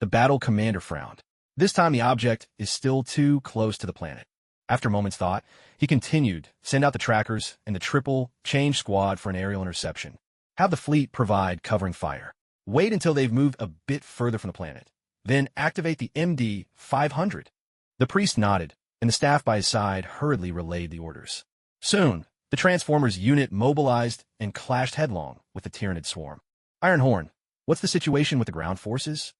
The battle commander frowned. This time the object is still too close to the planet. After a moment's thought, he continued, send out the trackers and the triple change squad for an aerial interception. Have the fleet provide covering fire. Wait until they've moved a bit further from the planet. Then activate the MD-500. The priest nodded, and the staff by his side hurriedly relayed the orders. Soon, the Transformers unit mobilized and clashed headlong with the Tyranid swarm. Ironhorn, what's the situation with the ground forces?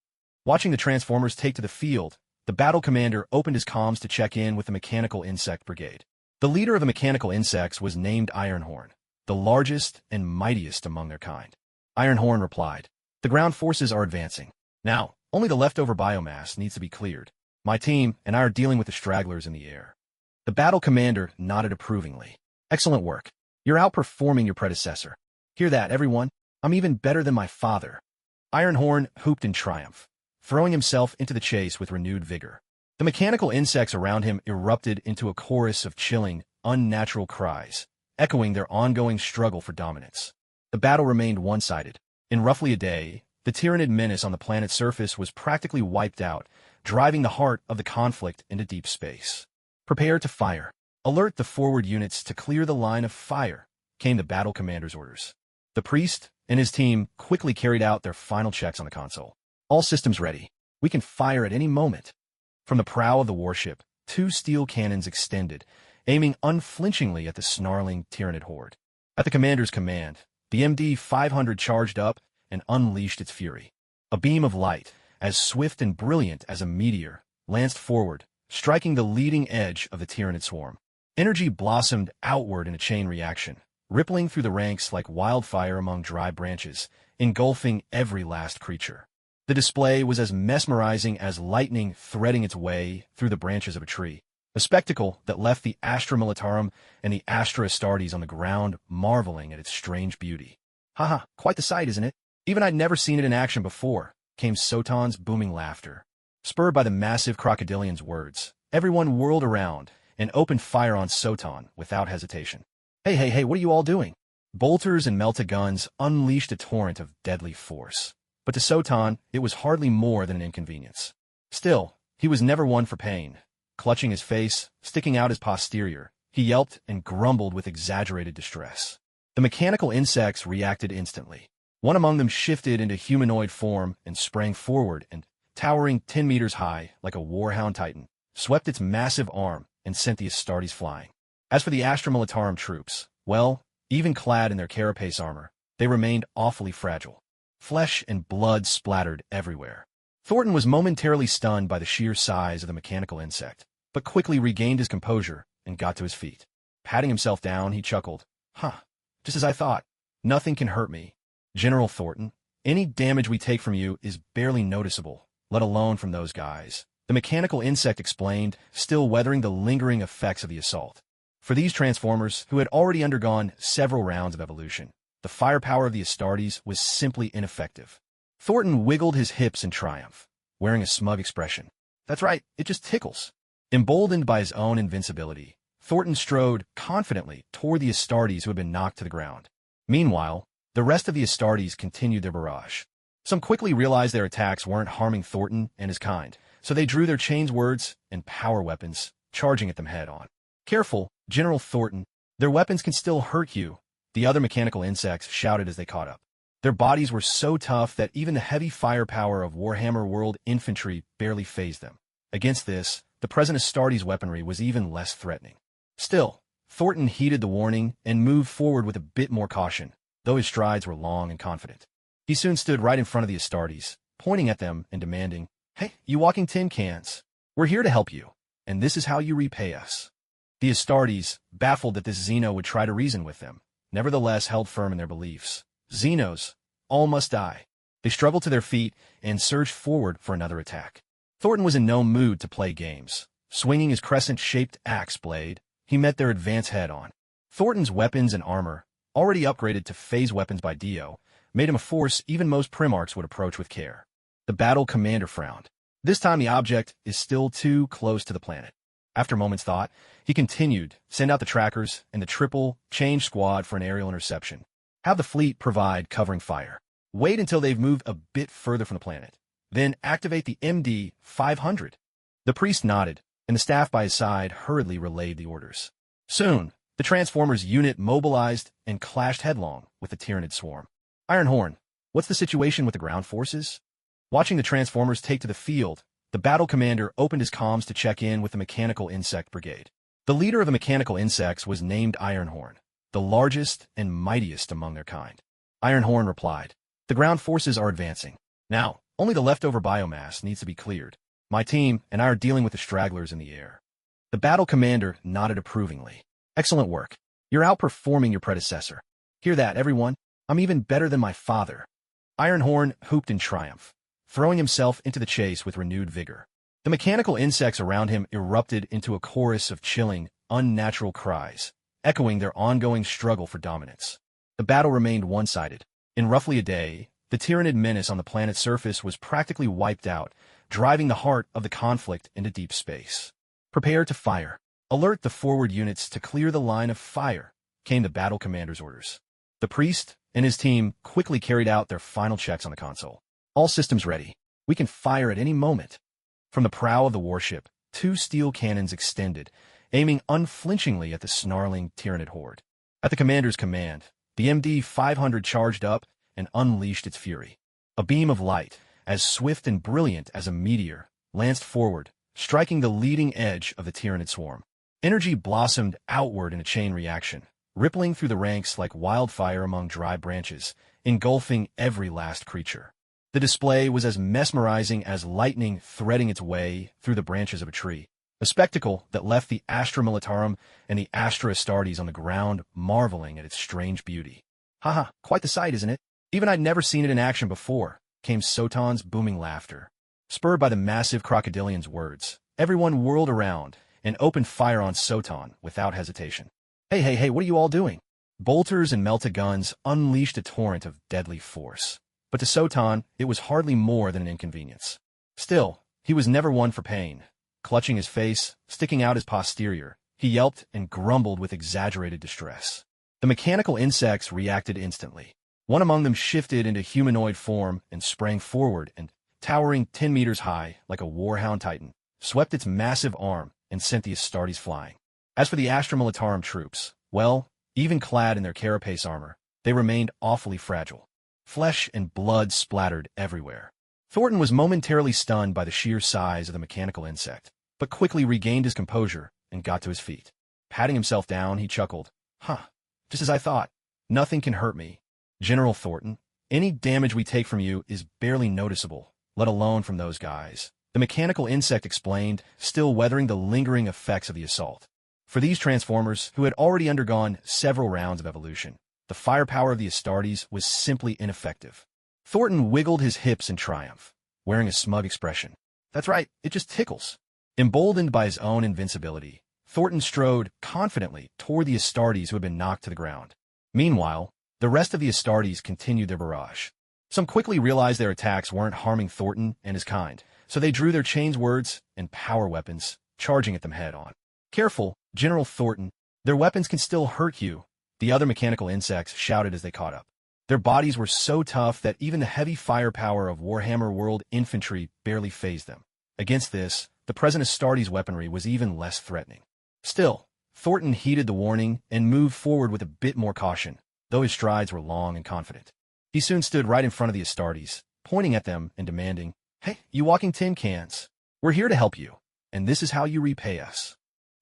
Watching the Transformers take to the field, the battle commander opened his comms to check in with the Mechanical Insect Brigade. The leader of the Mechanical Insects was named Ironhorn, the largest and mightiest among their kind. Ironhorn replied, the ground forces are advancing. Now, only the leftover biomass needs to be cleared. My team and I are dealing with the stragglers in the air. The battle commander nodded approvingly. Excellent work. You're outperforming your predecessor. Hear that, everyone? I'm even better than my father. Ironhorn hooped in triumph, throwing himself into the chase with renewed vigor. The mechanical insects around him erupted into a chorus of chilling, unnatural cries, echoing their ongoing struggle for dominance. The battle remained one-sided. In roughly a day, the Tyranid menace on the planet's surface was practically wiped out, driving the heart of the conflict into deep space. Prepare to fire. Alert the forward units to clear the line of fire, came the battle commander's orders. The priest and his team quickly carried out their final checks on the console. All systems ready. We can fire at any moment. From the prow of the warship, 2 steel cannons extended, aiming unflinchingly at the snarling Tyranid horde. At the commander's command, the MD-500 charged up and unleashed its fury. A beam of light, as swift and brilliant as a meteor, lanced forward, striking the leading edge of the Tyranid swarm. Energy blossomed outward in a chain reaction, rippling through the ranks like wildfire among dry branches, engulfing every last creature. The display was as mesmerizing as lightning threading its way through the branches of a tree, a spectacle that left the Astra Militarum and the Astra Astartes on the ground marveling at its strange beauty. Haha, quite the sight, isn't it? Even I'd never seen it in action before, came Sotan's booming laughter. Spurred by the massive crocodilian's words, everyone whirled around and opened fire on Sotan without hesitation. Hey, what are you all doing? Bolters and melta-guns unleashed a torrent of deadly force. But to Sotan, it was hardly more than an inconvenience. Still, he was never one for pain. Clutching his face, sticking out his posterior, he yelped and grumbled with exaggerated distress. The mechanical insects reacted instantly. One among them shifted into humanoid form and sprang forward and, towering 10 meters high like a warhound titan, swept its massive arm and sent the Astartes flying. As for the Astra Militarum troops, well, even clad in their carapace armor, they remained awfully fragile. Flesh and blood splattered everywhere. Thornton was momentarily stunned by the sheer size of the mechanical insect, but quickly regained his composure and got to his feet. Patting himself down, he chuckled. Just as I thought. Nothing can hurt me. General Thornton, any damage we take from you is barely noticeable, let alone from those guys. The mechanical insect explained, still weathering the lingering effects of the assault. For these Transformers, who had already undergone several rounds of evolution, the firepower of the Astartes was simply ineffective. Thornton wiggled his hips in triumph, wearing a smug expression. That's right, it just tickles. Emboldened by his own invincibility, Thornton strode confidently toward the Astartes who had been knocked to the ground. Meanwhile, the rest of the Astartes continued their barrage. Some quickly realized their attacks weren't harming Thornton and his kind, so they drew their chains words and power weapons, charging at them head-on. Careful, General Thornton. Their weapons can still hurt you, the other mechanical insects shouted as they caught up. Their bodies were so tough that even the heavy firepower of Warhammer World infantry barely fazed them. Against this, the present Astartes weaponry was even less threatening. Still, Thornton heeded the warning and moved forward with a bit more caution, though his strides were long and confident. He soon stood right in front of the Astartes, pointing at them and demanding, Hey, you walking tin cans. We're here to help you, and this is how you repay us. The Astartes, baffled that this Xeno would try to reason with them, nevertheless held firm in their beliefs. Xenos, all must die. They struggled to their feet and surged forward for another attack. Thornton was in no mood to play games. Swinging his crescent-shaped axe blade, he met their advance head-on. Thornton's weapons and armor, already upgraded to phase weapons by Dio, made him a force even most Primarchs would approach with care. The battle commander frowned. This time the object is still too close to the planet. After a moment's thought, he continued, send out the trackers and the triple change squad for an aerial interception. Have the fleet provide covering fire. Wait until they've moved a bit further from the planet. Then activate the MD 500. The priest nodded, and the staff by his side hurriedly relayed the orders. Soon, the Transformers unit mobilized and clashed headlong with the Tyranid swarm. Ironhorn, what's the situation with the ground forces? Watching the Transformers take to the field, the battle commander opened his comms to check in with the Mechanical Insect Brigade. The leader of the Mechanical Insects was named Ironhorn, the largest and mightiest among their kind. Ironhorn replied, "The ground forces are advancing. Now, only the leftover biomass needs to be cleared. My team and I are dealing with the stragglers in the air." The battle commander nodded approvingly. "Excellent work. You're outperforming your predecessor. Hear that, everyone? I'm even better than my father." Ironhorn hooped in triumph, throwing himself into the chase with renewed vigor. The mechanical insects around him erupted into a chorus of chilling, unnatural cries, echoing their ongoing struggle for dominance. The battle remained one-sided. In roughly a day, the Tyranid menace on the planet's surface was practically wiped out, driving the heart of the conflict into deep space. "Prepare to fire. Alert the forward units to clear the line of fire," came the battle commander's orders. The priest and his team quickly carried out their final checks on the console. "All systems ready. We can fire at any moment." From the prow of the warship, 2 steel cannons extended, aiming unflinchingly at the snarling Tyranid horde. At the commander's command, the MD 500 charged up and unleashed its fury. A beam of light, as swift and brilliant as a meteor, lanced forward, striking the leading edge of the Tyranid swarm. Energy blossomed outward in a chain reaction, rippling through the ranks like wildfire among dry branches, engulfing every last creature. The display was as mesmerizing as lightning threading its way through the branches of a tree, a spectacle that left the Astra Militarum and the Astra Astartes on the ground marveling at its strange beauty. "Haha, quite the sight, isn't it? Even I'd never seen it in action before," came Sotan's booming laughter. Spurred by the massive crocodilian's words, everyone whirled around and opened fire on Sotan without hesitation. Hey, what are you all doing?" Bolters and melta-guns unleashed a torrent of deadly force. But to Sotan, it was hardly more than an inconvenience. Still, he was never one for pain. Clutching his face, sticking out his posterior, he yelped and grumbled with exaggerated distress. The mechanical insects reacted instantly. One among them shifted into humanoid form and sprang forward and, towering 10 meters high like a warhound titan, swept its massive arm and sent the Astartes flying. As for the Astra Militarum troops, well, even clad in their carapace armor, they remained awfully fragile. Flesh and blood splattered everywhere. Thornton was momentarily stunned by the sheer size of the mechanical insect, but quickly regained his composure and got to his feet. Patting himself down, he chuckled. Just as I thought. Nothing can hurt me. General Thornton, any damage we take from you is barely noticeable, let alone from those guys," the mechanical insect explained, still weathering the lingering effects of the assault. For these Transformers, who had already undergone several rounds of evolution, the firepower of the Astartes was simply ineffective. Thornton wiggled his hips in triumph, wearing a smug expression. "That's right, it just tickles." Emboldened by his own invincibility, Thornton strode confidently toward the Astartes who had been knocked to the ground. Meanwhile, the rest of the Astartes continued their barrage. Some quickly realized their attacks weren't harming Thornton and his kind, so they drew their chains words and power weapons, charging at them head-on. "Careful, General Thornton. Their weapons can still hurt you," the other mechanical insects shouted as they caught up. Their bodies were so tough that even the heavy firepower of Warhammer World infantry barely fazed them. Against this, the present Astartes weaponry was even less threatening. Still, Thornton heeded the warning and moved forward with a bit more caution, though his strides were long and confident. He soon stood right in front of the Astartes, pointing at them and demanding, "Hey, you walking tin cans, we're here to help you, and this is how you repay us."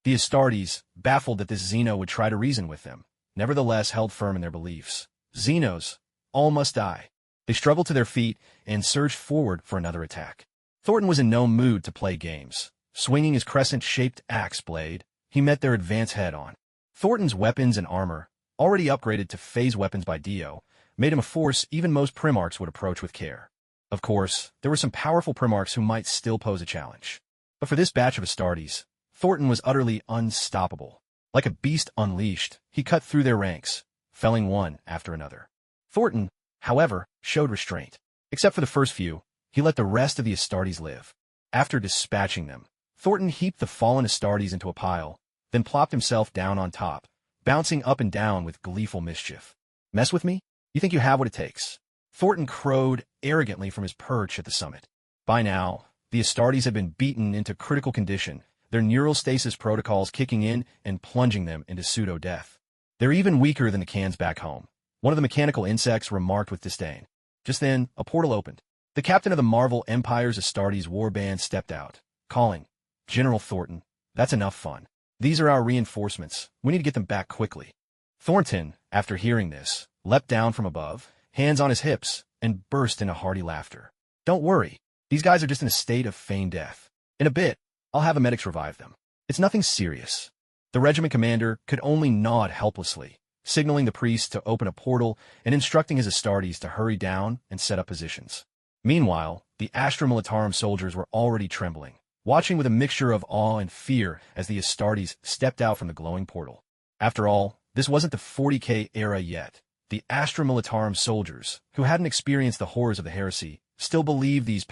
The Astartes, baffled that this Xeno would try to reason with them, nevertheless held firm in their beliefs. Xenos, all must die. They struggled to their feet and surged forward for another attack. Thornton was in no mood to play games. Swinging his crescent-shaped axe blade, he met their advance head-on. Thornton's weapons and armor, already upgraded to phase weapons by Dio, made him a force even most Primarchs would approach with care. Of course, there were some powerful Primarchs who might still pose a challenge. But for this batch of Astartes, Thornton was utterly unstoppable. Like a beast unleashed, he cut through their ranks, felling one after another. Thornton, however, showed restraint. Except for the first few, he let the rest of the Astartes live. After dispatching them, Thornton heaped the fallen Astartes into a pile, then plopped himself down on top, bouncing up and down with gleeful mischief. "Mess with me? You think you have what it takes?" Thornton crowed arrogantly from his perch at the summit. By now, the Astartes had been beaten into critical condition, their neural stasis protocols kicking in and plunging them into pseudo-death. They're even weaker than the cans back home. One of the mechanical insects remarked with disdain. Just then, a portal opened. The captain of the Marvel Empire's Astartes warband stepped out, calling, "General Thornton, that's enough fun. These are our reinforcements. We need to get them back quickly." Thornton, after hearing this, leapt down from above, hands on his hips, and burst into hearty laughter. "Don't worry. These guys are just in a state of feigned death. In a bit, I'll have the medics revive them. It's nothing serious." The regiment commander could only nod helplessly, signaling the priest to open a portal and instructing his Astartes to hurry down and set up positions. Meanwhile, the Astra Militarum soldiers were already trembling, watching with a mixture of awe and fear as the Astartes stepped out from the glowing portal. After all, this wasn't the 40K era yet. The Astra Militarum soldiers, who hadn't experienced the horrors of the heresy, still believed these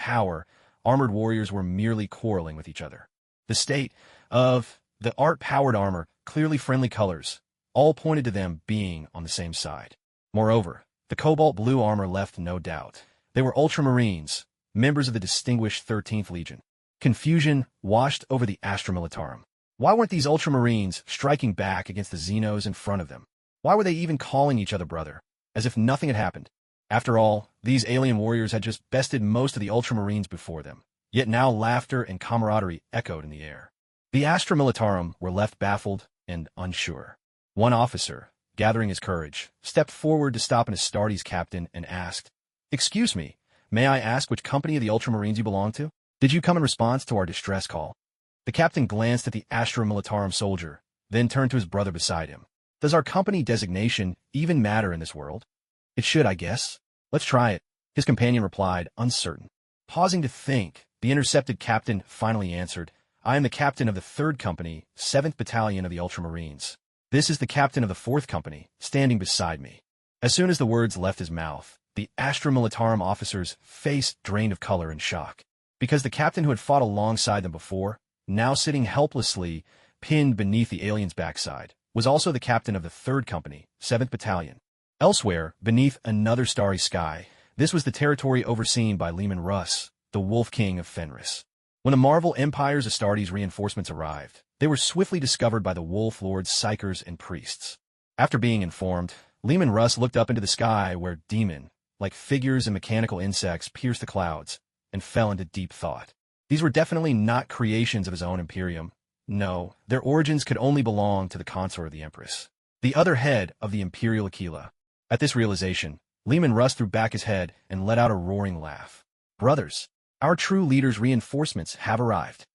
armored warriors were merely quarreling with each other. The state of the art-powered armor, clearly friendly colors, all pointed to them being on the same side. Moreover, the cobalt blue armor left no doubt. They were Ultramarines, members of the distinguished 13th Legion. Confusion washed over the Astra Militarum. Why weren't these Ultramarines striking back against the Xenos in front of them? Why were they even calling each other brother, as if nothing had happened? After all, these alien warriors had just bested most of the Ultramarines before them, yet now laughter and camaraderie echoed in the air. The Astra Militarum were left baffled and unsure. One officer, gathering his courage, stepped forward to stop an Astartes captain and asked, "Excuse me, may I ask which company of the Ultramarines you belong to? Did you come in response to our distress call?" The captain glanced at the Astra Militarum soldier, then turned to his brother beside him. "Does our company designation even matter in this world?" "It should, I guess. Let's try it," his companion replied, uncertain. Pausing to think, the intercepted captain finally answered, "I am the captain of the 3rd Company, 7th Battalion of the Ultramarines. This is the captain of the 4th Company, standing beside me." As soon as the words left his mouth, the Astra Militarum officer's face drained of color and shock, because the captain who had fought alongside them before, now sitting helplessly, pinned beneath the alien's backside, was also the captain of the 3rd Company, 7th Battalion. Elsewhere, beneath another starry sky, this was the territory overseen by Leman Russ, the Wolf King of Fenris. When the Marvel Empire's Astartes reinforcements arrived, they were swiftly discovered by the Wolf Lord's psychers and priests. After being informed, Leman Russ looked up into the sky where demon-like figures and mechanical insects pierced the clouds, and fell into deep thought. These were definitely not creations of his own Imperium. No, their origins could only belong to the consort of the Empress, the other head of the Imperial Aquila. At this realization, Leman Russ threw back his head and let out a roaring laugh. "Brothers, our true leader's reinforcements have arrived."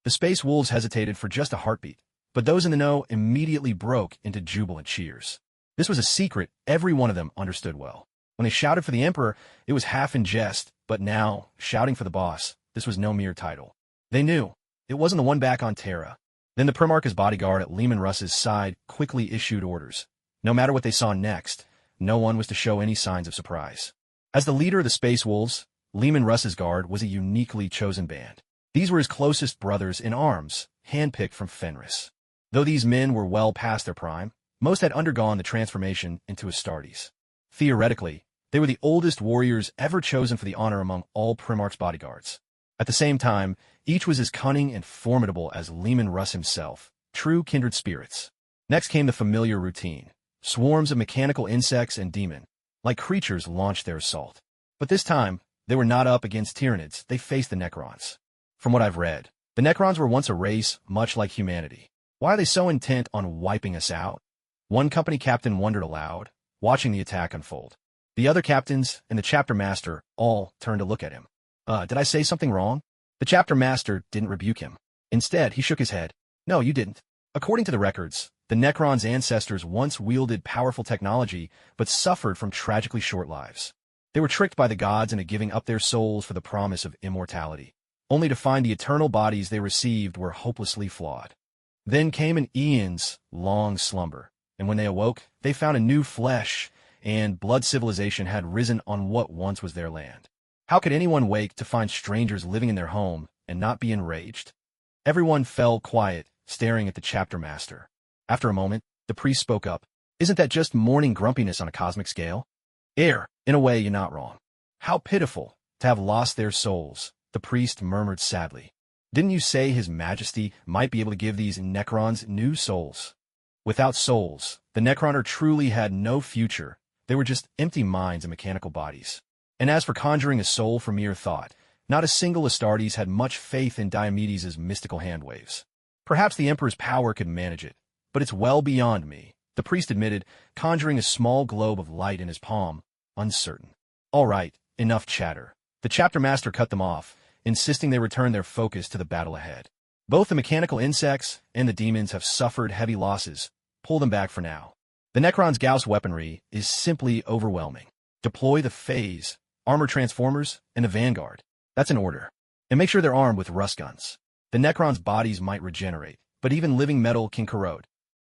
The Space Wolves hesitated for just a heartbeat, but those in the know immediately broke into jubilant cheers. This was a secret every one of them understood well. When they shouted for the Emperor, it was half in jest, but now, shouting for the boss, this was no mere title. They knew it wasn't the one back on Terra. Then the Primarch's bodyguard at Leman Russ's side quickly issued orders. No matter what they saw next, no one was to show any signs of surprise. As the leader of the Space Wolves, Leman Russ's guard was a uniquely chosen band. These were his closest brothers in arms, handpicked from Fenris. Though these men were well past their prime, most had undergone the transformation into Astartes. Theoretically, they were the oldest warriors ever chosen for the honor among all Primarch's bodyguards. At the same time, each was as cunning and formidable as Leman Russ himself, true kindred spirits. Next came the familiar routine. Swarms of mechanical insects and demon-like creatures launched their assault. But this time, they were not up against Tyranids, they faced the Necrons. From what I've read, the Necrons were once a race much like humanity. Why are they so intent on wiping us out? One company captain wondered aloud, watching the attack unfold. The other captains and the chapter master all turned to look at him. Did I say something wrong?" The chapter master didn't rebuke him. Instead, he shook his head. "No, you didn't. According to the records, the Necrons' ancestors once wielded powerful technology, but suffered from tragically short lives. They were tricked by the gods into giving up their souls for the promise of immortality, only to find the eternal bodies they received were hopelessly flawed. Then came an eon's long slumber, and when they awoke, they found a new flesh and blood civilization had risen on what once was their land. How could anyone wake to find strangers living in their home and not be enraged?" Everyone fell quiet, staring at the chapter master. After a moment, the priest spoke up. "Isn't that just mourning grumpiness on a cosmic scale?" In a way, you're not wrong. How pitiful to have lost their souls, the priest murmured sadly. Didn't you say His Majesty might be able to give these Necrons new souls? Without souls, the Necroner truly had no future. They were just empty minds and mechanical bodies. And as for conjuring a soul from mere thought, not a single Astartes had much faith in Diomedes' mystical handwaves. Perhaps the Emperor's power could manage it, but it's well beyond me, the priest admitted, conjuring a small globe of light in his palm, uncertain. All right, enough chatter. The chapter master cut them off, insisting they return their focus to the battle ahead. Both the mechanical insects and the demons have suffered heavy losses. Pull them back for now. The Necron's Gauss weaponry is simply overwhelming. Deploy the Phase, Armor Transformers, and the Vanguard. That's an order. And make sure they're armed with rust guns. The Necron's bodies might regenerate, but even living metal can corrode.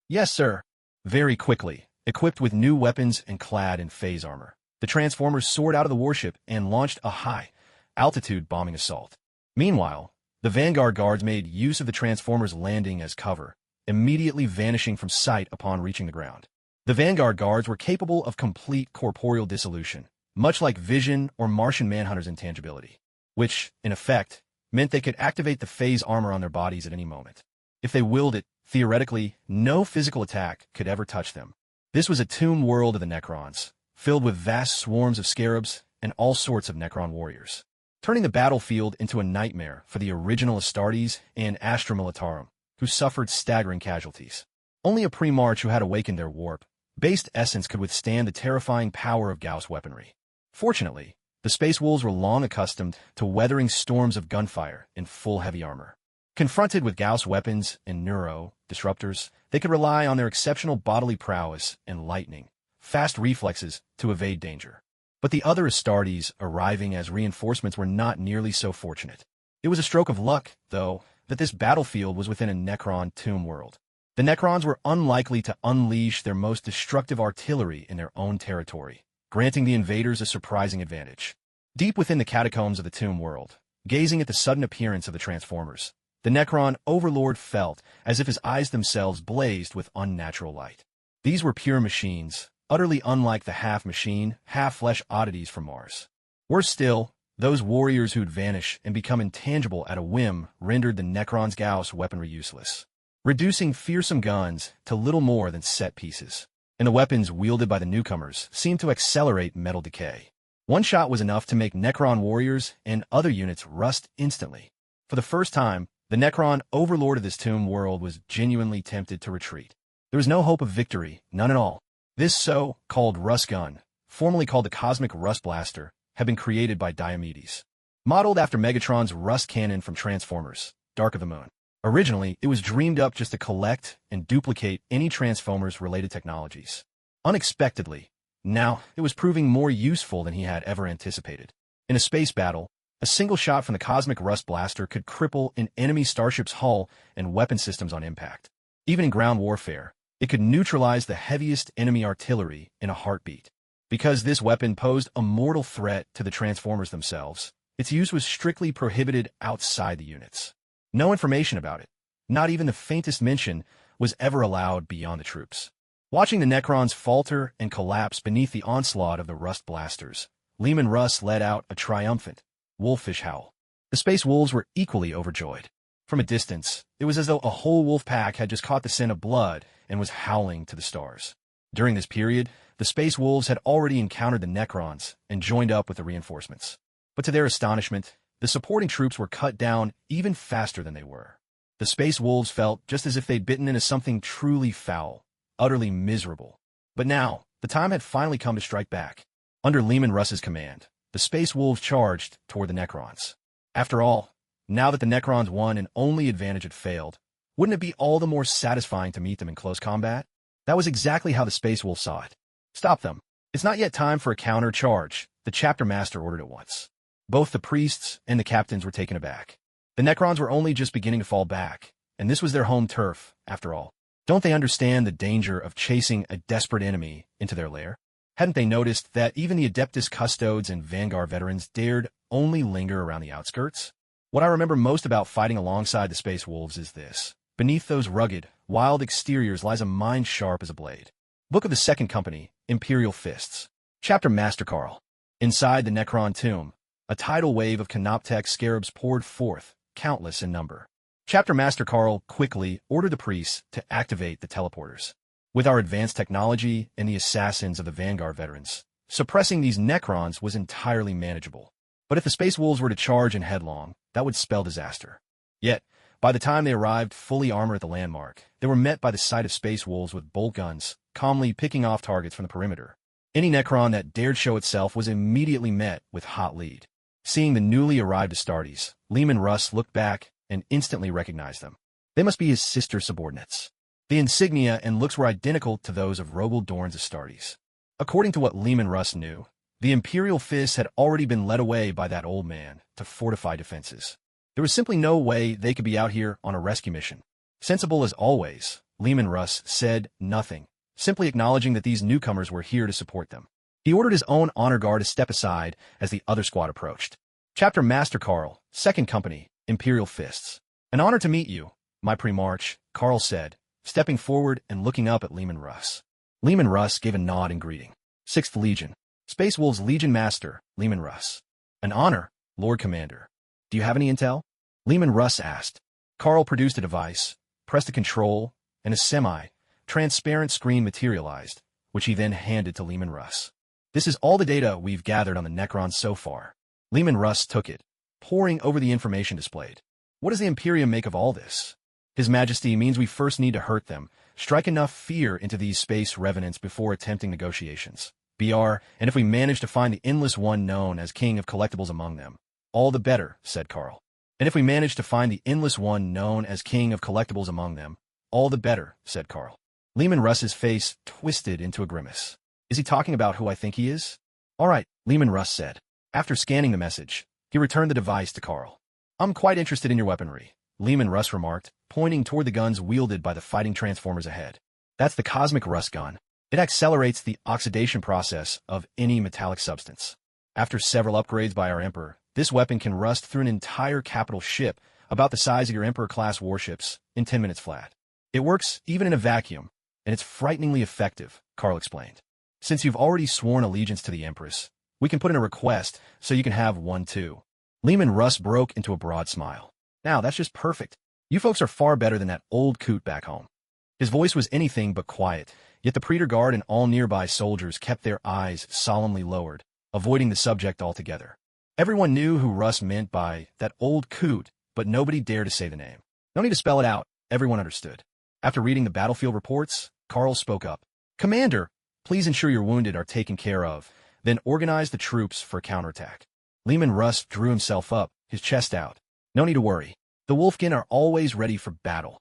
Yes, sir. Very quickly, equipped with new weapons and clad in Phase armor, the Transformers soared out of the warship and launched a high-altitude bombing assault. Meanwhile, the Vanguard guards made use of the Transformers' landing as cover, immediately vanishing from sight upon reaching the ground. The Vanguard guards were capable of complete corporeal dissolution, much like Vision or Martian Manhunter's intangibility, which, in effect, meant they could activate the Phase armor on their bodies at any moment. If they willed it, theoretically, no physical attack could ever touch them. This was a tomb world of the Necrons, filled with vast swarms of scarabs and all sorts of Necron warriors, turning the battlefield into a nightmare for the original Astartes and Astra Militarum, who suffered staggering casualties. Only a Pre-March who had awakened their warp-based essence could withstand the terrifying power of Gauss weaponry. Fortunately, the Space Wolves were long accustomed to weathering storms of gunfire in full heavy armor. Confronted with Gauss weapons and neuro-disruptors, they could rely on their exceptional bodily prowess and lightning-fast reflexes to evade danger. But the other Astartes arriving as reinforcements were not nearly so fortunate. It was a stroke of luck, though, that this battlefield was within a Necron tomb world. The Necrons were unlikely to unleash their most destructive artillery in their own territory, granting the invaders a surprising advantage. Deep within the catacombs of the tomb world, gazing at the sudden appearance of the Transformers, the Necron overlord felt as if his eyes themselves blazed with unnatural light. These were pure machines, utterly unlike the half-machine, half-flesh oddities from Mars. Worse still, those warriors who'd vanish and become intangible at a whim rendered the Necron's Gauss weaponry useless, reducing fearsome guns to little more than set pieces. And the weapons wielded by the newcomers seemed to accelerate metal decay. One shot was enough to make Necron warriors and other units rust instantly. For the first time, the Necron overlord of this tomb world was genuinely tempted to retreat. There was no hope of victory, none at all. This so-called rust gun, formerly called the Cosmic Rust Blaster, had been created by Diomedes. Modeled after Megatron's rust cannon from Transformers, Dark of the Moon. Originally, it was dreamed up just to collect and duplicate any Transformers-related technologies. Unexpectedly, now it was proving more useful than he had ever anticipated. In a space battle, a single shot from the Cosmic Rust Blaster could cripple an enemy starship's hull and weapon systems on impact. Even in ground warfare, it could neutralize the heaviest enemy artillery in a heartbeat. Because this weapon posed a mortal threat to the Transformers themselves, its use was strictly prohibited outside the units. No information about it, not even the faintest mention, was ever allowed beyond the troops. Watching the Necrons falter and collapse beneath the onslaught of the Rust Blasters, Leman Russ let out a triumphant, wolfish howl. The Space Wolves were equally overjoyed. From a distance, it was as though a whole wolf pack had just caught the scent of blood and was howling to the stars. During this period, the Space Wolves had already encountered the Necrons and joined up with the reinforcements. But to their astonishment, the supporting troops were cut down even faster than they were. The Space Wolves felt just as if they'd bitten into something truly foul, utterly miserable. But now, the time had finally come to strike back. Under Leman Russ's command, the Space Wolves charged toward the Necrons. After all, now that the Necrons' one and only advantage had failed, wouldn't it be all the more satisfying to meet them in close combat? That was exactly how the Space Wolves saw it. Stop them. It's not yet time for a counter-charge, the chapter master ordered at once. Both the priests and the captains were taken aback. The Necrons were only just beginning to fall back, and this was their home turf, after all. Don't they understand the danger of chasing a desperate enemy into their lair? Hadn't they noticed that even the Adeptus Custodes and Vanguard veterans dared only linger around the outskirts? What I remember most about fighting alongside the Space Wolves is this. Beneath those rugged, wild exteriors lies a mind sharp as a blade. Book of the Second Company, Imperial Fists. Chapter Master Carl. Inside the Necron tomb, A tidal wave of Canoptech scarabs poured forth, countless in number. Chapter Master Carl quickly ordered the priests to activate the teleporters. With our advanced technology and the assassins of the Vanguard veterans, suppressing these Necrons was entirely manageable. But if the Space Wolves were to charge in headlong, that would spell disaster. Yet, by the time they arrived fully armored at the landmark, they were met by the sight of Space Wolves with bolt guns, calmly picking off targets from the perimeter. Any Necron that dared show itself was immediately met with hot lead. Seeing the newly arrived Astartes, Leman Russ looked back and instantly recognized them. They must be his sister subordinates. The insignia and looks were identical to those of Rogel Dorn's Astartes. According to what Leman Russ knew, the Imperial fists had already been led away by that old man to fortify defenses. There was simply no way they could be out here on a rescue mission. Sensible as always, Leman Russ said nothing, simply acknowledging that these newcomers were here to support them. He ordered his own honor guard to step aside as the other squad approached. Chapter Master Carl, 2nd Company, Imperial Fists. An honor to meet you, my pre-march, Carl said, stepping forward and looking up at Leman Russ. Leman Russ gave a nod in greeting. 6th Legion. Space Wolves Legion Master, Leman Russ. An honor, Lord Commander. Do you have any intel? Leman Russ asked. Carl produced a device, pressed a control, and a semi-transparent screen materialized, which he then handed to Leman Russ. This is all the data we've gathered on the Necrons so far. Leman Russ took it, poring over the information displayed. What does the Imperium make of all this? His Majesty means we first need to hurt them, strike enough fear into these space revenants before attempting negotiations. BR, and if we manage to find the Endless One known as King of Collectibles among them, all the better, said Carl. And if we manage to find the Endless One known as King of Collectibles among them, all the better, said Carl. Leman Russ's face twisted into a grimace. Is he talking about who I think he is? All right, Leman Russ said. After scanning the message, he returned the device to Carl. I'm quite interested in your weaponry, Leman Russ remarked, pointing toward the guns wielded by the fighting transformers ahead. That's the Cosmic Rust gun. It accelerates the oxidation process of any metallic substance. After several upgrades by our Emperor, this weapon can rust through an entire capital ship about the size of your Emperor-class warships in 10 minutes flat. It works even in a vacuum, and it's frighteningly effective, Carl explained. Since you've already sworn allegiance to the Empress, we can put in a request so you can have one too. Leman Russ broke into a broad smile. Now, that's just perfect. You folks are far better than that old coot back home. His voice was anything but quiet, yet the Praetor Guard and all nearby soldiers kept their eyes solemnly lowered, avoiding the subject altogether. Everyone knew who Russ meant by that old coot, but nobody dared to say the name. No need to spell it out, everyone understood. After reading the battlefield reports, Carl spoke up. Commander, please ensure your wounded are taken care of, then organize the troops for a counterattack. Leman Russ drew himself up, his chest out. No need to worry. The Wolfkin are always ready for battle.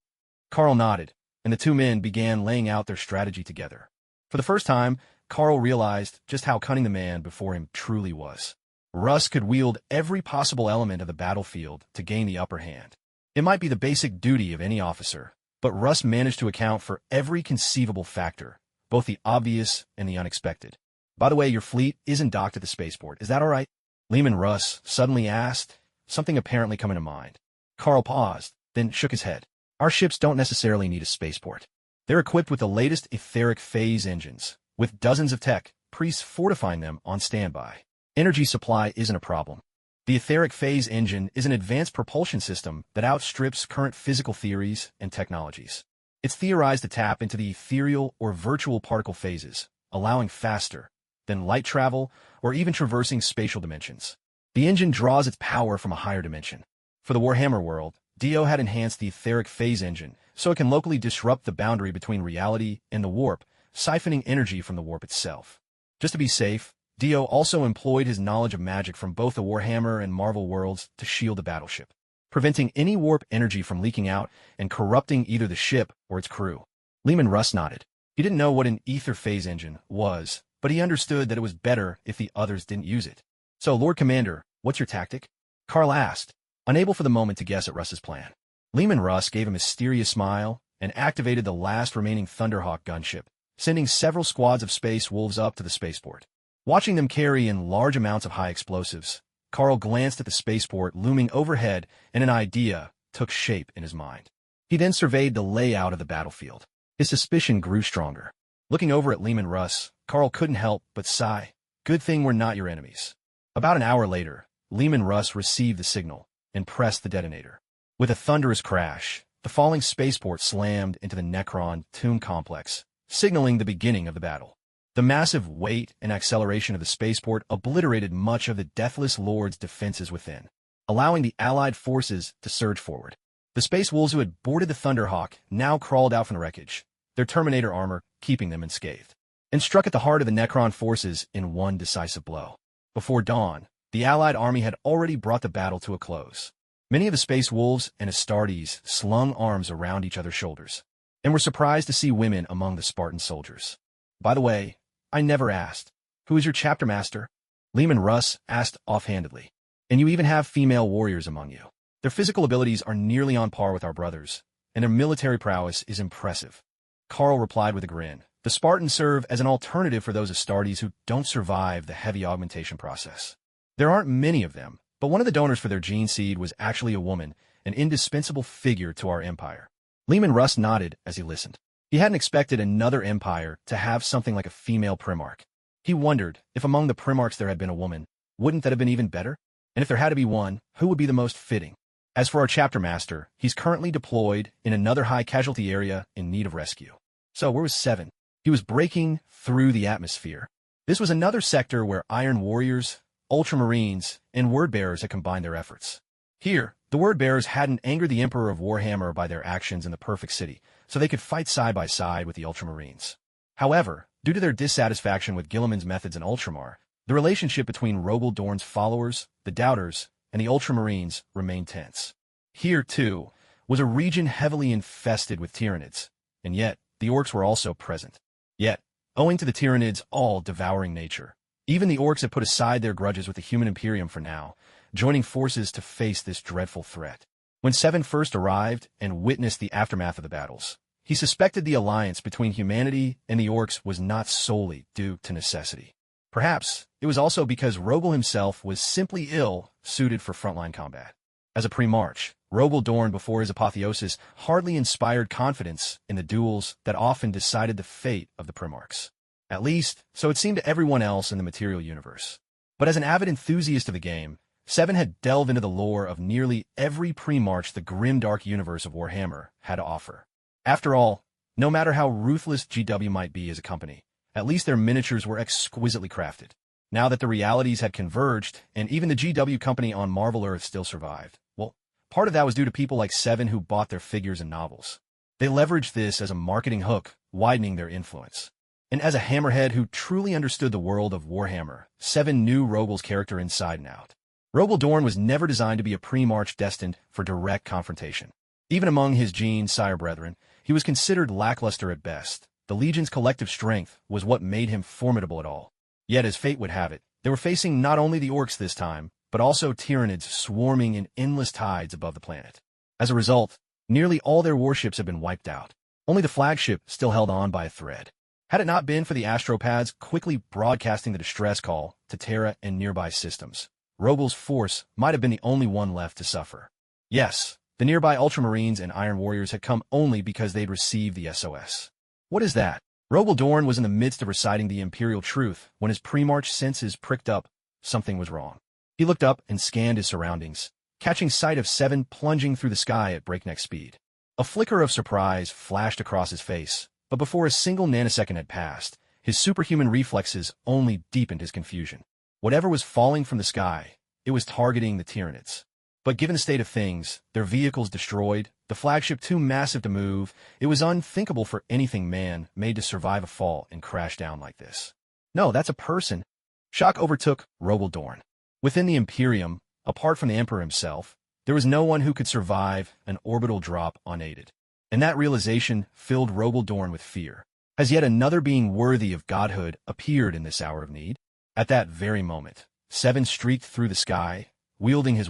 Carl nodded, and the two men began laying out their strategy together. For the first time, Carl realized just how cunning the man before him truly was. Russ could wield every possible element of the battlefield to gain the upper hand. It might be the basic duty of any officer, but Russ managed to account for every conceivable factor, both the obvious and the unexpected. By the way, your fleet isn't docked at the spaceport. Is that all right? Leman Russ suddenly asked, something apparently coming to mind. Carl paused, then shook his head. Our ships don't necessarily need a spaceport. They're equipped with the latest etheric phase engines, with dozens of tech, priests fortifying them on standby. Energy supply isn't a problem. The etheric phase engine is an advanced propulsion system that outstrips current physical theories and technologies. It's theorized to tap into the ethereal or virtual particle phases, allowing faster than light travel or even traversing spatial dimensions. The engine draws its power from a higher dimension. For the Warhammer world, Dio had enhanced the etheric phase engine so it can locally disrupt the boundary between reality and the warp, siphoning energy from the warp itself. Just to be safe, Dio also employed his knowledge of magic from both the Warhammer and Marvel worlds to shield the battleship, preventing any warp energy from leaking out and corrupting either the ship or its crew. Leman Russ nodded. He didn't know what an ether phase engine was, but he understood that it was better if the others didn't use it. So, Lord Commander, what's your tactic? Carl asked, unable for the moment to guess at Russ's plan. Leman Russ gave a mysterious smile and activated the last remaining Thunderhawk gunship, sending several squads of Space Wolves up to the spaceport. Watching them carry in large amounts of high explosives, Carl glanced at the spaceport looming overhead, and an idea took shape in his mind. He then surveyed the layout of the battlefield. His suspicion grew stronger. Looking over at Leman Russ, Carl couldn't help but sigh. Good thing we're not your enemies. About an hour later, Leman Russ received the signal and pressed the detonator. With a thunderous crash, the falling spaceport slammed into the Necron tomb complex, signaling the beginning of the battle. The massive weight and acceleration of the spaceport obliterated much of the Deathless Lord's defenses within, allowing the Allied forces to surge forward. The Space Wolves who had boarded the Thunderhawk now crawled out from the wreckage, their Terminator armor keeping them unscathed, and struck at the heart of the Necron forces in one decisive blow. Before dawn, the Allied army had already brought the battle to a close. Many of the Space Wolves and Astartes slung arms around each other's shoulders, and were surprised to see women among the Spartan soldiers. By the way, I never asked, who is your chapter master? Leman Russ asked offhandedly. And you even have female warriors among you. Their physical abilities are nearly on par with our brothers, and their military prowess is impressive. Carl replied with a grin. The Spartans serve as an alternative for those Astartes who don't survive the heavy augmentation process. There aren't many of them, but one of the donors for their gene seed was actually a woman, an indispensable figure to our empire. Leman Russ nodded as he listened. He hadn't expected another empire to have something like a female primarch. He wondered if among the primarchs there had been a woman, wouldn't that have been even better? And if there had to be one, who would be the most fitting? As for our chapter master, he's currently deployed in another high-casualty area in need of rescue. So where was Seven? He was breaking through the atmosphere. This was another sector where Iron Warriors, Ultramarines, and Wordbearers had combined their efforts. Here, the Wordbearers hadn't angered the Emperor of Warhammer by their actions in the Perfect City, so they could fight side by side with the Ultramarines. However, due to their dissatisfaction with Guilliman's methods in Ultramar, the relationship between Rogal Dorn's followers, the Doubters, and the Ultramarines remained tense. Here, too, was a region heavily infested with Tyranids, and yet the Orcs were also present. Yet, owing to the Tyranids' all-devouring nature, even the Orcs had put aside their grudges with the human Imperium for now, joining forces to face this dreadful threat. When Seven first arrived and witnessed the aftermath of the battles, he suspected the alliance between humanity and the Orcs was not solely due to necessity. Perhaps it was also because Rogal himself was simply ill-suited for frontline combat. As a pre-March, Rogal Dorn before his apotheosis hardly inspired confidence in the duels that often decided the fate of the Primarchs. At least, so it seemed to everyone else in the material universe. But as an avid enthusiast of the game, Seven had delved into the lore of nearly every pre-March the grimdark universe of Warhammer had to offer. After all, no matter how ruthless GW might be as a company, at least their miniatures were exquisitely crafted. Now that the realities had converged, and even the GW company on Marvel Earth still survived, well, part of that was due to people like Seven who bought their figures and novels. They leveraged this as a marketing hook, widening their influence. And as a hammerhead who truly understood the world of Warhammer, Seven knew Rogal's character inside and out. Rogal Dorn was never designed to be a pre-March destined for direct confrontation. Even among his Gene sire brethren, he was considered lackluster at best. The Legion's collective strength was what made him formidable at all. Yet, as fate would have it, they were facing not only the Orcs this time, but also Tyranids swarming in endless tides above the planet. As a result, nearly all their warships had been wiped out. Only the flagship still held on by a thread. Had it not been for the astropads quickly broadcasting the distress call to Terra and nearby systems, Rogal's force might have been the only one left to suffer. Yes, the nearby Ultramarines and Iron Warriors had come only because they'd received the SOS. What is that? Rogal Dorn was in the midst of reciting the Imperial truth when his pre-March senses pricked up. Something was wrong. He looked up and scanned his surroundings, catching sight of Seven plunging through the sky at breakneck speed. A flicker of surprise flashed across his face, but before a single nanosecond had passed, his superhuman reflexes only deepened his confusion. Whatever was falling from the sky, it was targeting the Tyranids. But given the state of things, their vehicles destroyed, the flagship too massive to move, it was unthinkable for anything man-made to survive a fall and crash down like this. No, that's a person. Shock overtook Rogal Dorn. Within the Imperium, apart from the Emperor himself, there was no one who could survive an orbital drop unaided. And that realization filled Rogal Dorn with fear. As yet another being worthy of godhood appeared in this hour of need. At that very moment, Seven streaked through the sky, wielding his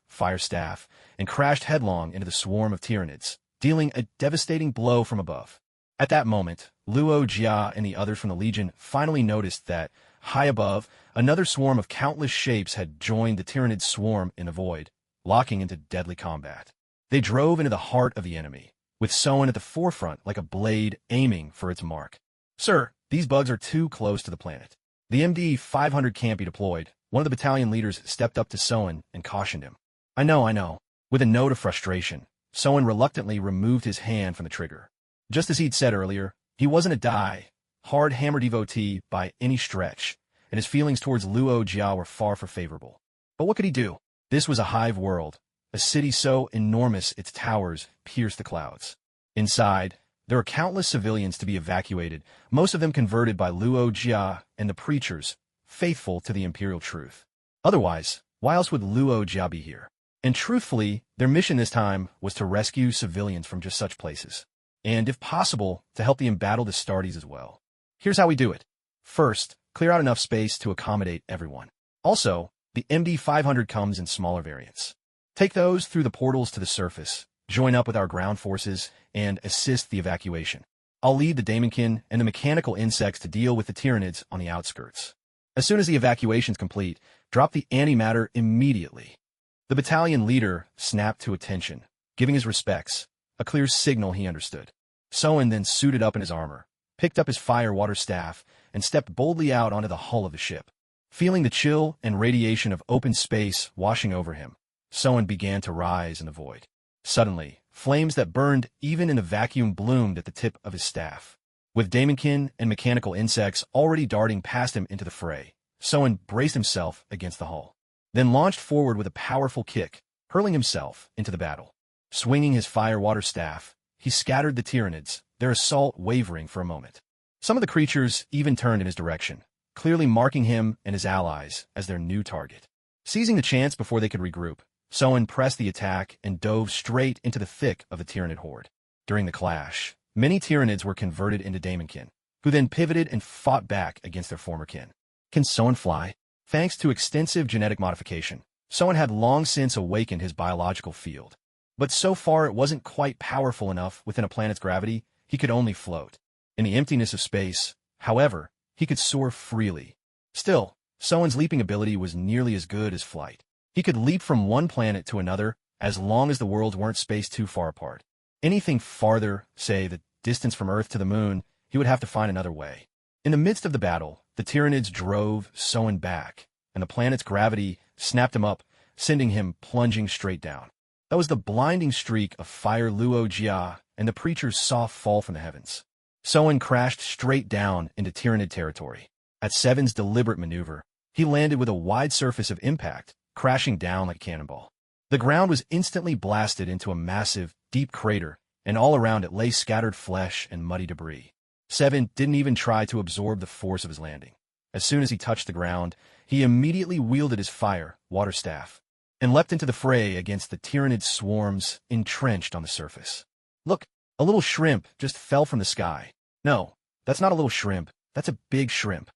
fire staff, and crashed headlong into the swarm of Tyranids, dealing a devastating blow from above. At that moment, Luo Jia and the others from the Legion finally noticed that, high above, another swarm of countless shapes had joined the Tyranid swarm in the void, locking into deadly combat. They drove into the heart of the enemy, with Soen at the forefront like a blade aiming for its mark. "Sir, these bugs are too close to the planet. The MD-500 can't be deployed," one of the battalion leaders stepped up to Soen and cautioned him. I know. With a note of frustration, Soen reluctantly removed his hand from the trigger. Just as he'd said earlier, he wasn't a hard hammer devotee by any stretch, and his feelings towards Luo Jia were far from favorable. But what could he do? This was a hive world, a city so enormous its towers pierced the clouds. Inside, there were countless civilians to be evacuated, most of them converted by Luo Jia and the preachers, faithful to the imperial truth. Otherwise, why else would Luo Jia be here? And truthfully, their mission this time was to rescue civilians from just such places. And, if possible, to help the embattled Astartes as well. Here's how we do it. First, clear out enough space to accommodate everyone. Also, the MD-500 comes in smaller variants. Take those through the portals to the surface, join up with our ground forces, and assist the evacuation. I'll lead the daemonkin and the mechanical insects to deal with the Tyranids on the outskirts. As soon as the evacuation's complete, drop the antimatter immediately. The battalion leader snapped to attention, giving his respects, a clear signal he understood. Soen then suited up in his armor, picked up his fire-water staff, and stepped boldly out onto the hull of the ship. Feeling the chill and radiation of open space washing over him, Soen began to rise in the void. Suddenly, flames that burned even in a vacuum bloomed at the tip of his staff. With daemonkin and mechanical insects already darting past him into the fray, Soen braced himself against the hull, then launched forward with a powerful kick, hurling himself into the battle. Swinging his fire-water staff, he scattered the Tyranids, their assault wavering for a moment. Some of the creatures even turned in his direction, clearly marking him and his allies as their new target. Seizing the chance before they could regroup, Soen pressed the attack and dove straight into the thick of the Tyranid horde. During the clash, many Tyranids were converted into daemonkin, who then pivoted and fought back against their former kin. Can Soen fly? Thanks to extensive genetic modification, Soen had long since awakened his biological field. But so far it wasn't quite powerful enough within a planet's gravity, he could only float. In the emptiness of space, however, he could soar freely. Still, Soen's leaping ability was nearly as good as flight. He could leap from one planet to another as long as the worlds weren't spaced too far apart. Anything farther, say the distance from Earth to the moon, he would have to find another way. In the midst of the battle, the Tyranids drove Soen back, and the planet's gravity snapped him up, sending him plunging straight down. That was the blinding streak of fire Luo Jia and the preachers saw fall from the heavens. Soen crashed straight down into Tyranid territory. At Seven's deliberate maneuver, he landed with a wide surface of impact, crashing down like a cannonball. The ground was instantly blasted into a massive, deep crater, and all around it lay scattered flesh and muddy debris. Seven didn't even try to absorb the force of his landing. As soon as he touched the ground, he immediately wielded his fire-water staff and leapt into the fray against the Tyranid swarms entrenched on the surface. Look, a little shrimp just fell from the sky. No, that's not a little shrimp, that's a big shrimp.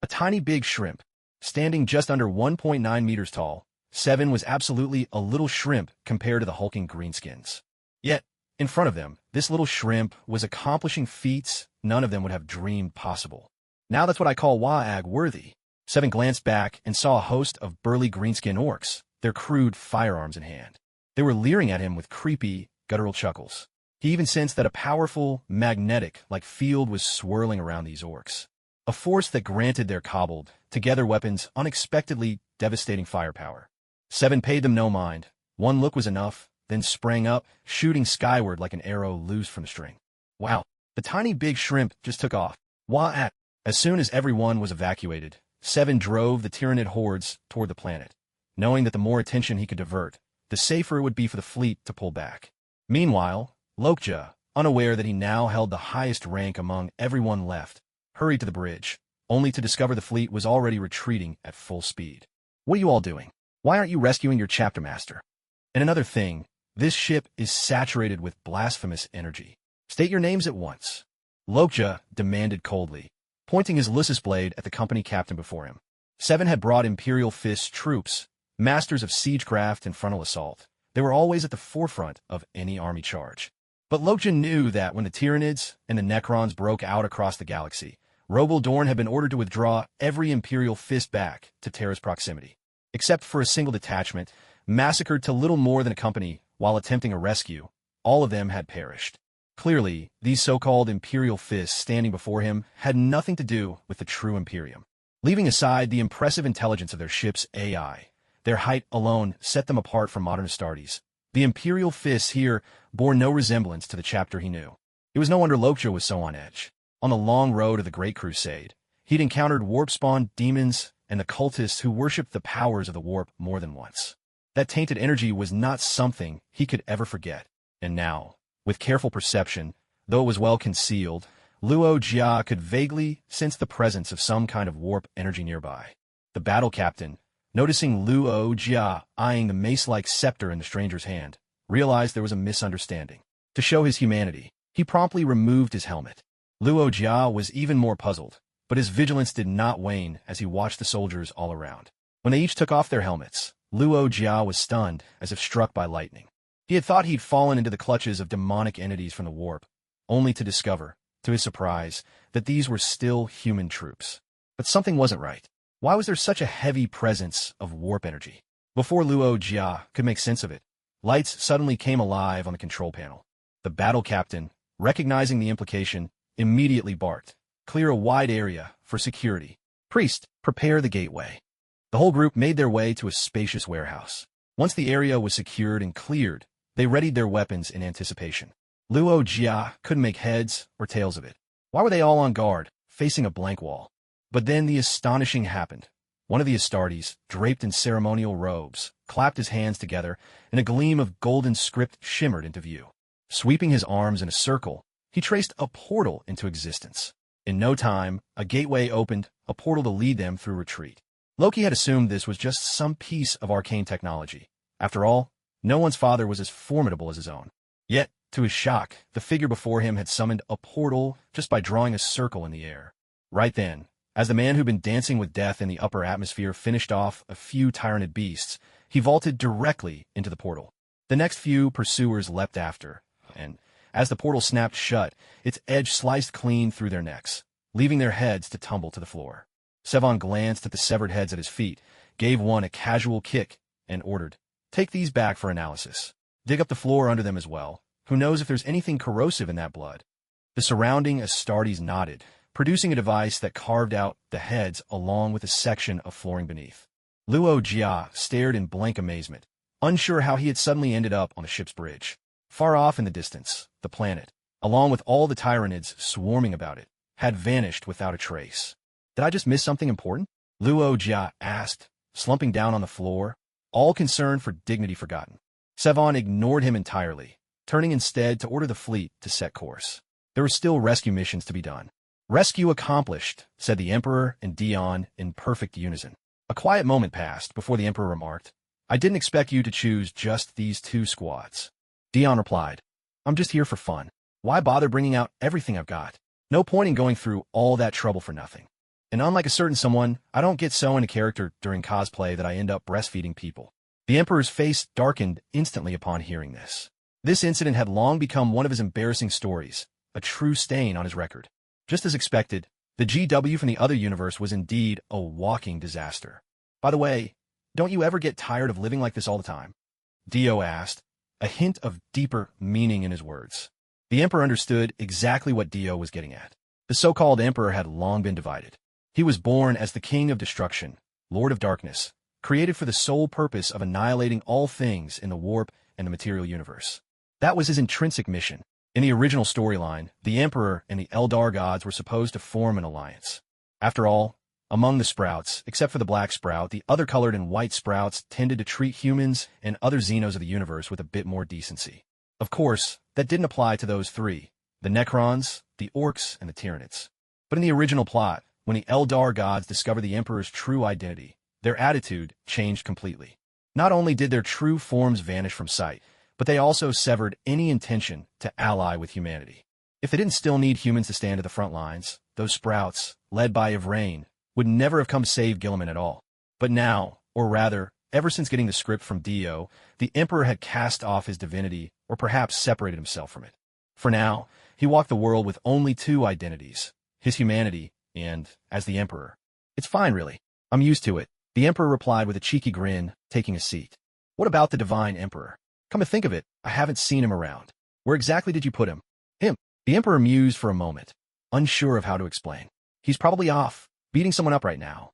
A tiny big shrimp. Standing just under 1.9 meters tall, Seven was absolutely a little shrimp compared to the hulking greenskins. Yet, in front of them, this little shrimp was accomplishing feats none of them would have dreamed possible. Now that's what I call Waag worthy. Seven glanced back and saw a host of burly greenskin orcs, their crude firearms in hand. They were leering at him with creepy, guttural chuckles. He even sensed that a powerful, magnetic-like field was swirling around these orcs. A force that granted their cobbled, together weapons unexpectedly devastating firepower. Seven paid them no mind. One look was enough, then sprang up, shooting skyward like an arrow loosed from a string. Wow, the tiny big shrimp just took off. Wah-at! As soon as everyone was evacuated, Seven drove the Tyranid hordes toward the planet, knowing that the more attention he could divert, the safer it would be for the fleet to pull back. Meanwhile, Lokja, unaware that he now held the highest rank among everyone left, hurried to the bridge, only to discover the fleet was already retreating at full speed. What are you all doing? Why aren't you rescuing your chapter master? And another thing, this ship is saturated with blasphemous energy. State your names at once. Lokja demanded coldly, pointing his Lucis blade at the company captain before him. Seven had brought Imperial Fist troops, masters of siegecraft and frontal assault. They were always at the forefront of any army charge. But Lokja knew that when the Tyranids and the Necrons broke out across the galaxy, Rogal Dorn had been ordered to withdraw every Imperial Fist back to Terra's proximity. Except for a single detachment, massacred to little more than a company while attempting a rescue, all of them had perished. Clearly, these so-called Imperial Fists standing before him had nothing to do with the true Imperium. Leaving aside the impressive intelligence of their ship's AI, their height alone set them apart from modern Astartes. The Imperial fists here bore no resemblance to the chapter he knew. It was no wonder Lokja was so on edge. On the long road of the Great Crusade, he'd encountered warp-spawned demons and the cultists who worshipped the powers of the warp more than once. That tainted energy was not something he could ever forget. And now, with careful perception, though it was well concealed, Luo Jia could vaguely sense the presence of some kind of warp energy nearby. The battle captain, noticing Luo Jia eyeing the mace-like scepter in the stranger's hand, realized there was a misunderstanding. To show his humanity, he promptly removed his helmet. Luo Jia was even more puzzled, but his vigilance did not wane as he watched the soldiers all around. When they each took off their helmets, Luo Jia was stunned as if struck by lightning. He had thought he'd fallen into the clutches of demonic entities from the warp, only to discover, to his surprise, that these were still human troops. But something wasn't right. Why was there such a heavy presence of warp energy? Before Luo Jia could make sense of it, lights suddenly came alive on the control panel. The battle captain, recognizing the implication, immediately barked, "Clear a wide area for security. Priest, prepare the gateway." The whole group made their way to a spacious warehouse. Once the area was secured and cleared, they readied their weapons in anticipation. Luo Jia couldn't make heads or tails of it. Why were they all on guard, facing a blank wall? But then the astonishing happened. One of the Astartes, draped in ceremonial robes, clapped his hands together, and a gleam of golden script shimmered into view. Sweeping his arms in a circle, he traced a portal into existence. In no time, a gateway opened, a portal to lead them through retreat. Loki had assumed this was just some piece of arcane technology. After all, no one's father was as formidable as his own. Yet, to his shock, the figure before him had summoned a portal just by drawing a circle in the air. Right then, as the man who'd been dancing with death in the upper atmosphere finished off a few tyrannid beasts, he vaulted directly into the portal. The next few pursuers leapt after, and as the portal snapped shut, its edge sliced clean through their necks, leaving their heads to tumble to the floor. Sevon glanced at the severed heads at his feet, gave one a casual kick, and ordered, "Take these back for analysis. Dig up the floor under them as well. Who knows if there's anything corrosive in that blood?" The surrounding Astartes nodded, producing a device that carved out the heads along with a section of flooring beneath. Luo Jia stared in blank amazement, unsure how he had suddenly ended up on the ship's bridge. Far off in the distance, the planet, along with all the tyrannids swarming about it, had vanished without a trace. "Did I just miss something important?" Luo Jia asked, slumping down on the floor, all concern for dignity forgotten. Sevon ignored him entirely, turning instead to order the fleet to set course. There were still rescue missions to be done. "Rescue accomplished," said the Emperor and Dion in perfect unison. A quiet moment passed before the Emperor remarked, "I didn't expect you to choose just these two squads." Dion replied, "I'm just here for fun. Why bother bringing out everything I've got? No point in going through all that trouble for nothing. And unlike a certain someone, I don't get so into character during cosplay that I end up breastfeeding people." The Emperor's face darkened instantly upon hearing this. This incident had long become one of his embarrassing stories, a true stain on his record. Just as expected, the GW from the other universe was indeed a walking disaster. "By the way, don't you ever get tired of living like this all the time?" Dio asked, a hint of deeper meaning in his words. The Emperor understood exactly what Dio was getting at. The so-called Emperor had long been divided. He was born as the King of Destruction, Lord of Darkness, created for the sole purpose of annihilating all things in the warp and the material universe. That was his intrinsic mission. In the original storyline, the Emperor and the Eldar gods were supposed to form an alliance. After all, among the sprouts, except for the black sprout, the other colored and white sprouts tended to treat humans and other Xenos of the universe with a bit more decency. Of course, that didn't apply to those three, the Necrons, the Orcs, and the Tyranids. But in the original plot, when the Eldar gods discovered the Emperor's true identity, their attitude changed completely. Not only did their true forms vanish from sight, but they also severed any intention to ally with humanity. If they didn't still need humans to stand at the front lines, those sprouts, led by Ivrain, would never have come to save Gilliman at all. But now, or rather, ever since getting the script from Dio, the Emperor had cast off his divinity, or perhaps separated himself from it. For now, he walked the world with only two identities, his humanity and as the Emperor. "It's fine, really. I'm used to it," the Emperor replied with a cheeky grin, taking a seat. "What about the Divine Emperor? Come to think of it, I haven't seen him around. Where exactly did you put him?" "Him." The Emperor mused for a moment, unsure of how to explain. "He's probably off, beating someone up right now.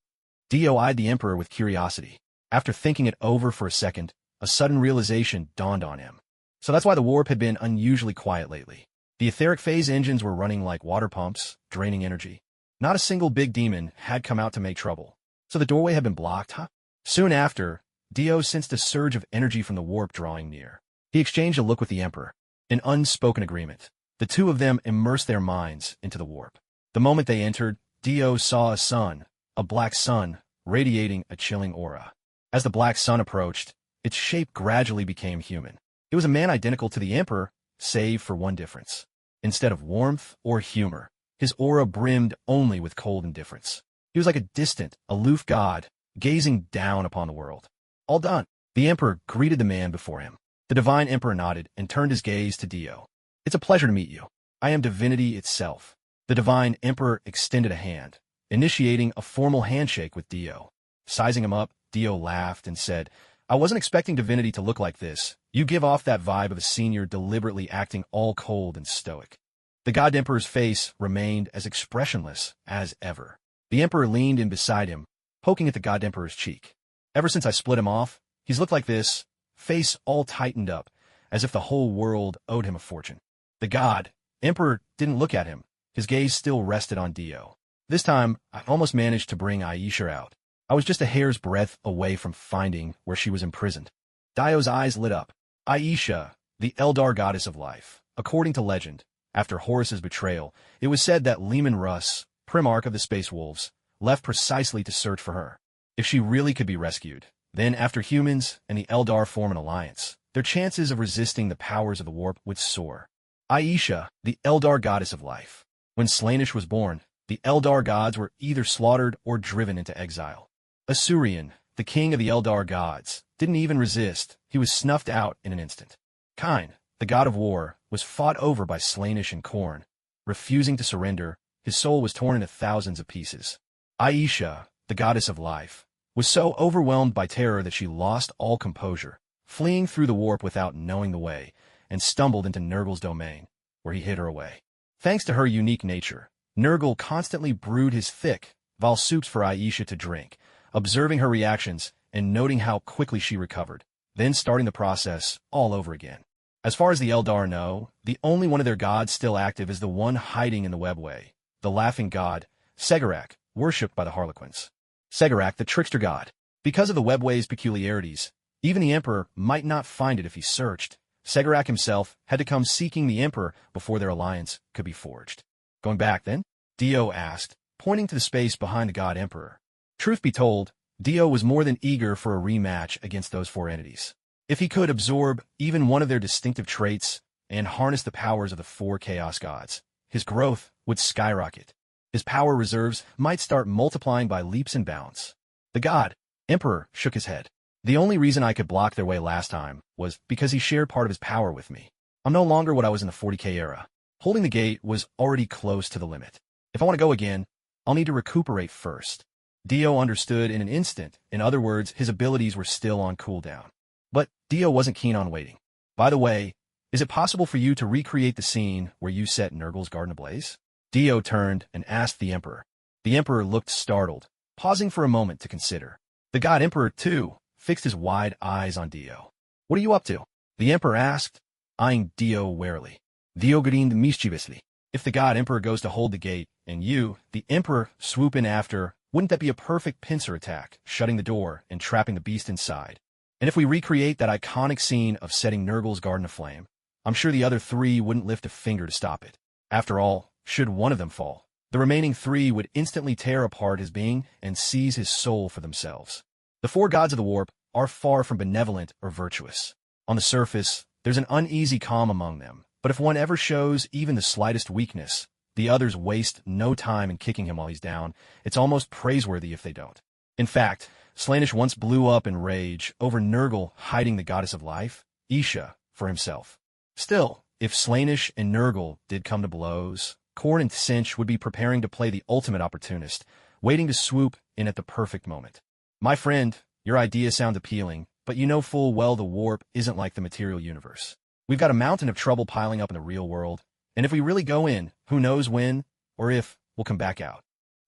Dio eyed the Emperor with curiosity. After thinking it over for a second, a sudden realization dawned on him. So that's why the warp had been unusually quiet lately. The etheric phase engines were running like water pumps, draining energy. Not a single big demon had come out to make trouble. So the doorway had been blocked, huh? Soon after, Dio sensed a surge of energy from the warp drawing near. He exchanged a look with the Emperor. An unspoken agreement. The two of them immersed their minds into the warp. The moment they entered, Dio saw a sun, a black sun, radiating a chilling aura. As the black sun approached, its shape gradually became human. It was a man identical to the Emperor, save for one difference. Instead of warmth or humor, his aura brimmed only with cold indifference. He was like a distant, aloof god, gazing down upon the world. All done. The Emperor greeted the man before him. The divine Emperor nodded and turned his gaze to Dio. It's a pleasure to meet you. I am divinity itself. The divine Emperor extended a hand, initiating a formal handshake with Dio. Sizing him up, Dio laughed and said, I wasn't expecting divinity to look like this. You give off that vibe of a senior deliberately acting all cold and stoic. The God Emperor's face remained as expressionless as ever. The Emperor leaned in beside him, poking at the God Emperor's cheek. Ever since I split him off, he's looked like this, face all tightened up, as if the whole world owed him a fortune. The God Emperor didn't look at him. His gaze still rested on Dio. This time, I almost managed to bring Aisha out. I was just a hair's breadth away from finding where she was imprisoned. Dio's eyes lit up. Aisha, the Eldar goddess of life. According to legend, after Horus's betrayal, it was said that Leman Russ, Primarch of the Space Wolves, left precisely to search for her. If she really could be rescued, then after humans and the Eldar form an alliance, their chances of resisting the powers of the warp would soar. Aisha, the Eldar goddess of life. When Slaanesh was born, the Eldar gods were either slaughtered or driven into exile. Asurion, the king of the Eldar gods, didn't even resist. He was snuffed out in an instant. Kain, the god of war, was fought over by Slaanesh and Khorne. Refusing to surrender, his soul was torn into thousands of pieces. Aisha, the goddess of life, was so overwhelmed by terror that she lost all composure, fleeing through the warp without knowing the way, and stumbled into Nurgle's domain, where he hid her away. Thanks to her unique nature, Nurgle constantly brewed his thick, Val soups for Aisha to drink, observing her reactions and noting how quickly she recovered, then starting the process all over again. As far as the Eldar know, the only one of their gods still active is the one hiding in the webway, the laughing god, Segarak, worshipped by the Harlequins. Segarak, the trickster god. Because of the webway's peculiarities, even the Emperor might not find it if he searched. Segarak himself had to come seeking the Emperor before their alliance could be forged. Going back, then? Dio asked, pointing to the space behind the god Emperor. Truth be told, Dio was more than eager for a rematch against those four entities. If he could absorb even one of their distinctive traits and harness the powers of the four Chaos Gods, his growth would skyrocket. His power reserves might start multiplying by leaps and bounds. The god Emperor shook his head. The only reason I could block their way last time was because he shared part of his power with me. I'm no longer what I was in the 40K era. Holding the gate was already close to the limit. If I want to go again, I'll need to recuperate first. Dio understood in an instant. In other words, his abilities were still on cooldown. But Dio wasn't keen on waiting. By the way, is it possible for you to recreate the scene where you set Nurgle's garden ablaze? Dio turned and asked the Emperor. The Emperor looked startled, pausing for a moment to consider. The god Emperor, too, fixed his wide eyes on Dio. What are you up to? The Emperor asked, eyeing Dio warily. Dio grinned mischievously. If the god Emperor goes to hold the gate, and you, the Emperor, swoop in after, wouldn't that be a perfect pincer attack, shutting the door and trapping the beast inside? And if we recreate that iconic scene of setting Nurgle's garden aflame, I'm sure the other three wouldn't lift a finger to stop it. After all, should one of them fall, the remaining three would instantly tear apart his being and seize his soul for themselves. The four gods of the warp are far from benevolent or virtuous. On the surface, there's an uneasy calm among them, but if one ever shows even the slightest weakness, the others waste no time in kicking him while he's down. It's almost praiseworthy if they don't. In fact, Slaanesh once blew up in rage over Nurgle hiding the goddess of life, Isha, for himself. Still, if Slaanesh and Nurgle did come to blows, Khorne and Tzeentch would be preparing to play the ultimate opportunist, waiting to swoop in at the perfect moment. My friend, your idea sounds appealing, but you know full well the warp isn't like the material universe. We've got a mountain of trouble piling up in the real world, and if we really go in, who knows when or if we'll come back out.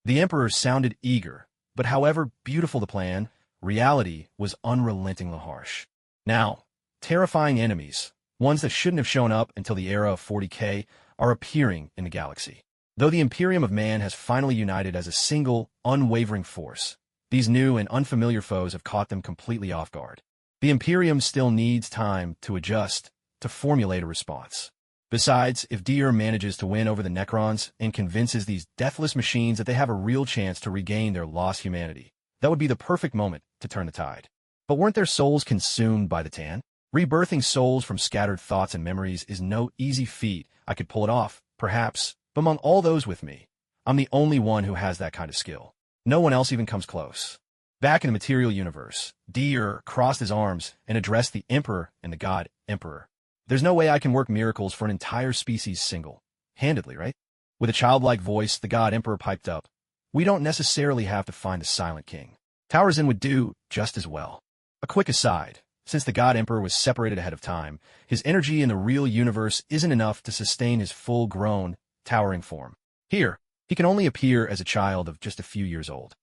The Emperor sounded eager, But however beautiful the plan, reality was unrelentingly harsh. Now, terrifying enemies, ones that shouldn't have shown up until the era of 40K, are appearing in the galaxy. Though the Imperium of Man has finally united as a single, unwavering force, these new and unfamiliar foes have caught them completely off guard. The Imperium still needs time to adjust, to formulate a response. Besides, if Dier manages to win over the Necrons and convinces these deathless machines that they have a real chance to regain their lost humanity, that would be the perfect moment to turn the tide. But weren't their souls consumed by the Tan? Rebirthing souls from scattered thoughts and memories is no easy feat. I could pull it off, perhaps, but among all those with me, I'm the only one who has that kind of skill. No one else even comes close. Back in the material universe, Dier crossed his arms and addressed the Emperor and the God Emperor. There's no way I can work miracles for an entire species single-handedly, right? With a childlike voice, the God Emperor piped up, "We don't necessarily have to find the Silent King. Towerzin would do just as well." A quick aside, since the God Emperor was separated ahead of time, his energy in the real universe isn't enough to sustain his full-grown, towering form. Here, he can only appear as a child of just a few years old.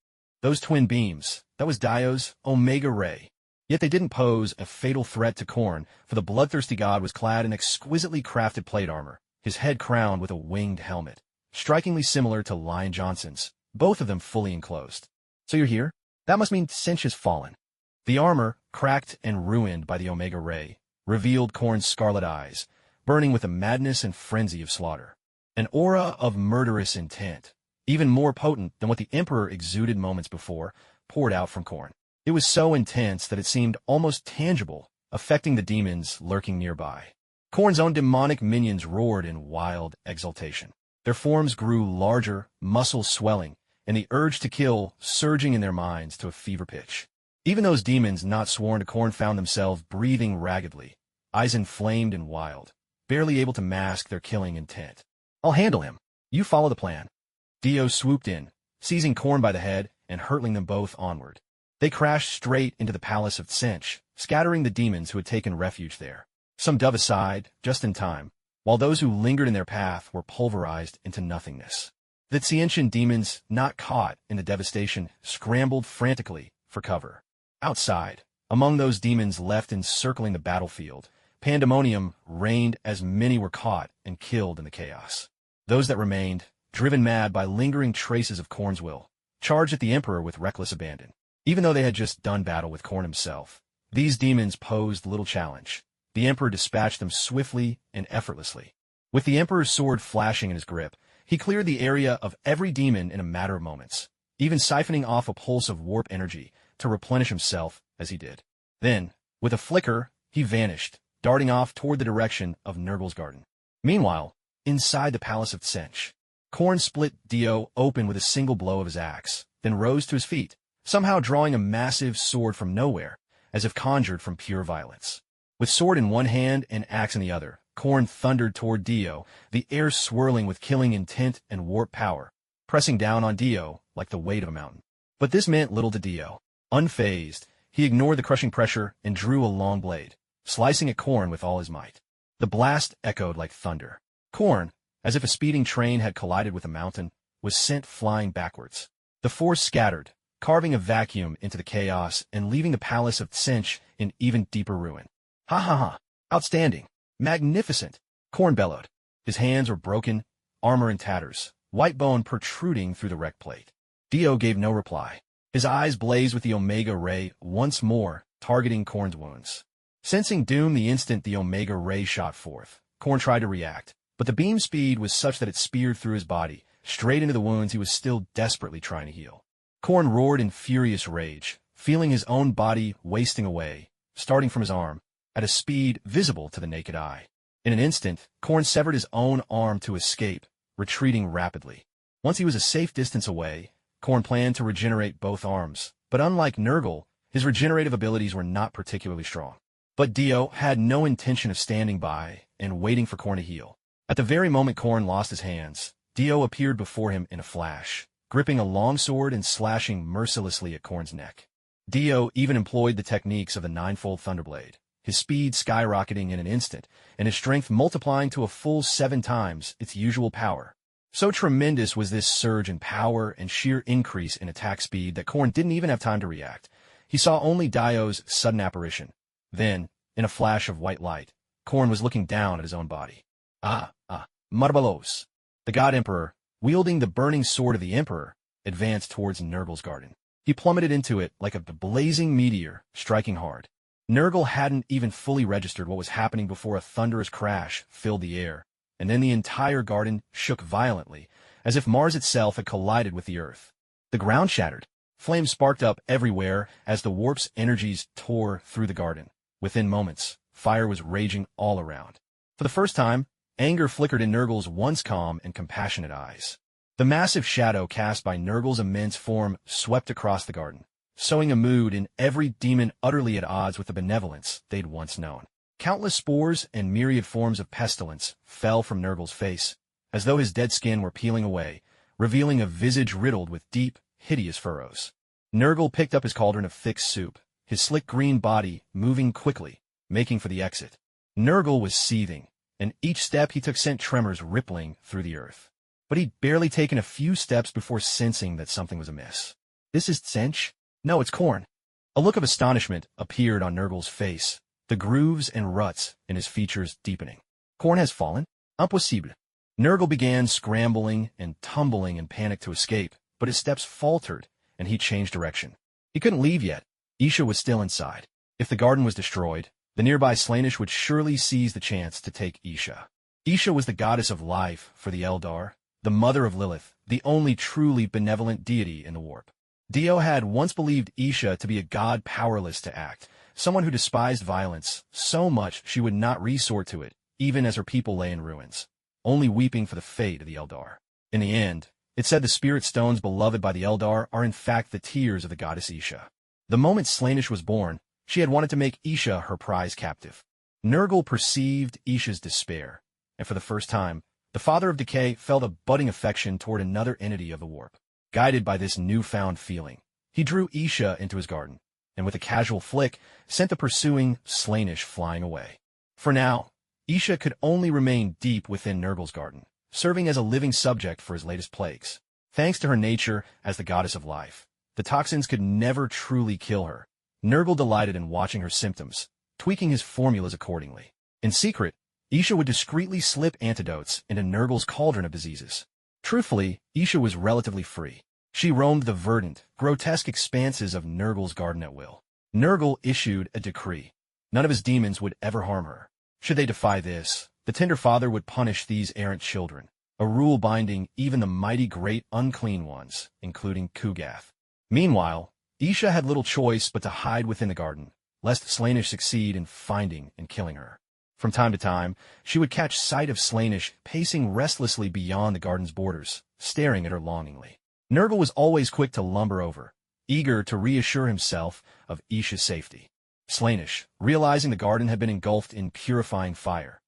Those twin beams, that was Dio's Omega Ray. Yet they didn't pose a fatal threat to Khorne, for the bloodthirsty god was clad in exquisitely crafted plate armor, his head crowned with a winged helmet, strikingly similar to Lion Johnson's, both of them fully enclosed. "So you're here? That must mean Cinch has fallen." The armor, cracked and ruined by the Omega Ray, revealed Khorne's scarlet eyes, burning with a madness and frenzy of slaughter. An aura of murderous intent, even more potent than what the Emperor exuded moments before, poured out from Khorne. It was so intense that it seemed almost tangible, affecting the demons lurking nearby. Khorne's own demonic minions roared in wild exultation. Their forms grew larger, muscles swelling, and the urge to kill surging in their minds to a fever pitch. Even those demons not sworn to Khorne found themselves breathing raggedly, eyes inflamed and wild, barely able to mask their killing intent. "I'll handle him. You follow the plan." Dio swooped in, seizing Khorne by the head and hurtling them both onward. They crashed straight into the palace of Cinch, scattering the demons who had taken refuge there. Some dove aside, just in time, while those who lingered in their path were pulverized into nothingness. The Cientian demons, not caught in the devastation, scrambled frantically for cover. Outside, among those demons left encircling the battlefield, pandemonium reigned as many were caught and killed in the chaos. Those that remained, driven mad by lingering traces of Khorne's will, charged at the Emperor with reckless abandon. Even though they had just done battle with Khorne himself, these demons posed little challenge. The Emperor dispatched them swiftly and effortlessly. With the Emperor's sword flashing in his grip, he cleared the area of every demon in a matter of moments, even siphoning off a pulse of warp energy to replenish himself as he did. Then, with a flicker, he vanished, darting off toward the direction of Nurgle's garden. Meanwhile, inside the palace of Cinch, Khorne split Dio open with a single blow of his axe, then rose to his feet, somehow drawing a massive sword from nowhere, as if conjured from pure violence. With sword in one hand and axe in the other, Khorne thundered toward Dio, the air swirling with killing intent and warp power, pressing down on Dio like the weight of a mountain. But this meant little to Dio. Unfazed, he ignored the crushing pressure and drew a long blade, slicing at Khorne with all his might. The blast echoed like thunder. Khorne, as if a speeding train had collided with a mountain, was sent flying backwards. The force scattered, carving a vacuum into the chaos and leaving the palace of Cinch in even deeper ruin. "Ha ha ha! Outstanding! Magnificent!" Khorne bellowed. His hands were broken, armor in tatters, white bone protruding through the wreck plate. Dio gave no reply. His eyes blazed with the Omega Ray once more, targeting Khorne's wounds. Sensing doom the instant the Omega Ray shot forth, Khorne tried to react, but the beam speed was such that it speared through his body, straight into the wounds he was still desperately trying to heal. Khorne roared in furious rage, feeling his own body wasting away, starting from his arm, at a speed visible to the naked eye. In an instant, Khorne severed his own arm to escape, retreating rapidly. Once he was a safe distance away, Khorne planned to regenerate both arms, but unlike Nurgle, his regenerative abilities were not particularly strong. But Dio had no intention of standing by and waiting for Khorne to heal. At the very moment Khorne lost his hands, Dio appeared before him in a flash, gripping a long sword and slashing mercilessly at Khorne's neck. Dio even employed the techniques of the ninefold Thunderblade, his speed skyrocketing in an instant, and his strength multiplying to a full 7 times its usual power. So tremendous was this surge in power and sheer increase in attack speed that Korn didn't even have time to react. He saw only Dio's sudden apparition. Then, in a flash of white light, Korn was looking down at his own body. Marbalos. The God Emperor, wielding the burning sword of the Emperor, advanced towards Nurgle's garden. He plummeted into it like a blazing meteor, striking hard. Nurgle hadn't even fully registered what was happening before a thunderous crash filled the air, and then the entire garden shook violently, as if Mars itself had collided with the Earth. The ground shattered. Flames sparked up everywhere as the warp's energies tore through the garden. Within moments, fire was raging all around. For the first time, anger flickered in Nurgle's once calm and compassionate eyes. The massive shadow cast by Nurgle's immense form swept across the garden, sowing a mood in every demon utterly at odds with the benevolence they'd once known. Countless spores and myriad forms of pestilence fell from Nurgle's face, as though his dead skin were peeling away, revealing a visage riddled with deep, hideous furrows. Nurgle picked up his cauldron of thick soup, his slick green body moving quickly, making for the exit. Nurgle was seething, and each step he took sent tremors rippling through the earth. But he'd barely taken a few steps before sensing that something was amiss. "This is Tsench? No, it's Korn." A look of astonishment appeared on Nurgle's face, the grooves and ruts in his features deepening. "Korn has fallen? Impossible." Nurgle began scrambling and tumbling in panic to escape, but his steps faltered, and he changed direction. He couldn't leave yet. Isha was still inside. If the garden was destroyed, the nearby Slaanesh would surely seize the chance to take Isha. Isha was the goddess of life for the Eldar, the mother of Lilith, the only truly benevolent deity in the warp. Dio had once believed Isha to be a god powerless to act, someone who despised violence so much she would not resort to it, even as her people lay in ruins, only weeping for the fate of the Eldar. In the end, it said the spirit stones beloved by the Eldar are in fact the tears of the goddess Isha. The moment Slaanesh was born, she had wanted to make Isha her prize captive. Nurgle perceived Isha's despair, and for the first time, the Father of Decay felt a budding affection toward another entity of the warp. Guided by this newfound feeling, he drew Isha into his garden, and with a casual flick, sent the pursuing Slaanesh flying away. For now, Isha could only remain deep within Nurgle's garden, serving as a living subject for his latest plagues. Thanks to her nature as the goddess of life, the toxins could never truly kill her. Nurgle delighted in watching her symptoms, tweaking his formulas accordingly. In secret, Isha would discreetly slip antidotes into Nurgle's cauldron of diseases. Truthfully, Isha was relatively free. She roamed the verdant, grotesque expanses of Nurgle's garden at will. Nurgle issued a decree. None of his demons would ever harm her. Should they defy this, the Tender Father would punish these errant children, a rule binding even the mighty great unclean ones, including Kugath. Meanwhile, Isha had little choice but to hide within the garden, lest Slaanesh succeed in finding and killing her. From time to time, she would catch sight of Slaanesh pacing restlessly beyond the garden's borders, staring at her longingly. Nurgle was always quick to lumber over, eager to reassure himself of Isha's safety. Slaanesh, realizing the garden had been engulfed in purifying fire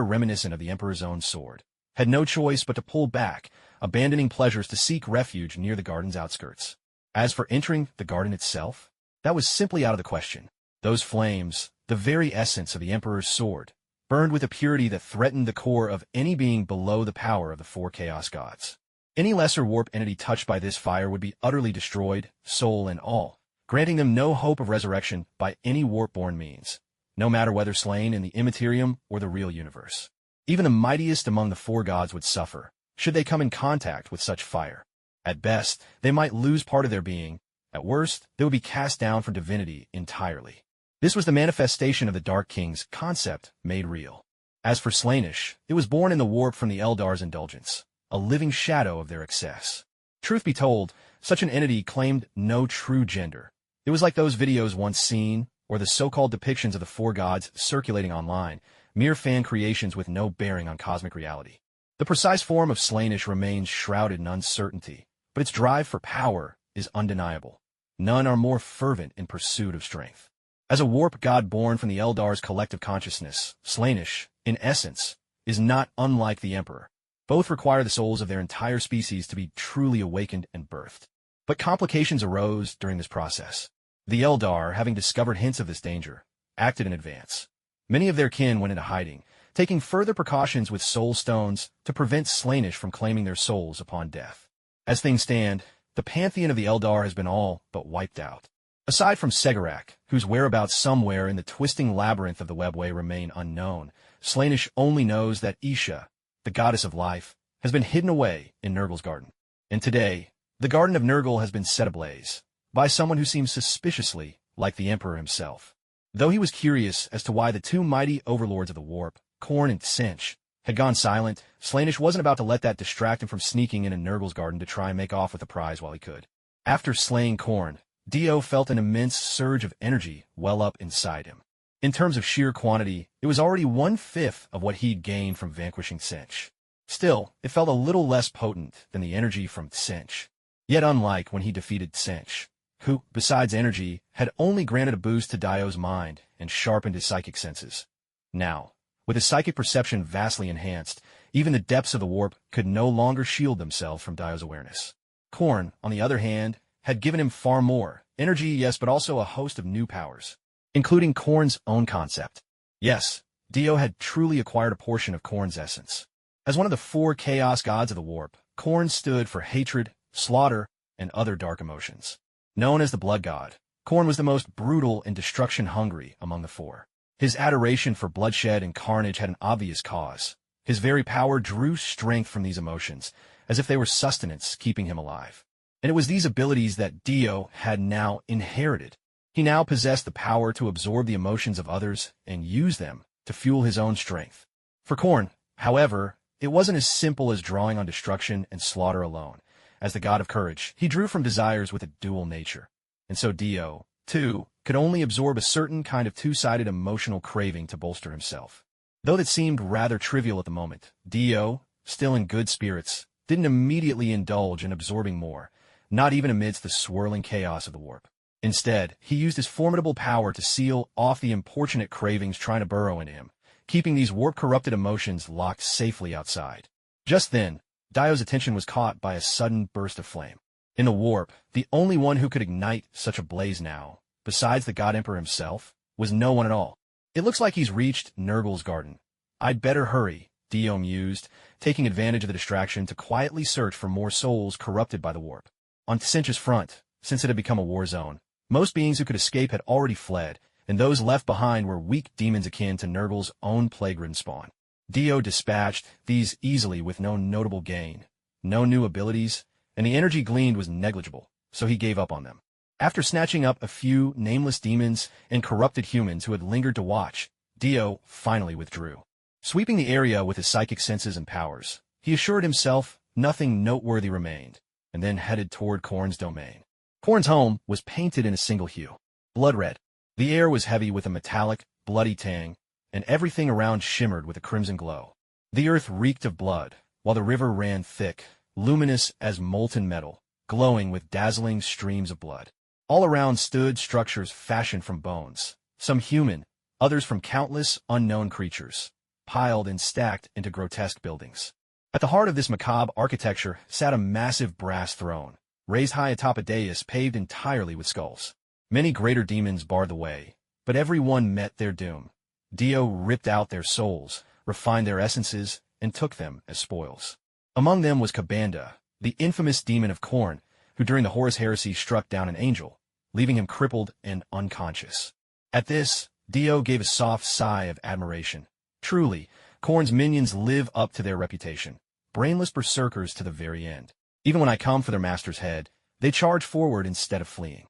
reminiscent of the Emperor's own sword, had no choice but to pull back, abandoning pleasures to seek refuge near the garden's outskirts. As for entering the garden itself, that was simply out of the question. Those flames, the very essence of the Emperor's sword, burned with a purity that threatened the core of any being below the power of the four Chaos Gods. Any lesser warp entity touched by this fire would be utterly destroyed, soul and all, granting them no hope of resurrection by any warp-born means, no matter whether slain in the immaterium or the real universe. Even the mightiest among the four gods would suffer, should they come in contact with such fire. At best, they might lose part of their being. At worst, they would be cast down from divinity entirely. This was the manifestation of the Dark King's concept made real. As for Slaanesh, it was born in the warp from the Eldar's indulgence, a living shadow of their excess. Truth be told, such an entity claimed no true gender. It was like those videos once seen, or the so-called depictions of the four gods circulating online, mere fan creations with no bearing on cosmic reality. The precise form of Slaanesh remains shrouded in uncertainty, but its drive for power is undeniable. None are more fervent in pursuit of strength. As a warp god born from the Eldar's collective consciousness, Slaanesh, in essence, is not unlike the Emperor. Both require the souls of their entire species to be truly awakened and birthed. But complications arose during this process. The Eldar, having discovered hints of this danger, acted in advance. Many of their kin went into hiding, taking further precautions with soul stones to prevent Slaanesh from claiming their souls upon death. As things stand, the pantheon of the Eldar has been all but wiped out. Aside from Segarak, whose whereabouts somewhere in the twisting labyrinth of the webway remain unknown, Slaanesh only knows that Isha, the goddess of life, has been hidden away in Nurgle's garden. And today, the Garden of Nurgle has been set ablaze by someone who seems suspiciously like the Emperor himself. Though he was curious as to why the two mighty overlords of the Warp, Khorne and Tzeentch, had gone silent, Slaanesh wasn't about to let that distract him from sneaking into Nurgle's garden to try and make off with the prize while he could. After slaying Khorne, Dio felt an immense surge of energy well up inside him. In terms of sheer quantity, it was already 1/5 of what he'd gained from vanquishing Tzeentch. Still, it felt a little less potent than the energy from Tzeentch. Yet unlike when he defeated Tzeentch, who, besides energy, had only granted a boost to Dio's mind and sharpened his psychic senses. Now, with his psychic perception vastly enhanced, even the depths of the warp could no longer shield themselves from Dio's awareness. Khorne, on the other hand, had given him far more. Energy, yes, but also a host of new powers, including Khorne's own concept. Yes, Dio had truly acquired a portion of Khorne's essence. As one of the 4 chaos gods of the warp, Khorne stood for hatred, slaughter, and other dark emotions. Known as the Blood God, Khorne was the most brutal and destruction-hungry among the 4. His adoration for bloodshed and carnage had an obvious cause. His very power drew strength from these emotions, as if they were sustenance keeping him alive. And it was these abilities that Dio had now inherited. He now possessed the power to absorb the emotions of others and use them to fuel his own strength. For Khorne, however, it wasn't as simple as drawing on destruction and slaughter alone. As the god of courage, he drew from desires with a dual nature. And so Dio, too, could only absorb a certain kind of two-sided emotional craving to bolster himself. Though that seemed rather trivial at the moment, Dio, still in good spirits, didn't immediately indulge in absorbing more, not even amidst the swirling chaos of the warp. Instead, he used his formidable power to seal off the importunate cravings trying to burrow into him, keeping these warp-corrupted emotions locked safely outside. Just then, Dio's attention was caught by a sudden burst of flame. In the warp, the only one who could ignite such a blaze now, besides the God Emperor himself, was no one at all. It looks like he's reached Nurgle's garden. I'd better hurry, Dio mused, taking advantage of the distraction to quietly search for more souls corrupted by the warp. On Tzeentch's front, since it had become a war zone, most beings who could escape had already fled, and those left behind were weak demons akin to Nurgle's own plague-ridden spawn. Dio dispatched these easily with no notable gain, no new abilities, and the energy gleaned was negligible, so he gave up on them. After snatching up a few nameless demons and corrupted humans who had lingered to watch, Dio finally withdrew. Sweeping the area with his psychic senses and powers, he assured himself nothing noteworthy remained, and then headed toward Khorne's domain. Khorne's home was painted in a single hue, blood red. The air was heavy with a metallic, bloody tang, and everything around shimmered with a crimson glow. The earth reeked of blood, while the river ran thick, luminous as molten metal, glowing with dazzling streams of blood. All around stood structures fashioned from bones, some human, others from countless unknown creatures, piled and stacked into grotesque buildings. At the heart of this macabre architecture sat a massive brass throne, raised high atop a dais paved entirely with skulls. Many greater demons barred the way, but every one met their doom. Dio ripped out their souls, refined their essences, and took them as spoils. Among them was Kabanda, the infamous demon of Khorne, who during the Horus Heresy struck down an angel, leaving him crippled and unconscious. At this, Dio gave a soft sigh of admiration. Truly, Khorne's minions live up to their reputation, brainless berserkers to the very end. Even when I come for their master's head, they charge forward instead of fleeing.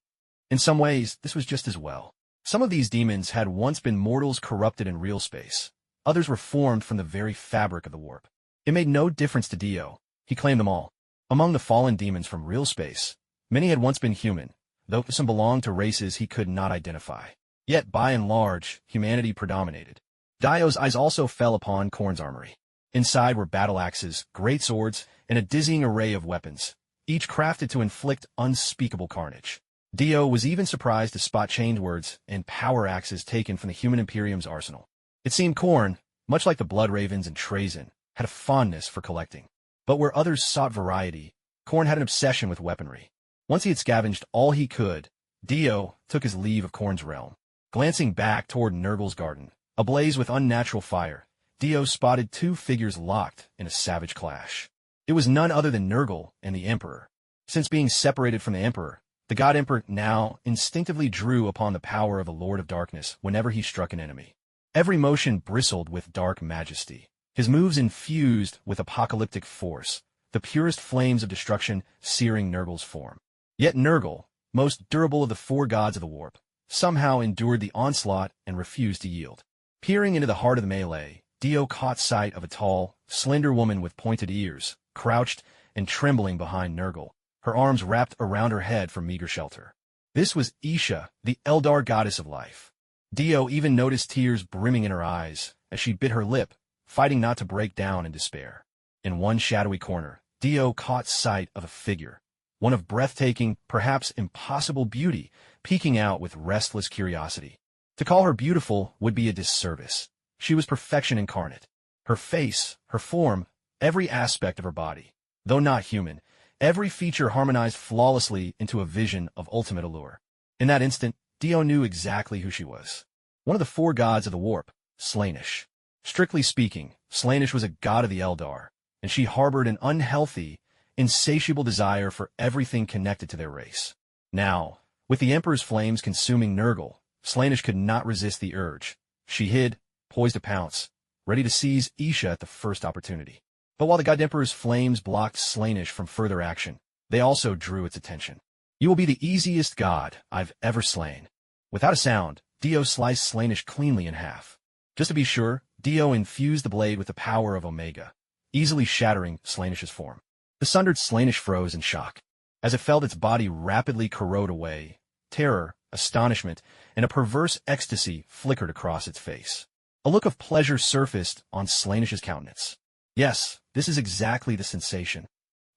In some ways, this was just as well. Some of these demons had once been mortals corrupted in real space. Others were formed from the very fabric of the warp. It made no difference to Dio. He claimed them all. Among the fallen demons from real space, many had once been human, though some belonged to races he could not identify. Yet, by and large, humanity predominated. Dio's eyes also fell upon Khorne's armory. Inside were battle axes, great swords, and a dizzying array of weapons, each crafted to inflict unspeakable carnage. Dio was even surprised to spot chained words and power axes taken from the human Imperium's arsenal. It seemed Khorne, much like the Blood Ravens and Trazyn, had a fondness for collecting. But where others sought variety, Khorne had an obsession with weaponry. Once he had scavenged all he could, Dio took his leave of Khorne's realm. Glancing back toward Nurgle's garden, ablaze with unnatural fire, Dio spotted two figures locked in a savage clash. It was none other than Nurgle and the Emperor. Since being separated from the Emperor, the God Emperor now instinctively drew upon the power of the Lord of Darkness whenever he struck an enemy. Every motion bristled with dark majesty. His moves infused with apocalyptic force, the purest flames of destruction searing Nurgle's form. Yet Nurgle, most durable of the four gods of the warp, somehow endured the onslaught and refused to yield. Peering into the heart of the melee, Dio caught sight of a tall, slender woman with pointed ears, crouched and trembling behind Nurgle, her arms wrapped around her head for meager shelter. This was Isha, the Eldar goddess of life. Dio even noticed tears brimming in her eyes as she bit her lip, fighting not to break down in despair. In one shadowy corner, Dio caught sight of a figure, one of breathtaking, perhaps impossible beauty, peeking out with restless curiosity. To call her beautiful would be a disservice. She was perfection incarnate. Her face, her form, every aspect of her body, though not human, every feature harmonized flawlessly into a vision of ultimate allure. In that instant, Dio knew exactly who she was. One of the four gods of the warp, Slaanesh. Strictly speaking, Slaanesh was a god of the Eldar, and she harbored an unhealthy, insatiable desire for everything connected to their race. Now, with the Emperor's flames consuming Nurgle, Slaanesh could not resist the urge. She hid, poised to pounce, ready to seize Isha at the first opportunity. But while the God Emperor's flames blocked Slaanesh from further action, they also drew its attention. "You will be the easiest god I've ever slain." Without a sound, Dio sliced Slaanesh cleanly in half. Just to be sure, Dio infused the blade with the power of Omega, easily shattering Slaanesh's form. The sundered Slaanesh froze in shock. As it felt its body rapidly corrode away, terror, astonishment, and a perverse ecstasy flickered across its face. A look of pleasure surfaced on Slaanesh's countenance. Yes, this is exactly the sensation.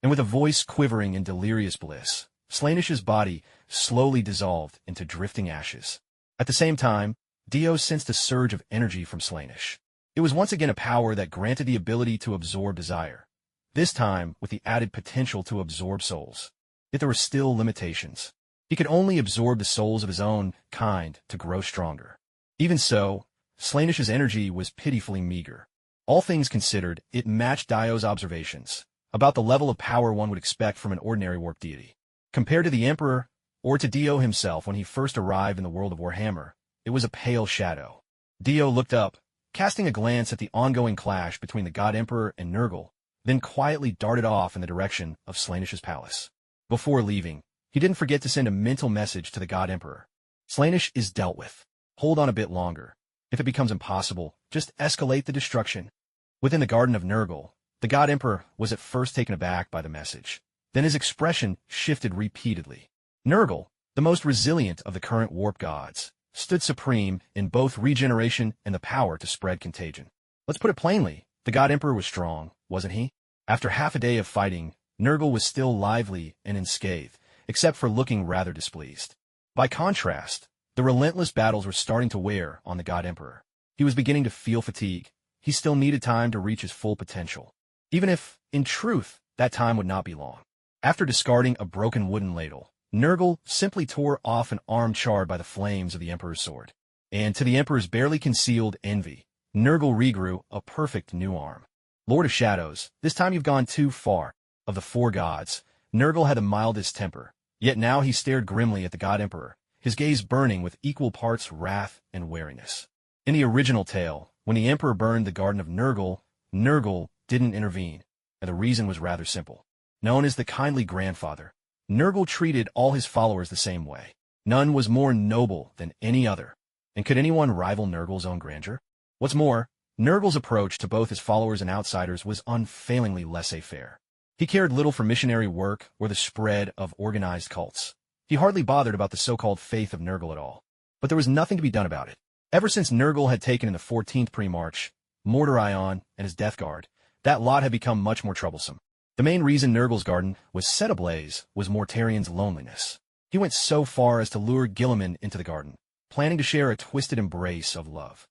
And with a voice quivering in delirious bliss, Slaanesh's body slowly dissolved into drifting ashes. At the same time, Dio sensed a surge of energy from Slaanesh. It was once again a power that granted the ability to absorb desire, this time with the added potential to absorb souls. Yet there were still limitations. He could only absorb the souls of his own kind to grow stronger. Even so, Slaanesh's energy was pitifully meager. All things considered, it matched Dio's observations about the level of power one would expect from an ordinary warp deity. Compared to the Emperor, or to Dio himself when he first arrived in the world of Warhammer, it was a pale shadow. Dio looked up, casting a glance at the ongoing clash between the God Emperor and Nurgle, then quietly darted off in the direction of Slaanesh's palace. Before leaving, he didn't forget to send a mental message to the God Emperor. "Slaanesh is dealt with. Hold on a bit longer. If it becomes impossible, just escalate the destruction." Within the Garden of Nurgle, the God Emperor was at first taken aback by the message. Then his expression shifted repeatedly. Nurgle, the most resilient of the current warp gods, stood supreme in both regeneration and the power to spread contagion. Let's put it plainly, the God Emperor was strong, wasn't he? After half a day of fighting, Nurgle was still lively and unscathed, except for looking rather displeased. By contrast, the relentless battles were starting to wear on the God Emperor. He was beginning to feel fatigue. He still needed time to reach his full potential. Even if, in truth, that time would not be long. After discarding a broken wooden ladle, Nurgle simply tore off an arm charred by the flames of the Emperor's sword. And to the Emperor's barely concealed envy, Nurgle regrew a perfect new arm. Lord of Shadows, this time you've gone too far. Of the four gods, Nurgle had the mildest temper, yet now he stared grimly at the God Emperor, his gaze burning with equal parts wrath and wariness. In the original tale, when the Emperor burned the Garden of Nurgle, Nurgle didn't intervene, and the reason was rather simple. Known as the kindly grandfather, Nurgle treated all his followers the same way. None was more noble than any other. And could anyone rival Nurgle's own grandeur? What's more, Nurgle's approach to both his followers and outsiders was unfailingly laissez-faire. He cared little for missionary work or the spread of organized cults. He hardly bothered about the so-called faith of Nurgle at all. But there was nothing to be done about it. Ever since Nurgle had taken in the 14th pre-March, Mordorion and his Death Guard, that lot had become much more troublesome. The main reason Nurgle's garden was set ablaze was Mortarion's loneliness. He went so far as to lure Guilliman into the garden, planning to share a twisted embrace of love.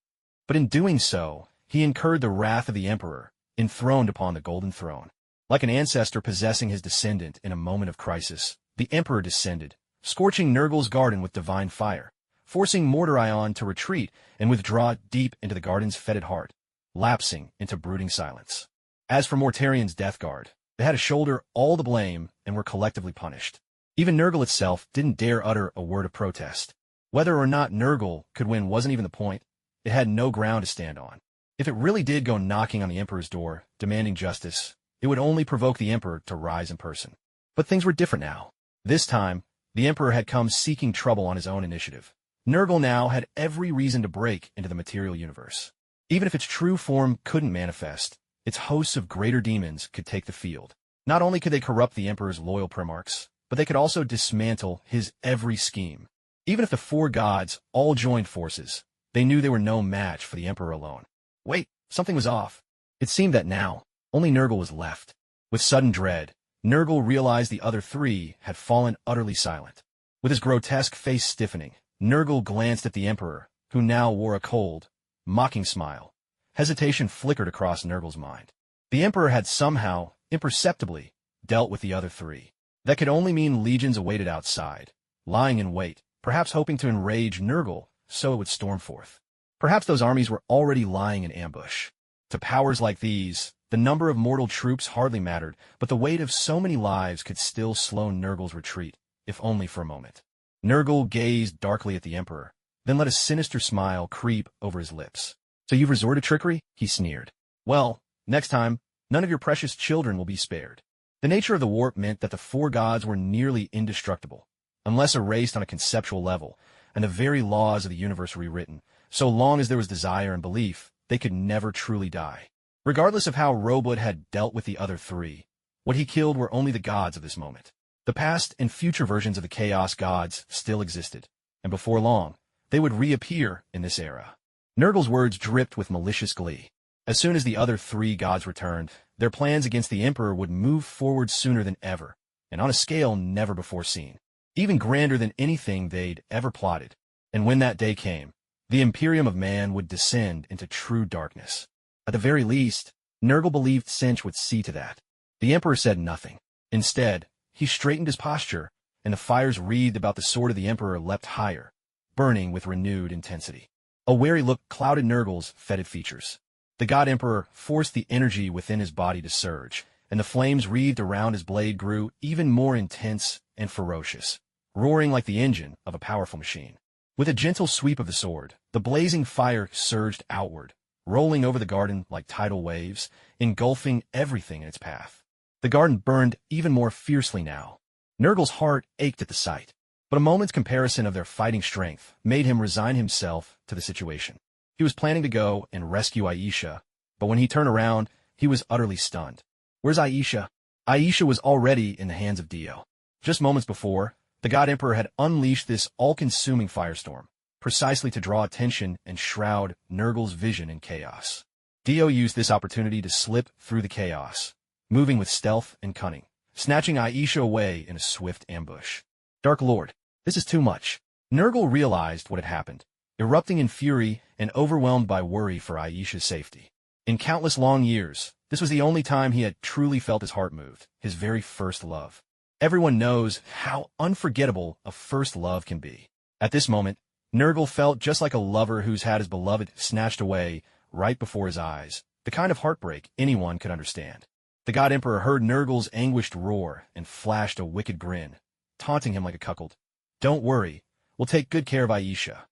But in doing so, he incurred the wrath of the Emperor, enthroned upon the Golden Throne. Like an ancestor possessing his descendant in a moment of crisis, the Emperor descended, scorching Nurgle's garden with divine fire, forcing Mordorion to retreat and withdraw deep into the garden's fetid heart. lapsing into brooding silence. As for Mortarian's Death Guard, they had to shoulder all the blame and were collectively punished. Even Nurgle itself didn't dare utter a word of protest. Whether or not Nurgle could win wasn't even the point. It had no ground to stand on. If it really did go knocking on the Emperor's door, demanding justice, it would only provoke the Emperor to rise in person. But things were different now. This time, the Emperor had come seeking trouble on his own initiative. Nurgle now had every reason to break into the material universe. Even if its true form couldn't manifest, its hosts of greater demons could take the field. Not only could they corrupt the Emperor's loyal primarchs, but they could also dismantle his every scheme. Even if the four gods all joined forces, they knew they were no match for the Emperor alone. Wait, something was off. It seemed that now, only Nurgle was left. With sudden dread, Nurgle realized the other three had fallen utterly silent. With his grotesque face stiffening, Nurgle glanced at the Emperor, who now wore a cold, mocking smile. Hesitation flickered across Nurgle's mind. The Emperor had somehow, imperceptibly, dealt with the other three. That could only mean legions awaited outside, lying in wait, perhaps hoping to enrage Nurgle so it would storm forth. Perhaps those armies were already lying in ambush. To powers like these, the number of mortal troops hardly mattered, but the weight of so many lives could still slow Nurgle's retreat, if only for a moment. Nurgle gazed darkly at the Emperor, then let a sinister smile creep over his lips. So you've resorted to trickery? He sneered. Well, next time, none of your precious children will be spared. The nature of the warp meant that the four gods were nearly indestructible, unless erased on a conceptual level, and the very laws of the universe rewritten. So long as there was desire and belief, they could never truly die. Regardless of how Robot had dealt with the other three, what he killed were only the gods of this moment. The past and future versions of the Chaos gods still existed, and before long, they would reappear in this era. Nurgle's words dripped with malicious glee. As soon as the other three gods returned, their plans against the Emperor would move forward sooner than ever, and on a scale never before seen, even grander than anything they'd ever plotted. And when that day came, the Imperium of Man would descend into true darkness. At the very least, Nurgle believed Cinch would see to that. The Emperor said nothing. Instead, he straightened his posture, and the fires wreathed about the sword of the Emperor leapt higher, burning with renewed intensity. A wary look clouded Nurgle's fetid features. The God Emperor forced the energy within his body to surge, and the flames wreathed around his blade grew even more intense and ferocious, roaring like the engine of a powerful machine. With a gentle sweep of the sword, the blazing fire surged outward, rolling over the garden like tidal waves, engulfing everything in its path. The garden burned even more fiercely now. Nurgle's heart ached at the sight, but a moment's comparison of their fighting strength made him resign himself to the situation. He was planning to go and rescue Aisha, but when he turned around, he was utterly stunned. Where's Aisha? Aisha was already in the hands of Dio. Just moments before, the God Emperor had unleashed this all-consuming firestorm, precisely to draw attention and shroud Nurgle's vision in chaos. Dio used this opportunity to slip through the chaos, moving with stealth and cunning, snatching Aisha away in a swift ambush. Dark Lord, this is too much. Nurgle realized what had happened, erupting in fury and overwhelmed by worry for Aisha's safety. In countless long years, this was the only time he had truly felt his heart moved, his very first love. Everyone knows how unforgettable a first love can be. At this moment, Nurgle felt just like a lover who's had his beloved snatched away right before his eyes, the kind of heartbreak anyone could understand. The God Emperor heard Nurgle's anguished roar and flashed a wicked grin, taunting him like a cuckold. Don't worry, we'll take good care of Aisha.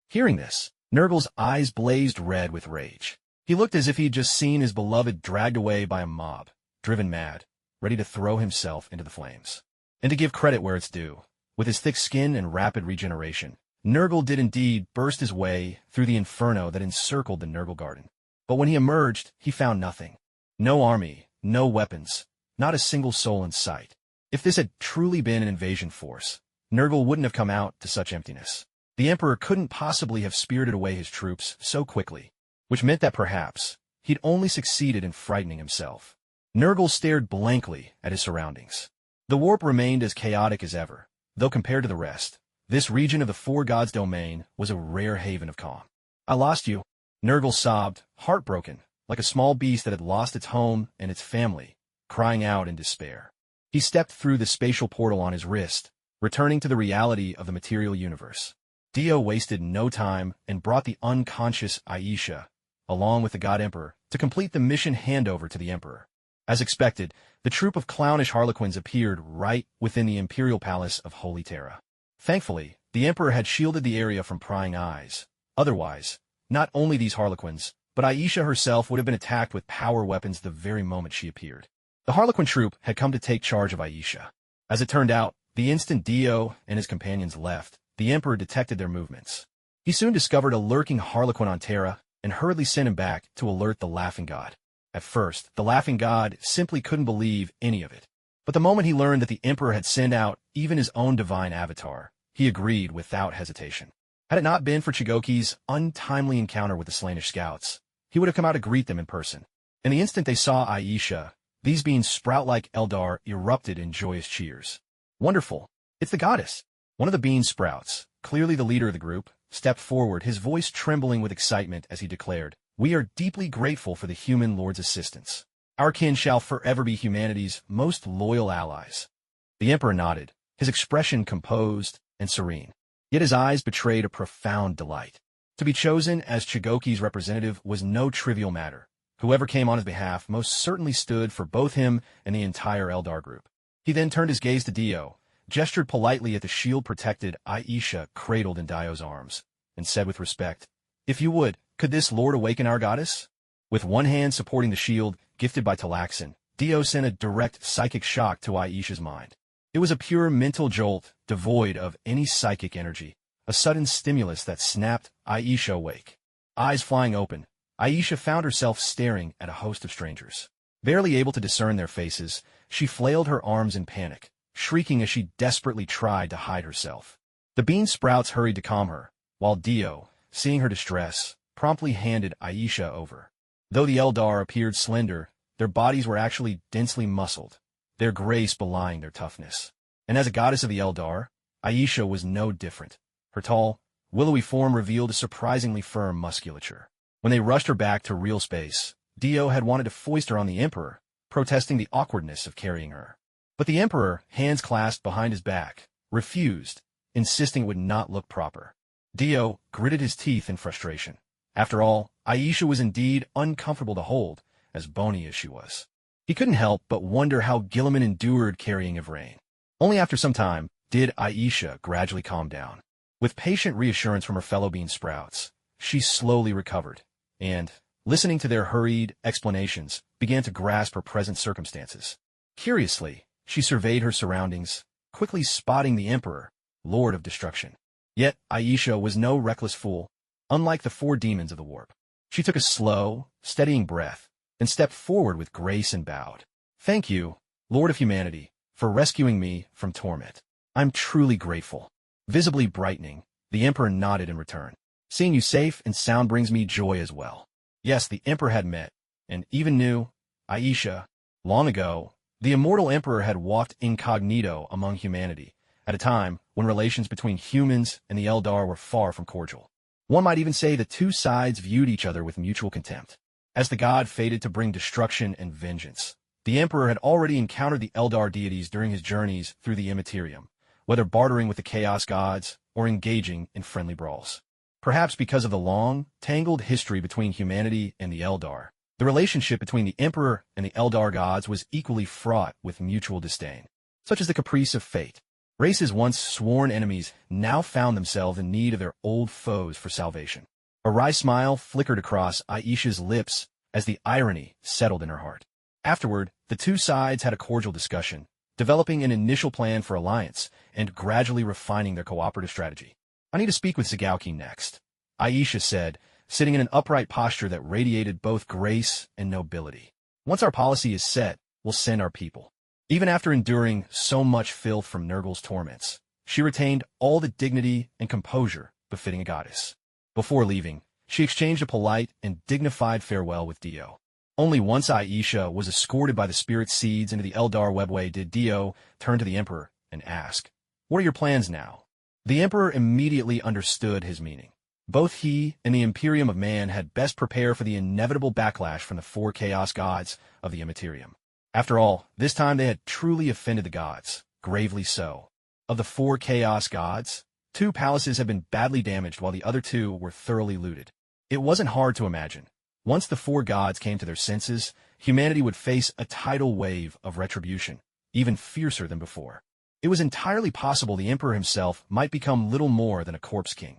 Hearing this, Nurgle's eyes blazed red with rage. He looked as if he'd just seen his beloved dragged away by a mob, driven mad, ready to throw himself into the flames. And to give credit where it's due, with his thick skin and rapid regeneration, Nurgle did indeed burst his way through the inferno that encircled the Nurgle Garden. But when he emerged, he found nothing. No army, no weapons, not a single soul in sight. If this had truly been an invasion force, Nurgle wouldn't have come out to such emptiness. The Emperor couldn't possibly have spirited away his troops so quickly, which meant that perhaps he'd only succeeded in frightening himself. Nurgle stared blankly at his surroundings. The warp remained as chaotic as ever, though compared to the rest, this region of the Four Gods' domain was a rare haven of calm. I lost you. Nurgle sobbed, heartbroken, like a small beast that had lost its home and its family, crying out in despair. He stepped through the spatial portal on his wrist, returning to the reality of the material universe. Dio wasted no time and brought the unconscious Aisha, along with the God Emperor, to complete the mission handover to the Emperor. As expected, the troop of clownish harlequins appeared right within the imperial palace of Holy Terra. Thankfully, the Emperor had shielded the area from prying eyes. Otherwise, not only these harlequins, but Aisha herself would have been attacked with power weapons the very moment she appeared. The harlequin troop had come to take charge of Aisha. As it turned out, the instant Dio and his companions left, the Emperor detected their movements. He soon discovered a lurking harlequin on Terra and hurriedly sent him back to alert the Laughing God. At first, the Laughing God simply couldn't believe any of it. But the moment he learned that the Emperor had sent out even his own divine avatar, he agreed without hesitation. Had it not been for Chigoki's untimely encounter with the Slanish scouts, he would have come out to greet them in person. In the instant they saw Aisha, these beings sprout-like Eldar erupted in joyous cheers. Wonderful! It's the goddess! One of the bean sprouts, clearly the leader of the group, stepped forward, his voice trembling with excitement as he declared, "We are deeply grateful for the human lord's assistance. Our kin shall forever be humanity's most loyal allies." The Emperor nodded, his expression composed and serene. Yet his eyes betrayed a profound delight. To be chosen as Chigoki's representative was no trivial matter. Whoever came on his behalf most certainly stood for both him and the entire Eldar group. He then turned his gaze to Dio, gestured politely at the shield-protected Aisha cradled in Dio's arms, and said with respect, "If you would, could this lord awaken our goddess?" With one hand supporting the shield gifted by Talaxin, Dio sent a direct psychic shock to Aisha's mind. It was a pure mental jolt, devoid of any psychic energy, a sudden stimulus that snapped Aisha awake. Eyes flying open, Aisha found herself staring at a host of strangers. Barely able to discern their faces, she flailed her arms in panic, shrieking as she desperately tried to hide herself. The bean sprouts hurried to calm her, while Dio, seeing her distress, promptly handed Aisha over. Though the Eldar appeared slender, their bodies were actually densely muscled, their grace belying their toughness. And as a goddess of the Eldar, Aisha was no different. Her tall, willowy form revealed a surprisingly firm musculature. When they rushed her back to real space, Dio had wanted to foist her on the Emperor, protesting the awkwardness of carrying her. But the Emperor, hands clasped behind his back, refused, insisting it would not look proper. Dio gritted his teeth in frustration. After all, Aisha was indeed uncomfortable to hold, as bony as she was. He couldn't help but wonder how Gilliman endured carrying Ivrain. Only after some time did Aisha gradually calm down. With patient reassurance from her fellow bean sprouts, she slowly recovered, and, listening to their hurried explanations, began to grasp her present circumstances. Curiously, she surveyed her surroundings, quickly spotting the Emperor, Lord of Destruction. Yet Aisha was no reckless fool. Unlike the four demons of the warp, she took a slow, steadying breath, then stepped forward with grace and bowed. "Thank you, Lord of Humanity, for rescuing me from torment. I'm truly grateful." Visibly brightening, the Emperor nodded in return. "Seeing you safe and sound brings me joy as well." Yes, the Emperor had met, and even knew, Aisha. Long ago, the immortal Emperor had walked incognito among humanity, at a time when relations between humans and the Eldar were far from cordial. One might even say the two sides viewed each other with mutual contempt. As the god fated to bring destruction and vengeance, the Emperor had already encountered the Eldar deities during his journeys through the Immaterium, whether bartering with the Chaos gods or engaging in friendly brawls. Perhaps because of the long, tangled history between humanity and the Eldar, the relationship between the Emperor and the Eldar gods was equally fraught with mutual disdain. Such as the caprice of fate. Races once sworn enemies now found themselves in need of their old foes for salvation. A wry smile flickered across Aisha's lips as the irony settled in her heart. Afterward, the two sides had a cordial discussion, developing an initial plan for alliance and gradually refining their cooperative strategy. "I need to speak with Zagauki next," Aisha said, sitting in an upright posture that radiated both grace and nobility. "Once our policy is set, we'll send our people." Even after enduring so much filth from Nurgle's torments, she retained all the dignity and composure befitting a goddess. Before leaving, she exchanged a polite and dignified farewell with Dio. Only once Aisha was escorted by the spirit seeds into the Eldar webway did Dio turn to the Emperor and ask, "What are your plans now?" The Emperor immediately understood his meaning. Both he and the Imperium of Man had best prepare for the inevitable backlash from the four Chaos gods of the Immaterium. After all, this time they had truly offended the gods, gravely so. Of the four Chaos gods, 2 palaces had been badly damaged while the other 2 were thoroughly looted. It wasn't hard to imagine. Once the four gods came to their senses, humanity would face a tidal wave of retribution, even fiercer than before. It was entirely possible the emperor himself might become little more than a corpse king,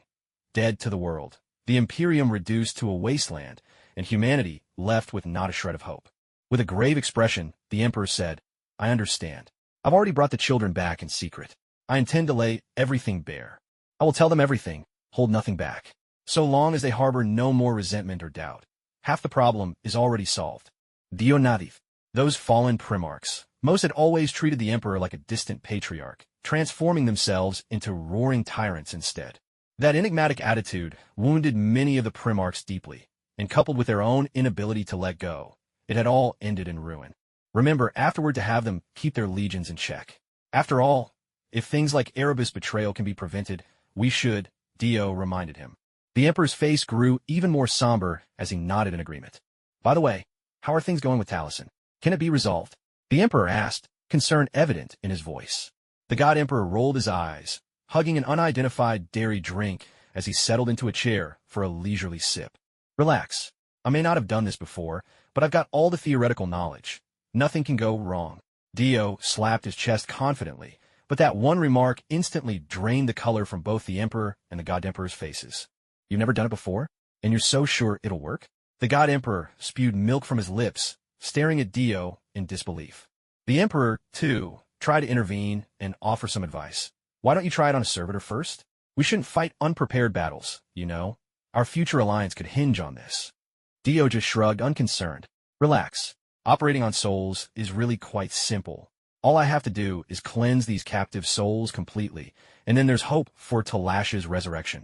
dead to the world, the Imperium reduced to a wasteland, and humanity left with not a shred of hope. With a grave expression, the emperor said, "I understand. I've already brought the children back in secret. I intend to lay everything bare. I will tell them everything, hold nothing back. So long as they harbor no more resentment or doubt. Half the problem is already solved." Dionadith. Those fallen primarchs. Most had always treated the emperor like a distant patriarch, transforming themselves into roaring tyrants instead. That enigmatic attitude wounded many of the primarchs deeply, and coupled with their own inability to let go, it had all ended in ruin. Remember afterward to have them keep their legions in check. After all, if things like Erebus betrayal can be prevented, we should, Dio reminded him. The emperor's face grew even more somber as he nodded in agreement. By the way, how are things going with Taliesin? Can it be resolved? The emperor asked, concern evident in his voice. The god emperor rolled his eyes, hugging an unidentified dairy drink as he settled into a chair for a leisurely sip. Relax. I may not have done this before, but I've got all the theoretical knowledge. Nothing can go wrong. Dio slapped his chest confidently, but that one remark instantly drained the color from both the emperor and the god emperor's faces. You've never done it before? And you're so sure it'll work? The god emperor spewed milk from his lips, staring at Dio in disbelief. The emperor, too, tried to intervene and offer some advice. Why don't you try it on a servitor first? We shouldn't fight unprepared battles, you know? Our future alliance could hinge on this. Dio just shrugged, unconcerned. Relax. Operating on souls is really quite simple. All I have to do is cleanse these captive souls completely, and then there's hope for Talash's resurrection.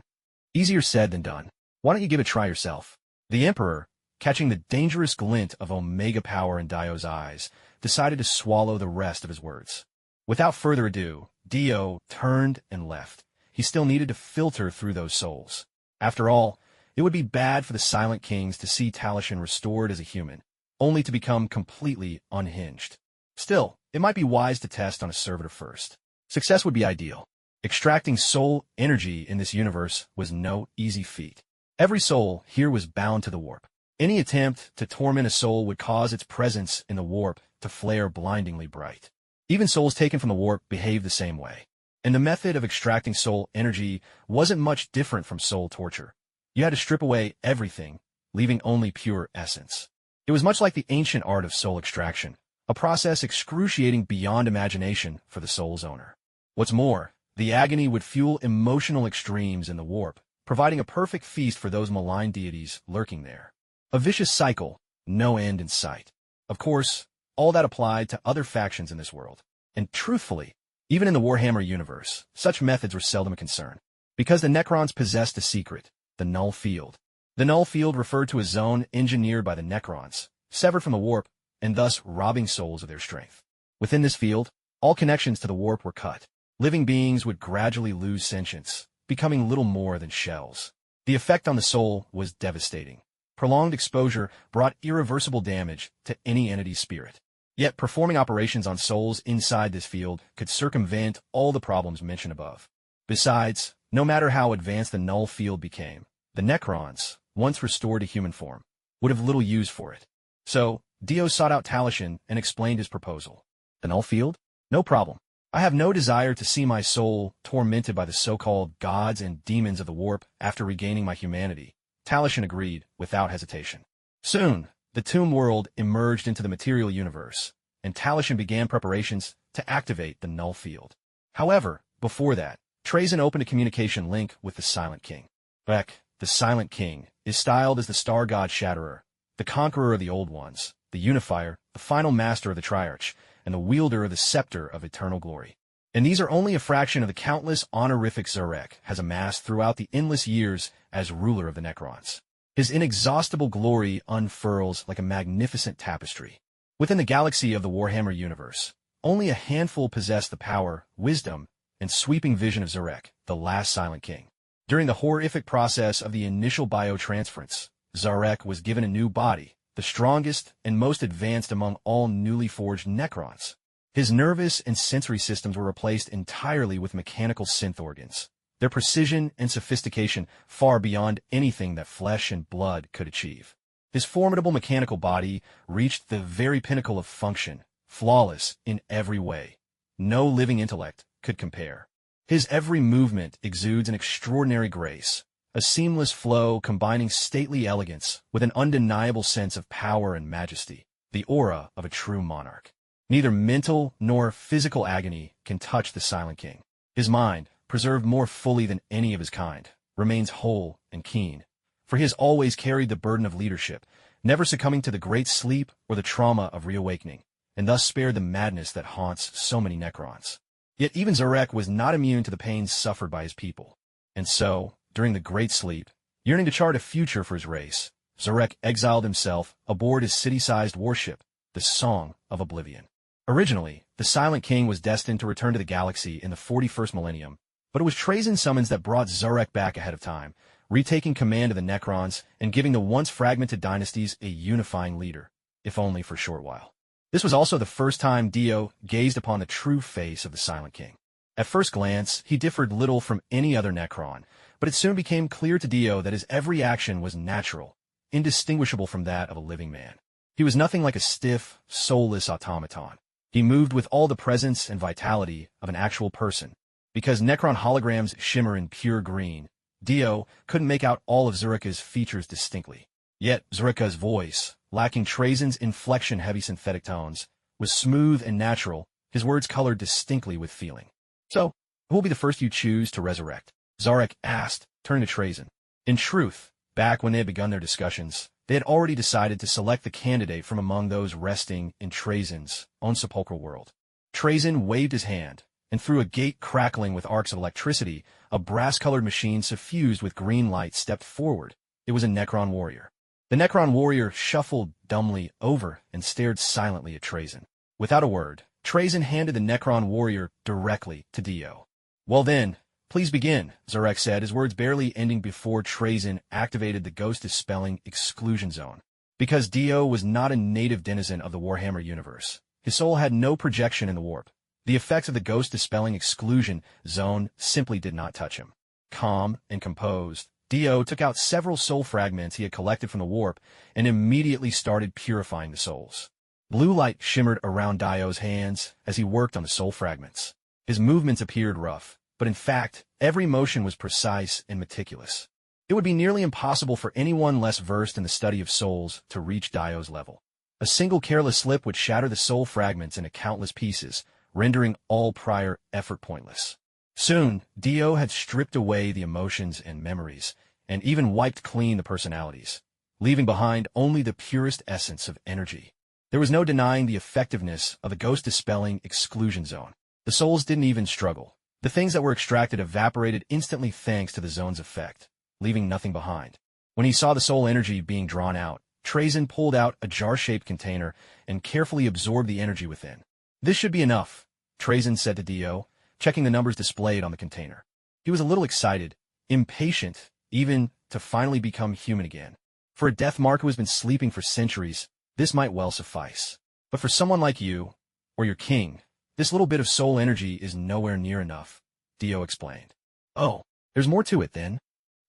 Easier said than done. Why don't you give it a try yourself? The emperor, catching the dangerous glint of Omega power in Dio's eyes, decided to swallow the rest of his words. Without further ado, Dio turned and left. He still needed to filter through those souls. After all, it would be bad for the Silent Kings to see Taliesin restored as a human, only to become completely unhinged. Still, it might be wise to test on a servitor first. Success would be ideal. Extracting soul energy in this universe was no easy feat. Every soul here was bound to the warp. Any attempt to torment a soul would cause its presence in the warp to flare blindingly bright. Even souls taken from the warp behaved the same way. And the method of extracting soul energy wasn't much different from soul torture. You had to strip away everything, leaving only pure essence. It was much like the ancient art of soul extraction, a process excruciating beyond imagination for the soul's owner. What's more, the agony would fuel emotional extremes in the warp, providing a perfect feast for those malign deities lurking there. A vicious cycle, no end in sight. Of course, all that applied to other factions in this world. And truthfully, even in the Warhammer universe, such methods were seldom a concern. Because the Necrons possessed a secret, the Null Field. The Null Field referred to a zone engineered by the Necrons, severed from the warp, and thus robbing souls of their strength. Within this field, all connections to the warp were cut. Living beings would gradually lose sentience, becoming little more than shells. The effect on the soul was devastating. Prolonged exposure brought irreversible damage to any entity's spirit. Yet performing operations on souls inside this field could circumvent all the problems mentioned above. Besides, no matter how advanced the Null Field became, the Necrons, once restored to human form, would have little use for it. So, Dio sought out Taliesin and explained his proposal. The Null Field? No problem. I have no desire to see my soul tormented by the so-called gods and demons of the warp after regaining my humanity. Taliesin agreed without hesitation. Soon, the tomb world emerged into the material universe, and Taliesin began preparations to activate the Null Field. However, before that, Trazyn opened a communication link with the Silent King. Beck, the Silent King, is styled as the Star God Shatterer, the conqueror of the Old Ones, the unifier, the final master of the Triarch, and the wielder of the scepter of eternal glory. And these are only a fraction of the countless honorifics Zarek has amassed throughout the endless years as ruler of the Necrons. His inexhaustible glory unfurls like a magnificent tapestry. Within the galaxy of the Warhammer universe, only a handful possess the power, wisdom, and sweeping vision of Zarek, the last Silent King. During the horrific process of the initial biotransference, Zarek was given a new body, the strongest and most advanced among all newly forged Necrons. His nervous and sensory systems were replaced entirely with mechanical synth organs, their precision and sophistication far beyond anything that flesh and blood could achieve. His formidable mechanical body reached the very pinnacle of function, flawless in every way. No living intellect could compare. His every movement exudes an extraordinary grace, a seamless flow combining stately elegance with an undeniable sense of power and majesty, the aura of a true monarch. Neither mental nor physical agony can touch the Silent King. His mind, preserved more fully than any of his kind, remains whole and keen, for he has always carried the burden of leadership, never succumbing to the great sleep or the trauma of reawakening, and thus spared the madness that haunts so many Necrons. Yet even Zarek was not immune to the pains suffered by his people. And so, during the Great Sleep, yearning to chart a future for his race, Zarek exiled himself aboard his city-sized warship, the Song of Oblivion. Originally, the Silent King was destined to return to the galaxy in the 41st millennium, but it was Trajan's summons that brought Zarek back ahead of time, retaking command of the Necrons and giving the once fragmented dynasties a unifying leader, if only for a short while. This was also the first time Dio gazed upon the true face of the Silent King. At first glance, he differed little from any other Necron, but it soon became clear to Dio that his every action was natural, indistinguishable from that of a living man. He was nothing like a stiff, soulless automaton. He moved with all the presence and vitality of an actual person. Because Necron holograms shimmer in pure green, Dio couldn't make out all of Zurica's features distinctly. Yet Zurica's voice, lacking Trajan's inflection-heavy synthetic tones, was smooth and natural, his words colored distinctly with feeling. "So, who will be the first you choose to resurrect?" Zarek asked, turning to Trajan. In truth, back when they had begun their discussions, they had already decided to select the candidate from among those resting in Trajan's own sepulchral world. Trajan waved his hand, and through a gate crackling with arcs of electricity, a brass-colored machine suffused with green light stepped forward. It was a Necron warrior. The Necron warrior shuffled dumbly over and stared silently at Trajan. Without a word, Trajan handed the Necron warrior directly to Dio. "Well then, please begin," Zarek said, his words barely ending before Trajan activated the ghost-dispelling exclusion zone. Because Dio was not a native denizen of the Warhammer universe, his soul had no projection in the warp. The effects of the ghost-dispelling exclusion zone simply did not touch him. Calm and composed, Dio took out several soul fragments he had collected from the warp and immediately started purifying the souls. Blue light shimmered around Dio's hands as he worked on the soul fragments. His movements appeared rough, but in fact, every motion was precise and meticulous. It would be nearly impossible for anyone less versed in the study of souls to reach Dio's level. A single careless slip would shatter the soul fragments into countless pieces, rendering all prior effort pointless. Soon, Dio had stripped away the emotions and memories, and even wiped clean the personalities, leaving behind only the purest essence of energy. There was no denying the effectiveness of the ghost-dispelling exclusion zone. The souls didn't even struggle. The things that were extracted evaporated instantly thanks to the zone's effect, leaving nothing behind. When he saw the soul energy being drawn out, Trajan pulled out a jar-shaped container and carefully absorbed the energy within. "This should be enough," Trajan said to Dio, checking the numbers displayed on the container. He was a little excited, impatient, even to finally become human again. For a death mark who has been sleeping for centuries, this might well suffice. But for someone like you, or your king, this little bit of soul energy is nowhere near enough, Dio explained. "Oh, there's more to it then?"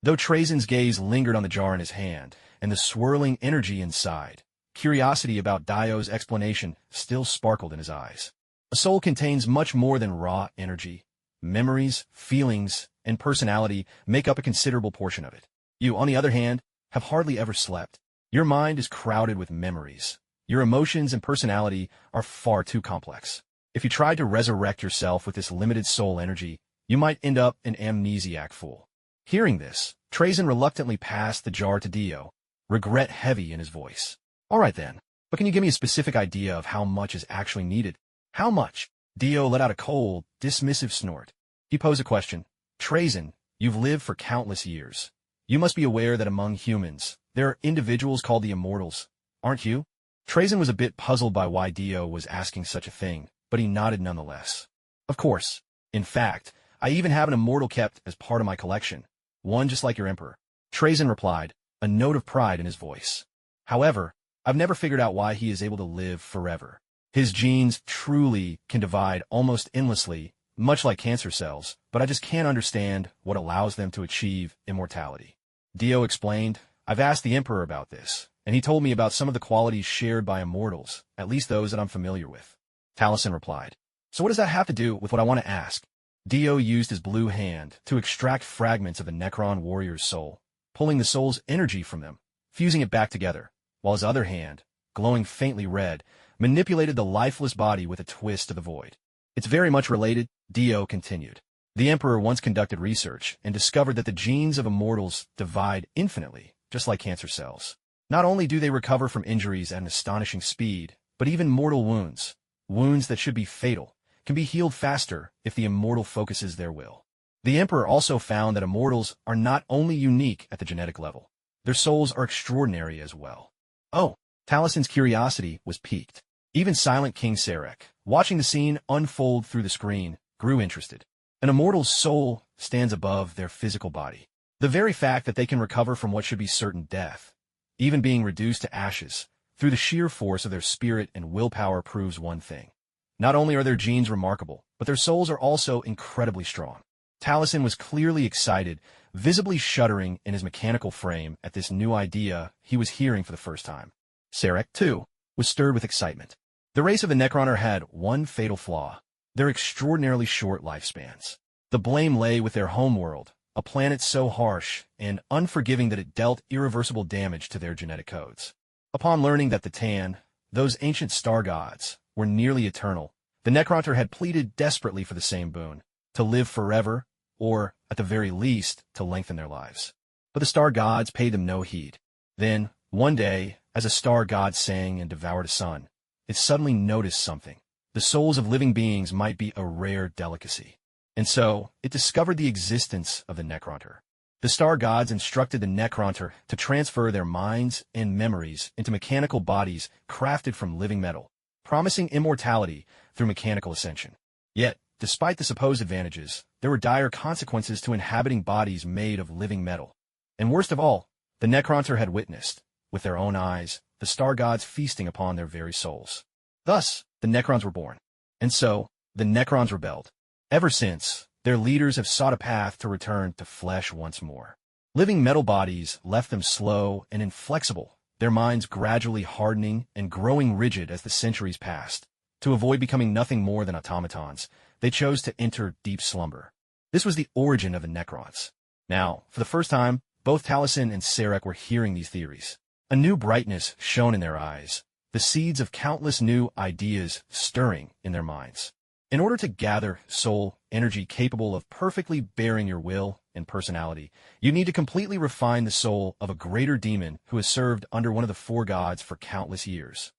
Though Trajan's gaze lingered on the jar in his hand and the swirling energy inside, curiosity about Dio's explanation still sparkled in his eyes. A soul contains much more than raw energy. Memories, feelings, and personality make up a considerable portion of it. You, on the other hand, have hardly ever slept. Your mind is crowded with memories. Your emotions and personality are far too complex. If you tried to resurrect yourself with this limited soul energy, you might end up an amnesiac fool. Hearing this, Trajan reluctantly passed the jar to Dio, regret heavy in his voice. "All right then, but can you give me a specific idea of how much is actually needed?" "How much?" Dio let out a cold, dismissive snort. He posed a question. "Trajan, you've lived for countless years. You must be aware that among humans, there are individuals called the Immortals, aren't you?" Trajan was a bit puzzled by why Dio was asking such a thing, but he nodded nonetheless. "Of course. In fact, I even have an immortal kept as part of my collection, one just like your emperor." Trajan replied, a note of pride in his voice. "However, I've never figured out why he is able to live forever. His genes truly can divide almost endlessly, much like cancer cells, but I just can't understand what allows them to achieve immortality." Dio explained, "I've asked the Emperor about this, and he told me about some of the qualities shared by immortals, at least those that I'm familiar with. Taliesin replied. So what does that have to do with what I want to ask? Dio used his blue hand to extract fragments of the Necron warrior's soul, pulling the soul's energy from them, fusing it back together, while his other hand, glowing faintly red, manipulated the lifeless body with a twist of the void. It's very much related, Dio continued. The Emperor once conducted research and discovered that the genes of immortals divide infinitely, just like cancer cells. Not only do they recover from injuries at an astonishing speed, but even mortal wounds, wounds that should be fatal, can be healed faster if the immortal focuses their will. The Emperor also found that immortals are not only unique at the genetic level, their souls are extraordinary as well. Oh, Taliesin's curiosity was piqued. Even silent King Sarek, watching the scene unfold through the screen, grew interested. An immortal's soul stands above their physical body. The very fact that they can recover from what should be certain death, even being reduced to ashes, through the sheer force of their spirit and willpower proves one thing. Not only are their genes remarkable, but their souls are also incredibly strong. Taliesin was clearly excited, visibly shuddering in his mechanical frame at this new idea he was hearing for the first time. Sarek, too, was stirred with excitement. The race of the Necroner had one fatal flaw: their extraordinarily short lifespans. The blame lay with their homeworld, a planet so harsh and unforgiving that it dealt irreversible damage to their genetic codes. Upon learning that the Tan, those ancient star gods, were nearly eternal, the Necronter had pleaded desperately for the same boon, to live forever, or, at the very least, to lengthen their lives. But the star gods paid them no heed. Then, one day, as a star god sang and devoured a sun, it suddenly noticed something. The souls of living beings might be a rare delicacy. And so, it discovered the existence of the Necronter. The star gods instructed the Necronter to transfer their minds and memories into mechanical bodies crafted from living metal, promising immortality through mechanical ascension. Yet, despite the supposed advantages, there were dire consequences to inhabiting bodies made of living metal. And worst of all, the Necronter had witnessed, with their own eyes, the star gods feasting upon their very souls. Thus, the Necrons were born. And so, the Necrons rebelled. Ever since, their leaders have sought a path to return to flesh once more. Living metal bodies left them slow and inflexible, their minds gradually hardening and growing rigid as the centuries passed. To avoid becoming nothing more than automatons, they chose to enter deep slumber. This was the origin of the Necrons. Now, for the first time, both Taliesin and Sarek were hearing these theories. A new brightness shone in their eyes, the seeds of countless new ideas stirring in their minds. In order to gather soul energy capable of perfectly bearing your will and personality, you need to completely refine the soul of a greater demon who has served under one of the four gods for countless years.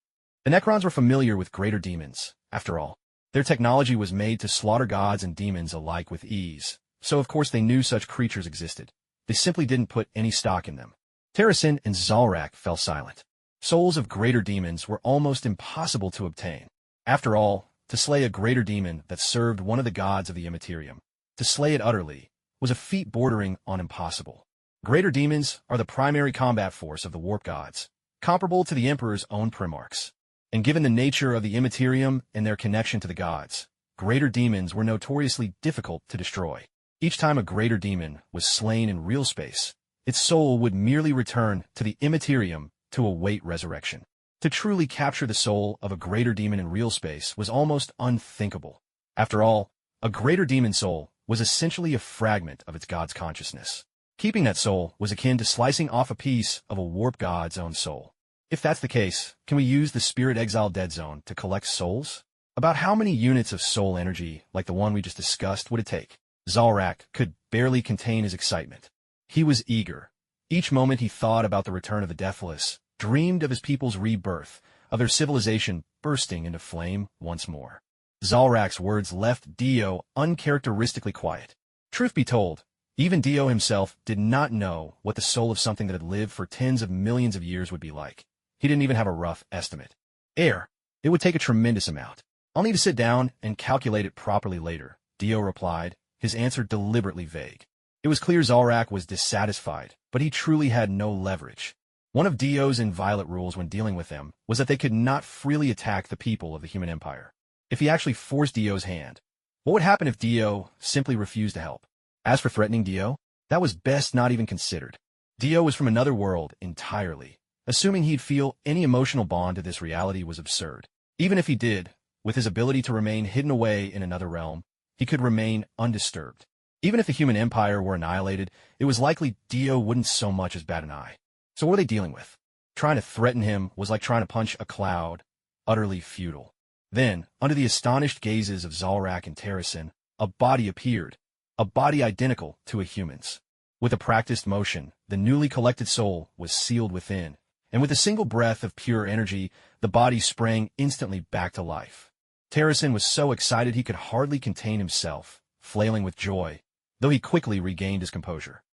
The Necrons were familiar with greater demons. After all, their technology was made to slaughter gods and demons alike with ease, so of course they knew such creatures existed. They simply didn't put any stock in them. Taliesin and Zalrak fell silent. Souls of greater demons were almost impossible to obtain. After all, to slay a greater demon that served one of the gods of the Immaterium, to slay it utterly, was a feat bordering on impossible. Greater demons are the primary combat force of the warp gods, comparable to the Emperor's own Primarchs. And given the nature of the Immaterium and their connection to the gods, greater demons were notoriously difficult to destroy. Each time a greater demon was slain in real space, its soul would merely return to the Immaterium to await resurrection. To truly capture the soul of a greater demon in real space was almost unthinkable. After all, a greater demon soul was essentially a fragment of its god's consciousness. Keeping that soul was akin to slicing off a piece of a warp god's own soul. If that's the case, can we use the Spirit Exile Dead Zone to collect souls? About how many units of soul energy, like the one we just discussed, would it take? Zalrak could barely contain his excitement. He was eager. Each moment he thought about the return of the Deathless, dreamed of his people's rebirth, of their civilization bursting into flame once more. Zalrak's words left Dio uncharacteristically quiet. Truth be told, even Dio himself did not know what the soul of something that had lived for tens of millions of years would be like. He didn't even have a rough estimate. It would take a tremendous amount. I'll need to sit down and calculate it properly later, Dio replied, his answer deliberately vague. It was clear Zalrak was dissatisfied, but he truly had no leverage. One of Dio's inviolate rules when dealing with them was that they could not freely attack the people of the human empire. If he actually forced Dio's hand, what would happen if Dio simply refused to help? As for threatening Dio, that was best not even considered. Dio was from another world entirely, Assuming he'd feel any emotional bond to this reality was absurd. Even if he did, with his ability to remain hidden away in another realm, he could remain undisturbed. Even if the human empire were annihilated, it was likely Dio wouldn't so much as bat an eye. So what were they dealing with? Trying to threaten him was like trying to punch a cloud, utterly futile. Then, under the astonished gazes of Zalrak and Terracin, a body appeared, a body identical to a human's. With a practiced motion, the newly collected soul was sealed within, and with a single breath of pure energy, the body sprang instantly back to life. Terracin was so excited he could hardly contain himself, flailing with joy, though he quickly regained his composure.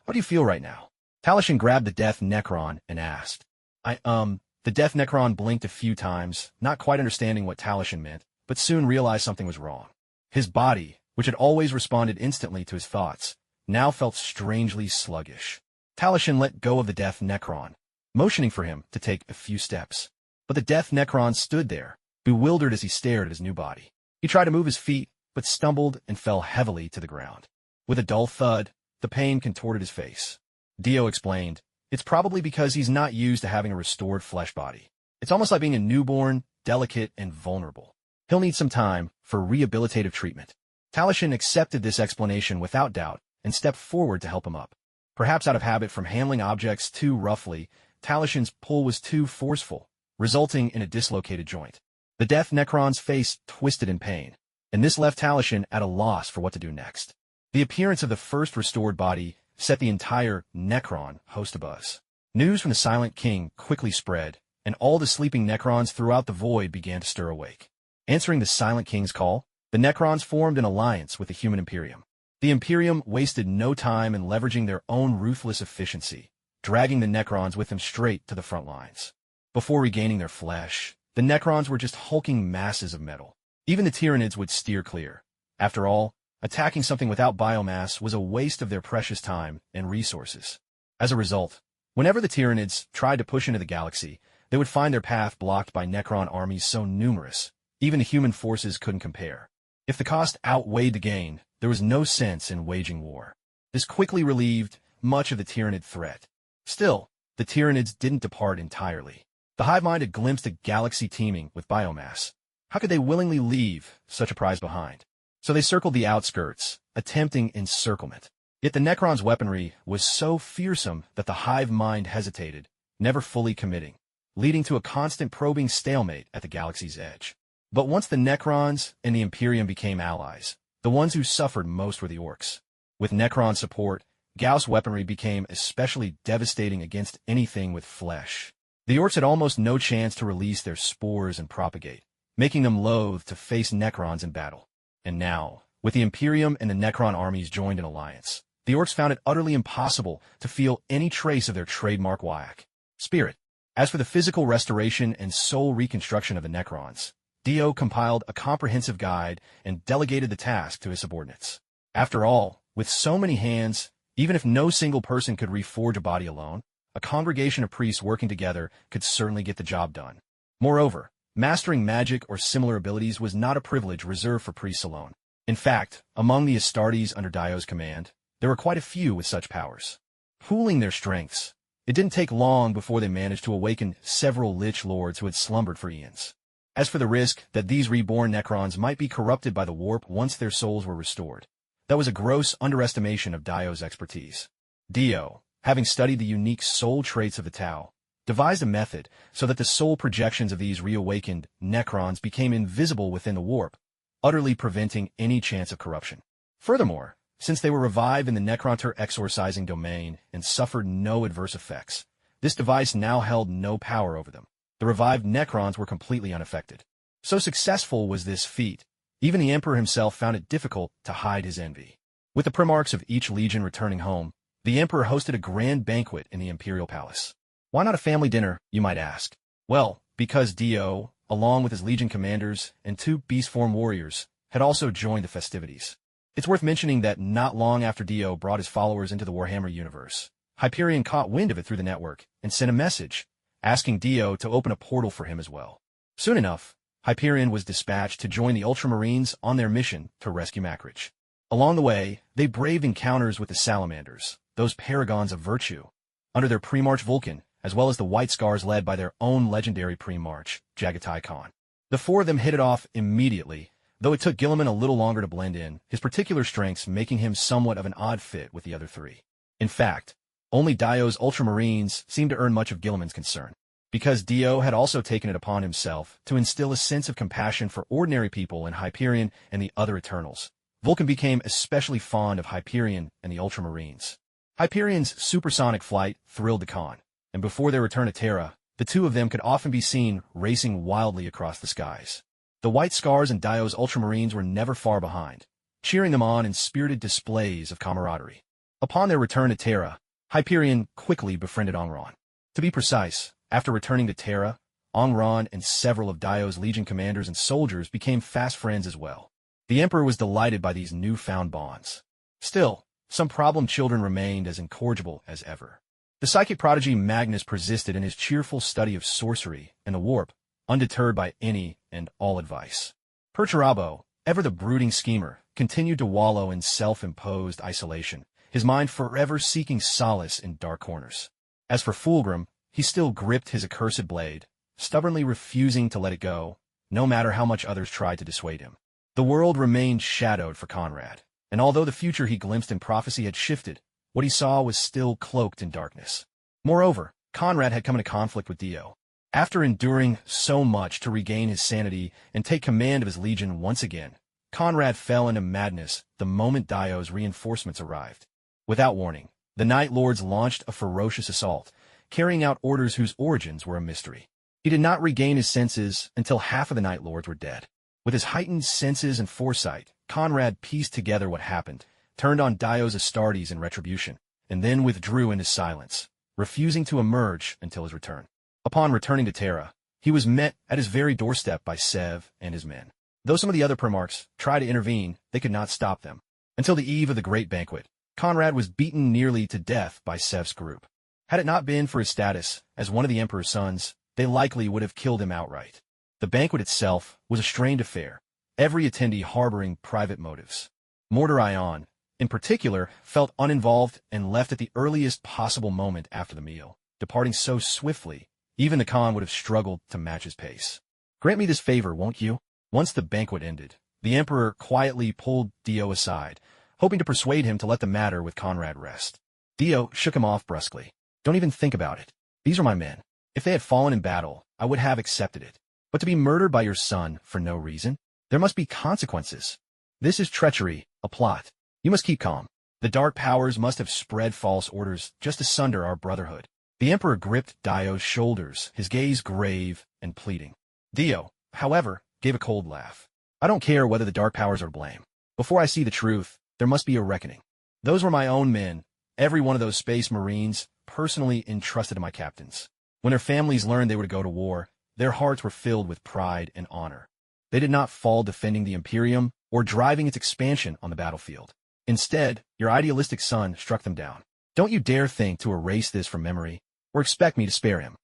What do you feel right now? Talashin grabbed the Death Necron and asked. The Death Necron blinked a few times, not quite understanding what Talashin meant, but soon realized something was wrong. His body, which had always responded instantly to his thoughts, now felt strangely sluggish. Talashin let go of the Death Necron, motioning for him to take a few steps. But the Death Necron stood there, bewildered as he stared at his new body. He tried to move his feet, but stumbled and fell heavily to the ground. With a dull thud, the pain contorted his face. Dio explained, "It's probably because he's not used to having a restored flesh body. It's almost like being a newborn, delicate, and vulnerable. He'll need some time for rehabilitative treatment." Talashin accepted this explanation without doubt and stepped forward to help him up. Perhaps out of habit from handling objects too roughly, Talashin's pull was too forceful, resulting in a dislocated joint. The Death Necron's face twisted in pain, and this left Talashin at a loss for what to do next. The appearance of the first restored body set the entire Necron host abuzz. News from the Silent King quickly spread, and all the sleeping Necrons throughout the void began to stir awake. Answering the Silent King's call, the Necrons formed an alliance with the human Imperium. The Imperium wasted no time in leveraging their own ruthless efficiency, dragging the Necrons with them straight to the front lines. Before regaining their flesh, the Necrons were just hulking masses of metal. Even the Tyranids would steer clear. After all, attacking something without biomass was a waste of their precious time and resources. As a result, whenever the Tyranids tried to push into the galaxy, they would find their path blocked by Necron armies so numerous, even the human forces couldn't compare. If the cost outweighed the gain, there was no sense in waging war. This quickly relieved much of the Tyranid threat. Still, the Tyranids didn't depart entirely. The hive mind had glimpsed a galaxy teeming with biomass. How could they willingly leave such a prize behind? So they circled the outskirts, attempting encirclement. Yet the Necron's weaponry was so fearsome that the hive mind hesitated, never fully committing, leading to a constant probing stalemate at the galaxy's edge. But once the Necrons and the Imperium became allies, the ones who suffered most were the Orcs. With Necron support, Gauss weaponry became especially devastating against anything with flesh. The Orcs had almost no chance to release their spores and propagate, making them loath to face Necrons in battle. And now, with the Imperium and the Necron armies joined in alliance, the Orcs found it utterly impossible to feel any trace of their trademark whack spirit. As for the physical restoration and soul reconstruction of the Necrons, Dio compiled a comprehensive guide and delegated the task to his subordinates. After all, with so many hands, even if no single person could reforge a body alone, a congregation of priests working together could certainly get the job done. Moreover, mastering magic or similar abilities was not a privilege reserved for priests alone. In fact, among the Astartes under Dio's command, there were quite a few with such powers. Pooling their strengths, it didn't take long before they managed to awaken several Lich Lords who had slumbered for eons. As for the risk that these reborn Necrons might be corrupted by the warp once their souls were restored, that was a gross underestimation of Dio's expertise. Dio, having studied the unique soul traits of the Tau, devised a method so that the soul projections of these reawakened Necrons became invisible within the warp, utterly preventing any chance of corruption. Furthermore, since they were revived in the Necronter exorcising domain and suffered no adverse effects, this device now held no power over them. The revived Necrons were completely unaffected. So successful was this feat, even the Emperor himself found it difficult to hide his envy. With the Primarchs of each legion returning home, the Emperor hosted a grand banquet in the Imperial Palace. Why not a family dinner, you might ask? Well, because Dio, along with his legion commanders and 2 beast-form warriors, had also joined the festivities. It's worth mentioning that not long after Dio brought his followers into the Warhammer universe, Hyperion caught wind of it through the network and sent a message, asking Dio to open a portal for him as well. Soon enough, Hyperion was dispatched to join the Ultramarines on their mission to rescue Macridge. Along the way, they braved encounters with the Salamanders, those paragons of virtue. Under their Primarch Vulcan, as well as the White Scars led by their own legendary pre-March, Jagatai Khan. The four of them hit it off immediately, though it took Gilliman a little longer to blend in, his particular strengths making him somewhat of an odd fit with the other three. In fact, only Dio's Ultramarines seemed to earn much of Gilliman's concern, because Dio had also taken it upon himself to instill a sense of compassion for ordinary people in Hyperion and the other Eternals. Vulcan became especially fond of Hyperion and the Ultramarines. Hyperion's supersonic flight thrilled the Khan, and before their return to Terra, the two of them could often be seen racing wildly across the skies. The White Scars and Dio's Ultramarines were never far behind, cheering them on in spirited displays of camaraderie. Upon their return to Terra, Hyperion quickly befriended Ongron. To be precise, after returning to Terra, Ongron and several of Dio's Legion commanders and soldiers became fast friends as well. The Emperor was delighted by these newfound bonds. Still, some problem children remained as incorrigible as ever. The psychic prodigy Magnus persisted in his cheerful study of sorcery and the warp, undeterred by any and all advice. Perturabo, ever the brooding schemer, continued to wallow in self-imposed isolation, his mind forever seeking solace in dark corners. As for Fulgrim, he still gripped his accursed blade, stubbornly refusing to let it go, no matter how much others tried to dissuade him. The world remained shadowed for Conrad, and although the future he glimpsed in prophecy had shifted, what he saw was still cloaked in darkness. Moreover, Conrad had come into conflict with Dio. After enduring so much to regain his sanity and take command of his legion once again, Conrad fell into madness the moment Dio's reinforcements arrived. Without warning, the Night Lords launched a ferocious assault, carrying out orders whose origins were a mystery. He did not regain his senses until half of the Night Lords were dead. With his heightened senses and foresight, Conrad pieced together what happened, turned on Dio's Astartes in retribution, and then withdrew into silence, refusing to emerge until his return. Upon returning to Terra, he was met at his very doorstep by Sev and his men. Though some of the other Primarchs tried to intervene, they could not stop them. Until the eve of the Great Banquet, Conrad was beaten nearly to death by Sev's group. Had it not been for his status as one of the Emperor's sons, they likely would have killed him outright. The banquet itself was a strained affair, every attendee harboring private motives. Mortar Ion, in particular, felt uninvolved and left at the earliest possible moment after the meal, departing so swiftly, even the Khan would have struggled to match his pace. "Grant me this favor, won't you?" Once the banquet ended, the Emperor quietly pulled Dio aside, hoping to persuade him to let the matter with Conrad rest. Dio shook him off brusquely. "Don't even think about it. These are my men. If they had fallen in battle, I would have accepted it. But to be murdered by your son for no reason? There must be consequences. This is treachery, a plot. You must keep calm. The dark powers must have spread false orders just to sunder our brotherhood." The Emperor gripped Dio's shoulders, his gaze grave and pleading. Dio, however, gave a cold laugh. "I don't care whether the dark powers are to blame. Before I see the truth, there must be a reckoning. Those were my own men, every one of those space marines, personally entrusted to my captains. When their families learned they were to go to war, their hearts were filled with pride and honor. They did not fall defending the Imperium or driving its expansion on the battlefield. Instead, your idealistic son struck them down. Don't you dare think to erase this from memory, or expect me to spare him.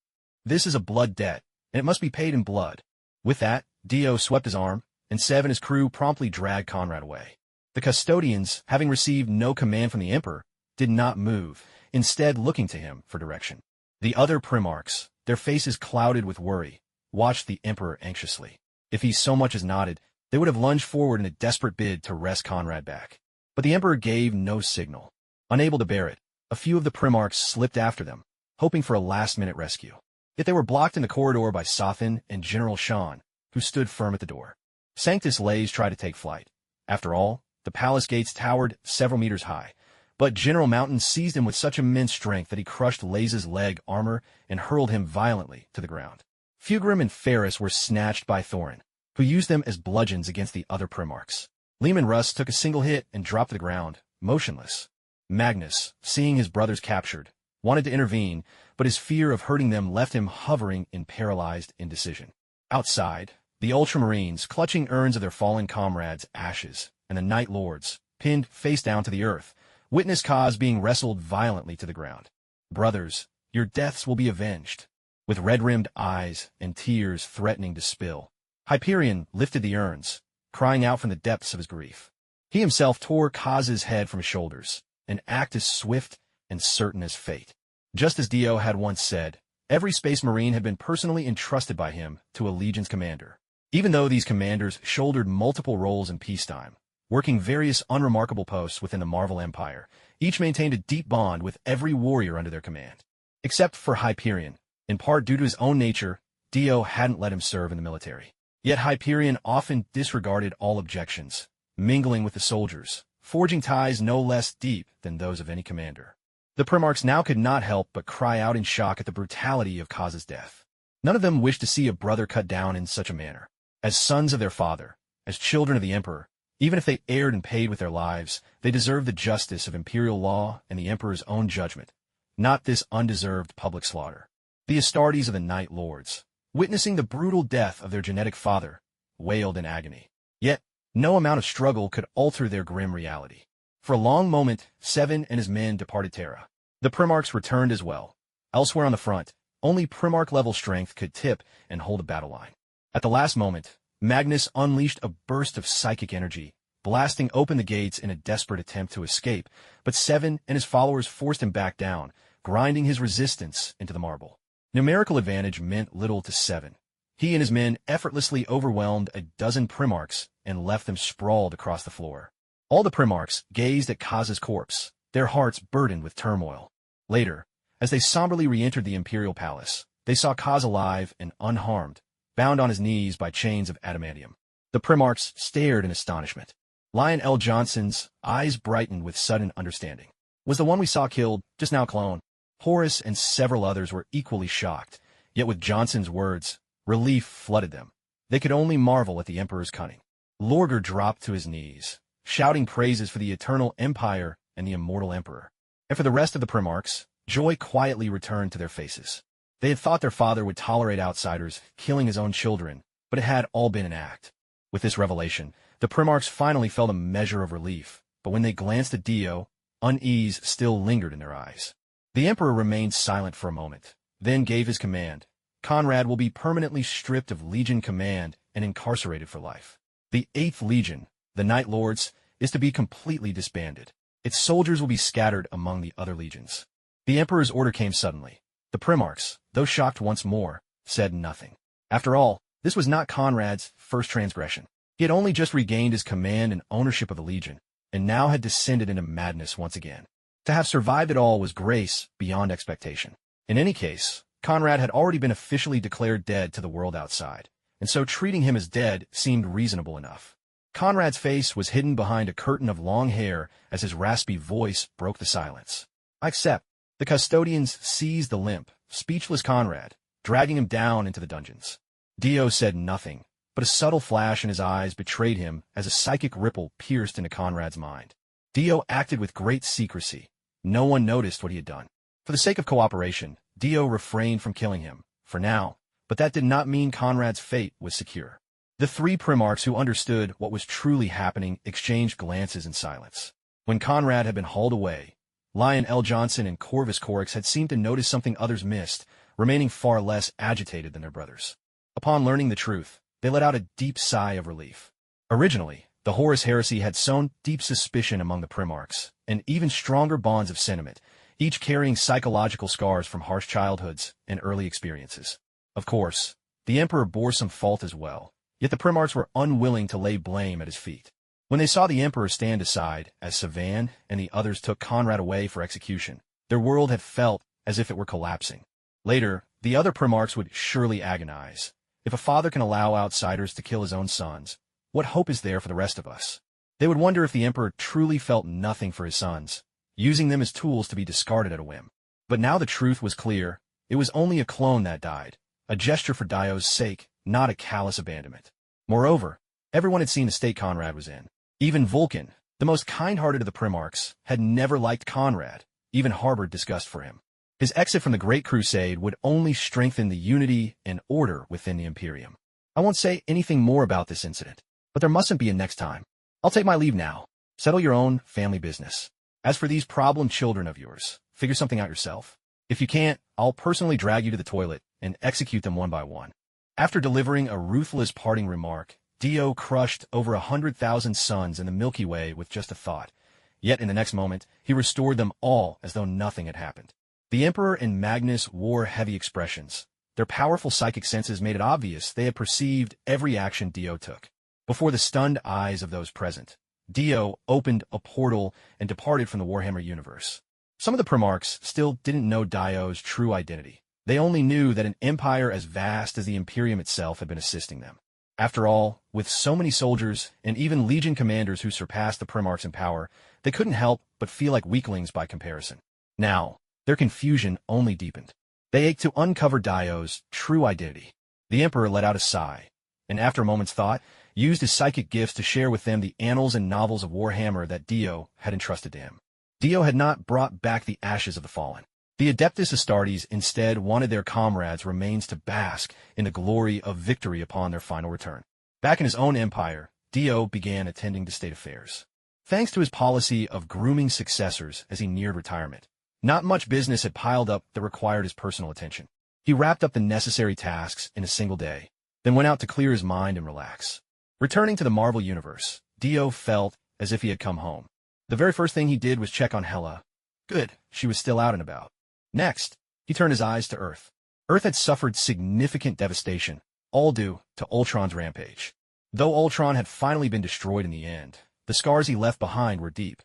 This is a blood debt, and it must be paid in blood." With that, Dio swept his arm, and Sev and his crew promptly dragged Conrad away. The custodians, having received no command from the Emperor, did not move, instead looking to him for direction. The other Primarchs, their faces clouded with worry, watched the Emperor anxiously. If he so much as nodded, they would have lunged forward in a desperate bid to wrest Conrad back. But the Emperor gave no signal. Unable to bear it, a few of the Primarchs slipped after them, hoping for a last-minute rescue. Yet they were blocked in the corridor by Sothin and General Shan, who stood firm at the door. Sanctus Lays tried to take flight. After all, the palace gates towered several meters high, but General Mountain seized him with such immense strength that he crushed Lays' leg armor and hurled him violently to the ground. Fugrim and Ferris were snatched by Thorin, who used them as bludgeons against the other Primarchs. Leman Russ took a single hit and dropped to the ground, motionless. Magnus, seeing his brothers captured, wanted to intervene, but his fear of hurting them left him hovering in paralyzed indecision. Outside, the Ultramarines, clutching urns of their fallen comrades' ashes, and the Night Lords, pinned face down to the earth, witnessed Kaz being wrestled violently to the ground. "Brothers, your deaths will be avenged." With red-rimmed eyes and tears threatening to spill, Hyperion lifted the urns, crying out from the depths of his grief. He himself tore Kaz's head from his shoulders, an act as swift and certain as fate. Just as Dio had once said, Every space marine had been personally entrusted by him to a legion's commander. Even though these commanders shouldered multiple roles in peacetime, working various unremarkable posts within the Marvel Empire, each maintained a deep bond with every warrior under their command. Except for Hyperion. In part due to his own nature, Dio hadn't let him serve in the military. Yet Hyperion often disregarded all objections, mingling with the soldiers, forging ties no less deep than those of any commander. The Primarchs now could not help but cry out in shock at the brutality of Kaz's death. None of them wished to see a brother cut down in such a manner. As sons of their father, as children of the Emperor, even if they erred and paid with their lives, they deserved the justice of imperial law and the Emperor's own judgment, not this undeserved public slaughter. The Astartes of the Night Lords, witnessing the brutal death of their genetic father, wailed in agony. Yet, no amount of struggle could alter their grim reality. For a long moment, Seven and his men departed Terra. The Primarchs returned as well. Elsewhere on the front, only Primarch-level strength could tip and hold a battle line. At the last moment, Magnus unleashed a burst of psychic energy, blasting open the gates in a desperate attempt to escape, but Seven and his followers forced him back down, grinding his resistance into the marble. Numerical advantage meant little to Seven. He and his men effortlessly overwhelmed a dozen Primarchs and left them sprawled across the floor. All the Primarchs gazed at Kaz's corpse, their hearts burdened with turmoil. Later, as they somberly re-entered the Imperial Palace, they saw Kaz alive and unharmed, bound on his knees by chains of adamantium. The Primarchs stared in astonishment. Lion L. Johnson's eyes brightened with sudden understanding. Was the one we saw killed just now clone? Horace and several others were equally shocked, yet with Johnson's words, relief flooded them. They could only marvel at the Emperor's cunning. Lorgar dropped to his knees, shouting praises for the eternal Empire and the immortal Emperor. And for the rest of the Primarchs, joy quietly returned to their faces. They had thought their father would tolerate outsiders, killing his own children, but it had all been an act. With this revelation, the Primarchs finally felt a measure of relief, but when they glanced at Dio, unease still lingered in their eyes. The Emperor remained silent for a moment, then gave his command. Conrad will be permanently stripped of Legion command and incarcerated for life. The 8th Legion, the Night Lords, is to be completely disbanded. Its soldiers will be scattered among the other legions. The Emperor's order came suddenly. The Primarchs, though shocked once more, said nothing. After all, this was not Conrad's first transgression. He had only just regained his command and ownership of the Legion, and now had descended into madness once again. To have survived it all was grace beyond expectation. In any case, Conrad had already been officially declared dead to the world outside, and so treating him as dead seemed reasonable enough. Conrad's face was hidden behind a curtain of long hair as his raspy voice broke the silence. I accept. The custodians seized the limp, speechless Conrad, dragging him down into the dungeons. Dio said nothing, but a subtle flash in his eyes betrayed him as a psychic ripple pierced into Conrad's mind. Dio acted with great secrecy. No one noticed what he had done. For the sake of cooperation, Dio refrained from killing him, for now, but that did not mean Conrad's fate was secure. The 3 Primarchs who understood what was truly happening exchanged glances in silence. When Conrad had been hauled away, Lion L. Johnson and Corvus Corax had seemed to notice something others missed, remaining far less agitated than their brothers. Upon learning the truth, they let out a deep sigh of relief. Originally, the Horus heresy had sown deep suspicion among the Primarchs, and even stronger bonds of sentiment, each carrying psychological scars from harsh childhoods and early experiences. Of course, the Emperor bore some fault as well, yet the Primarchs were unwilling to lay blame at his feet. When they saw the Emperor stand aside as Savan and the others took Conrad away for execution, their world had felt as if it were collapsing. Later, the other Primarchs would surely agonize. If a father can allow outsiders to kill his own sons, what hope is there for the rest of us? They would wonder if the Emperor truly felt nothing for his sons, using them as tools to be discarded at a whim. But now the truth was clear. It was only a clone that died, a gesture for Dio's sake, not a callous abandonment. Moreover, everyone had seen the state Conrad was in. Even Vulcan, the most kind-hearted of the Primarchs, had never liked Conrad, even harbored disgust for him. His exit from the Great Crusade would only strengthen the unity and order within the Imperium. I won't say anything more about this incident, but there mustn't be a next time. I'll take my leave now. Settle your own family business. As for these problem children of yours, figure something out yourself. If you can't, I'll personally drag you to the toilet and execute them one by one. After delivering a ruthless parting remark, Dio crushed over 100,000 suns in the Milky Way with just a thought. Yet in the next moment, he restored them all as though nothing had happened. The Emperor and Magnus wore heavy expressions. Their powerful psychic senses made it obvious they had perceived every action Dio took. Before the stunned eyes of those present, Dio opened a portal and departed from the Warhammer universe. Some of the Primarchs still didn't know Dio's true identity. They only knew that an empire as vast as the Imperium itself had been assisting them. After all, with so many soldiers and even Legion commanders who surpassed the Primarchs in power, they couldn't help but feel like weaklings by comparison. Now, their confusion only deepened. They ached to uncover Dio's true identity. The Emperor let out a sigh, and after a moment's thought, used his psychic gifts to share with them the annals and novels of Warhammer that Dio had entrusted to him. Dio had not brought back the ashes of the fallen. The Adeptus Astartes instead wanted their comrades' remains to bask in the glory of victory upon their final return. Back in his own empire, Dio began attending to state affairs. Thanks to his policy of grooming successors as he neared retirement, not much business had piled up that required his personal attention. He wrapped up the necessary tasks in a single day, then went out to clear his mind and relax. Returning to the Marvel Universe, Dio felt as if he had come home. The very first thing he did was check on Hela. Good, she was still out and about. Next, he turned his eyes to Earth. Earth had suffered significant devastation, all due to Ultron's rampage. Though Ultron had finally been destroyed in the end, the scars he left behind were deep.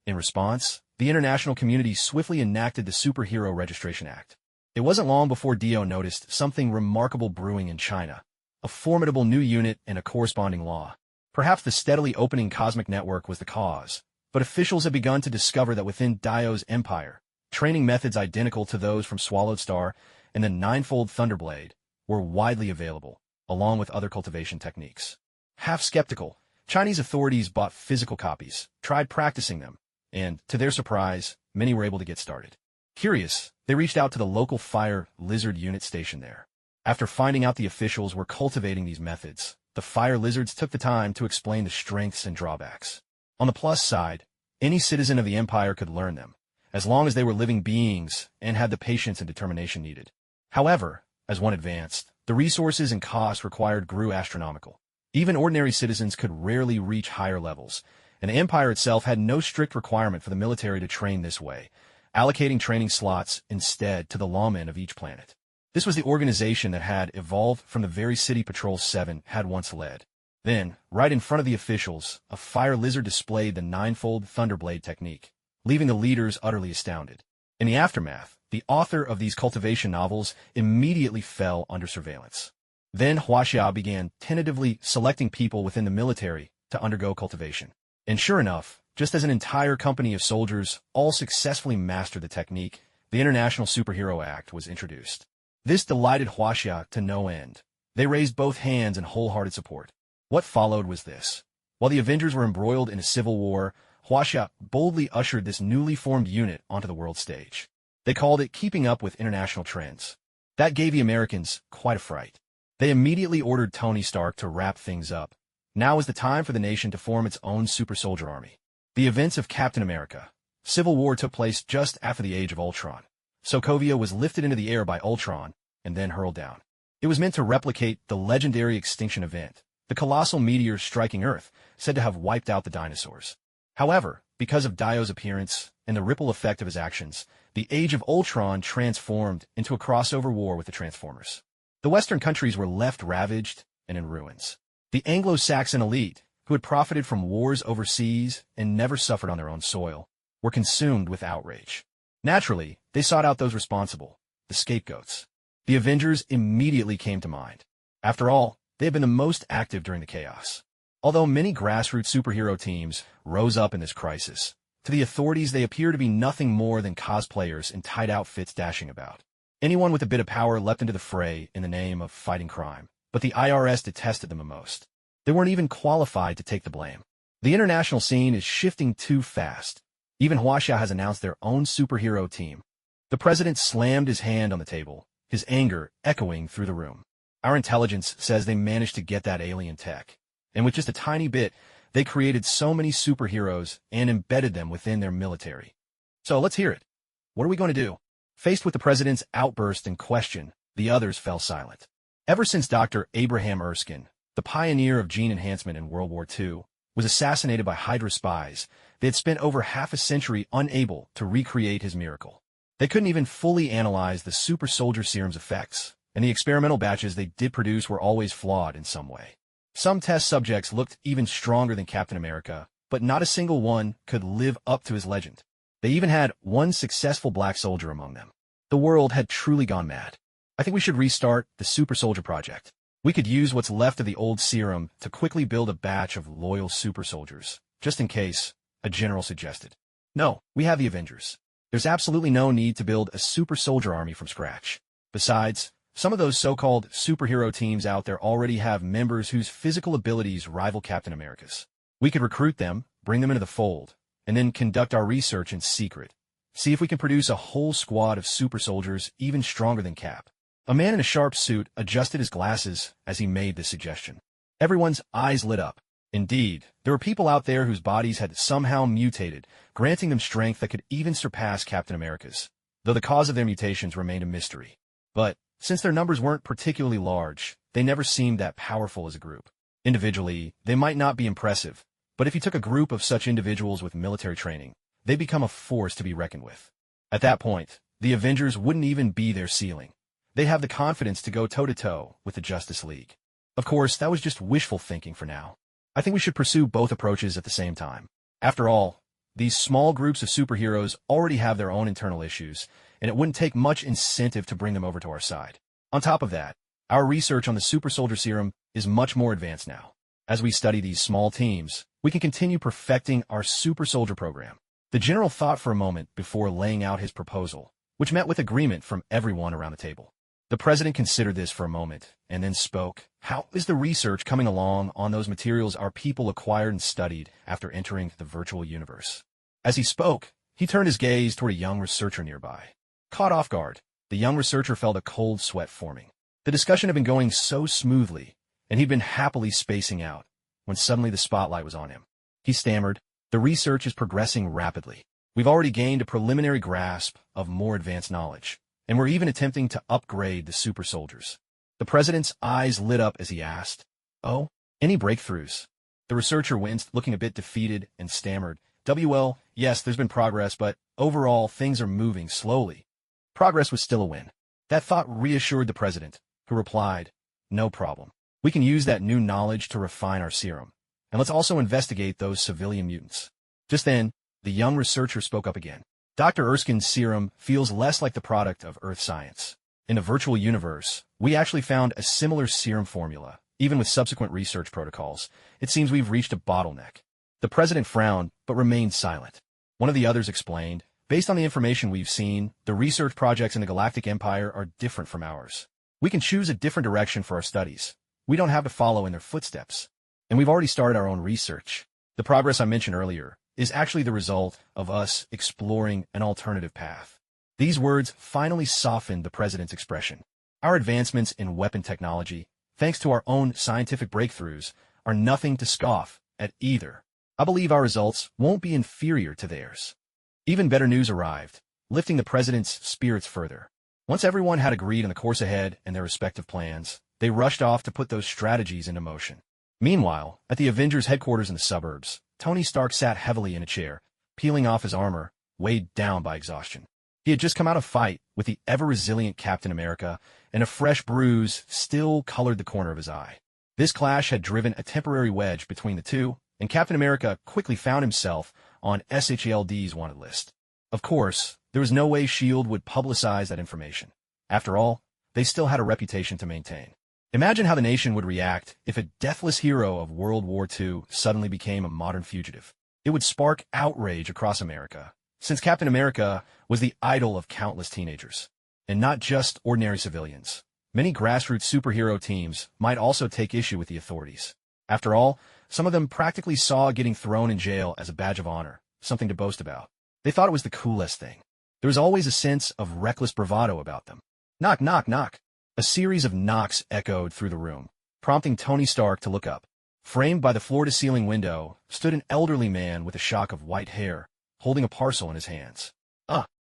In response, the international community swiftly enacted the Superhero Registration Act. It wasn't long before Dio noticed something remarkable brewing in China, a formidable new unit and a corresponding law. Perhaps the steadily opening cosmic network was the cause, but officials had begun to discover that within Dio's empire, training methods identical to those from Swallowed Star and the Ninefold Thunderblade were widely available, along with other cultivation techniques. Half skeptical, Chinese authorities bought physical copies, tried practicing them, and, to their surprise, many were able to get started. Curious, they reached out to the local fire lizard unit stationed there. After finding out the officials were cultivating these methods, the fire lizards took the time to explain the strengths and drawbacks. On the plus side, any citizen of the empire could learn them, as long as they were living beings and had the patience and determination needed. However, as one advanced, the resources and costs required grew astronomical. Even ordinary citizens could rarely reach higher levels, and the empire itself had no strict requirement for the military to train this way, allocating training slots instead to the lawmen of each planet. This was the organization that had evolved from the very city Patrol 7 had once led. Then, right in front of the officials, a fire lizard displayed the Ninefold Thunderblade technique, leaving the leaders utterly astounded. In the aftermath, the author of these cultivation novels immediately fell under surveillance. Then Huaxia began tentatively selecting people within the military to undergo cultivation. And sure enough, just as an entire company of soldiers all successfully mastered the technique, the International Superhero Act was introduced. This delighted Huaxia to no end. They raised both hands in wholehearted support. What followed was this. While the Avengers were embroiled in a civil war, Huaxia boldly ushered this newly formed unit onto the world stage. They called it Keeping Up with International Trends. That gave the Americans quite a fright. They immediately ordered Tony Stark to wrap things up. Now was the time for the nation to form its own super soldier army. The events of Captain America. Civil War took place just after the Age of Ultron. Sokovia was lifted into the air by Ultron and then hurled down. It was meant to replicate the legendary extinction event, the colossal meteor striking Earth, said to have wiped out the dinosaurs. However, because of Dio's appearance and the ripple effect of his actions, the Age of Ultron transformed into a crossover war with the Transformers. The Western countries were left ravaged and in ruins. The Anglo-Saxon elite, who had profited from wars overseas and never suffered on their own soil, were consumed with outrage. Naturally, they sought out those responsible, the scapegoats. The Avengers immediately came to mind. After all, they had been the most active during the chaos. Although many grassroots superhero teams rose up in this crisis, to the authorities they appear to be nothing more than cosplayers in tight outfits dashing about. Anyone with a bit of power leapt into the fray in the name of fighting crime, but the IRS detested them the most. They weren't even qualified to take the blame. The international scene is shifting too fast. Even Huaxia has announced their own superhero team. The president slammed his hand on the table, his anger echoing through the room. Our intelligence says they managed to get that alien tech, and with just a tiny bit, they created so many superheroes and embedded them within their military. So let's hear it. What are we going to do? Faced with the president's outburst and question, the others fell silent. Ever since Dr. Abraham Erskine, the pioneer of gene enhancement in World War II, was assassinated by Hydra spies, they had spent over half a century unable to recreate his miracle. They couldn't even fully analyze the super soldier serum's effects, and the experimental batches they did produce were always flawed in some way. Some test subjects looked even stronger than Captain America, but not a single one could live up to his legend. They even had one successful black soldier among them. The world had truly gone mad. I think we should restart the Super Soldier Project. We could use what's left of the old serum to quickly build a batch of loyal super soldiers, just in case, a general suggested. No, we have the Avengers. There's absolutely no need to build a super soldier army from scratch. Besides, some of those so-called superhero teams out there already have members whose physical abilities rival Captain America's. We could recruit them, bring them into the fold, and then conduct our research in secret. See if we can produce a whole squad of super soldiers even stronger than Cap. A man in a sharp suit adjusted his glasses as he made this suggestion. Everyone's eyes lit up. Indeed, there were people out there whose bodies had somehow mutated, granting them strength that could even surpass Captain America's, though the cause of their mutations remained a mystery. But, since their numbers weren't particularly large, they never seemed that powerful as a group. Individually, they might not be impressive, but if you took a group of such individuals with military training, they become a force to be reckoned with. At that point, the Avengers wouldn't even be their ceiling. They'd have the confidence to go toe-to-toe with the Justice League. Of course, that was just wishful thinking for now. I think we should pursue both approaches at the same time. After all, these small groups of superheroes already have their own internal issues, and it wouldn't take much incentive to bring them over to our side. On top of that, our research on the super soldier serum is much more advanced now. As we study these small teams, we can continue perfecting our super soldier program. The general thought for a moment before laying out his proposal, which met with agreement from everyone around the table. The president considered this for a moment, and then spoke. How is the research coming along on those materials our people acquired and studied after entering the virtual universe? As he spoke, he turned his gaze toward a young researcher nearby. Caught off guard, the young researcher felt a cold sweat forming. The discussion had been going so smoothly, and he'd been happily spacing out, when suddenly the spotlight was on him. He stammered, "The research is progressing rapidly. We've already gained a preliminary grasp of more advanced knowledge, and we're even attempting to upgrade the super soldiers." The president's eyes lit up as he asked, "Oh, any breakthroughs?" The researcher winced, looking a bit defeated, and stammered, "Well, yes, there's been progress, but overall things are moving slowly." Progress was still a win. That thought reassured the president, who replied, "No problem. We can use that new knowledge to refine our serum, and let's also investigate those civilian mutants." Just then, the young researcher spoke up again. "Dr. Erskine's serum feels less like the product of Earth science. In the virtual universe, we actually found a similar serum formula. Even with subsequent research protocols, it seems we've reached a bottleneck." The president frowned, but remained silent. One of the others explained, "Based on the information we've seen, the research projects in the Galactic Empire are different from ours. We can choose a different direction for our studies. We don't have to follow in their footsteps. And we've already started our own research. The progress I mentioned earlier is actually the result of us exploring an alternative path." These words finally softened the president's expression. Our advancements in weapon technology, thanks to our own scientific breakthroughs, are nothing to scoff at either. I believe our results won't be inferior to theirs. Even better news arrived, lifting the president's spirits further. Once everyone had agreed on the course ahead and their respective plans, they rushed off to put those strategies into motion. Meanwhile, at the Avengers headquarters in the suburbs, Tony Stark sat heavily in a chair, peeling off his armor, weighed down by exhaustion. He had just come out of a fight with the ever-resilient Captain America, and a fresh bruise still colored the corner of his eye. This clash had driven a temporary wedge between the two, and Captain America quickly found himself on SHLD's wanted list. Of course, there was no way S.H.I.E.L.D. would publicize that information. After all, they still had a reputation to maintain. Imagine how the nation would react if a deathless hero of World War II suddenly became a modern fugitive. It would spark outrage across America, since Captain America was the idol of countless teenagers, and not just ordinary civilians. Many grassroots superhero teams might also take issue with the authorities. After all, some of them practically saw getting thrown in jail as a badge of honor, something to boast about. They thought it was the coolest thing. There was always a sense of reckless bravado about them. Knock, knock, knock. A series of knocks echoed through the room, prompting Tony Stark to look up. Framed by the floor-to-ceiling window stood an elderly man with a shock of white hair, holding a parcel in his hands.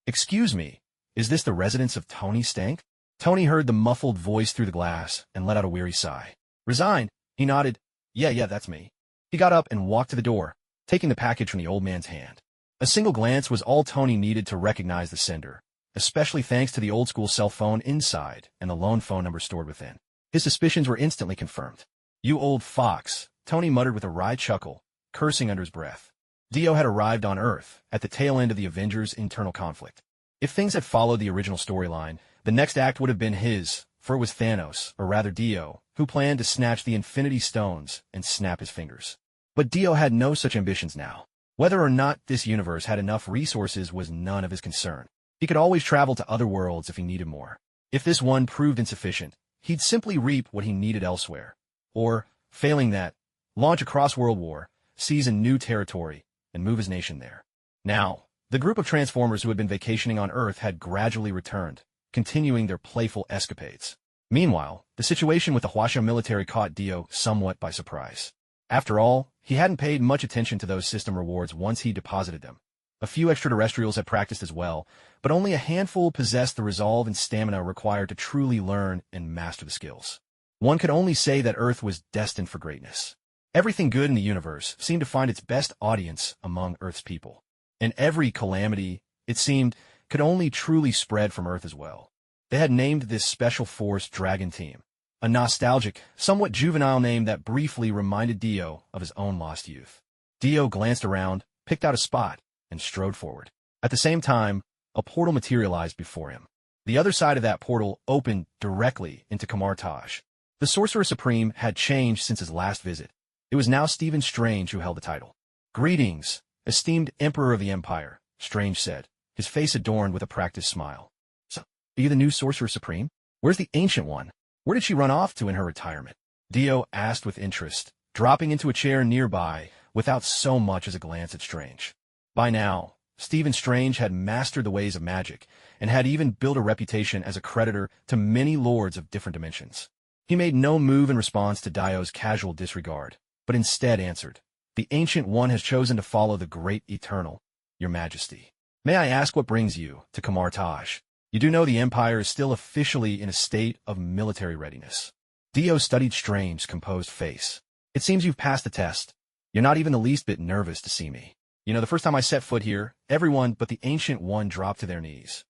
Excuse me, is this the residence of Tony Stank?" Tony heard the muffled voice through the glass and let out a weary sigh. Resigned, he nodded. Yeah, that's me." He got up and walked to the door, taking the package from the old man's hand. A single glance was all Tony needed to recognize the sender, especially thanks to the old-school cell phone inside and the lone phone number stored within. His suspicions were instantly confirmed. "You old fox," Tony muttered with a wry chuckle, cursing under his breath. Dio had arrived on Earth at the tail end of the Avengers' internal conflict. If things had followed the original storyline, the next act would have been his, for it was Thanos, or rather Dio, who planned to snatch the Infinity Stones and snap his fingers. But Dio had no such ambitions now. Whether or not this universe had enough resources was none of his concern. He could always travel to other worlds if he needed more. If this one proved insufficient, he'd simply reap what he needed elsewhere. Or, failing that, launch a cross-world war, seize a new territory, and move his nation there. Now, the group of Transformers who had been vacationing on Earth had gradually returned, continuing their playful escapades. Meanwhile, the situation with the Hwasha military caught Dio somewhat by surprise. After all, he hadn't paid much attention to those system rewards once he deposited them. A few extraterrestrials had practiced as well, but only a handful possessed the resolve and stamina required to truly learn and master the skills. One could only say that Earth was destined for greatness. Everything good in the universe seemed to find its best audience among Earth's people. And every calamity, it seemed, could only truly spread from Earth as well. They had named this Special Force Dragon Team, a nostalgic, somewhat juvenile name that briefly reminded Dio of his own lost youth. Dio glanced around, picked out a spot, and strode forward. At the same time, a portal materialized before him. The other side of that portal opened directly into Kamar-Taj. The Sorcerer Supreme had changed since his last visit. It was now Stephen Strange who held the title. "Greetings, esteemed Emperor of the Empire," Strange said, his face adorned with a practiced smile. "So, are you the new Sorcerer Supreme? Where's the Ancient One? Where did she run off to in her retirement?" Dio asked with interest, dropping into a chair nearby without so much as a glance at Strange. By now, Stephen Strange had mastered the ways of magic and had even built a reputation as a creditor to many lords of different dimensions. He made no move in response to Dio's casual disregard, but instead answered, "The Ancient One has chosen to follow the Great Eternal, Your Majesty. May I ask what brings you to Kamar-Taj? You do know the Empire is still officially in a state of military readiness." Dio studied Strange's composed face. "It seems you've passed the test. You're not even the least bit nervous to see me. You know, the first time I set foot here, everyone but the Ancient One dropped to their knees.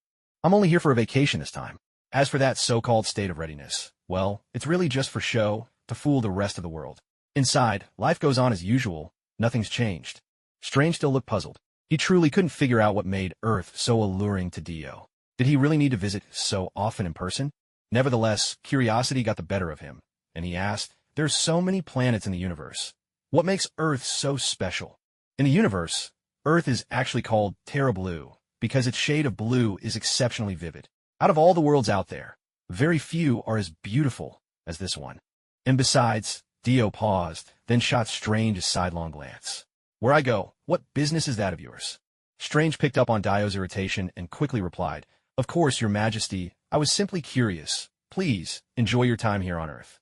I'm only here for a vacation this time. As for that so-called state of readiness, well, it's really just for show, to fool the rest of the world. Inside, life goes on as usual. Nothing's changed." Strange still looked puzzled. He truly couldn't figure out what made Earth so alluring to Dio. Did he really need to visit so often in person? Nevertheless, curiosity got the better of him, and he asked, "There's so many planets in the universe. What makes Earth so special?" In the universe, Earth is actually called Terra Blue because its shade of blue is exceptionally vivid. Out of all the worlds out there, very few are as beautiful as this one. And besides, Dio paused, then shot Strange a sidelong glance. "Where I go, what business is that of yours?" Strange picked up on Dio's irritation and quickly replied, "Of course, Your Majesty, I was simply curious. Please, enjoy your time here on Earth."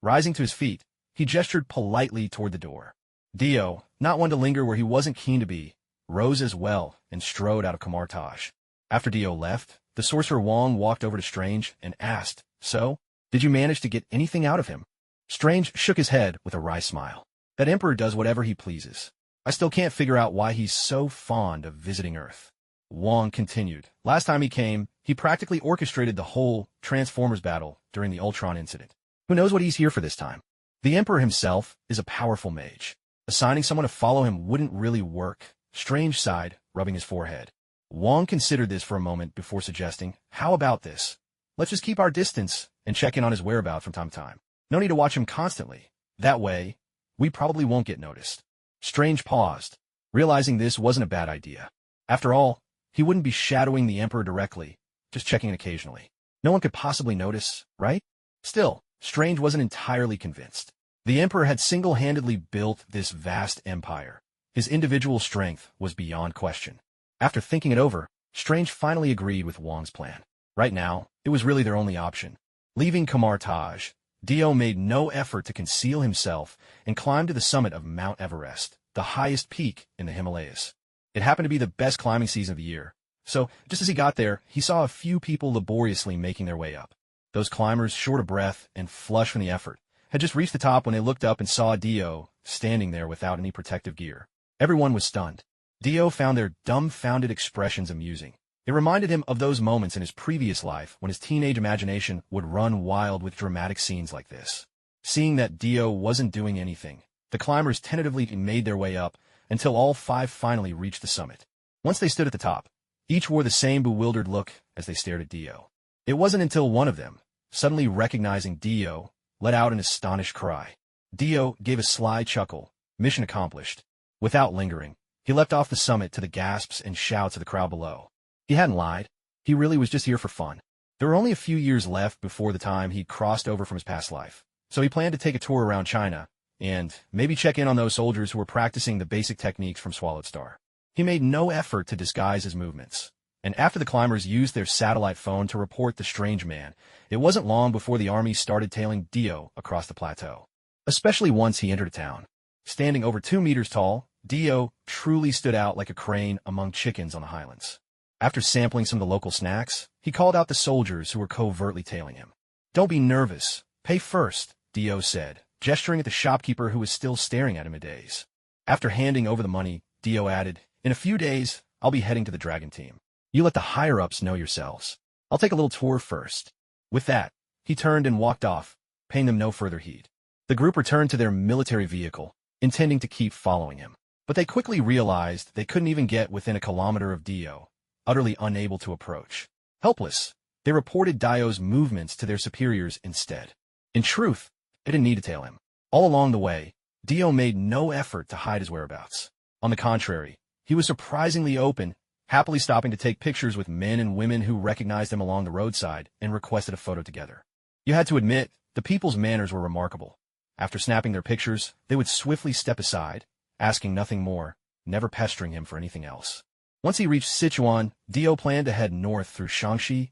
Rising to his feet, he gestured politely toward the door. Dio, not one to linger where he wasn't keen to be, rose as well and strode out of Kamar-Taj. After Dio left, the Sorcerer Wong walked over to Strange and asked, "So, did you manage to get anything out of him?" Strange shook his head with a wry smile. "That Emperor does whatever he pleases. I still can't figure out why he's so fond of visiting Earth." Wong continued. "Last time he came, he practically orchestrated the whole Transformers battle during the Ultron incident. Who knows what he's here for this time? The Emperor himself is a powerful mage. Assigning someone to follow him wouldn't really work." Strange sighed, rubbing his forehead. Wong considered this for a moment before suggesting, "How about this? Let's just keep our distance and check in on his whereabouts from time to time. No need to watch him constantly. That way, we probably won't get noticed." Strange paused, realizing this wasn't a bad idea. After all, he wouldn't be shadowing the Emperor directly, just checking in occasionally. No one could possibly notice, right? Still, Strange wasn't entirely convinced. The Emperor had single-handedly built this vast empire. His individual strength was beyond question. After thinking it over, Strange finally agreed with Wong's plan. Right now, it was really their only option. Leaving Kamar-Taj, Dio made no effort to conceal himself and climbed to the summit of Mount Everest, the highest peak in the Himalayas. It happened to be the best climbing season of the year, so just as he got there, he saw a few people laboriously making their way up. Those climbers, short of breath and flushed from the effort, had just reached the top when they looked up and saw Dio standing there without any protective gear. Everyone was stunned. Dio found their dumbfounded expressions amusing. It reminded him of those moments in his previous life when his teenage imagination would run wild with dramatic scenes like this. Seeing that Dio wasn't doing anything, the climbers tentatively made their way up until all five finally reached the summit. Once they stood at the top, each wore the same bewildered look as they stared at Dio. It wasn't until one of them, suddenly recognizing Dio, let out an astonished cry. Dio gave a sly chuckle. Mission accomplished. Without lingering, he leapt off the summit to the gasps and shouts of the crowd below. He hadn't lied. He really was just here for fun. There were only a few years left before the time he'd crossed over from his past life, so he planned to take a tour around China and maybe check in on those soldiers who were practicing the basic techniques from Swallowed Star. He made no effort to disguise his movements, and after the climbers used their satellite phone to report the strange man, it wasn't long before the army started tailing Dio across the plateau. Especially once he entered a town. Standing over 2 meters tall, Dio truly stood out like a crane among chickens on the highlands. After sampling some of the local snacks, he called out the soldiers who were covertly tailing him. "Don't be nervous. Pay first," Dio said, gesturing at the shopkeeper who was still staring at him a daze. After handing over the money, Dio added, "In a few days, I'll be heading to the Dragon Team. You let the higher-ups know yourselves. I'll take a little tour first." With that, he turned and walked off, paying them no further heed. The group returned to their military vehicle, intending to keep following him. But they quickly realized they couldn't even get within a kilometer of Dio, utterly unable to approach. Helpless, they reported Dio's movements to their superiors instead. In truth, they didn't need to tail him. All along the way, Dio made no effort to hide his whereabouts. On the contrary, he was surprisingly open, happily stopping to take pictures with men and women who recognized him along the roadside and requested a photo together. You had to admit, the people's manners were remarkable. After snapping their pictures, they would swiftly step aside, asking nothing more, never pestering him for anything else. Once he reached Sichuan, Dio planned to head north through Shaanxi,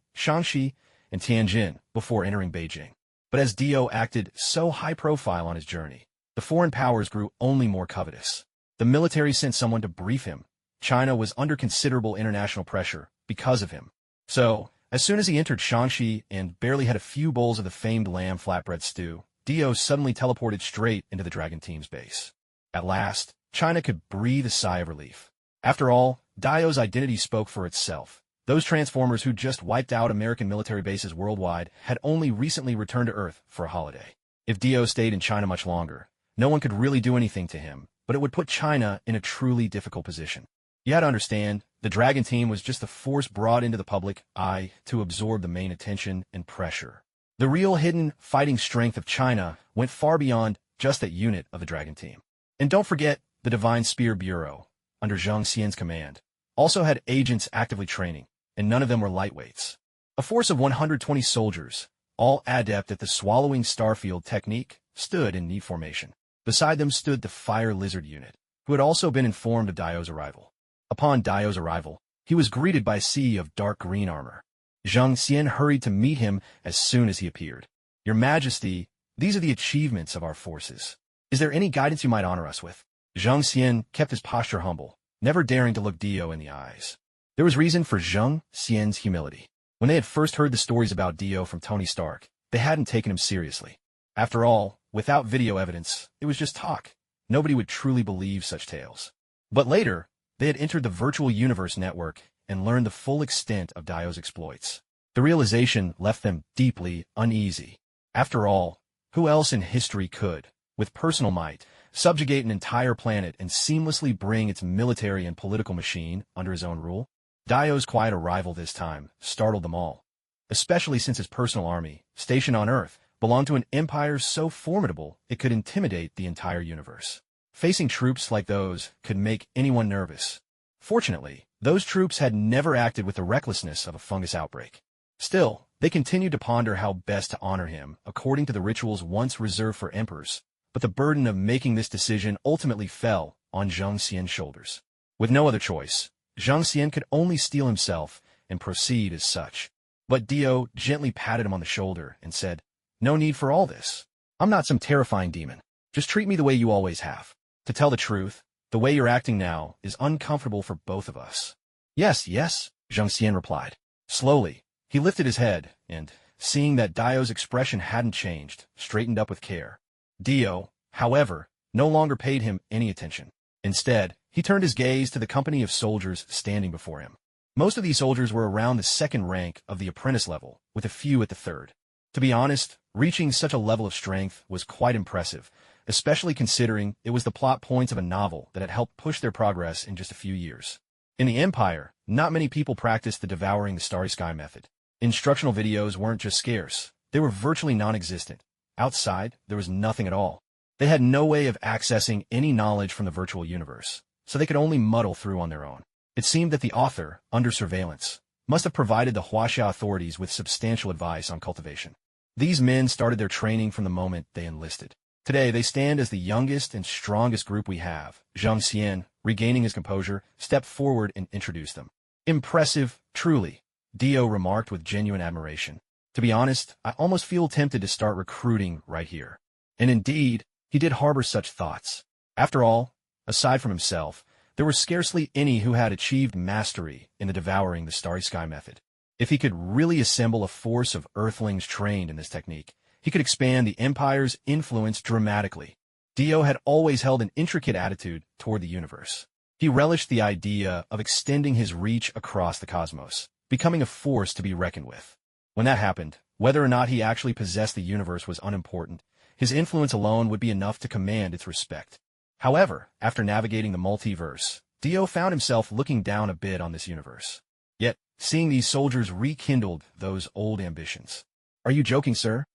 and Tianjin before entering Beijing. But as Dio acted so high-profile on his journey, the foreign powers grew only more covetous. The military sent someone to brief him. China was under considerable international pressure because of him. So, as soon as he entered Shaanxi and barely had a few bowls of the famed lamb flatbread stew, Dio suddenly teleported straight into the Dragon Team's base. At last, China could breathe a sigh of relief. After all, Dio's identity spoke for itself. Those Transformers who just wiped out American military bases worldwide had only recently returned to Earth for a holiday. If Dio stayed in China much longer, no one could really do anything to him, but it would put China in a truly difficult position. You had to understand, the Dragon Team was just the force brought into the public eye to absorb the main attention and pressure. The real hidden fighting strength of China went far beyond just that unit of the Dragon Team. And don't forget, the Divine Spear Bureau, under Zhang Xian's command, also had agents actively training, and none of them were lightweights. A force of 120 soldiers, all adept at the swallowing starfield technique, stood in neat formation. Beside them stood the Fire Lizard unit, who had also been informed of Dio's arrival. Upon Dio's arrival, he was greeted by a sea of dark green armor. Zhang Xian hurried to meet him as soon as he appeared. "Your Majesty, these are the achievements of our forces. Is there any guidance you might honor us with?" Zhang Xian kept his posture humble, never daring to look Dio in the eyes. There was reason for Zhang Xian's humility. When they had first heard the stories about Dio from Tony Stark, they hadn't taken him seriously. After all, without video evidence, it was just talk. Nobody would truly believe such tales. But later, they had entered the virtual universe network and learned the full extent of Dio's exploits. The realization left them deeply uneasy. After all, who else in history could, with personal might, subjugate an entire planet and seamlessly bring its military and political machine under his own rule? Dio's quiet arrival this time startled them all, especially since his personal army, stationed on Earth, belonged to an empire so formidable it could intimidate the entire universe. Facing troops like those could make anyone nervous. Fortunately, those troops had never acted with the recklessness of a fungus outbreak. Still, they continued to ponder how best to honor him according to the rituals once reserved for emperors, but the burden of making this decision ultimately fell on Zhang Xian's shoulders. With no other choice, Zhang Xian could only steel himself and proceed as such. But Dio gently patted him on the shoulder and said, "No need for all this. I'm not some terrifying demon. Just treat me the way you always have. To tell the truth, the way you're acting now is uncomfortable for both of us." "Yes, yes," Zhang Xian replied. Slowly, he lifted his head and, seeing that Dio's expression hadn't changed, straightened up with care. Dio, however, no longer paid him any attention. Instead, he turned his gaze to the company of soldiers standing before him. Most of these soldiers were around the second rank of the apprentice level, with a few at the third. To be honest, reaching such a level of strength was quite impressive, especially considering it was the plot points of a novel that had helped push their progress in just a few years. In the Empire, not many people practiced the devouring the starry sky method. Instructional videos weren't just scarce, they were virtually non-existent. Outside, there was nothing at all. They had no way of accessing any knowledge from the virtual universe, so they could only muddle through on their own. It seemed that the author, under surveillance, must have provided the Huaxia authorities with substantial advice on cultivation. These men started their training from the moment they enlisted. Today, they stand as the youngest and strongest group we have. Zhang Xian, regaining his composure, stepped forward and introduced them. Impressive, truly, Dio remarked with genuine admiration. To be honest, I almost feel tempted to start recruiting right here. And indeed, he did harbor such thoughts. After all, aside from himself, there were scarcely any who had achieved mastery in the devouring the starry sky method. If he could really assemble a force of earthlings trained in this technique, he could expand the Empire's influence dramatically. Dio had always held an intricate attitude toward the universe. He relished the idea of extending his reach across the cosmos, becoming a force to be reckoned with. When that happened, whether or not he actually possessed the universe was unimportant. His influence alone would be enough to command its respect. However, after navigating the multiverse, Dio found himself looking down a bit on this universe. Yet, seeing these soldiers rekindled those old ambitions. Are you joking, sir?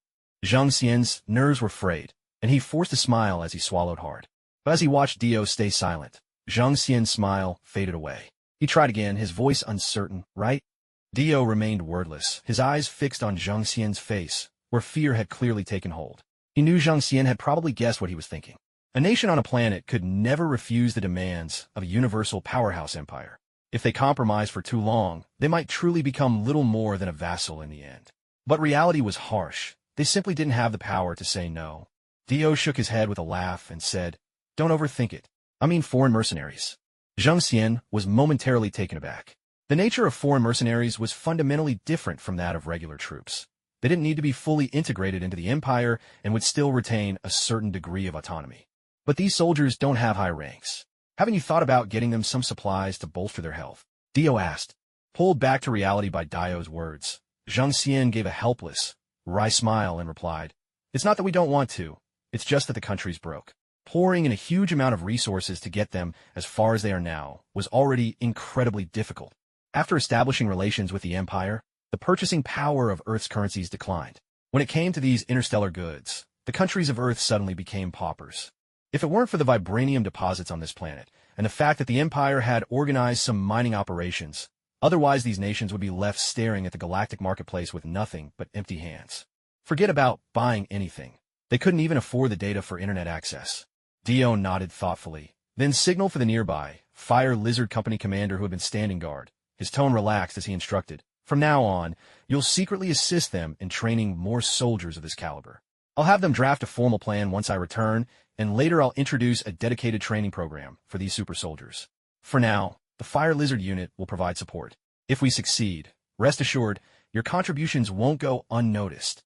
Zhang Xian's nerves were frayed, and he forced a smile as he swallowed hard. But as he watched Dio stay silent, Zhang Xian's smile faded away. He tried again, his voice uncertain, right? Dio remained wordless, his eyes fixed on Zhang Xian's face, where fear had clearly taken hold. He knew Zhang Xian had probably guessed what he was thinking. A nation on a planet could never refuse the demands of a universal powerhouse empire. If they compromised for too long, they might truly become little more than a vassal in the end. But reality was harsh. They simply didn't have the power to say no. Dio shook his head with a laugh and said, "Don't overthink it. I mean foreign mercenaries." Zhang Xian was momentarily taken aback. The nature of foreign mercenaries was fundamentally different from that of regular troops. They didn't need to be fully integrated into the empire and would still retain a certain degree of autonomy. But these soldiers don't have high ranks. Haven't you thought about getting them some supplies to bolster their health? Dio asked. Pulled back to reality by Dio's words, Zhang Xian gave a helpless, wry smile and replied, "It's not that we don't want to, it's just that the country's broke." Pouring in a huge amount of resources to get them as far as they are now was already incredibly difficult. After establishing relations with the Empire, the purchasing power of Earth's currencies declined. When it came to these interstellar goods, the countries of Earth suddenly became paupers. If it weren't for the vibranium deposits on this planet, and the fact that the Empire had organized some mining operations, otherwise these nations would be left staring at the galactic marketplace with nothing but empty hands. Forget about buying anything. They couldn't even afford the data for internet access. Dio nodded thoughtfully, then signaled for the nearby Fire Lizard Company commander who had been standing guard. His tone relaxed as he instructed, "From now on, you'll secretly assist them in training more soldiers of this caliber. I'll have them draft a formal plan once I return, and later I'll introduce a dedicated training program for these super soldiers. For now, the Fire Lizard unit will provide support. If we succeed, rest assured, your contributions won't go unnoticed."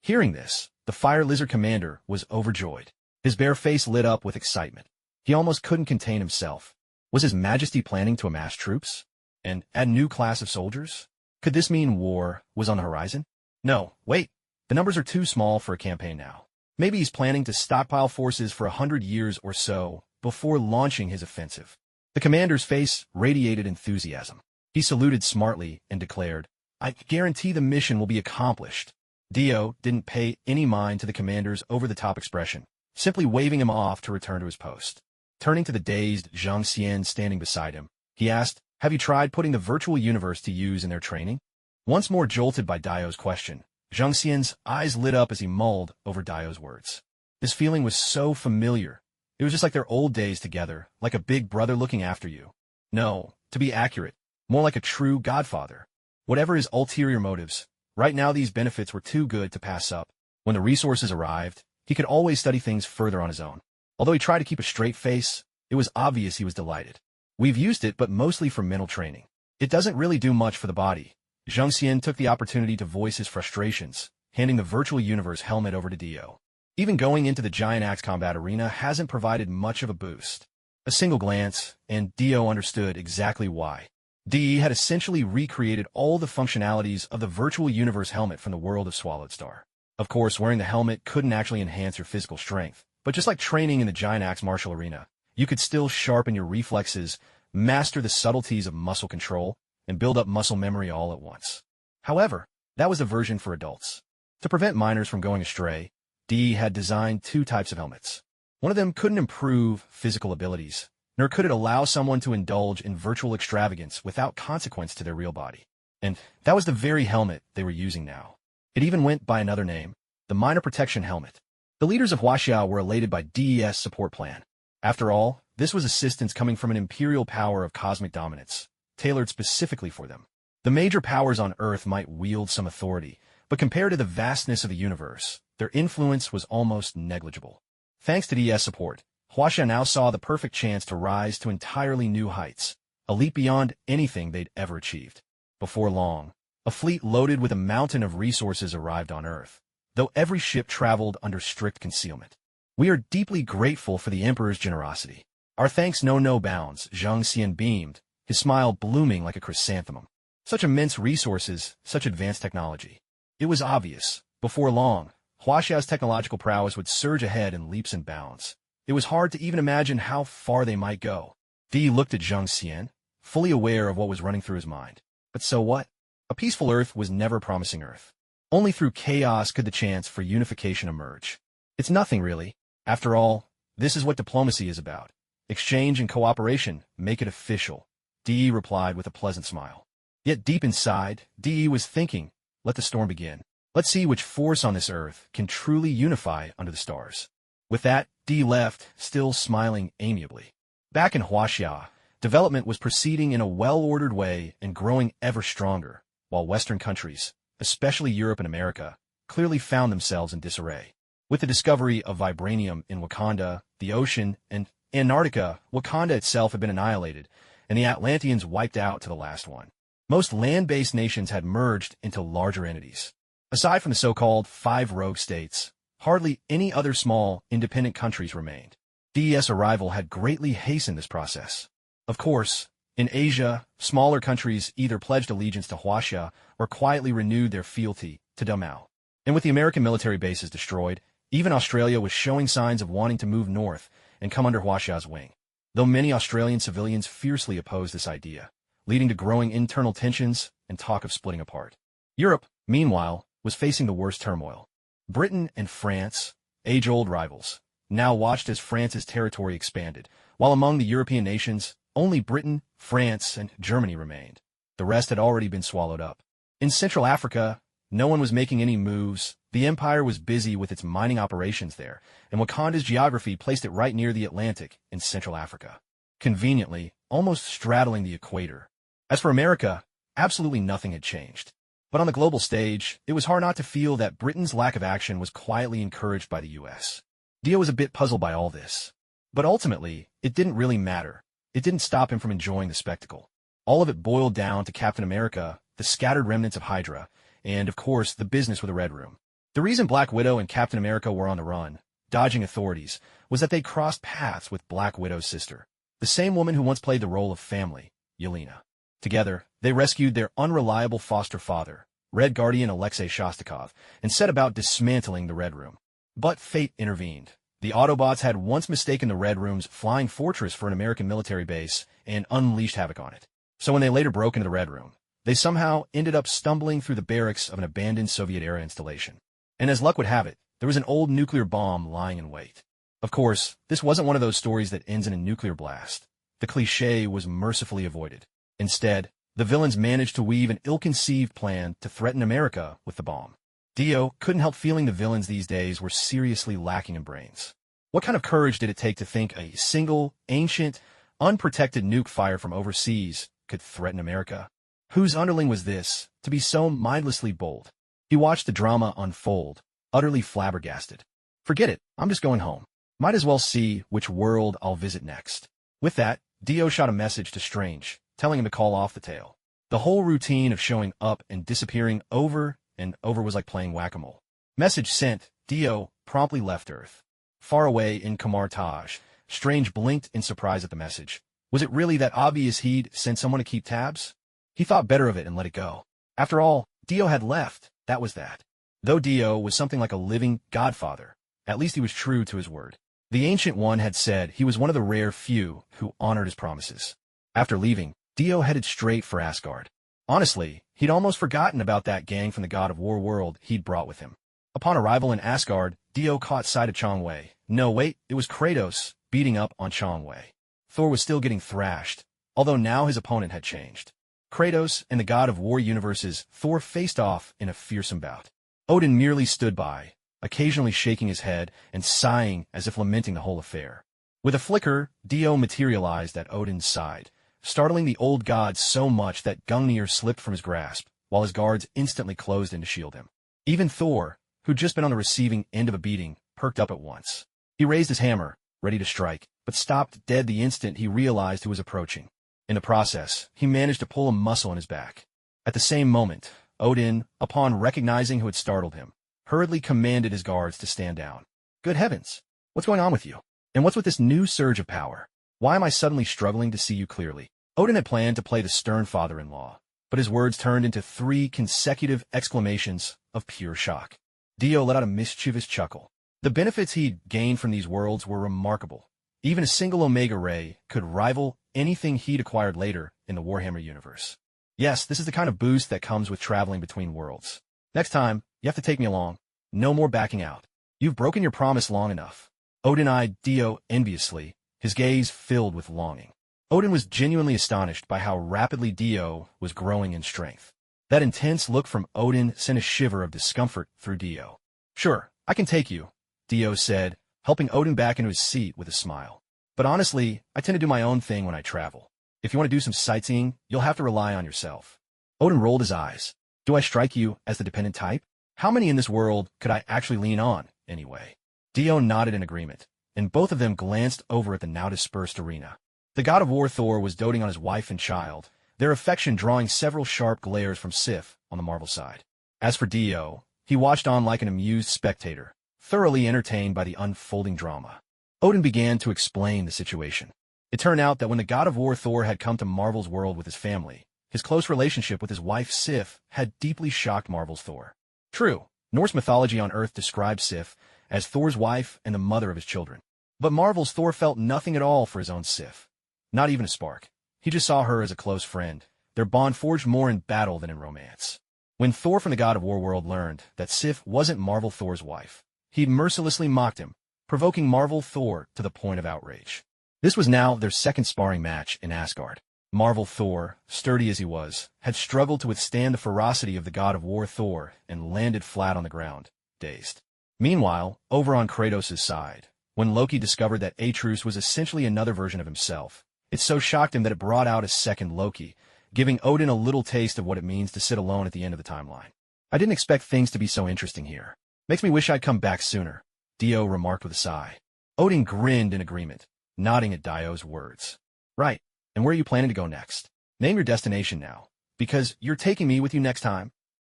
Hearing this, the Fire Lizard commander was overjoyed. His bare face lit up with excitement. He almost couldn't contain himself. Was His Majesty planning to amass troops? And add a new class of soldiers? Could this mean war was on the horizon? No, wait. The numbers are too small for a campaign now. Maybe he's planning to stockpile forces for 100 years or so before launching his offensive. The commander's face radiated enthusiasm. He saluted smartly and declared, "I guarantee the mission will be accomplished." Dio didn't pay any mind to the commander's over-the-top expression, simply waving him off to return to his post. Turning to the dazed Zhang Xian standing beside him, he asked, "Have you tried putting the virtual universe to use in their training?" Once more jolted by Dio's question, Zhang Xian's eyes lit up as he mulled over Dio's words. This feeling was so familiar. It was just like their old days together, like a big brother looking after you. No, to be accurate, more like a true godfather. Whatever his ulterior motives, right now these benefits were too good to pass up. When the resources arrived, he could always study things further on his own. Although he tried to keep a straight face, it was obvious he was delighted. "We've used it, but mostly for mental training. It doesn't really do much for the body." Zhang Xian took the opportunity to voice his frustrations, handing the virtual universe helmet over to Dio. Even going into the giant axe combat arena hasn't provided much of a boost. A single glance, and Dio understood exactly why. DE had essentially recreated all the functionalities of the virtual universe helmet from the world of Swallowed Star. Of course, wearing the helmet couldn't actually enhance your physical strength, but just like training in the giant axe martial arena, you could still sharpen your reflexes, master the subtleties of muscle control, and build up muscle memory all at once. However, that was a version for adults. To prevent minors from going astray, DE had designed two types of helmets. One of them couldn't improve physical abilities, nor could it allow someone to indulge in virtual extravagance without consequence to their real body. And that was the very helmet they were using now. It even went by another name, the Minor Protection Helmet. The leaders of Huaxia were elated by DE's support plan. After all, this was assistance coming from an imperial power of cosmic dominance, tailored specifically for them. The major powers on Earth might wield some authority, but compared to the vastness of the universe, their influence was almost negligible. Thanks to DE's support, Huaxia now saw the perfect chance to rise to entirely new heights, a leap beyond anything they'd ever achieved. Before long, a fleet loaded with a mountain of resources arrived on Earth, though every ship traveled under strict concealment. We are deeply grateful for the Emperor's generosity. Our thanks know no bounds, Zhang Xian beamed, his smile blooming like a chrysanthemum. Such immense resources, such advanced technology. It was obvious, before long, Huaxia's technological prowess would surge ahead in leaps and bounds. It was hard to even imagine how far they might go. Di looked at Zhang Xian, fully aware of what was running through his mind. But so what? A peaceful Earth was never promising Earth. Only through chaos could the chance for unification emerge. It's nothing, really. After all, this is what diplomacy is about. Exchange and cooperation, make it official. Di replied with a pleasant smile. Yet deep inside, Di was thinking, let the storm begin. Let's see which force on this Earth can truly unify under the stars. With that, Di left, still smiling amiably. Back in Huaxia, development was proceeding in a well-ordered way and growing ever stronger, while Western countries, especially Europe and America, clearly found themselves in disarray. With the discovery of vibranium in Wakanda, the ocean, and Antarctica, Wakanda itself had been annihilated, and the Atlanteans wiped out to the last one. Most land-based nations had merged into larger entities. Aside from the so-called 5 rogue states, hardly any other small, independent countries remained. DE's arrival had greatly hastened this process. Of course, in Asia, smaller countries either pledged allegiance to Huaxia or quietly renewed their fealty to Damao. And with the American military bases destroyed, even Australia was showing signs of wanting to move north and come under Huaxia's wing. Though many Australian civilians fiercely opposed this idea, leading to growing internal tensions and talk of splitting apart. Europe, meanwhile, was facing the worst turmoil. Britain and France, age-old rivals, now watched as France's territory expanded, while among the European nations, only Britain, France, and Germany remained. The rest had already been swallowed up. In Central Africa, no one was making any moves. The empire was busy with its mining operations there, and Wakanda's geography placed it right near the Atlantic in Central Africa. Conveniently, almost straddling the equator. As for America, absolutely nothing had changed. But on the global stage, it was hard not to feel that Britain's lack of action was quietly encouraged by the U.S. Dio was a bit puzzled by all this. But ultimately, it didn't really matter. It didn't stop him from enjoying the spectacle. All of it boiled down to Captain America, the scattered remnants of Hydra, and, of course, the business with the Red Room. The reason Black Widow and Captain America were on the run, dodging authorities, was that they crossed paths with Black Widow's sister, the same woman who once played the role of family, Yelena. Together, they rescued their unreliable foster father, Red Guardian Alexei Shostakov, and set about dismantling the Red Room. But fate intervened. The Autobots had once mistaken the Red Room's flying fortress for an American military base and unleashed havoc on it. So when they later broke into the Red Room, they somehow ended up stumbling through the barracks of an abandoned Soviet-era installation. And as luck would have it, there was an old nuclear bomb lying in wait. Of course, this wasn't one of those stories that ends in a nuclear blast. The cliché was mercifully avoided. Instead, the villains managed to weave an ill-conceived plan to threaten America with the bomb. Dio couldn't help feeling the villains these days were seriously lacking in brains. What kind of courage did it take to think a single, ancient, unprotected nuke fire from overseas could threaten America? Whose underling was this, to be so mindlessly bold? He watched the drama unfold, utterly flabbergasted. Forget it, I'm just going home. Might as well see which world I'll visit next. With that, Dio shot a message to Strange, telling him to call off the tale. The whole routine of showing up and disappearing over and over was like playing whack-a-mole. Message sent, Dio promptly left Earth. Far away in Kamar Taj, Strange blinked in surprise at the message. Was it really that obvious he'd sent someone to keep tabs? He thought better of it and let it go. After all, Dio had left, that was that. Though Dio was something like a living godfather, at least he was true to his word. The Ancient One had said he was one of the rare few who honored his promises. After leaving, Dio headed straight for Asgard. Honestly, he'd almost forgotten about that gang from the God of War world he'd brought with him. Upon arrival in Asgard, Dio caught sight of Changwei. No, wait, it was Kratos beating up on Changwei. Thor was still getting thrashed, although now his opponent had changed. Kratos and the God of War universe's Thor faced off in a fearsome bout. Odin merely stood by, occasionally shaking his head and sighing as if lamenting the whole affair. With a flicker, Dio materialized at Odin's side, startling the old god so much that Gungnir slipped from his grasp, while his guards instantly closed in to shield him. Even Thor, who'd just been on the receiving end of a beating, perked up at once. He raised his hammer, ready to strike, but stopped dead the instant he realized who was approaching. In the process, he managed to pull a muscle in his back. At the same moment, Odin, upon recognizing who had startled him, hurriedly commanded his guards to stand down. Good heavens! What's going on with you? And what's with this new surge of power? Why am I suddenly struggling to see you clearly? Odin had planned to play the stern father-in-law, but his words turned into 3 consecutive exclamations of pure shock. Dio let out a mischievous chuckle. The benefits he'd gained from these worlds were remarkable. Even a single Omega Ray could rival anything he'd acquired later in the Warhammer universe. Yes, this is the kind of boost that comes with traveling between worlds. Next time, you have to take me along. No more backing out. You've broken your promise long enough. Odin eyed Dio enviously, his gaze filled with longing. Odin was genuinely astonished by how rapidly Dio was growing in strength. That intense look from Odin sent a shiver of discomfort through Dio. Sure, I can take you, Dio said, helping Odin back into his seat with a smile. But honestly, I tend to do my own thing when I travel. If you want to do some sightseeing, you'll have to rely on yourself. Odin rolled his eyes. Do I strike you as the dependent type? How many in this world could I actually lean on, anyway? Dio nodded in agreement, and both of them glanced over at the now dispersed arena. The God of War Thor was doting on his wife and child, their affection drawing several sharp glares from Sif on the Marvel side. As for Dio, he watched on like an amused spectator, thoroughly entertained by the unfolding drama. Odin began to explain the situation. It turned out that when the God of War Thor had come to Marvel's world with his family, his close relationship with his wife Sif had deeply shocked Marvel's Thor. True, Norse mythology on Earth described Sif as Thor's wife and the mother of his children. But Marvel's Thor felt nothing at all for his own Sif. Not even a spark. He just saw her as a close friend, their bond forged more in battle than in romance. When Thor from the God of War world learned that Sif wasn't Marvel Thor's wife, he mercilessly mocked him, provoking Marvel Thor to the point of outrage. This was now their second sparring match in Asgard. Marvel Thor, sturdy as he was, had struggled to withstand the ferocity of the God of War Thor and landed flat on the ground, dazed. Meanwhile, over on Kratos' side, when Loki discovered that Atreus was essentially another version of himself, it so shocked him that it brought out a second Loki, giving Odin a little taste of what it means to sit alone at the end of the timeline. I didn't expect things to be so interesting here. Makes me wish I'd come back sooner, Dio remarked with a sigh. Odin grinned in agreement, nodding at Dio's words. Right, and where are you planning to go next? Name your destination now, because you're taking me with you next time.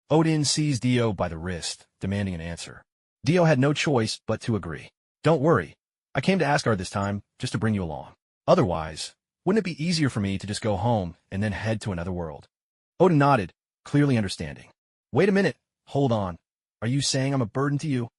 Odin seized Dio by the wrist, demanding an answer. Dio had no choice but to agree. Don't worry, I came to Asgard this time just to bring you along. Otherwise, wouldn't it be easier for me to just go home and then head to another world? Odin nodded, clearly understanding. Wait a minute, hold on. Are you saying I'm a burden to you?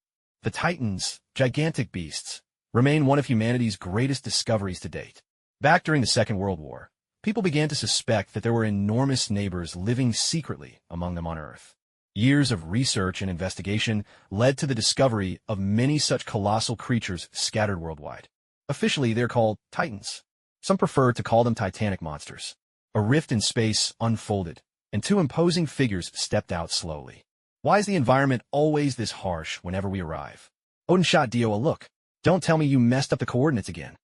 The Titans, gigantic beasts, remain one of humanity's greatest discoveries to date. Back during the Second World War, people began to suspect that there were enormous neighbors living secretly among them on Earth. Years of research and investigation led to the discovery of many such colossal creatures scattered worldwide. Officially, they're called Titans. Some prefer to call them titanic monsters. A rift in space unfolded, and 2 imposing figures stepped out slowly. Why is the environment always this harsh whenever we arrive? Odin shot Dio a look. Don't tell me you messed up the coordinates again.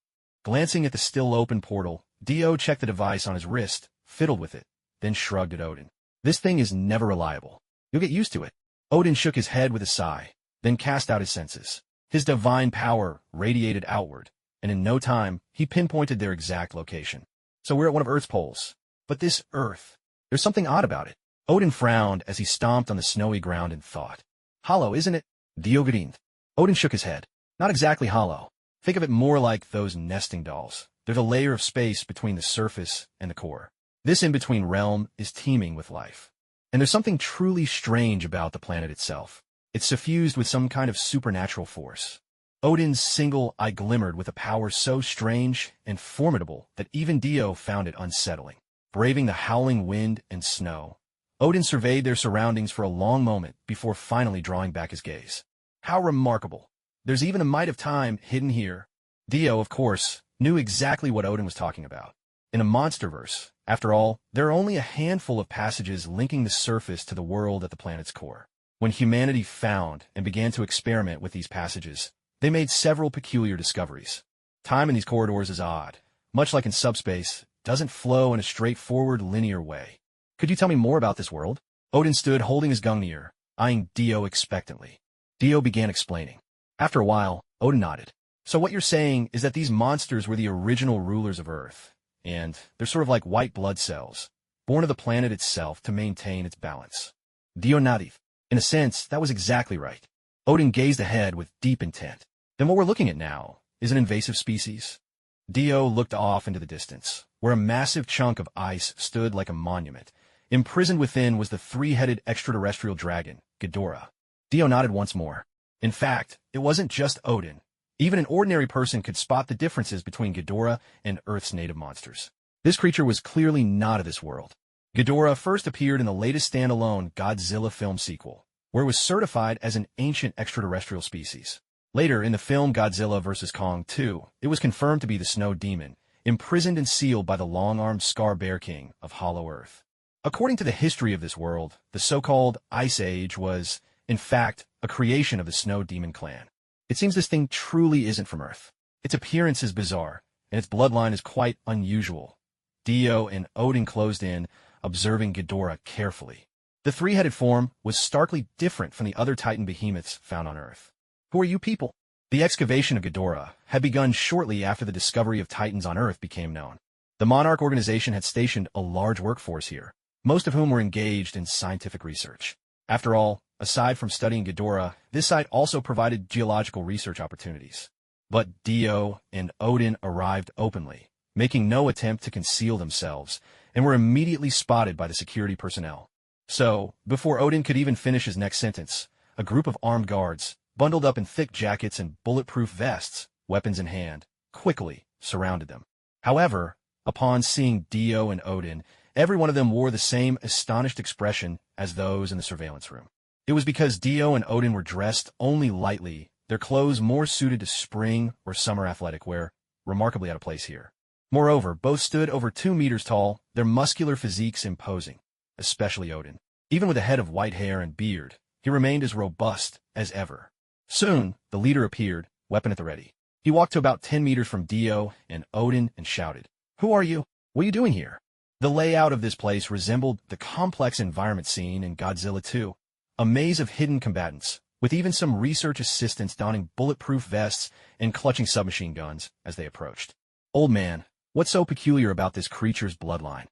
Glancing at the still open portal, Dio checked the device on his wrist, fiddled with it, then shrugged at Odin. This thing is never reliable. You'll get used to it. Odin shook his head with a sigh, then cast out his senses. His divine power radiated outward, and in no time, he pinpointed their exact location. So we're at one of Earth's poles. But this Earth, there's something odd about it. Odin frowned as he stomped on the snowy ground and thought. Hollow, isn't it? Dio grinned. Odin shook his head. Not exactly hollow. Think of it more like those nesting dolls. There's a layer of space between the surface and the core. This in-between realm is teeming with life. And there's something truly strange about the planet itself. It's suffused with some kind of supernatural force. Odin's single eye glimmered with a power so strange and formidable that even Dio found it unsettling. Braving the howling wind and snow, Odin surveyed their surroundings for a long moment before finally drawing back his gaze. How remarkable! There's even a mite of time hidden here. Dio, of course, knew exactly what Odin was talking about. In a monsterverse, after all, there are only a handful of passages linking the surface to the world at the planet's core. When humanity found and began to experiment with these passages, they made several peculiar discoveries. Time in these corridors is odd. Much like in subspace, doesn't flow in a straightforward linear way. Could you tell me more about this world? Odin stood holding his Gungnir, eyeing Dio expectantly. Dio began explaining. After a while, Odin nodded. So what you're saying is that these monsters were the original rulers of Earth, and they're sort of like white blood cells, born of the planet itself to maintain its balance. Dio nodded. In a sense, that was exactly right. Odin gazed ahead with deep intent. Then what we're looking at now is an invasive species. Dio looked off into the distance, where a massive chunk of ice stood like a monument. Imprisoned within was the three-headed extraterrestrial dragon, Ghidorah. Dio nodded once more. In fact, it wasn't just Odin. Even an ordinary person could spot the differences between Ghidorah and Earth's native monsters. This creature was clearly not of this world. Ghidorah first appeared in the latest standalone Godzilla film sequel, where it was certified as an ancient extraterrestrial species. Later, in the film Godzilla vs. Kong 2, it was confirmed to be the Snow Demon, imprisoned and sealed by the long-armed Scar Bear King of Hollow Earth. According to the history of this world, the so-called Ice Age was, in fact, a creation of the Snow Demon clan. It seems this thing truly isn't from Earth. Its appearance is bizarre, and its bloodline is quite unusual. Dio and Odin closed in, observing Ghidorah carefully. The three-headed form was starkly different from the other Titan behemoths found on Earth. Who are you people? The excavation of Ghidorah had begun shortly after the discovery of Titans on Earth became known. The Monarch organization had stationed a large workforce here, most of whom were engaged in scientific research. After all, aside from studying Ghidorah, this site also provided geological research opportunities. But Dio and Odin arrived openly, making no attempt to conceal themselves, and were immediately spotted by the security personnel. So, before Odin could even finish his next sentence, a group of armed guards, bundled up in thick jackets and bulletproof vests, weapons in hand, quickly surrounded them. However, upon seeing Dio and Odin, every one of them wore the same astonished expression as those in the surveillance room. It was because Dio and Odin were dressed only lightly, their clothes more suited to spring or summer athletic wear, remarkably out of place here. Moreover, both stood over 2 meters tall, their muscular physiques imposing, especially Odin. Even with a head of white hair and beard, he remained as robust as ever. Soon, the leader appeared, weapon at the ready. He walked to about 10 meters from Dio and Odin and shouted, "Who are you? What are you doing here?" The layout of this place resembled the complex environment seen in Godzilla 2, a maze of hidden combatants, with even some research assistants donning bulletproof vests and clutching submachine guns as they approached. "Old man, what's so peculiar about this creature's bloodline?"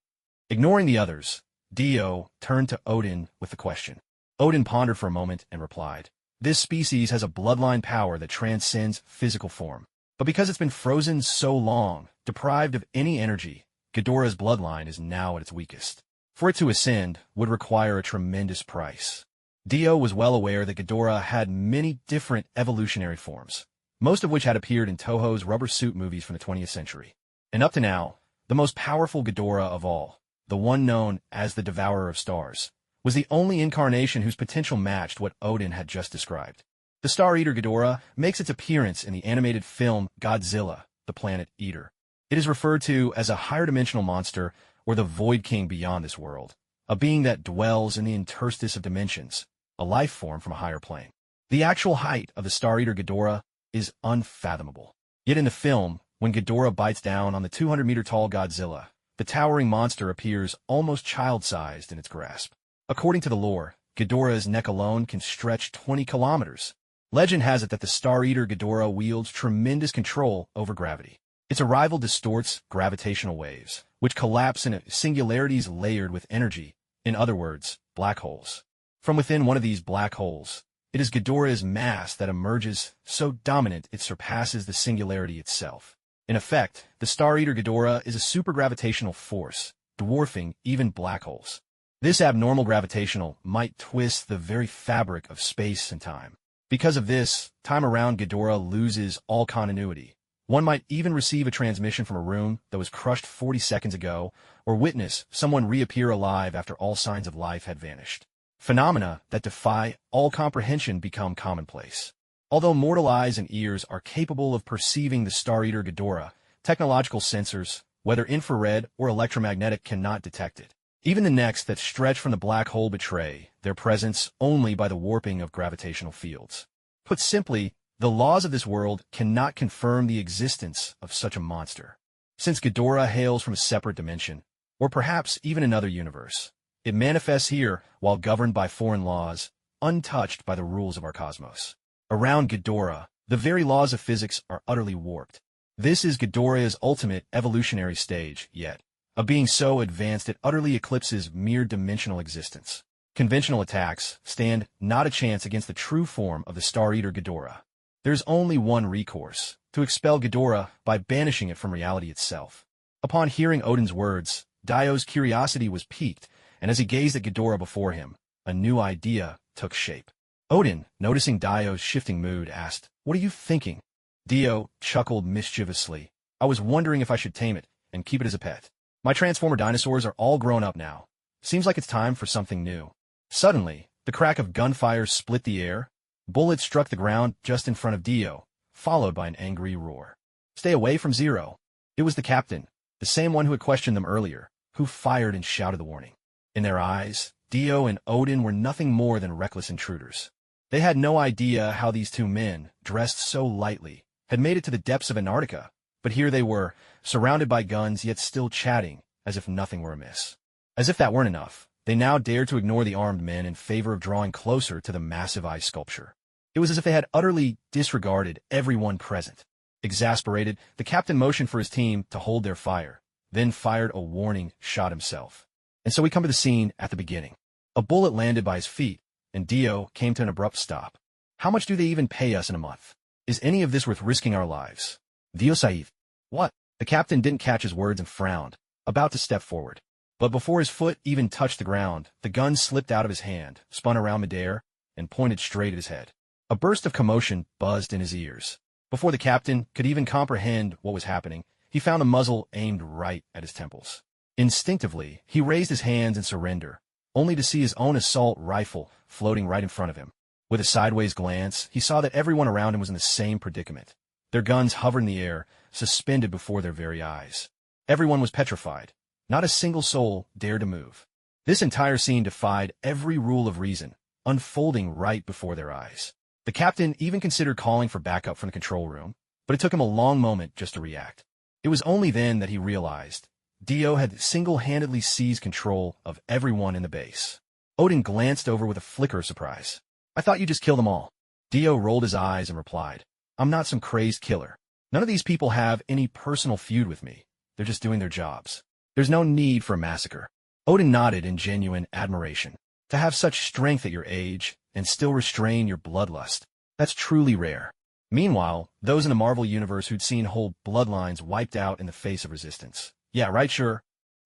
Ignoring the others, Dio turned to Odin with the question. Odin pondered for a moment and replied, "This species has a bloodline power that transcends physical form. But because it's been frozen so long, deprived of any energy, Ghidorah's bloodline is now at its weakest. For it to ascend would require a tremendous price." Dio was well aware that Ghidorah had many different evolutionary forms, most of which had appeared in Toho's rubber suit movies from the 20th century. And up to now, the most powerful Ghidorah of all, the one known as the Devourer of Stars, was the only incarnation whose potential matched what Odin had just described. The Star Eater Ghidorah makes its appearance in the animated film Godzilla, the Planet Eater. It is referred to as a higher-dimensional monster or the Void King beyond this world, a being that dwells in the interstice of dimensions, a life form from a higher plane. The actual height of the Star Eater Ghidorah is unfathomable. Yet in the film, when Ghidorah bites down on the 200-meter-tall Godzilla, the towering monster appears almost child-sized in its grasp. According to the lore, Ghidorah's neck alone can stretch 20 kilometers. Legend has it that the Star Eater Ghidorah wields tremendous control over gravity. Its arrival distorts gravitational waves, which collapse into singularities layered with energy, in other words, black holes. From within one of these black holes, it is Ghidorah's mass that emerges so dominant it surpasses the singularity itself. In effect, the Star Eater Ghidorah is a supergravitational force, dwarfing even black holes. This abnormal gravitational might twist the very fabric of space and time. Because of this, time around Ghidorah loses all continuity. One might even receive a transmission from a room that was crushed 40 seconds ago, or witness someone reappear alive after all signs of life had vanished. Phenomena that defy all comprehension become commonplace. Although mortal eyes and ears are capable of perceiving the Star Eater Ghidorah, technological sensors, whether infrared or electromagnetic, cannot detect it. Even the necks that stretch from the black hole betray their presence only by the warping of gravitational fields. Put simply, the laws of this world cannot confirm the existence of such a monster. Since Ghidorah hails from a separate dimension, or perhaps even another universe, it manifests here while governed by foreign laws, untouched by the rules of our cosmos. Around Ghidorah, the very laws of physics are utterly warped. This is Ghidorah's ultimate evolutionary stage, yet, a being so advanced it utterly eclipses mere dimensional existence. Conventional attacks stand not a chance against the true form of the Star Eater Ghidorah. There's only one recourse, to expel Ghidorah by banishing it from reality itself. Upon hearing Odin's words, Dio's curiosity was piqued, and as he gazed at Ghidorah before him, a new idea took shape. Odin, noticing Dio's shifting mood, asked, "What are you thinking?" Dio chuckled mischievously. "I was wondering if I should tame it and keep it as a pet. My Transformer dinosaurs are all grown up now. Seems like it's time for something new." Suddenly, the crack of gunfire split the air. Bullets struck the ground just in front of Dio, followed by an angry roar. "Stay away from Zero." It was the captain, the same one who had questioned them earlier, who fired and shouted the warning. In their eyes, Dio and Odin were nothing more than reckless intruders. They had no idea how these two men, dressed so lightly, had made it to the depths of Antarctica, but here they were, surrounded by guns yet still chatting as if nothing were amiss. As if that weren't enough, they now dared to ignore the armed men in favor of drawing closer to the massive ice sculpture. It was as if they had utterly disregarded everyone present. Exasperated, the captain motioned for his team to hold their fire, then fired a warning shot himself. And so we come to the scene at the beginning. A bullet landed by his feet, and Dio came to an abrupt stop. How much do they even pay us in a month? Is any of this worth risking our lives? Dio Saif. What? The captain didn't catch his words and frowned, about to step forward. But before his foot even touched the ground, the gun slipped out of his hand, spun around midair, and pointed straight at his head. A burst of commotion buzzed in his ears. Before the captain could even comprehend what was happening, he found a muzzle aimed right at his temples. Instinctively, he raised his hands in surrender, only to see his own assault rifle floating right in front of him. With a sideways glance, he saw that everyone around him was in the same predicament. Their guns hovered in the air, suspended before their very eyes. Everyone was petrified. Not a single soul dared to move. This entire scene defied every rule of reason, unfolding right before their eyes. The captain even considered calling for backup from the control room, but it took him a long moment just to react. It was only then that he realized Dio had single-handedly seized control of everyone in the base. Odin glanced over with a flicker of surprise. "I thought you just killed them all." Dio rolled his eyes and replied, "I'm not some crazed killer. None of these people have any personal feud with me. They're just doing their jobs. There's no need for a massacre." Odin nodded in genuine admiration. To have such strength at your age and still restrain your bloodlust, that's truly rare. Meanwhile, those in the Marvel universe who'd seen whole bloodlines wiped out in the face of resistance. "Yeah, right, sure."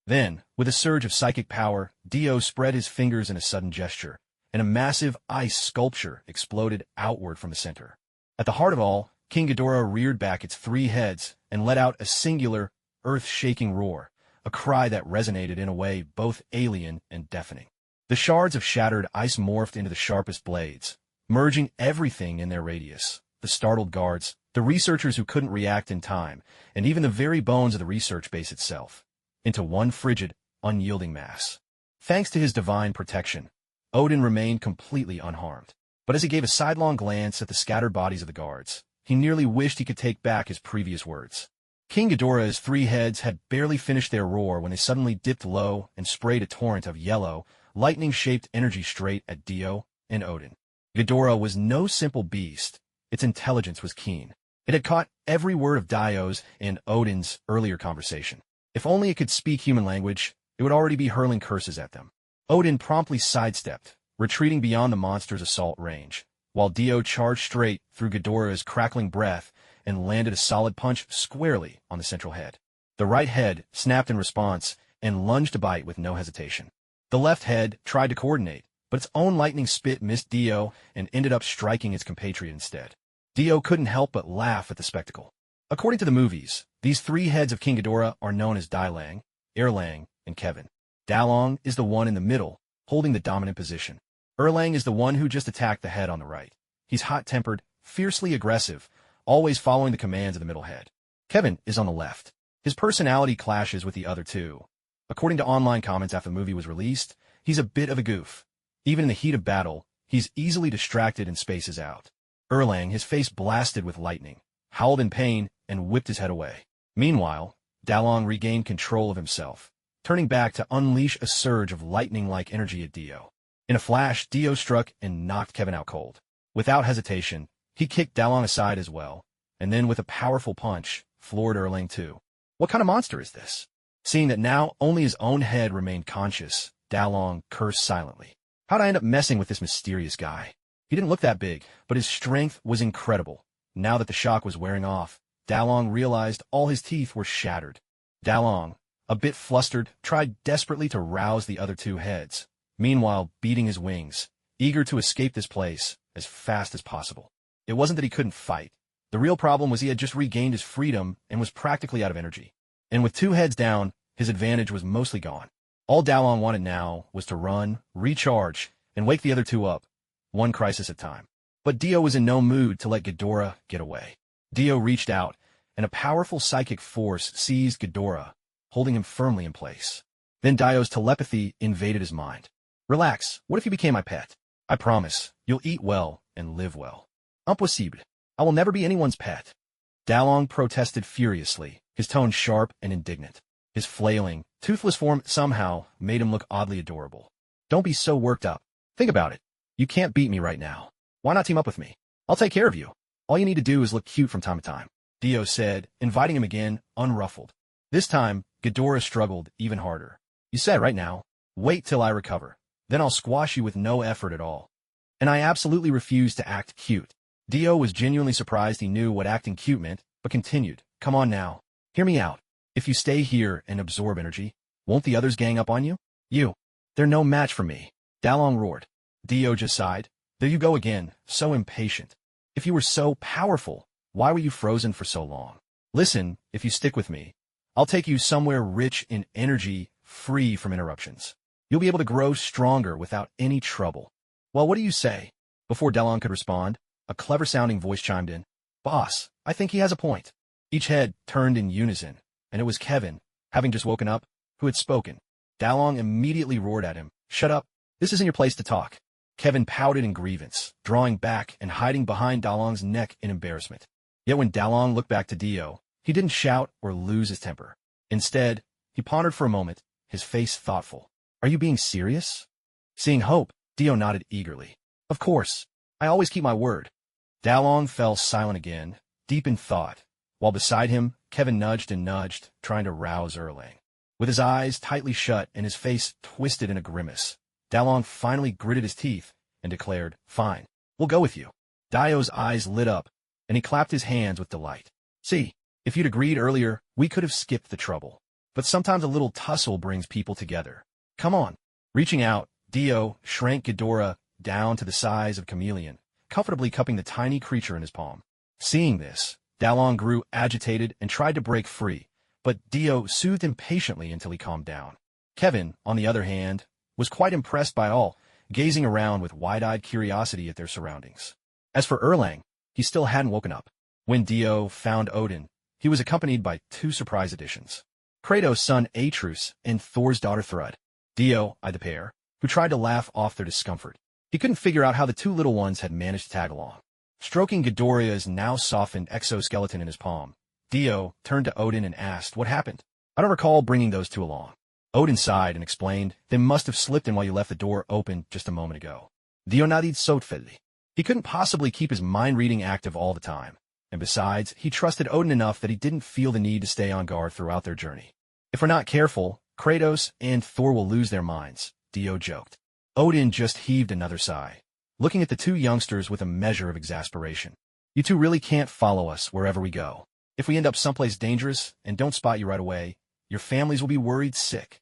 Then, with a surge of psychic power, Dio spread his fingers in a sudden gesture, and a massive ice sculpture exploded outward from the center. At the heart of all, King Ghidorah reared back its three heads and let out a singular, earth-shaking roar, a cry that resonated in a way both alien and deafening. The shards of shattered ice morphed into the sharpest blades, merging everything in their radius. The startled guards, the researchers who couldn't react in time, and even the very bones of the research base itself, into one frigid, unyielding mass. Thanks to his divine protection, Odin remained completely unharmed. But as he gave a sidelong glance at the scattered bodies of the guards, he nearly wished he could take back his previous words. King Ghidorah's three heads had barely finished their roar when they suddenly dipped low and sprayed a torrent of yellow, lightning-shaped energy straight at Dio and Odin. Ghidorah was no simple beast. Its intelligence was keen. It had caught every word of Dio's and Odin's earlier conversation. If only it could speak human language, it would already be hurling curses at them. Odin promptly sidestepped, retreating beyond the monster's assault range, while Dio charged straight through Ghidorah's crackling breath and landed a solid punch squarely on the central head. The right head snapped in response, and lunged to bite with no hesitation. The left head tried to coordinate, but its own lightning spit missed Dio and ended up striking its compatriot instead. Dio couldn't help but laugh at the spectacle. According to the movies, these three heads of King Ghidorah are known as Dai Lang, Erlang, and Kevin. Dalong is the one in the middle, holding the dominant position. Erlang is the one who just attacked the head on the right. He's hot-tempered, fiercely aggressive, always following the commands of the middle head. Kevin is on the left. His personality clashes with the other two. According to online comments after the movie was released, he's a bit of a goof. Even in the heat of battle, he's easily distracted and spaces out. Erlang, his face blasted with lightning, howled in pain, and whipped his head away. Meanwhile, Dalong regained control of himself, turning back to unleash a surge of lightning-like energy at Dio. In a flash, Dio struck and knocked Kevin out cold. Without hesitation, he kicked Dalong aside as well, and then with a powerful punch, floored Erlang too. What kind of monster is this? Seeing that now only his own head remained conscious, Dalong cursed silently. How'd I end up messing with this mysterious guy? He didn't look that big, but his strength was incredible. Now that the shock was wearing off, Dalong realized all his teeth were shattered. Dalong, a bit flustered, tried desperately to rouse the other two heads, meanwhile beating his wings, eager to escape this place as fast as possible. It wasn't that he couldn't fight. The real problem was he had just regained his freedom and was practically out of energy. And with two heads down, his advantage was mostly gone. All Dalong wanted now was to run, recharge, and wake the other two up, one crisis at a time. But Dio was in no mood to let Ghidorah get away. Dio reached out, and a powerful psychic force seized Ghidorah, holding him firmly in place. Then Dio's telepathy invaded his mind. Relax, what if you became my pet? I promise, you'll eat well and live well. Impossible. I will never be anyone's pet. Dalong protested furiously, his tone sharp and indignant. His flailing, toothless form somehow made him look oddly adorable. Don't be so worked up. Think about it. You can't beat me right now. Why not team up with me? I'll take care of you. All you need to do is look cute from time to time, Dio said, inviting him again, unruffled. This time, Ghidorah struggled even harder. You said right now, wait till I recover. Then I'll squash you with no effort at all. And I absolutely refuse to act cute. Dio was genuinely surprised he knew what acting cute meant, but continued. Come on now. Hear me out. If you stay here and absorb energy, won't the others gang up on you? They're no match for me. Dalong roared. Dio just sighed. There you go again, so impatient. If you were so powerful, why were you frozen for so long? Listen, if you stick with me, I'll take you somewhere rich in energy, free from interruptions. You'll be able to grow stronger without any trouble. Well, what do you say? Before Dalong could respond, a clever-sounding voice chimed in. Boss, I think he has a point. Each head turned in unison, and it was Kevin, having just woken up, who had spoken. Dalong immediately roared at him. Shut up. This isn't your place to talk. Kevin pouted in grievance, drawing back and hiding behind Dalong's neck in embarrassment. Yet when Dalong looked back to Dio, he didn't shout or lose his temper. Instead, he pondered for a moment, his face thoughtful. Are you being serious? Seeing hope, Dio nodded eagerly. Of course. I always keep my word. Dalong fell silent again, deep in thought, while beside him, Kevin nudged and nudged, trying to rouse Erlang. With his eyes tightly shut and his face twisted in a grimace, Dalong finally gritted his teeth and declared, Fine, we'll go with you. Dio's eyes lit up, and he clapped his hands with delight. See, if you'd agreed earlier, we could have skipped the trouble. But sometimes a little tussle brings people together. Come on. Reaching out, Dio shrank Ghidorah down to the size of a chameleon, comfortably cupping the tiny creature in his palm. Seeing this, Dalong grew agitated and tried to break free, but Dio soothed him patiently until he calmed down. Kevin, on the other hand, was quite impressed by all, gazing around with wide-eyed curiosity at their surroundings. As for Erlang, he still hadn't woken up. When Dio found Odin, he was accompanied by two surprise additions. Kratos' son Atreus and Thor's daughter Thrud. Dio eyed the pair, who tried to laugh off their discomfort. He couldn't figure out how the two little ones had managed to tag along. Stroking Ghidorah's now softened exoskeleton in his palm, Dio turned to Odin and asked what happened. I don't recall bringing those two along. Odin sighed and explained, they must have slipped in while you left the door open just a moment ago. Dio nodded softly. He couldn't possibly keep his mind-reading active all the time, and besides, he trusted Odin enough that he didn't feel the need to stay on guard throughout their journey. If we're not careful, Kratos and Thor will lose their minds, Dio joked. Odin just heaved another sigh, looking at the two youngsters with a measure of exasperation. You two really can't follow us wherever we go. If we end up someplace dangerous and don't spot you right away, your families will be worried sick.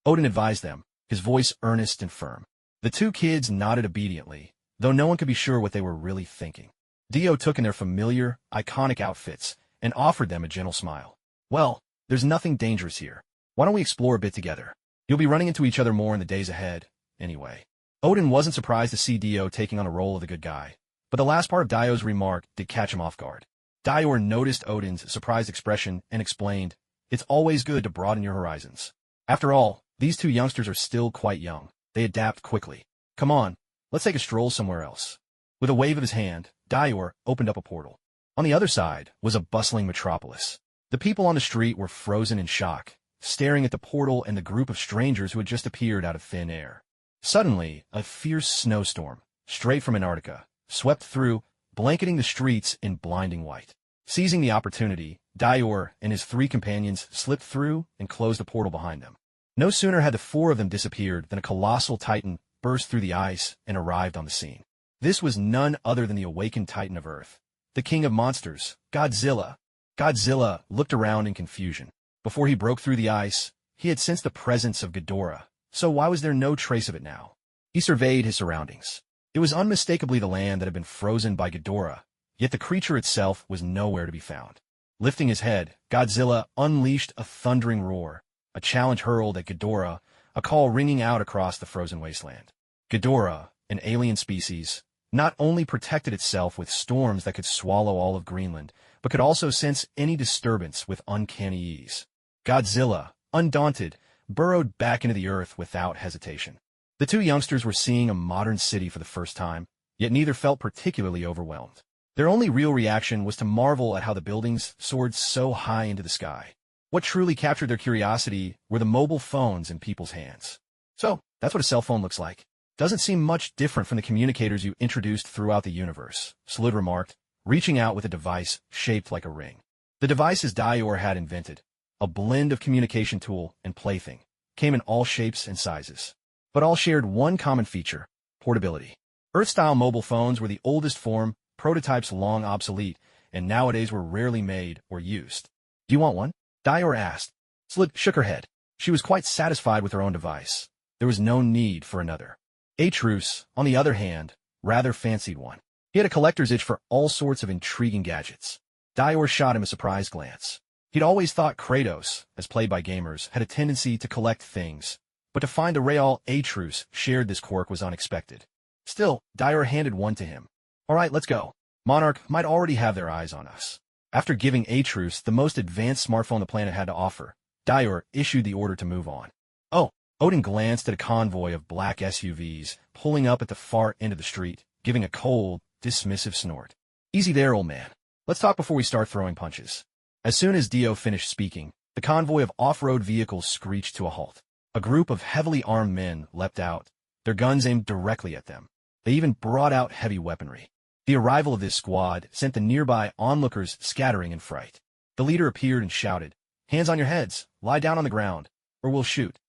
Odin advised them, his voice earnest and firm. The two kids nodded obediently, though no one could be sure what they were really thinking. Dio took in their familiar, iconic outfits and offered them a gentle smile. Well, there's nothing dangerous here. Why don't we explore a bit together? You'll be running into each other more in the days ahead, anyway. Odin wasn't surprised to see Dio taking on a role of the good guy, but the last part of Dio's remark did catch him off guard. Dio noticed Odin's surprised expression and explained, "It's always good to broaden your horizons. After all, these two youngsters are still quite young. They adapt quickly. Come on, let's take a stroll somewhere else." With a wave of his hand, Dio opened up a portal. On the other side was a bustling metropolis. The people on the street were frozen in shock, staring at the portal and the group of strangers who had just appeared out of thin air. Suddenly, a fierce snowstorm, straight from Antarctica, swept through, blanketing the streets in blinding white. Seizing the opportunity, Dio and his three companions slipped through and closed the portal behind them. No sooner had the four of them disappeared than a colossal titan burst through the ice and arrived on the scene. This was none other than the awakened titan of Earth, the king of monsters, Godzilla. Godzilla looked around in confusion. Before he broke through the ice, he had sensed the presence of Ghidorah, so why was there no trace of it now? He surveyed his surroundings. It was unmistakably the land that had been frozen by Ghidorah, yet the creature itself was nowhere to be found. Lifting his head, Godzilla unleashed a thundering roar, a challenge hurled at Ghidorah, a call ringing out across the frozen wasteland. Ghidorah, an alien species, not only protected itself with storms that could swallow all of Greenland, but could also sense any disturbance with uncanny ease. Godzilla, undaunted, burrowed back into the earth without hesitation. The two youngsters were seeing a modern city for the first time, yet neither felt particularly overwhelmed. Their only real reaction was to marvel at how the buildings soared so high into the sky. What truly captured their curiosity were the mobile phones in people's hands. So, that's what a cell phone looks like. Doesn't seem much different from the communicators you introduced throughout the universe, Slid remarked, reaching out with a device shaped like a ring. The devices Dio had invented, a blend of communication tool and plaything, came in all shapes and sizes, but all shared one common feature: portability. Earth-style mobile phones were the oldest form, prototypes long obsolete, and nowadays were rarely made or used. "Do you want one?" Dio asked. Slid shook her head. She was quite satisfied with her own device. There was no need for another. Atrus, on the other hand, rather fancied one. He had a collector's itch for all sorts of intriguing gadgets. Dio shot him a surprised glance. He'd always thought Kratos, as played by gamers, had a tendency to collect things, but to find a Real Atrus shared this quirk was unexpected. Still, Dio handed one to him. "All right, let's go. Monarch might already have their eyes on us." After giving Atrus the most advanced smartphone the planet had to offer, Dio issued the order to move on. "Oh." Odin glanced at a convoy of black SUVs pulling up at the far end of the street, giving a cold, dismissive snort. "Easy there, old man. Let's talk before we start throwing punches." As soon as Dio finished speaking, the convoy of off-road vehicles screeched to a halt. A group of heavily armed men leapt out, their guns aimed directly at them. They even brought out heavy weaponry. The arrival of this squad sent the nearby onlookers scattering in fright. The leader appeared and shouted, "Hands on your heads, lie down on the ground, or we'll shoot."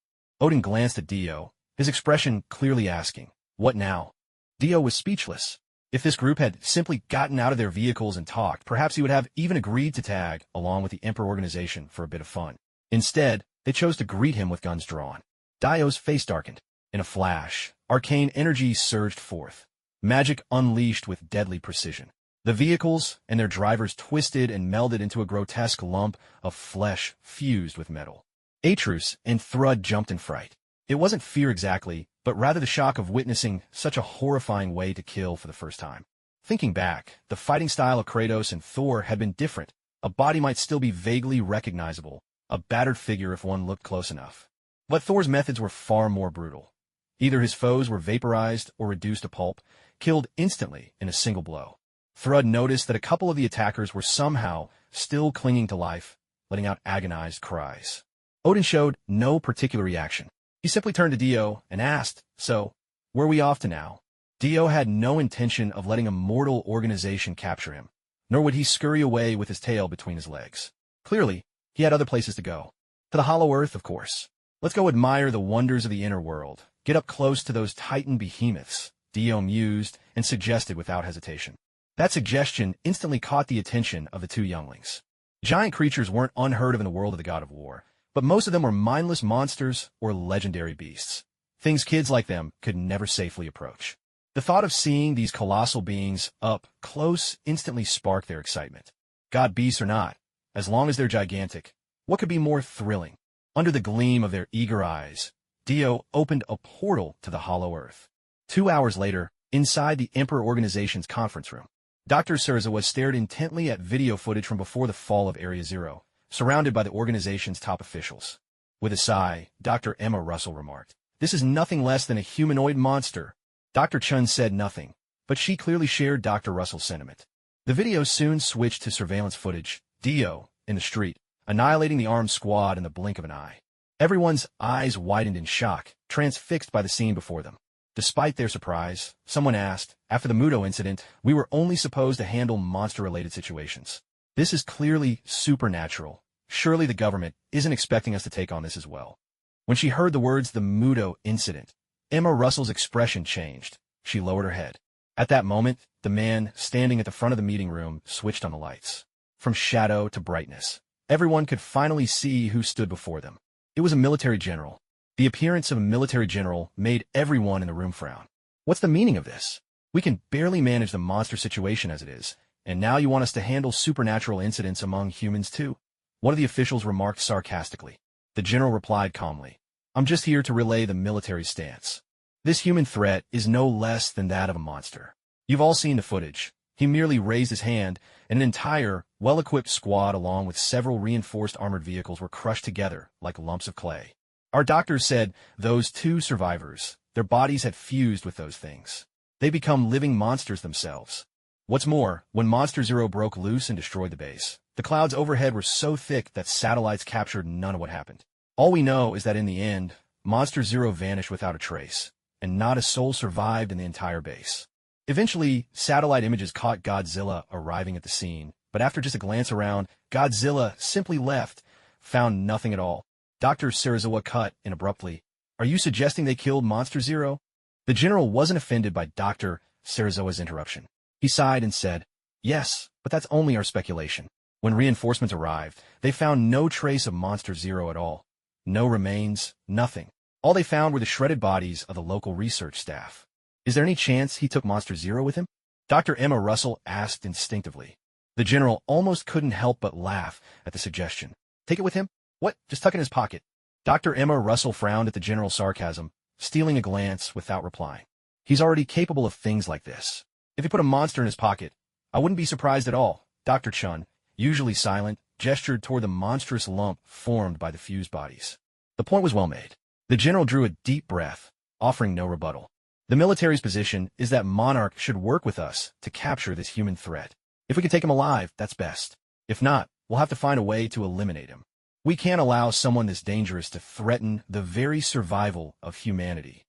Odin glanced at Dio, his expression clearly asking, "What now?" Dio was speechless. If this group had simply gotten out of their vehicles and talked, perhaps he would have even agreed to tag along with the Emperor organization for a bit of fun. Instead, they chose to greet him with guns drawn. Dio's face darkened. In a flash, arcane energy surged forth, magic unleashed with deadly precision. The vehicles and their drivers twisted and melded into a grotesque lump of flesh fused with metal. Atrus and Thrud jumped in fright. It wasn't fear exactly, but rather the shock of witnessing such a horrifying way to kill for the first time. Thinking back, the fighting style of Kratos and Thor had been different. A body might still be vaguely recognizable, a battered figure if one looked close enough. But Thor's methods were far more brutal. Either his foes were vaporized or reduced to pulp, killed instantly in a single blow. Thrud noticed that a couple of the attackers were somehow still clinging to life, letting out agonized cries. Odin showed no particular reaction. He simply turned to Dio and asked, "So, where are we off to now?" Dio had no intention of letting a mortal organization capture him, nor would he scurry away with his tail between his legs. Clearly, he had other places to go. To the Hollow Earth, of course. "Let's go admire the wonders of the inner world. Get up close to those titan behemoths," Dio mused and suggested without hesitation. That suggestion instantly caught the attention of the two younglings. Giant creatures weren't unheard of in the world of the God of War, but most of them were mindless monsters or legendary beasts, things kids like them could never safely approach. The thought of seeing these colossal beings up close instantly sparked their excitement. God beasts or not, as long as they're gigantic, what could be more thrilling? Under the gleam of their eager eyes, Dio opened a portal to the hollow earth. 2 hours later, inside the Emperor Organization's conference room, Dr. Serizawa stared intently at video footage from before the fall of Area Zero, surrounded by the organization's top officials. With a sigh, Dr. Emma Russell remarked, "This is nothing less than a humanoid monster." Dr. Chun said nothing, but she clearly shared Dr. Russell's sentiment. The video soon switched to surveillance footage, Dio, in the street, annihilating the armed squad in the blink of an eye. Everyone's eyes widened in shock, transfixed by the scene before them. Despite their surprise, someone asked, "After the Muto incident, we were only supposed to handle monster-related situations. This is clearly supernatural. Surely the government isn't expecting us to take on this as well." When she heard the words "the Muto incident," Emma Russell's expression changed. She lowered her head. At that moment, the man standing at the front of the meeting room switched on the lights. From shadow to brightness, everyone could finally see who stood before them. It was a military general. The appearance of a military general made everyone in the room frown. What's the meaning of this? We can barely manage the monster situation as it is, and now you want us to handle supernatural incidents among humans too? One of the officials remarked sarcastically. The general replied calmly, "I'm just here to relay the military stance. This human threat is no less than that of a monster. You've all seen the footage." He merely raised his hand, and an entire, well-equipped squad along with several reinforced armored vehicles were crushed together like lumps of clay. Our doctors said those 2 survivors, their bodies had fused with those things. They become living monsters themselves. What's more, when Monster Zero broke loose and destroyed the base, the clouds overhead were so thick that satellites captured none of what happened. All we know is that in the end, Monster Zero vanished without a trace, and not a soul survived in the entire base. Eventually, satellite images caught Godzilla arriving at the scene, but after just a glance around, Godzilla simply left, found nothing at all. Dr. Serizawa cut in abruptly. "Are you suggesting they killed Monster Zero?" The general wasn't offended by Dr. Serizawa's interruption. He sighed and said, "Yes, but that's only our speculation. When reinforcements arrived, they found no trace of Monster Zero at all. No remains, nothing. All they found were the shredded bodies of the local research staff. Is there any chance he took Monster Zero with him?" Dr. Emma Russell asked instinctively. The general almost couldn't help but laugh at the suggestion. "Take it with him? What, just tuck it in his pocket?" Dr. Emma Russell frowned at the general's sarcasm, stealing a glance without replying. "He's already capable of things like this. If he put a monster in his pocket, I wouldn't be surprised at all." Dr. Chun, usually silent, gestured toward the monstrous lump formed by the fused bodies. The point was well made. The general drew a deep breath, offering no rebuttal. The military's position is that Monarch should work with us to capture this human threat. If we can take him alive, that's best. If not, we'll have to find a way to eliminate him. We can't allow someone this dangerous to threaten the very survival of humanity.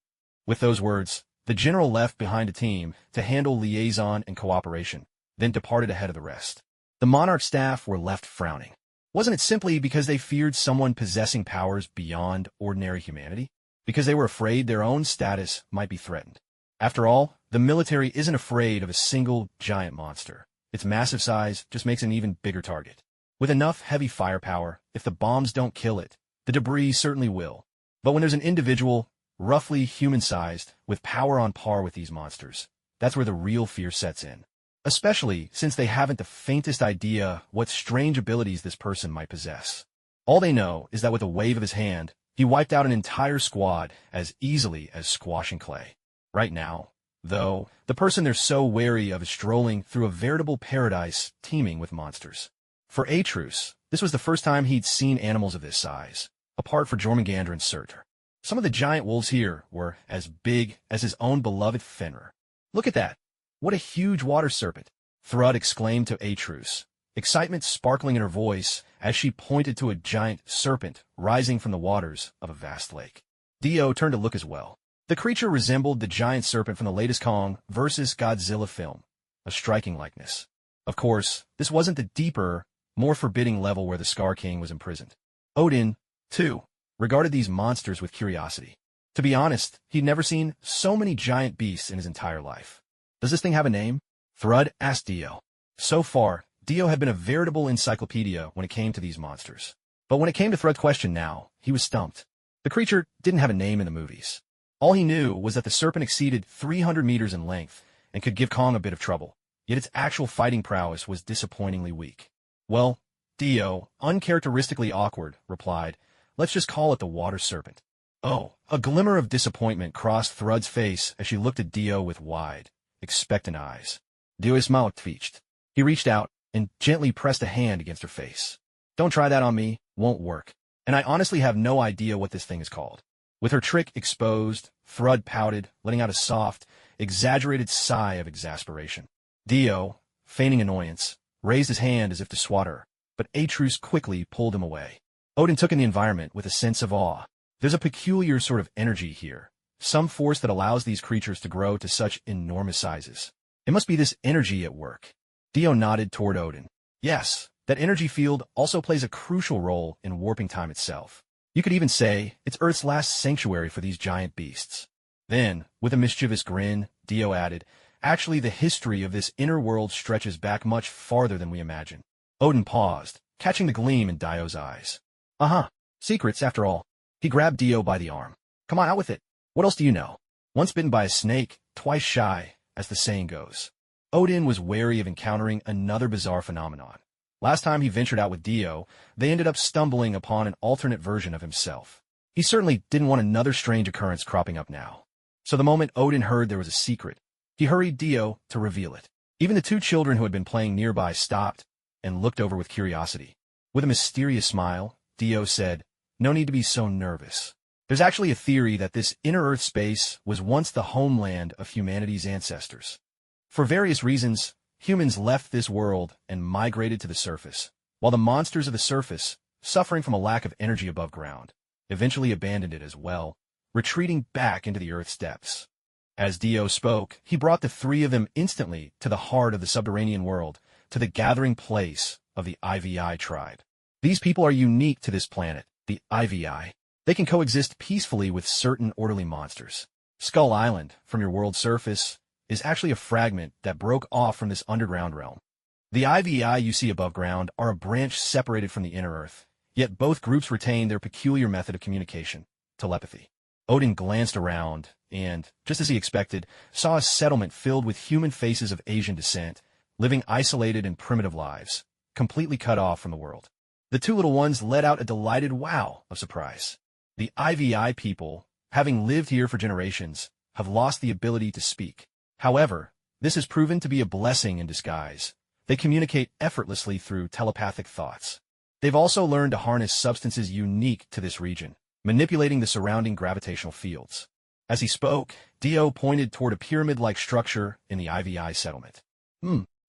With those words, the general left behind a team to handle liaison and cooperation, then departed ahead of the rest. The Monarch staff were left frowning. Wasn't it simply because they feared someone possessing powers beyond ordinary humanity? Because they were afraid their own status might be threatened? After all, the military isn't afraid of a single giant monster. Its massive size just makes an even bigger target. With enough heavy firepower, if the bombs don't kill it, the debris certainly will. But when there's an individual, roughly human-sized, with power on par with these monsters, that's where the real fear sets in. Especially since they haven't the faintest idea what strange abilities this person might possess. All they know is that with a wave of his hand, he wiped out an entire squad as easily as squashing clay. Right now, though, the person they're so wary of is strolling through a veritable paradise teeming with monsters. For Atrus, this was the first time he'd seen animals of this size, apart from Jormungandr and Surtur. Some of the giant wolves here were as big as his own beloved Fenrir. "Look at that! What a huge water serpent!" Thrud exclaimed to Atrus, excitement sparkling in her voice as she pointed to a giant serpent rising from the waters of a vast lake. Dio turned to look as well. The creature resembled the giant serpent from the latest Kong vs. Godzilla film, a striking likeness. Of course, this wasn't the deeper, more forbidding level where the Scar King was imprisoned. Odin, too, regarded these monsters with curiosity. To be honest, he'd never seen so many giant beasts in his entire life. "Does this thing have a name?" Thrud asked Dio. So far, Dio had been a veritable encyclopedia when it came to these monsters. But when it came to Thrud's question now, he was stumped. The creature didn't have a name in the movies. All he knew was that the serpent exceeded 300 meters in length and could give Kong a bit of trouble, yet its actual fighting prowess was disappointingly weak. Well, Dio, uncharacteristically awkward, replied, "Let's just call it the water serpent." Oh, a glimmer of disappointment crossed Thrud's face as she looked at Dio with wide, expectant eyes. Dio's mouth twitched. He reached out and gently pressed a hand against her face. "Don't try that on me, won't work. And I honestly have no idea what this thing is called." With her trick exposed, Thrud pouted, letting out a soft, exaggerated sigh of exasperation. Dio, feigning annoyance, raised his hand as if to swat her, but Atrus quickly pulled him away. Odin took in the environment with a sense of awe. There's a peculiar sort of energy here, some force that allows these creatures to grow to such enormous sizes. It must be this energy at work. Dio nodded toward Odin. Yes, that energy field also plays a crucial role in warping time itself. You could even say it's Earth's last sanctuary for these giant beasts. Then, with a mischievous grin, Dio added, "Actually, the history of this inner world stretches back much farther than we imagine." Odin paused, catching the gleam in Dio's eyes. Secrets, after all. He grabbed Dio by the arm. "Come on, out with it. What else do you know? Once bitten by a snake, twice shy, as the saying goes." Odin was wary of encountering another bizarre phenomenon. Last time he ventured out with Dio, they ended up stumbling upon an alternate version of himself. He certainly didn't want another strange occurrence cropping up now. So the moment Odin heard there was a secret, he hurried Dio to reveal it. Even the two children who had been playing nearby stopped and looked over with curiosity. With a mysterious smile, Dio said, "No need to be so nervous. There's actually a theory that this inner Earth space was once the homeland of humanity's ancestors. For various reasons, humans left this world and migrated to the surface, while the monsters of the surface, suffering from a lack of energy above ground, eventually abandoned it as well, retreating back into the Earth's depths." As Dio spoke, he brought the three of them instantly to the heart of the subterranean world, to the gathering place of the IVI tribe. These people are unique to this planet, the IVI. They can coexist peacefully with certain orderly monsters. Skull Island, from your world's surface, is actually a fragment that broke off from this underground realm. The IVI you see above ground are a branch separated from the inner Earth, yet both groups retain their peculiar method of communication, telepathy. Odin glanced around and, just as he expected, saw a settlement filled with human faces of Asian descent, living isolated and primitive lives, completely cut off from the world. The two little ones let out a delighted wow of surprise. The IVI people, having lived here for generations, have lost the ability to speak. However, this has proven to be a blessing in disguise. They communicate effortlessly through telepathic thoughts. They've also learned to harness substances unique to this region, manipulating the surrounding gravitational fields. As he spoke, Dio pointed toward a pyramid-like structure in the IVI settlement.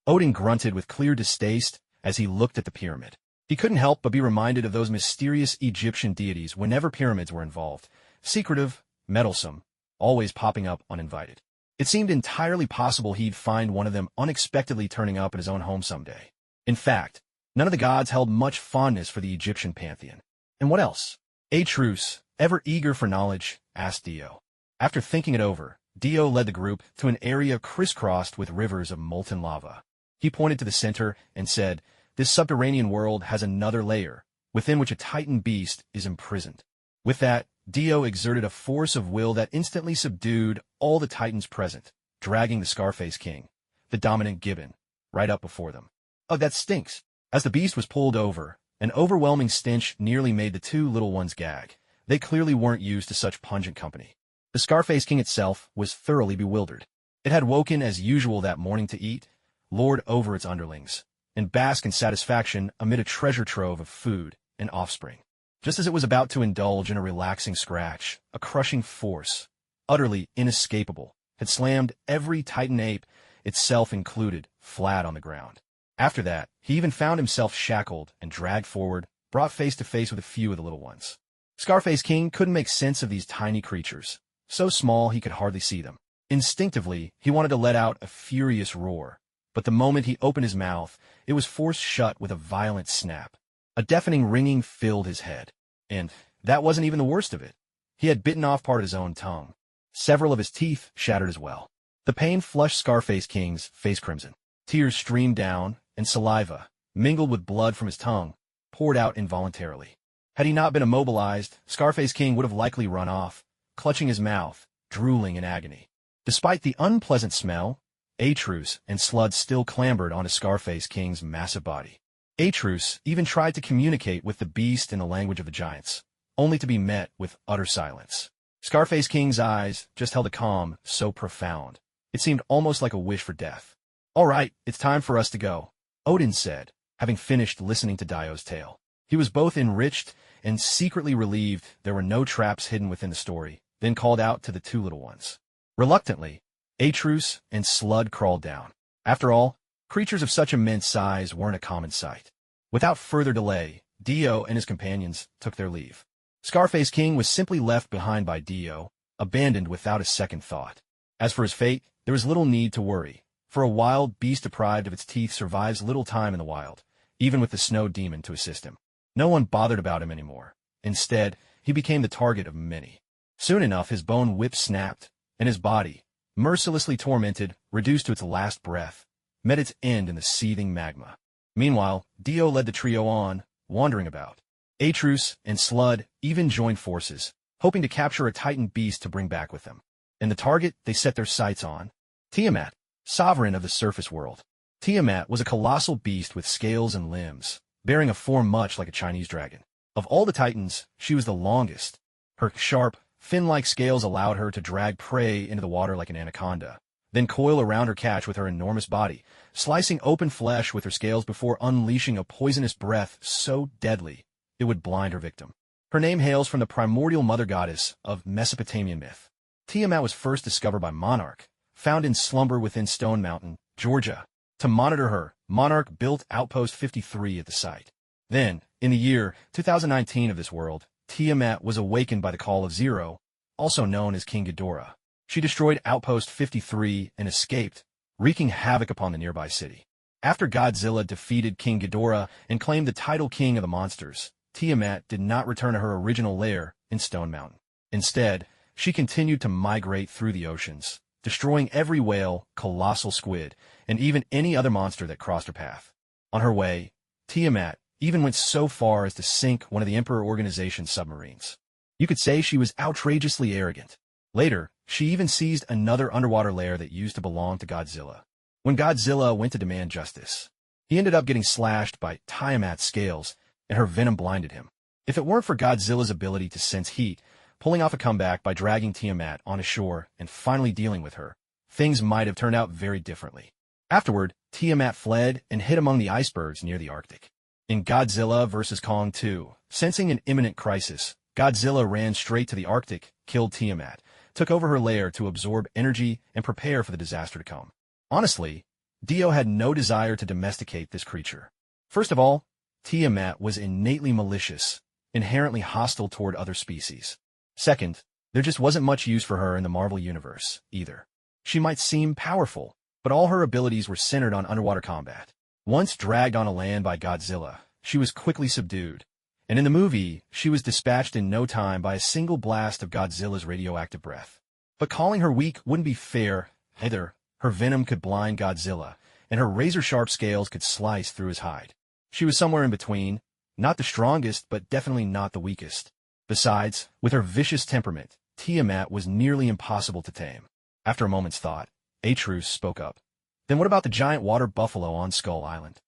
Odin grunted with clear distaste as he looked at the pyramid. He couldn't help but be reminded of those mysterious Egyptian deities whenever pyramids were involved, secretive, meddlesome, always popping up uninvited. It seemed entirely possible he'd find one of them unexpectedly turning up in his own home someday. In fact, none of the gods held much fondness for the Egyptian pantheon. And what else? Atrus, ever eager for knowledge, asked Dio. After thinking it over, Dio led the group to an area crisscrossed with rivers of molten lava. He pointed to the center and said, "This subterranean world has another layer, within which a titan beast is imprisoned." With that, Dio exerted a force of will that instantly subdued all the titans present, dragging the Scarface King, the dominant gibbon, right up before them. "Oh, that stinks." As the beast was pulled over, an overwhelming stench nearly made the two little ones gag. They clearly weren't used to such pungent company. The Scarface King itself was thoroughly bewildered. It had woken as usual that morning to eat, lord over its underlings, and bask in satisfaction amid a treasure trove of food and offspring. Just as it was about to indulge in a relaxing scratch, a crushing force, utterly inescapable, had slammed every titan ape, itself included, flat on the ground. After that, he even found himself shackled and dragged forward, brought face to face with a few of the little ones. Scarface King couldn't make sense of these tiny creatures, so small he could hardly see them. Instinctively, he wanted to let out a furious roar, but the moment he opened his mouth, it was forced shut with a violent snap. A deafening ringing filled his head. And that wasn't even the worst of it. He had bitten off part of his own tongue. Several of his teeth shattered as well. The pain flushed Scarface King's face crimson. Tears streamed down, and saliva, mingled with blood from his tongue, poured out involuntarily. Had he not been immobilized, Scarface King would have likely run off, clutching his mouth, drooling in agony. Despite the unpleasant smell, Atrus and Slud still clambered onto Scarface King's massive body. Atrus even tried to communicate with the beast in the language of the giants, only to be met with utter silence. Scarface King's eyes just held a calm so profound, it seemed almost like a wish for death. "All right, it's time for us to go," Odin said, having finished listening to Dio's tale. He was both enriched and secretly relieved there were no traps hidden within the story, then called out to the two little ones. Reluctantly, Atrus and Slud crawled down. After all, creatures of such immense size weren't a common sight. Without further delay, Dio and his companions took their leave. Scarface King was simply left behind by Dio, abandoned without a second thought. As for his fate, there was little need to worry, for a wild beast deprived of its teeth survives little time in the wild, even with the snow demon to assist him. No one bothered about him anymore. Instead, he became the target of many. Soon enough, his bone whip snapped, and his body, mercilessly tormented, reduced to its last breath, met its end in the seething magma. Meanwhile, Dio led the trio on, wandering about. Atrus and Slud even joined forces, hoping to capture a titan beast to bring back with them. And the target they set their sights on? Tiamat, sovereign of the surface world. Tiamat was a colossal beast with scales and limbs, bearing a form much like a Chinese dragon. Of all the titans, she was the longest. Her sharp, fin-like scales allowed her to drag prey into the water like an anaconda, then coil around her catch with her enormous body, slicing open flesh with her scales before unleashing a poisonous breath so deadly it would blind her victim. Her name hails from the primordial mother goddess of Mesopotamian myth. Tiamat was first discovered by Monarch, found in slumber within Stone Mountain, Georgia. To monitor her, Monarch built Outpost 53 at the site. Then, in the year 2019 of this world, Tiamat was awakened by the call of Zero, also known as King Ghidorah. She destroyed Outpost 53 and escaped, wreaking havoc upon the nearby city. After Godzilla defeated King Ghidorah and claimed the title king of the monsters, Tiamat did not return to her original lair in Stone Mountain. Instead, she continued to migrate through the oceans, destroying every whale, colossal squid, and even any other monster that crossed her path. On her way, Tiamat even went so far as to sink one of the Emperor Organization's submarines. You could say she was outrageously arrogant. Later, she even seized another underwater lair that used to belong to Godzilla. When Godzilla went to demand justice, he ended up getting slashed by Tiamat's scales, and her venom blinded him. If it weren't for Godzilla's ability to sense heat, pulling off a comeback by dragging Tiamat on ashore and finally dealing with her, things might have turned out very differently. Afterward, Tiamat fled and hid among the icebergs near the Arctic. In Godzilla vs. Kong 2, sensing an imminent crisis, Godzilla ran straight to the Arctic, killed Tiamat, took over her lair to absorb energy and prepare for the disaster to come. Honestly, Dio had no desire to domesticate this creature. First of all, Tiamat was innately malicious, inherently hostile toward other species. Second, there just wasn't much use for her in the Marvel Universe, either. She might seem powerful, but all her abilities were centered on underwater combat. Once dragged on a land by Godzilla, she was quickly subdued, and in the movie, she was dispatched in no time by a single blast of Godzilla's radioactive breath. But calling her weak wouldn't be fair, either. Her venom could blind Godzilla, and her razor-sharp scales could slice through his hide. She was somewhere in between, not the strongest, but definitely not the weakest. Besides, with her vicious temperament, Tiamat was nearly impossible to tame. After a moment's thought, Atrus spoke up. Then what about the giant water buffalo on Skull Island?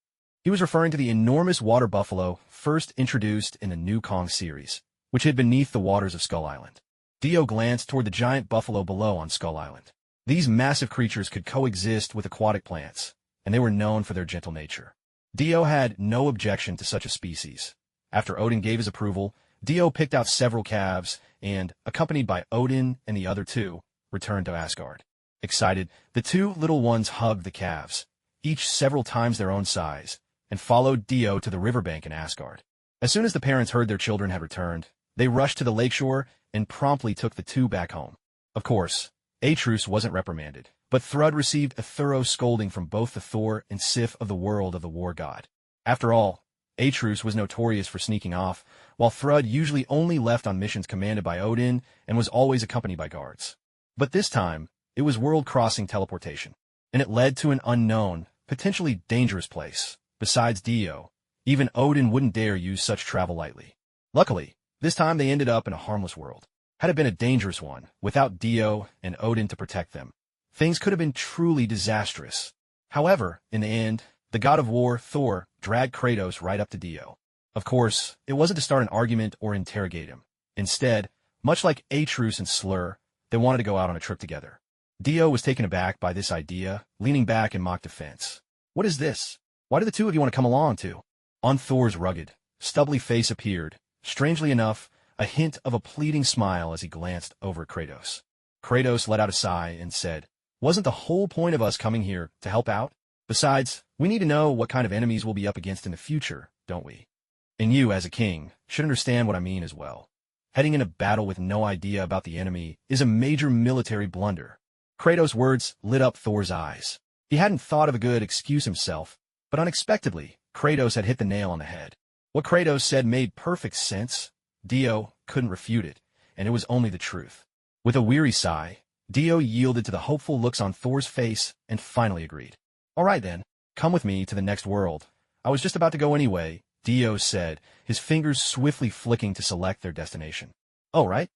He was referring to the enormous water buffalo first introduced in the New Kong series, which hid beneath the waters of Skull Island. Dio glanced toward the giant buffalo below on Skull Island. These massive creatures could coexist with aquatic plants, and they were known for their gentle nature. Dio had no objection to such a species. After Odin gave his approval, Dio picked out several calves and, accompanied by Odin and the other two, returned to Asgard. Excited, the two little ones hugged the calves, each several times their own size, and followed Dio to the riverbank in Asgard. As soon as the parents heard their children had returned, they rushed to the lakeshore and promptly took the two back home. Of course, Atrus wasn't reprimanded, but Thrud received a thorough scolding from both the Thor and Sif of the world of the war god. After all, Atrus was notorious for sneaking off, while Thrud usually only left on missions commanded by Odin and was always accompanied by guards. But this time, it was world-crossing teleportation, and it led to an unknown, potentially dangerous place. Besides Dio, even Odin wouldn't dare use such travel lightly. Luckily, this time they ended up in a harmless world. Had it been a dangerous one, without Dio and Odin to protect them, things could have been truly disastrous. However, in the end, the god of war, Thor, dragged Kratos right up to Dio. Of course, it wasn't to start an argument or interrogate him. Instead, much like Atreus and Slur, they wanted to go out on a trip together. Dio was taken aback by this idea, leaning back in mock defense. "What is this? Why do the two of you want to come along, too?" On Thor's rugged, stubbly face appeared, strangely enough, a hint of a pleading smile as he glanced over at Kratos. Kratos let out a sigh and said, "Wasn't the whole point of us coming here to help out? Besides, we need to know what kind of enemies we'll be up against in the future, don't we? And you, as a king, should understand what I mean as well. Heading into battle with no idea about the enemy is a major military blunder." Kratos' words lit up Thor's eyes. He hadn't thought of a good excuse himself, but unexpectedly, Kratos had hit the nail on the head. What Kratos said made perfect sense. Dio couldn't refute it, and it was only the truth. With a weary sigh, Dio yielded to the hopeful looks on Thor's face and finally agreed. "All right then, come with me to the next world. I was just about to go anyway," Dio said, his fingers swiftly flicking to select their destination. "Oh, right?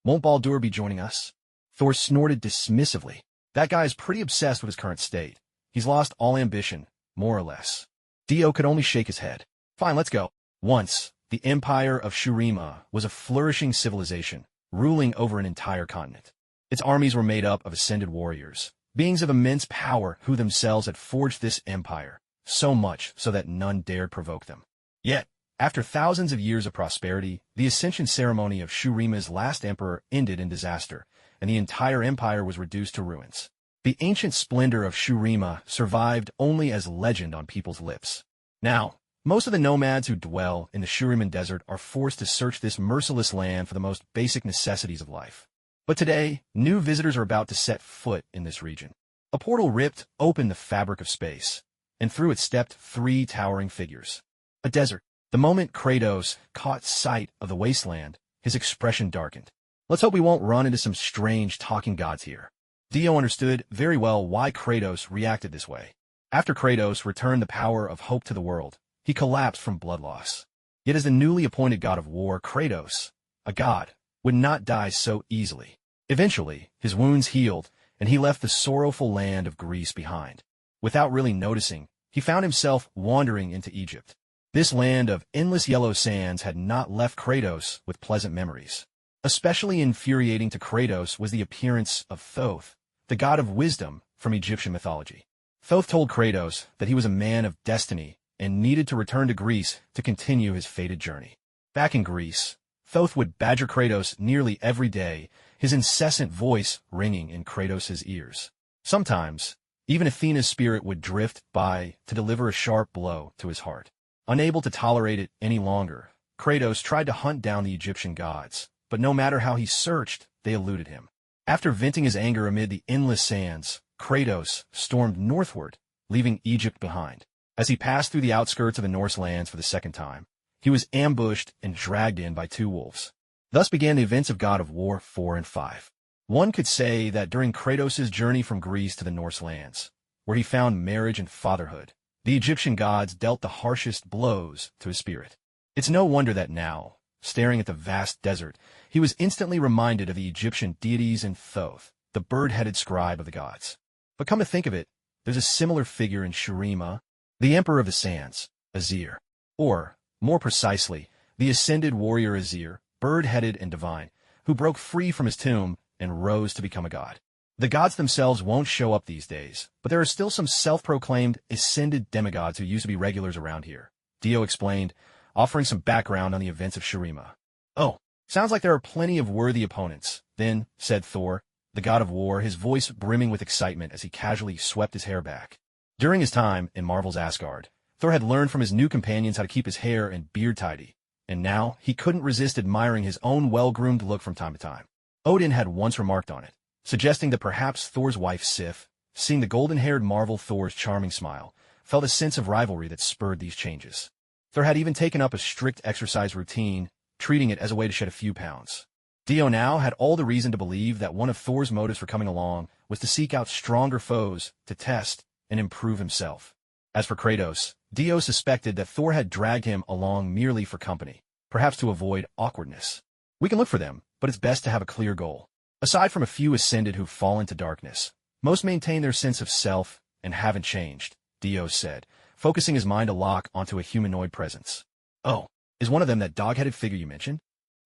Won't Baldur be joining us?" Thor snorted dismissively. That guy is pretty obsessed with his current state. He's lost all ambition, more or less. Dio could only shake his head. "Fine, let's go." Once, the Empire of Shurima was a flourishing civilization, ruling over an entire continent. Its armies were made up of ascended warriors, beings of immense power who themselves had forged this empire, so much so that none dared provoke them. Yet, after thousands of years of prosperity, the ascension ceremony of Shurima's last emperor ended in disaster, and the entire empire was reduced to ruins. The ancient splendor of Shurima survived only as legend on people's lips. Now, most of the nomads who dwell in the Shuriman desert are forced to search this merciless land for the most basic necessities of life. But today, new visitors are about to set foot in this region. A portal ripped open the fabric of space, and through it stepped three towering figures. A desert. The moment Kratos caught sight of the wasteland, his expression darkened. "Let's hope we won't run into some strange talking gods here." Dio understood very well why Kratos reacted this way. After Kratos returned the power of hope to the world, he collapsed from blood loss. Yet as the newly appointed god of war, Kratos, a god, would not die so easily. Eventually, his wounds healed, and he left the sorrowful land of Greece behind. Without really noticing, he found himself wandering into Egypt. This land of endless yellow sands had not left Kratos with pleasant memories. Especially infuriating to Kratos was the appearance of Thoth, the god of wisdom from Egyptian mythology. Thoth told Kratos that he was a man of destiny and needed to return to Greece to continue his fated journey. Back in Greece, Thoth would badger Kratos nearly every day, his incessant voice ringing in Kratos' ears. Sometimes, even Athena's spirit would drift by to deliver a sharp blow to his heart. Unable to tolerate it any longer, Kratos tried to hunt down the Egyptian gods, but no matter how he searched, they eluded him. After venting his anger amid the endless sands, Kratos stormed northward, leaving Egypt behind. As he passed through the outskirts of the Norse lands for the second time, he was ambushed and dragged in by two wolves. Thus began the events of God of War 4 and 5. One could say that during Kratos' journey from Greece to the Norse lands, where he found marriage and fatherhood, the Egyptian gods dealt the harshest blows to his spirit. It's no wonder that now, staring at the vast desert, he was instantly reminded of the Egyptian deities and Thoth, the bird-headed scribe of the gods. But come to think of it, there's a similar figure in Shurima, the Emperor of the Sands, Azir. Or, more precisely, the ascended warrior Azir, bird-headed and divine, who broke free from his tomb and rose to become a god. The gods themselves won't show up these days, but there are still some self-proclaimed ascended demigods who used to be regulars around here, Dio explained, offering some background on the events of Shurima. "Oh, sounds like there are plenty of worthy opponents," then, said Thor, the god of war, his voice brimming with excitement as he casually swept his hair back. During his time in Marvel's Asgard, Thor had learned from his new companions how to keep his hair and beard tidy, and now he couldn't resist admiring his own well-groomed look from time to time. Odin had once remarked on it, suggesting that perhaps Thor's wife Sif, seeing the golden-haired Marvel Thor's charming smile, felt a sense of rivalry that spurred these changes. Thor had even taken up a strict exercise routine, treating it as a way to shed a few pounds. Dio now had all the reason to believe that one of Thor's motives for coming along was to seek out stronger foes to test and improve himself. As for Kratos, Dio suspected that Thor had dragged him along merely for company. perhaps to avoid awkwardness. We can look for them, but it's best to have a clear goal. Aside from a few ascended who've fallen to darkness, most maintain their sense of self and haven't changed, Dio said, focusing his mind a lock onto a humanoid presence. Oh, is one of them that dog-headed figure you mentioned?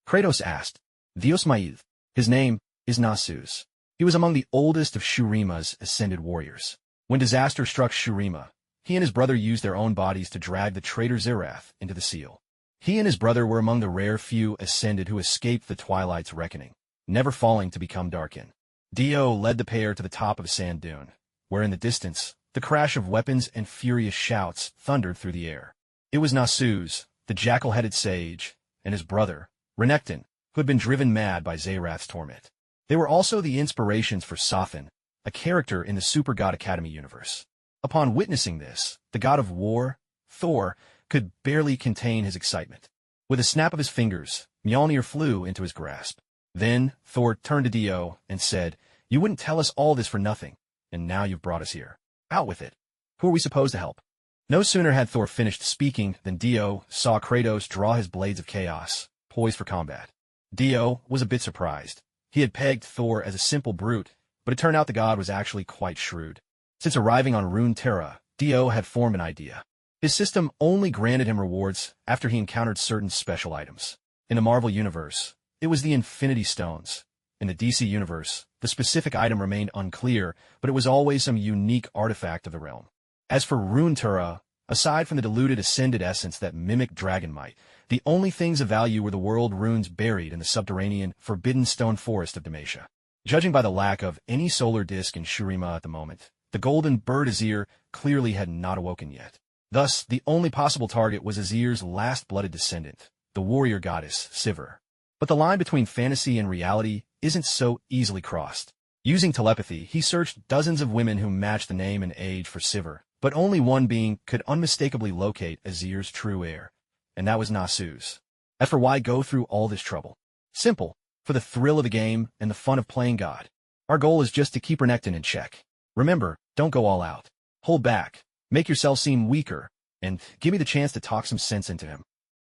Kratos asked. Dios Maid. His name is Nasus. He was among the oldest of Shurima's ascended warriors. When disaster struck Shurima, he and his brother used their own bodies to drag the traitor Zerath into the seal. He and his brother were among the rare few ascended who escaped the Twilight's reckoning, never falling to become Darkin. Dio led the pair to the top of a sand dune, where in the distance, the crash of weapons and furious shouts thundered through the air. It was Nasus, the jackal-headed sage, and his brother, Renekton, who had been driven mad by Zerath's torment. They were also the inspirations for Sothan, a character in the Super God Academy universe. Upon witnessing this, the god of war, Thor, could barely contain his excitement. With a snap of his fingers, Mjolnir flew into his grasp. Then, Thor turned to Dio and said, "You wouldn't tell us all this for nothing, and now you've brought us here. Out with it. Who are we supposed to help?" No sooner had Thor finished speaking than Dio saw Kratos draw his blades of chaos, poised for combat. Dio was a bit surprised. He had pegged Thor as a simple brute, but it turned out the god was actually quite shrewd. Since arriving on Runeterra, Dio had formed an idea. His system only granted him rewards after he encountered certain special items. In the Marvel Universe, it was the Infinity Stones. In the DC Universe, the specific item remained unclear, but it was always some unique artifact of the realm. As for Runeterra, aside from the diluted Ascended essence that mimicked dragon might, the only things of value were the world runes buried in the subterranean, forbidden stone forest of Demacia. Judging by the lack of any solar disk in Shurima at the moment, the golden bird Azir clearly had not awoken yet. Thus, the only possible target was Azir's last-blooded descendant, the warrior goddess, Sivir. But the line between fantasy and reality isn't so easily crossed. Using telepathy, he searched dozens of women who matched the name and age for Sivir, but only one being could unmistakably locate Azir's true heir, and that was Nasus. As for why go through all this trouble? Simple. For the thrill of the game and the fun of playing God. Our goal is just to keep Renekton in check. Remember, don't go all out. Hold back, make yourself seem weaker, and give me the chance to talk some sense into him.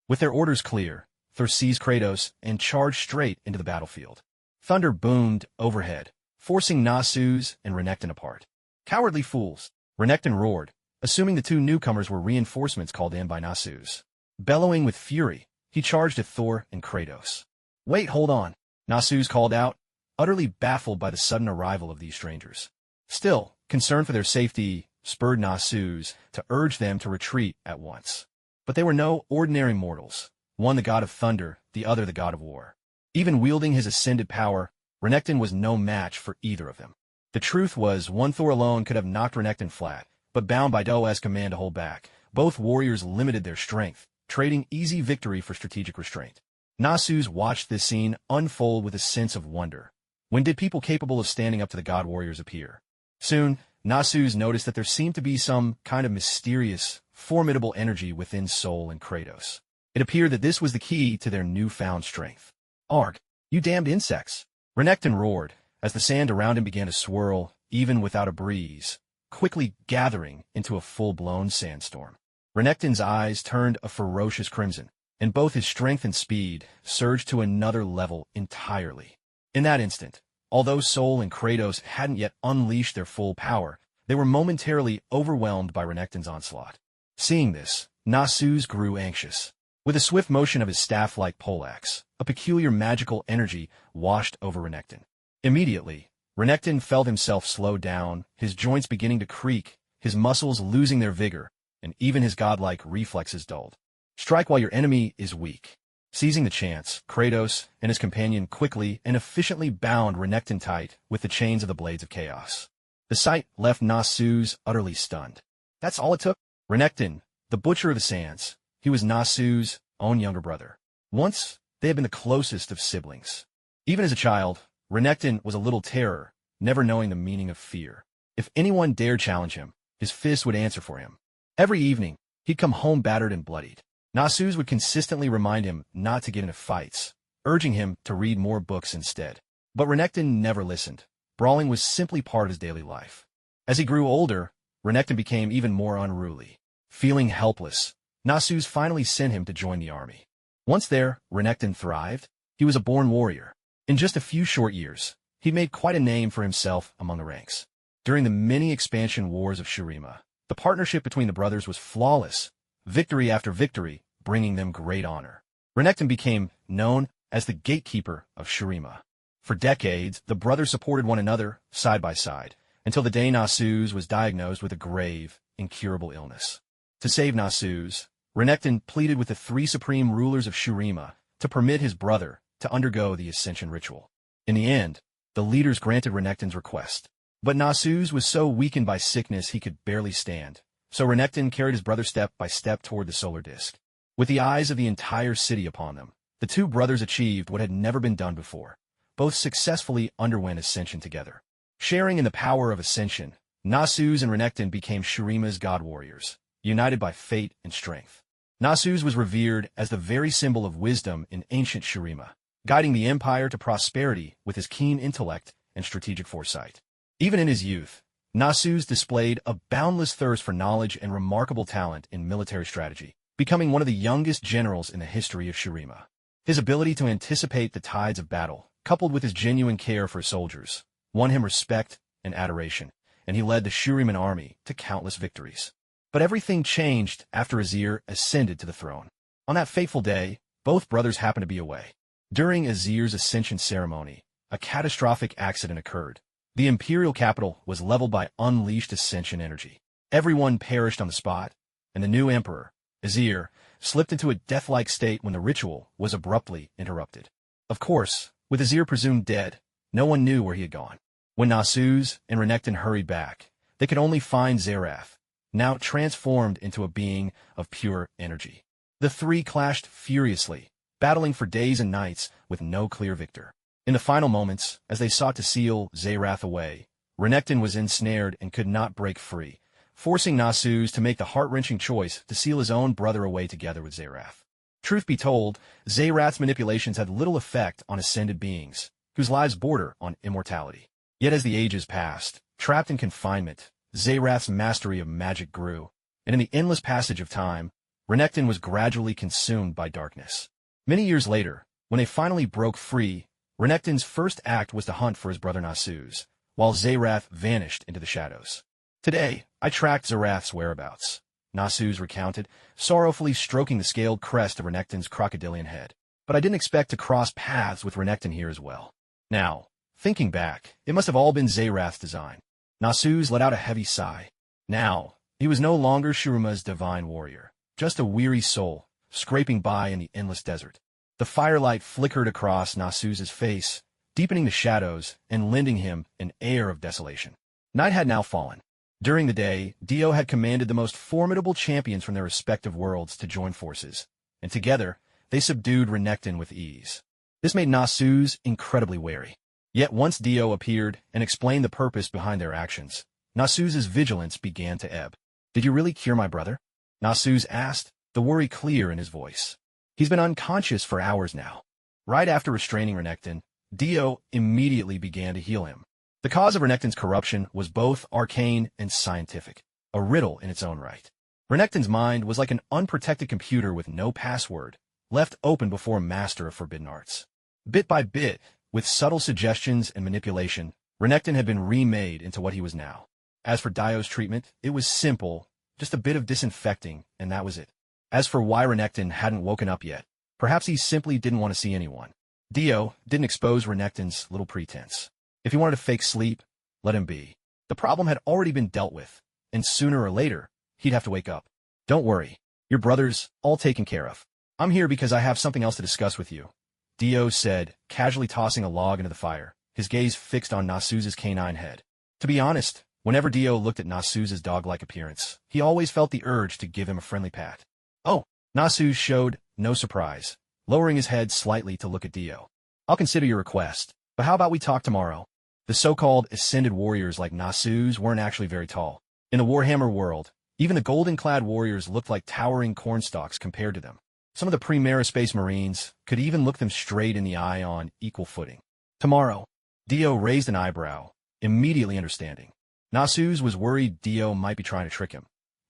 With their orders clear, Thor seized Kratos and charged straight into the battlefield. Thunder boomed overhead, forcing Nasus and Renekton apart. Cowardly fools, Renekton roared, assuming the two newcomers were reinforcements called in by Nasus. Bellowing with fury, he charged at Thor and Kratos. "Wait, hold on," Nasus called out, utterly baffled by the sudden arrival of these strangers. Still, concern for their safety spurred Nasus to urge them to retreat at once. But they were no ordinary mortals, one the god of thunder, the other the god of war. Even wielding his ascended power, Renekton was no match for either of them. The truth was, one Thor alone could have knocked Renekton flat, but bound by Do's command to hold back, both warriors limited their strength, trading easy victory for strategic restraint. Nasus watched this scene unfold with a sense of wonder. When did people capable of standing up to the god warriors appear? Soon, Nasus noticed that there seemed to be some kind of mysterious, formidable energy within Sol and Kratos. It appeared that this was the key to their newfound strength. "Arg, you damned insects!" Renekton roared, as the sand around him began to swirl, even without a breeze, quickly gathering into a full-blown sandstorm. Renekton's eyes turned a ferocious crimson, and both his strength and speed surged to another level entirely. In that instant, although Sol and Kratos hadn't yet unleashed their full power, they were momentarily overwhelmed by Renekton's onslaught. Seeing this, Nasus grew anxious. With a swift motion of his staff-like poleaxe, a peculiar magical energy washed over Renekton. Immediately, Renekton felt himself slow down, his joints beginning to creak, his muscles losing their vigor, and even his godlike reflexes dulled. Strike while your enemy is weak. Seizing the chance, Kratos and his companion quickly and efficiently bound Renekton tight with the chains of the Blades of Chaos. The sight left Nasus utterly stunned. That's all it took? Renekton, the Butcher of the Sands, he was Nasus' own younger brother. Once, they had been the closest of siblings. Even as a child, Renekton was a little terror, never knowing the meaning of fear. If anyone dared challenge him, his fist would answer for him. Every evening, he'd come home battered and bloodied. Nasus would consistently remind him not to get into fights, urging him to read more books instead. But Renekton never listened. Brawling was simply part of his daily life. As he grew older, Renekton became even more unruly. Feeling helpless, Nasus finally sent him to join the army. Once there, Renekton thrived. He was a born warrior. In just a few short years, he made quite a name for himself among the ranks. During the many expansion wars of Shurima, the partnership between the brothers was flawless, victory after victory, bringing them great honor. Renekton became known as the gatekeeper of Shurima. For decades, the brothers supported one another, side by side, until the day Nasus was diagnosed with a grave, incurable illness. To save Nasus, Renekton pleaded with the three supreme rulers of Shurima to permit his brother to undergo the ascension ritual. In the end, the leaders granted Renekton's request. But Nasus was so weakened by sickness he could barely stand, so Renekton carried his brother step by step toward the solar disk. With the eyes of the entire city upon them, the two brothers achieved what had never been done before. Both successfully underwent ascension together. Sharing in the power of ascension, Nasus and Renekton became Shurima's god warriors, united by fate and strength. Nasus was revered as the very symbol of wisdom in ancient Shurima, guiding the empire to prosperity with his keen intellect and strategic foresight. Even in his youth, Nasus displayed a boundless thirst for knowledge and remarkable talent in military strategy, becoming one of the youngest generals in the history of Shurima. His ability to anticipate the tides of battle, coupled with his genuine care for his soldiers, won him respect and adoration, and he led the Shuriman army to countless victories. But everything changed after Azir ascended to the throne. On that fateful day, both brothers happened to be away. During Azir's ascension ceremony, a catastrophic accident occurred. The imperial capital was leveled by unleashed ascension energy. Everyone perished on the spot, and the new emperor, Azir, slipped into a death-like state when the ritual was abruptly interrupted. Of course, with Azir presumed dead, no one knew where he had gone. When Nasus and Renekton hurried back, they could only find Xerath, now transformed into a being of pure energy. The three clashed furiously, battling for days and nights with no clear victor. In the final moments, as they sought to seal Xerath away, Renekton was ensnared and could not break free, forcing Nasus to make the heart-wrenching choice to seal his own brother away together with Xerath. Truth be told, Xerath's manipulations had little effect on ascended beings, whose lives border on immortality. Yet as the ages passed, trapped in confinement, Xerath's mastery of magic grew, and in the endless passage of time, Renekton was gradually consumed by darkness. Many years later, when they finally broke free, Renekton's first act was to hunt for his brother Nasus, while Xerath vanished into the shadows. Today, I tracked Xerath's whereabouts, Nasus recounted, sorrowfully stroking the scaled crest of Renekton's crocodilian head. But I didn't expect to cross paths with Renekton here as well. Now, thinking back, it must have all been Xerath's design. Nasus let out a heavy sigh. Now, he was no longer Shurima's divine warrior, just a weary soul, scraping by in the endless desert. The firelight flickered across Nasus's face, deepening the shadows and lending him an air of desolation. Night had now fallen. During the day, Dio had commanded the most formidable champions from their respective worlds to join forces, and together, they subdued Renekton with ease. This made Nasus incredibly wary. Yet once Dio appeared and explained the purpose behind their actions, Nasus's vigilance began to ebb. "Did you really cure my brother?" Nasus asked, the worry clear in his voice. "He's been unconscious for hours now." Right after restraining Renekton, Dio immediately began to heal him. The cause of Renekton's corruption was both arcane and scientific, a riddle in its own right. Renekton's mind was like an unprotected computer with no password, left open before a master of forbidden arts. Bit by bit, with subtle suggestions and manipulation, Renekton had been remade into what he was now. As for Dio's treatment, it was simple, just a bit of disinfecting, and that was it. As for why Renekton hadn't woken up yet, perhaps he simply didn't want to see anyone. Dio didn't expose Renekton's little pretense. If he wanted to fake sleep, let him be. The problem had already been dealt with, and sooner or later, he'd have to wake up. "Don't worry, your brother's all taken care of. I'm here because I have something else to discuss with you," Dio said, casually tossing a log into the fire, his gaze fixed on Nasus's canine head. To be honest, whenever Dio looked at Nasus's dog-like appearance, he always felt the urge to give him a friendly pat. "Oh," Nasus showed no surprise, lowering his head slightly to look at Dio. "I'll consider your request, but how about we talk tomorrow?" The so-called ascended warriors like Nasus weren't actually very tall. In the Warhammer world, even the golden-clad warriors looked like towering cornstalks compared to them. Some of the Primera Space Marines could even look them straight in the eye on equal footing. "Tomorrow." Dio raised an eyebrow, immediately understanding. Nasus was worried Dio might be trying to trick him.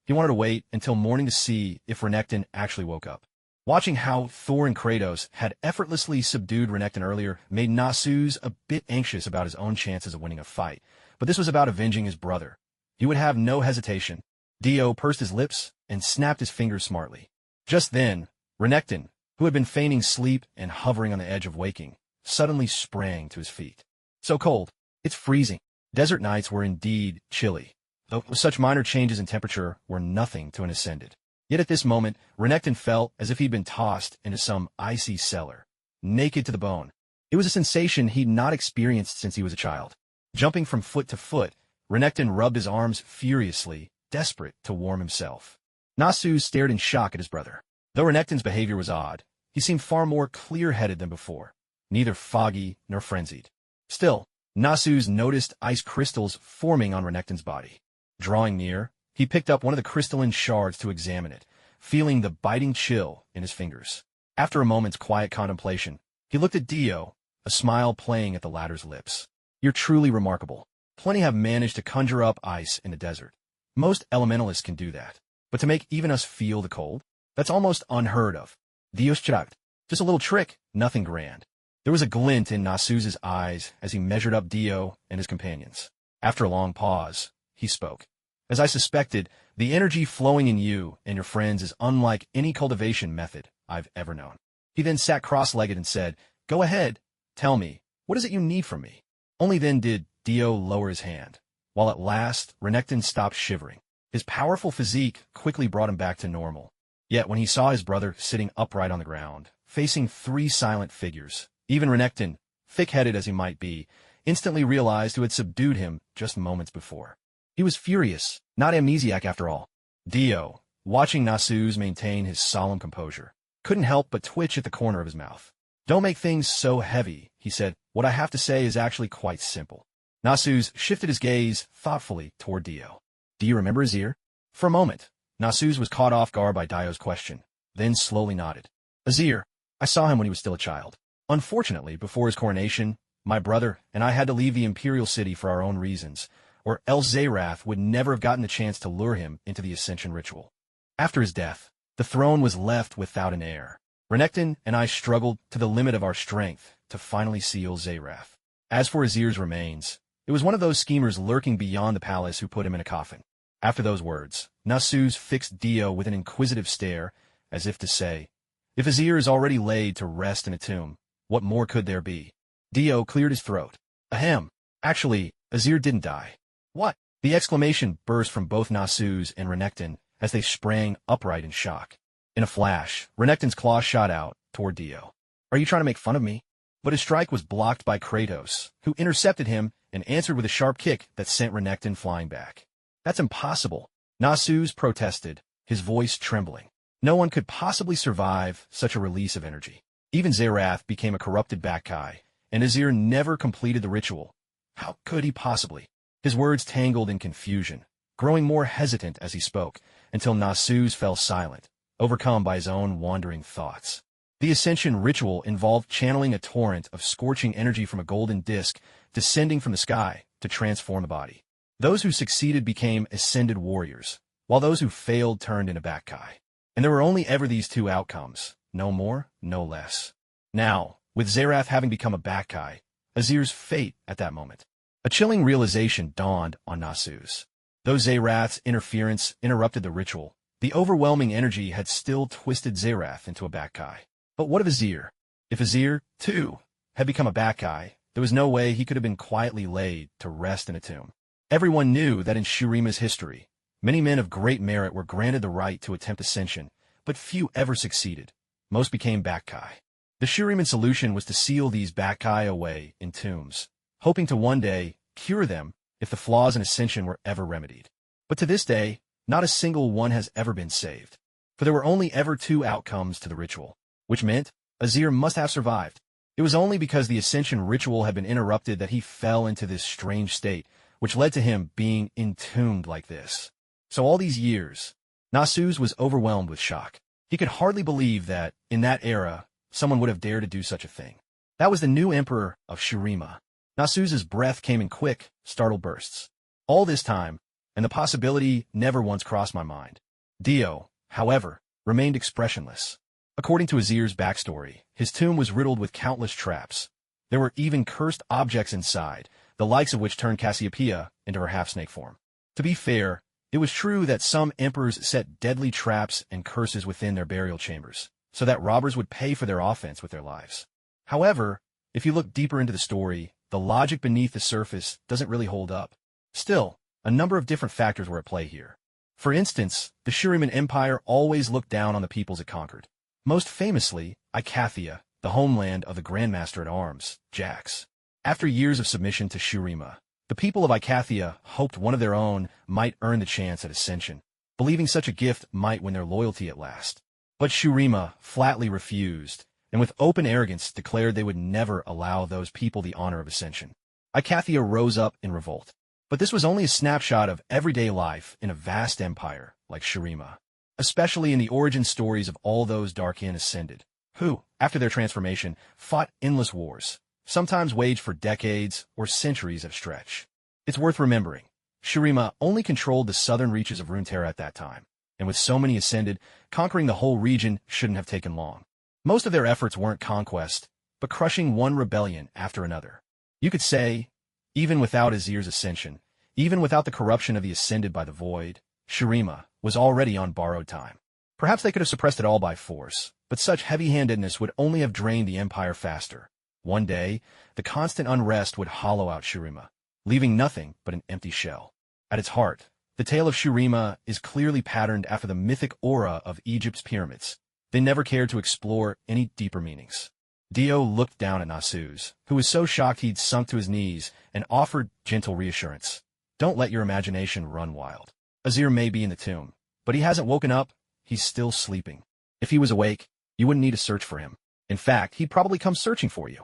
He wanted to wait until morning to see if Renekton actually woke up. Watching how Thor and Kratos had effortlessly subdued Renekton earlier made Nasus a bit anxious about his own chances of winning a fight, but this was about avenging his brother. He would have no hesitation. Dio pursed his lips and snapped his fingers smartly. Just then, Renekton, who had been feigning sleep and hovering on the edge of waking, suddenly sprang to his feet. So cold, it's freezing. Desert nights were indeed chilly, though such minor changes in temperature were nothing to an ascended. Yet at this moment, Renekton felt as if he'd been tossed into some icy cellar, naked to the bone. It was a sensation he'd not experienced since he was a child. Jumping from foot to foot, Renekton rubbed his arms furiously, desperate to warm himself. Nasus stared in shock at his brother. Though Renekton's behavior was odd, he seemed far more clear-headed than before, neither foggy nor frenzied. Still, Nasus noticed ice crystals forming on Renekton's body. Drawing near, he picked up one of the crystalline shards to examine it, feeling the biting chill in his fingers. After a moment's quiet contemplation, he looked at Dio, a smile playing at the latter's lips. You're truly remarkable. Plenty have managed to conjure up ice in the desert. Most elementalists can do that. But to make even us feel the cold? That's almost unheard of. Dio's chucked. Just a little trick, nothing grand. There was a glint in Nasus's eyes as he measured up Dio and his companions. After a long pause, he spoke. As I suspected, the energy flowing in you and your friends is unlike any cultivation method I've ever known. He then sat cross-legged and said, Go ahead, tell me, what is it you need from me? Only then did Dio lower his hand, while at last Renekton stopped shivering. His powerful physique quickly brought him back to normal. Yet when he saw his brother sitting upright on the ground, facing three silent figures, even Renekton, thick-headed as he might be, instantly realized who had subdued him just moments before. He was furious, not amnesiac after all. Dio, watching Nasus maintain his solemn composure, couldn't help but twitch at the corner of his mouth. Don't make things so heavy, he said. What I have to say is actually quite simple. Nasus shifted his gaze thoughtfully toward Dio. Do you remember Azir? For a moment, Nasus was caught off guard by Dio's question, then slowly nodded. Azir, I saw him when he was still a child. Unfortunately, before his coronation, my brother and I had to leave the Imperial City for our own reasons, or else Zayrath would never have gotten the chance to lure him into the Ascension ritual. After his death, the throne was left without an heir. Renekton and I struggled to the limit of our strength to finally seal Zayrath. As for Azir's remains, it was one of those schemers lurking beyond the palace who put him in a coffin. After those words, Nasus fixed Dio with an inquisitive stare, as if to say, If Azir is already laid to rest in a tomb, what more could there be? Dio cleared his throat. Ahem. Actually, Azir didn't die. What? The exclamation burst from both Nasus and Renekton as they sprang upright in shock. In a flash, Renekton's claw shot out toward Dio. Are you trying to make fun of me? But his strike was blocked by Kratos, who intercepted him and answered with a sharp kick that sent Renekton flying back. That's impossible, Nasus protested, his voice trembling. No one could possibly survive such a release of energy. Even Zayrath became a corrupted Bacchae, and Azir never completed the ritual. How could he possibly? His words tangled in confusion, growing more hesitant as he spoke, until Nasus fell silent, overcome by his own wandering thoughts. The Ascension ritual involved channeling a torrent of scorching energy from a golden disk descending from the sky to transform the body. Those who succeeded became ascended warriors, while those who failed turned into Bacchae. And there were only ever these two outcomes, no more, no less. Now, with Zayrath having become a Bacchae, Azir's fate at that moment. A chilling realization dawned on Nasus. Though Zayrath's interference interrupted the ritual, the overwhelming energy had still twisted Zayrath into a Bacchae. But what of Azir? If Azir, too, had become a Bacchae, there was no way he could have been quietly laid to rest in a tomb. Everyone knew that in Shurima's history, many men of great merit were granted the right to attempt ascension, but few ever succeeded. Most became Bacchae. The Shuriman solution was to seal these Bacchae away in tombs, hoping to one day cure them if the flaws in ascension were ever remedied. But to this day, not a single one has ever been saved. For there were only ever two outcomes to the ritual, which meant Azir must have survived. It was only because the ascension ritual had been interrupted that he fell into this strange state, which led to him being entombed like this. So all these years, Nasus was overwhelmed with shock. He could hardly believe that, in that era, someone would have dared to do such a thing. That was the new emperor of Shurima. Nasus's breath came in quick, startled bursts. All this time, and the possibility never once crossed my mind. Dio, however, remained expressionless. According to Azir's backstory, his tomb was riddled with countless traps. There were even cursed objects inside, the likes of which turned Cassiopeia into her half-snake form. To be fair, it was true that some emperors set deadly traps and curses within their burial chambers, so that robbers would pay for their offense with their lives. However, if you look deeper into the story, the logic beneath the surface doesn't really hold up. Still, a number of different factors were at play here. For instance, the Shuriman Empire always looked down on the peoples it conquered. Most famously, Icathia, the homeland of the Grandmaster at Arms, Jax. After years of submission to Shurima, the people of Icathia hoped one of their own might earn the chance at ascension, believing such a gift might win their loyalty at last. But Shurima flatly refused, and with open arrogance declared they would never allow those people the honor of ascension. Icathia rose up in revolt. But this was only a snapshot of everyday life in a vast empire like Shurima, especially in the origin stories of all those Darkin ascended, who, after their transformation, fought endless wars, sometimes waged for decades or centuries at a stretch. It's worth remembering, Shurima only controlled the southern reaches of Runeterra at that time, and with so many ascended, conquering the whole region shouldn't have taken long. Most of their efforts weren't conquest, but crushing one rebellion after another. You could say, even without Azir's ascension, even without the corruption of the ascended by the void, Shurima was already on borrowed time. Perhaps they could have suppressed it all by force, but such heavy-handedness would only have drained the empire faster. One day, the constant unrest would hollow out Shurima, leaving nothing but an empty shell. At its heart, the tale of Shurima is clearly patterned after the mythic aura of Egypt's pyramids. They never cared to explore any deeper meanings. Dio looked down at Nasus, who was so shocked he'd sunk to his knees, and offered gentle reassurance. Don't let your imagination run wild. Azir may be in the tomb, but he hasn't woken up. He's still sleeping. If he was awake, you wouldn't need to search for him. In fact, he'd probably come searching for you.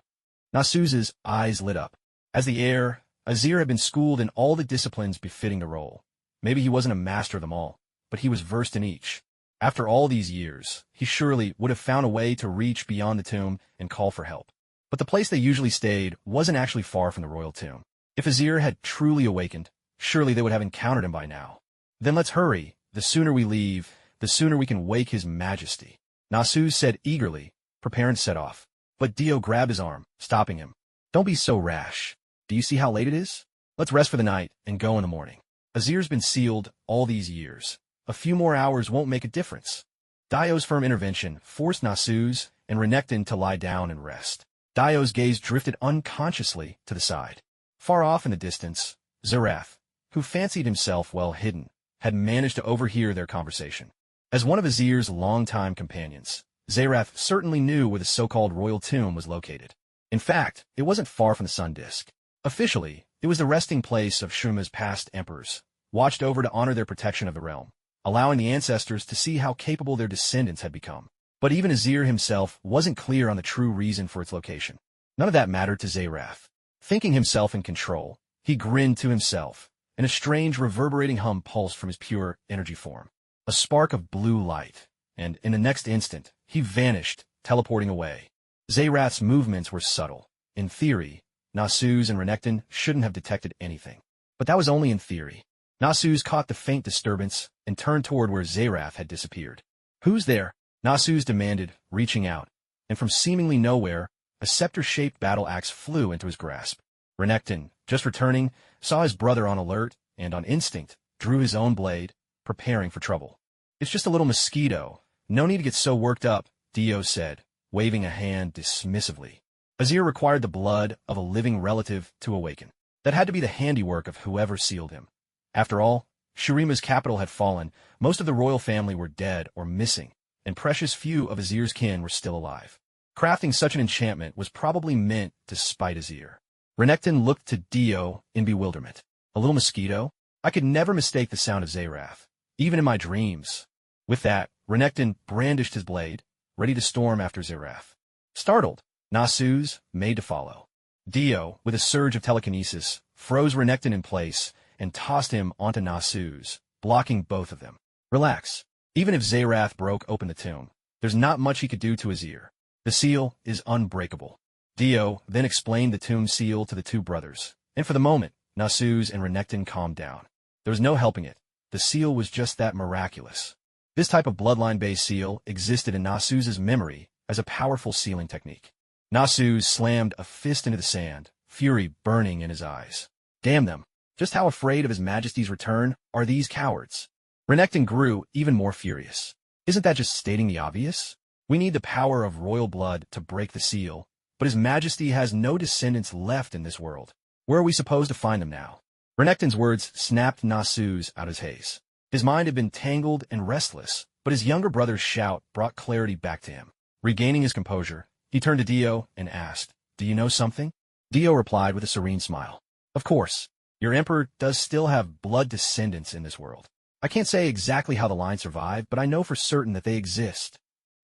Nasus's eyes lit up. As the heir, Azir had been schooled in all the disciplines befitting the role. Maybe he wasn't a master of them all, but he was versed in each. After all these years, he surely would have found a way to reach beyond the tomb and call for help. But the place they usually stayed wasn't actually far from the royal tomb. If Azir had truly awakened, surely they would have encountered him by now. Then let's hurry. The sooner we leave, the sooner we can wake his majesty. Nasus said eagerly, preparing to set off. But Dio grabbed his arm, stopping him. Don't be so rash. Do you see how late it is? Let's rest for the night and go in the morning. Azir's been sealed all these years. A few more hours won't make a difference. Dio's firm intervention forced Nasus and Renekton to lie down and rest. Dio's gaze drifted unconsciously to the side. Far off in the distance, Zerath, who fancied himself well hidden, had managed to overhear their conversation. As one of Azir's longtime companions, Zerath certainly knew where the so-called royal tomb was located. In fact, it wasn't far from the sun disk. Officially, it was the resting place of Shurima's past emperors, watched over to honor their protection of the realm, allowing the ancestors to see how capable their descendants had become. But even Azir himself wasn't clear on the true reason for its location. None of that mattered to Zerath. Thinking himself in control, he grinned to himself, and a strange reverberating hum pulsed from his pure energy form. A spark of blue light, and in the next instant, he vanished, teleporting away. Zerath's movements were subtle. In theory, Nasus and Renekton shouldn't have detected anything. But that was only in theory. Nasus caught the faint disturbance and turned toward where Zerath had disappeared. Who's there? Nasus demanded, reaching out, and from seemingly nowhere, a scepter-shaped battle axe flew into his grasp. Renekton, just returning, saw his brother on alert, and on instinct, drew his own blade, preparing for trouble. It's just a little mosquito. No need to get so worked up, Dio said, waving a hand dismissively. Azir required the blood of a living relative to awaken. That had to be the handiwork of whoever sealed him. After all, Shurima's capital had fallen, most of the royal family were dead or missing, and precious few of Azir's kin were still alive. Crafting such an enchantment was probably meant to spite Azir. Renekton looked to Dio in bewilderment. A little mosquito? I could never mistake the sound of Zerath, even in my dreams. With that, Renekton brandished his blade, ready to storm after Zerath. Startled, Nasus made to follow. Dio, with a surge of telekinesis, froze Renekton in place and tossed him onto Nasus, blocking both of them. Relax. Even if Zerath broke open the tomb, there's not much he could do to Azir. The seal is unbreakable. Dio then explained the tomb seal to the two brothers, and for the moment, Nasus and Renekton calmed down. There was no helping it. The seal was just that miraculous. This type of bloodline-based seal existed in Nasu's memory as a powerful sealing technique. Nasu slammed a fist into the sand, fury burning in his eyes. Damn them. Just how afraid of His Majesty's return are these cowards? Renekton grew even more furious. Isn't that just stating the obvious? We need the power of royal blood to break the seal, but His Majesty has no descendants left in this world. Where are we supposed to find them now? Renekton's words snapped Nasu's out of his haze. His mind had been tangled and restless, but his younger brother's shout brought clarity back to him. Regaining his composure, he turned to Dio and asked, "Do you know something?" Dio replied with a serene smile. "Of course. Your emperor does still have blood descendants in this world. I can't say exactly how the line survived, but I know for certain that they exist."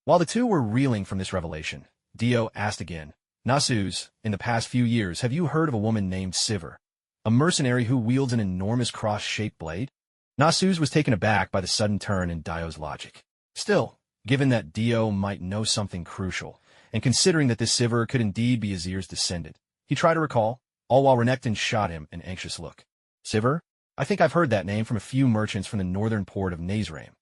While the two were reeling from this revelation, Dio asked again, "Nasus, in the past few years, have you heard of a woman named Sivir, a mercenary who wields an enormous cross-shaped blade?" Nasus was taken aback by the sudden turn in Dio's logic. Still, given that Dio might know something crucial, and considering that this Sivir could indeed be Azir's descendant, he tried to recall, all while Renekton shot him an anxious look. "Sivir? I think I've heard that name from a few merchants from the northern port of Nazraim,"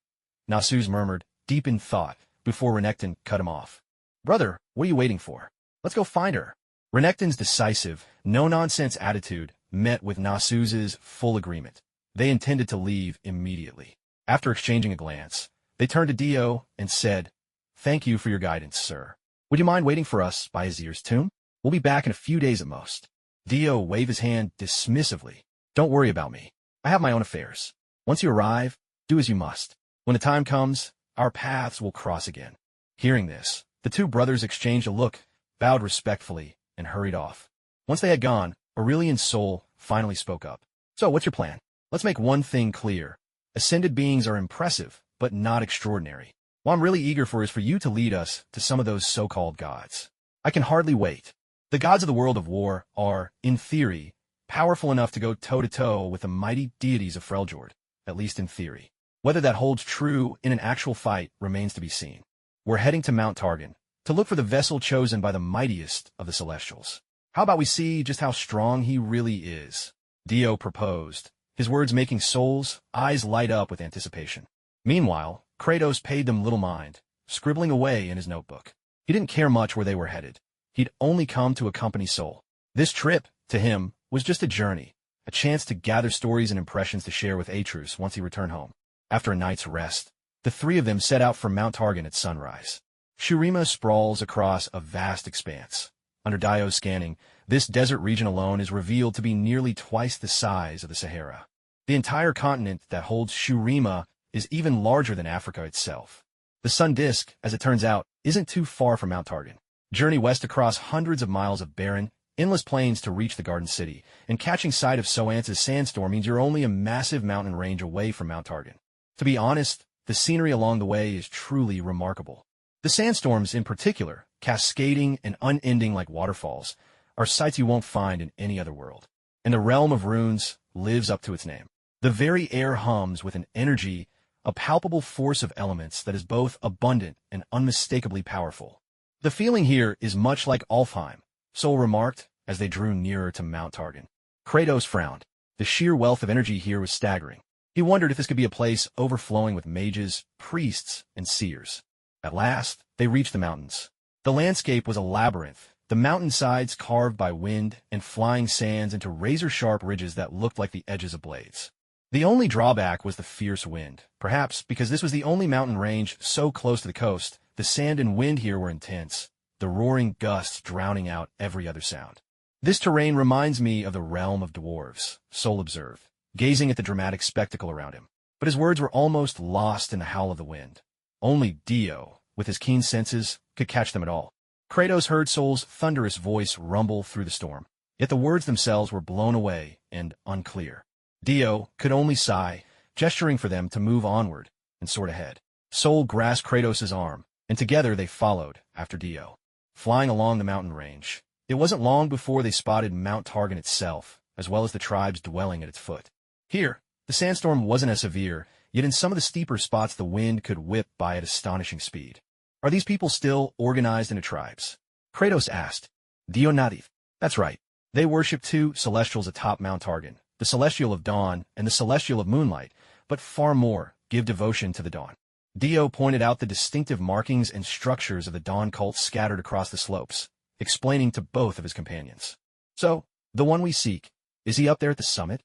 Nasus murmured, deep in thought, before Renekton cut him off. "Brother, what are you waiting for? Let's go find her." Renekton's decisive, no-nonsense attitude met with Nasus's full agreement. They intended to leave immediately. After exchanging a glance, they turned to Dio and said, "Thank you for your guidance, sir. Would you mind waiting for us by Azir's tomb? We'll be back in a few days at most." Dio waved his hand dismissively. "Don't worry about me. I have my own affairs. Once you arrive, do as you must. When the time comes, our paths will cross again." Hearing this, the two brothers exchanged a look, bowed respectfully, and hurried off. Once they had gone, Aurelian's soul finally spoke up. "So, what's your plan? Let's make one thing clear. Ascended beings are impressive, but not extraordinary. What I'm really eager for is for you to lead us to some of those so-called gods. I can hardly wait. The gods of the world of war are, in theory, powerful enough to go toe-to-toe with the mighty deities of Freljord, at least in theory. Whether that holds true in an actual fight remains to be seen. We're heading to Mount Targon, to look for the vessel chosen by the mightiest of the Celestials. How about we see just how strong he really is?" Dio proposed, his words making Soul's eyes light up with anticipation. Meanwhile, Kratos paid them little mind, scribbling away in his notebook. He didn't care much where they were headed. He'd only come to accompany Soul. This trip, to him, was just a journey, a chance to gather stories and impressions to share with Atreus once he returned home. After a night's rest, the three of them set out for Mount Targon at sunrise. Shurima sprawls across a vast expanse. Under Dio's scanning, this desert region alone is revealed to be nearly twice the size of the Sahara. The entire continent that holds Shurima is even larger than Africa itself. The sun disk, as it turns out, isn't too far from Mount Targon. Journey west across hundreds of miles of barren, endless plains to reach the Garden City, and catching sight of Soance's sandstorm means you're only a massive mountain range away from Mount Targon. To be honest, the scenery along the way is truly remarkable. The sandstorms in particular, cascading and unending like waterfalls, are sights you won't find in any other world. And the realm of runes lives up to its name. The very air hums with an energy, a palpable force of elements that is both abundant and unmistakably powerful. "The feeling here is much like Alfheim," Sol remarked as they drew nearer to Mount Targon. Kratos frowned. The sheer wealth of energy here was staggering. He wondered if this could be a place overflowing with mages, priests, and seers. At last, they reached the mountains. The landscape was a labyrinth, the mountainsides carved by wind and flying sands into razor-sharp ridges that looked like the edges of blades. The only drawback was the fierce wind. Perhaps because this was the only mountain range so close to the coast, the sand and wind here were intense, the roaring gusts drowning out every other sound. "This terrain reminds me of the realm of dwarves," Sol observed, gazing at the dramatic spectacle around him. But his words were almost lost in the howl of the wind. Only Dio, with his keen senses, could catch them at all. Kratos heard Sol's thunderous voice rumble through the storm, yet the words themselves were blown away and unclear. Dio could only sigh, gesturing for them to move onward and soar ahead. Sol grasped Kratos' arm, and together they followed after Dio. Flying along the mountain range, it wasn't long before they spotted Mount Targon itself, as well as the tribes dwelling at its foot. Here, the sandstorm wasn't as severe, yet in some of the steeper spots the wind could whip by at astonishing speed. "Are these people still organized into tribes?" Kratos asked. Dio nodded. "That's right. They worship two celestials atop Mount Targon, the Celestial of Dawn and the Celestial of Moonlight, but far more give devotion to the Dawn. Dio pointed out the distinctive markings and structures of the Dawn cult scattered across the slopes, explaining to both of his companions. So, the one we seek, is he up there at the summit?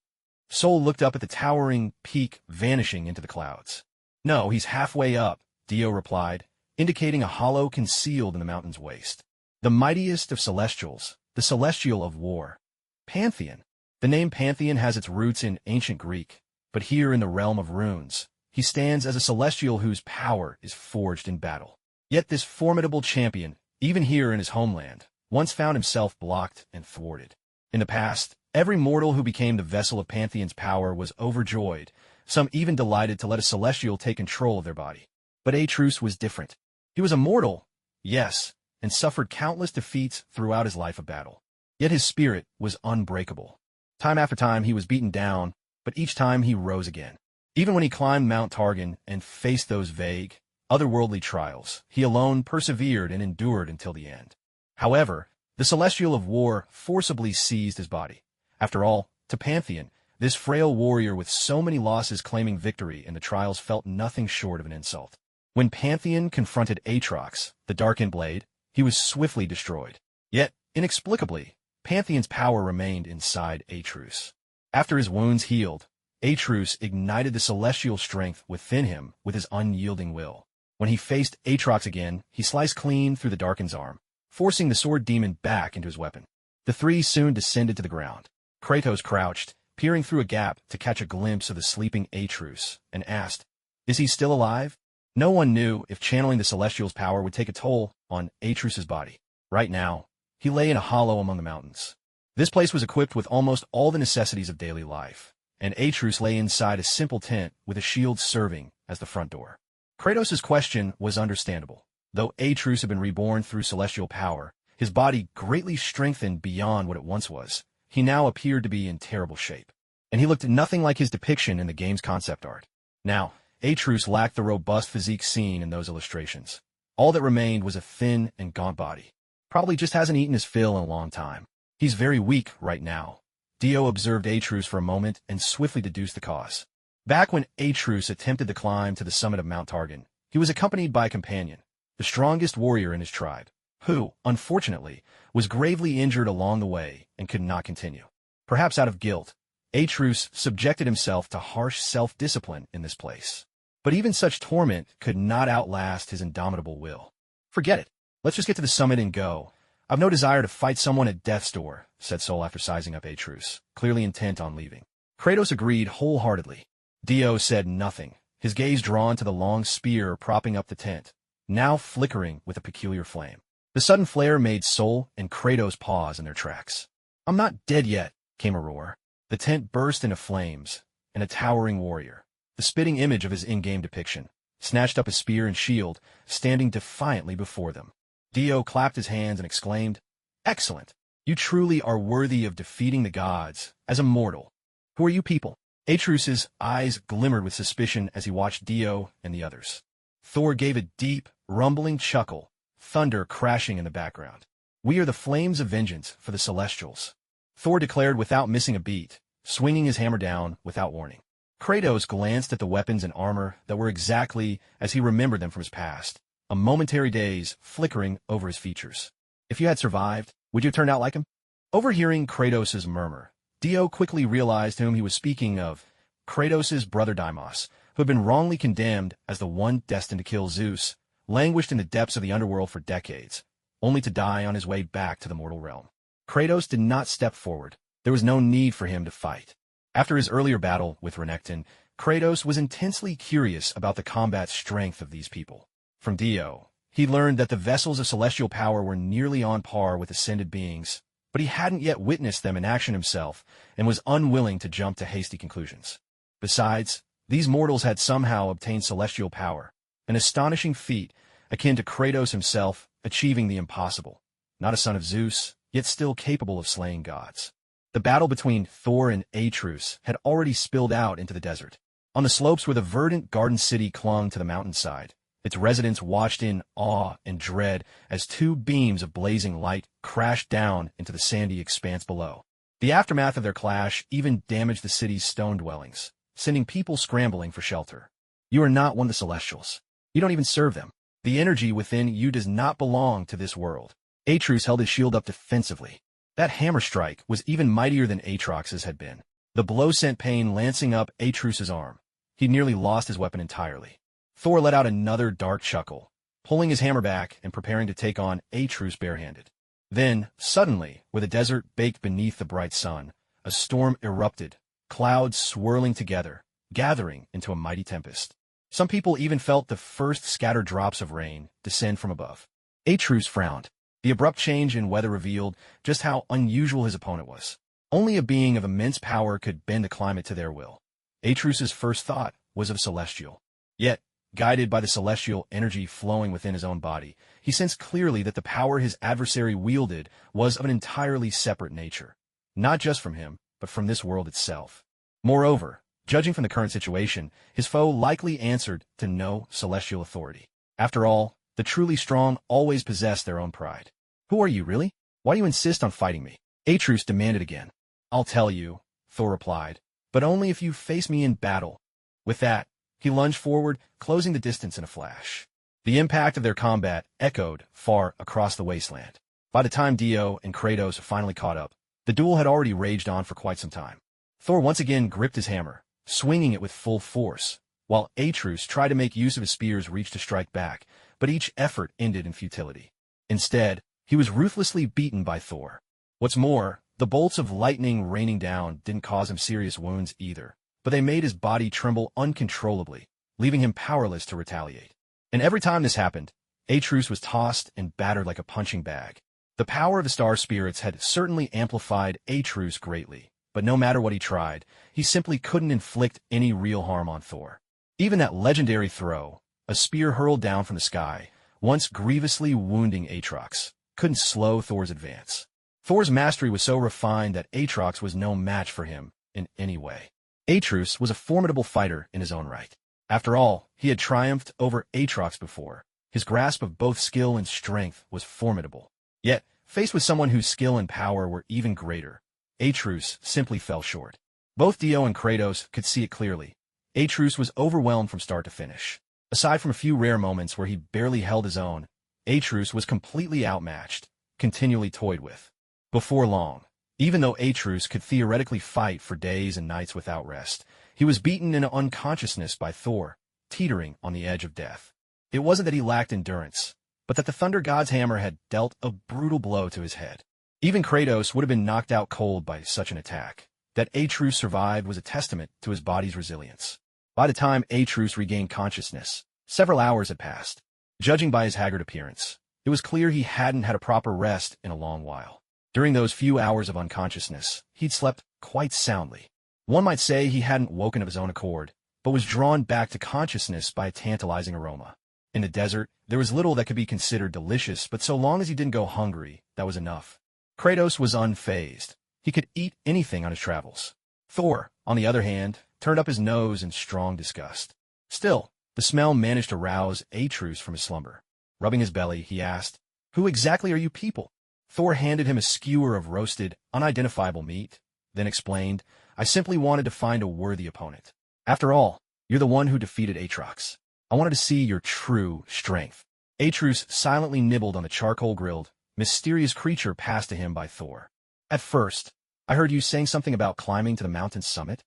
Sol looked up at the towering peak vanishing into the clouds. No, he's halfway up, Dio replied, indicating a hollow concealed in the mountain's waist. The mightiest of celestials, the celestial of war. Pantheon. The name Pantheon has its roots in ancient Greek, but here in the realm of runes, he stands as a celestial whose power is forged in battle. Yet this formidable champion, even here in his homeland, once found himself blocked and thwarted. In the past, every mortal who became the vessel of Pantheon's power was overjoyed, some even delighted to let a celestial take control of their body. But Atrus was different. He was a mortal, yes, and suffered countless defeats throughout his life of battle. Yet his spirit was unbreakable. Time after time he was beaten down, but each time he rose again. Even when he climbed Mount Targon and faced those vague, otherworldly trials, he alone persevered and endured until the end. However, the Celestial of War forcibly seized his body. After all, to Pantheon, this frail warrior with so many losses claiming victory in the trials felt nothing short of an insult. When Pantheon confronted Atrox, the Darkened Blade, he was swiftly destroyed. Yet, inexplicably, Pantheon's power remained inside Atrus. After his wounds healed, Atrus ignited the celestial strength within him with his unyielding will. When he faced Atrox again, he sliced clean through the Darken's arm, forcing the sword demon back into his weapon. The three soon descended to the ground. Kratos crouched, peering through a gap to catch a glimpse of the sleeping Atrus, and asked, "Is he still alive?" No one knew if channeling the Celestial's power would take a toll on Atrus's body. Right now, he lay in a hollow among the mountains. This place was equipped with almost all the necessities of daily life, and Atrus lay inside a simple tent with a shield serving as the front door. Kratos' question was understandable. Though Atrus had been reborn through celestial power, his body greatly strengthened beyond what it once was. He now appeared to be in terrible shape, and he looked nothing like his depiction in the game's concept art. Now, Atrus lacked the robust physique seen in those illustrations. All that remained was a thin and gaunt body. Probably just hasn't eaten his fill in a long time. He's very weak right now. Dio observed Atrus for a moment and swiftly deduced the cause. Back when Atrus attempted the climb to the summit of Mount Targon, he was accompanied by a companion, the strongest warrior in his tribe, who, unfortunately, was gravely injured along the way and could not continue. Perhaps out of guilt, Atrus subjected himself to harsh self-discipline in this place. But even such torment could not outlast his indomitable will. "Forget it. Let's just get to the summit and go. I've no desire to fight someone at death's door," said Sol after sizing up Atrus, clearly intent on leaving. Kratos agreed wholeheartedly. Dio said nothing, his gaze drawn to the long spear propping up the tent, now flickering with a peculiar flame. The sudden flare made Sol and Kratos pause in their tracks. "I'm not dead yet," came a roar. The tent burst into flames, and a towering warrior, the spitting image of his in-game depiction, snatched up his spear and shield, standing defiantly before them. Dio clapped his hands and exclaimed, "Excellent! You truly are worthy of defeating the gods as a mortal. Who are you people?" Atrus's eyes glimmered with suspicion as he watched Dio and the others. Thor gave a deep, rumbling chuckle, thunder crashing in the background. "We are the flames of vengeance for the Celestials," Thor declared without missing a beat, swinging his hammer down without warning. Kratos glanced at the weapons and armor that were exactly as he remembered them from his past, a momentary daze flickering over his features. "If you had survived, would you have turned out like him?" Overhearing Kratos' murmur, Dio quickly realized whom he was speaking of, Kratos' brother Deimos, who had been wrongly condemned as the one destined to kill Zeus, languished in the depths of the underworld for decades, only to die on his way back to the mortal realm. Kratos did not step forward. There was no need for him to fight. After his earlier battle with Renekton, Kratos was intensely curious about the combat strength of these people. From Dio, he learned that the vessels of celestial power were nearly on par with ascended beings, but he hadn't yet witnessed them in action himself and was unwilling to jump to hasty conclusions. Besides, these mortals had somehow obtained celestial power, an astonishing feat akin to Kratos himself achieving the impossible, not a son of Zeus, yet still capable of slaying gods. The battle between Thor and Atrus had already spilled out into the desert. On the slopes where the verdant garden city clung to the mountainside, its residents watched in awe and dread as two beams of blazing light crashed down into the sandy expanse below. The aftermath of their clash even damaged the city's stone dwellings, sending people scrambling for shelter. "You are not one of the Celestials," You don't even serve them. The energy within you does not belong to this world. Atreus held his shield up defensively. That hammer strike was even mightier than Aatrox's had been. The blow sent pain lancing up Atreus's arm. He nearly lost his weapon entirely. Thor let out another dark chuckle, pulling his hammer back and preparing to take on Atreus barehanded. Then, suddenly, where the desert baked beneath the bright sun, a storm erupted, clouds swirling together, gathering into a mighty tempest. Some people even felt the first scattered drops of rain descend from above. Atreus frowned. The abrupt change in weather revealed just how unusual his opponent was. Only a being of immense power could bend the climate to their will. Atreus's first thought was of Celestial. Yet, guided by the celestial energy flowing within his own body, he sensed clearly that the power his adversary wielded was of an entirely separate nature. Not just from him, but from this world itself. Moreover, judging from the current situation, his foe likely answered to no celestial authority. After all, the truly strong always possess their own pride. Who are you, really? Why do you insist on fighting me? Atreus demanded again. I'll tell you, Thor replied, but only if you face me in battle. With that, he lunged forward, closing the distance in a flash. The impact of their combat echoed far across the wasteland. By the time Dio and Kratos finally caught up, the duel had already raged on for quite some time. Thor once again gripped his hammer, swinging it with full force, while Atreus tried to make use of his spear's reach to strike back, but each effort ended in futility. Instead, he was ruthlessly beaten by Thor. What's more, the bolts of lightning raining down didn't cause him serious wounds either, but they made his body tremble uncontrollably, leaving him powerless to retaliate. And every time this happened, Atreus was tossed and battered like a punching bag. The power of the star spirits had certainly amplified Atreus greatly, but no matter what he tried, he simply couldn't inflict any real harm on Thor. Even that legendary throw, a spear hurled down from the sky, once grievously wounding Aatrox, couldn't slow Thor's advance. Thor's mastery was so refined that Aatrox was no match for him in any way. Atreus was a formidable fighter in his own right. After all, he had triumphed over Aatrox before. His grasp of both skill and strength was formidable. Yet, faced with someone whose skill and power were even greater, Atreus simply fell short. Both Dio and Kratos could see it clearly. Atreus was overwhelmed from start to finish. Aside from a few rare moments where he barely held his own, Atreus was completely outmatched, continually toyed with. Before long, even though Atreus could theoretically fight for days and nights without rest, he was beaten into unconsciousness by Thor, teetering on the edge of death. It wasn't that he lacked endurance, but that the Thunder God's hammer had dealt a brutal blow to his head. Even Kratos would have been knocked out cold by such an attack. That Atreus survived was a testament to his body's resilience. By the time Atreus regained consciousness, several hours had passed. Judging by his haggard appearance, it was clear he hadn't had a proper rest in a long while. During those few hours of unconsciousness, he'd slept quite soundly. One might say he hadn't woken of his own accord, but was drawn back to consciousness by a tantalizing aroma. In the desert, there was little that could be considered delicious, but so long as he didn't go hungry, that was enough. Kratos was unfazed. He could eat anything on his travels. Thor, on the other hand, turned up his nose in strong disgust. Still, the smell managed to rouse Atreus from his slumber. Rubbing his belly, he asked, "Who exactly are you people?" Thor handed him a skewer of roasted, unidentifiable meat, then explained, "I simply wanted to find a worthy opponent. After all, you're the one who defeated Aatrox. I wanted to see your true strength." Atreus silently nibbled on the charcoal-grilled, mysterious creature passed to him by Thor. "At first, I heard you saying something about climbing to the mountain's summit."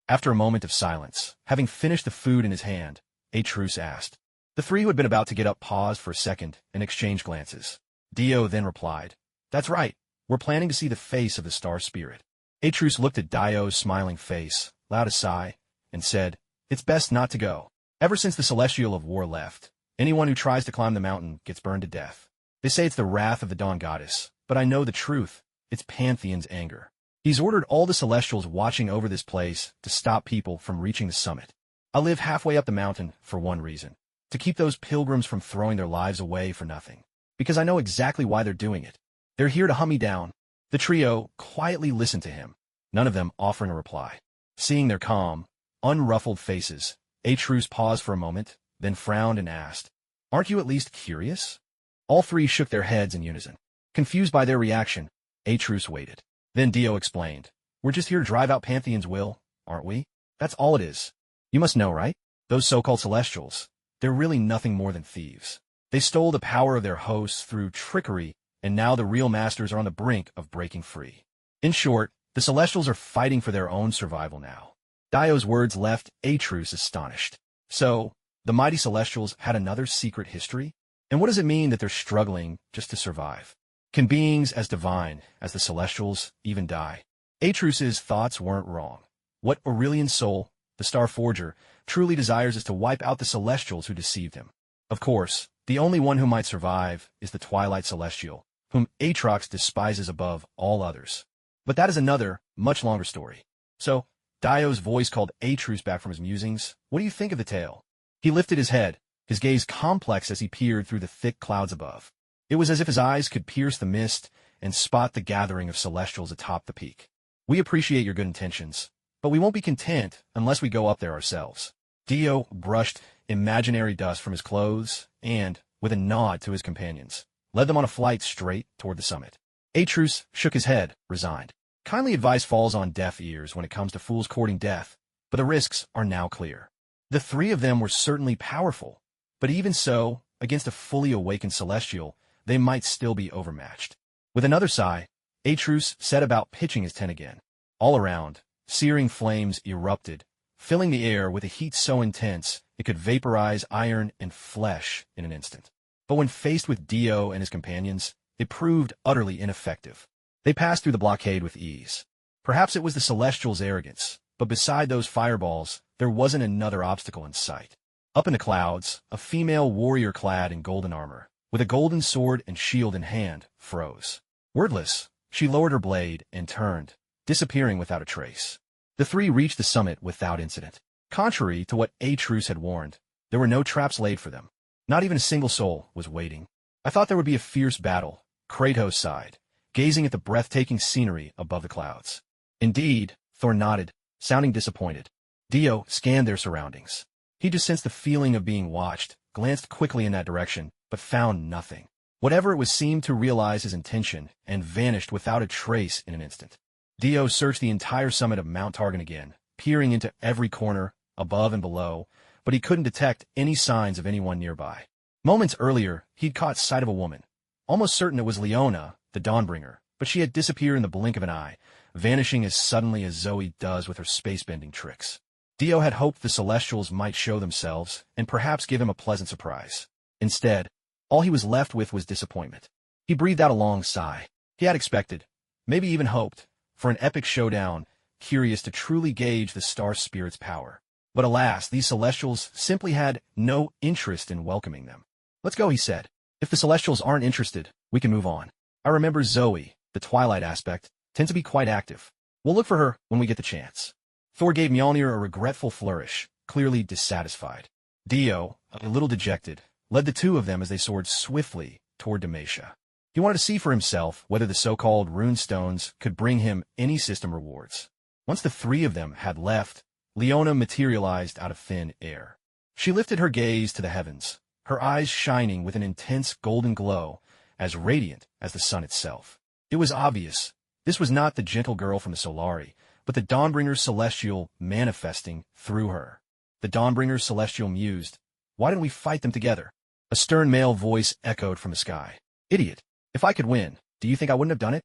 After a moment of silence, having finished the food in his hand, Atreus asked. The three who had been about to get up paused for a second and exchanged glances. Dio then replied, "That's right. We're planning to see the face of the star spirit." Atreus looked at Dio's smiling face, allowed a sigh, and said, "It's best not to go. Ever since the Celestial of War left, anyone who tries to climb the mountain gets burned to death. They say it's the wrath of the Dawn Goddess, but I know the truth. It's Pantheon's anger. He's ordered all the Celestials watching over this place to stop people from reaching the summit. I live halfway up the mountain for one reason, to keep those pilgrims from throwing their lives away for nothing. Because I know exactly why they're doing it. They're here to hunt me down." The trio quietly listened to him, none of them offering a reply. Seeing their calm, unruffled faces, Atreus paused for a moment, then frowned and asked, "Aren't you at least curious?" All three shook their heads in unison. Confused by their reaction, Atreus waited. Then Dio explained, "We're just here to drive out Pantheon's will, aren't we? That's all it is. You must know, right? Those so-called Celestials. they're really nothing more than thieves. They stole the power of their hosts through trickery, and now the real masters are on the brink of breaking free. In short, the Celestials are fighting for their own survival now. Dio's words left Atrus astonished. So, the mighty Celestials had another secret history? And what does it mean that they're struggling just to survive? Can beings as divine as the Celestials even die? Atrus's thoughts weren't wrong. What Aurelian's soul, the Star Forger, truly desires is to wipe out the Celestials who deceived him. Of course, the only one who might survive is the Twilight Celestial, whom Atrox despises above all others. But that is another, much longer story. So, Dio's voice called Atrus back from his musings. What do you think of the tale? He lifted his head, his gaze complex as he peered through the thick clouds above. It was as if his eyes could pierce the mist and spot the gathering of Celestials atop the peak. We appreciate your good intentions, but we won't be content unless we go up there ourselves. Dio brushed imaginary dust from his clothes and, with a nod to his companions, led them on a flight straight toward the summit. Atrus shook his head, resigned. Kindly advice falls on deaf ears when it comes to fools courting death, but the risks are now clear. The three of them were certainly powerful, but even so, against a fully awakened Celestial, they might still be overmatched. With another sigh, Atrus set about pitching his tent again. All around, searing flames erupted, filling the air with a heat so intense it could vaporize iron and flesh in an instant. But when faced with Dio and his companions, it proved utterly ineffective. They passed through the blockade with ease. Perhaps it was the Celestials' arrogance, but beside those fireballs, there wasn't another obstacle in sight. Up in the clouds, a female warrior clad in golden armor, with a golden sword and shield in hand, froze. Wordless, she lowered her blade and turned, disappearing without a trace. The three reached the summit without incident. Contrary to what Atrus had warned, there were no traps laid for them. Not even a single soul was waiting. I thought there would be a fierce battle, Kratos sighed, gazing at the breathtaking scenery above the clouds. Indeed, Thor nodded, sounding disappointed. Dio scanned their surroundings. He just sensed the feeling of being watched, glanced quickly in that direction, but found nothing. Whatever it was seemed to realize his intention and vanished without a trace in an instant. Dio searched the entire summit of Mount Targon again, peering into every corner, above and below, but he couldn't detect any signs of anyone nearby. Moments earlier, he'd caught sight of a woman, almost certain it was Leona, the Dawnbringer, but she had disappeared in the blink of an eye, vanishing as suddenly as Zoe does with her space-bending tricks. Dio had hoped the Celestials might show themselves and perhaps give him a pleasant surprise. Instead, all he was left with was disappointment. He breathed out a long sigh. He had expected, maybe even hoped, for an epic showdown, curious to truly gauge the star spirit's power. But alas, these Celestials simply had no interest in welcoming them. Let's go, he said. If the Celestials aren't interested, we can move on. I remember Zoe, the Twilight aspect, tends to be quite active. We'll look for her when we get the chance. Thor gave Mjolnir a regretful flourish, clearly dissatisfied. Dio, a little dejected, led the two of them as they soared swiftly toward Demacia. He wanted to see for himself whether the so-called rune stones could bring him any system rewards. Once the three of them had left, Leona materialized out of thin air. She lifted her gaze to the heavens, her eyes shining with an intense golden glow, as radiant as the sun itself. It was obvious, this was not the gentle girl from the Solari, but the Dawnbringer's Celestial manifesting through her. The Dawnbringer's Celestial mused, "Why didn't we fight them together?" A stern male voice echoed from the sky. "Idiot! If I could win, do you think I wouldn't have done it?"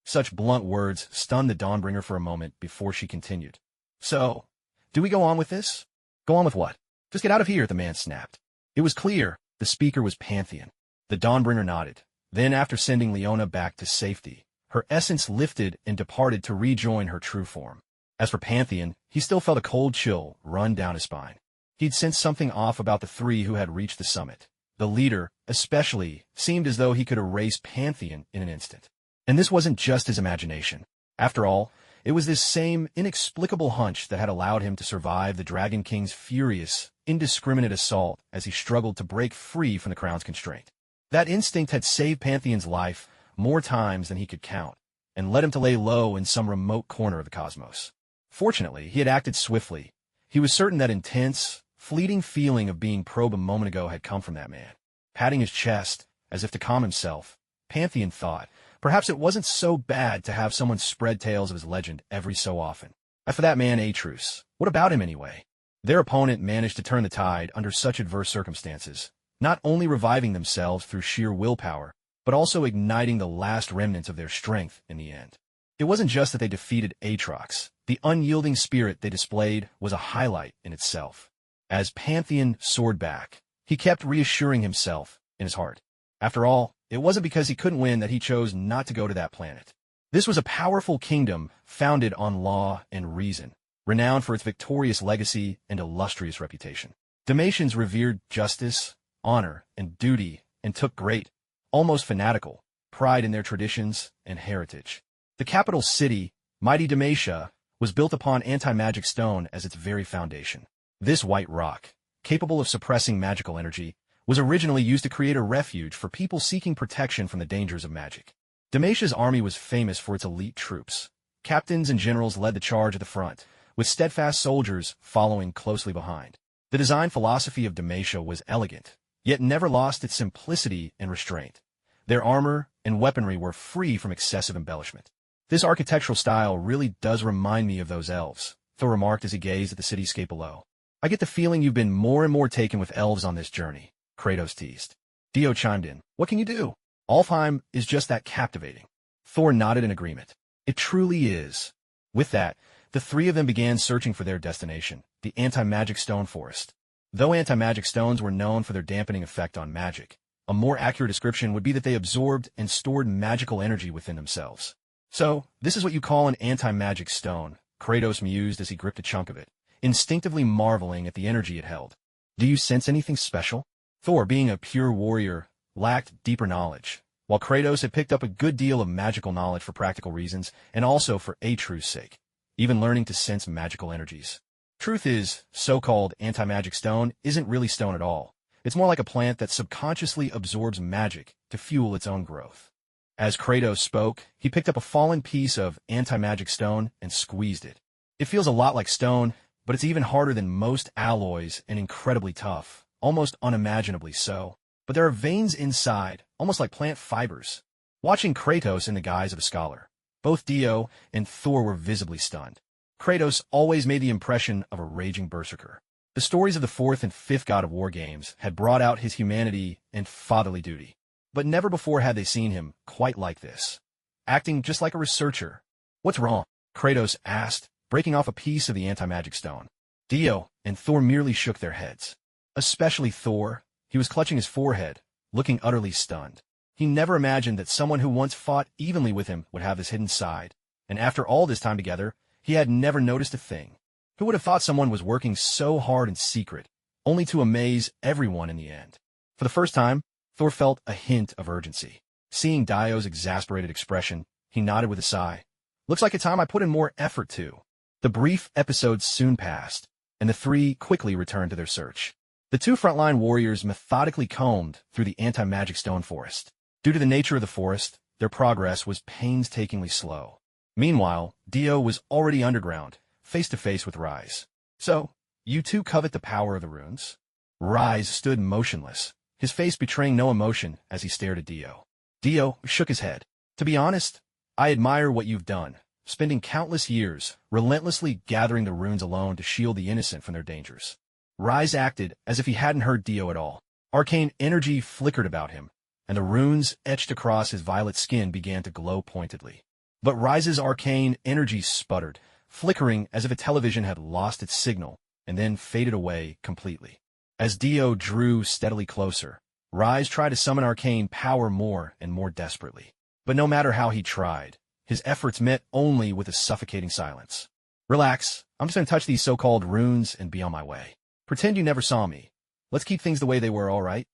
Such blunt words stunned the Dawnbringer for a moment before she continued. "So, do we go on with this?" "Go on with what? Just get out of here," the man snapped. It was clear the speaker was Pantheon. The Dawnbringer nodded. Then, after sending Leona back to safety, her essence lifted and departed to rejoin her true form. As for Pantheon, he still felt a cold chill run down his spine. He'd sensed something off about the three who had reached the summit. The leader, especially, seemed as though he could erase Pantheon in an instant. And this wasn't just his imagination. After all, it was this same inexplicable hunch that had allowed him to survive the Dragon King's furious, indiscriminate assault as he struggled to break free from the crown's constraint. That instinct had saved Pantheon's life more times than he could count, and led him to lay low in some remote corner of the cosmos. Fortunately, he had acted swiftly. He was certain that intense, fleeting feeling of being probed a moment ago had come from that man. Patting his chest, as if to calm himself, Pantheon thought, perhaps it wasn't so bad to have someone spread tales of his legend every so often. As for that man Atrus, what about him anyway? Their opponent managed to turn the tide under such adverse circumstances, not only reviving themselves through sheer willpower, but also igniting the last remnants of their strength in the end. It wasn't just that they defeated Aatrox. The unyielding spirit they displayed was a highlight in itself. As Pantheon soared back, he kept reassuring himself in his heart. After all, it wasn't because he couldn't win that he chose not to go to that planet. This was a powerful kingdom founded on law and reason, renowned for its victorious legacy and illustrious reputation. Dalmatians revered justice, honor, and duty, and took great, almost fanatical, pride in their traditions and heritage. The capital city, mighty Dalmatia, was built upon anti-magic stone as its very foundation. This white rock, capable of suppressing magical energy, was originally used to create a refuge for people seeking protection from the dangers of magic. Dalmatia's army was famous for its elite troops. Captains and generals led the charge at the front, with steadfast soldiers following closely behind. The design philosophy of Dalmatia was elegant, yet never lost its simplicity and restraint. Their armor and weaponry were free from excessive embellishment. This architectural style really does remind me of those elves, Thor remarked as he gazed at the cityscape below. I get the feeling you've been more and more taken with elves on this journey, Kratos teased. Dio chimed in. What can you do? Alfheim is just that captivating. Thor nodded in agreement. It truly is. With that, the three of them began searching for their destination, the anti-magic stone forest. Though anti-magic stones were known for their dampening effect on magic, a more accurate description would be that they absorbed and stored magical energy within themselves. So, this is what you call an anti-magic stone, Kratos mused as he gripped a chunk of it, instinctively marveling at the energy it held. Do you sense anything special? Thor, being a pure warrior, lacked deeper knowledge, while Kratos had picked up a good deal of magical knowledge for practical reasons and also for Atrus's sake, even learning to sense magical energies. Truth is, so-called anti-magic stone isn't really stone at all. It's more like a plant that subconsciously absorbs magic to fuel its own growth. As Kratos spoke, he picked up a fallen piece of anti-magic stone and squeezed it. It feels a lot like stone, but it's even harder than most alloys and incredibly tough, almost unimaginably so. But there are veins inside, almost like plant fibers. Watching Kratos in the guise of a scholar, both Dio and Thor were visibly stunned. Kratos always made the impression of a raging berserker. The stories of the 4th and 5th God of War games had brought out his humanity and fatherly duty. But never before had they seen him quite like this, acting just like a researcher. What's wrong? Kratos asked, breaking off a piece of the anti-magic stone. Dio and Thor merely shook their heads. Especially Thor. He was clutching his forehead, looking utterly stunned. He never imagined that someone who once fought evenly with him would have this hidden side, and after all this time together, he had never noticed a thing. Who would have thought someone was working so hard in secret, only to amaze everyone in the end? For the first time, Thor felt a hint of urgency. Seeing Dio's exasperated expression, he nodded with a sigh. Looks like it's time I put in more effort too. The brief episodes soon passed, and the three quickly returned to their search. The two frontline warriors methodically combed through the anti-magic stone forest. Due to the nature of the forest, their progress was painstakingly slow. Meanwhile, Dio was already underground, face to face with Rise. So, you two covet the power of the runes? Rise stood motionless, his face betraying no emotion as he stared at Dio. Dio shook his head. To be honest, I admire what you've done, spending countless years relentlessly gathering the runes alone to shield the innocent from their dangers. Rise acted as if he hadn't heard Dio at all. Arcane energy flickered about him, and the runes etched across his violet skin began to glow pointedly. But Rise's arcane energy sputtered, flickering as if a television had lost its signal and then faded away completely. As Dio drew steadily closer, Rise tried to summon arcane power more and more desperately. But no matter how he tried, his efforts met only with a suffocating silence. Relax, I'm just going to touch these so-called runes and be on my way. Pretend you never saw me. Let's keep things the way they were, all right?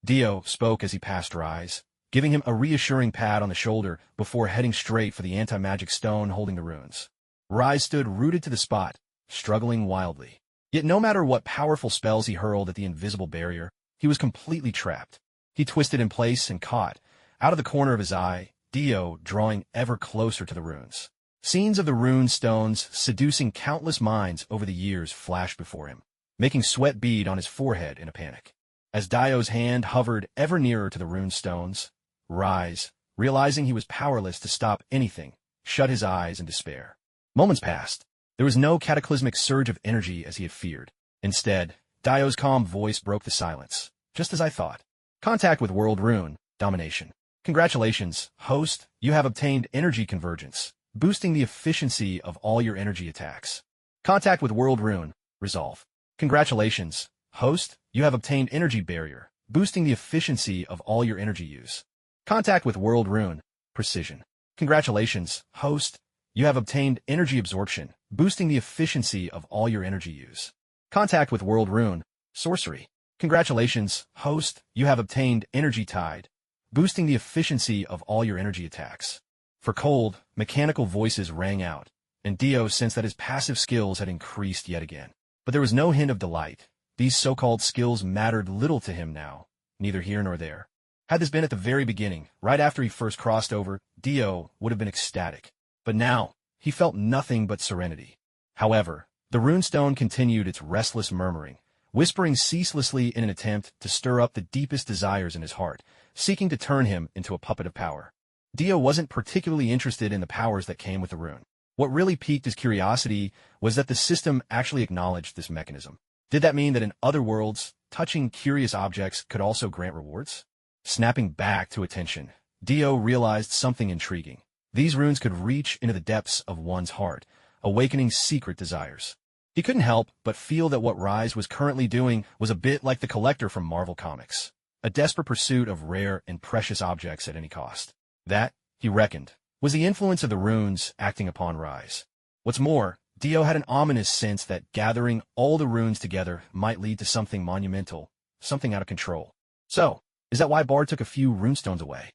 Dio spoke as he passed Rise, giving him a reassuring pat on the shoulder before heading straight for the anti-magic stone holding the runes. Rise stood rooted to the spot, struggling wildly. Yet no matter what powerful spells he hurled at the invisible barrier, he was completely trapped. He twisted in place and caught, out of the corner of his eye, Dio drawing ever closer to the runes. Scenes of the rune stones seducing countless minds over the years flashed before him, making sweat bead on his forehead in a panic. As Dio's hand hovered ever nearer to the rune stones, Rise, realizing he was powerless to stop anything, shut his eyes in despair. Moments passed. There was no cataclysmic surge of energy as he had feared. Instead, Dio's calm voice broke the silence, just as I thought. Contact with World Rune, Domination. Congratulations, host, you have obtained energy convergence, boosting the efficiency of all your energy attacks. Contact with World Rune, Resolve. Congratulations, host, you have obtained energy barrier, boosting the efficiency of all your energy use. Contact with World Rune, Precision. Congratulations, host, you have obtained energy absorption, boosting the efficiency of all your energy use. Contact with World Rune, Sorcery. Congratulations, host, you have obtained Energy Tide, boosting the efficiency of all your energy attacks. For cold, mechanical voices rang out, and Dio sensed that his passive skills had increased yet again. But there was no hint of delight. These so-called skills mattered little to him now, neither here nor there. Had this been at the very beginning, right after he first crossed over, Dio would have been ecstatic. But now, he felt nothing but serenity. However, the runestone continued its restless murmuring, whispering ceaselessly in an attempt to stir up the deepest desires in his heart, seeking to turn him into a puppet of power. Dio wasn't particularly interested in the powers that came with the rune. What really piqued his curiosity was that the system actually acknowledged this mechanism. Did that mean that in other worlds, touching curious objects could also grant rewards? Snapping back to attention, Dio realized something intriguing. These runes could reach into the depths of one's heart, awakening secret desires. He couldn't help but feel that what Rise was currently doing was a bit like the Collector from Marvel Comics, a desperate pursuit of rare and precious objects at any cost. That, he reckoned, was the influence of the runes acting upon Rise. What's more, Dio had an ominous sense that gathering all the runes together might lead to something monumental, something out of control. So, is that why Bard took a few runestones away?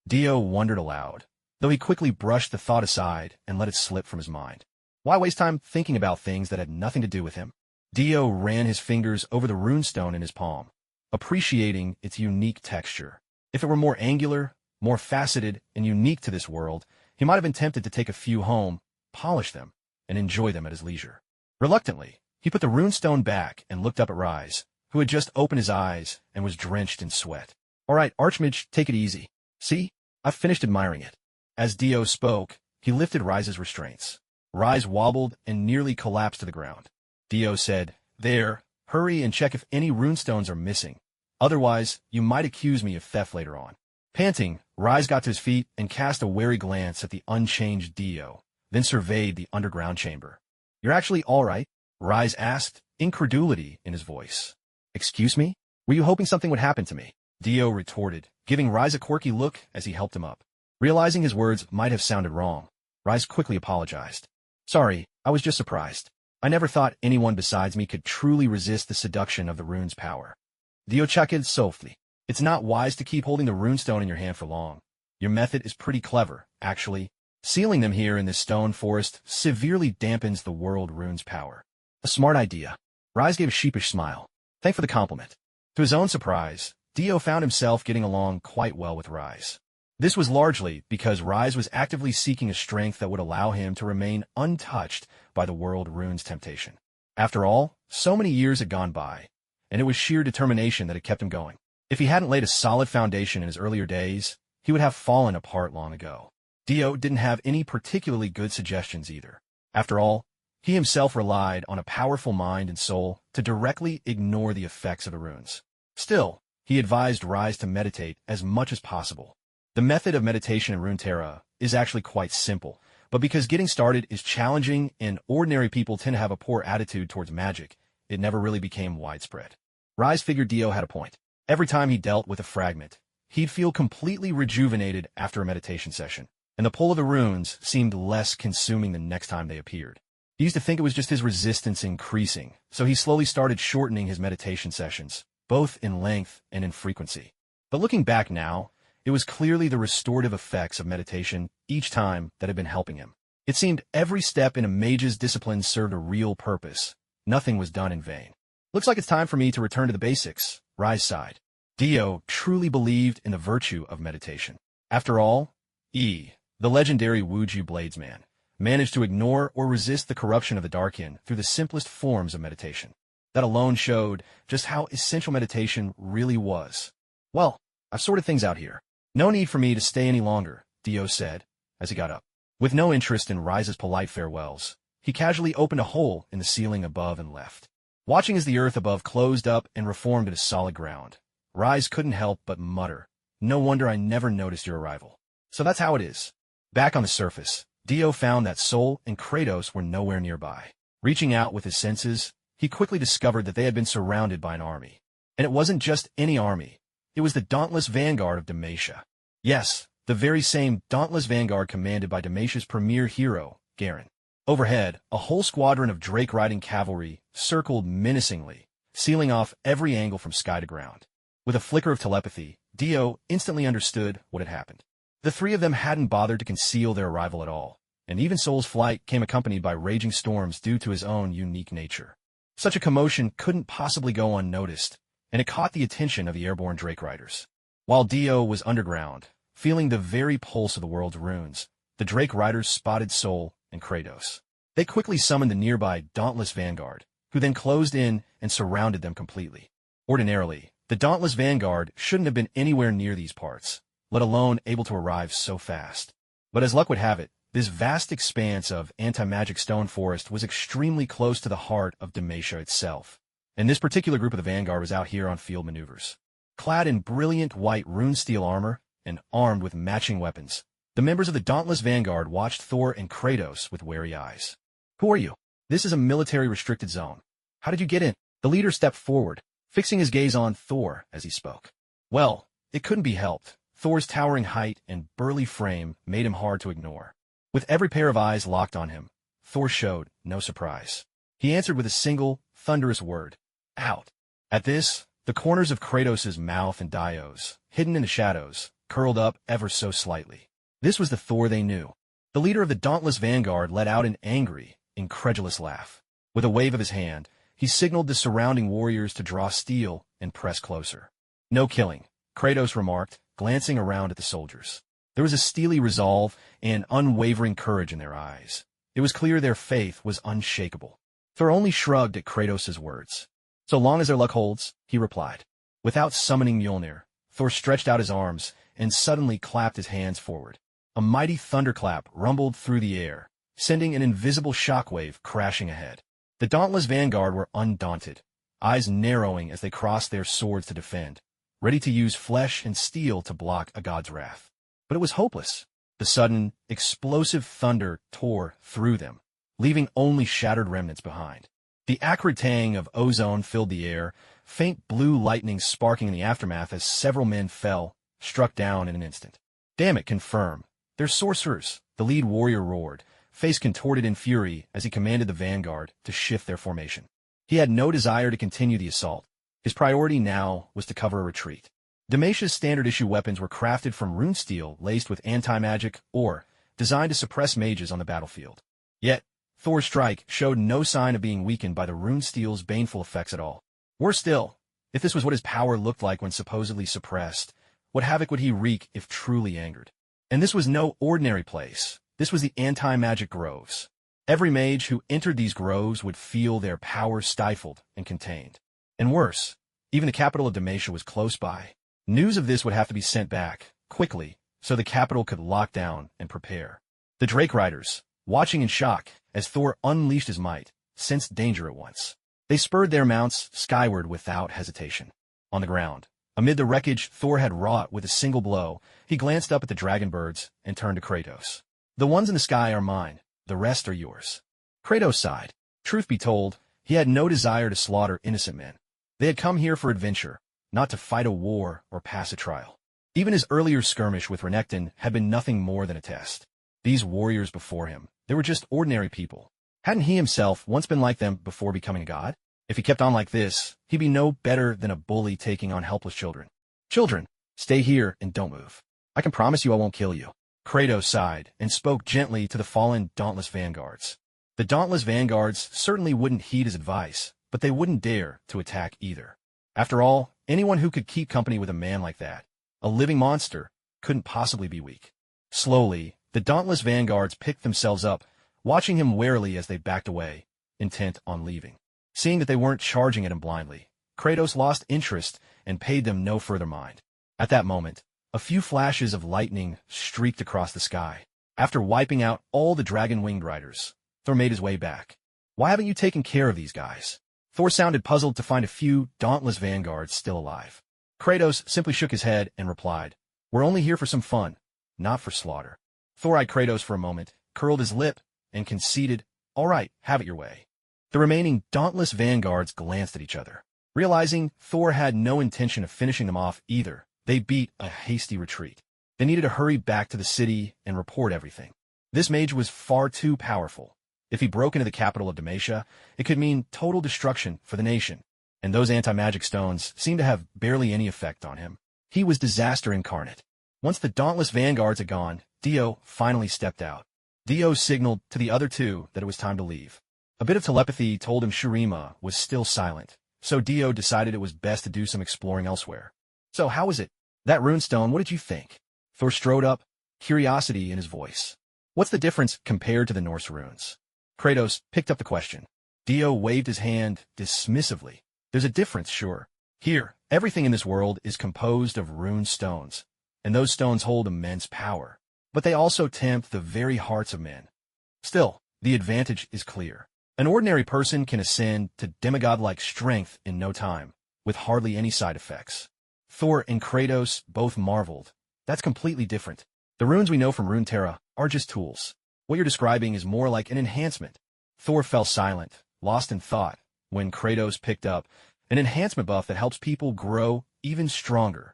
Dio wondered aloud, though he quickly brushed the thought aside and let it slip from his mind. Why waste time thinking about things that had nothing to do with him? Dio ran his fingers over the runestone in his palm, appreciating its unique texture. If it were more angular, more faceted, and unique to this world, he might have been tempted to take a few home, polish them, and enjoy them at his leisure. Reluctantly, he put the runestone back and looked up at Rise, who had just opened his eyes and was drenched in sweat. All right, Archmage, take it easy. See? I've finished admiring it. As Dio spoke, he lifted Rise's restraints. Rise wobbled and nearly collapsed to the ground. Dio said, "There, hurry and check if any runestones are missing. Otherwise, you might accuse me of theft later on." Panting, Rise got to his feet and cast a wary glance at the unchanged Dio, then surveyed the underground chamber. "You're actually all right?" Rise asked, incredulity in his voice. "Excuse me? Were you hoping something would happen to me?" Dio retorted, giving Rise a quirky look as he helped him up. Realizing his words might have sounded wrong, Rise quickly apologized. "Sorry, I was just surprised. I never thought anyone besides me could truly resist the seduction of the rune's power." Dio chuckled softly. "It's not wise to keep holding the runestone in your hand for long. Your method is pretty clever, actually. Sealing them here in this stone forest severely dampens the world rune's power." "A smart idea." Rise gave a sheepish smile. "Thank for the compliment." To his own surprise, Dio found himself getting along quite well with Rise. This was largely because Rise was actively seeking a strength that would allow him to remain untouched by the world rune's temptation. After all, so many years had gone by, and it was sheer determination that had kept him going. If he hadn't laid a solid foundation in his earlier days, he would have fallen apart long ago. Dio didn't have any particularly good suggestions either. After all, he himself relied on a powerful mind and soul to directly ignore the effects of the runes. Still, he advised Rise to meditate as much as possible. The method of meditation in Runeterra is actually quite simple, but because getting started is challenging and ordinary people tend to have a poor attitude towards magic, it never really became widespread. Rise figured Dio had a point. Every time he dealt with a fragment, he'd feel completely rejuvenated after a meditation session, and the pull of the runes seemed less consuming the next time they appeared. He used to think it was just his resistance increasing, so he slowly started shortening his meditation sessions, both in length and in frequency. But looking back now, it was clearly the restorative effects of meditation each time that had been helping him. It seemed every step in a mage's discipline served a real purpose. Nothing was done in vain. "Looks like it's time for me to return to the basics," Rise sighed. Dio truly believed in the virtue of meditation. After all, the legendary Wuju Bladesman, managed to ignore or resist the corruption of the Darkin through the simplest forms of meditation. That alone showed just how essential meditation really was. "Well, I've sorted things out here. No need for me to stay any longer," Dio said, as he got up. With no interest in Rise's polite farewells, he casually opened a hole in the ceiling above and left. Watching as the earth above closed up and reformed into solid ground, Rise couldn't help but mutter, "No wonder I never noticed your arrival." So that's how it is. Back on the surface, Dio found that Sol and Kratos were nowhere nearby. Reaching out with his senses, he quickly discovered that they had been surrounded by an army. And it wasn't just any army. It was the dauntless vanguard of Demacia. Yes, the very same dauntless vanguard commanded by Demacia's premier hero, Garen. Overhead, a whole squadron of Drake-riding cavalry circled menacingly, sealing off every angle from sky to ground. With a flicker of telepathy, Dio instantly understood what had happened. The three of them hadn't bothered to conceal their arrival at all, and even Sol's flight came accompanied by raging storms due to his own unique nature. Such a commotion couldn't possibly go unnoticed, and it caught the attention of the airborne Drake riders. While Dio was underground, feeling the very pulse of the world's runes, the Drake riders spotted Sol and Kratos. They quickly summoned the nearby dauntless vanguard, who then closed in and surrounded them completely. Ordinarily, the dauntless vanguard shouldn't have been anywhere near these parts, let alone able to arrive so fast. But as luck would have it, this vast expanse of anti-magic stone forest was extremely close to the heart of Demacia itself, and this particular group of the vanguard was out here on field maneuvers. Clad in brilliant white rune-steel armor and armed with matching weapons, the members of the dauntless vanguard watched Thor and Kratos with wary eyes. "Who are you? This is a military-restricted zone. How did you get in?" The leader stepped forward, fixing his gaze on Thor as he spoke. Well, it couldn't be helped. Thor's towering height and burly frame made him hard to ignore. With every pair of eyes locked on him, Thor showed no surprise. He answered with a single, thunderous word: "Out." At this, the corners of Kratos' mouth and Dio's, hidden in the shadows, curled up ever so slightly. This was the Thor they knew. The leader of the dauntless vanguard let out an angry, incredulous laugh. With a wave of his hand, he signaled the surrounding warriors to draw steel and press closer. "No killing," Kratos remarked, glancing around at the soldiers. There was a steely resolve and unwavering courage in their eyes. It was clear their faith was unshakable. Thor only shrugged at Kratos' words. "So long as their luck holds," he replied. Without summoning Mjolnir, Thor stretched out his arms and suddenly clapped his hands forward. A mighty thunderclap rumbled through the air, sending an invisible shockwave crashing ahead. The dauntless vanguard were undaunted, eyes narrowing as they crossed their swords to defend, ready to use flesh and steel to block a god's wrath. But it was hopeless. The sudden, explosive thunder tore through them, leaving only shattered remnants behind. The acrid tang of ozone filled the air, faint blue lightning sparking in the aftermath as several men fell, struck down in an instant. "Damn it, confirm. They're sorcerers," the lead warrior roared, face contorted in fury as he commanded the vanguard to shift their formation. He had no desire to continue the assault. His priority now was to cover a retreat. Demacia's standard-issue weapons were crafted from rune steel laced with anti-magic or designed to suppress mages on the battlefield. Yet, Thor's strike showed no sign of being weakened by the rune steel's baneful effects at all. Worse still, if this was what his power looked like when supposedly suppressed, what havoc would he wreak if truly angered? And this was no ordinary place. This was the anti-magic groves. Every mage who entered these groves would feel their power stifled and contained. And worse, even the capital of Demacia was close by. News of this would have to be sent back, quickly, so the capital could lock down and prepare. The Drake Riders, watching in shock as Thor unleashed his might, sensed danger at once. They spurred their mounts skyward without hesitation. On the ground, amid the wreckage Thor had wrought with a single blow, he glanced up at the dragon birds and turned to Kratos. "The ones in the sky are mine, the rest are yours." Kratos sighed. Truth be told, he had no desire to slaughter innocent men. They had come here for adventure, not to fight a war or pass a trial. Even his earlier skirmish with Renekton had been nothing more than a test. These warriors before him, they were just ordinary people. Hadn't he himself once been like them before becoming a god? If he kept on like this, he'd be no better than a bully taking on helpless children. "Children, stay here and don't move. I can promise you I won't kill you." Kratos sighed and spoke gently to the fallen dauntless vanguards. The dauntless vanguards certainly wouldn't heed his advice, but they wouldn't dare to attack either. After all, anyone who could keep company with a man like that, a living monster, couldn't possibly be weak. Slowly, the dauntless vanguards picked themselves up, watching him warily as they backed away, intent on leaving. Seeing that they weren't charging at him blindly, Kratos lost interest and paid them no further mind. At that moment, a few flashes of lightning streaked across the sky. After wiping out all the dragon-winged riders, Thor made his way back. "Why haven't you taken care of these guys?" Thor sounded puzzled to find a few dauntless vanguards still alive. Kratos simply shook his head and replied, "We're only here for some fun, not for slaughter." Thor eyed Kratos for a moment, curled his lip, and conceded, "All right, have it your way." The remaining dauntless vanguards glanced at each other. Realizing Thor had no intention of finishing them off either, they beat a hasty retreat. They needed to hurry back to the city and report everything. This mage was far too powerful. If he broke into the capital of Dalmatia, it could mean total destruction for the nation, and those anti-magic stones seemed to have barely any effect on him. He was disaster incarnate. Once the dauntless vanguards had gone, Dio finally stepped out. Dio signaled to the other two that it was time to leave. A bit of telepathy told him Shurima was still silent, so Dio decided it was best to do some exploring elsewhere. "So how was it? That runestone, what did you think?" Thor strode up, curiosity in his voice. "What's the difference compared to the Norse runes?" Kratos picked up the question. Dio waved his hand dismissively. "There's a difference, sure. Here, everything in this world is composed of rune stones, and those stones hold immense power. But they also tempt the very hearts of men. Still, the advantage is clear. An ordinary person can ascend to demigod-like strength in no time, with hardly any side effects." Thor and Kratos both marveled. "That's completely different. The runes we know from Runeterra are just tools. What you're describing is more like an enhancement." Thor fell silent, lost in thought, when Kratos picked up an enhancement buff that helps people grow even stronger.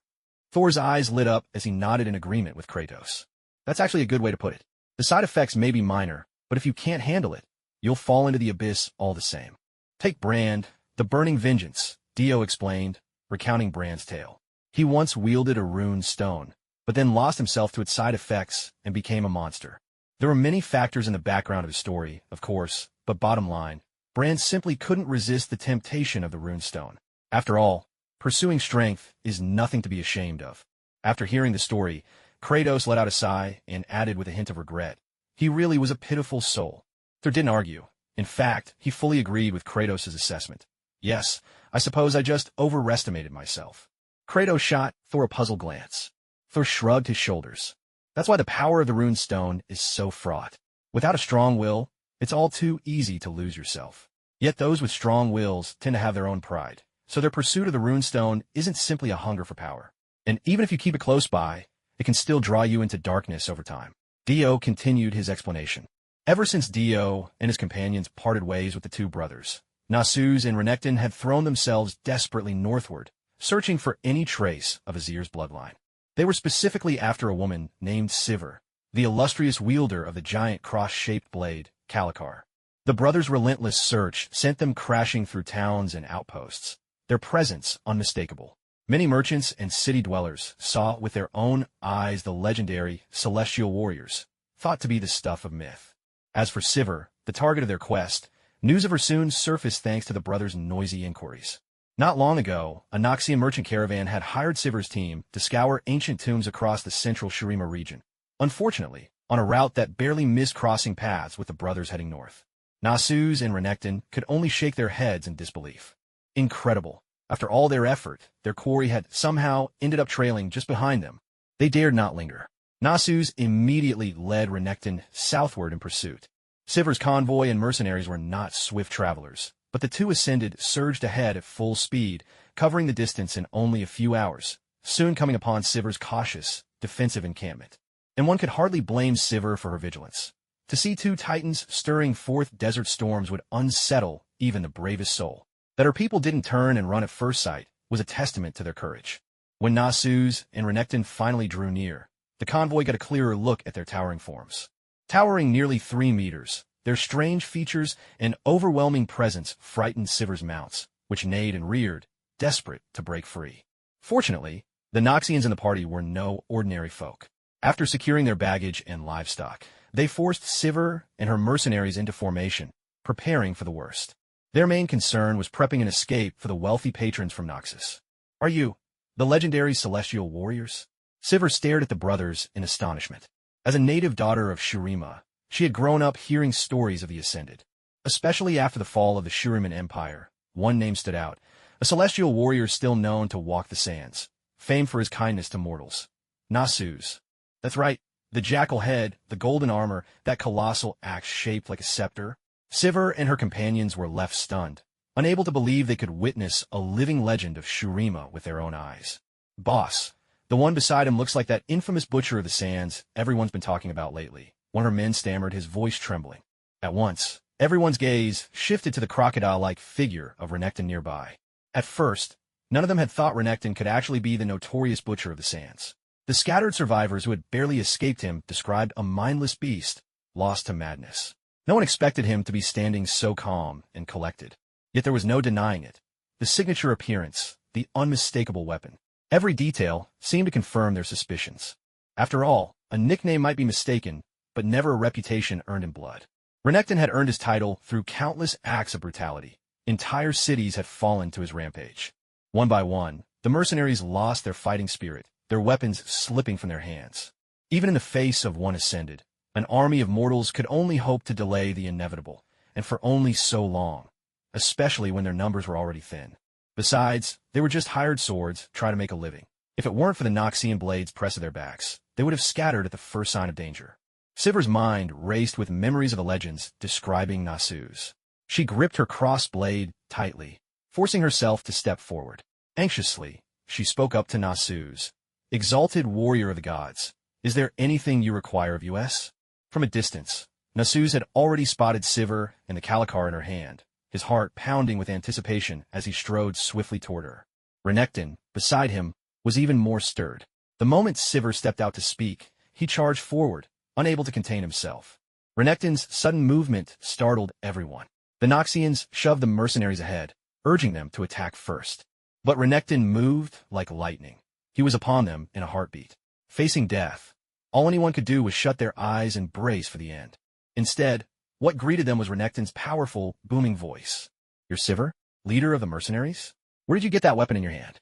Thor's eyes lit up as he nodded in agreement with Kratos. "That's actually a good way to put it. The side effects may be minor, but if you can't handle it, you'll fall into the abyss all the same. Take Brand, the Burning Vengeance," Dio explained, recounting Brand's tale. "He once wielded a rune stone, but then lost himself to its side effects and became a monster. There were many factors in the background of his story, of course, but bottom line, Brand simply couldn't resist the temptation of the runestone. After all, pursuing strength is nothing to be ashamed of." After hearing the story, Kratos let out a sigh and added with a hint of regret, "He really was a pitiful soul." Thor didn't argue. In fact, he fully agreed with Kratos' assessment. "Yes, I suppose I just overestimated myself." Kratos shot Thor a puzzled glance. Thor shrugged his shoulders. "That's why the power of the rune stone is so fraught. Without a strong will, it's all too easy to lose yourself. Yet those with strong wills tend to have their own pride, so their pursuit of the rune stone isn't simply a hunger for power. And even if you keep it close by, it can still draw you into darkness over time." Dio continued his explanation. Ever since Dio and his companions parted ways with the two brothers, Nasus and Renekton had thrown themselves desperately northward, searching for any trace of Azir's bloodline. They were specifically after a woman named Sivir, the illustrious wielder of the giant cross-shaped blade, Kalikar. The brothers' relentless search sent them crashing through towns and outposts, their presence unmistakable. Many merchants and city dwellers saw with their own eyes the legendary celestial warriors, thought to be the stuff of myth. As for Sivir, the target of their quest, news of her soon surfaced thanks to the brothers' noisy inquiries. Not long ago, a Noxian merchant caravan had hired Sivir's team to scour ancient tombs across the central Shurima region. Unfortunately, on a route that barely missed crossing paths with the brothers heading north. Nasus and Renekton could only shake their heads in disbelief. Incredible. After all their effort, their quarry had somehow ended up trailing just behind them. They dared not linger. Nasus immediately led Renekton southward in pursuit. Sivir's convoy and mercenaries were not swift travelers, but the two ascended surged ahead at full speed, covering the distance in only a few hours, soon coming upon Sivir's cautious, defensive encampment. And one could hardly blame Sivir for her vigilance. To see two titans stirring forth desert storms would unsettle even the bravest soul. That her people didn't turn and run at first sight was a testament to their courage. When Nasus and Renekton finally drew near, the convoy got a clearer look at their towering forms. Towering nearly 3 meters, their strange features and overwhelming presence frightened Sivir's mounts, which neighed and reared, desperate to break free. Fortunately, the Noxians in the party were no ordinary folk. After securing their baggage and livestock, they forced Sivir and her mercenaries into formation, preparing for the worst. Their main concern was prepping an escape for the wealthy patrons from Noxus. "Are you the legendary celestial warriors?" Sivir stared at the brothers in astonishment. As a native daughter of Shurima, she had grown up hearing stories of the Ascended. Especially after the fall of the Shuriman Empire, one name stood out, a celestial warrior still known to walk the sands, famed for his kindness to mortals. Nasus. That's right, the jackal head, the golden armor, that colossal axe shaped like a scepter. Sivir and her companions were left stunned, unable to believe they could witness a living legend of Shurima with their own eyes. Boss, the one beside him looks like that infamous butcher of the sands everyone's been talking about lately. One of her men stammered, his voice trembling. At once, everyone's gaze shifted to the crocodile-like figure of Renekton nearby. At first, none of them had thought Renekton could actually be the notorious butcher of the sands. The scattered survivors who had barely escaped him described a mindless beast, lost to madness. No one expected him to be standing so calm and collected. Yet there was no denying it. The signature appearance, the unmistakable weapon. Every detail seemed to confirm their suspicions. After all, a nickname might be mistaken, but never a reputation earned in blood. Renekton had earned his title through countless acts of brutality. Entire cities had fallen to his rampage. One by one, the mercenaries lost their fighting spirit, their weapons slipping from their hands. Even in the face of one ascended, an army of mortals could only hope to delay the inevitable, and for only so long, especially when their numbers were already thin. Besides, they were just hired swords trying to make a living. If it weren't for the Noxian blades pressed to their backs, they would have scattered at the first sign of danger. Sivir's mind raced with memories of the legends describing Nasus. She gripped her crossed blade tightly, forcing herself to step forward. Anxiously, she spoke up to Nasus. "Exalted warrior of the gods, is there anything you require of us?" From a distance, Nasus had already spotted Sivir and the Kalikar in her hand, his heart pounding with anticipation as he strode swiftly toward her. Renekton, beside him, was even more stirred. The moment Sivir stepped out to speak, he charged forward, unable to contain himself. Renekton's sudden movement startled everyone. The Noxians shoved the mercenaries ahead, urging them to attack first. But Renekton moved like lightning. He was upon them in a heartbeat. Facing death, all anyone could do was shut their eyes and brace for the end. Instead, what greeted them was Renekton's powerful, booming voice. "You're Sivir, leader of the mercenaries? Where did you get that weapon in your hand?"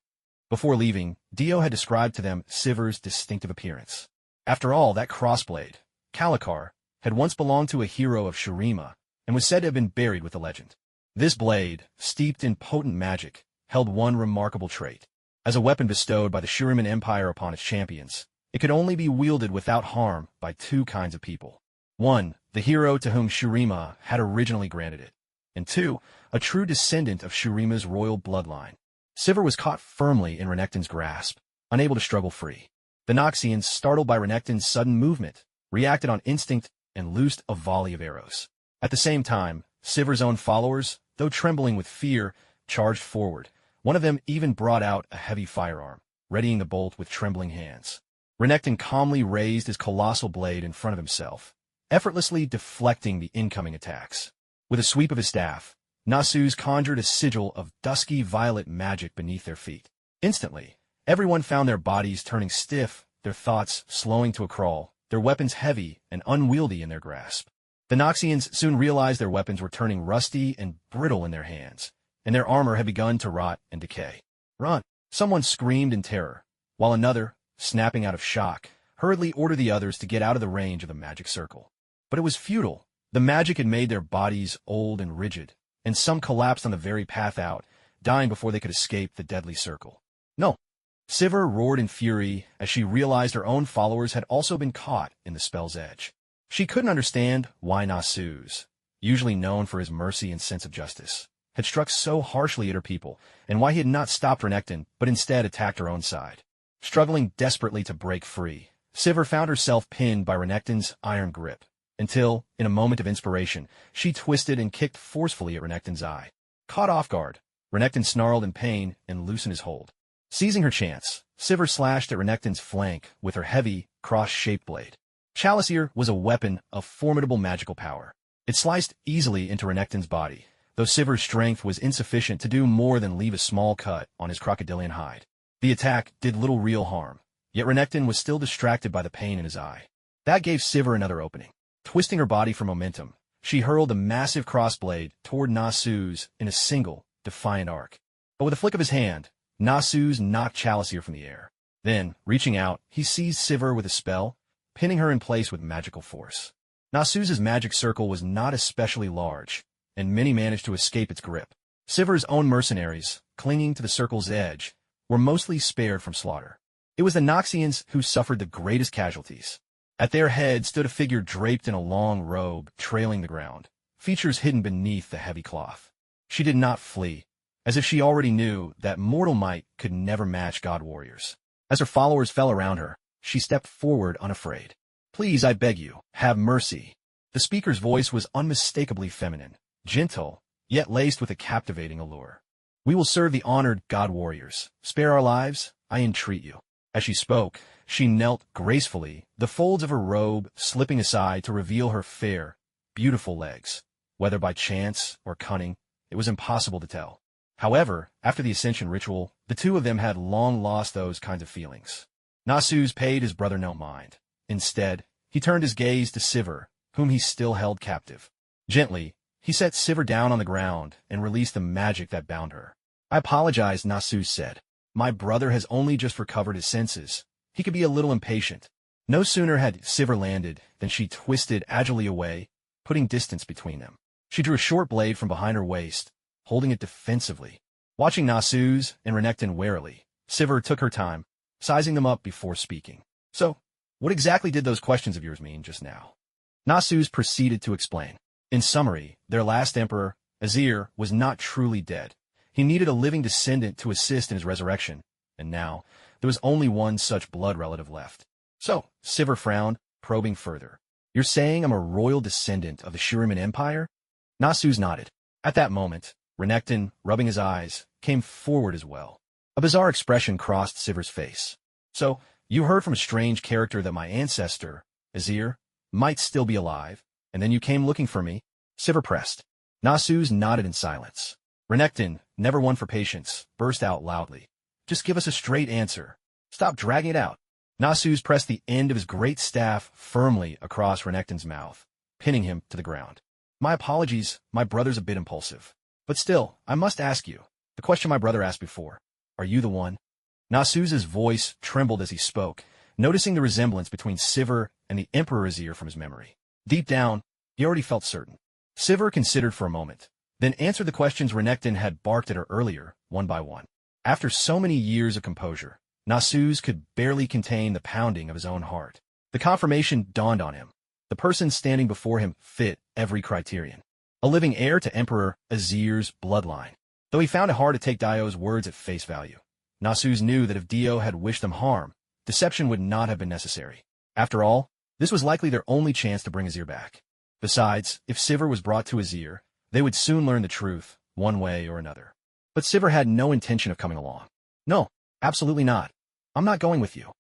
Before leaving, Dio had described to them Sivir's distinctive appearance. After all, that crossblade, Kalikar, had once belonged to a hero of Shurima and was said to have been buried with the legend. This blade, steeped in potent magic, held one remarkable trait. As a weapon bestowed by the Shuriman Empire upon its champions, it could only be wielded without harm by two kinds of people. One, the hero to whom Shurima had originally granted it, and two, a true descendant of Shurima's royal bloodline. Sivir was caught firmly in Renekton's grasp, unable to struggle free. The Noxians, startled by Renekton's sudden movement, reacted on instinct and loosed a volley of arrows. At the same time, Sivir's own followers, though trembling with fear, charged forward. One of them even brought out a heavy firearm, readying the bolt with trembling hands. Renekton calmly raised his colossal blade in front of himself, effortlessly deflecting the incoming attacks. With a sweep of his staff, Nasus conjured a sigil of dusky violet magic beneath their feet. Instantly, everyone found their bodies turning stiff, their thoughts slowing to a crawl, their weapons heavy and unwieldy in their grasp. The Noxians soon realized their weapons were turning rusty and brittle in their hands, and their armor had begun to rot and decay. "Run!" Someone screamed in terror, while another, snapping out of shock, hurriedly ordered the others to get out of the range of the magic circle. But it was futile. The magic had made their bodies old and rigid, and some collapsed on the very path out, dying before they could escape the deadly circle. "No!" Sivir roared in fury as she realized her own followers had also been caught in the spell's edge. She couldn't understand why Nasus, usually known for his mercy and sense of justice, had struck so harshly at her people, and why he had not stopped Renekton, but instead attacked her own side. Struggling desperately to break free, Sivir found herself pinned by Renekton's iron grip, until, in a moment of inspiration, she twisted and kicked forcefully at Renekton's eye. Caught off guard, Renekton snarled in pain and loosened his hold. Seizing her chance, Sivir slashed at Renekton's flank with her heavy, cross-shaped blade. Chalice Ear was a weapon of formidable magical power. It sliced easily into Renekton's body, though Sivir's strength was insufficient to do more than leave a small cut on his crocodilian hide. The attack did little real harm, yet Renekton was still distracted by the pain in his eye. That gave Sivir another opening. Twisting her body for momentum, she hurled a massive crossblade toward Nasus in a single, defiant arc. But with a flick of his hand, Nasus knocked Chalice Ear from the air. Then, reaching out, he seized Sivir with a spell, pinning her in place with magical force. Nasus's magic circle was not especially large, and many managed to escape its grip. Sivir's own mercenaries, clinging to the circle's edge, were mostly spared from slaughter. It was the Noxians who suffered the greatest casualties. At their head stood a figure draped in a long robe trailing the ground, features hidden beneath the heavy cloth. She did not flee, as if she already knew that mortal might could never match god warriors. As her followers fell around her, she stepped forward unafraid. "Please, I beg you, have mercy." The speaker's voice was unmistakably feminine, gentle, yet laced with a captivating allure. "We will serve the honored god warriors. Spare our lives, I entreat you." As she spoke, she knelt gracefully, the folds of her robe slipping aside to reveal her fair, beautiful legs. Whether by chance or cunning, it was impossible to tell. However, after the ascension ritual, the two of them had long lost those kinds of feelings. Nasu's paid his brother no mind. Instead, he turned his gaze to Sivir, whom he still held captive. Gently, he set Sivir down on the ground and released the magic that bound her. "I apologize," Nasu said. "My brother has only just recovered his senses. He could be a little impatient." No sooner had Sivir landed than she twisted agilely away, putting distance between them. She drew a short blade from behind her waist, holding it defensively. Watching Nasu's and Renekton warily, Sivir took her time, sizing them up before speaking. "So, what exactly did those questions of yours mean just now?" Nasu's proceeded to explain. In summary, their last emperor, Azir, was not truly dead. He needed a living descendant to assist in his resurrection, and now, there was only one such blood relative left. "So," Sivir frowned, probing further. "You're saying I'm a royal descendant of the Shuriman Empire?" Nasu's nodded. At that moment, Renekton, rubbing his eyes, came forward as well. A bizarre expression crossed Sivir's face. "So, you heard from a strange character that my ancestor, Azir, might still be alive, and then you came looking for me?" Sivir pressed. Nasu's nodded in silence. Renekton, never one for patience, burst out loudly. "Just give us a straight answer. Stop dragging it out." Nasu's pressed the end of his great staff firmly across Renekton's mouth, pinning him to the ground. "My apologies, my brother's a bit impulsive. But still, I must ask you, the question my brother asked before. Are you the one?" Nasu's voice trembled as he spoke, noticing the resemblance between Sivir and the Emperor Azir from his memory. Deep down, he already felt certain. Sivir considered for a moment, then answered the questions Renekton had barked at her earlier, one by one. After so many years of composure, Nasu's could barely contain the pounding of his own heart. The confirmation dawned on him. The person standing before him fit every criterion. A living heir to Emperor Azir's bloodline. Though he found it hard to take Dio's words at face value, Nasu's knew that if Dio had wished them harm, deception would not have been necessary. After all, this was likely their only chance to bring Azir back. Besides, if Sivir was brought to Azir, they would soon learn the truth, one way or another. But Sivir had no intention of coming along. "No, absolutely not. I'm not going with you."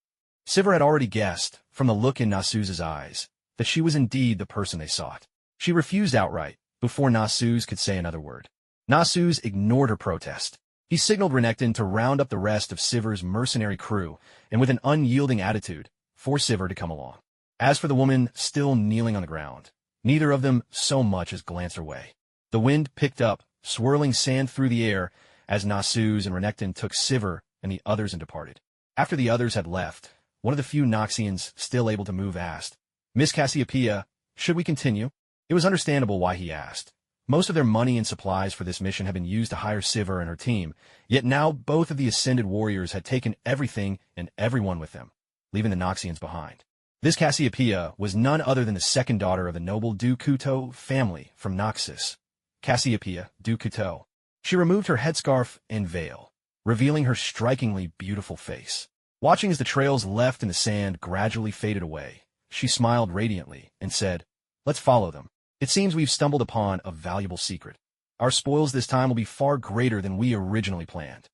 Sivir had already guessed, from the look in Nasu's eyes, that she was indeed the person they sought. She refused outright, before Nasu's could say another word. Nasu's ignored her protest. He signaled Renekton to round up the rest of Sivir's mercenary crew, and with an unyielding attitude, forced Sivir to come along. As for the woman still kneeling on the ground, neither of them so much as glanced her way. The wind picked up, swirling sand through the air, as Nasu's and Renekton took Sivir and the others and departed. After the others had left, one of the few Noxians still able to move asked, "Miss Cassiopeia, should we continue?" It was understandable why he asked. Most of their money and supplies for this mission had been used to hire Sivir and her team, yet now both of the ascended warriors had taken everything and everyone with them, leaving the Noxians behind. This Cassiopeia was none other than the second daughter of the noble Du Couteau family from Noxus, Cassiopeia Du Couteau. She removed her headscarf and veil, revealing her strikingly beautiful face. Watching as the trails left in the sand gradually faded away, she smiled radiantly and said, "Let's follow them. It seems we've stumbled upon a valuable secret. Our spoils this time will be far greater than we originally planned.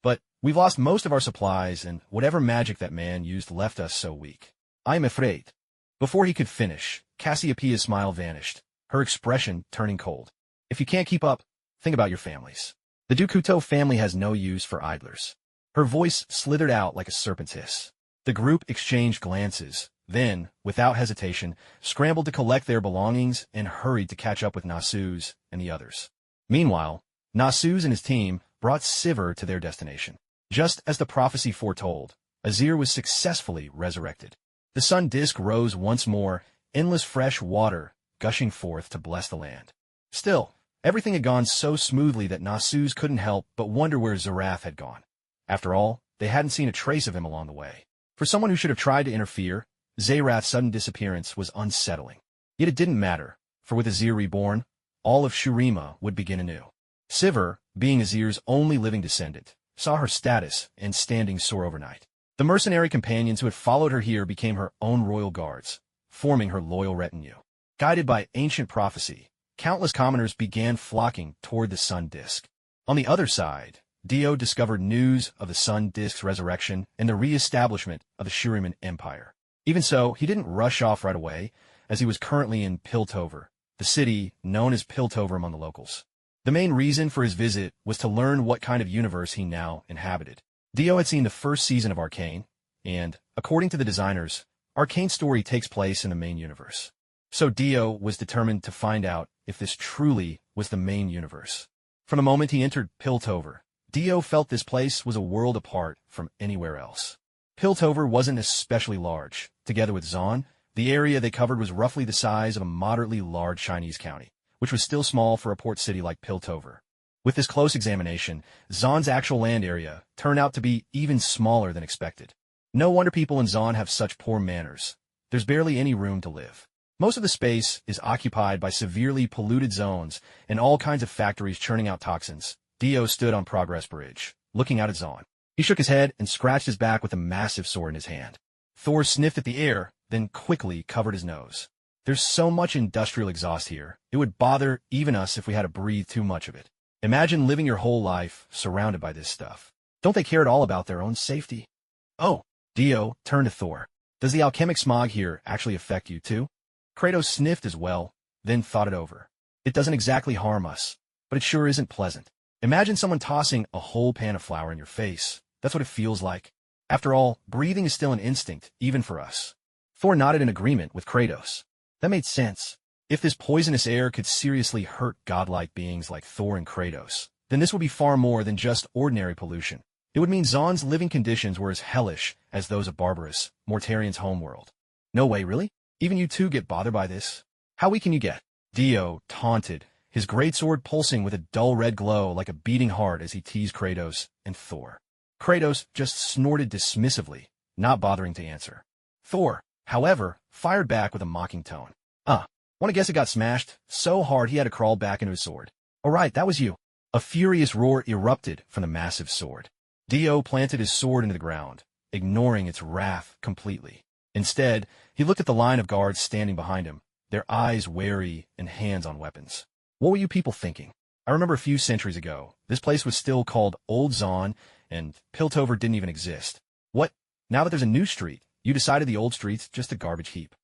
But we've lost most of our supplies, and whatever magic that man used left us so weak. I'm afraid." Before he could finish, Cassiopeia's smile vanished, her expression turning cold. "If you can't keep up, think about your families. The Du Couteau family has no use for idlers." Her voice slithered out like a serpent's hiss. The group exchanged glances, then, without hesitation, scrambled to collect their belongings and hurried to catch up with Nasu's and the others. Meanwhile, Nasu's and his team brought Sivir to their destination. Just as the prophecy foretold, Azir was successfully resurrected. The sun disk rose once more, endless fresh water gushing forth to bless the land. Still, everything had gone so smoothly that Nasu's couldn't help but wonder where Zarath had gone. After all, they hadn't seen a trace of him along the way. For someone who should have tried to interfere, Zarath's sudden disappearance was unsettling. Yet it didn't matter, for with Azir reborn, all of Shurima would begin anew. Sivir, being Azir's only living descendant, saw her status and standing soar overnight. The mercenary companions who had followed her here became her own royal guards, forming her loyal retinue. Guided by ancient prophecy, countless commoners began flocking toward the sun disk. On the other side, Dio discovered news of the sun disk's resurrection and the re-establishment of the Shuriman Empire. Even so, he didn't rush off right away, as he was currently in Piltover, the city known as Piltover among the locals. The main reason for his visit was to learn what kind of universe he now inhabited. Dio had seen the first season of Arcane, and, according to the designers, Arcane's story takes place in the main universe. So Dio was determined to find out if this truly was the main universe. From the moment he entered Piltover, Dio felt this place was a world apart from anywhere else. Piltover wasn't especially large. Together with Zon, the area they covered was roughly the size of a moderately large Chinese county, which was still small for a port city like Piltover. With this close examination, Zon's actual land area turned out to be even smaller than expected. No wonder people in Zon have such poor manners. There's barely any room to live. Most of the space is occupied by severely polluted zones and all kinds of factories churning out toxins. Dio stood on Progress Bridge, looking out at Zon. He shook his head and scratched his back with a massive sword in his hand. Thor sniffed at the air, then quickly covered his nose. There's so much industrial exhaust here, it would bother even us if we had to breathe too much of it. Imagine living your whole life surrounded by this stuff. Don't they care at all about their own safety? Oh, Dio turned to Thor. Does the alchemic smog here actually affect you too? Kratos sniffed as well, then thought it over. It doesn't exactly harm us, but it sure isn't pleasant. Imagine someone tossing a whole pan of flour in your face. That's what it feels like. After all, breathing is still an instinct, even for us. Thor nodded in agreement with Kratos. That made sense. If this poisonous air could seriously hurt godlike beings like Thor and Kratos, then this would be far more than just ordinary pollution. It would mean Zon's living conditions were as hellish as those of Barbarous, Mortarian's homeworld. No way, really? Even you two get bothered by this? How weak can you get? Dio taunted, his greatsword pulsing with a dull red glow like a beating heart as he teased Kratos and Thor. Kratos just snorted dismissively, not bothering to answer. Thor, however, fired back with a mocking tone. Wanna guess it got smashed so hard he had to crawl back into his sword. All right, that was you. A furious roar erupted from the massive sword. Dio planted his sword into the ground, ignoring its wrath completely. Instead, he looked at the line of guards standing behind him, their eyes wary and hands on weapons. What were you people thinking? I remember a few centuries ago, this place was still called Old Zon, and Piltover didn't even exist. What? Now that there's a new street, you decided the old street's just a garbage heap.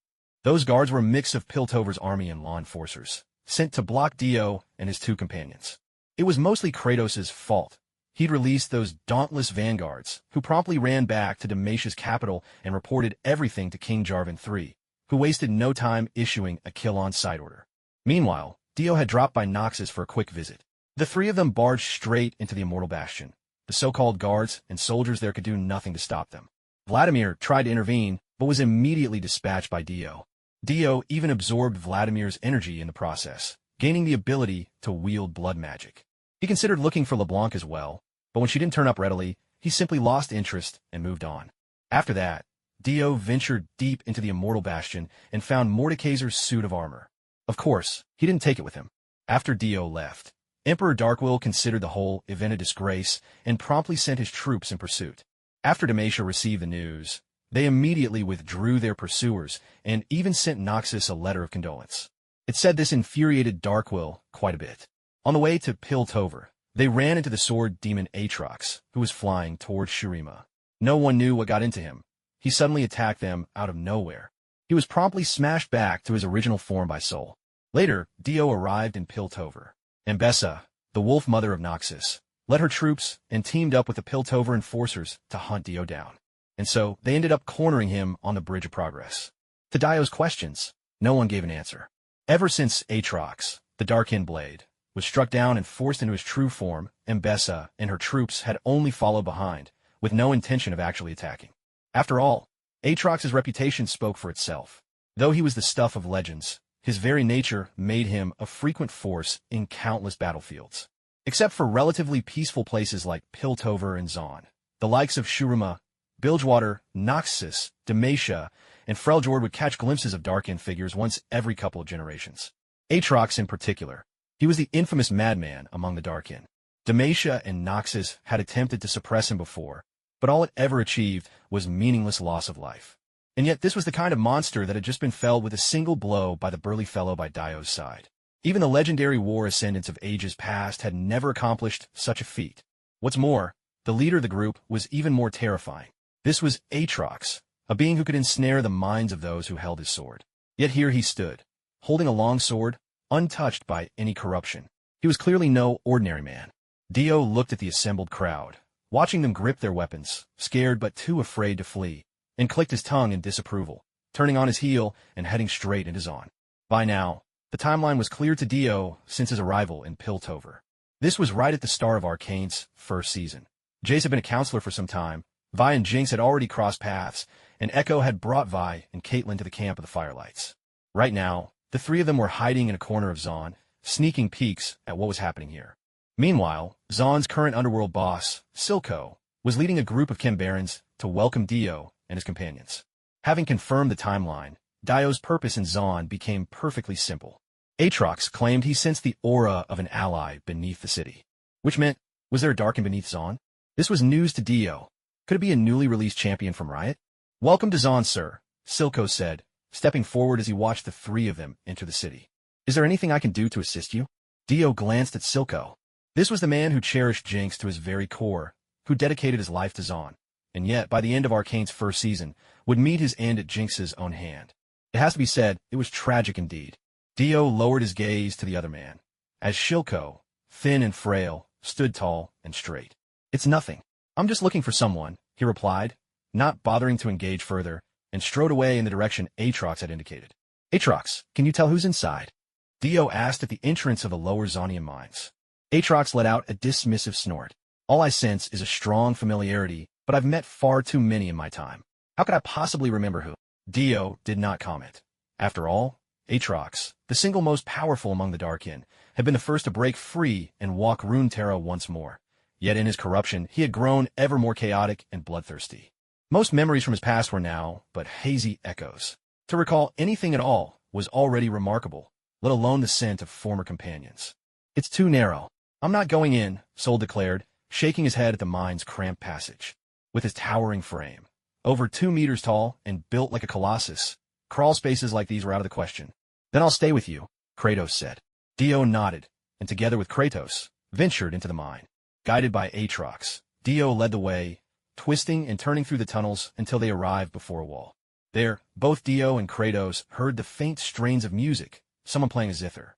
Those guards were a mix of Piltover's army and law enforcers, sent to block Dio and his two companions. It was mostly Kratos' fault. He'd released those dauntless vanguards, who promptly ran back to Damasia's capital and reported everything to King Jarvan III, who wasted no time issuing a kill-on-sight order. Meanwhile, Dio had dropped by Noxus for a quick visit. The three of them barged straight into the Immortal Bastion. The so-called guards and soldiers there could do nothing to stop them. Vladimir tried to intervene, but was immediately dispatched by Dio. Dio even absorbed Vladimir's energy in the process, gaining the ability to wield blood magic. He considered looking for LeBlanc as well, but when she didn't turn up readily, he simply lost interest and moved on. After that, Dio ventured deep into the Immortal Bastion and found Mordekaiser's suit of armor. Of course, he didn't take it with him. After Dio left, Emperor Darkwill considered the whole event a disgrace and promptly sent his troops in pursuit. After Demacia received the news, they immediately withdrew their pursuers and even sent Noxus a letter of condolence. It said this infuriated Darkwill quite a bit. On the way to Piltover, they ran into the sword demon Aatrox, who was flying towards Shurima. No one knew what got into him. He suddenly attacked them out of nowhere. He was promptly smashed back to his original form by Sol. Later, Dio arrived in Piltover. Mbessa, the wolf mother of Noxus, led her troops and teamed up with the Piltover enforcers to hunt Dio down. And so, they ended up cornering him on the Bridge of Progress. To Dio's questions, no one gave an answer. Ever since Aatrox, the Dark-End Blade, was struck down and forced into his true form, Mbessa and her troops had only followed behind, with no intention of actually attacking. After all, Aatrox's reputation spoke for itself. Though he was the stuff of legends, his very nature made him a frequent force in countless battlefields. Except for relatively peaceful places like Piltover and Zon, the likes of Shurima, Bilgewater, Noxus, Demacia, and Freljord would catch glimpses of Dark-End figures once every couple of generations. Aatrox in particular, He was the infamous madman among the Darkin. Demacia and Noxus had attempted to suppress him before, but all it ever achieved was meaningless loss of life. And yet this was the kind of monster that had just been felled with a single blow by the burly fellow by Dio's side. Even the legendary war ascendants of ages past had never accomplished such a feat. What's more, the leader of the group was even more terrifying. This was Aatrox, a being who could ensnare the minds of those who held his sword. Yet here he stood, holding a long sword, untouched by any corruption. He was clearly no ordinary man. Dio looked at the assembled crowd, watching them grip their weapons, scared but too afraid to flee, and clicked his tongue in disapproval, turning on his heel and heading straight into Zon. By now, the timeline was clear to Dio since his arrival in Piltover. This was right at the start of Arcane's first season. Jace had been a counselor for some time, Vi and Jinx had already crossed paths, and Echo had brought Vi and Caitlyn to the camp of the Firelights. Right now, the three of them were hiding in a corner of Zon, sneaking peeks at what was happening here. Meanwhile, Zon's current underworld boss, Silco, was leading a group of Cambarans to welcome Dio and his companions. Having confirmed the timeline, Dio's purpose in Zon became perfectly simple. Aatrox claimed he sensed the aura of an ally beneath the city. Which meant, was there a Darkin beneath Zon? This was news to Dio. Could it be a newly released champion from Riot? "Welcome to Zon, sir," Silco said, stepping forward as he watched the three of them enter the city. "Is there anything I can do to assist you?" Dio glanced at Silco. This was the man who cherished Jinx to his very core, who dedicated his life to Zon, and yet, by the end of Arcane's first season, would meet his end at Jinx's own hand. It has to be said, it was tragic indeed. Dio lowered his gaze to the other man, as Silco, thin and frail, stood tall and straight. "It's nothing. I'm just looking for someone," he replied, not bothering to engage further, and strode away in the direction Aatrox had indicated. "Aatrox, can you tell who's inside?" Dio asked at the entrance of the lower Zonian mines. Aatrox let out a dismissive snort. "All I sense is a strong familiarity, but I've met far too many in my time. How could I possibly remember who?" Dio did not comment. After all, Aatrox, the single most powerful among the Darkin, had been the first to break free and walk Runeterra once more. Yet in his corruption, he had grown ever more chaotic and bloodthirsty. Most memories from his past were now but hazy echoes. To recall anything at all was already remarkable, let alone the scent of former companions. "It's too narrow. I'm not going in," Sol declared, shaking his head at the mine's cramped passage. With his towering frame, over 2 meters tall and built like a colossus, crawl spaces like these were out of the question. "Then I'll stay with you," Kratos said. Dio nodded, and together with Kratos, ventured into the mine. Guided by Aatrox, Dio led the way, twisting and turning through the tunnels until they arrived before a wall. There, both Dio and Kratos heard the faint strains of music, someone playing a zither.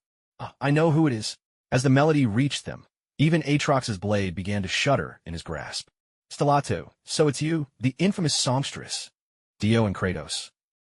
I know who it is." As the melody reached them, even Aatrox's blade began to shudder in his grasp. "Stellato, so it's you, the infamous songstress." Dio and Kratos.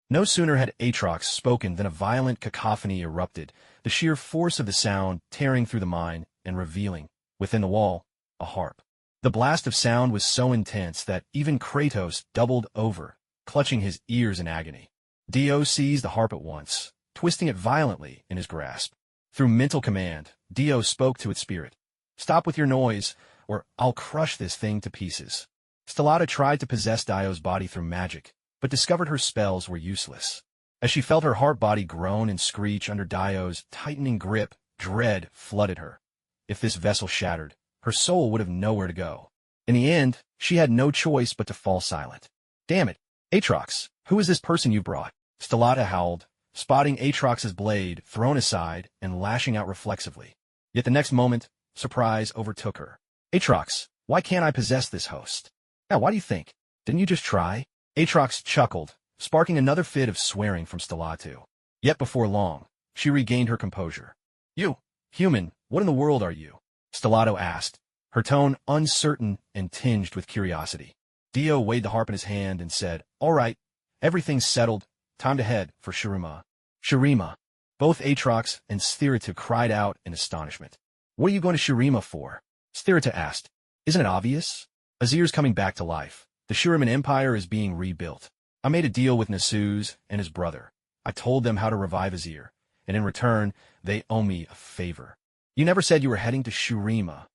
No sooner had Aatrox spoken than a violent cacophony erupted, the sheer force of the sound tearing through the mine and revealing, within the wall, a harp. The blast of sound was so intense that even Kratos doubled over, clutching his ears in agony. Dio seized the harp at once, twisting it violently in his grasp. Through mental command, Dio spoke to its spirit. "Stop with your noise, or I'll crush this thing to pieces." Stellato tried to possess Dio's body through magic, but discovered her spells were useless. As she felt her heart body groan and screech under Dio's tightening grip, dread flooded her. If this vessel shattered, her soul would have nowhere to go. In the end, she had no choice but to fall silent. "Damn it, Aatrox, who is this person you brought?" Stellato howled, spotting Aatrox's blade thrown aside and lashing out reflexively. Yet the next moment, surprise overtook her. "Aatrox, why can't I possess this host?" "Now, why do you think? Didn't you just try?" Aatrox chuckled, sparking another fit of swearing from Stellato. Yet before long, she regained her composure. "You, human, what in the world are you?" Stellato asked, her tone uncertain and tinged with curiosity. Dio weighed the harp in his hand and said, "All right, everything's settled. Time to head for Shurima." "Shurima." Both Aatrox and Stellato cried out in astonishment. "What are you going to Shurima for?" Stellato asked. "Isn't it obvious? Azir's coming back to life. The Shuriman Empire is being rebuilt. I made a deal with Nasus and his brother. I told them how to revive Azir, and in return, they owe me a favor." "You never said you were heading to Shurima."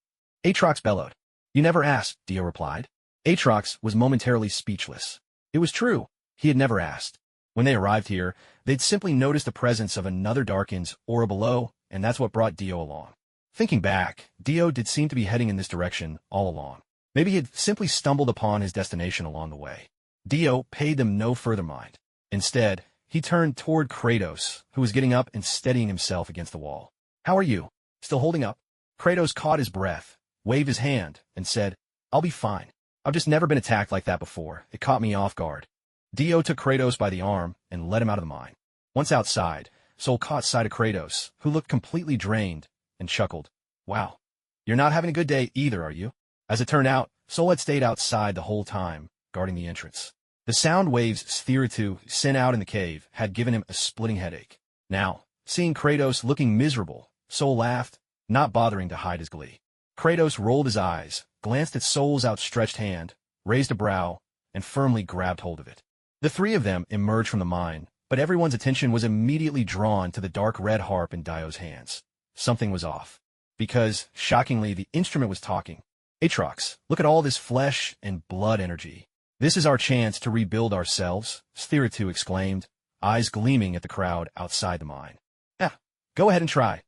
Aatrox bellowed. "You never asked," Dio replied. Aatrox was momentarily speechless. It was true. He had never asked. When they arrived here, they'd simply noticed the presence of another Darkin's aura below and that's what brought Dio along. Thinking back, Dio did seem to be heading in this direction all along. Maybe he had simply stumbled upon his destination along the way. Dio paid them no further mind. Instead, he turned toward Kratos, who was getting up and steadying himself against the wall. "How are you? Still holding up?" Kratos caught his breath, waved his hand, and said, "I'll be fine. I've just never been attacked like that before. It caught me off guard." Dio took Kratos by the arm and led him out of the mine. Once outside, Sol caught sight of Kratos, who looked completely drained, and chuckled. "Wow, you're not having a good day either, are you?" As it turned out, Sol had stayed outside the whole time, guarding the entrance. The sound waves Spiritu sent out in the cave had given him a splitting headache. Now, seeing Kratos looking miserable, Sol laughed, not bothering to hide his glee. Kratos rolled his eyes, glanced at Sol's outstretched hand, raised a brow, and firmly grabbed hold of it. The three of them emerged from the mine, but everyone's attention was immediately drawn to the dark red harp in Dio's hands. Something was off. Because, shockingly, the instrument was talking. "Aatrox, look at all this flesh and blood energy. This is our chance to rebuild ourselves," Spiritu exclaimed, eyes gleaming at the crowd outside the mine. "Yeah, go ahead and try."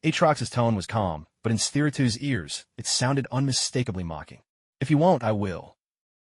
Aatrox's tone was calm, but in Spiritu's ears, it sounded unmistakably mocking. "If you won't, I will."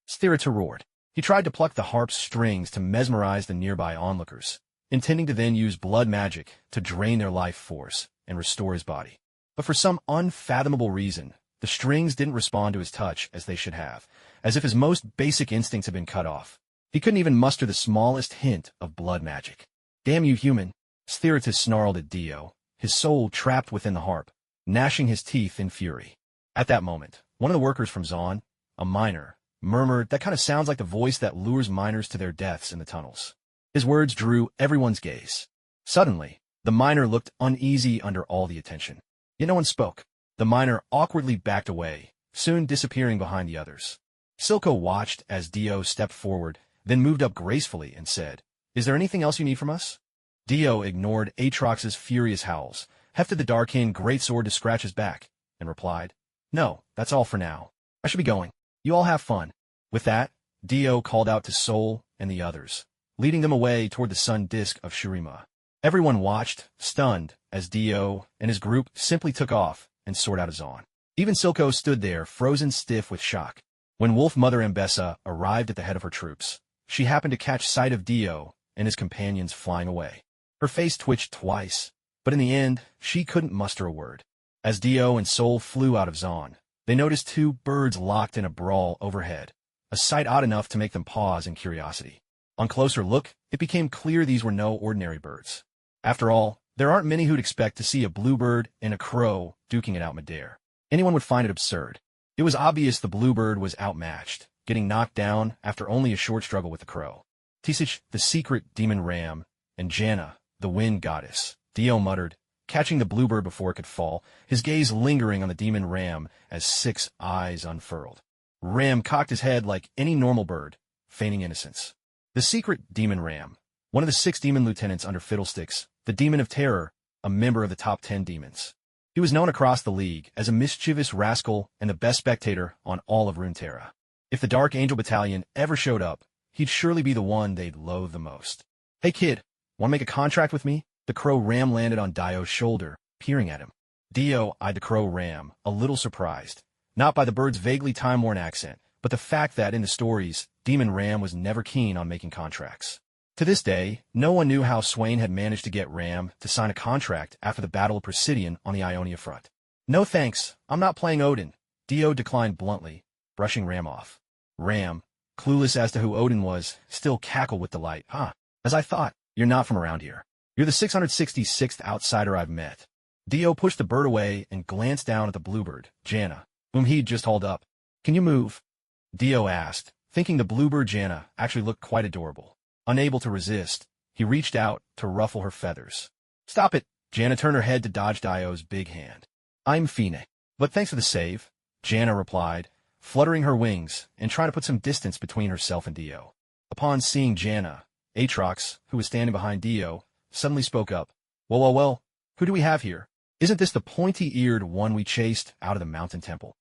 Spiritu roared. He tried to pluck the harp's strings to mesmerize the nearby onlookers, intending to then use blood magic to drain their life force and restore his body. But for some unfathomable reason, the strings didn't respond to his touch as they should have, as if his most basic instincts had been cut off. He couldn't even muster the smallest hint of blood magic. "Damn you, human!" Spiritus snarled at Dio, his soul trapped within the harp, gnashing his teeth in fury. At that moment, one of the workers from Zon, a miner, murmured that kind of sounds like the voice that lures miners to their deaths in the tunnels. His words drew everyone's gaze. Suddenly, the miner looked uneasy under all the attention. Yet no one spoke. The miner awkwardly backed away, soon disappearing behind the others. Silco watched as Dio stepped forward, then moved up gracefully and said, "Is there anything else you need from us?" Dio ignored Aatrox's furious howls, hefted the Darkin greatsword to scratch his back, and replied, "No, that's all for now. I should be going. You all have fun." With that, Dio called out to Sol and the others, leading them away toward the sun disk of Shurima. Everyone watched, stunned, as Dio and his group simply took off and soared out of Zon. Even Silco stood there, frozen stiff with shock. When Wolf Mother Ambessa arrived at the head of her troops, she happened to catch sight of Dio and his companions flying away. Her face twitched twice, but in the end, she couldn't muster a word. As Dio and Sol flew out of Zon, they noticed two birds locked in a brawl overhead, a sight odd enough to make them pause in curiosity. On closer look, it became clear these were no ordinary birds. After all, there aren't many who'd expect to see a bluebird and a crow duking it out midair. Anyone would find it absurd. It was obvious the bluebird was outmatched, getting knocked down after only a short struggle with the crow. "Tisich, the secret demon ram, and Janna, the wind goddess," Dio muttered, catching the bluebird before it could fall, his gaze lingering on the demon ram as 6 eyes unfurled. Ram cocked his head like any normal bird, feigning innocence. The secret demon ram, one of the 6 demon lieutenants under Fiddlesticks, the demon of terror, a member of the top 10 demons. He was known across the league as a mischievous rascal and the best spectator on all of Runeterra. If the Dark Angel Battalion ever showed up, he'd surely be the one they'd loathe the most. "Hey kid, want to make a contract with me?" The crow ram landed on Dio's shoulder, peering at him. Dio eyed the crow ram, a little surprised, not by the bird's vaguely time-worn accent, but the fact that in the stories, Demon Ram was never keen on making contracts. To this day, no one knew how Swain had managed to get Ram to sign a contract after the Battle of Presidion on the Ionia front. "No thanks, I'm not playing Odin," Dio declined bluntly, brushing Ram off. Ram, clueless as to who Odin was, still cackled with delight. "Huh, as I thought, you're not from around here. You're the 666th outsider I've met." Dio pushed the bird away and glanced down at the bluebird, Janna, whom he'd just hauled up. "Can you move?" Dio asked, thinking the bluebird Janna actually looked quite adorable. Unable to resist, he reached out to ruffle her feathers. "Stop it!" Janna turned her head to dodge Dio's big hand. "I'm Fine, but thanks for the save," Janna replied, fluttering her wings and trying to put some distance between herself and Dio. Upon seeing Janna, Aatrox, who was standing behind Dio, suddenly spoke up. Well, who do we have here? Isn't this the pointy-eared one we chased out of the mountain temple?"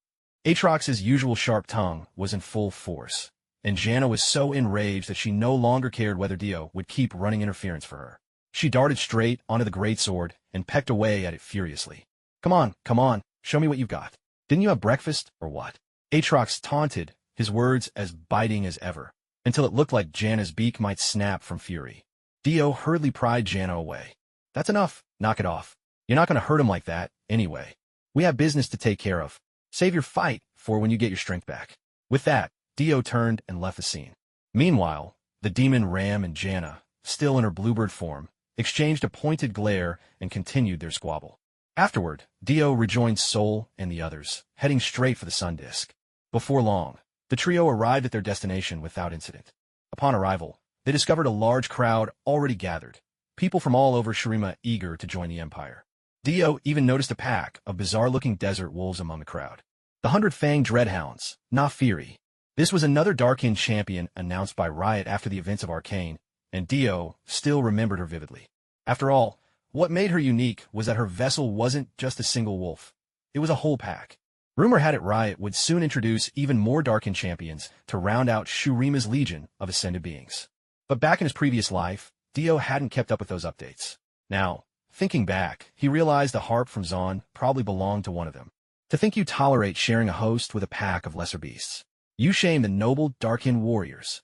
Aatrox's usual sharp tongue was in full force, and Janna was so enraged that she no longer cared whether Dio would keep running interference for her. She darted straight onto the greatsword and pecked away at it furiously. Come on, show me what you've got. Didn't you have breakfast, or what? Aatrox taunted, his words as biting as ever, until it looked like Janna's beak might snap from fury. Dio hurriedly pried Janna away. That's enough, knock it off. You're not going to hurt him like that, anyway. We have business to take care of. Save your fight for when you get your strength back. With that, Dio turned and left the scene. Meanwhile, the demon Ram and Janna, still in her bluebird form, exchanged a pointed glare and continued their squabble. Afterward, Dio rejoined Sol and the others, heading straight for the sun disk. Before long, the trio arrived at their destination without incident. Upon arrival, they discovered a large crowd already gathered, people from all over Shurima eager to join the Empire. Dio even noticed a pack of bizarre-looking desert wolves among the crowd. The 100-fanged dreadhounds, Naafiri. This was another Darkin champion announced by Riot after the events of Arcane, and Dio still remembered her vividly. After all, what made her unique was that her vessel wasn't just a single wolf. It was a whole pack. Rumor had it Riot would soon introduce even more Darkin champions to round out Shurima's legion of ascended beings. But back in his previous life, Dio hadn't kept up with those updates. Now, thinking back, he realized the harp from Zon probably belonged to one of them. To think you tolerate sharing a host with a pack of lesser beasts. You shame the noble Darkin warriors.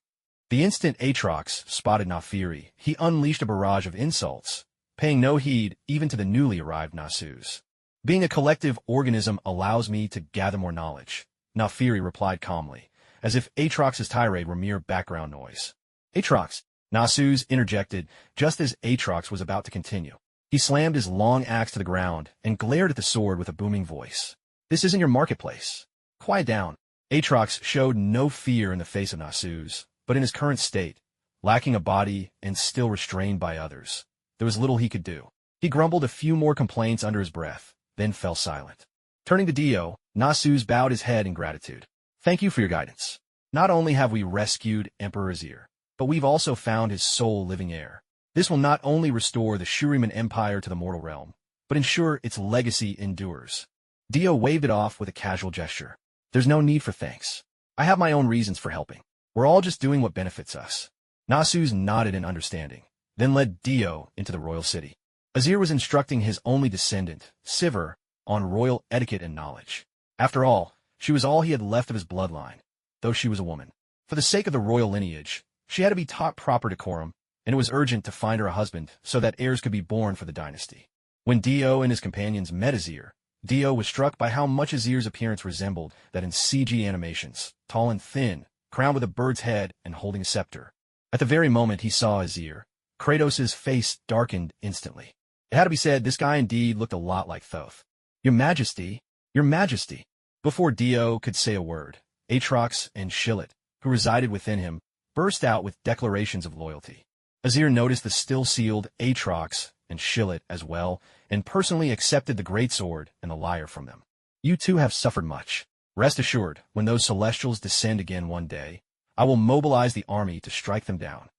The instant Aatrox spotted Naafiri, he unleashed a barrage of insults, paying no heed even to the newly arrived Nasus. Being a collective organism allows me to gather more knowledge, Naafiri replied calmly, as if Aatrox's tirade were mere background noise. Aatrox, Nasus interjected just as Aatrox was about to continue. He slammed his long axe to the ground and glared at the sword with a booming voice. This isn't your marketplace. Quiet down. Aatrox showed no fear in the face of Nasus, but in his current state, lacking a body and still restrained by others, there was little he could do. He grumbled a few more complaints under his breath, then fell silent. Turning to Dio, Nasus bowed his head in gratitude. Thank you for your guidance. Not only have we rescued Emperor Azir, but we've also found his sole living heir. This will not only restore the Shuriman Empire to the mortal realm, but ensure its legacy endures. Dio waved it off with a casual gesture. There's no need for thanks. I have my own reasons for helping. We're all just doing what benefits us. Nasus nodded in understanding, then led Dio into the royal city. Azir was instructing his only descendant, Sivir, on royal etiquette and knowledge. After all, she was all he had left of his bloodline, though she was a woman. For the sake of the royal lineage, she had to be taught proper decorum, and it was urgent to find her a husband so that heirs could be born for the dynasty. When Dio and his companions met Azir, Dio was struck by how much Azir's appearance resembled that in CG animations, tall and thin, crowned with a bird's head and holding a scepter. At the very moment he saw Azir, Kratos' face darkened instantly. It had to be said this guy indeed looked a lot like Thoth. Your Majesty, Your Majesty. Before Dio could say a word, Aatrox and Shillet, who resided within him, burst out with declarations of loyalty. Azir noticed the still-sealed Aatrox and Shillet as well, and personally accepted the greatsword and the lyre from them. You two have suffered much. Rest assured, when those Celestials descend again one day, I will mobilize the army to strike them down.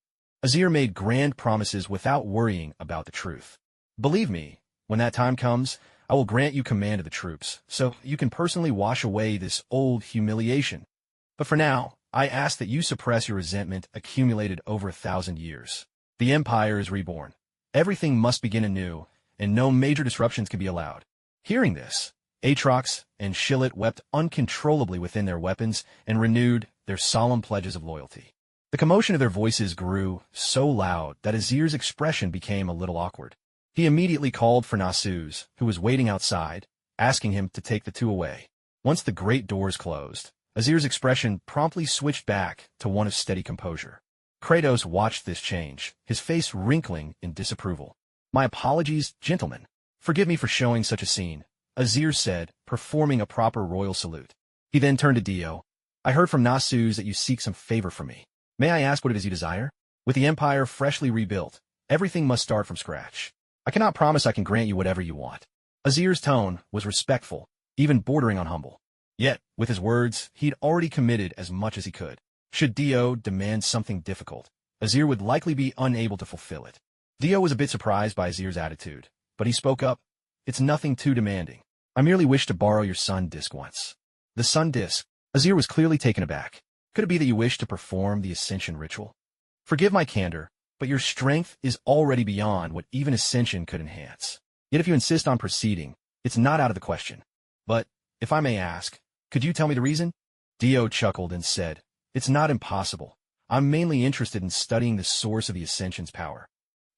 Azir made grand promises without worrying about the truth. Believe me, when that time comes, I will grant you command of the troops, so you can personally wash away this old humiliation. But for now, I ask that you suppress your resentment accumulated over 1,000 years. The Empire is reborn. Everything must begin anew, and no major disruptions can be allowed. Hearing this, Aatrox and Shillet wept uncontrollably within their weapons and renewed their solemn pledges of loyalty. The commotion of their voices grew so loud that Azir's expression became a little awkward. He immediately called for Nasus, who was waiting outside, asking him to take the two away. Once the great doors closed, Azir's expression promptly switched back to one of steady composure. Kratos watched this change, his face wrinkling in disapproval. My apologies, gentlemen. Forgive me for showing such a scene, Azir said, performing a proper royal salute. He then turned to Dio. I heard from Nasus that you seek some favor from me. May I ask what it is you desire? With the Empire freshly rebuilt, everything must start from scratch. I cannot promise I can grant you whatever you want. Azir's tone was respectful, even bordering on humble. Yet, with his words, he'd already committed as much as he could. Should Dio demand something difficult, Azir would likely be unable to fulfill it. Dio was a bit surprised by Azir's attitude, but he spoke up. It's nothing too demanding. I merely wish to borrow your sun disk once. The sun disk? Azir was clearly taken aback. Could it be that you wish to perform the ascension ritual? Forgive my candor, but your strength is already beyond what even ascension could enhance. Yet if you insist on proceeding, it's not out of the question. But, if I may ask, could you tell me the reason? Dio chuckled and said, "It's not impossible. I'm mainly interested in studying the source of the Ascension's power."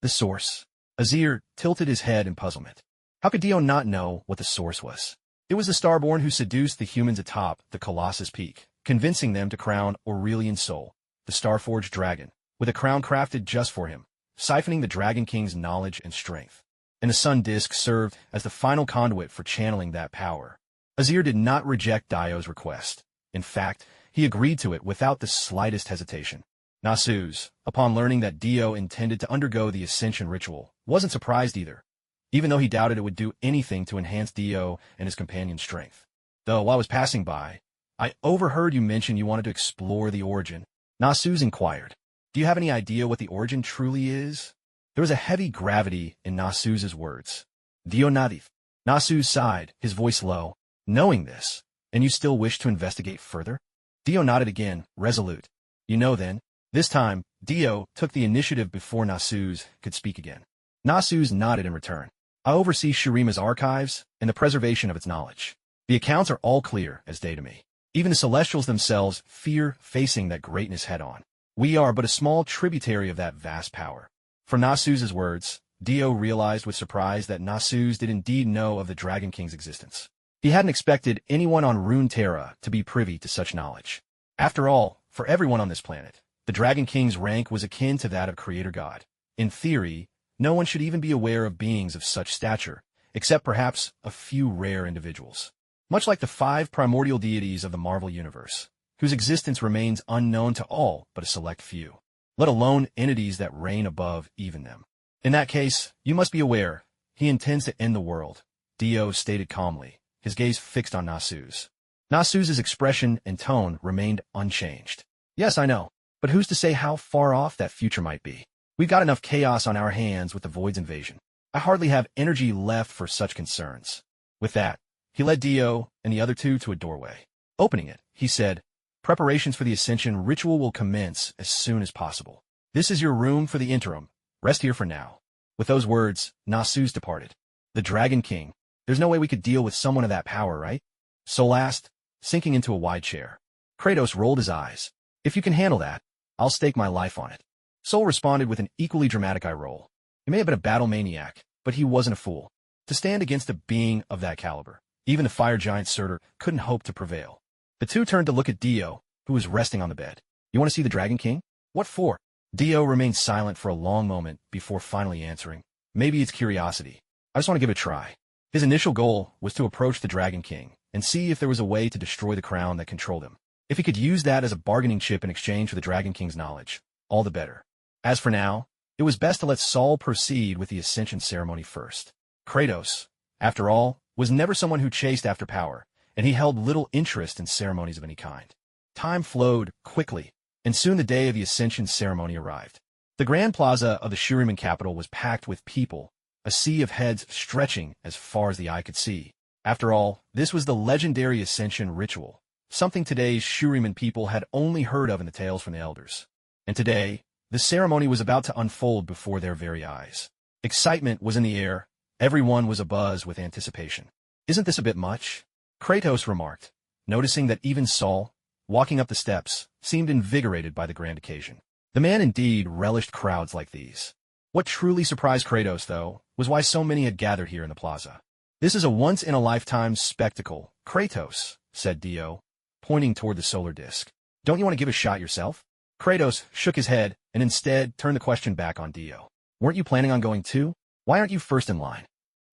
The source? Azir tilted his head in puzzlement. How could Dio not know what the source was? It was the Starborn who seduced the humans atop the Colossus Peak, convincing them to crown Aurelian Sol, the Starforged dragon, with a crown crafted just for him, siphoning the Dragon King's knowledge and strength. And the Sun Disk served as the final conduit for channeling that power. Azir did not reject Dio's request. In fact, he agreed to it without the slightest hesitation. Nasus, upon learning that Dio intended to undergo the Ascension ritual, wasn't surprised either, even though he doubted it would do anything to enhance Dio and his companion's strength. Though, while I was passing by, I overheard you mention you wanted to explore the origin. Nasus inquired. Do you have any idea what the origin truly is? There was a heavy gravity in Nasus's words. Dio nodded. Nasus sighed, his voice low. Knowing this, and you still wish to investigate further? Dio nodded again, resolute. You know then. This time, Dio took the initiative before Nasus could speak again. Nasus nodded in return. I oversee Shurima's archives and the preservation of its knowledge. The accounts are all clear as day to me. Even the Celestials themselves fear facing that greatness head-on. We are but a small tributary of that vast power. From Nasus's words, Dio realized with surprise that Nasus did indeed know of the Dragon King's existence. He hadn't expected anyone on Runeterra to be privy to such knowledge. After all, for everyone on this planet, the Dragon King's rank was akin to that of Creator God. In theory, no one should even be aware of beings of such stature, except perhaps a few rare individuals. Much like the 5 primordial deities of the Marvel Universe, whose existence remains unknown to all but a select few, let alone entities that reign above even them. In that case, you must be aware, he intends to end the world, Dio stated calmly, his gaze fixed on Nasus. Nasus's expression and tone remained unchanged. Yes, I know, but who's to say how far off that future might be? We've got enough chaos on our hands with the Void's invasion. I hardly have energy left for such concerns. With that, he led Dio and the other two to a doorway. Opening it, he said, Preparations for the Ascension ritual will commence as soon as possible. This is your room for the interim. Rest here for now. With those words, Nasus departed. The Dragon King. There's no way we could deal with someone of that power, right? Sol asked, sinking into a wide chair. Kratos rolled his eyes. If you can handle that, I'll stake my life on it. Sol responded with an equally dramatic eye roll. He may have been a battle maniac, but he wasn't a fool. To stand against a being of that caliber, even the fire giant Surtur couldn't hope to prevail. The two turned to look at Dio, who was resting on the bed. You want to see the Dragon King? What for? Dio remained silent for a long moment before finally answering. Maybe it's curiosity. I just want to give it a try. His initial goal was to approach the Dragon King and see if there was a way to destroy the crown that controlled him. If he could use that as a bargaining chip in exchange for the Dragon King's knowledge, all the better. As for now, it was best to let Sol proceed with the Ascension ceremony first. Kratos, after all, was never someone who chased after power, and he held little interest in ceremonies of any kind. Time flowed quickly, and soon the day of the Ascension ceremony arrived. The Grand Plaza of the Shuriman capital was packed with people, a sea of heads stretching as far as the eye could see. After all, this was the legendary Ascension ritual, something today's Shuriman people had only heard of in the tales from the elders. And today, the ceremony was about to unfold before their very eyes. Excitement was in the air. Everyone was abuzz with anticipation. Isn't this a bit much? Kratos remarked, noticing that even Sol, walking up the steps, seemed invigorated by the grand occasion. The man indeed relished crowds like these. What truly surprised Kratos, though, was why so many had gathered here in the plaza. This is a once-in-a-lifetime spectacle, Kratos, said Dio, pointing toward the solar disk. Don't you want to give a shot yourself? Kratos shook his head and instead turned the question back on Dio. Weren't you planning on going too? Why aren't you first in line?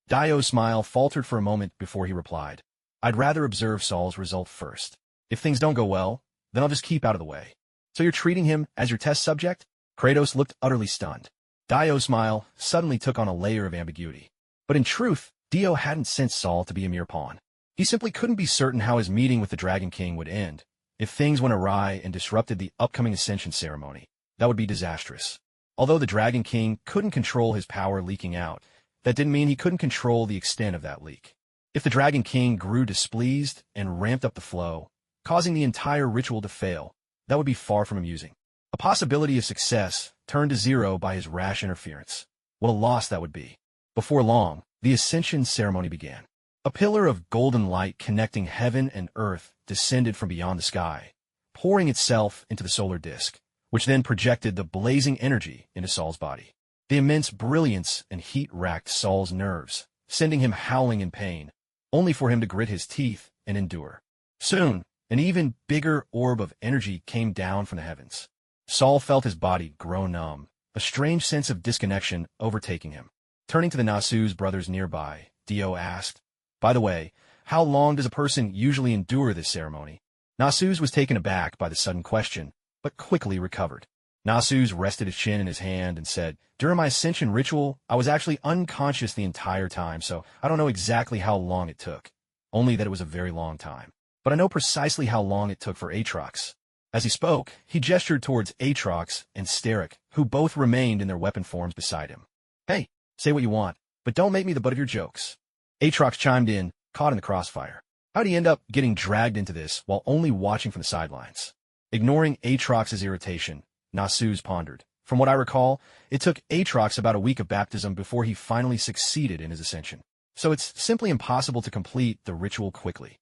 Dio's smile faltered for a moment before he replied. I'd rather observe Sol's result first. If things don't go well, then I'll just keep out of the way. So you're treating him as your test subject? Kratos looked utterly stunned. Dio's smile suddenly took on a layer of ambiguity. But in truth, Dio hadn't sensed Sol to be a mere pawn. He simply couldn't be certain how his meeting with the Dragon King would end. If things went awry and disrupted the upcoming Ascension ceremony, that would be disastrous. Although the Dragon King couldn't control his power leaking out, that didn't mean he couldn't control the extent of that leak. If the Dragon King grew displeased and ramped up the flow, causing the entire ritual to fail, that would be far from amusing. A possibility of success turned to zero by his rash interference. What a loss that would be. Before long, the ascension ceremony began. A pillar of golden light connecting heaven and earth descended from beyond the sky, pouring itself into the solar disk, which then projected the blazing energy into Saul's body. The immense brilliance and heat racked Saul's nerves, sending him howling in pain, only for him to grit his teeth and endure. Soon, an even bigger orb of energy came down from the heavens. Saul felt his body grow numb, a strange sense of disconnection overtaking him. Turning to the Nasu's brothers nearby, Dio asked, "By the way, how long does a person usually endure this ceremony?" Nasu's was taken aback by the sudden question, but quickly recovered. Nasu's rested his chin in his hand and said, "During my ascension ritual, I was actually unconscious the entire time, so I don't know exactly how long it took. Only that it was a very long time. But I know precisely how long it took for Aatrox." As he spoke, he gestured towards Aatrox and Sterek, who both remained in their weapon forms beside him. "Hey, say what you want, but don't make me the butt of your jokes." Aatrox chimed in, caught in the crossfire. How'd he end up getting dragged into this while only watching from the sidelines? Ignoring Aatrox's irritation, Nasu's pondered. From what I recall, it took Aatrox about a week of baptism before he finally succeeded in his ascension. So it's simply impossible to complete the ritual quickly.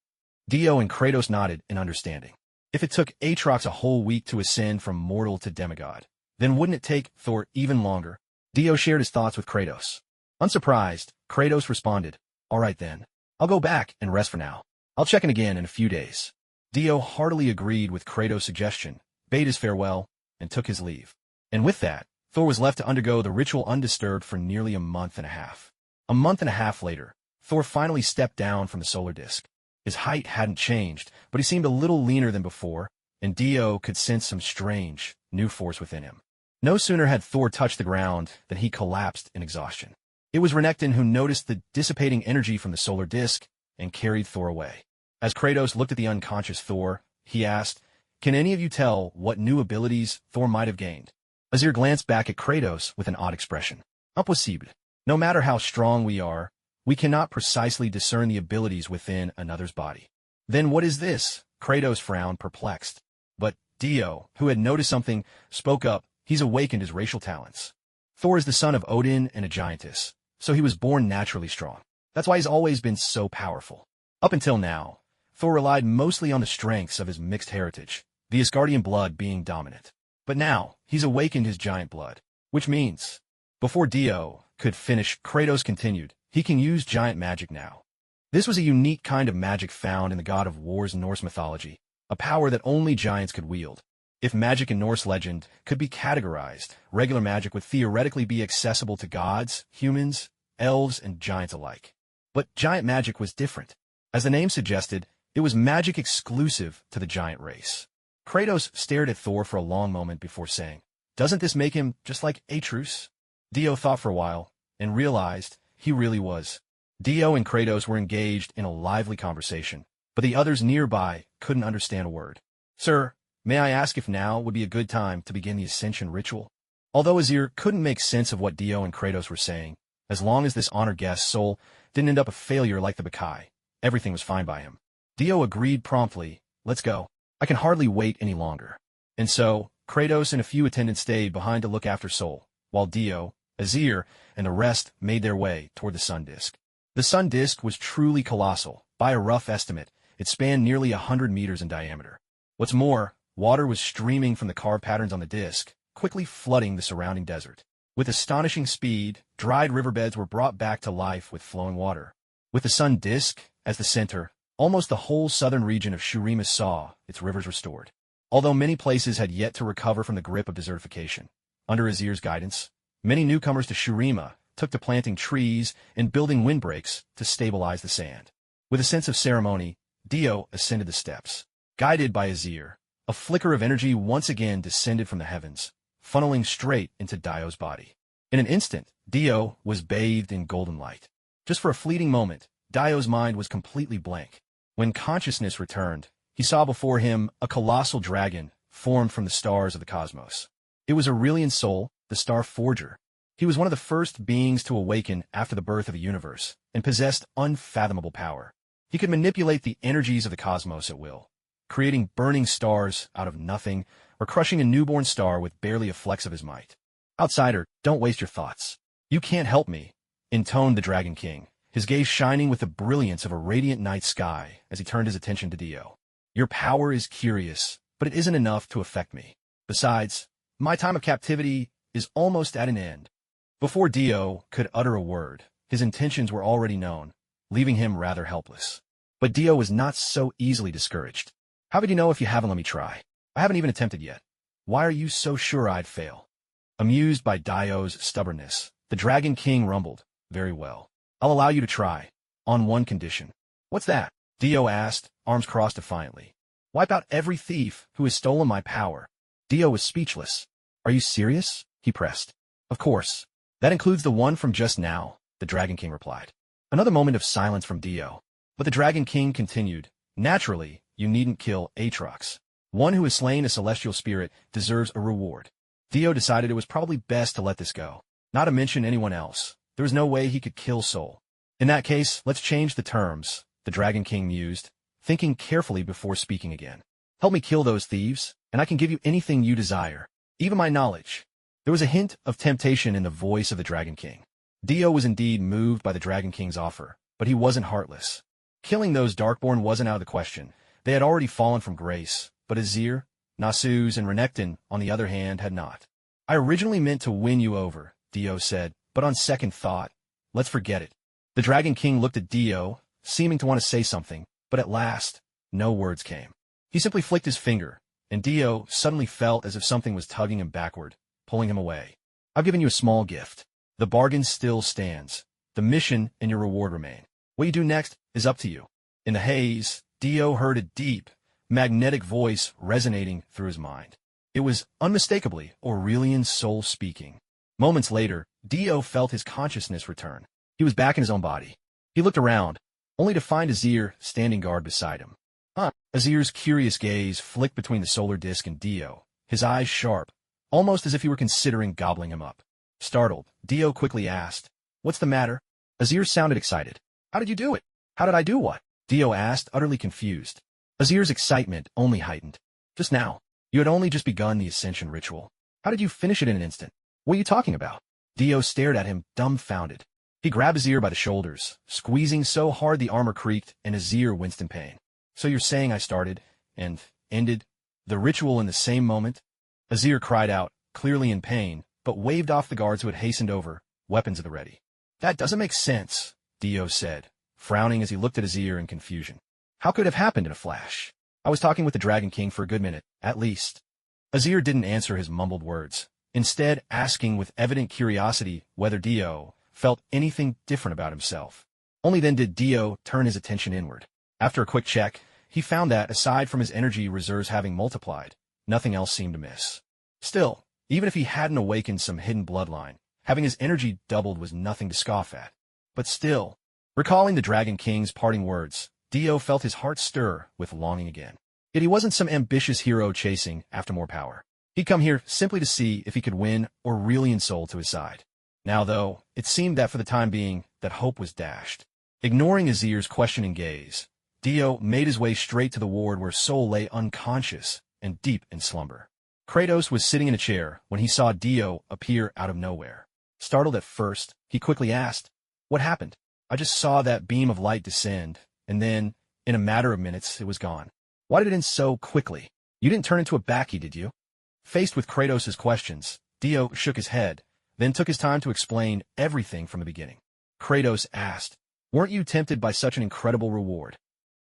Dio and Kratos nodded in understanding. If it took Aatrox a whole week to ascend from mortal to demigod, then wouldn't it take Thor even longer? Dio shared his thoughts with Kratos. Unsurprised, Kratos responded, "All right then. I'll go back and rest for now. I'll check in again in a few days." Dio heartily agreed with Kratos' suggestion, bade his farewell, and took his leave. And with that, Thor was left to undergo the ritual undisturbed for nearly a month and a half. A month and a half later, Thor finally stepped down from the solar disk. His height hadn't changed, but he seemed a little leaner than before, and Dio could sense some strange, new force within him. No sooner had Thor touched the ground than he collapsed in exhaustion. It was Renekton who noticed the dissipating energy from the solar disk and carried Thor away. As Kratos looked at the unconscious Thor, he asked, "Can any of you tell what new abilities Thor might have gained?" Azir glanced back at Kratos with an odd expression. "Impossible. No matter how strong we are, we cannot precisely discern the abilities within another's body." "Then what is this?" Kratos frowned, perplexed. But Dio, who had noticed something, spoke up. "He's awakened his racial talents. Thor is the son of Odin and a giantess, so he was born naturally strong. That's why he's always been so powerful. Up until now, Thor relied mostly on the strengths of his mixed heritage, the Asgardian blood being dominant. But now, he's awakened his giant blood, which means..." Before Dio could finish, Kratos continued, "He can use giant magic now. This was a unique kind of magic found in the god of war's Norse mythology, a power that only giants could wield. If magic in Norse legend could be categorized, regular magic would theoretically be accessible to gods, humans, elves, and giants alike. But giant magic was different. As the name suggested, it was magic exclusive to the giant race." Kratos stared at Thor for a long moment before saying, "Doesn't this make him just like Atreus?" Dio thought for a while, and realized he really was. Dio and Kratos were engaged in a lively conversation, but the others nearby couldn't understand a word. "Sir, may I ask if now would be a good time to begin the ascension ritual?" Although Azir couldn't make sense of what Dio and Kratos were saying, as long as this honored guest's soul didn't end up a failure like the Bekai, everything was fine by him. Dio agreed promptly, "Let's go. I can hardly wait any longer." And so, Kratos and a few attendants stayed behind to look after Sol, while Dio, Azir, and the rest made their way toward the sun disk. The sun disk was truly colossal. By a rough estimate, it spanned nearly 100 meters in diameter. What's more, water was streaming from the carved patterns on the disk, quickly flooding the surrounding desert. With astonishing speed, dried riverbeds were brought back to life with flowing water. With the sun disk as the center, almost the whole southern region of Shurima saw its rivers restored. Although many places had yet to recover from the grip of desertification, under Azir's guidance, many newcomers to Shurima took to planting trees and building windbreaks to stabilize the sand. With a sense of ceremony, Dio ascended the steps. Guided by Azir, a flicker of energy once again descended from the heavens, funneling straight into Dio's body. In an instant, Dio was bathed in golden light. Just for a fleeting moment, Dio's mind was completely blank. When consciousness returned, he saw before him a colossal dragon formed from the stars of the cosmos. It was Aurelian's soul, the Star Forger. He was one of the first beings to awaken after the birth of the universe, and possessed unfathomable power. He could manipulate the energies of the cosmos at will, creating burning stars out of nothing, or crushing a newborn star with barely a flex of his might. Outsider, don't waste your thoughts. You can't help me, intoned the Dragon King, his gaze shining with the brilliance of a radiant night sky as he turned his attention to Dio. Your power is curious, but it isn't enough to affect me. Besides, my time of captivity is almost at an end. Before Dio could utter a word, his intentions were already known, leaving him rather helpless. But Dio was not so easily discouraged. How would you know if you haven't let me try? I haven't even attempted yet. Why are you so sure I'd fail? Amused by Dio's stubbornness, the Dragon King rumbled, very well. I'll allow you to try. On one condition. What's that? Dio asked, arms crossed defiantly. Wipe out every thief who has stolen my power. Dio was speechless. Are you serious? He pressed. Of course. That includes the one from just now, the Dragon King replied. Another moment of silence from Dio. But the Dragon King continued, naturally, you needn't kill Aatrox. One who has slain a celestial spirit deserves a reward. Dio decided it was probably best to let this go. Not to mention anyone else. There was no way he could kill Soul. In that case, let's change the terms, the Dragon King mused, thinking carefully before speaking again. Help me kill those thieves, and I can give you anything you desire, even my knowledge. There was a hint of temptation in the voice of the Dragon King. Dio was indeed moved by the Dragon King's offer, but he wasn't heartless. Killing those Darkborn wasn't out of the question. They had already fallen from grace, but Azir, Nasus, and Renekton, on the other hand, had not. I originally meant to win you over, Dio said, but on second thought, let's forget it. The Dragon King looked at Dio, seeming to want to say something, but at last, no words came. He simply flicked his finger, and Dio suddenly felt as if something was tugging him backward, pulling him away. I've given you a small gift. The bargain still stands. The mission and your reward remain. What you do next is up to you. In the haze, Dio heard a deep, magnetic voice resonating through his mind. It was unmistakably Aurelian's soul speaking. Moments later, Dio felt his consciousness return. He was back in his own body. He looked around, only to find Azir standing guard beside him. Azir's curious gaze flicked between the solar disk and Dio, his eyes sharp, almost as if he were considering gobbling him up. Startled, Dio quickly asked, "What's the matter?" Azir sounded excited. "How did you do it?" "How did I do what?" Dio asked, utterly confused. Azir's excitement only heightened. "Just now. You had only just begun the ascension ritual. How did you finish it in an instant?" "What are you talking about?" Dio stared at him, dumbfounded. He grabbed Azir by the shoulders, squeezing so hard the armor creaked, and Azir winced in pain. "So you're saying I started, and ended, the ritual in the same moment?" Azir cried out, clearly in pain, but waved off the guards who had hastened over, weapons at the ready. "That doesn't make sense," Dio said, frowning as he looked at Azir in confusion. "How could it have happened in a flash? I was talking with the Dragon King for a good minute, at least." Azir didn't answer his mumbled words, instead asking with evident curiosity whether Dio felt anything different about himself. Only then did Dio turn his attention inward. After a quick check, he found that, aside from his energy reserves having multiplied, nothing else seemed amiss. Still, even if he hadn't awakened some hidden bloodline, having his energy doubled was nothing to scoff at. But still, recalling the Dragon King's parting words, Dio felt his heart stir with longing again. Yet he wasn't some ambitious hero chasing after more power. He'd come here simply to see if he could win Aurelian Soul to his side. Now, though, it seemed that for the time being, that hope was dashed. Ignoring Azir's questioning gaze, Dio made his way straight to the ward where Soul lay unconscious and deep in slumber. Kratos was sitting in a chair when he saw Dio appear out of nowhere. Startled at first, he quickly asked, "What happened?" "I just saw that beam of light descend, and then, in a matter of minutes, it was gone." "Why did it end so quickly? You didn't turn into a Baki, did you?" Faced with Kratos' questions, Dio shook his head, then took his time to explain everything from the beginning. Kratos asked, "Weren't you tempted by such an incredible reward?"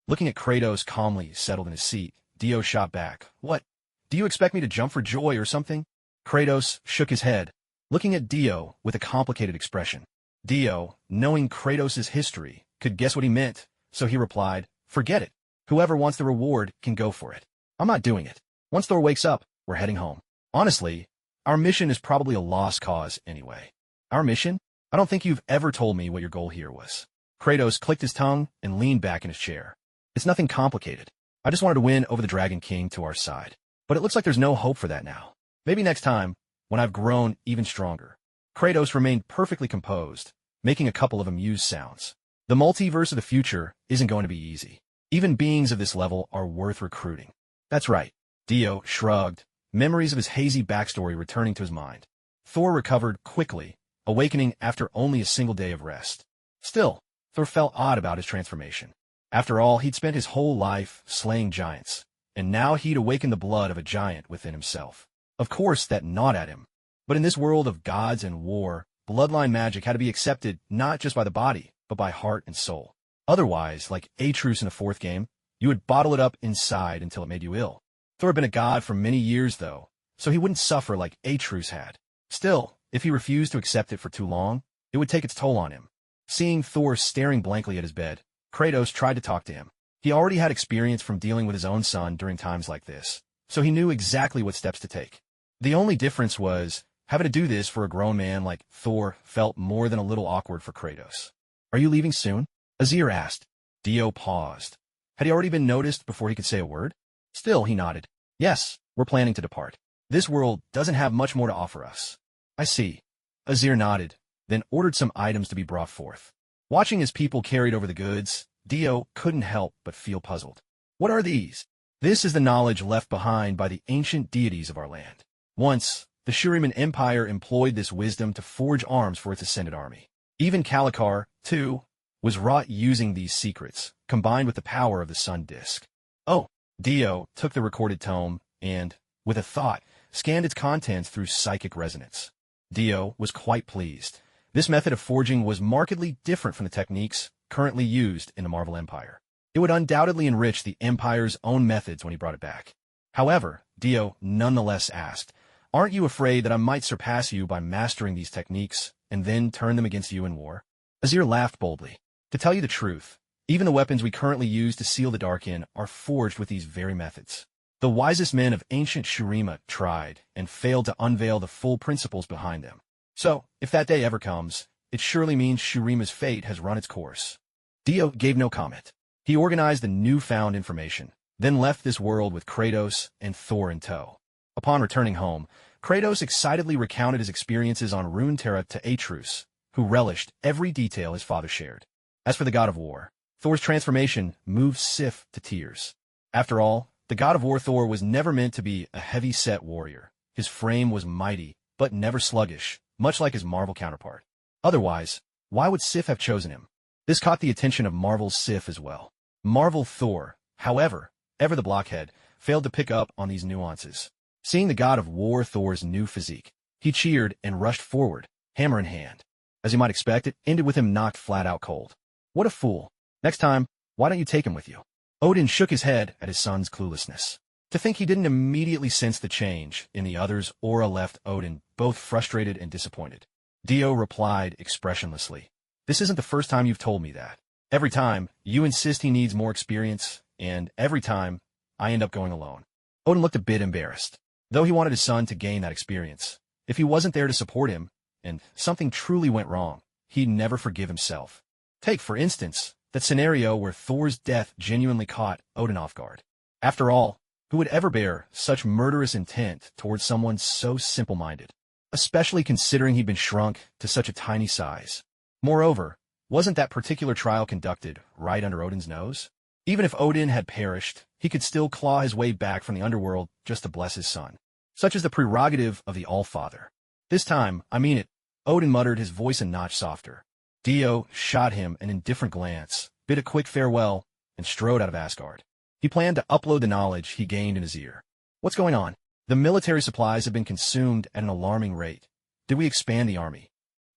Looking at Kratos calmly settled in his seat, Dio shot back, "What? Do you expect me to jump for joy or something?" Kratos shook his head, looking at Dio with a complicated expression. Dio, knowing Kratos' history, could guess what he meant, so he replied, "Forget it. Whoever wants the reward can go for it. I'm not doing it. Once Thor wakes up, we're heading home. Honestly, our mission is probably a lost cause anyway." "Our mission? I don't think you've ever told me what your goal here was." Kratos clicked his tongue and leaned back in his chair. "It's nothing complicated. I just wanted to win over the Dragon King to our side. But it looks like there's no hope for that now. Maybe next time, when I've grown even stronger." Kratos remained perfectly composed, making a couple of amused sounds. The multiverse of the future isn't going to be easy. Even beings of this level are worth recruiting. "That's right." Dio shrugged, memories of his hazy backstory returning to his mind. Thor recovered quickly, awakening after only a single day of rest. Still, Thor felt odd about his transformation. After all, he'd spent his whole life slaying giants, and now he'd awakened the blood of a giant within himself. Of course, that gnawed at him. But in this world of gods and war, bloodline magic had to be accepted not just by the body, but by heart and soul. Otherwise, like Atreus in the fourth game, you would bottle it up inside until it made you ill. Thor had been a god for many years, though, so he wouldn't suffer like Atreus had. Still, if he refused to accept it for too long, it would take its toll on him. Seeing Thor staring blankly at his bed, Kratos tried to talk to him. He already had experience from dealing with his own son during times like this, so he knew exactly what steps to take. The only difference was, having to do this for a grown man like Thor felt more than a little awkward for Kratos. "Are you leaving soon?" Azir asked. Dio paused. Had he already been noticed before he could say a word? Still, he nodded. "Yes, we're planning to depart. This world doesn't have much more to offer us." "I see." Azir nodded, then ordered some items to be brought forth. Watching as people carried over the goods, Dio couldn't help but feel puzzled. "What are these?" "This is the knowledge left behind by the ancient deities of our land. Once, the Shuriman Empire employed this wisdom to forge arms for its ascended army. Even Kalikar, too, was wrought using these secrets, combined with the power of the sun disk." "Oh." Dio took the recorded tome and, with a thought, scanned its contents through psychic resonance. Dio was quite pleased. This method of forging was markedly different from the techniques currently used in the Marvel Empire. It would undoubtedly enrich the Empire's own methods when he brought it back. However, Dio nonetheless asked, "Aren't you afraid that I might surpass you by mastering these techniques and then turn them against you in war?" Azir laughed boldly. "To tell you the truth, even the weapons we currently use to seal the dark in are forged with these very methods. The wisest men of ancient Shurima tried and failed to unveil the full principles behind them. So, if that day ever comes, it surely means Shurima's fate has run its course." Dio gave no comment. He organized the newfound information, then left this world with Kratos and Thor in tow. Upon returning home, Kratos excitedly recounted his experiences on Runeterra to Atreus, who relished every detail his father shared. As for the god of war, Thor's transformation moved Sif to tears. After all, the god of war Thor was never meant to be a heavy-set warrior. His frame was mighty, but never sluggish, much like his Marvel counterpart. Otherwise, why would Sif have chosen him? This caught the attention of Marvel's Sif as well. Marvel Thor, however, ever the blockhead, failed to pick up on these nuances. Seeing the god of war Thor's new physique, he cheered and rushed forward, hammer in hand. As you might expect, it ended with him knocked flat out cold. What a fool. Next time, why don't you take him with you? Odin shook his head at his son's cluelessness. To think he didn't immediately sense the change in the other's aura left Odin both frustrated and disappointed. Dio replied expressionlessly. "This isn't the first time you've told me that. Every time, you insist he needs more experience, and every time, I end up going alone." Odin looked a bit embarrassed. Though he wanted his son to gain that experience, if he wasn't there to support him, and something truly went wrong, he'd never forgive himself. Take, for instance, that scenario where Thor's death genuinely caught Odin off guard. After all, who would ever bear such murderous intent towards someone so simple-minded, especially considering he'd been shrunk to such a tiny size? Moreover, wasn't that particular trial conducted right under Odin's nose? Even if Odin had perished, he could still claw his way back from the underworld just to bless his son. Such is the prerogative of the All-Father. "This time, I mean it," Odin muttered, his voice a notch softer. Dio shot him an indifferent glance, bid a quick farewell, and strode out of Asgard. He planned to upload the knowledge he gained in his ear. "What's going on?" "The military supplies have been consumed at an alarming rate. Did we expand the army?"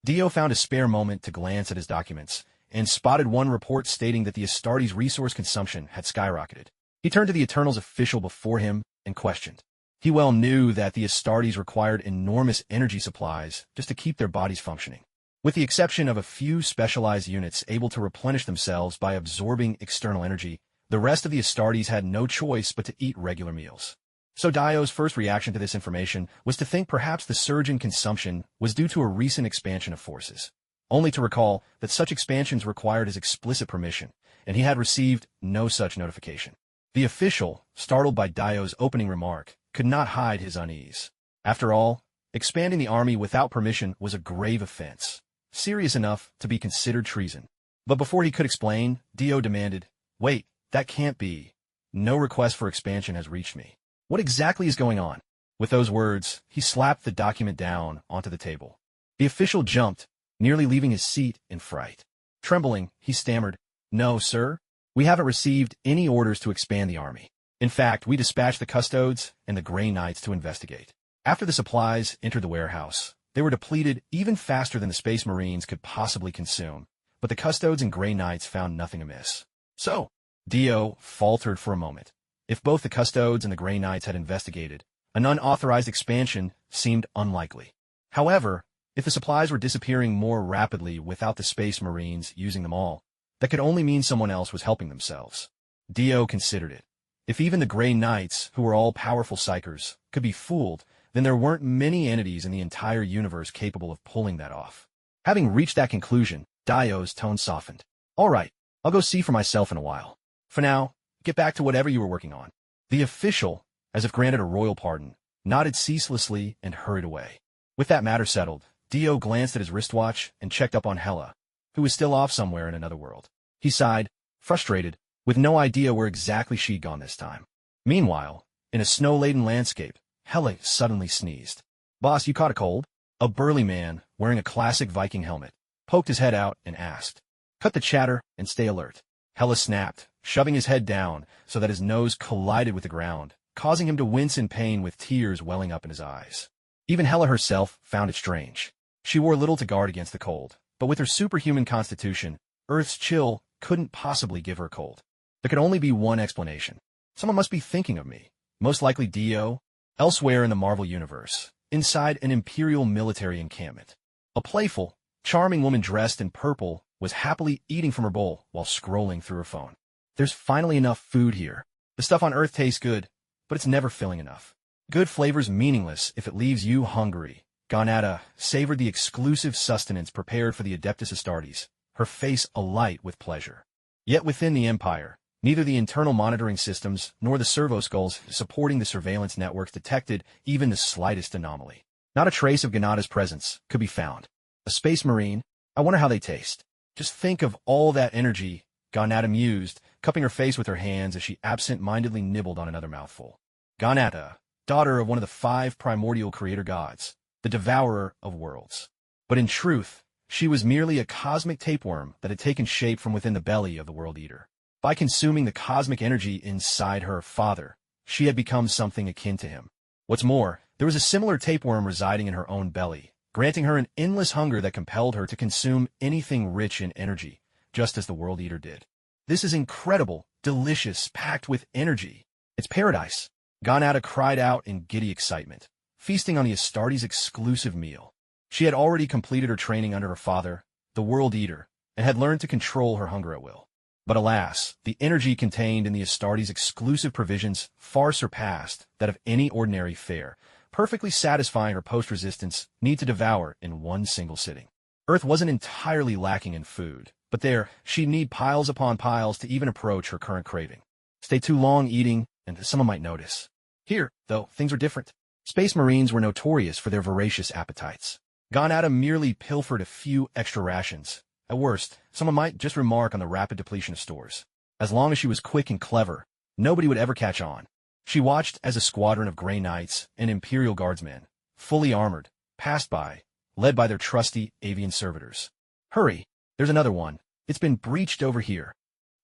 Dio found a spare moment to glance at his documents, and spotted one report stating that the Astartes' resource consumption had skyrocketed. He turned to the Eternals official before him and questioned. He well knew that the Astartes required enormous energy supplies just to keep their bodies functioning. With the exception of a few specialized units able to replenish themselves by absorbing external energy, the rest of the Astartes had no choice but to eat regular meals. So Dio's first reaction to this information was to think perhaps the surge in consumption was due to a recent expansion of forces, only to recall that such expansions required his explicit permission, and he had received no such notification. The official, startled by Dio's opening remark, could not hide his unease. After all, expanding the army without permission was a grave offense, serious enough to be considered treason. But before he could explain, Dio demanded, "Wait, that can't be. No request for expansion has reached me. What exactly is going on?" With those words, he slapped the document down onto the table. The official jumped, nearly leaving his seat in fright. Trembling, he stammered, "No, sir. We haven't received any orders to expand the army. In fact, we dispatched the custodes and the Grey Knights to investigate." After the supplies entered the warehouse, they were depleted even faster than the Space Marines could possibly consume, but the custodes and Grey Knights found nothing amiss. So, Dio faltered for a moment. If both the custodes and the Grey Knights had investigated, an unauthorized expansion seemed unlikely. However, if the supplies were disappearing more rapidly without the Space Marines using them all, that could only mean someone else was helping themselves. Dio considered it. If even the Grey Knights, who were all powerful psychers, could be fooled, then there weren't many entities in the entire universe capable of pulling that off. Having reached that conclusion, Dio's tone softened. "All right, I'll go see for myself in a while. For now, get back to whatever you were working on." The official, as if granted a royal pardon, nodded ceaselessly and hurried away. With that matter settled, Dio glanced at his wristwatch and checked up on Hela, who was still off somewhere in another world. He sighed, frustrated, with no idea where exactly she'd gone this time. Meanwhile, in a snow-laden landscape, Hela suddenly sneezed. "Boss, you caught a cold?" A burly man, wearing a classic Viking helmet, poked his head out and asked. "Cut the chatter and stay alert." Hela snapped, shoving his head down so that his nose collided with the ground, causing him to wince in pain with tears welling up in his eyes. Even Hela herself found it strange. She wore little to guard against the cold, but with her superhuman constitution, Earth's chill couldn't possibly give her a cold. There could only be one explanation. Someone must be thinking of me, most likely Dio. Elsewhere in the Marvel Universe, inside an Imperial military encampment, a playful, charming woman dressed in purple was happily eating from her bowl while scrolling through her phone. "There's finally enough food here. The stuff on Earth tastes good, but it's never filling enough. Good flavor's meaningless if it leaves you hungry." Ganata savored the exclusive sustenance prepared for the Adeptus Astartes, her face alight with pleasure. Yet within the Empire, neither the internal monitoring systems nor the servo-skulls supporting the surveillance networks detected even the slightest anomaly. Not a trace of Ganata's presence could be found. A Space Marine? I wonder how they taste. Just think of all that energy, Ganata mused, cupping her face with her hands as she absent-mindedly nibbled on another mouthful. Ganata, daughter of one of the 5 primordial creator gods, the devourer of worlds. But in truth, she was merely a cosmic tapeworm that had taken shape from within the belly of the World Eater. By consuming the cosmic energy inside her father, she had become something akin to him. What's more, there was a similar tapeworm residing in her own belly, granting her an endless hunger that compelled her to consume anything rich in energy, just as the World Eater did. "This is incredible, delicious, packed with energy. It's paradise." Ganata cried out in giddy excitement, feasting on the Astartes' exclusive meal. She had already completed her training under her father, the World Eater, and had learned to control her hunger at will. But alas, the energy contained in the Astartes' exclusive provisions far surpassed that of any ordinary fare, perfectly satisfying her post-resistance need to devour in one single sitting. Earth wasn't entirely lacking in food, but there, she'd need piles upon piles to even approach her current craving. Stay too long eating, and someone might notice. Here, though, things were different. Space Marines were notorious for their voracious appetites. Ganata merely pilfered a few extra rations. At worst, someone might just remark on the rapid depletion of stores. As long as she was quick and clever, nobody would ever catch on. She watched as a squadron of Grey Knights and Imperial Guardsmen, fully armored, passed by, led by their trusty avian servitors. "Hurry, there's another one. It's been breached over here."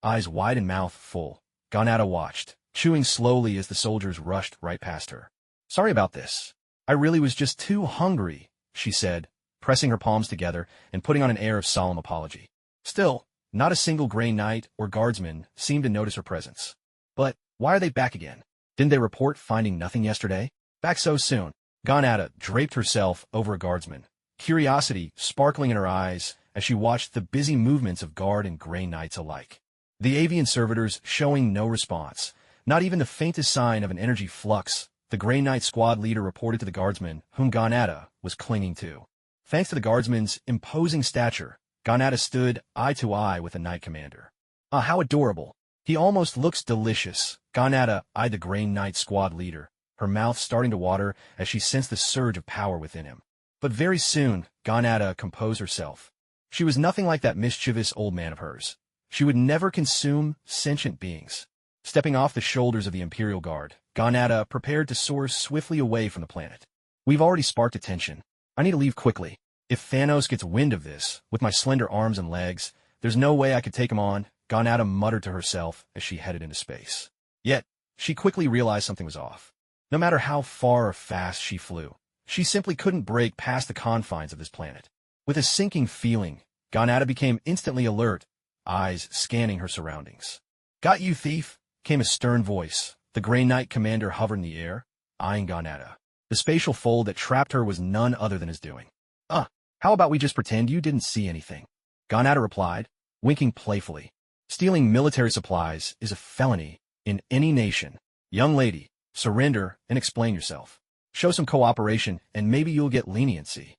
Eyes wide and mouth full, Ganata watched, chewing slowly as the soldiers rushed right past her. "Sorry about this. I really was just too hungry," she said, pressing her palms together and putting on an air of solemn apology. Still, not a single Grey Knight or Guardsman seemed to notice her presence. But why are they back again? Didn't they report finding nothing yesterday? Back so soon? Ganata draped herself over a Guardsman, curiosity sparkling in her eyes as she watched the busy movements of Guard and Grey Knights alike. The avian servitors showing no response, not even the faintest sign of an energy flux. The Grey Knight squad leader reported to the Guardsman, whom Ganata was clinging to. Thanks to the Guardsman's imposing stature, Ganata stood eye to eye with the Knight Commander. "Ah, how adorable. He almost looks delicious." Ganata eyed the Grey Knight squad leader, her mouth starting to water as she sensed the surge of power within him. But very soon, Ganata composed herself. She was nothing like that mischievous old man of hers. She would never consume sentient beings. Stepping off the shoulders of the Imperial Guard, Ganata prepared to soar swiftly away from the planet. We've already sparked attention. I need to leave quickly. If Thanos gets wind of this, with my slender arms and legs, there's no way I could take him on, Ganata muttered to herself as she headed into space. Yet, she quickly realized something was off. No matter how far or fast she flew, she simply couldn't break past the confines of this planet. With a sinking feeling, Ganata became instantly alert, eyes scanning her surroundings. "Got you, thief," came a stern voice. The Grey Knight commander hovered in the air, eyeing Ganata. The spatial fold that trapped her was none other than his doing. How about we just pretend you didn't see anything?" Ganata replied, winking playfully. "Stealing military supplies is a felony in any nation. Young lady, surrender and explain yourself. Show some cooperation and maybe you'll get leniency."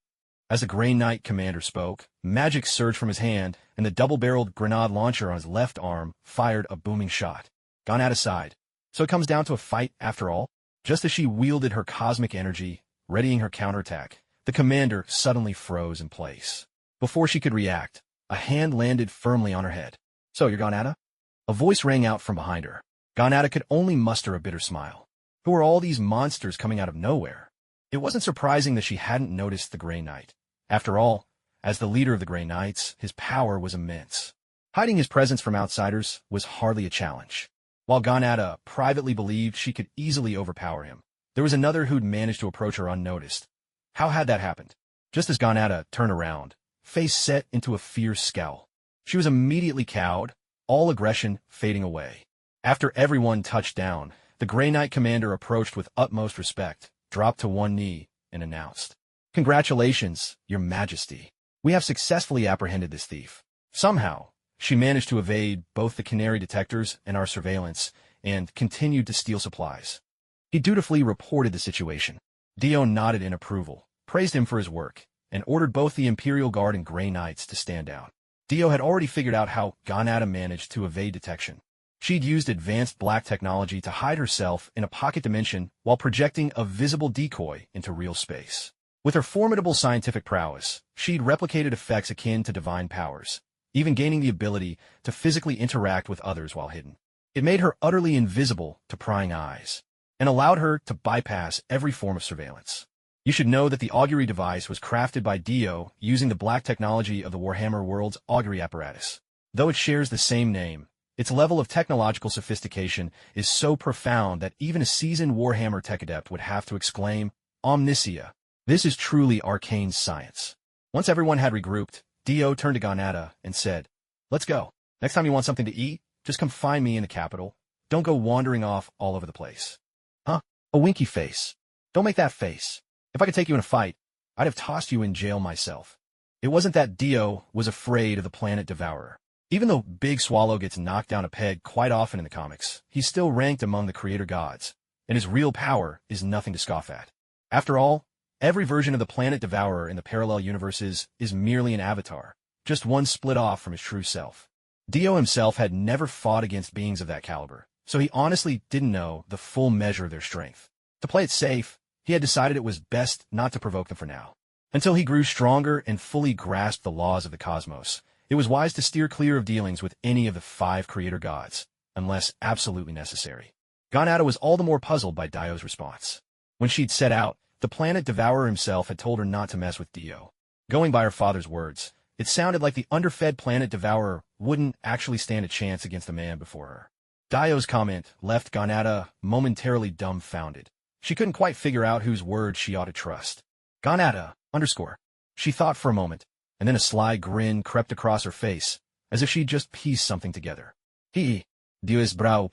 As the Grey Knight commander spoke, magic surged from his hand, and the double-barreled grenade launcher on his left arm fired a booming shot. Ganata sighed. So it comes down to a fight after all? Just as she wielded her cosmic energy, readying her counterattack, the commander suddenly froze in place. Before she could react, a hand landed firmly on her head. "So you're Ganata?" A voice rang out from behind her. Ganata could only muster a bitter smile. Who are all these monsters coming out of nowhere? It wasn't surprising that she hadn't noticed the Grey Knight. After all, as the leader of the Grey Knights, his power was immense. Hiding his presence from outsiders was hardly a challenge. While Ganata privately believed she could easily overpower him, there was another who'd managed to approach her unnoticed. How had that happened? Just as Ganata turned around, face set into a fierce scowl, she was immediately cowed, all aggression fading away. After everyone touched down, the Grey Knight commander approached with utmost respect, dropped to one knee, and announced, "Congratulations, Your Majesty. We have successfully apprehended this thief." Somehow, she managed to evade both the canary detectors and our surveillance, and continued to steal supplies. He dutifully reported the situation. Dio nodded in approval, praised him for his work, and ordered both the Imperial Guard and Grey Knights to stand down. Dio had already figured out how Ganata managed to evade detection. She'd used advanced black technology to hide herself in a pocket dimension while projecting a visible decoy into real space. With her formidable scientific prowess, she'd replicated effects akin to divine powers, even gaining the ability to physically interact with others while hidden. It made her utterly invisible to prying eyes, and allowed her to bypass every form of surveillance. You should know that the augury device was crafted by Dio using the black technology of the Warhammer world's augury apparatus. Though it shares the same name, its level of technological sophistication is so profound that even a seasoned Warhammer tech adept would have to exclaim, "Omnicia! This is truly arcane science." Once everyone had regrouped, Dio turned to Ganata and said, "Let's go. Next time you want something to eat, just come find me in the capital. Don't go wandering off all over the place." "Huh? A winky face. Don't make that face. If I could take you in a fight, I'd have tossed you in jail myself." It wasn't that Dio was afraid of the planet devourer. Even though Big Swallow gets knocked down a peg quite often in the comics, he's still ranked among the creator gods, and his real power is nothing to scoff at. After all, every version of the planet devourer in the parallel universes is merely an avatar, just one split off from his true self. Dio himself had never fought against beings of that caliber, so he honestly didn't know the full measure of their strength. To play it safe, he had decided it was best not to provoke them for now. Until he grew stronger and fully grasped the laws of the cosmos, it was wise to steer clear of dealings with any of the 5 creator gods, unless absolutely necessary. Ganata was all the more puzzled by Dio's response. When she'd set out, the planet devourer himself had told her not to mess with Dio. Going by her father's words, it sounded like the underfed planet devourer wouldn't actually stand a chance against the man before her. Dio's comment left Ganata momentarily dumbfounded. She couldn't quite figure out whose word she ought to trust. Ganata, _. She thought for a moment, and then a sly grin crept across her face, as if she'd just pieced something together. Dio es bravo.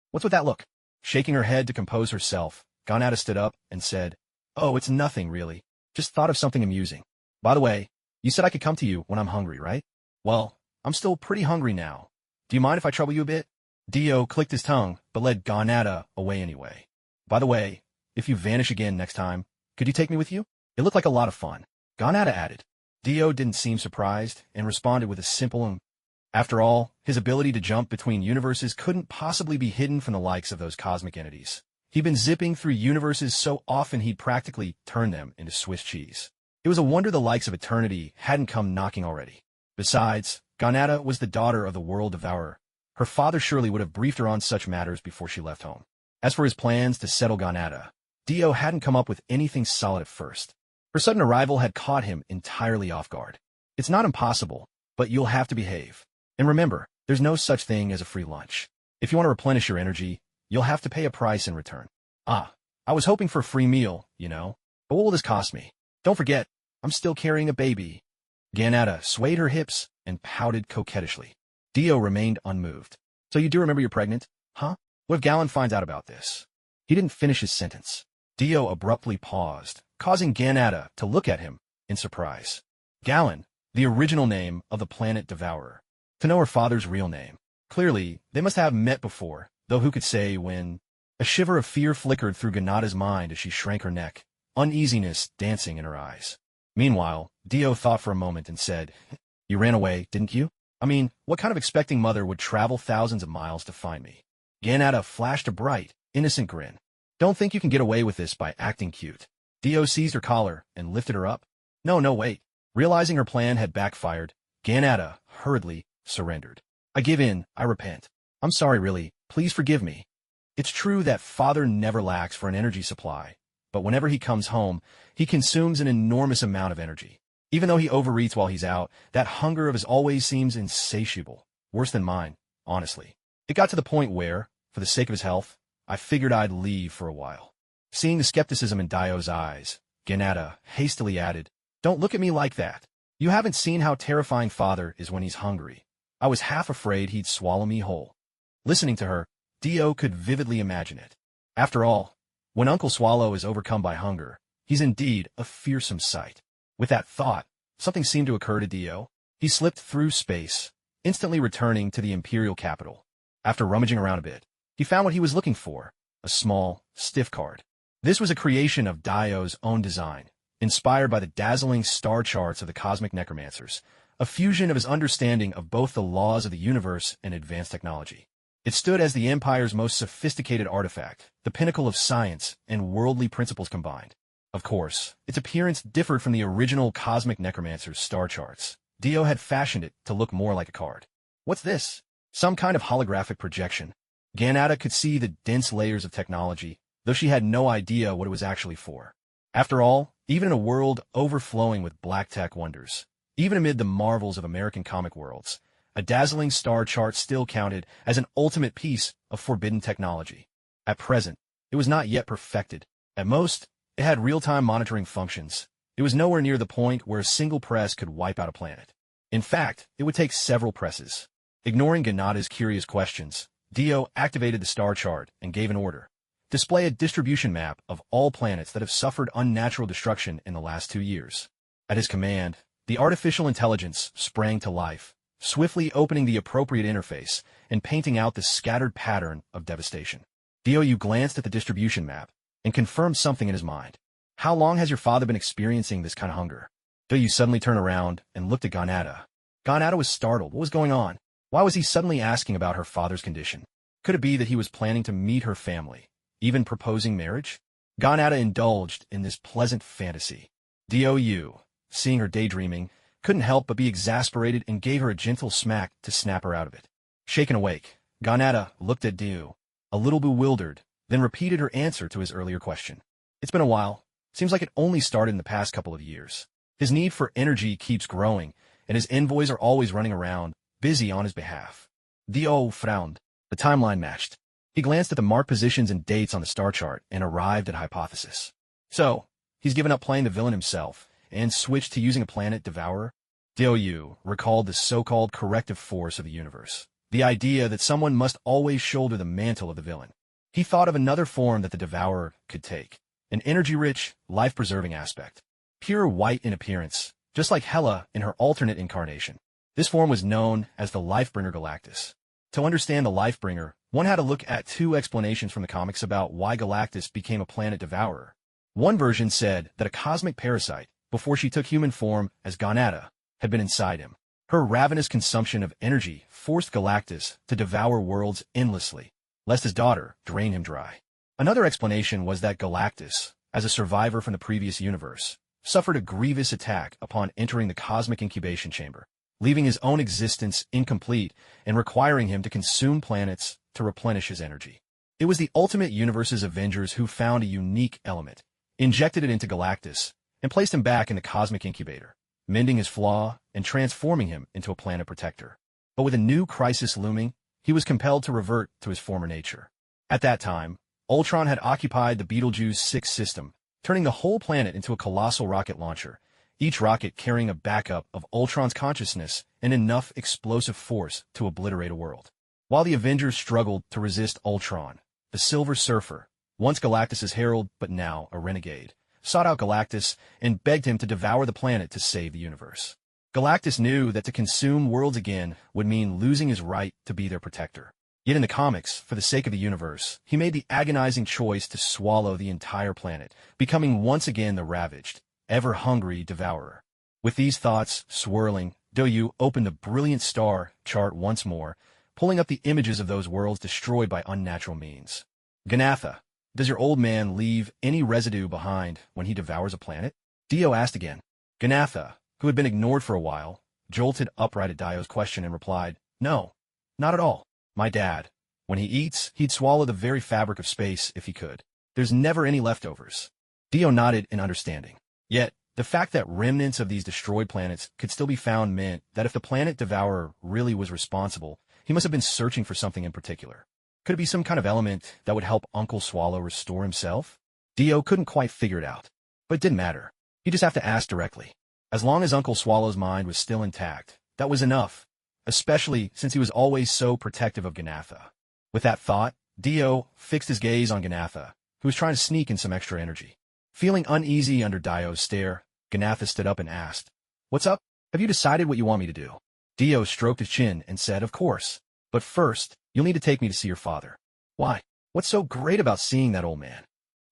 What's with that look? Shaking her head to compose herself, Ganata stood up and said, "Oh, it's nothing, really. Just thought of something amusing. By the way, you said I could come to you when I'm hungry, right? Well, I'm still pretty hungry now. Do you mind if I trouble you a bit?" Dio clicked his tongue, but led Ganata away anyway. "By the way, if you vanish again next time, could you take me with you? It looked like a lot of fun," Ganata added. Dio didn't seem surprised and responded with a simple After all, his ability to jump between universes couldn't possibly be hidden from the likes of those cosmic entities. He'd been zipping through universes so often he'd practically turned them into Swiss cheese. It was a wonder the likes of eternity hadn't come knocking already. Besides, Ganata was the daughter of the world devourer. Her father surely would have briefed her on such matters before she left home. As for his plans to settle Ganada, Dio hadn't come up with anything solid at first. Her sudden arrival had caught him entirely off guard. It's not impossible, but you'll have to behave. And remember, there's no such thing as a free lunch. If you want to replenish your energy, you'll have to pay a price in return. Ah, I was hoping for a free meal, you know. But what will this cost me? Don't forget, I'm still carrying a baby. Ganada swayed her hips and pouted coquettishly. Dio remained unmoved. So you do remember you're pregnant? Huh? What if Galen finds out about this? He didn't finish his sentence. Dio abruptly paused, causing Ganada to look at him in surprise. Galen, the original name of the planet Devourer. To know her father's real name. Clearly, they must have met before, though who could say when? A shiver of fear flickered through Ganada's mind as she shrank her neck, uneasiness dancing in her eyes. Meanwhile, Dio thought for a moment and said, "You ran away, didn't you? I mean, what kind of expecting mother would travel thousands of miles to find me?" Ganada flashed a bright, innocent grin. "Don't think you can get away with this by acting cute." Dio seized her collar and lifted her up. No, wait. Realizing her plan had backfired, Ganada hurriedly surrendered. "I give in, I repent. I'm sorry really, please forgive me. It's true that father never lacks for an energy supply, but whenever he comes home, he consumes an enormous amount of energy. Even though he overeats while he's out, that hunger of his always seems insatiable. Worse than mine, honestly. It got to the point where, for the sake of his health, I figured I'd leave for a while." Seeing the skepticism in Dio's eyes, Ganada hastily added, "Don't look at me like that. You haven't seen how terrifying father is when he's hungry. I was half afraid he'd swallow me whole." Listening to her, Dio could vividly imagine it. After all, when Uncle Swallow is overcome by hunger, he's indeed a fearsome sight. With that thought, something seemed to occur to Dio. He slipped through space, instantly returning to the Imperial capital. After rummaging around a bit, he found what he was looking for, a small, stiff card. This was a creation of Dio's own design, inspired by the dazzling star charts of the cosmic necromancers, a fusion of his understanding of both the laws of the universe and advanced technology. It stood as the Empire's most sophisticated artifact, the pinnacle of science and worldly principles combined. Of course, its appearance differed from the original cosmic necromancer's star charts. Dio had fashioned it to look more like a card. What's this? Some kind of holographic projection. Ganada could see the dense layers of technology, though she had no idea what it was actually for. After all, even in a world overflowing with black tech wonders, even amid the marvels of American comic worlds, a dazzling star chart still counted as an ultimate piece of forbidden technology. At present, it was not yet perfected. At most, it had real-time monitoring functions. It was nowhere near the point where a single press could wipe out a planet. In fact, it would take several presses. Ignoring Ganada's curious questions, Dio activated the star chart and gave an order. Display a distribution map of all planets that have suffered unnatural destruction in the last 2 years. At his command, the artificial intelligence sprang to life, swiftly opening the appropriate interface and painting out the scattered pattern of devastation. Dio glanced at the distribution map and confirmed something in his mind. "How long has your father been experiencing this kind of hunger?" Dio suddenly turned around and looked at Ganada. Ganada was startled. What was going on? Why was he suddenly asking about her father's condition? Could it be that he was planning to meet her family, even proposing marriage? Ganada indulged in this pleasant fantasy. Dio, seeing her daydreaming, couldn't help but be exasperated and gave her a gentle smack to snap her out of it. Shaken awake, Ganada looked at Dio, a little bewildered, then repeated her answer to his earlier question. "It's been a while. Seems like it only started in the past couple of years. His need for energy keeps growing, and his envoys are always running around, busy on his behalf." Dio frowned. The timeline matched. He glanced at the marked positions and dates on the star chart and arrived at a hypothesis. So, he's given up playing the villain himself and switched to using a planet devourer? Dio recalled the so-called corrective force of the universe, the idea that someone must always shoulder the mantle of the villain. He thought of another form that the devourer could take, an energy-rich, life-preserving aspect. Pure white in appearance, just like Hela in her alternate incarnation. This form was known as the Lifebringer Galactus. To understand the Lifebringer, one had to look at 2 explanations from the comics about why Galactus became a planet devourer. One version said that a cosmic parasite, before she took human form as Ganada, had been inside him. Her ravenous consumption of energy forced Galactus to devour worlds endlessly, lest his daughter drain him dry. Another explanation was that Galactus, as a survivor from the previous universe, suffered a grievous attack upon entering the cosmic incubation chamber. leaving his own existence incomplete and requiring him to consume planets to replenish his energy. It was the Ultimate Universe's Avengers who found a unique element, injected it into Galactus, and placed him back in the cosmic incubator, mending his flaw and transforming him into a planet protector. But with a new crisis looming, he was compelled to revert to his former nature. At that time, Ultron had occupied the Betelgeuse 6 system, turning the whole planet into a colossal rocket launcher, each rocket carrying a backup of Ultron's consciousness and enough explosive force to obliterate a world. While the Avengers struggled to resist Ultron, the Silver Surfer, once Galactus' herald but now a renegade, sought out Galactus and begged him to devour the planet to save the universe. Galactus knew that to consume worlds again would mean losing his right to be their protector. Yet in the comics, for the sake of the universe, he made the agonizing choice to swallow the entire planet, becoming once again the ravaged, ever-hungry devourer. With these thoughts swirling, Doyu opened the brilliant star chart once more, pulling up the images of those worlds destroyed by unnatural means. Ganatha, does your old man leave any residue behind when he devours a planet? Dio asked again. Ganatha, who had been ignored for a while, jolted upright at Dio's question and replied, No, not at all. My dad, when he eats, he'd swallow the very fabric of space if he could. There's never any leftovers. Dio nodded in understanding. Yet, the fact that remnants of these destroyed planets could still be found meant that if the planet devourer really was responsible, he must have been searching for something in particular. Could it be some kind of element that would help Uncle Swallow restore himself? Dio couldn't quite figure it out. But it didn't matter. He'd just have to ask directly. As long as Uncle Swallow's mind was still intact, that was enough, especially since he was always so protective of Ganatha. With that thought, Dio fixed his gaze on Ganatha, who was trying to sneak in some extra energy. Feeling uneasy under Dio's stare, Ganatha stood up and asked, What's up? Have you decided what you want me to do? Dio stroked his chin and said, Of course. But first, you'll need to take me to see your father. Why? What's so great about seeing that old man?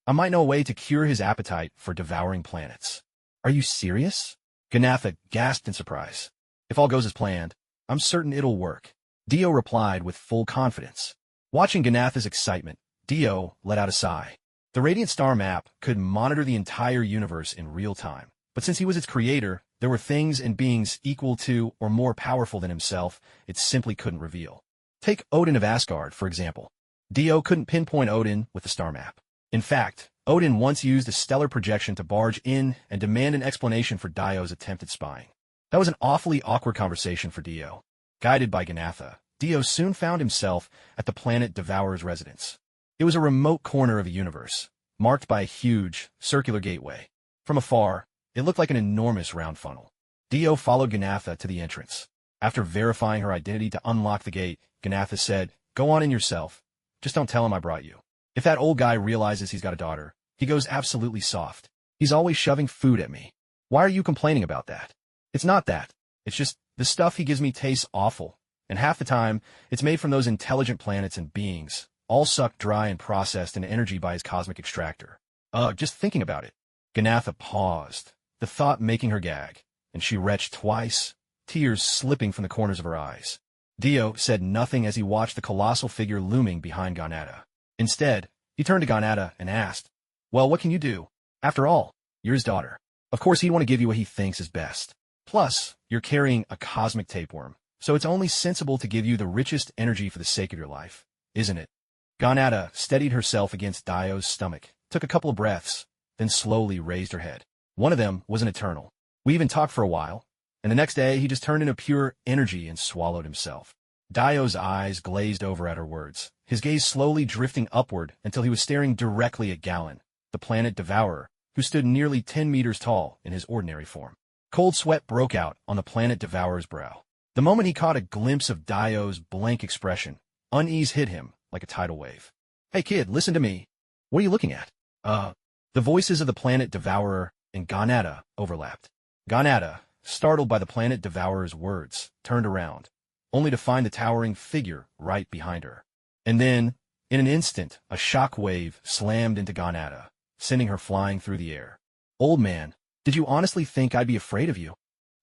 I might know a way to cure his appetite for devouring planets. Are you serious? Ganatha gasped in surprise. If all goes as planned, I'm certain it'll work. Dio replied with full confidence. Watching Ganatha's excitement, Dio let out a sigh. The Radiant Star map could monitor the entire universe in real time, but since he was its creator, there were things and beings equal to or more powerful than himself it simply couldn't reveal. Take Odin of Asgard, for example. Dio couldn't pinpoint Odin with the star map. In fact, Odin once used a stellar projection to barge in and demand an explanation for Dio's attempted spying. That was an awfully awkward conversation for Dio. Guided by Ganatha, Dio soon found himself at the planet Devourer's residence. It was a remote corner of a universe, marked by a huge, circular gateway. From afar, it looked like an enormous round funnel. Dio followed Ganatha to the entrance. After verifying her identity to unlock the gate, Ganatha said, Go on in yourself. Just don't tell him I brought you. If that old guy realizes he's got a daughter, he goes absolutely soft. He's always shoving food at me. Why are you complaining about that? It's not that. It's just, the stuff he gives me tastes awful. And half the time, it's made from those intelligent planets and beings, all sucked dry and processed into energy by his cosmic extractor. Just thinking about it. Ganatha paused, the thought making her gag, and she retched twice, tears slipping from the corners of her eyes. Dio said nothing as he watched the colossal figure looming behind Ganatha. Instead, he turned to Ganatha and asked, Well, what can you do? After all, you're his daughter. Of course he'd want to give you what he thinks is best. Plus, you're carrying a cosmic tapeworm, so it's only sensible to give you the richest energy for the sake of your life, isn't it? Ganatha steadied herself against Dio's stomach, took a couple of breaths, then slowly raised her head. One of them was an eternal. We even talked for a while, and the next day he just turned into pure energy and swallowed himself. Dio's eyes glazed over at her words, his gaze slowly drifting upward until he was staring directly at Galen, the planet devourer, who stood nearly 10 meters tall in his ordinary form. Cold sweat broke out on the planet devourer's brow. The moment he caught a glimpse of Dio's blank expression, unease hit him like a tidal wave. Hey kid, listen to me. What are you looking at? The voices of the planet devourer and Ganatha overlapped. Ganatha, startled by the planet devourer's words, turned around, only to find the towering figure right behind her. And then, in an instant, a shock wave slammed into Ganatha, sending her flying through the air. Old man, did you honestly think I'd be afraid of you?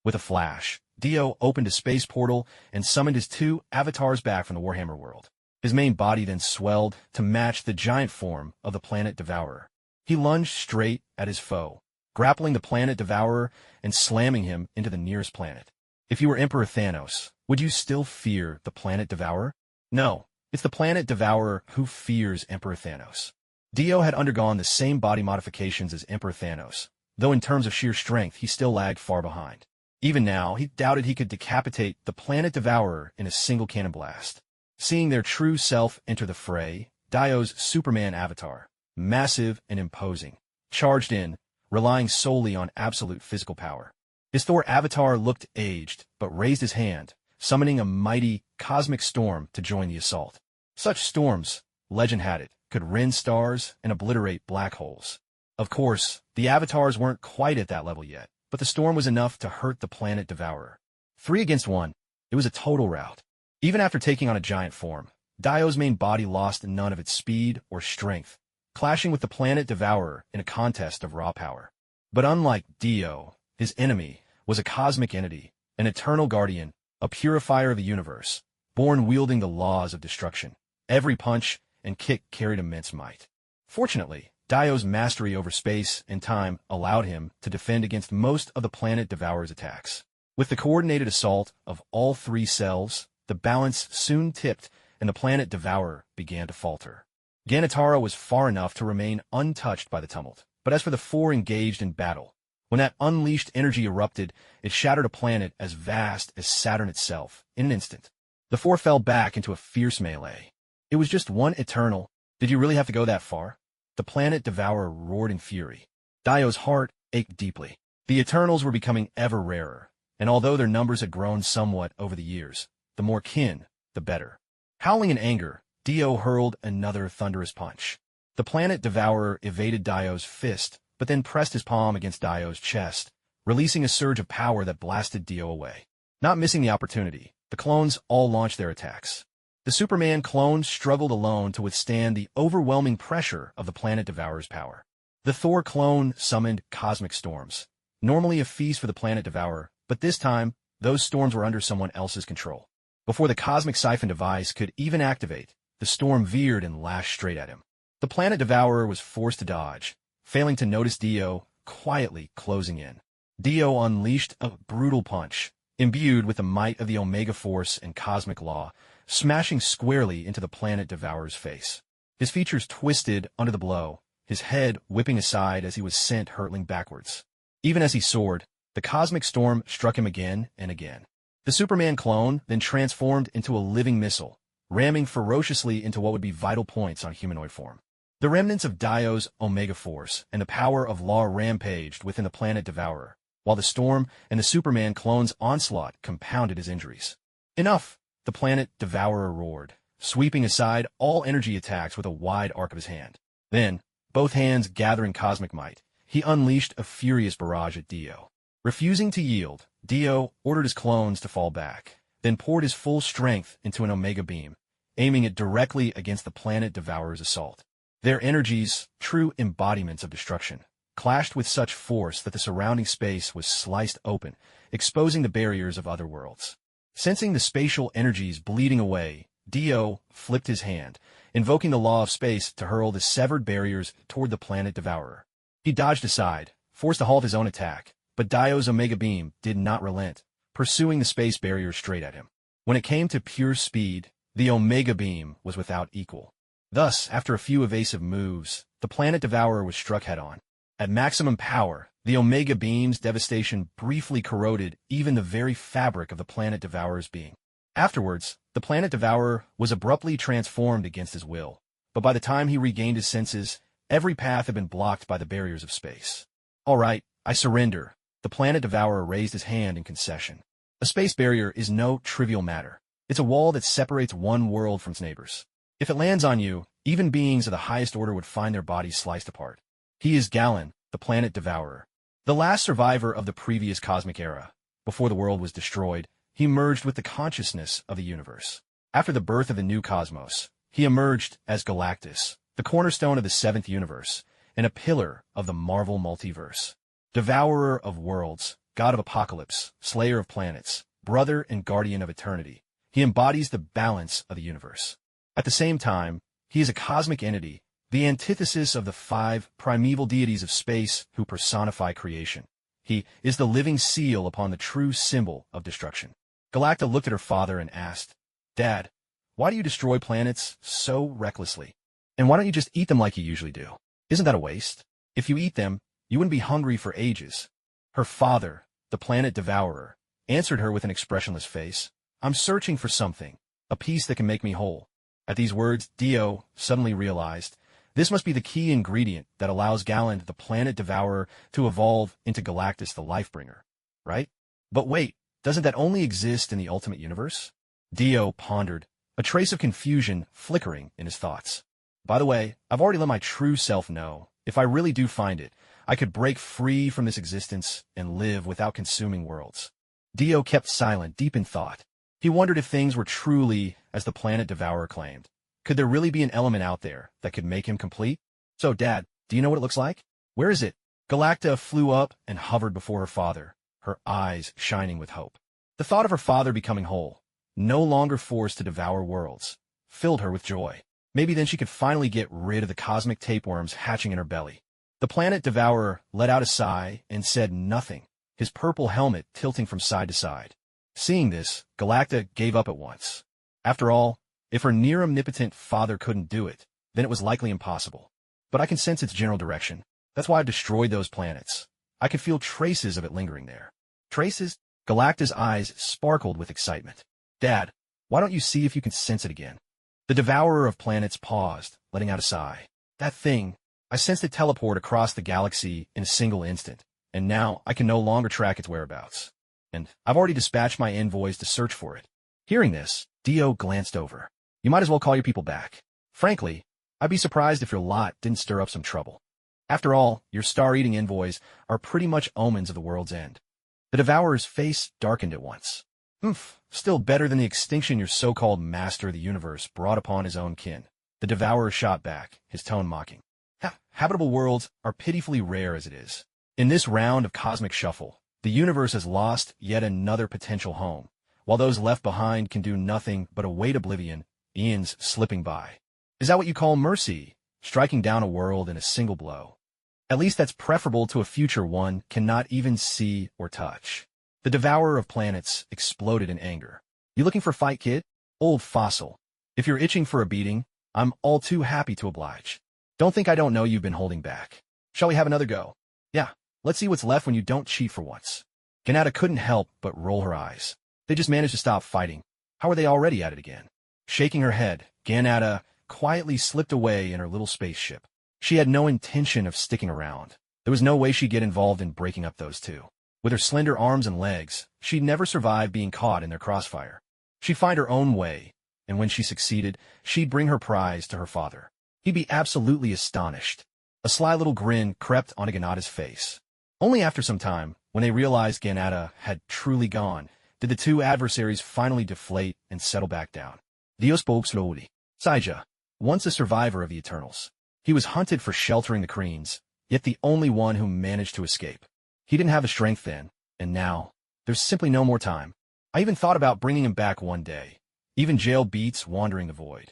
With a flash, Dio opened a space portal and summoned his two avatars back from the Warhammer world. His main body then swelled to match the giant form of the planet devourer. He lunged straight at his foe, grappling the planet devourer and slamming him into the nearest planet. If you were Emperor Thanos, would you still fear the planet Devourer? No, it's the planet Devourer who fears Emperor Thanos. Dio had undergone the same body modifications as Emperor Thanos, though in terms of sheer strength he still lagged far behind. Even now, he doubted he could decapitate the planet Devourer in a single cannon blast. Seeing their true self enter the fray, Dio's Superman avatar, massive and imposing, charged in, relying solely on absolute physical power. His Thor avatar looked aged, but raised his hand, summoning a mighty, cosmic storm to join the assault. Such storms, legend had it, could rend stars and obliterate black holes. Of course, the avatars weren't quite at that level yet, but the storm was enough to hurt the planet Devourer. 3 against 1, it was a total rout. Even after taking on a giant form, Dio's main body lost none of its speed or strength, clashing with the planet Devourer in a contest of raw power. But unlike Dio, his enemy was a cosmic entity, an eternal guardian, a purifier of the universe, born wielding the laws of destruction. Every punch and kick carried immense might. Fortunately, Dio's mastery over space and time allowed him to defend against most of the planet Devourer's attacks. With the coordinated assault of all 3 selves, the balance soon tipped and the planet Devourer began to falter. Ganatara was far enough to remain untouched by the tumult, but as for the 4 engaged in battle, when that unleashed energy erupted, it shattered a planet as vast as Saturn itself in an instant. The 4 fell back into a fierce melee. It was just one eternal. Did you really have to go that far? The planet Devourer roared in fury. Dio's heart ached deeply. The Eternals were becoming ever rarer, and although their numbers had grown somewhat over the years, the more kin, the better. Howling in anger, Dio hurled another thunderous punch. The planet Devourer evaded Dio's fist, but then pressed his palm against Dio's chest, releasing a surge of power that blasted Dio away. Not missing the opportunity, the clones all launched their attacks. The Superman clone struggled alone to withstand the overwhelming pressure of the planet Devourer's power. The Thor clone summoned cosmic storms, normally a feast for the planet Devourer, but this time, those storms were under someone else's control. Before the cosmic siphon device could even activate, the storm veered and lashed straight at him. The planet Devourer was forced to dodge, failing to notice Dio quietly closing in. Dio unleashed a brutal punch, imbued with the might of the Omega Force and cosmic law, smashing squarely into the planet Devourer's face. His features twisted under the blow, his head whipping aside as he was sent hurtling backwards. Even as he soared, the cosmic storm struck him again and again. The Superman clone then transformed into a living missile, ramming ferociously into what would be vital points on humanoid form. The remnants of Dio's Omega Force and the power of law rampaged within the planet Devourer, while the storm and the Superman clone's onslaught compounded his injuries. Enough! The planet Devourer roared, sweeping aside all energy attacks with a wide arc of his hand. Then, both hands gathering cosmic might, he unleashed a furious barrage at Dio. Refusing to yield, Dio ordered his clones to fall back, then poured his full strength into an Omega beam, aiming it directly against the planet Devourer's assault. Their energies, true embodiments of destruction, clashed with such force that the surrounding space was sliced open, exposing the barriers of other worlds. Sensing the spatial energies bleeding away, Dio flipped his hand, invoking the law of space to hurl the severed barriers toward the planet Devourer. He dodged aside, forced to halt his own attack, but Dio's Omega Beam did not relent, pursuing the space barrier straight at him. When it came to pure speed, the Omega Beam was without equal. Thus, after a few evasive moves, the planet Devourer was struck head-on. At maximum power, the Omega Beam's devastation briefly corroded even the very fabric of the planet Devourer's being. Afterwards, the planet Devourer was abruptly transformed against his will, but by the time he regained his senses, every path had been blocked by the barriers of space. All right, I surrender. The planet Devourer raised his hand in concession. A space barrier is no trivial matter. It's a wall that separates one world from its neighbors. If it lands on you, even beings of the highest order would find their bodies sliced apart. He is Galen, the planet Devourer. The last survivor of the previous cosmic era. Before the world was destroyed, he merged with the consciousness of the universe. After the birth of the new cosmos, he emerged as Galactus, the cornerstone of the seventh universe, and a pillar of the Marvel multiverse. Devourer of worlds, god of apocalypse, slayer of planets, brother and guardian of eternity, he embodies the balance of the universe. At the same time, he is a cosmic entity, the antithesis of the 5 primeval deities of space who personify creation. He is the living seal upon the true symbol of destruction. Galacta looked at her father and asked, Dad, why do you destroy planets so recklessly? And why don't you just eat them like you usually do? Isn't that a waste? If you eat them, you wouldn't be hungry for ages. Her father, the planet devourer, answered her with an expressionless face. I'm searching for something, a piece that can make me whole. At these words, Dio suddenly realized this must be the key ingredient that allows Galland, the planet devourer, to evolve into Galactus, the Lifebringer, right? But wait, doesn't that only exist in the Ultimate Universe? Dio pondered, a trace of confusion flickering in his thoughts. By the way, I've already let my true self know, if I really do find it, I could break free from this existence and live without consuming worlds. Dio kept silent, deep in thought. He wondered if things were truly as the planet devourer claimed. Could there really be an element out there that could make him complete? So, Dad, do you know what it looks like? Where is it? Galacta flew up and hovered before her father, her eyes shining with hope. The thought of her father becoming whole, no longer forced to devour worlds, filled her with joy. Maybe then she could finally get rid of the cosmic tapeworms hatching in her belly. The planet devourer let out a sigh and said nothing, his purple helmet tilting from side to side. Seeing this, Galacta gave up at once. After all, if her near-omnipotent father couldn't do it, then it was likely impossible. But I can sense its general direction. That's why I've destroyed those planets. I could feel traces of it lingering there. Traces? Galacta's eyes sparkled with excitement. Dad, why don't you see if you can sense it again? The devourer of planets paused, letting out a sigh. That thing, I sensed it teleport across the galaxy in a single instant, and now I can no longer track its whereabouts. And I've already dispatched my envoys to search for it. Hearing this, Dio glanced over. You might as well call your people back. Frankly, I'd be surprised if your lot didn't stir up some trouble. After all, your star-eating envoys are pretty much omens of the world's end. The devourer's face darkened at once. Still better than the extinction your so-called master of the universe brought upon his own kin. The devourer shot back, his tone mocking. Habitable worlds are pitifully rare as it is. In this round of cosmic shuffle, the universe has lost yet another potential home, while those left behind can do nothing but await oblivion, eons slipping by. Is that what you call mercy, striking down a world in a single blow? At least that's preferable to a future one cannot even see or touch. The devourer of planets exploded in anger. You looking for a fight, kid? Old fossil. If you're itching for a beating, I'm all too happy to oblige. Don't think I don't know you've been holding back. Shall we have another go? Yeah, let's see what's left when you don't cheat for once. Ganata couldn't help but roll her eyes. They just managed to stop fighting. How are they already at it again? Shaking her head, Ganata quietly slipped away in her little spaceship. She had no intention of sticking around. There was no way she'd get involved in breaking up those two. With her slender arms and legs, she'd never survive being caught in their crossfire. She'd find her own way, and when she succeeded, she'd bring her prize to her father. He'd be absolutely astonished. A sly little grin crept onto Ganata's face. Only after some time, when they realized Ganata had truly gone, did the two adversaries finally deflate and settle back down. Dio spoke slowly. Saija, once a survivor of the Eternals. He was hunted for sheltering the Kreens, yet the only one who managed to escape. He didn't have the strength then, and now, there's simply no more time. I even thought about bringing him back one day. Even jail beats wandering the void.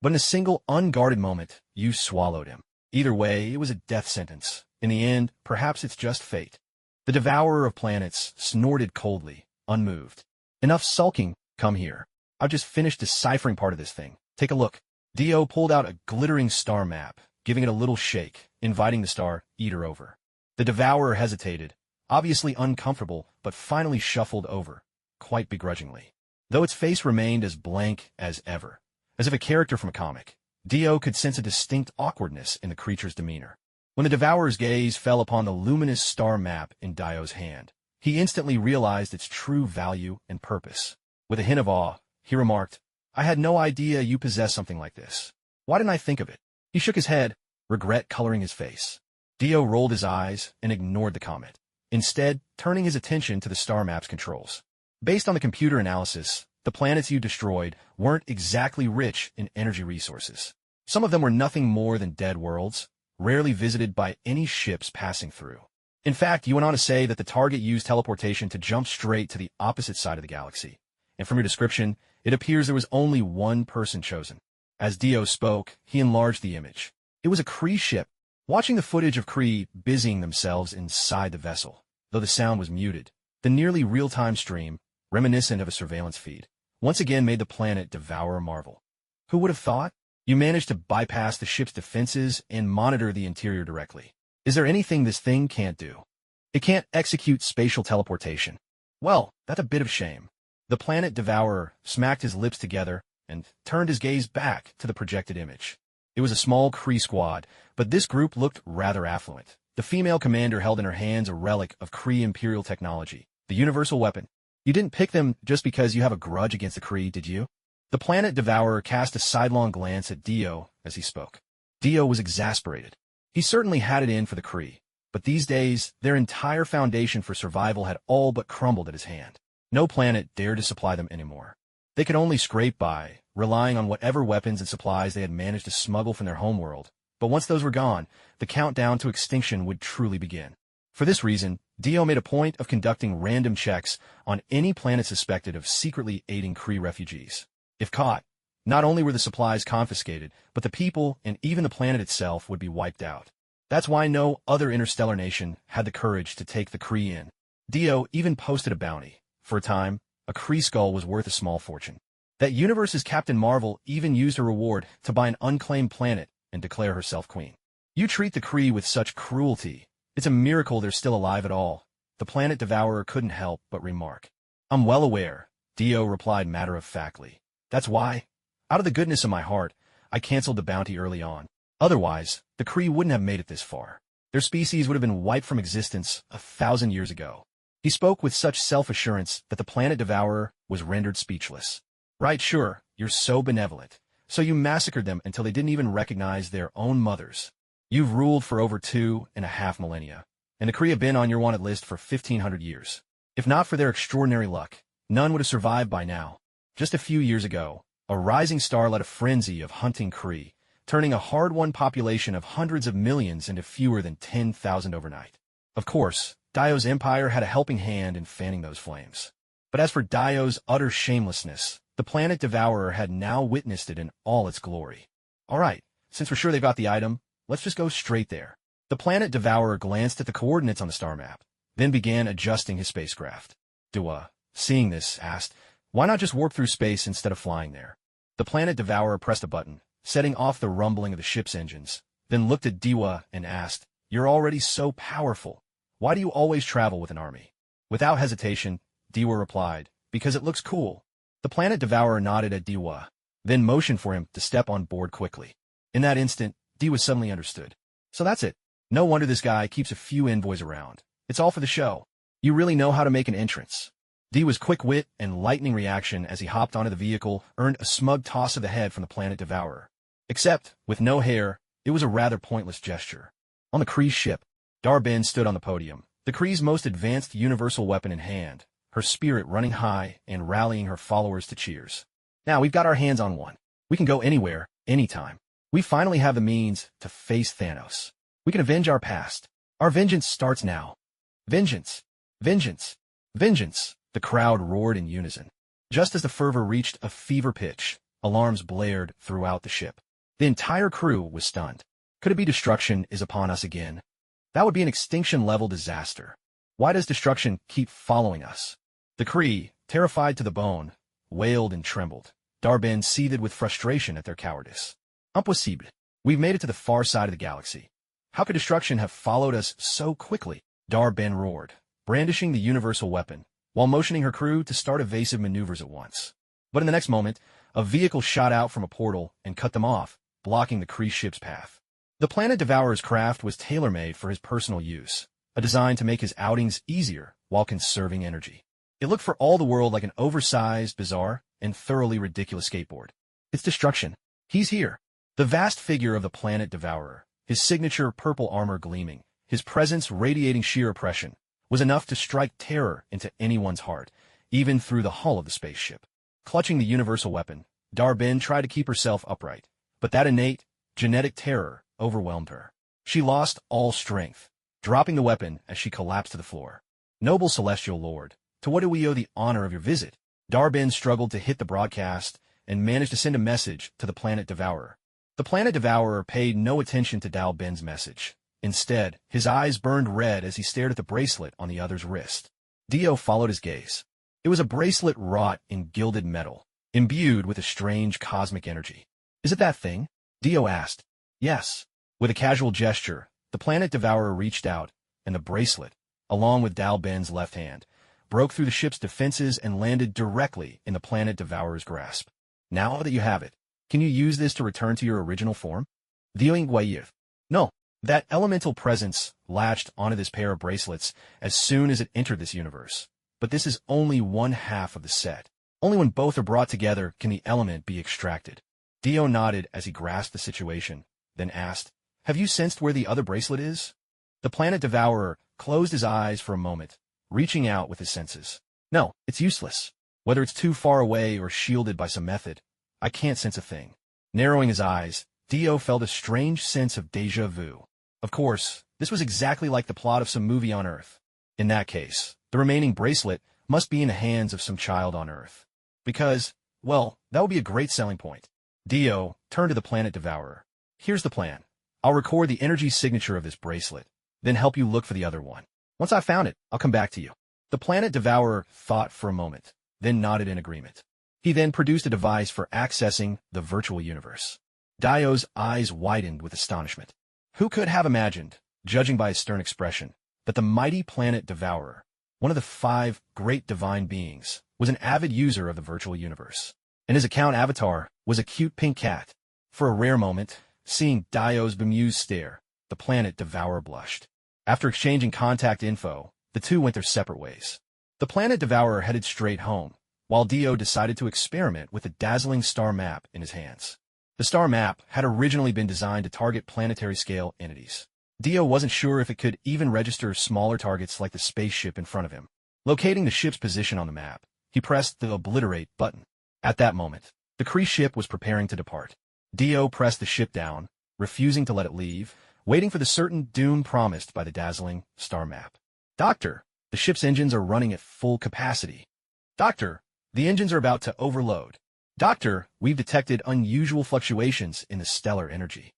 But in a single, unguarded moment, you swallowed him. Either way, it was a death sentence. In the end, perhaps it's just fate. The devourer of planets snorted coldly, unmoved. Enough sulking, come here. I've just finished deciphering part of this thing. Take a look. Dio pulled out a glittering star map, giving it a little shake, inviting the star eater over. The devourer hesitated, obviously uncomfortable, but finally shuffled over, quite begrudgingly. Though its face remained as blank as ever, as if a character from a comic, Dio could sense a distinct awkwardness in the creature's demeanor. When the devourer's gaze fell upon the luminous star map in Dio's hand, he instantly realized its true value and purpose. With a hint of awe, he remarked, I had no idea you possessed something like this. Why didn't I think of it? He shook his head, regret coloring his face. Dio rolled his eyes and ignored the comment, instead turning his attention to the star map's controls. Based on the computer analysis, the planets you destroyed weren't exactly rich in energy resources. Some of them were nothing more than dead worlds, rarely visited by any ships passing through. In fact, you went on to say that the target used teleportation to jump straight to the opposite side of the galaxy. And from your description, it appears there was only one person chosen. As Dio spoke, he enlarged the image. It was a Kree ship. Watching the footage of Kree busying themselves inside the vessel, though the sound was muted. The nearly real-time stream, reminiscent of a surveillance feed, once again made the planet Devourer marvel. Who would have thought? You managed to bypass the ship's defenses and monitor the interior directly. Is there anything this thing can't do? It can't execute spatial teleportation. Well, that's a bit of shame. The planet Devourer smacked his lips together and turned his gaze back to the projected image. It was a small Kree squad, but this group looked rather affluent. The female commander held in her hands a relic of Kree Imperial technology, the universal weapon. You didn't pick them just because you have a grudge against the Kree, did you? The planet Devourer cast a sidelong glance at Dio as he spoke. Dio was exasperated. He certainly had it in for the Kree, but these days, their entire foundation for survival had all but crumbled at his hand. No planet dared to supply them anymore. They could only scrape by, relying on whatever weapons and supplies they had managed to smuggle from their homeworld. But once those were gone, the countdown to extinction would truly begin. For this reason, Dio made a point of conducting random checks on any planet suspected of secretly aiding Kree refugees. If caught, not only were the supplies confiscated, but the people and even the planet itself would be wiped out. That's why no other interstellar nation had the courage to take the Kree in. Dio even posted a bounty. For a time, a Kree skull was worth a small fortune. That universe's Captain Marvel even used her reward to buy an unclaimed planet and declare herself queen. You treat the Kree with such cruelty. It's a miracle they're still alive at all. The planet Devourer couldn't help but remark. I'm well aware, Dio replied matter-of-factly. That's why, out of the goodness of my heart, I canceled the bounty early on. Otherwise, the Kree wouldn't have made it this far. Their species would have been wiped from existence 1,000 years ago. He spoke with such self-assurance that the planet Devourer was rendered speechless. Right, sure, you're so benevolent. So you massacred them until they didn't even recognize their own mothers. You've ruled for over 2.5 millennia, and the Kree have been on your wanted list for 1,500 years. If not for their extraordinary luck, none would have survived by now. Just a few years ago, a rising star led a frenzy of hunting Kree, turning a hard-won population of hundreds of millions into fewer than 10,000 overnight. Of course, Dio's empire had a helping hand in fanning those flames. But as for Dio's utter shamelessness, the planet Devourer had now witnessed it in all its glory. All right, since we're sure they've got the item, let's just go straight there. The planet Devourer glanced at the coordinates on the star map, then began adjusting his spacecraft. Dua, seeing this, asked, why not just warp through space instead of flying there? The planet Devourer pressed a button, setting off the rumbling of the ship's engines, then looked at Diwa and asked, you're already so powerful. Why do you always travel with an army? Without hesitation, Diwa replied, because it looks cool. The planet Devourer nodded at Diwa, then motioned for him to step on board quickly. In that instant, Diwa suddenly understood. So that's it. No wonder this guy keeps a few envoys around. It's all for the show. You really know how to make an entrance. Diwa's quick wit and lightning reaction as he hopped onto the vehicle earned a smug toss of the head from the planet Devourer. Except, with no hair, it was a rather pointless gesture. On the Kree ship, Dar-Benn stood on the podium, the Kree's most advanced universal weapon in hand, her spirit running high and rallying her followers to cheers. Now we've got our hands on one. We can go anywhere, anytime. We finally have the means to face Thanos. We can avenge our past. Our vengeance starts now. Vengeance! Vengeance! Vengeance! The crowd roared in unison. Just as the fervor reached a fever pitch, alarms blared throughout the ship. The entire crew was stunned. Could it be destruction is upon us again? That would be an extinction-level disaster. Why does destruction keep following us? The Kree, terrified to the bone, wailed and trembled. Dar-Benn seethed with frustration at their cowardice. Impossible. We've made it to the far side of the galaxy. How could destruction have followed us so quickly? Dar-Benn roared, brandishing the universal weapon, while motioning her crew to start evasive maneuvers at once. But in the next moment, a vehicle shot out from a portal and cut them off, blocking the Kree ship's path. The planet Devourer's craft was tailor-made for his personal use, a design to make his outings easier while conserving energy. It looked for all the world like an oversized, bizarre, and thoroughly ridiculous skateboard. It's destruction. He's here. The vast figure of the planet Devourer, his signature purple armor gleaming, his presence radiating sheer oppression, was enough to strike terror into anyone's heart, even through the hull of the spaceship. Clutching the universal weapon, Dar-Benn tried to keep herself upright, but that innate, genetic terror overwhelmed her. She lost all strength, dropping the weapon as she collapsed to the floor. Noble Celestial Lord, to what do we owe the honor of your visit? Dar-Benn struggled to hit the broadcast and managed to send a message to the planet Devourer. The planet Devourer paid no attention to Dar-Benn's message. Instead, his eyes burned red as he stared at the bracelet on the other's wrist. Dio followed his gaze. It was a bracelet wrought in gilded metal, imbued with a strange cosmic energy. "Is it that thing?" Dio asked. "Yes." With a casual gesture, the planet devourer reached out, and the bracelet, along with Dal Ben's left hand, broke through the ship's defenses and landed directly in the planet devourer's grasp. "Now that you have it, can you use this to return to your original form?" Dio inquired. "No." That elemental presence latched onto this pair of bracelets as soon as it entered this universe. But this is only one half of the set. Only when both are brought together can the element be extracted. Dio nodded as he grasped the situation, then asked, "Have you sensed where the other bracelet is?" The planet devourer closed his eyes for a moment, reaching out with his senses. "No, it's useless. Whether it's too far away or shielded by some method, I can't sense a thing." Narrowing his eyes, Dio felt a strange sense of déjà vu. Of course, this was exactly like the plot of some movie on Earth. In that case, the remaining bracelet must be in the hands of some child on Earth. Because, well, that would be a great selling point. Dio turned to the planet devourer. "Here's the plan. I'll record the energy signature of this bracelet, then help you look for the other one. Once I've found it, I'll come back to you." The planet devourer thought for a moment, then nodded in agreement. He then produced a device for accessing the virtual universe. Dio's eyes widened with astonishment. Who could have imagined, judging by his stern expression, that the mighty planet devourer, one of the 5 great divine beings, was an avid user of the virtual universe, and his account avatar was a cute pink cat? For a rare moment, seeing Dio's bemused stare, the planet devourer blushed. After exchanging contact info, the two went their separate ways. The planet devourer headed straight home, while Dio decided to experiment with the dazzling star map in his hands. The star map had originally been designed to target planetary-scale entities. Dio wasn't sure if it could even register smaller targets like the spaceship in front of him. Locating the ship's position on the map, he pressed the Obliterate button. At that moment, the Kree ship was preparing to depart. Dio pressed the ship down, refusing to let it leave, waiting for the certain doom promised by the dazzling star map. "Doctor, the ship's engines are running at full capacity." "Doctor, the engines are about to overload." "Doctor, we've detected unusual fluctuations in the stellar energy."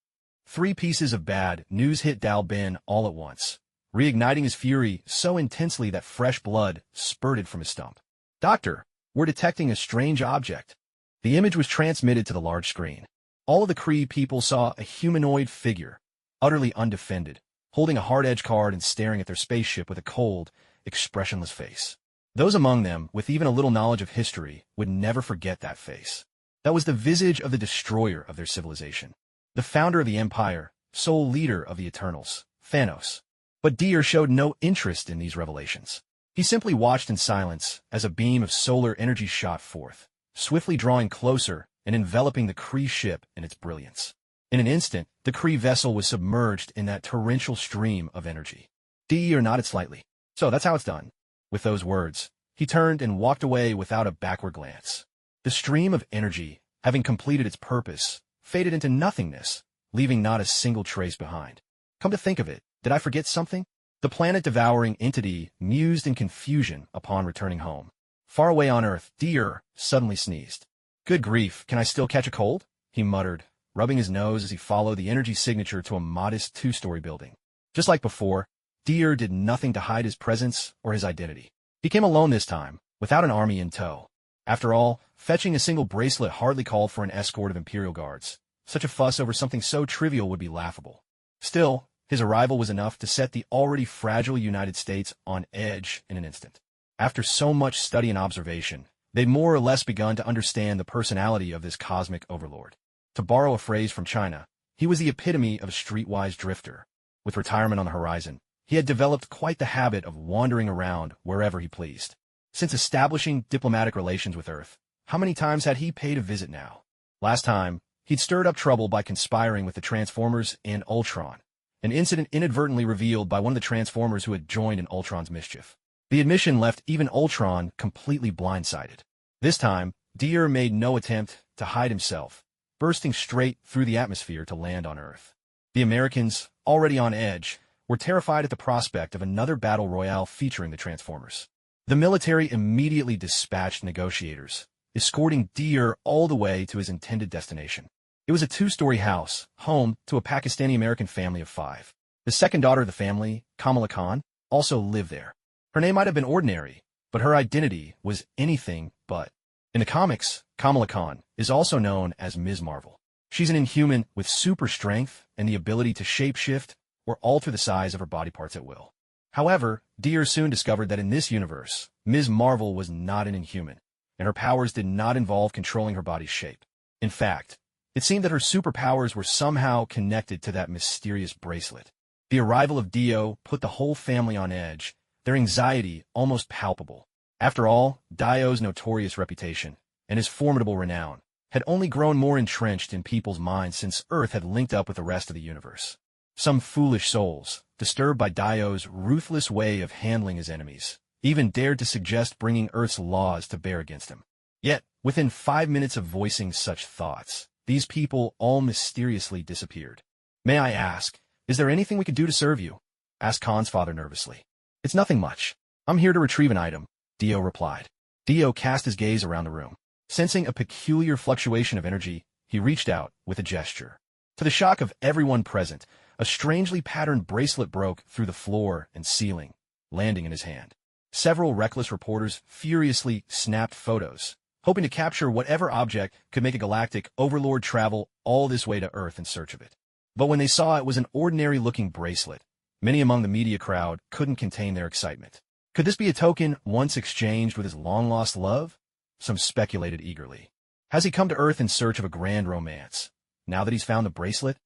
3 pieces of bad news hit Dal Ben all at once, reigniting his fury so intensely that fresh blood spurted from his stump. "Doctor, we're detecting a strange object." The image was transmitted to the large screen. All of the Kree people saw a humanoid figure, utterly undefended, holding a hard-edged card and staring at their spaceship with a cold, expressionless face. Those among them with even a little knowledge of history would never forget that face. That was the visage of the destroyer of their civilization, the founder of the Empire, sole leader of the Eternals, Thanos. But Dio showed no interest in these revelations. He simply watched in silence as a beam of solar energy shot forth, swiftly drawing closer and enveloping the Kree ship in its brilliance. In an instant, the Kree vessel was submerged in that torrential stream of energy. Dio nodded slightly. "So that's how it's done." With those words, he turned and walked away without a backward glance. The stream of energy, having completed its purpose, faded into nothingness, leaving not a single trace behind. Come to think of it, did I forget something? The planet-devouring entity mused in confusion upon returning home. Far away on Earth, Dio suddenly sneezed. "Good grief, can I still catch a cold?" he muttered, rubbing his nose as he followed the energy signature to a modest 2-story building. Just like before, Dio did nothing to hide his presence or his identity. He came alone this time, without an army in tow. After all, fetching a single bracelet hardly called for an escort of Imperial guards. Such a fuss over something so trivial would be laughable. Still, his arrival was enough to set the already fragile United States on edge in an instant. After so much study and observation, they'd more or less begun to understand the personality of this cosmic overlord. To borrow a phrase from China, he was the epitome of a streetwise drifter. With retirement on the horizon, he had developed quite the habit of wandering around wherever he pleased. Since establishing diplomatic relations with Earth, how many times had he paid a visit now? Last time, he'd stirred up trouble by conspiring with the Transformers and Ultron, an incident inadvertently revealed by one of the Transformers who had joined in Ultron's mischief. The admission left even Ultron completely blindsided. This time, Dio made no attempt to hide himself, bursting straight through the atmosphere to land on Earth. The Americans, already on edge, were terrified at the prospect of another battle royale featuring the Transformers. The military immediately dispatched negotiators, escorting Dio all the way to his intended destination. It was a 2-story house, home to a Pakistani-American family of 5. The second daughter of the family, Kamala Khan, also lived there. Her name might have been ordinary, but her identity was anything but. In the comics, Kamala Khan is also known as Ms. Marvel. She's an inhuman with super strength and the ability to shapeshift or alter the size of her body parts at will. However, Deer soon discovered that in this universe, Ms. Marvel was not an inhuman, and her powers did not involve controlling her body's shape. In fact, it seemed that her superpowers were somehow connected to that mysterious bracelet. The arrival of Dio put the whole family on edge, their anxiety almost palpable. After all, Dio's notorious reputation and his formidable renown had only grown more entrenched in people's minds since Earth had linked up with the rest of the universe. Some foolish souls, disturbed by Dio's ruthless way of handling his enemies, even dared to suggest bringing Earth's laws to bear against him. Yet, within 5 minutes of voicing such thoughts, these people all mysteriously disappeared. "May I ask, is there anything we could do to serve you?" asked Khan's father nervously. "It's nothing much. I'm here to retrieve an item," Dio replied. Dio cast his gaze around the room. Sensing a peculiar fluctuation of energy, he reached out with a gesture. To the shock of everyone present, a strangely patterned bracelet broke through the floor and ceiling, landing in his hand. Several reckless reporters furiously snapped photos, hoping to capture whatever object could make a galactic overlord travel all this way to Earth in search of it. But when they saw it was an ordinary-looking bracelet, many among the media crowd couldn't contain their excitement. Could this be a token once exchanged with his long-lost love? Some speculated eagerly. Has he come to Earth in search of a grand romance, now that he's found the bracelet?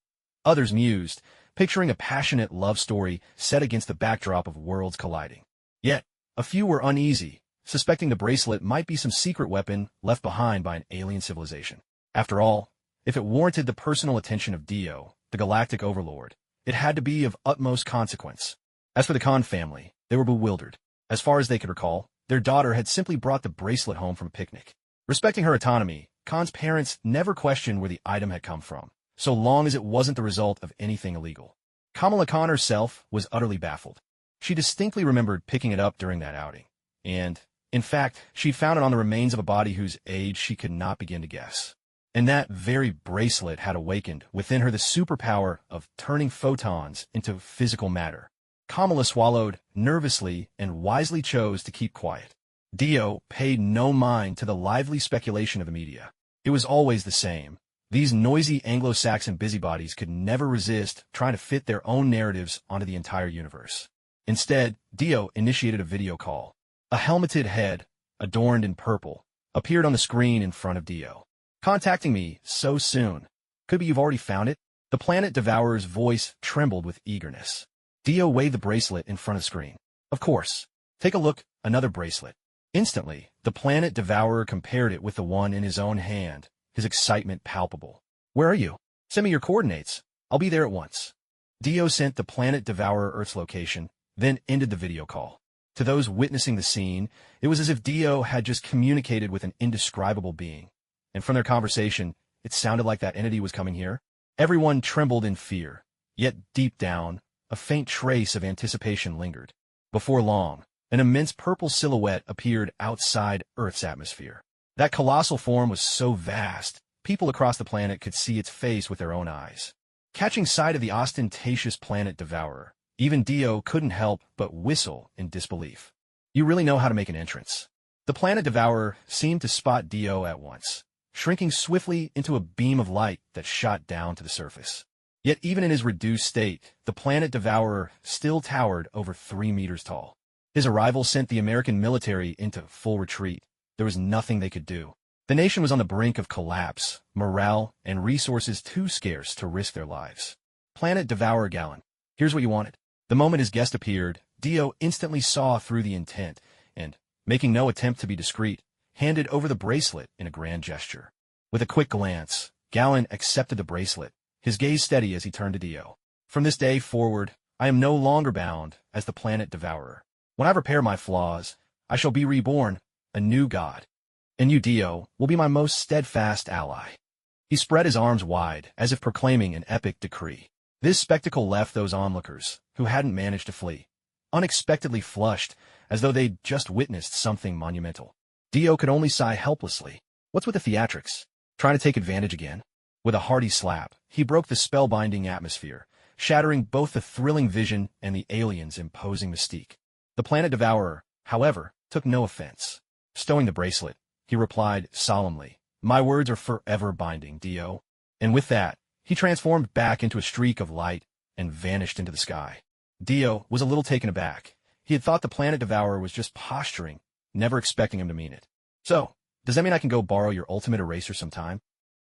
Others mused, picturing a passionate love story set against the backdrop of worlds colliding. Yet, a few were uneasy, suspecting the bracelet might be some secret weapon left behind by an alien civilization. After all, if it warranted the personal attention of Dio, the galactic overlord, it had to be of utmost consequence. As for the Khan family, they were bewildered. As far as they could recall, their daughter had simply brought the bracelet home from a picnic. Respecting her autonomy, Khan's parents never questioned where the item had come from, so long as it wasn't the result of anything illegal. Kamala Khan herself was utterly baffled. She distinctly remembered picking it up during that outing, and, in fact, she'd found it on the remains of a body whose age she could not begin to guess. And that very bracelet had awakened within her the superpower of turning photons into physical matter. Kamala swallowed nervously and wisely chose to keep quiet. Dio paid no mind to the lively speculation of the media. It was always the same. These noisy Anglo-Saxon busybodies could never resist trying to fit their own narratives onto the entire universe. Instead, Dio initiated a video call. A helmeted head, adorned in purple, appeared on the screen in front of Dio. "Contacting me so soon. Could be you've already found it?" The Planet Devourer's voice trembled with eagerness. Dio waved the bracelet in front of the screen. "Of course. Take a look, another bracelet." Instantly, the Planet Devourer compared it with the one in his own hand, his excitement palpable. "Where are you? Send me your coordinates. I'll be there at once." Dio sent the Planet Devourer Earth's location, then ended the video call. To those witnessing the scene, it was as if Dio had just communicated with an indescribable being. And from their conversation, it sounded like that entity was coming here. Everyone trembled in fear, yet deep down, a faint trace of anticipation lingered. Before long, an immense purple silhouette appeared outside Earth's atmosphere. That colossal form was so vast, people across the planet could see its face with their own eyes. Catching sight of the ostentatious Planet Devourer, even Dio couldn't help but whistle in disbelief. "You really know how to make an entrance." The Planet Devourer seemed to spot Dio at once, shrinking swiftly into a beam of light that shot down to the surface. Yet even in his reduced state, the Planet Devourer still towered over 3 meters tall. His arrival sent the American military into full retreat. There was nothing they could do. The nation was on the brink of collapse, morale and resources too scarce to risk their lives. "Planet Devourer Gallon, here's what you wanted." The moment his guest appeared, Dio instantly saw through the intent and, making no attempt to be discreet, handed over the bracelet in a grand gesture. With a quick glance, Gallon accepted the bracelet, his gaze steady as he turned to Dio. "From this day forward, I am no longer bound as the Planet Devourer. When I repair my flaws, I shall be reborn, a new god. And you, Dio, will be my most steadfast ally." He spread his arms wide, as if proclaiming an epic decree. This spectacle left those onlookers, who hadn't managed to flee, unexpectedly flushed, as though they'd just witnessed something monumental. Dio could only sigh helplessly. What's with the theatrics? Trying to take advantage again? With a hearty slap, he broke the spellbinding atmosphere, shattering both the thrilling vision and the alien's imposing mystique. The planet devourer, however, took no offense. Stowing the bracelet, he replied solemnly, "My words are forever binding, Dio." And with that, he transformed back into a streak of light and vanished into the sky. Dio was a little taken aback. He had thought the planet devourer was just posturing, never expecting him to mean it. "So, does that mean I can go borrow your ultimate eraser sometime?"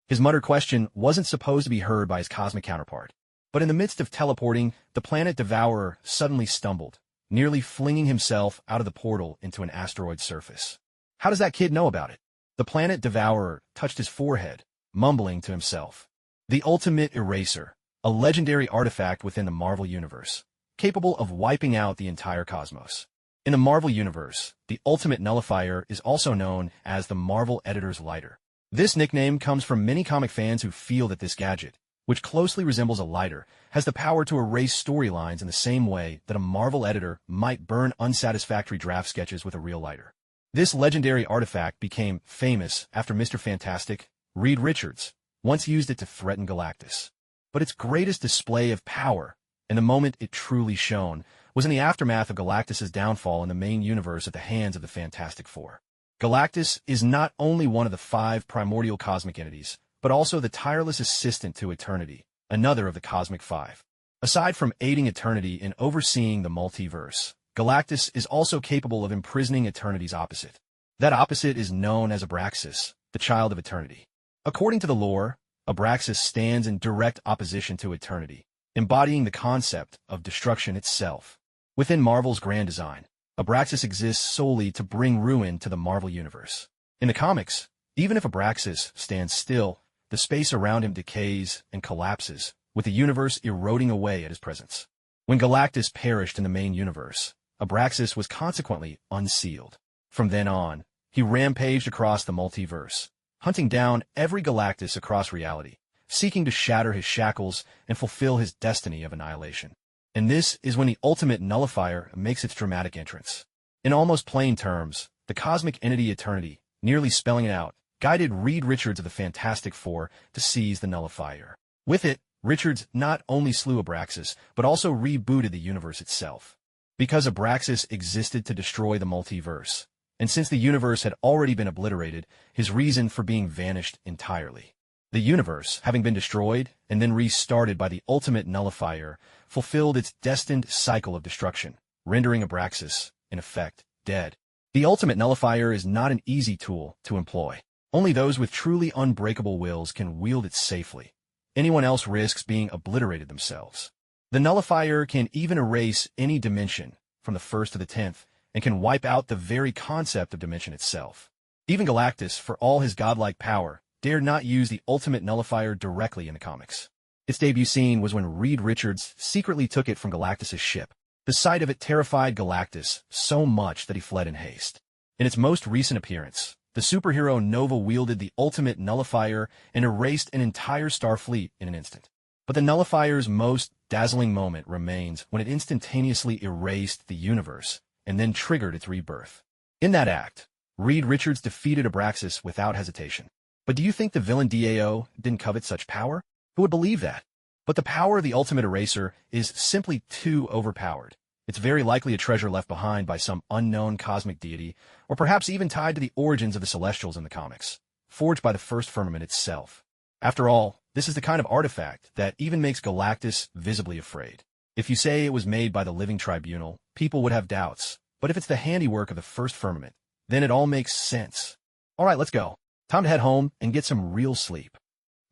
His muttered question wasn't supposed to be heard by his cosmic counterpart. But in the midst of teleporting, the planet devourer suddenly stumbled, nearly flinging himself out of the portal into an asteroid's surface. How does that kid know about it? The planet devourer touched his forehead, mumbling to himself. The ultimate eraser, a legendary artifact within the Marvel Universe, capable of wiping out the entire cosmos. In the Marvel Universe, the ultimate nullifier is also known as the Marvel Editor's Lighter. This nickname comes from many comic fans who feel that this gadget, which closely resembles a lighter, has the power to erase storylines in the same way that a Marvel editor might burn unsatisfactory draft sketches with a real lighter. This legendary artifact became famous after Mr. Fantastic, Reed Richards, once used it to threaten Galactus. But its greatest display of power, and the moment it truly shone, was in the aftermath of Galactus's downfall in the main universe at the hands of the Fantastic Four. Galactus is not only one of the 5 primordial cosmic entities, but also the tireless assistant to Eternity, another of the Cosmic Five. Aside from aiding Eternity in overseeing the multiverse, Galactus is also capable of imprisoning Eternity's opposite. That opposite is known as Abraxas, the child of Eternity. According to the lore, Abraxas stands in direct opposition to Eternity, embodying the concept of destruction itself. Within Marvel's grand design, Abraxas exists solely to bring ruin to the Marvel Universe. In the comics, even if Abraxas stands still, the space around him decays and collapses, with the universe eroding away at his presence. When Galactus perished in the main universe, Abraxas was consequently unsealed. From then on, he rampaged across the multiverse, hunting down every Galactus across reality, seeking to shatter his shackles and fulfill his destiny of annihilation. And this is when the ultimate nullifier makes its dramatic entrance. In almost plain terms, the cosmic entity Eternity, nearly spelling it out, guided Reed Richards of the Fantastic Four to seize the nullifier. With it, Richards not only slew Abraxas, but also rebooted the universe itself. Because Abraxas existed to destroy the multiverse, and since the universe had already been obliterated, his reason for being vanished entirely. The universe, having been destroyed and then restarted by the ultimate nullifier, fulfilled its destined cycle of destruction, rendering Abraxas, in effect, dead. The ultimate nullifier is not an easy tool to employ. Only those with truly unbreakable wills can wield it safely. Anyone else risks being obliterated themselves. The nullifier can even erase any dimension, from the 1st to the 10th, and can wipe out the very concept of dimension itself. Even Galactus, for all his godlike power, dared not use the ultimate nullifier directly in the comics. Its debut scene was when Reed Richards secretly took it from Galactus's ship. The sight of it terrified Galactus so much that he fled in haste. In its most recent appearance, the superhero Nova wielded the ultimate nullifier and erased an entire star fleet in an instant. But the nullifier's most dazzling moment remains when it instantaneously erased the universe and then triggered its rebirth. In that act, Reed Richards defeated Abraxas without hesitation. But do you think the villain DAO didn't covet such power? Who would believe that? But the power of the ultimate eraser is simply too overpowered. It's very likely a treasure left behind by some unknown cosmic deity, or perhaps even tied to the origins of the Celestials in the comics, forged by the first firmament itself. After all, this is the kind of artifact that even makes Galactus visibly afraid. If you say it was made by the living tribunal, people would have doubts, but if it's the handiwork of the first firmament, then it all makes sense. Alright, let's go. Time to head home and get some real sleep.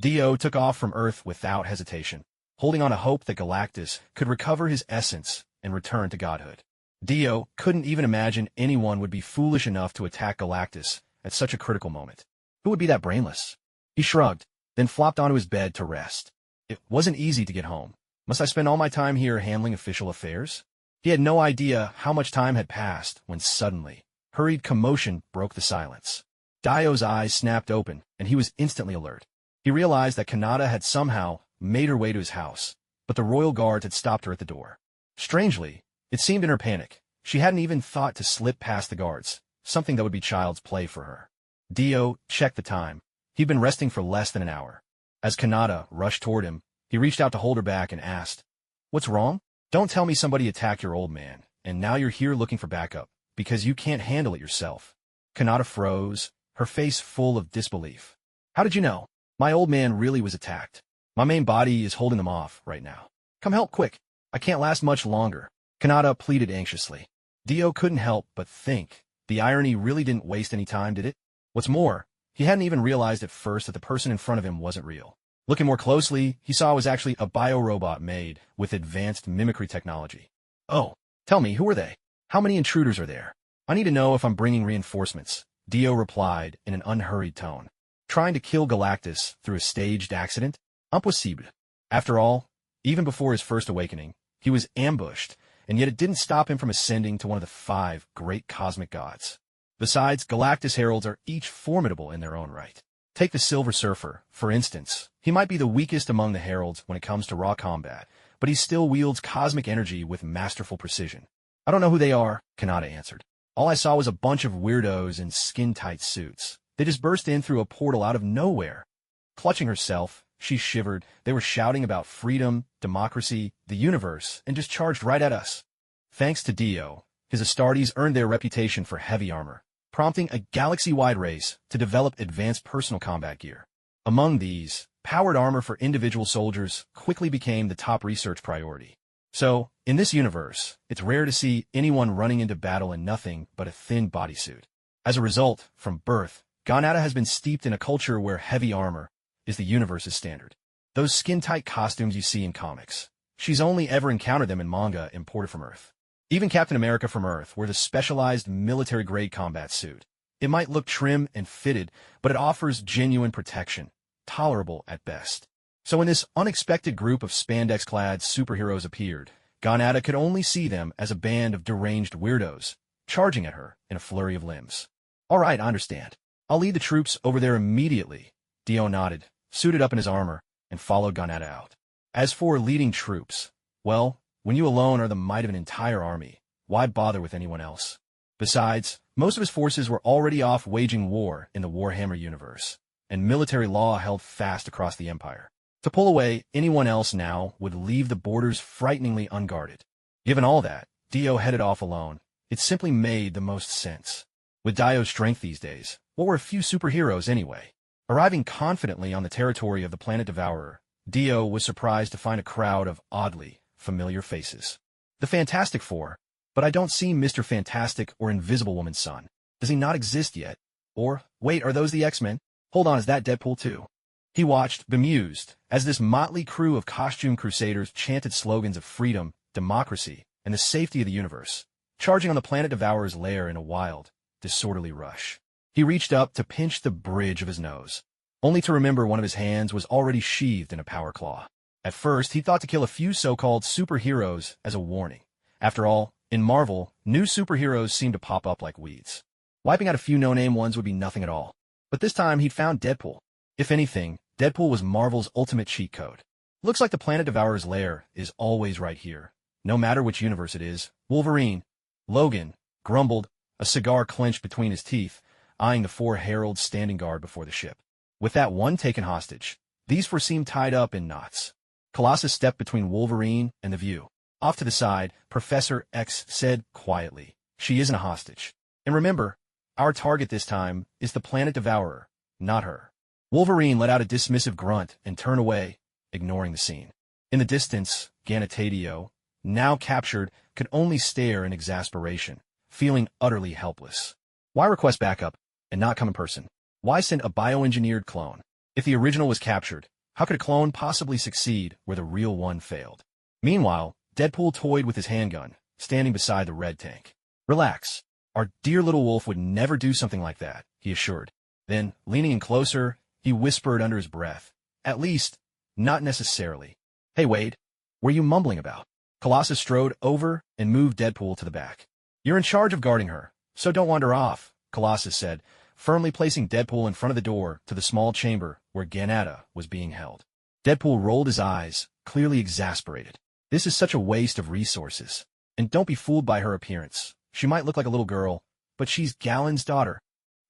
Dio took off from Earth without hesitation, holding on to hope that Galactus could recover his essence and return to godhood. Dio couldn't even imagine anyone would be foolish enough to attack Galactus at such a critical moment. Who would be that brainless? He shrugged, then flopped onto his bed to rest. It wasn't easy to get home. Must I spend all my time here handling official affairs? He had no idea how much time had passed when suddenly, hurried commotion broke the silence. Dio's eyes snapped open, and he was instantly alert. He realized that Kanata had somehow made her way to his house, but the royal guards had stopped her at the door. Strangely, it seemed in her panic, she hadn't even thought to slip past the guards, something that would be child's play for her. Dio checked the time. He'd been resting for less than an hour. As Kanata rushed toward him, he reached out to hold her back and asked, What's wrong? Don't tell me somebody attacked your old man, and now you're here looking for backup, because you can't handle it yourself. Kanata froze, her face full of disbelief. How did you know? My old man really was attacked. My main body is holding them off right now. Come help quick. I can't last much longer. Kanata pleaded anxiously. Dio couldn't help but think. The irony really didn't waste any time, did it? What's more, he hadn't even realized at first that the person in front of him wasn't real. Looking more closely, he saw it was actually a biorobot made with advanced mimicry technology. Oh, tell me, who are they? How many intruders are there? I need to know if I'm bringing reinforcements, Dio replied in an unhurried tone. Trying to kill Galactus through a staged accident? Impossible. After all, even before his first awakening, he was ambushed, and yet it didn't stop him from ascending to one of the 5 great cosmic gods. Besides, Galactus heralds are each formidable in their own right. Take the Silver Surfer, for instance. He might be the weakest among the heralds when it comes to raw combat, but he still wields cosmic energy with masterful precision. I don't know who they are, Kanata answered. All I saw was a bunch of weirdos in skin-tight suits. They just burst in through a portal out of nowhere. Clutching herself, she shivered. They were shouting about freedom, democracy, the universe, and just charged right at us. Thanks to Dio, his Astartes earned their reputation for heavy armor, prompting a galaxy-wide race to develop advanced personal combat gear. Among these, powered armor for individual soldiers quickly became the top research priority. So, in this universe, it's rare to see anyone running into battle in nothing but a thin bodysuit. As a result, from birth, Ganata has been steeped in a culture where heavy armor is the universe's standard. Those skin-tight costumes you see in comics, she's only ever encountered them in manga imported from Earth. Even Captain America from Earth wears a specialized military-grade combat suit. It might look trim and fitted, but it offers genuine protection, tolerable at best. So when this unexpected group of spandex-clad superheroes appeared, Ganata could only see them as a band of deranged weirdos, charging at her in a flurry of limbs. All right, I understand. I'll lead the troops over there immediately. Dio nodded, suited up in his armor, and followed Ganata out. As for leading troops, well, when you alone are the might of an entire army, why bother with anyone else? Besides, most of his forces were already off waging war in the Warhammer universe, and military law held fast across the Empire. To pull away anyone else now would leave the borders frighteningly unguarded. Given all that, Dio headed off alone. It simply made the most sense. With Dio's strength these days, what were a few superheroes anyway? Arriving confidently on the territory of the planet Devourer, Dio was surprised to find a crowd of oddly familiar faces. The Fantastic Four, but I don't see Mr. Fantastic or Invisible Woman's son. Does he not exist yet? Or, wait, are those the X-Men? Hold on, is that Deadpool too? He watched, bemused, as this motley crew of costume crusaders chanted slogans of freedom, democracy, and the safety of the universe, charging on the planet Devourer's lair in a wild, disorderly rush. He reached up to pinch the bridge of his nose, only to remember one of his hands was already sheathed in a power claw. At first, he thought to kill a few so-called superheroes as a warning. After all, in Marvel, new superheroes seem to pop up like weeds. Wiping out a few no-name ones would be nothing at all. But this time, he'd found Deadpool. If anything, Deadpool was Marvel's ultimate cheat code. Looks like the planet Devourer's lair is always right here. No matter which universe it is. Wolverine, Logan, grumbled, a cigar clenched between his teeth, eyeing the 4 heralds standing guard before the ship. With that one taken hostage, these 4 seemed tied up in knots. Colossus stepped between Wolverine and the view. Off to the side, Professor X said quietly, "She isn't a hostage. And remember, our target this time is the planet Devourer, not her." Wolverine let out a dismissive grunt and turned away, ignoring the scene. In the distance, Ganatadio, now captured, could only stare in exasperation, feeling utterly helpless. Why request backup and not come in person? Why send a bioengineered clone? If the original was captured, how could a clone possibly succeed where the real one failed? Meanwhile, Deadpool toyed with his handgun, standing beside the red tank. "Relax. Our dear little wolf would never do something like that," he assured. Then, leaning in closer, he whispered under his breath, "At least, not necessarily. Hey Wade, what are you mumbling about?" Colossus strode over and moved Deadpool to the back. "You're in charge of guarding her, so don't wander off," Colossus said, firmly placing Deadpool in front of the door to the small chamber where Ganata was being held. Deadpool rolled his eyes, clearly exasperated. This is such a waste of resources. And don't be fooled by her appearance. She might look like a little girl, but she's Galen's daughter.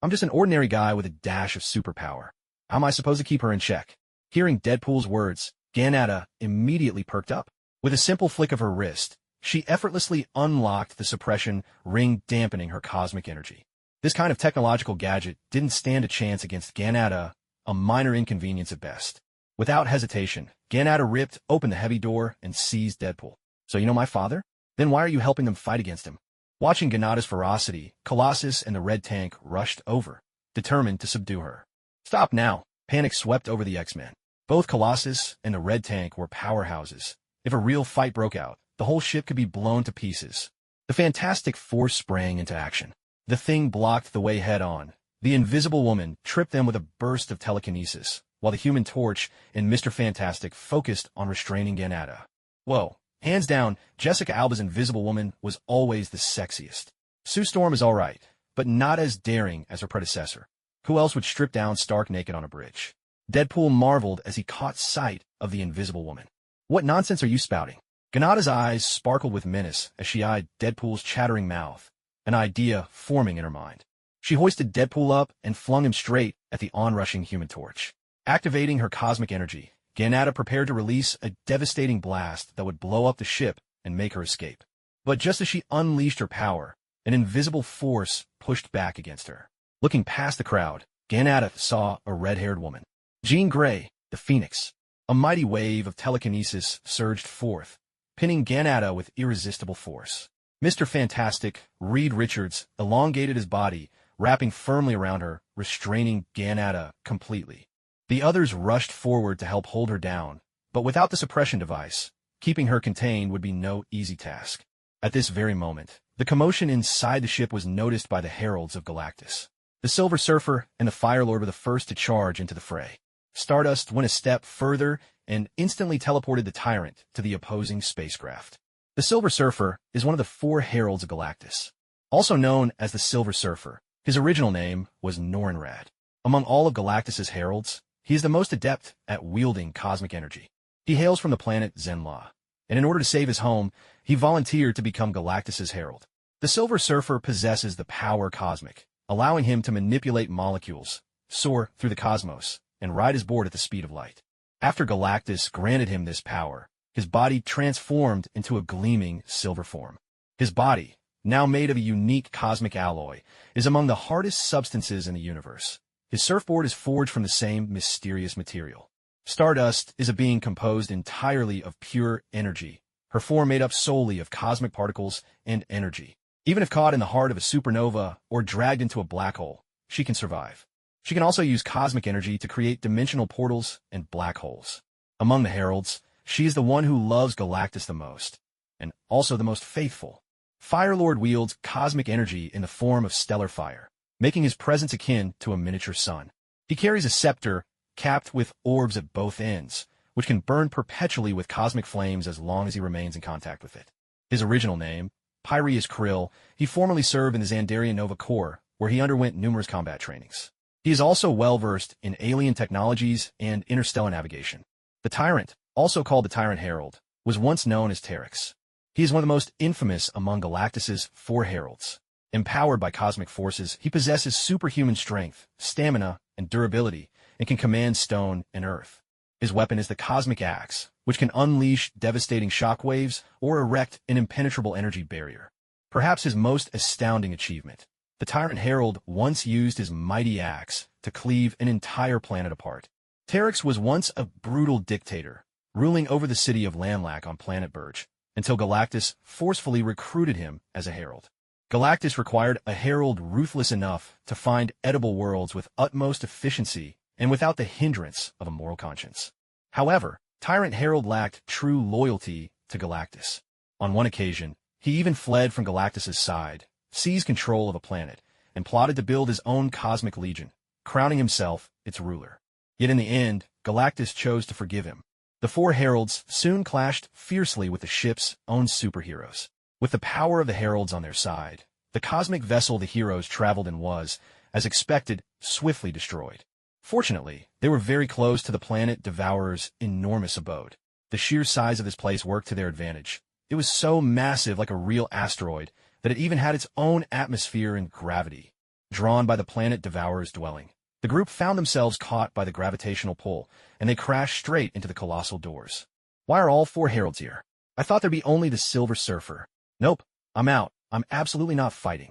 I'm just an ordinary guy with a dash of superpower. How am I supposed to keep her in check? Hearing Deadpool's words, Ganata immediately perked up. With a simple flick of her wrist, she effortlessly unlocked the suppression ring, dampening her cosmic energy. This kind of technological gadget didn't stand a chance against Ganada, a minor inconvenience at best. Without hesitation, Ganada ripped open the heavy door and seized Deadpool. So you know my father? Then why are you helping them fight against him? Watching Ganada's ferocity, Colossus and the Red Tank rushed over, determined to subdue her. Stop now! Panic swept over the X-Men. Both Colossus and the Red Tank were powerhouses. If a real fight broke out, the whole ship could be blown to pieces. The Fantastic Four sprang into action. The Thing blocked the way head-on. The Invisible Woman tripped them with a burst of telekinesis, while the Human Torch and Mr. Fantastic focused on restraining Ganada. Whoa. Hands down, Jessica Alba's Invisible Woman was always the sexiest. Sue Storm is alright, but not as daring as her predecessor. Who else would strip down stark naked on a bridge? Deadpool marveled as he caught sight of the Invisible Woman. What nonsense are you spouting? Ganada's eyes sparkled with menace as she eyed Deadpool's chattering mouth, an idea forming in her mind. She hoisted Deadpool up and flung him straight at the onrushing Human Torch. Activating her cosmic energy, Ganada prepared to release a devastating blast that would blow up the ship and make her escape. But just as she unleashed her power, an invisible force pushed back against her. Looking past the crowd, Ganada saw a red-haired woman. Jean Grey, the Phoenix. A mighty wave of telekinesis surged forth, pinning Ganada with irresistible force. Mr. Fantastic, Reed Richards, elongated his body, wrapping firmly around her, restraining Ganada completely. The others rushed forward to help hold her down, but without the suppression device, keeping her contained would be no easy task. At this very moment, the commotion inside the ship was noticed by the heralds of Galactus. The Silver Surfer and the Fire Lord were the first to charge into the fray. Stardust went a step further and instantly teleported the Tyrant to the opposing spacecraft. The Silver Surfer is one of the 4 heralds of Galactus. Also known as the Silver Surfer, his original name was Norrinrad. Among all of Galactus's heralds, he is the most adept at wielding cosmic energy. He hails from the planet Zenla, and in order to save his home, he volunteered to become Galactus's herald. The Silver Surfer possesses the power cosmic, allowing him to manipulate molecules, soar through the cosmos, and ride his board at the speed of light. After Galactus granted him this power, his body transformed into a gleaming silver form. His body, now made of a unique cosmic alloy, is among the hardest substances in the universe. His surfboard is forged from the same mysterious material. Stardust is a being composed entirely of pure energy, her form made up solely of cosmic particles and energy. Even if caught in the heart of a supernova or dragged into a black hole, she can survive. She can also use cosmic energy to create dimensional portals and black holes. Among the heralds, she is the one who loves Galactus the most, and also the most faithful. Firelord wields cosmic energy in the form of stellar fire, making his presence akin to a miniature sun. He carries a scepter capped with orbs at both ends, which can burn perpetually with cosmic flames as long as he remains in contact with it. His original name, Pyreus Krill, he formerly served in the Xandarian Nova Corps, where he underwent numerous combat trainings. He is also well-versed in alien technologies and interstellar navigation. The Tyrant, also called the Tyrant Herald, was once known as Terex. He is one of the most infamous among Galactus's 4 heralds. Empowered by cosmic forces, he possesses superhuman strength, stamina, and durability, and can command stone and earth. His weapon is the Cosmic Axe, which can unleash devastating shockwaves or erect an impenetrable energy barrier. Perhaps his most astounding achievement, the Tyrant Herald once used his mighty axe to cleave an entire planet apart. Terex was once a brutal dictator, ruling over the city of Lamlac on planet Burge, until Galactus forcefully recruited him as a herald. Galactus required a herald ruthless enough to find edible worlds with utmost efficiency and without the hindrance of a moral conscience. However, Tyrant Herald lacked true loyalty to Galactus. On one occasion, he even fled from Galactus's side, seized control of a planet, and plotted to build his own cosmic legion, crowning himself its ruler. Yet in the end, Galactus chose to forgive him. The 4 heralds soon clashed fiercely with the ship's own superheroes. With the power of the heralds on their side, the cosmic vessel the heroes traveled in was, as expected, swiftly destroyed. Fortunately, they were very close to the planet Devourer's enormous abode. The sheer size of this place worked to their advantage. It was so massive, like a real asteroid, that it even had its own atmosphere and gravity. Drawn by the planet Devourer's dwelling, the group found themselves caught by the gravitational pull, and they crashed straight into the colossal doors. Why are all 4 heralds here? I thought there'd be only the Silver Surfer. Nope, I'm out. I'm absolutely not fighting.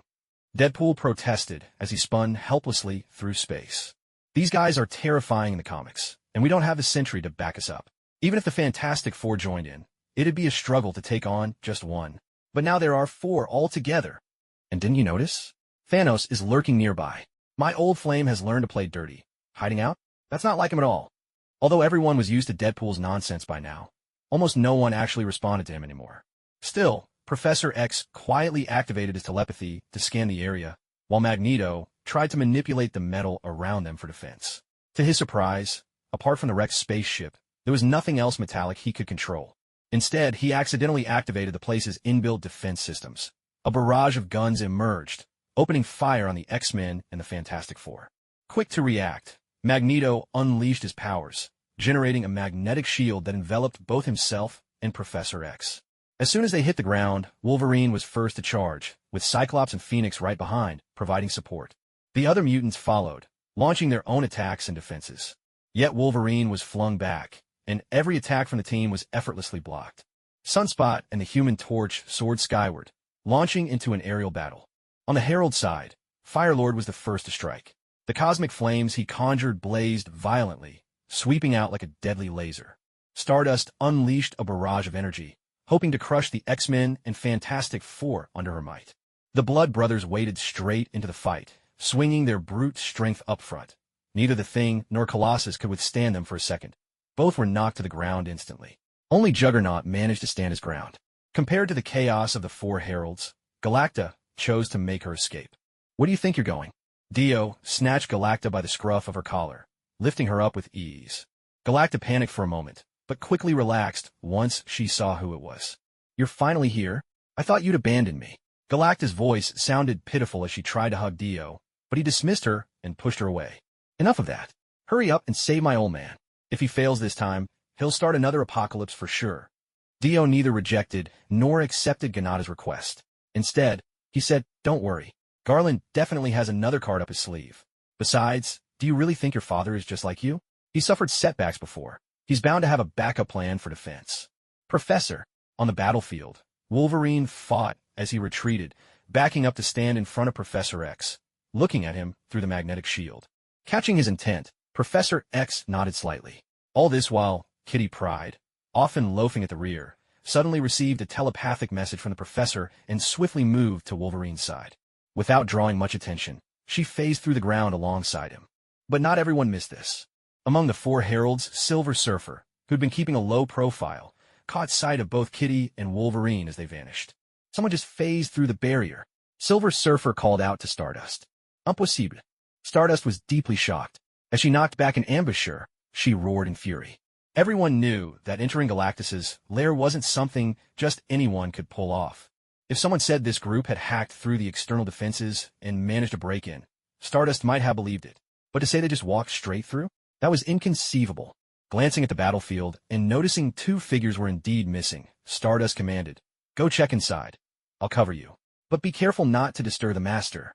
Deadpool protested as he spun helplessly through space. These guys are terrifying in the comics, and we don't have the Sentry to back us up. Even if the Fantastic Four joined in, it'd be a struggle to take on just one. But now there are four all together. And didn't you notice? Thanos is lurking nearby. My old flame has learned to play dirty. Hiding out? That's not like him at all. Although everyone was used to Deadpool's nonsense by now, almost no one actually responded to him anymore. Still, Professor X quietly activated his telepathy to scan the area, while Magneto tried to manipulate the metal around them for defense. To his surprise, apart from the wrecked spaceship, there was nothing else metallic he could control. Instead, he accidentally activated the place's inbuilt defense systems. A barrage of guns emerged, opening fire on the X-Men and the Fantastic Four. Quick to react, Magneto unleashed his powers, generating a magnetic shield that enveloped both himself and Professor X. As soon as they hit the ground, Wolverine was first to charge, with Cyclops and Phoenix right behind, providing support. The other mutants followed, launching their own attacks and defenses. Yet Wolverine was flung back, and every attack from the team was effortlessly blocked. Sunspot and the Human Torch soared skyward, launching into an aerial battle. On the Herald side, Firelord was the first to strike. The cosmic flames he conjured blazed violently, sweeping out like a deadly laser. Stardust unleashed a barrage of energy, hoping to crush the X-Men and Fantastic Four under her might. The Blood Brothers waded straight into the fight, swinging their brute strength up front. Neither the Thing nor Colossus could withstand them for a second. Both were knocked to the ground instantly. Only Juggernaut managed to stand his ground. Compared to the chaos of the four heralds, Galacta chose to make her escape. Where do you think you're going? Dio snatched Galacta by the scruff of her collar, lifting her up with ease. Galacta panicked for a moment, but quickly relaxed once she saw who it was. You're finally here? I thought you'd abandoned me. Galacta's voice sounded pitiful as she tried to hug Dio, but he dismissed her and pushed her away. Enough of that. Hurry up and save my old man. If he fails this time, he'll start another apocalypse for sure. Dio neither rejected nor accepted Ganada's request. Instead, he said, don't worry. Garland definitely has another card up his sleeve. Besides, do you really think your father is just like you? He suffered setbacks before. He's bound to have a backup plan for defense. Professor, on the battlefield, Wolverine fought as he retreated, backing up to stand in front of Professor X, looking at him through the magnetic shield. Catching his intent, Professor X nodded slightly. All this while, Kitty Pryde, often loafing at the rear, suddenly received a telepathic message from the professor and swiftly moved to Wolverine's side. Without drawing much attention, she phased through the ground alongside him. But not everyone missed this. Among the four heralds, Silver Surfer, who'd been keeping a low profile, caught sight of both Kitty and Wolverine as they vanished. Someone just phased through the barrier. Silver Surfer called out to Stardust. Impossible. Stardust was deeply shocked. As she knocked back an ambusher, she roared in fury. Everyone knew that entering Galactus's lair wasn't something just anyone could pull off. If someone said this group had hacked through the external defenses and managed to break in, Stardust might have believed it. But to say they just walked straight through? That was inconceivable. Glancing at the battlefield and noticing two figures were indeed missing, Stardust commanded, go check inside. I'll cover you. But be careful not to disturb the master.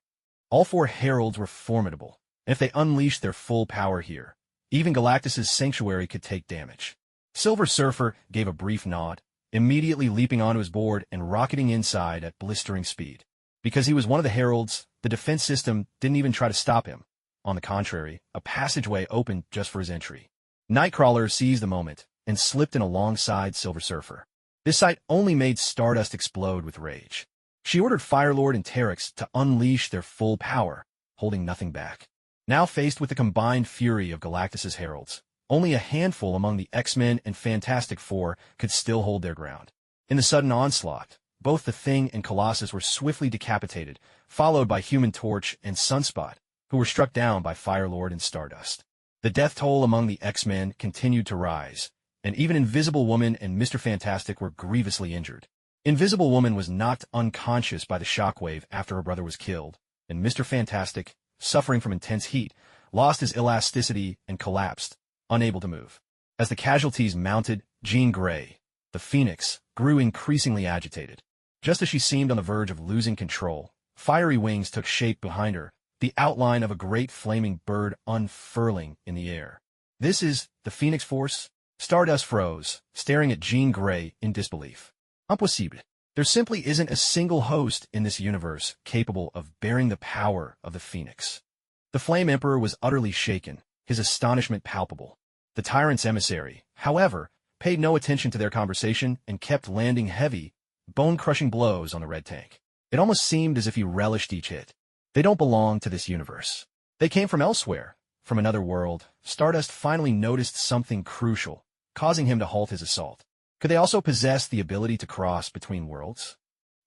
All four heralds were formidable, and if they unleashed their full power here, even Galactus's sanctuary could take damage. Silver Surfer gave a brief nod, immediately leaping onto his board and rocketing inside at blistering speed. Because he was one of the heralds, the defense system didn't even try to stop him. On the contrary, a passageway opened just for his entry. Nightcrawler seized the moment and slipped in alongside Silver Surfer. This sight only made Stardust explode with rage. She ordered Firelord and Terex to unleash their full power, holding nothing back. Now faced with the combined fury of Galactus's heralds, only a handful among the X-Men and Fantastic Four could still hold their ground. In the sudden onslaught, both the Thing and Colossus were swiftly decapitated, followed by Human Torch and Sunspot, who were struck down by Firelord and Stardust. The death toll among the X-Men continued to rise, and even Invisible Woman and Mr. Fantastic were grievously injured. Invisible Woman was knocked unconscious by the shockwave after her brother was killed, and Mr. Fantastic, suffering from intense heat, lost his elasticity and collapsed, unable to move. As the casualties mounted, Jean Grey, the Phoenix, grew increasingly agitated. Just as she seemed on the verge of losing control, fiery wings took shape behind her, the outline of a great flaming bird unfurling in the air. This is the Phoenix Force? Stardust froze, staring at Jean Grey in disbelief. Impossible. There simply isn't a single host in this universe capable of bearing the power of the Phoenix. The Flame Emperor was utterly shaken, his astonishment palpable. The tyrant's emissary, however, paid no attention to their conversation and kept landing heavy, bone-crushing blows on the red tank. It almost seemed as if he relished each hit. They don't belong to this universe. They came from elsewhere, from another world. Stardust finally noticed something crucial, causing him to halt his assault. Could they also possess the ability to cross between worlds?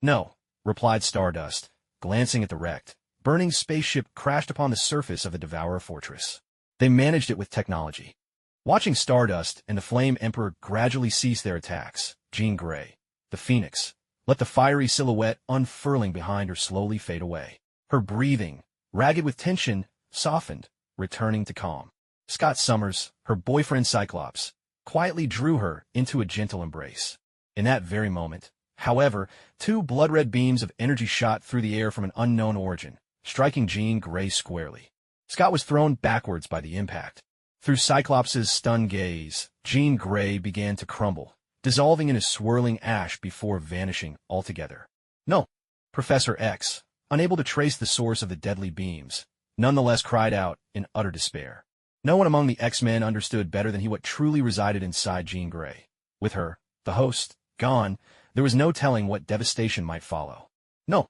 No, replied Stardust, glancing at the wrecked, burning spaceship crashed upon the surface of the Devourer Fortress. They managed it with technology. Watching Stardust and the Flame Emperor gradually cease their attacks, Jean Grey, the Phoenix, let the fiery silhouette unfurling behind her slowly fade away. Her breathing, ragged with tension, softened, returning to calm. Scott Summers, her boyfriend Cyclops, quietly drew her into a gentle embrace. In that very moment, however, two blood-red beams of energy shot through the air from an unknown origin, striking Jean Grey squarely. Scott was thrown backwards by the impact. Through Cyclops' stunned gaze, Jean Grey began to crumble, dissolving in a swirling ash before vanishing altogether. No, Professor X, unable to trace the source of the deadly beams, nonetheless cried out in utter despair. No one among the X-Men understood better than he what truly resided inside Jean Grey. With her, the host, gone, there was no telling what devastation might follow. No.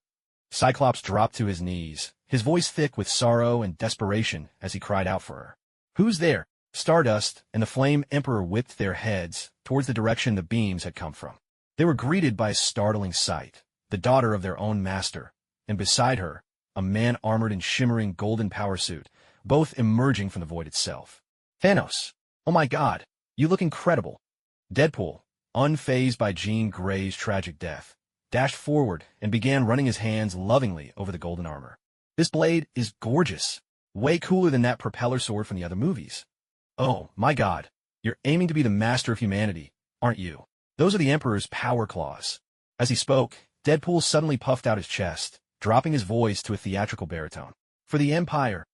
Cyclops dropped to his knees, his voice thick with sorrow and desperation as he cried out for her. Who's there? Stardust and the Flame Emperor whipped their heads towards the direction the beams had come from. They were greeted by a startling sight, the daughter of their own master, and beside her, a man armored in shimmering golden power suit, both emerging from the void itself. Thanos! Oh my God! You look incredible! Deadpool, unfazed by Jean Grey's tragic death, dashed forward and began running his hands lovingly over the golden armor. This blade is gorgeous. Way cooler than that propeller sword from the other movies. Oh, my God. You're aiming to be the master of humanity, aren't you? Those are the Emperor's power claws. As he spoke, Deadpool suddenly puffed out his chest, dropping his voice to a theatrical baritone. For the Empire.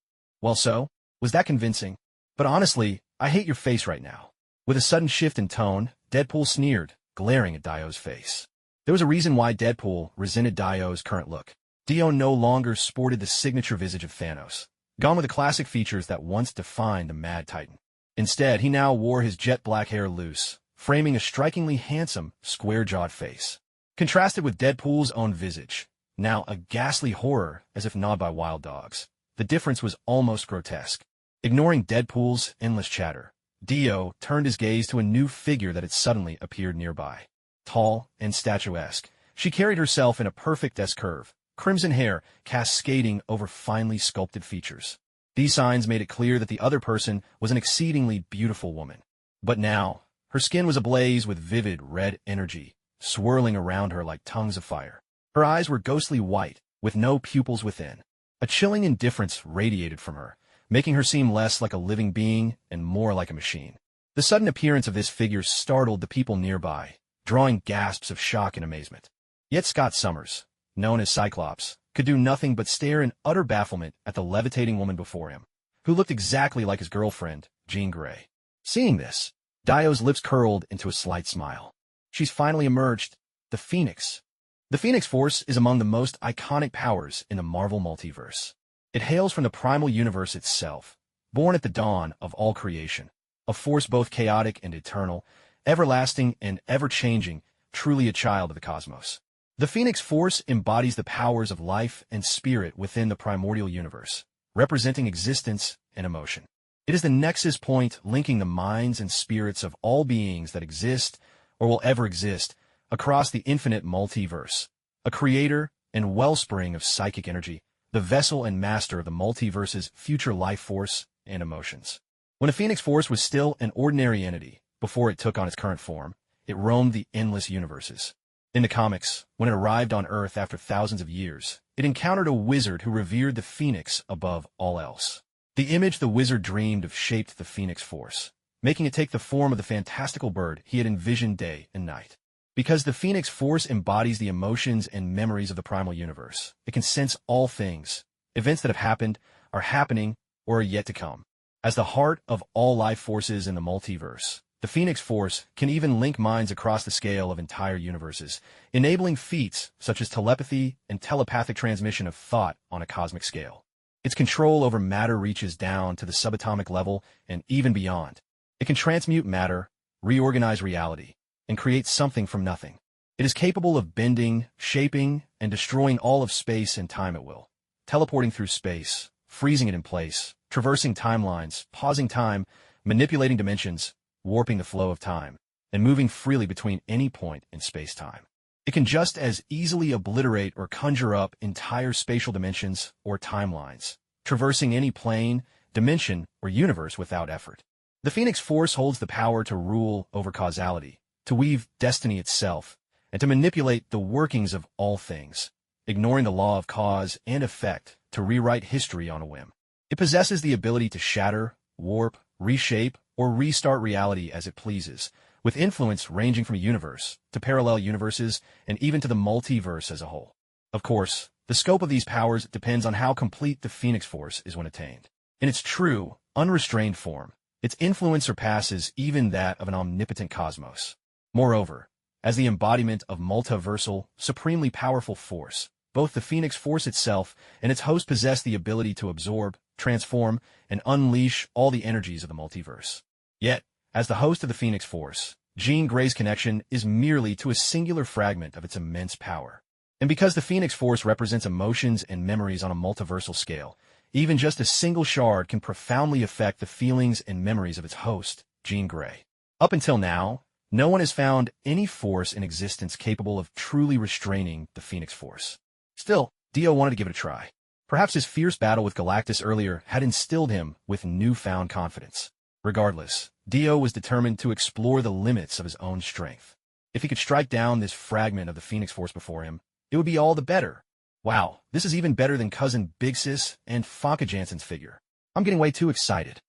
Well, so? Was that convincing? But honestly, I hate your face right now. With a sudden shift in tone, Deadpool sneered, glaring at Dio's face. There was a reason why Deadpool resented Dio's current look. Dio no longer sported the signature visage of Thanos, gone with the classic features that once defined the Mad Titan. Instead, he now wore his jet black hair loose, framing a strikingly handsome, square-jawed face. Contrasted with Deadpool's own visage, now a ghastly horror as if gnawed by wild dogs, the difference was almost grotesque. Ignoring Deadpool's endless chatter, Dio turned his gaze to a new figure that had suddenly appeared nearby. Tall and statuesque, she carried herself in a perfect S-curve, crimson hair cascading over finely sculpted features. These signs made it clear that the other person was an exceedingly beautiful woman. But now, her skin was ablaze with vivid red energy, swirling around her like tongues of fire. Her eyes were ghostly white, with no pupils within. A chilling indifference radiated from her, making her seem less like a living being and more like a machine. The sudden appearance of this figure startled the people nearby, drawing gasps of shock and amazement. Yet Scott Summers, known as Cyclops, could do nothing but stare in utter bafflement at the levitating woman before him, who looked exactly like his girlfriend, Jean Grey. Seeing this, Dio's lips curled into a slight smile. She's finally emerged, the Phoenix. The Phoenix Force is among the most iconic powers in the Marvel multiverse. It hails from the primal universe itself, born at the dawn of all creation, a force both chaotic and eternal, everlasting and ever-changing, truly a child of the cosmos. The Phoenix Force embodies the powers of life and spirit within the primordial universe, representing existence and emotion. It is the nexus point linking the minds and spirits of all beings that exist or will ever exist across the infinite multiverse, a creator and wellspring of psychic energy, the vessel and master of the multiverse's future life force and emotions. When the Phoenix Force was still an ordinary entity, before it took on its current form, it roamed the endless universes. In the comics, when it arrived on Earth after thousands of years, it encountered a wizard who revered the Phoenix above all else. The image the wizard dreamed of shaped the Phoenix Force, making it take the form of the fantastical bird he had envisioned day and night. Because the Phoenix Force embodies the emotions and memories of the primal universe, it can sense all things, events that have happened, are happening, or are yet to come. As the heart of all life forces in the multiverse, The Phoenix Force can even link minds across the scale of entire universes, enabling feats such as telepathy and telepathic transmission of thought on a cosmic scale. Its control over matter reaches down to the subatomic level and even beyond. It can transmute matter, reorganize reality, and create something from nothing. It is capable of bending, shaping, and destroying all of space and time at will, teleporting through space, freezing it in place, traversing timelines, pausing time, manipulating dimensions, warping the flow of time, and moving freely between any point in space-time. It can just as easily obliterate or conjure up entire spatial dimensions or timelines, traversing any plane, dimension, or universe without effort. The Phoenix Force holds the power to rule over causality, to weave destiny itself, and to manipulate the workings of all things, ignoring the law of cause and effect to rewrite history on a whim. It possesses the ability to shatter, warp, reshape, or restart reality as it pleases, with influence ranging from a universe to parallel universes and even to the multiverse as a whole. Of course, the scope of these powers depends on how complete the Phoenix Force is when attained. In its true, unrestrained form, its influence surpasses even that of an omnipotent cosmos. Moreover, as the embodiment of multiversal, supremely powerful force, both the Phoenix Force itself and its host possess the ability to absorb, transform, and unleash all the energies of the multiverse. Yet, as the host of the Phoenix Force, Jean Grey's connection is merely to a singular fragment of its immense power. And because the Phoenix Force represents emotions and memories on a multiversal scale, even just a single shard can profoundly affect the feelings and memories of its host, Jean Grey. Up until now, no one has found any force in existence capable of truly restraining the Phoenix Force. Still, Dio wanted to give it a try. Perhaps his fierce battle with Galactus earlier had instilled him with newfound confidence. Regardless, Dio was determined to explore the limits of his own strength. If he could strike down this fragment of the Phoenix Force before him, it would be all the better. Wow, this is even better than Cousin Big Sis and Famke Janssen's figure. I'm getting way too excited.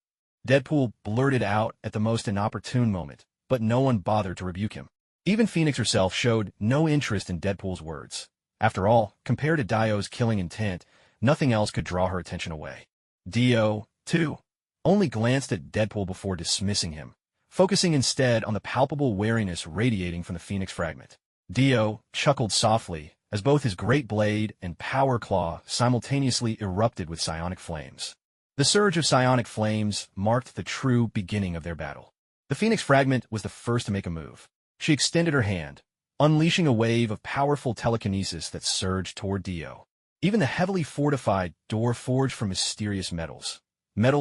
Deadpool blurted out at the most inopportune moment, but no one bothered to rebuke him. Even Phoenix herself showed no interest in Deadpool's words. After all, compared to Dio's killing intent, nothing else could draw her attention away. Dio, too, only glanced at Deadpool before dismissing him, focusing instead on the palpable wariness radiating from the Phoenix fragment. Dio chuckled softly as both his great blade and power claw simultaneously erupted with psionic flames. The surge of psionic flames marked the true beginning of their battle. The Phoenix fragment was the first to make a move. She extended her hand, unleashing a wave of powerful telekinesis that surged toward Dio. Even the heavily fortified door forged from mysterious metals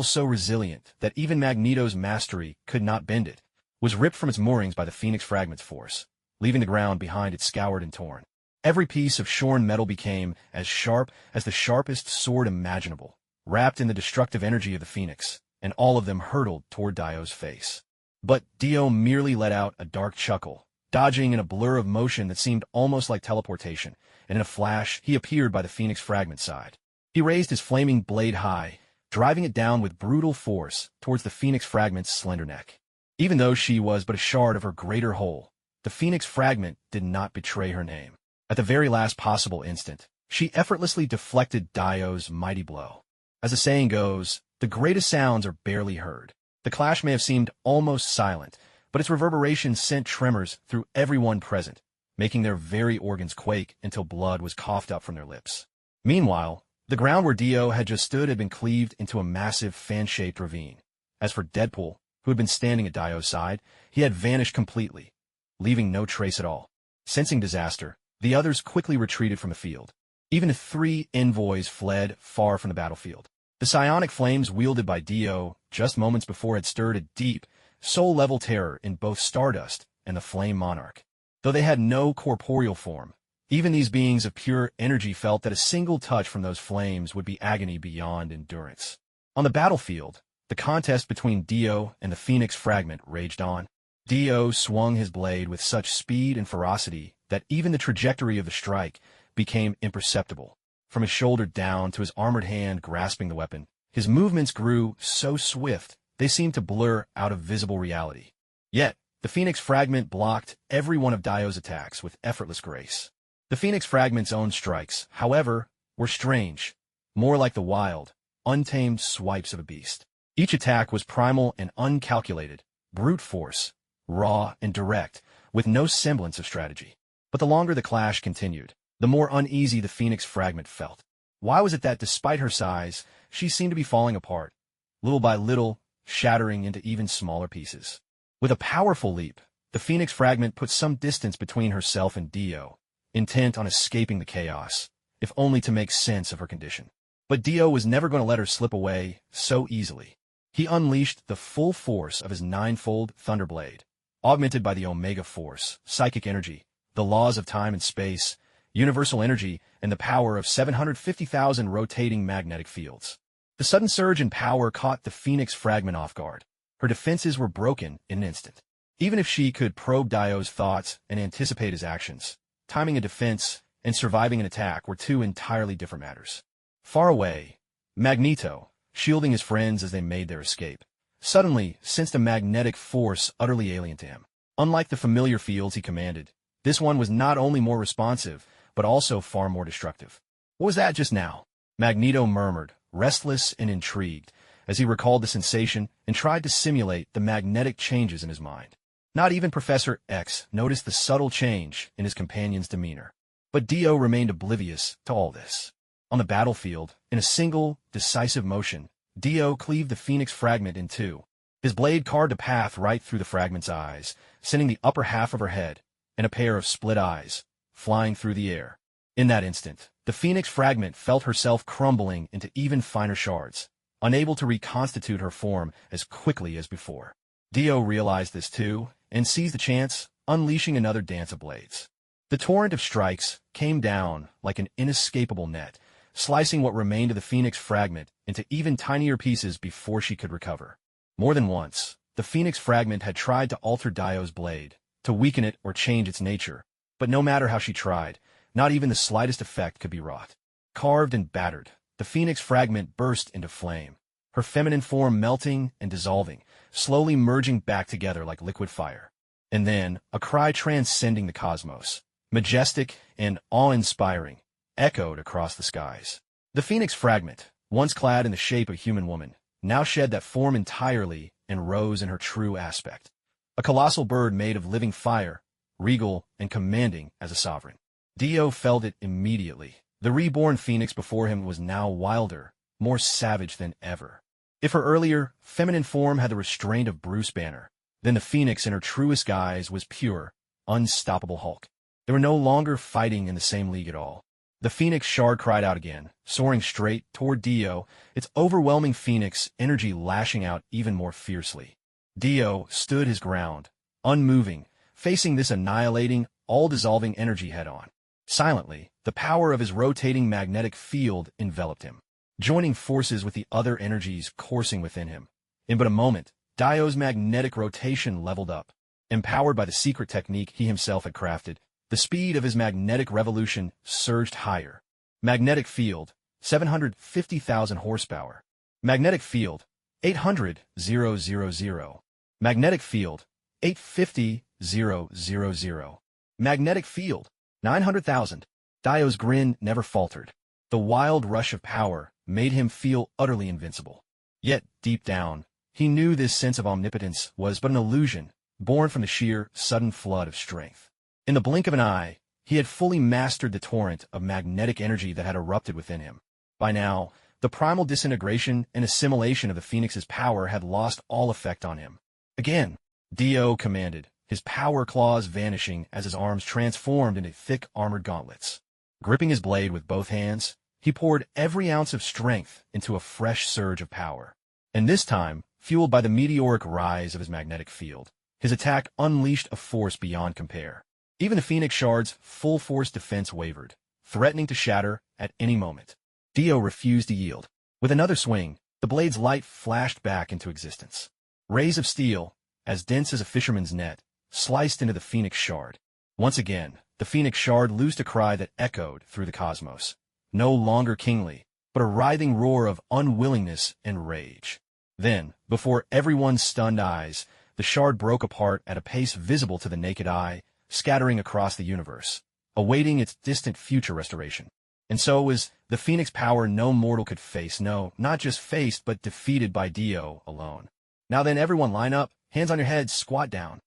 so resilient that even Magneto's mastery could not bend it, was ripped from its moorings by the Phoenix fragment's force, leaving the ground behind it scoured and torn. Every piece of shorn metal became as sharp as the sharpest sword imaginable, wrapped in the destructive energy of the Phoenix, and all of them hurtled toward Dio's face. But Dio merely let out a dark chuckle, dodging in a blur of motion that seemed almost like teleportation, and in a flash he appeared by the Phoenix fragment side. He raised his flaming blade high, driving it down with brutal force towards the Phoenix fragment's slender neck. Even though she was but a shard of her greater whole, the Phoenix fragment did not betray her name. At the very last possible instant, she effortlessly deflected Dio's mighty blow. As the saying goes, the greatest sounds are barely heard. The clash may have seemed almost silent, but its reverberations sent tremors through everyone present, making their very organs quake until blood was coughed up from their lips. Meanwhile, the ground where Dio had just stood had been cleaved into a massive fan-shaped ravine. As for Deadpool, who had been standing at Dio's side, he had vanished completely, leaving no trace at all. Sensing disaster, the others quickly retreated from the field. Even the 3 envoys fled far from the battlefield. The psionic flames wielded by Dio just moments before had stirred a deep, soul-level terror in both Stardust and the Flame Monarch. Though they had no corporeal form, even these beings of pure energy felt that a single touch from those flames would be agony beyond endurance. On the battlefield, the contest between Dio and the Phoenix fragment raged on. Dio swung his blade with such speed and ferocity that even the trajectory of the strike became imperceptible. From his shoulder down to his armored hand grasping the weapon, his movements grew so swift they seemed to blur out of visible reality. Yet, the Phoenix fragment blocked every one of Dio's attacks with effortless grace. The Phoenix fragment's own strikes, however, were strange, more like the wild, untamed swipes of a beast. Each attack was primal and uncalculated, brute force, raw and direct, with no semblance of strategy. But the longer the clash continued, the more uneasy the Phoenix fragment felt. Why was it that, despite her size, she seemed to be falling apart, little by little, shattering into even smaller pieces? With a powerful leap, the Phoenix fragment put some distance between herself and Dio, intent on escaping the chaos, if only to make sense of her condition. But Dio was never going to let her slip away so easily. He unleashed the full force of his ninefold Thunderblade, augmented by the Omega Force, psychic energy, the laws of time and space, universal energy, and the power of 750,000 rotating magnetic fields. The sudden surge in power caught the Phoenix fragment off guard. Her defenses were broken in an instant. Even if she could probe Dio's thoughts and anticipate his actions, timing a defense and surviving an attack were two entirely different matters. Far away, Magneto, shielding his friends as they made their escape, suddenly sensed a magnetic force utterly alien to him. Unlike the familiar fields he commanded, this one was not only more responsive, but also far more destructive. What was that just now? Magneto murmured, restless and intrigued, as he recalled the sensation and tried to simulate the magnetic changes in his mind. Not even Professor X noticed the subtle change in his companion's demeanor. But Dio remained oblivious to all this. On the battlefield, in a single, decisive motion, Dio cleaved the Phoenix fragment in two. His blade carved a path right through the fragment's eyes, sending the upper half of her head, and a pair of split eyes, flying through the air. In that instant, the Phoenix fragment felt herself crumbling into even finer shards, unable to reconstitute her form as quickly as before. Dio realized this too, and seized the chance, unleashing another dance of blades. The torrent of strikes came down like an inescapable net, slicing what remained of the Phoenix fragment into even tinier pieces before she could recover. More than once, the Phoenix fragment had tried to alter Dio's blade, to weaken it or change its nature, but no matter how she tried, not even the slightest effect could be wrought. Carved and battered, the Phoenix fragment burst into flame, her feminine form melting and dissolving, slowly merging back together like liquid fire. And then, a cry transcending the cosmos, majestic and awe-inspiring, echoed across the skies. The Phoenix fragment, once clad in the shape of a human woman, now shed that form entirely and rose in her true aspect. A colossal bird made of living fire, regal and commanding as a sovereign. Dio felt it immediately. The reborn Phoenix before him was now wilder, more savage than ever. If her earlier, feminine form had the restraint of Bruce Banner, then the Phoenix in her truest guise was pure, unstoppable Hulk. They were no longer fighting in the same league at all. The Phoenix shard cried out again, soaring straight toward Dio, its overwhelming Phoenix energy lashing out even more fiercely. Dio stood his ground, unmoving, facing this annihilating, all-dissolving energy head-on. Silently, the power of his rotating magnetic field enveloped him, joining forces with the other energies coursing within him. In but a moment, Dio's magnetic rotation leveled up. Empowered by the secret technique he himself had crafted, the speed of his magnetic revolution surged higher. Magnetic field, 750,000 horsepower. Magnetic field, 800,000. Magnetic field, 850,000. Magnetic field, 900,000. Dio's grin never faltered. The wild rush of power made him feel utterly invincible. Yet, deep down, he knew this sense of omnipotence was but an illusion, born from the sheer, sudden flood of strength. In the blink of an eye, he had fully mastered the torrent of magnetic energy that had erupted within him. By now, the primal disintegration and assimilation of the Phoenix's power had lost all effect on him. Again, Dio commanded, his power claws vanishing as his arms transformed into thick armored gauntlets. Gripping his blade with both hands, he poured every ounce of strength into a fresh surge of power. And this time, fueled by the meteoric rise of his magnetic field, his attack unleashed a force beyond compare. Even the Phoenix Shard's full-force defense wavered, threatening to shatter at any moment. Dio refused to yield. With another swing, the blade's light flashed back into existence. Rays of steel, as dense as a fisherman's net, sliced into the Phoenix Shard. Once again, the Phoenix Shard loosed a cry that echoed through the cosmos. No longer kingly, but a writhing roar of unwillingness and rage. Then, before everyone's stunned eyes, the shard broke apart at a pace visible to the naked eye, scattering across the universe, awaiting its distant future restoration. And so was the Phoenix power no mortal could face, no, not just faced, but defeated by Dio alone. Now then, everyone line up, hands on your heads, squat down.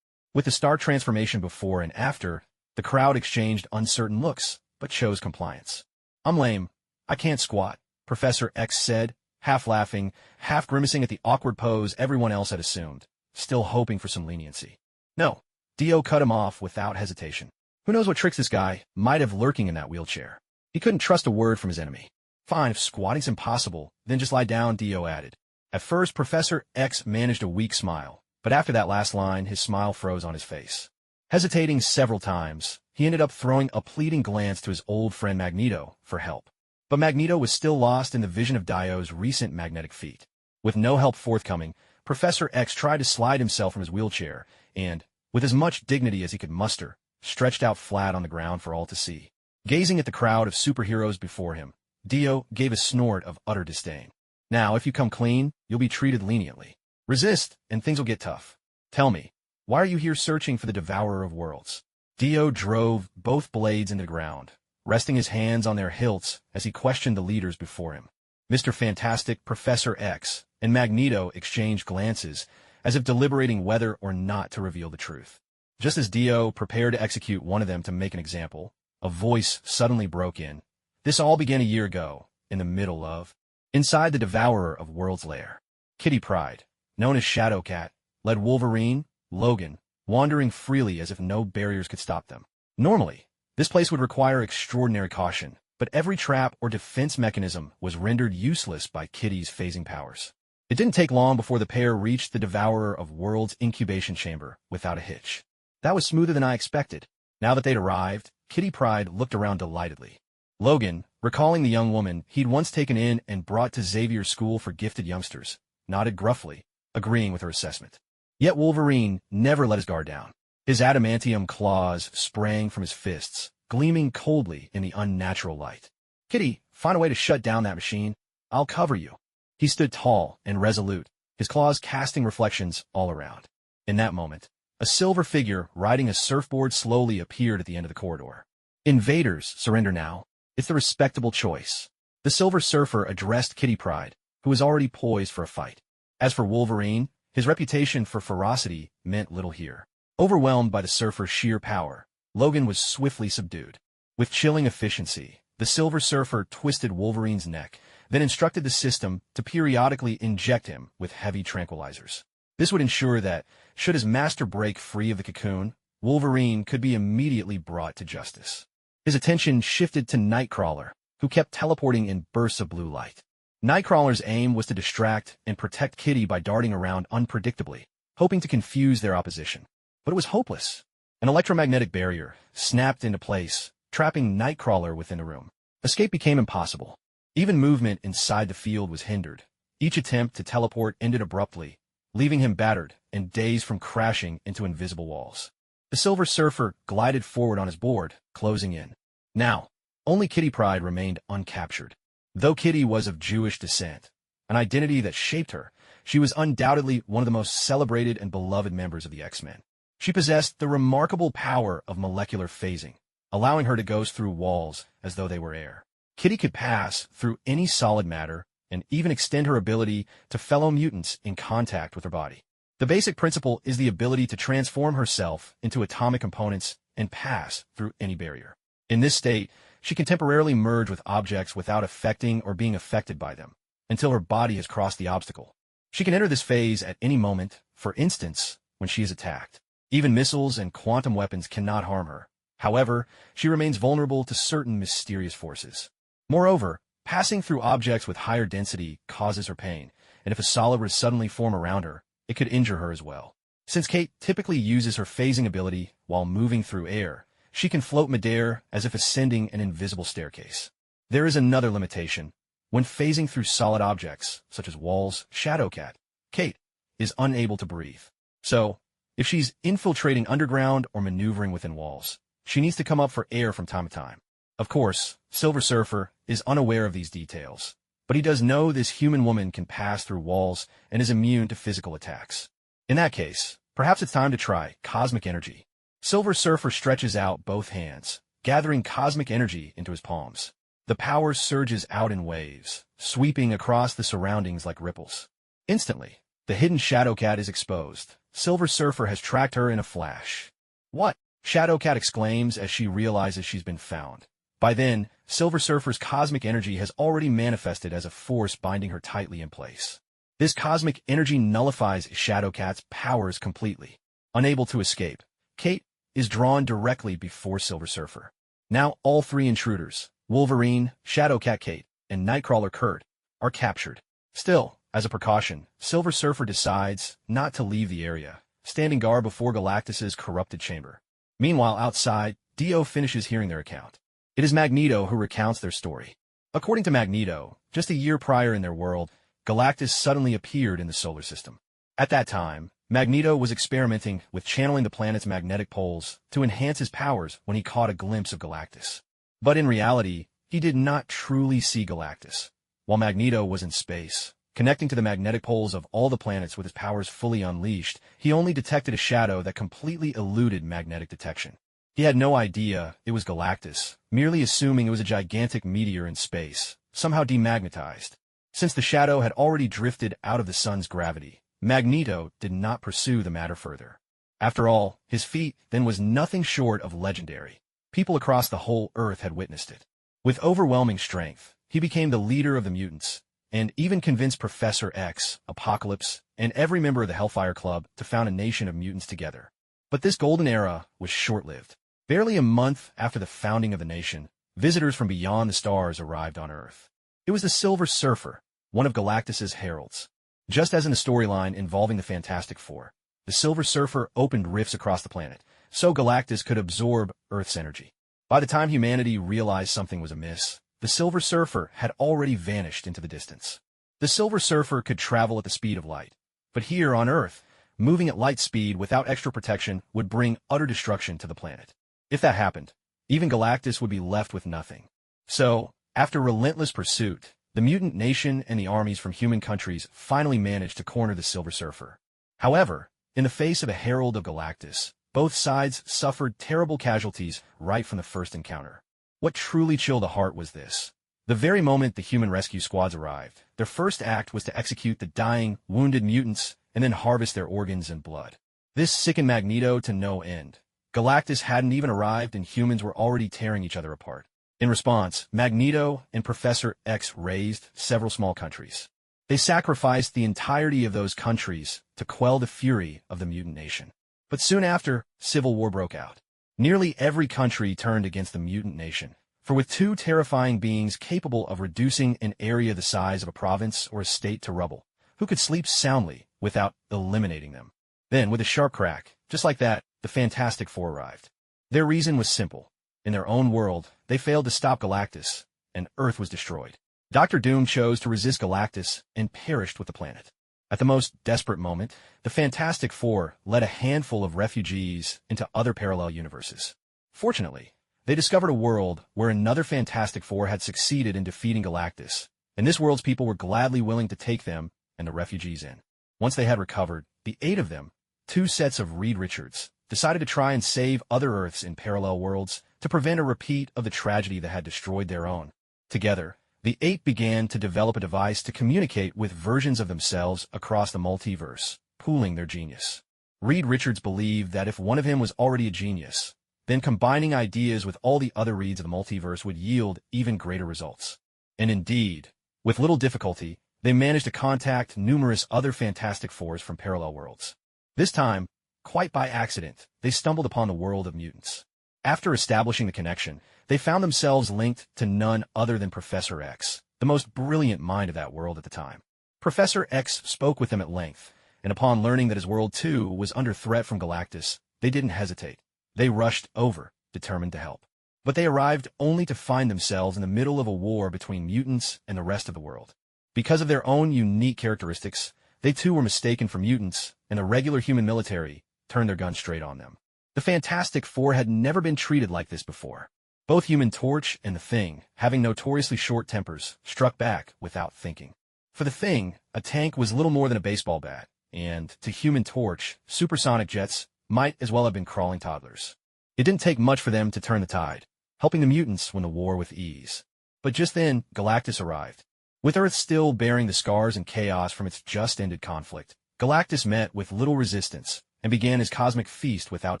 With the star transformation before and after, the crowd exchanged uncertain looks, but chose compliance. "I'm lame. I can't squat," Professor X said, half laughing, half grimacing at the awkward pose everyone else had assumed, still hoping for some leniency. "No." Dio cut him off without hesitation. Who knows what tricks this guy might have lurking in that wheelchair? He couldn't trust a word from his enemy. "Fine, if squatting's impossible, then just lie down," Dio added. At first, Professor X managed a weak smile, but after that last line, his smile froze on his face. Hesitating several times, he ended up throwing a pleading glance to his old friend Magneto for help. But Magneto was still lost in the vision of Dio's recent magnetic feat. With no help forthcoming, Professor X tried to slide himself from his wheelchair and, with as much dignity as he could muster, stretched out flat on the ground for all to see. Gazing at the crowd of superheroes before him, Dio gave a snort of utter disdain. "Now, if you come clean, you'll be treated leniently. Resist, and things will get tough. Tell me, why are you here searching for the Devourer of Worlds?" Dio drove both blades into the ground, resting his hands on their hilts as he questioned the leaders before him. Mr. Fantastic, Professor X, and Magneto exchanged glances, as if deliberating whether or not to reveal the truth. Just as Dio prepared to execute one of them to make an example, a voice suddenly broke in. This all began a year ago, in the middle of, inside the Devourer of Worlds lair. Kitty Pryde, known as Shadowcat, led Wolverine, Logan, wandering freely as if no barriers could stop them. Normally, this place would require extraordinary caution, but every trap or defense mechanism was rendered useless by Kitty's phasing powers. It didn't take long before the pair reached the Devourer of Worlds incubation chamber without a hitch. That was smoother than I expected. Now that they'd arrived, Kitty Pryde looked around delightedly. Logan, recalling the young woman he'd once taken in and brought to Xavier's school for gifted youngsters, nodded gruffly, agreeing with her assessment. Yet Wolverine never let his guard down. His adamantium claws sprang from his fists, gleaming coldly in the unnatural light. "Kitty, find a way to shut down that machine. I'll cover you." He stood tall and resolute, his claws casting reflections all around. In that moment, a silver figure riding a surfboard slowly appeared at the end of the corridor. "Invaders, surrender now. It's the respectable choice." The Silver Surfer addressed Kitty Pryde, who was already poised for a fight. As for Wolverine, his reputation for ferocity meant little here. Overwhelmed by the Surfer's sheer power, Logan was swiftly subdued. With chilling efficiency, the Silver Surfer twisted Wolverine's neck, then instructed the system to periodically inject him with heavy tranquilizers. This would ensure that, should his master break free of the cocoon, Wolverine could be immediately brought to justice. His attention shifted to Nightcrawler, who kept teleporting in bursts of blue light. Nightcrawler's aim was to distract and protect Kitty by darting around unpredictably, hoping to confuse their opposition. But it was hopeless. An electromagnetic barrier snapped into place, trapping Nightcrawler within the room. Escape became impossible. Even movement inside the field was hindered. Each attempt to teleport ended abruptly, leaving him battered and dazed from crashing into invisible walls. The Silver Surfer glided forward on his board, closing in. Now, only Kitty Pryde remained uncaptured. Though Kitty was of Jewish descent, an identity that shaped her, she was undoubtedly one of the most celebrated and beloved members of the X-Men. She possessed the remarkable power of molecular phasing, allowing her to go through walls as though they were air. Kitty could pass through any solid matter and even extend her ability to fellow mutants in contact with her body. The basic principle is the ability to transform herself into atomic components and pass through any barrier. In this state, she can temporarily merge with objects without affecting or being affected by them, until her body has crossed the obstacle. She can enter this phase at any moment, for instance, when she is attacked. Even missiles and quantum weapons cannot harm her. However, she remains vulnerable to certain mysterious forces. Moreover, passing through objects with higher density causes her pain, and if a solid were to suddenly form around her, it could injure her as well. Since Kate typically uses her phasing ability while moving through air, she can float midair as if ascending an invisible staircase. There is another limitation. When phasing through solid objects, such as walls, Shadowcat, Kate is unable to breathe. So, if she's infiltrating underground or maneuvering within walls, she needs to come up for air from time to time. Of course, Silver Surfer is unaware of these details, but he does know this human woman can pass through walls and is immune to physical attacks. In that case, perhaps it's time to try cosmic energy. Silver Surfer stretches out both hands, gathering cosmic energy into his palms. The power surges out in waves, sweeping across the surroundings like ripples. Instantly, the hidden Shadowcat is exposed, Silver Surfer has tracked her in a flash. What? Shadowcat exclaims as she realizes she's been found. By then, Silver Surfer's cosmic energy has already manifested as a force binding her tightly in place. This cosmic energy nullifies Shadowcat's powers completely. Unable to escape, Kate is drawn directly before Silver Surfer. Now all three intruders, Wolverine, Shadowcat Kate, and Nightcrawler Kurt, are captured. Still, as a precaution, Silver Surfer decides not to leave the area, standing guard before Galactus's corrupted chamber. Meanwhile, outside, Dio finishes hearing their account. It is Magneto who recounts their story. According to Magneto, just a year prior in their world, Galactus suddenly appeared in the solar system. At that time, Magneto was experimenting with channeling the planet's magnetic poles to enhance his powers when he caught a glimpse of Galactus. But in reality, he did not truly see Galactus. While Magneto was in space, connecting to the magnetic poles of all the planets with his powers fully unleashed, he only detected a shadow that completely eluded magnetic detection. He had no idea it was Galactus, merely assuming it was a gigantic meteor in space, somehow demagnetized. Since the shadow had already drifted out of the sun's gravity, Magneto did not pursue the matter further. After all, his feat then was nothing short of legendary. People across the whole Earth had witnessed it. With overwhelming strength, he became the leader of the mutants, and even convinced Professor X, Apocalypse, and every member of the Hellfire Club to found a nation of mutants together. But this golden era was short-lived. Barely a month after the founding of the nation, visitors from beyond the stars arrived on Earth. It was the Silver Surfer, one of Galactus's heralds. Just as in the storyline involving the Fantastic Four, the Silver Surfer opened rifts across the planet, so Galactus could absorb Earth's energy. By the time humanity realized something was amiss, the Silver Surfer had already vanished into the distance. The Silver Surfer could travel at the speed of light, but here on Earth, moving at light speed without extra protection would bring utter destruction to the planet. If that happened, even Galactus would be left with nothing. So, after relentless pursuit, the mutant nation and the armies from human countries finally managed to corner the Silver Surfer. However, in the face of a herald of Galactus, both sides suffered terrible casualties right from the first encounter. What truly chilled the heart was this. The very moment the human rescue squads arrived, their first act was to execute the dying, wounded mutants and then harvest their organs and blood. This sickened Magneto to no end. Galactus hadn't even arrived and humans were already tearing each other apart. In response, Magneto and Professor X raised several small countries. They sacrificed the entirety of those countries to quell the fury of the mutant nation. But soon after, civil war broke out. Nearly every country turned against the mutant nation, for with two terrifying beings capable of reducing an area the size of a province or a state to rubble, who could sleep soundly without eliminating them. Then, with a sharp crack, just like that, the Fantastic Four arrived. Their reason was simple. In their own world, they failed to stop Galactus, and Earth was destroyed. Dr. Doom chose to resist Galactus and perished with the planet. At the most desperate moment, the Fantastic Four led a handful of refugees into other parallel universes. Fortunately, they discovered a world where another Fantastic Four had succeeded in defeating Galactus, and this world's people were gladly willing to take them and the refugees in. Once they had recovered, the 8 of them, 2 sets of Reed Richards, decided to try and save other Earths in parallel worlds to prevent a repeat of the tragedy that had destroyed their own. Together, the 8 began to develop a device to communicate with versions of themselves across the multiverse, pooling their genius. Reed Richards believed that if one of him was already a genius, then combining ideas with all the other Reeds of the multiverse would yield even greater results. And indeed, with little difficulty, they managed to contact numerous other Fantastic Fours from parallel worlds. This time, quite by accident, they stumbled upon the world of mutants. After establishing the connection, they found themselves linked to none other than Professor X, the most brilliant mind of that world at the time. Professor X spoke with them at length, and upon learning that his world too was under threat from Galactus, they didn't hesitate. They rushed over, determined to help. But they arrived only to find themselves in the middle of a war between mutants and the rest of the world. Because of their own unique characteristics, they too were mistaken for mutants, and the regular human military turned their guns straight on them. The Fantastic Four had never been treated like this before. Both Human Torch and the Thing, having notoriously short tempers, struck back without thinking. For the Thing, a tank was little more than a baseball bat, and, to Human Torch, supersonic jets might as well have been crawling toddlers. It didn't take much for them to turn the tide, helping the mutants win the war with ease. But just then, Galactus arrived. With Earth still bearing the scars and chaos from its just-ended conflict, Galactus met with little resistance and began his cosmic feast without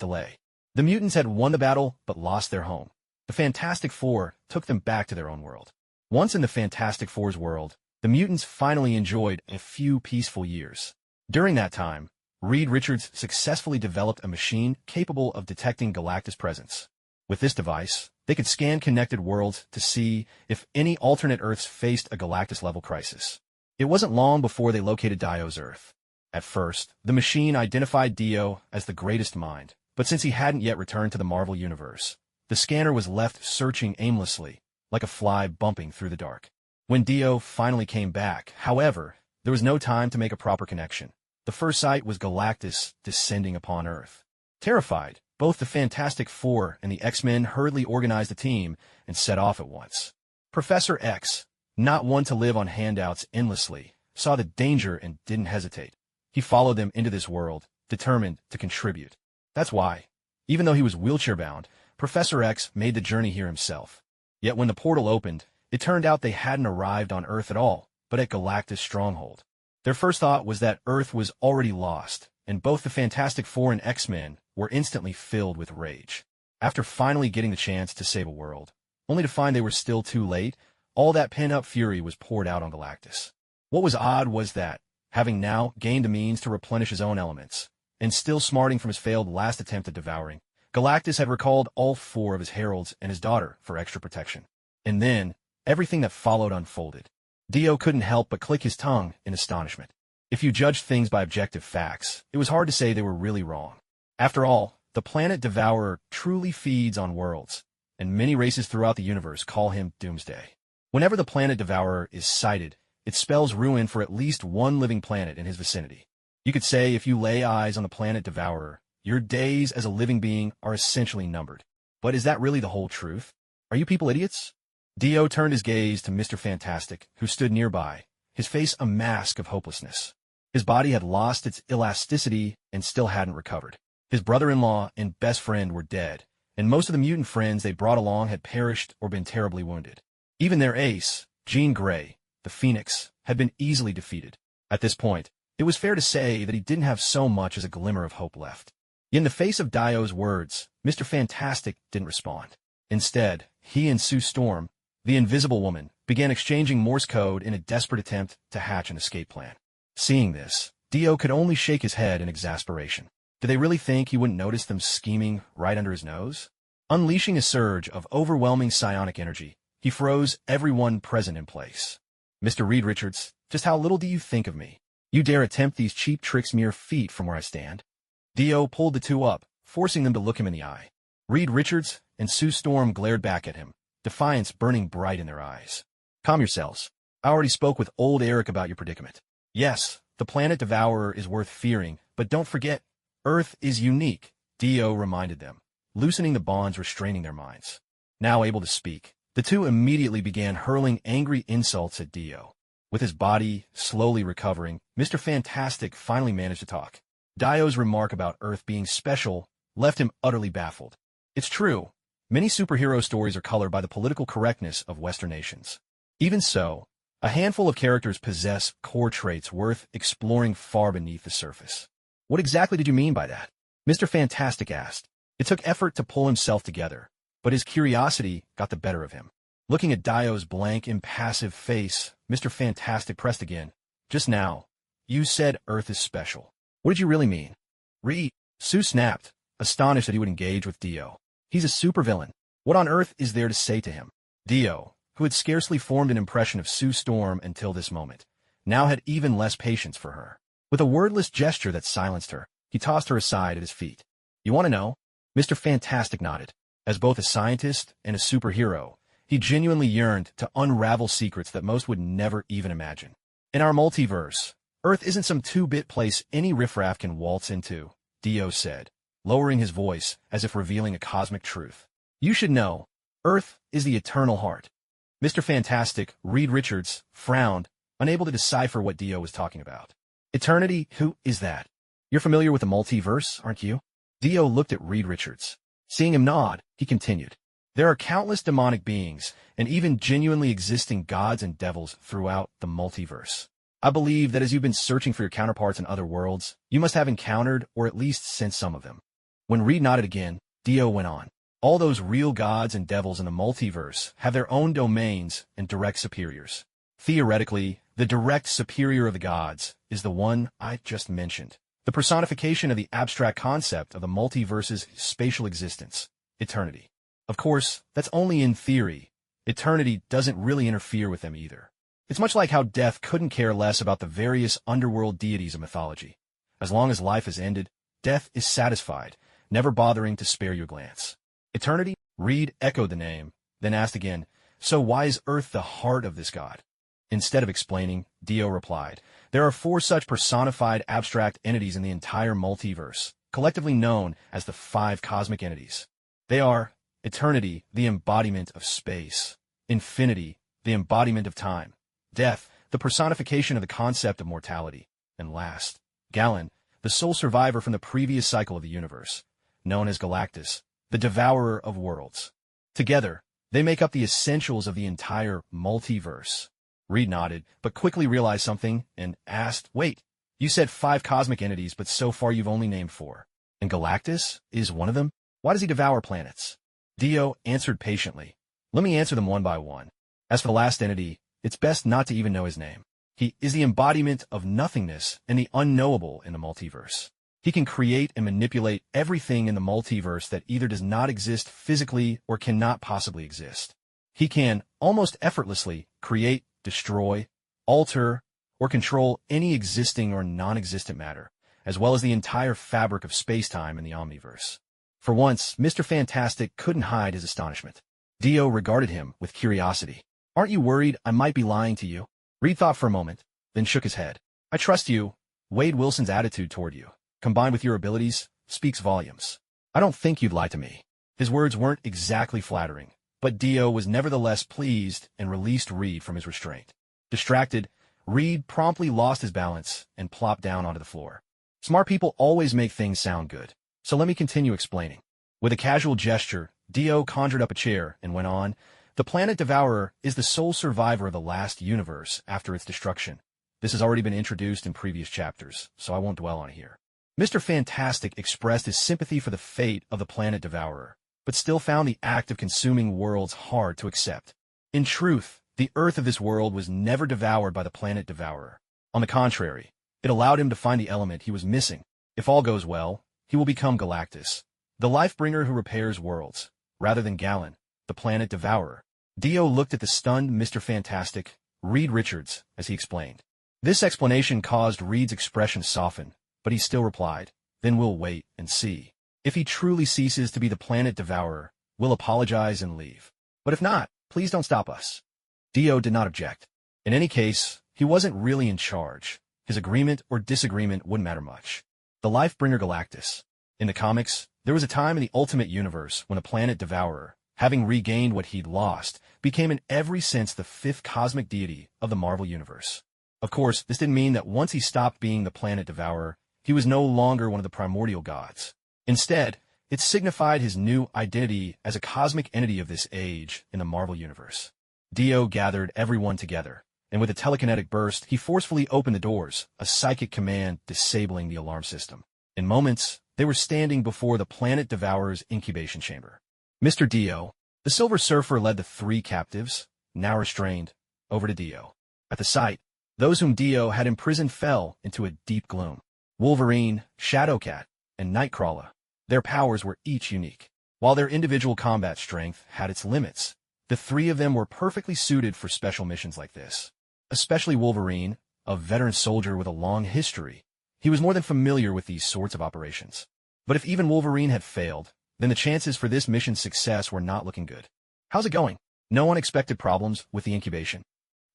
delay. The mutants had won the battle but lost their home. The Fantastic Four took them back to their own world. Once in the Fantastic Four's world, the mutants finally enjoyed a few peaceful years. During that time, Reed Richards successfully developed a machine capable of detecting Galactus' presence. With this device, they could scan connected worlds to see if any alternate Earths faced a Galactus-level crisis. It wasn't long before they located Dio's Earth. At first, the machine identified Dio as the greatest mind, but since he hadn't yet returned to the Marvel Universe, the scanner was left searching aimlessly, like a fly bumping through the dark. When Dio finally came back, however, there was no time to make a proper connection. The first sight was Galactus descending upon Earth. Terrified, both the Fantastic Four and the X-Men hurriedly organized a team and set off at once. Professor X, not one to live on handouts endlessly, saw the danger and didn't hesitate. He followed them into this world, determined to contribute. That's why, even though he was wheelchair-bound, Professor X made the journey here himself. Yet when the portal opened, it turned out they hadn't arrived on Earth at all, but at Galactus' stronghold. Their first thought was that Earth was already lost, and both the Fantastic Four and X-Men were instantly filled with rage. After finally getting the chance to save a world, only to find they were still too late, all that pent-up fury was poured out on Galactus. What was odd was that, having now gained the means to replenish his own elements, and still smarting from his failed last attempt at devouring, Galactus had recalled all four of his heralds and his daughter for extra protection. And then, everything that followed unfolded. Dio couldn't help but click his tongue in astonishment. If you judged things by objective facts, it was hard to say they were really wrong. After all, the planet Devourer truly feeds on worlds, and many races throughout the universe call him Doomsday. Whenever the planet Devourer is sighted, it spells ruin for at least one living planet in his vicinity. You could say if you lay eyes on the planet Devourer, your days as a living being are essentially numbered. But is that really the whole truth? Are you people idiots? Dio turned his gaze to Mr. Fantastic, who stood nearby, his face a mask of hopelessness. His body had lost its elasticity and still hadn't recovered. His brother-in-law and best friend were dead, and most of the mutant friends they brought along had perished or been terribly wounded. Even their ace, Jean Grey, the Phoenix, had been easily defeated. At this point, it was fair to say that he didn't have so much as a glimmer of hope left. In the face of Dio's words, Mr. Fantastic didn't respond. Instead, he and Sue Storm, the Invisible Woman, began exchanging Morse code in a desperate attempt to hatch an escape plan. Seeing this, Dio could only shake his head in exasperation. Did they really think he wouldn't notice them scheming right under his nose? Unleashing a surge of overwhelming psionic energy, he froze everyone present in place. Mr. Reed Richards, just how little do you think of me? You dare attempt these cheap tricks mere feet from where I stand? Dio pulled the two up, forcing them to look him in the eye. Reed Richards and Sue Storm glared back at him, defiance burning bright in their eyes. Calm yourselves. I already spoke with old Eric about your predicament. Yes, the planet Devourer is worth fearing, but don't forget, Earth is unique, Dio reminded them, loosening the bonds restraining their minds. Now able to speak, the two immediately began hurling angry insults at Dio. With his body slowly recovering, Mr. Fantastic finally managed to talk. Dio's remark about Earth being special left him utterly baffled. It's true, many superhero stories are colored by the political correctness of Western nations. Even so, a handful of characters possess core traits worth exploring far beneath the surface. What exactly did you mean by that? Mr. Fantastic asked. It took effort to pull himself together, but his curiosity got the better of him. Looking at Dio's blank, impassive face, Mr. Fantastic pressed again. Just now, you said Earth is special. What did you really mean? Reed, Sue snapped, astonished that he would engage with Dio. He's a supervillain. What on earth is there to say to him? Dio, who had scarcely formed an impression of Sue Storm until this moment, now had even less patience for her. With a wordless gesture that silenced her, he tossed her aside at his feet. You want to know? Mr. Fantastic nodded. As both a scientist and a superhero, he genuinely yearned to unravel secrets that most would never even imagine. In our multiverse, Earth isn't some 2-bit place any riffraff can waltz into, Dio said, lowering his voice as if revealing a cosmic truth. You should know, Earth is the eternal heart. Mr. Fantastic, Reed Richards, frowned, unable to decipher what Dio was talking about. Eternity, who is that? You're familiar with the multiverse, aren't you? Dio looked at Reed Richards. Seeing him nod, he continued. There are countless demonic beings, and even genuinely existing gods and devils throughout the multiverse. I believe that as you've been searching for your counterparts in other worlds, you must have encountered or at least sensed some of them. When Reed nodded again, Dio went on. All those real gods and devils in the multiverse have their own domains and direct superiors. Theoretically, the direct superior of the gods is the one I just mentioned, the personification of the abstract concept of the multiverse's spatial existence, eternity. Of course, that's only in theory. Eternity doesn't really interfere with them either. It's much like how death couldn't care less about the various underworld deities of mythology. As long as life is ended, death is satisfied, never bothering to spare you a glance. Eternity? Reed echoed the name, then asked again, so why is Earth the heart of this god? Instead of explaining, Dio replied, there are 4 such personified abstract entities in the entire multiverse, collectively known as the 5 cosmic entities. They are eternity, the embodiment of space; infinity, the embodiment of time; death, the personification of the concept of mortality; and last, Galen, the sole survivor from the previous cycle of the universe, known as Galactus, the devourer of worlds. Together, they make up the essentials of the entire multiverse. Reed nodded, but quickly realized something and asked, wait, you said 5 cosmic entities, but so far you've only named 4. And Galactus is one of them? Why does he devour planets? Dio answered patiently. Let me answer them one by one. As for the last entity, it's best not to even know his name. He is the embodiment of nothingness and the unknowable in the multiverse. He can create and manipulate everything in the multiverse that either does not exist physically or cannot possibly exist. He can, almost effortlessly, create, destroy, alter, or control any existing or non-existent matter, as well as the entire fabric of space-time in the Omniverse. For once, Mr. Fantastic couldn't hide his astonishment. Dio regarded him with curiosity. Aren't you worried I might be lying to you? Reed thought for a moment, then shook his head. I trust you. Wade Wilson's attitude toward you, combined with your abilities, speaks volumes. I don't think you'd lie to me. His words weren't exactly flattering, but Dio was nevertheless pleased and released Reed from his restraint. Distracted, Reed promptly lost his balance and plopped down onto the floor. Smart people always make things sound good, so let me continue explaining. With a casual gesture, Dio conjured up a chair and went on. The planet Devourer is the sole survivor of the last universe after its destruction. This has already been introduced in previous chapters, so I won't dwell on it here. Mr. Fantastic expressed his sympathy for the fate of the planet Devourer, but still found the act of consuming worlds hard to accept. In truth, the Earth of this world was never devoured by the planet Devourer. On the contrary, it allowed him to find the element he was missing. If all goes well, he will become Galactus, the life-bringer who repairs worlds, rather than Galen, the planet Devourer. Dio looked at the stunned Mr. Fantastic, Reed Richards, as he explained. This explanation caused Reed's expression to soften, but he still replied, then we'll wait and see. If he truly ceases to be the planet Devourer, we'll apologize and leave. But if not, please don't stop us. Dio did not object. In any case, he wasn't really in charge. His agreement or disagreement wouldn't matter much. The life-bringer Galactus. In the comics, there was a time in the Ultimate Universe when the planet Devourer, having regained what he'd lost, became in every sense the 5th cosmic deity of the Marvel Universe. Of course, this didn't mean that once he stopped being the planet Devourer, he was no longer one of the primordial gods. Instead, it signified his new identity as a cosmic entity of this age in the Marvel Universe. Dio gathered everyone together, and with a telekinetic burst, he forcefully opened the doors, a psychic command disabling the alarm system. In moments, they were standing before the planet Devourer's incubation chamber. Mr. Dio, the Silver Surfer, led the 3 captives, now restrained, over to Dio. At the sight, those whom Dio had imprisoned fell into a deep gloom. Wolverine, Shadowcat, and Nightcrawler. Their powers were each unique. While their individual combat strength had its limits, the 3 of them were perfectly suited for special missions like this. Especially Wolverine, a veteran soldier with a long history. He was more than familiar with these sorts of operations. But if even Wolverine had failed, then the chances for this mission's success were not looking good. How's it going? No unexpected problems with the incubation?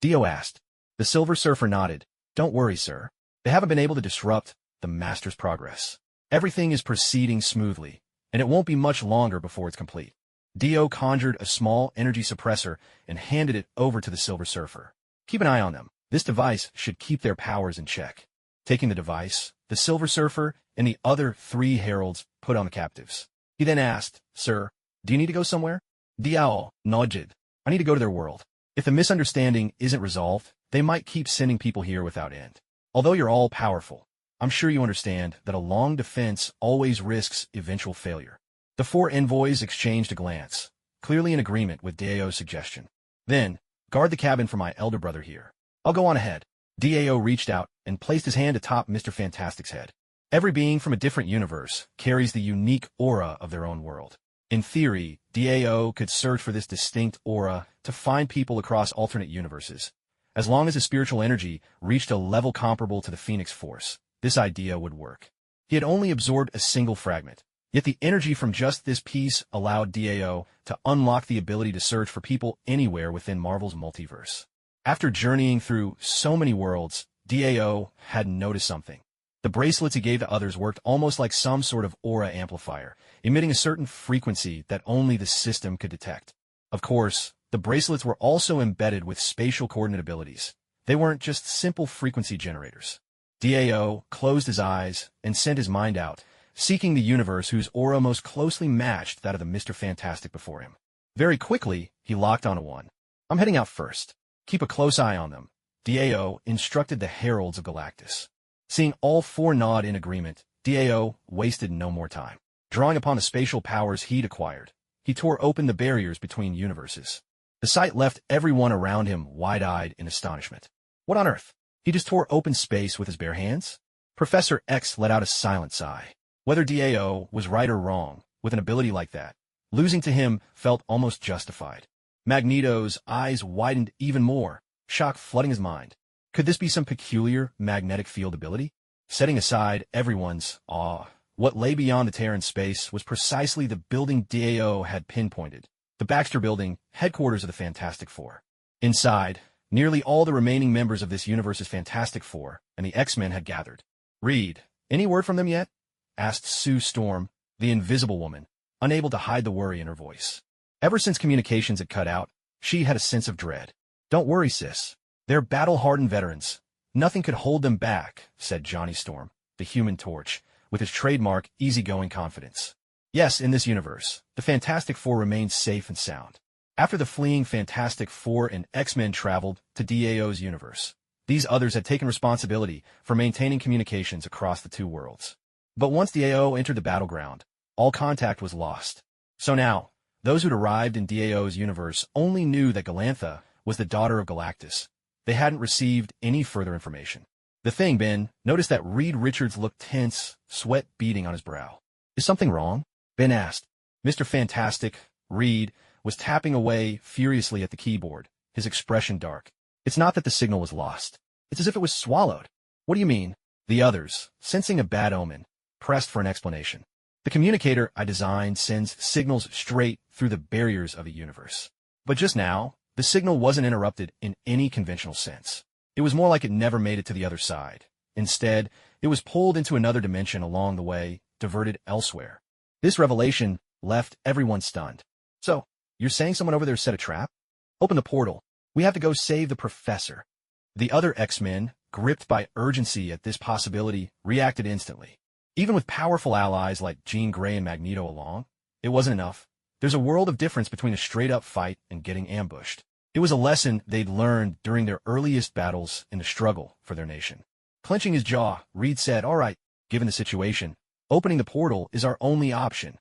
Dio asked. The Silver Surfer nodded. Don't worry, sir. They haven't been able to disrupt the Master's progress. Everything is proceeding smoothly, and it won't be much longer before it's complete. Dio conjured a small energy suppressor and handed it over to the Silver Surfer. Keep an eye on them. This device should keep their powers in check. Taking the device, the Silver Surfer and the other 3 heralds put on the captives. He then asked, Sir, do you need to go somewhere? Dio nodded. I need to go to their world. If the misunderstanding isn't resolved, they might keep sending people here without end. Although you're all powerful, I'm sure you understand that a long defense always risks eventual failure. The 4 envoys exchanged a glance, clearly in agreement with Dao's suggestion. Then, guard the cabin for my elder brother here. I'll go on ahead. Dao reached out and placed his hand atop Mr. Fantastic's head. Every being from a different universe carries the unique aura of their own world. In theory, Dao could search for this distinct aura to find people across alternate universes. As long as his spiritual energy reached a level comparable to the Phoenix Force, this idea would work. He had only absorbed a single fragment, yet the energy from just this piece allowed Dao to unlock the ability to search for people anywhere within Marvel's multiverse. After journeying through so many worlds, Dao had noticed something. The bracelets he gave to others worked almost like some sort of aura amplifier, emitting a certain frequency that only the system could detect. Of course, the bracelets were also embedded with spatial coordinate abilities. They weren't just simple frequency generators. Dao closed his eyes and sent his mind out, seeking the universe whose aura most closely matched that of the Mr. Fantastic before him. Very quickly, he locked onto one. I'm heading out first. Keep a close eye on them, Dao instructed the Heralds of Galactus. Seeing all 4 nod in agreement, Dao wasted no more time. Drawing upon the spatial powers he'd acquired, he tore open the barriers between universes. The sight left everyone around him wide-eyed in astonishment. What on earth? He just tore open space with his bare hands? Professor X let out a silent sigh. Whether Dao was right or wrong, with an ability like that, losing to him felt almost justified. Magneto's eyes widened even more, shock flooding his mind. Could this be some peculiar magnetic field ability? Setting aside everyone's awe, what lay beyond the tear in space was precisely the building Dao had pinpointed, the Baxter Building, headquarters of the Fantastic Four. Inside, nearly all the remaining members of this universe's Fantastic Four and the X-Men had gathered. Reed, any word from them yet? Asked Sue Storm, the Invisible Woman, unable to hide the worry in her voice. Ever since communications had cut out, she had a sense of dread. Don't worry, sis. They're battle-hardened veterans. Nothing could hold them back, said Johnny Storm, the Human Torch, with his trademark easygoing confidence. Yes, in this universe, the Fantastic Four remained safe and sound. After the fleeing Fantastic Four and X-Men traveled to Dao's universe, these others had taken responsibility for maintaining communications across the 2 worlds. But once Dao entered the battleground, all contact was lost. So now, those who'd arrived in Dao's universe only knew that Galantha was the daughter of Galactus. They hadn't received any further information. The thing, Ben noticed that Reed Richards looked tense, sweat beading on his brow. Is something wrong? Ben asked. Mr. Fantastic, Reed, was tapping away furiously at the keyboard, his expression dark. It's not that the signal was lost. It's as if it was swallowed. What do you mean? The others, sensing a bad omen, pressed for an explanation. The communicator I designed sends signals straight through the barriers of a universe. But just now, the signal wasn't interrupted in any conventional sense. It was more like it never made it to the other side. Instead, it was pulled into another dimension along the way, diverted elsewhere. This revelation left everyone stunned. So, you're saying someone over there set a trap? Open the portal. We have to go save the professor. The other X-Men, gripped by urgency at this possibility, reacted instantly. Even with powerful allies like Jean Grey and Magneto along, it wasn't enough. There's a world of difference between a straight-up fight and getting ambushed. It was a lesson they'd learned during their earliest battles in the struggle for their nation. Clenching his jaw, Reed said, all right, given the situation, opening the portal is our only option.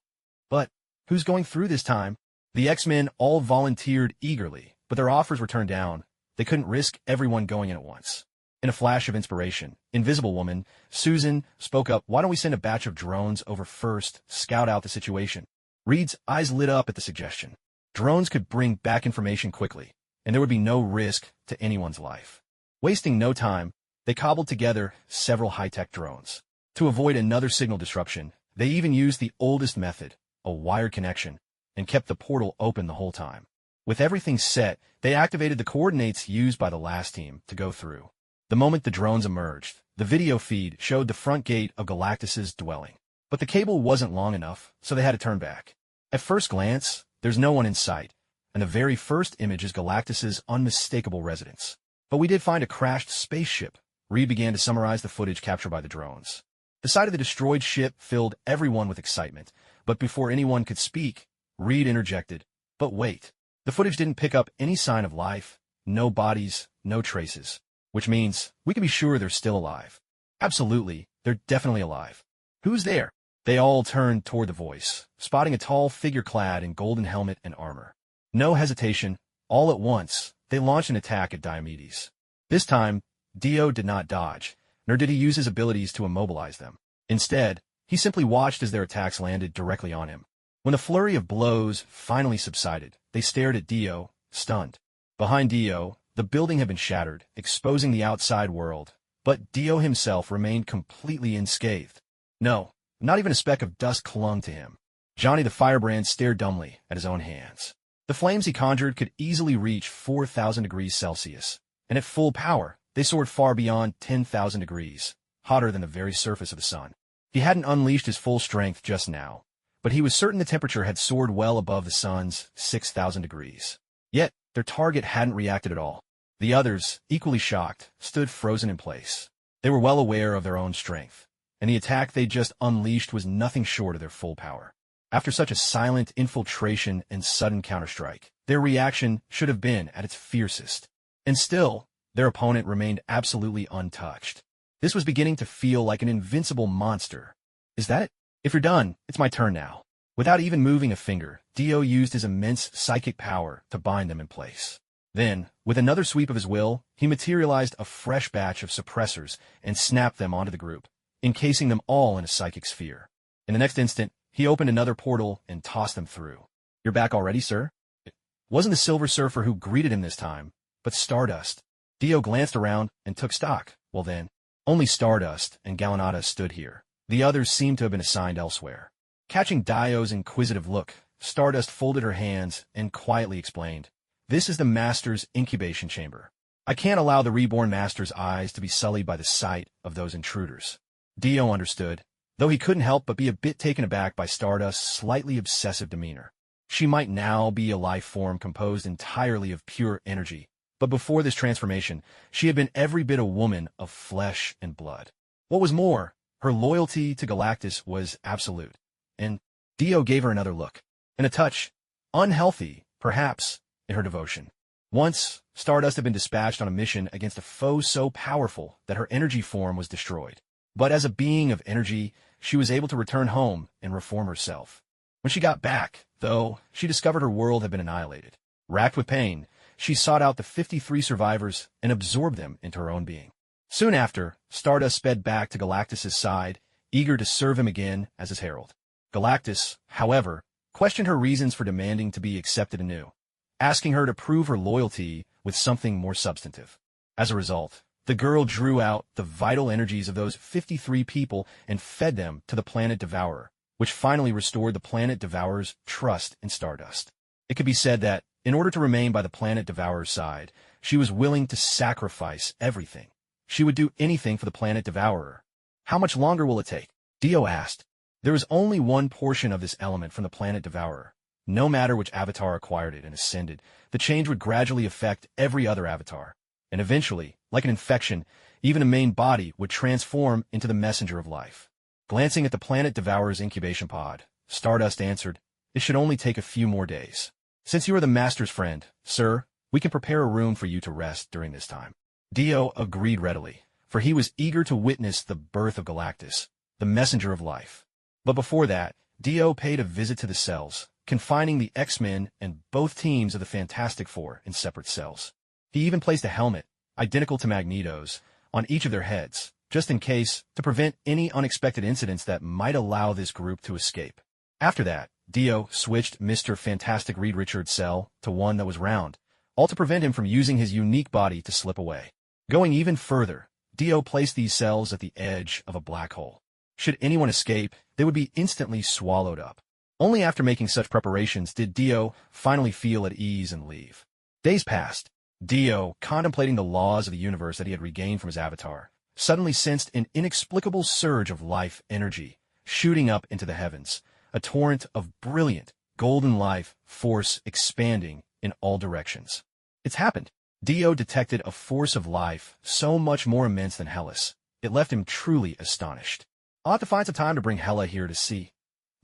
But who's going through this time? The X-Men all volunteered eagerly, but their offers were turned down. They couldn't risk everyone going in at once. In a flash of inspiration, Invisible Woman, Susan, spoke up, why don't we send a batch of drones over first, scout out the situation? Reed's eyes lit up at the suggestion. Drones could bring back information quickly, and there would be no risk to anyone's life. Wasting no time, they cobbled together several high-tech drones. To avoid another signal disruption, they even used the oldest method, a wired connection, and kept the portal open the whole time. With everything set, they activated the coordinates used by the last team to go through. The moment the drones emerged, the video feed showed the front gate of Galactus's dwelling. But the cable wasn't long enough, so they had to turn back. At first glance, there's no one in sight, and the very first image is Galactus's unmistakable residence. But we did find a crashed spaceship. Reed began to summarize the footage captured by the drones. The sight of the destroyed ship filled everyone with excitement, but before anyone could speak, Reed interjected, but wait. The footage didn't pick up any sign of life, no bodies, no traces. Which means we can be sure they're still alive. Absolutely, they're definitely alive. Who's there? They all turned toward the voice, spotting a tall figure clad in golden helmet and armor. No hesitation, all at once, they launched an attack at Diomedes. This time, Dio did not dodge, nor did he use his abilities to immobilize them. Instead, he simply watched as their attacks landed directly on him. When the flurry of blows finally subsided, they stared at Dio, stunned. Behind Dio, the building had been shattered, exposing the outside world, but Dio himself remained completely unscathed. No, not even a speck of dust clung to him. Johnny the Firebrand stared dumbly at his own hands. The flames he conjured could easily reach 4,000 degrees Celsius, and at full power, they soared far beyond 10,000 degrees, hotter than the very surface of the sun. He hadn't unleashed his full strength just now, but he was certain the temperature had soared well above the sun's 6,000 degrees. Yet, their target hadn't reacted at all. The others, equally shocked, stood frozen in place. They were well aware of their own strength, and the attack they just unleashed was nothing short of their full power. After such a silent infiltration and sudden counterstrike, their reaction should have been at its fiercest. And still, their opponent remained absolutely untouched. This was beginning to feel like an invincible monster. Is that it? If you're done, it's my turn now. Without even moving a finger, Dio used his immense psychic power to bind them in place. Then, with another sweep of his will, he materialized a fresh batch of suppressors and snapped them onto the group, encasing them all in a psychic sphere. In the next instant, he opened another portal and tossed them through. You're back already, sir? It wasn't the Silver Surfer who greeted him this time, but Stardust. Dio glanced around and took stock. Well then, only Stardust and Galanata stood here. The others seemed to have been assigned elsewhere. Catching Dio's inquisitive look, Stardust folded her hands and quietly explained, "This is the Master's incubation chamber. I can't allow the reborn Master's eyes to be sullied by the sight of those intruders." Dio understood, though he couldn't help but be a bit taken aback by Stardust's slightly obsessive demeanor. She might now be a life form composed entirely of pure energy, but before this transformation, she had been every bit a woman of flesh and blood. What was more, her loyalty to Galactus was absolute. And Dio gave her another look, and a touch, unhealthy, perhaps, in her devotion. Once, Stardust had been dispatched on a mission against a foe so powerful that her energy form was destroyed. But as a being of energy, she was able to return home and reform herself. When she got back, though, she discovered her world had been annihilated. Racked with pain, she sought out the 53 survivors and absorbed them into her own being. Soon after, Stardust sped back to Galactus's side, eager to serve him again as his herald. Galactus, however, questioned her reasons for demanding to be accepted anew, asking her to prove her loyalty with something more substantive. As a result, the girl drew out the vital energies of those 53 people and fed them to the planet Devourer, which finally restored the planet Devourer's trust in Stardust. It could be said that, in order to remain by the planet Devourer's side, she was willing to sacrifice everything. She would do anything for the planet Devourer. How much longer will it take? Dio asked. There is only one portion of this element from the planet Devourer. No matter which avatar acquired it and ascended, the change would gradually affect every other avatar. And eventually, like an infection, even a main body would transform into the messenger of life. Glancing at the planet Devourer's incubation pod, Stardust answered, "It should only take a few more days. Since you are the Master's friend, sir, we can prepare a room for you to rest during this time." Dio agreed readily, for he was eager to witness the birth of Galactus, the messenger of life. But before that, Dio paid a visit to the cells, confining the X-Men and both teams of the Fantastic Four in separate cells. He even placed a helmet, identical to Magneto's, on each of their heads, just in case, to prevent any unexpected incidents that might allow this group to escape. After that, Dio switched Mr. Fantastic Reed Richards' cell to one that was round, all to prevent him from using his unique body to slip away. Going even further, Dio placed these cells at the edge of a black hole. Should anyone escape, they would be instantly swallowed up. Only after making such preparations did Dio finally feel at ease and leave. Days passed. Dio, contemplating the laws of the universe that he had regained from his avatar, suddenly sensed an inexplicable surge of life energy shooting up into the heavens, a torrent of brilliant, golden life force expanding in all directions. It's happened. Dio detected a force of life so much more immense than Hellas. It left him truly astonished. I'll have to find some time to bring Hela here to see.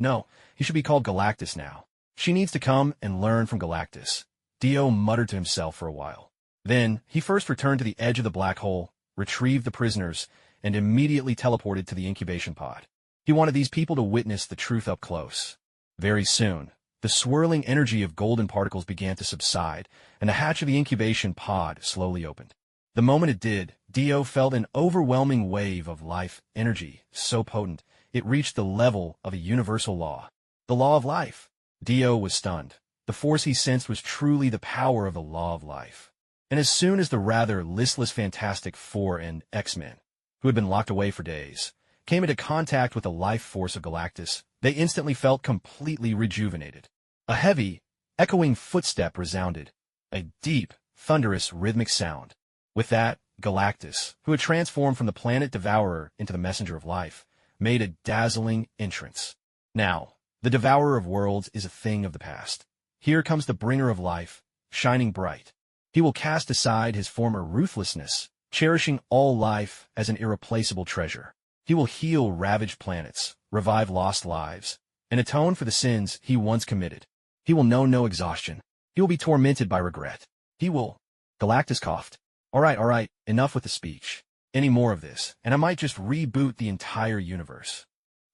No, he should be called Galactus now. She needs to come and learn from Galactus. Dio muttered to himself for a while. Then, he first returned to the edge of the black hole, retrieved the prisoners, and immediately teleported to the incubation pod. He wanted these people to witness the truth up close. Very soon, the swirling energy of golden particles began to subside, and the hatch of the incubation pod slowly opened. The moment it did, Dio felt an overwhelming wave of life energy, so potent, it reached the level of a universal law. The law of life. Dio was stunned. The force he sensed was truly the power of the law of life. And as soon as the rather listless Fantastic Four and X-Men, who had been locked away for days, came into contact with the life force of Galactus, they instantly felt completely rejuvenated. A heavy, echoing footstep resounded, a deep, thunderous, rhythmic sound. With that, Galactus, who had transformed from the planet Devourer into the Messenger of Life, made a dazzling entrance. Now, the Devourer of Worlds is a thing of the past. Here comes the Bringer of Life, shining bright. He will cast aside his former ruthlessness, cherishing all life as an irreplaceable treasure. He will heal ravaged planets, revive lost lives, and atone for the sins he once committed. He will know no exhaustion. He will be tormented by regret. He will... Galactus coughed. All right, enough with the speech. Any more of this, and I might just reboot the entire universe.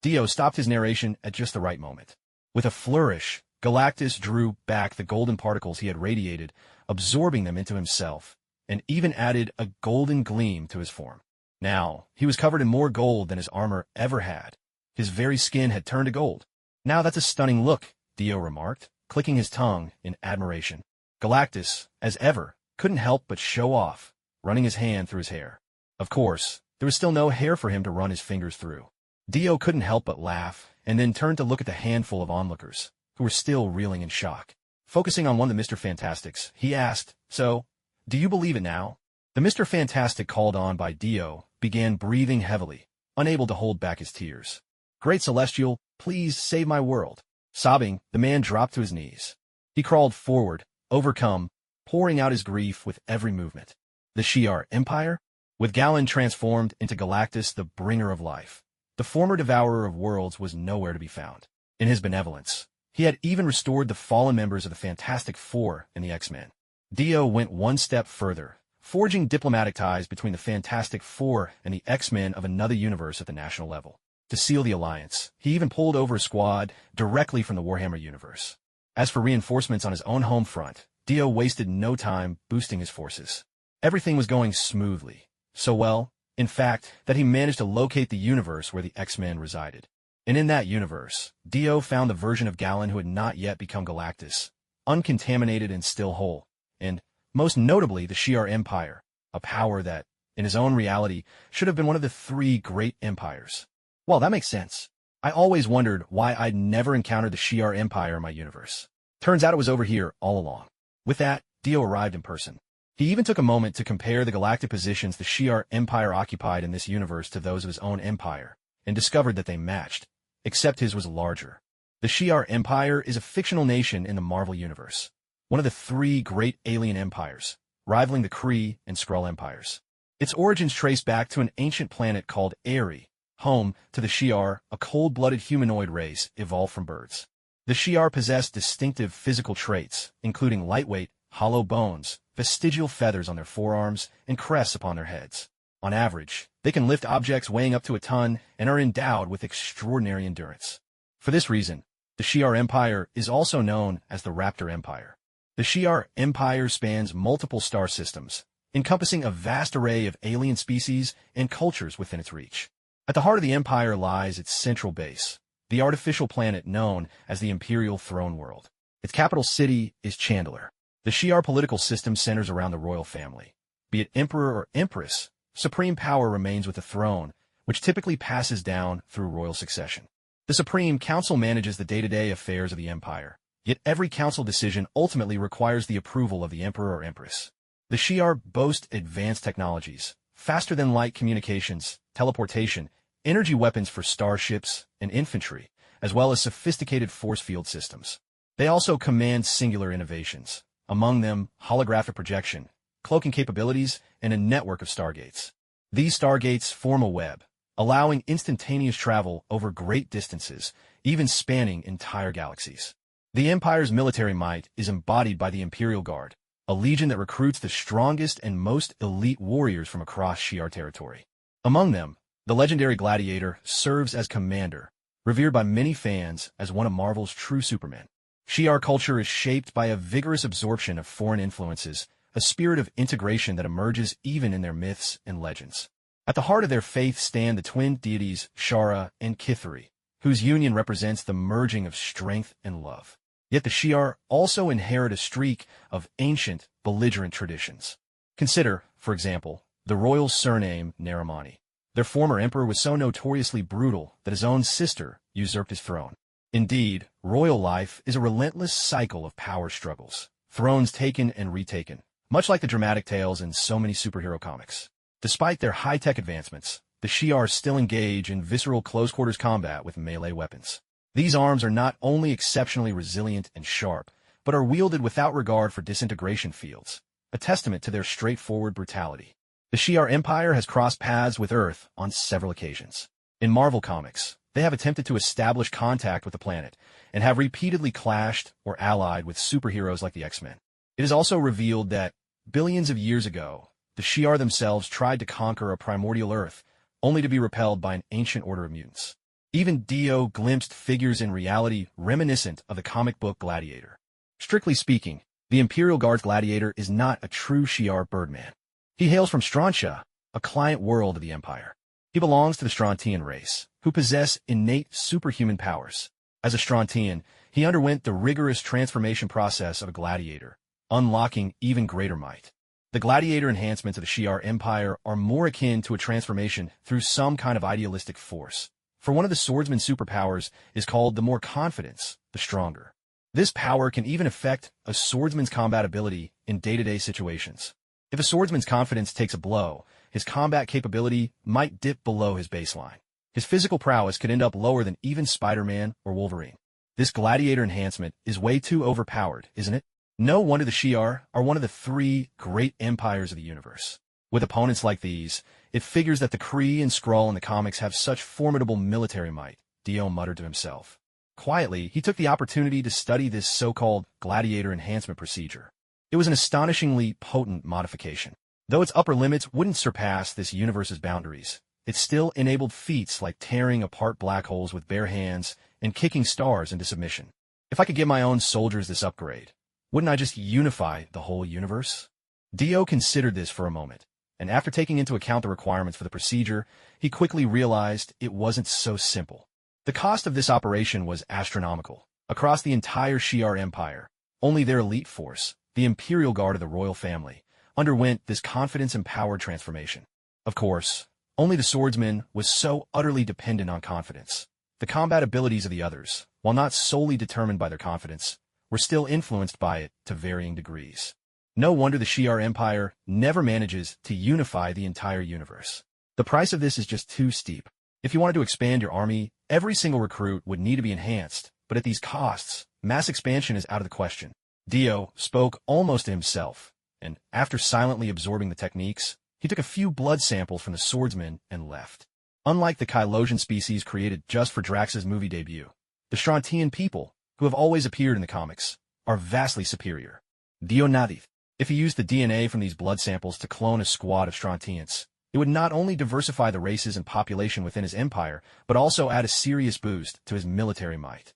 Dio stopped his narration at just the right moment. With a flourish, Galactus drew back the golden particles he had radiated, absorbing them into himself, and even added a golden gleam to his form. Now, he was covered in more gold than his armor ever had. His very skin had turned to gold. Now that's a stunning look, Dio remarked, clicking his tongue in admiration. Galactus, as ever, couldn't help but show off, running his hand through his hair. Of course, there was still no hair for him to run his fingers through. Dio couldn't help but laugh, and then turned to look at the handful of onlookers, who were still reeling in shock. Focusing on one of the Mr. Fantastics, he asked, "So, do you believe it now?" The Mr. Fantastic, called on by Dio, began breathing heavily, unable to hold back his tears. "Great Celestial, please save my world." Sobbing, the man dropped to his knees. He crawled forward, overcome, pouring out his grief with every movement. The Shi'ar Empire? With Galen transformed into Galactus, the Bringer of Life, the former Devourer of Worlds was nowhere to be found. In his benevolence, he had even restored the fallen members of the Fantastic Four and the X-Men. Dio went one step further, forging diplomatic ties between the Fantastic Four and the X-Men of another universe at the national level. To seal the alliance, he even pulled over a squad directly from the Warhammer universe. As for reinforcements on his own home front, Dio wasted no time boosting his forces. Everything was going smoothly, so well, in fact, that he managed to locate the universe where the X-Men resided. And in that universe, Dio found the version of Galen who had not yet become Galactus, uncontaminated and still whole, and, most notably, the Shi'ar Empire, a power that, in his own reality, should have been one of the three great empires. Well, that makes sense. I always wondered why I'd never encountered the Shi'ar Empire in my universe. Turns out it was over here all along. With that, Dio arrived in person. He even took a moment to compare the galactic positions the Shi'ar Empire occupied in this universe to those of his own empire, and discovered that they matched, except his was larger. The Shi'ar Empire is a fictional nation in the Marvel Universe, one of the three great alien empires, rivaling the Kree and Skrull empires. Its origins trace back to an ancient planet called Aerie, home to the Shi'ar, a cold-blooded humanoid race evolved from birds. The Shi'ar possess distinctive physical traits, including lightweight, hollow bones, vestigial feathers on their forearms, and crests upon their heads. On average, they can lift objects weighing up to a ton and are endowed with extraordinary endurance. For this reason, the Shi'ar Empire is also known as the Raptor Empire. The Shi'ar Empire spans multiple star systems, encompassing a vast array of alien species and cultures within its reach. At the heart of the empire lies its central base, the artificial planet known as the Imperial Throne World. Its capital city is Chandler. The Shi'ar political system centers around the royal family. Be it emperor or empress, supreme power remains with the throne, which typically passes down through royal succession. The Supreme Council manages the day-to-day affairs of the empire, yet every council decision ultimately requires the approval of the emperor or empress. The Shi'ar boast advanced technologies, faster-than-light communications, teleportation, energy weapons for starships and infantry, as well as sophisticated force field systems. They also command singular innovations, among them holographic projection, cloaking capabilities, and a network of stargates. These stargates form a web, allowing instantaneous travel over great distances, even spanning entire galaxies. The Empire's military might is embodied by the Imperial Guard, a legion that recruits the strongest and most elite warriors from across Shi'ar territory. Among them, the legendary Gladiator serves as commander, revered by many fans as one of Marvel's true supermen. Shi'ar culture is shaped by a vigorous absorption of foreign influences, a spirit of integration that emerges even in their myths and legends. At the heart of their faith stand the twin deities Shara and Kithri, whose union represents the merging of strength and love. Yet the Shi'ar also inherit a streak of ancient, belligerent traditions. Consider, for example, the royal surname Narimani. Their former emperor was so notoriously brutal that his own sister usurped his throne. Indeed, royal life is a relentless cycle of power struggles, thrones taken and retaken, much like the dramatic tales in so many superhero comics. Despite their high-tech advancements, the Shi'ar still engage in visceral close-quarters combat with melee weapons. These arms are not only exceptionally resilient and sharp, but are wielded without regard for disintegration fields, a testament to their straightforward brutality. The Shi'ar Empire has crossed paths with Earth on several occasions. In Marvel Comics, they have attempted to establish contact with the planet, and have repeatedly clashed or allied with superheroes like the X-Men. It is also revealed that, billions of years ago, the Shi'ar themselves tried to conquer a primordial Earth, only to be repelled by an ancient order of mutants. Even Dio glimpsed figures in reality reminiscent of the comic book Gladiator. Strictly speaking, the Imperial Guard's Gladiator is not a true Shi'ar birdman. He hails from Strontia, a client world of the Empire. He belongs to the Strontian race, who possess innate superhuman powers. As a Strontian, he underwent the rigorous transformation process of a gladiator, unlocking even greater might. The gladiator enhancements of the Shi'ar Empire are more akin to a transformation through some kind of idealistic force. For one of the swordsman's superpowers is called the more confidence, the stronger. This power can even affect a swordsman's combat ability in day-to-day situations. If a swordsman's confidence takes a blow, his combat capability might dip below his baseline. His physical prowess could end up lower than even Spider-Man or Wolverine. This gladiator enhancement is way too overpowered, isn't it? No wonder the Shi'ar are one of the three great empires of the universe. With opponents like these, it figures that the Kree and Skrull in the comics have such formidable military might, Dio muttered to himself. Quietly, he took the opportunity to study this so-called gladiator enhancement procedure. It was an astonishingly potent modification. Though its upper limits wouldn't surpass this universe's boundaries, it still enabled feats like tearing apart black holes with bare hands and kicking stars into submission. If I could give my own soldiers this upgrade, wouldn't I just unify the whole universe? Dio considered this for a moment, and after taking into account the requirements for the procedure, he quickly realized it wasn't so simple. The cost of this operation was astronomical. Across the entire Shi'ar Empire, only their elite force, the Imperial Guard of the royal family, underwent this confidence-empowered transformation. Of course, only the swordsman was so utterly dependent on confidence. The combat abilities of the others, while not solely determined by their confidence, were still influenced by it to varying degrees. No wonder the Shi'ar Empire never manages to unify the entire universe. The price of this is just too steep. If you wanted to expand your army, every single recruit would need to be enhanced, but at these costs, mass expansion is out of the question. Dio spoke almost to himself, and after silently absorbing the techniques, he took a few blood samples from the swordsman and left. Unlike the Kylosian species created just for Drax's movie debut, the Strontian people, who have always appeared in the comics, are vastly superior. Dio nodded. If he used the DNA from these blood samples to clone a squad of Strontians, it would not only diversify the races and population within his empire, but also add a serious boost to his military might.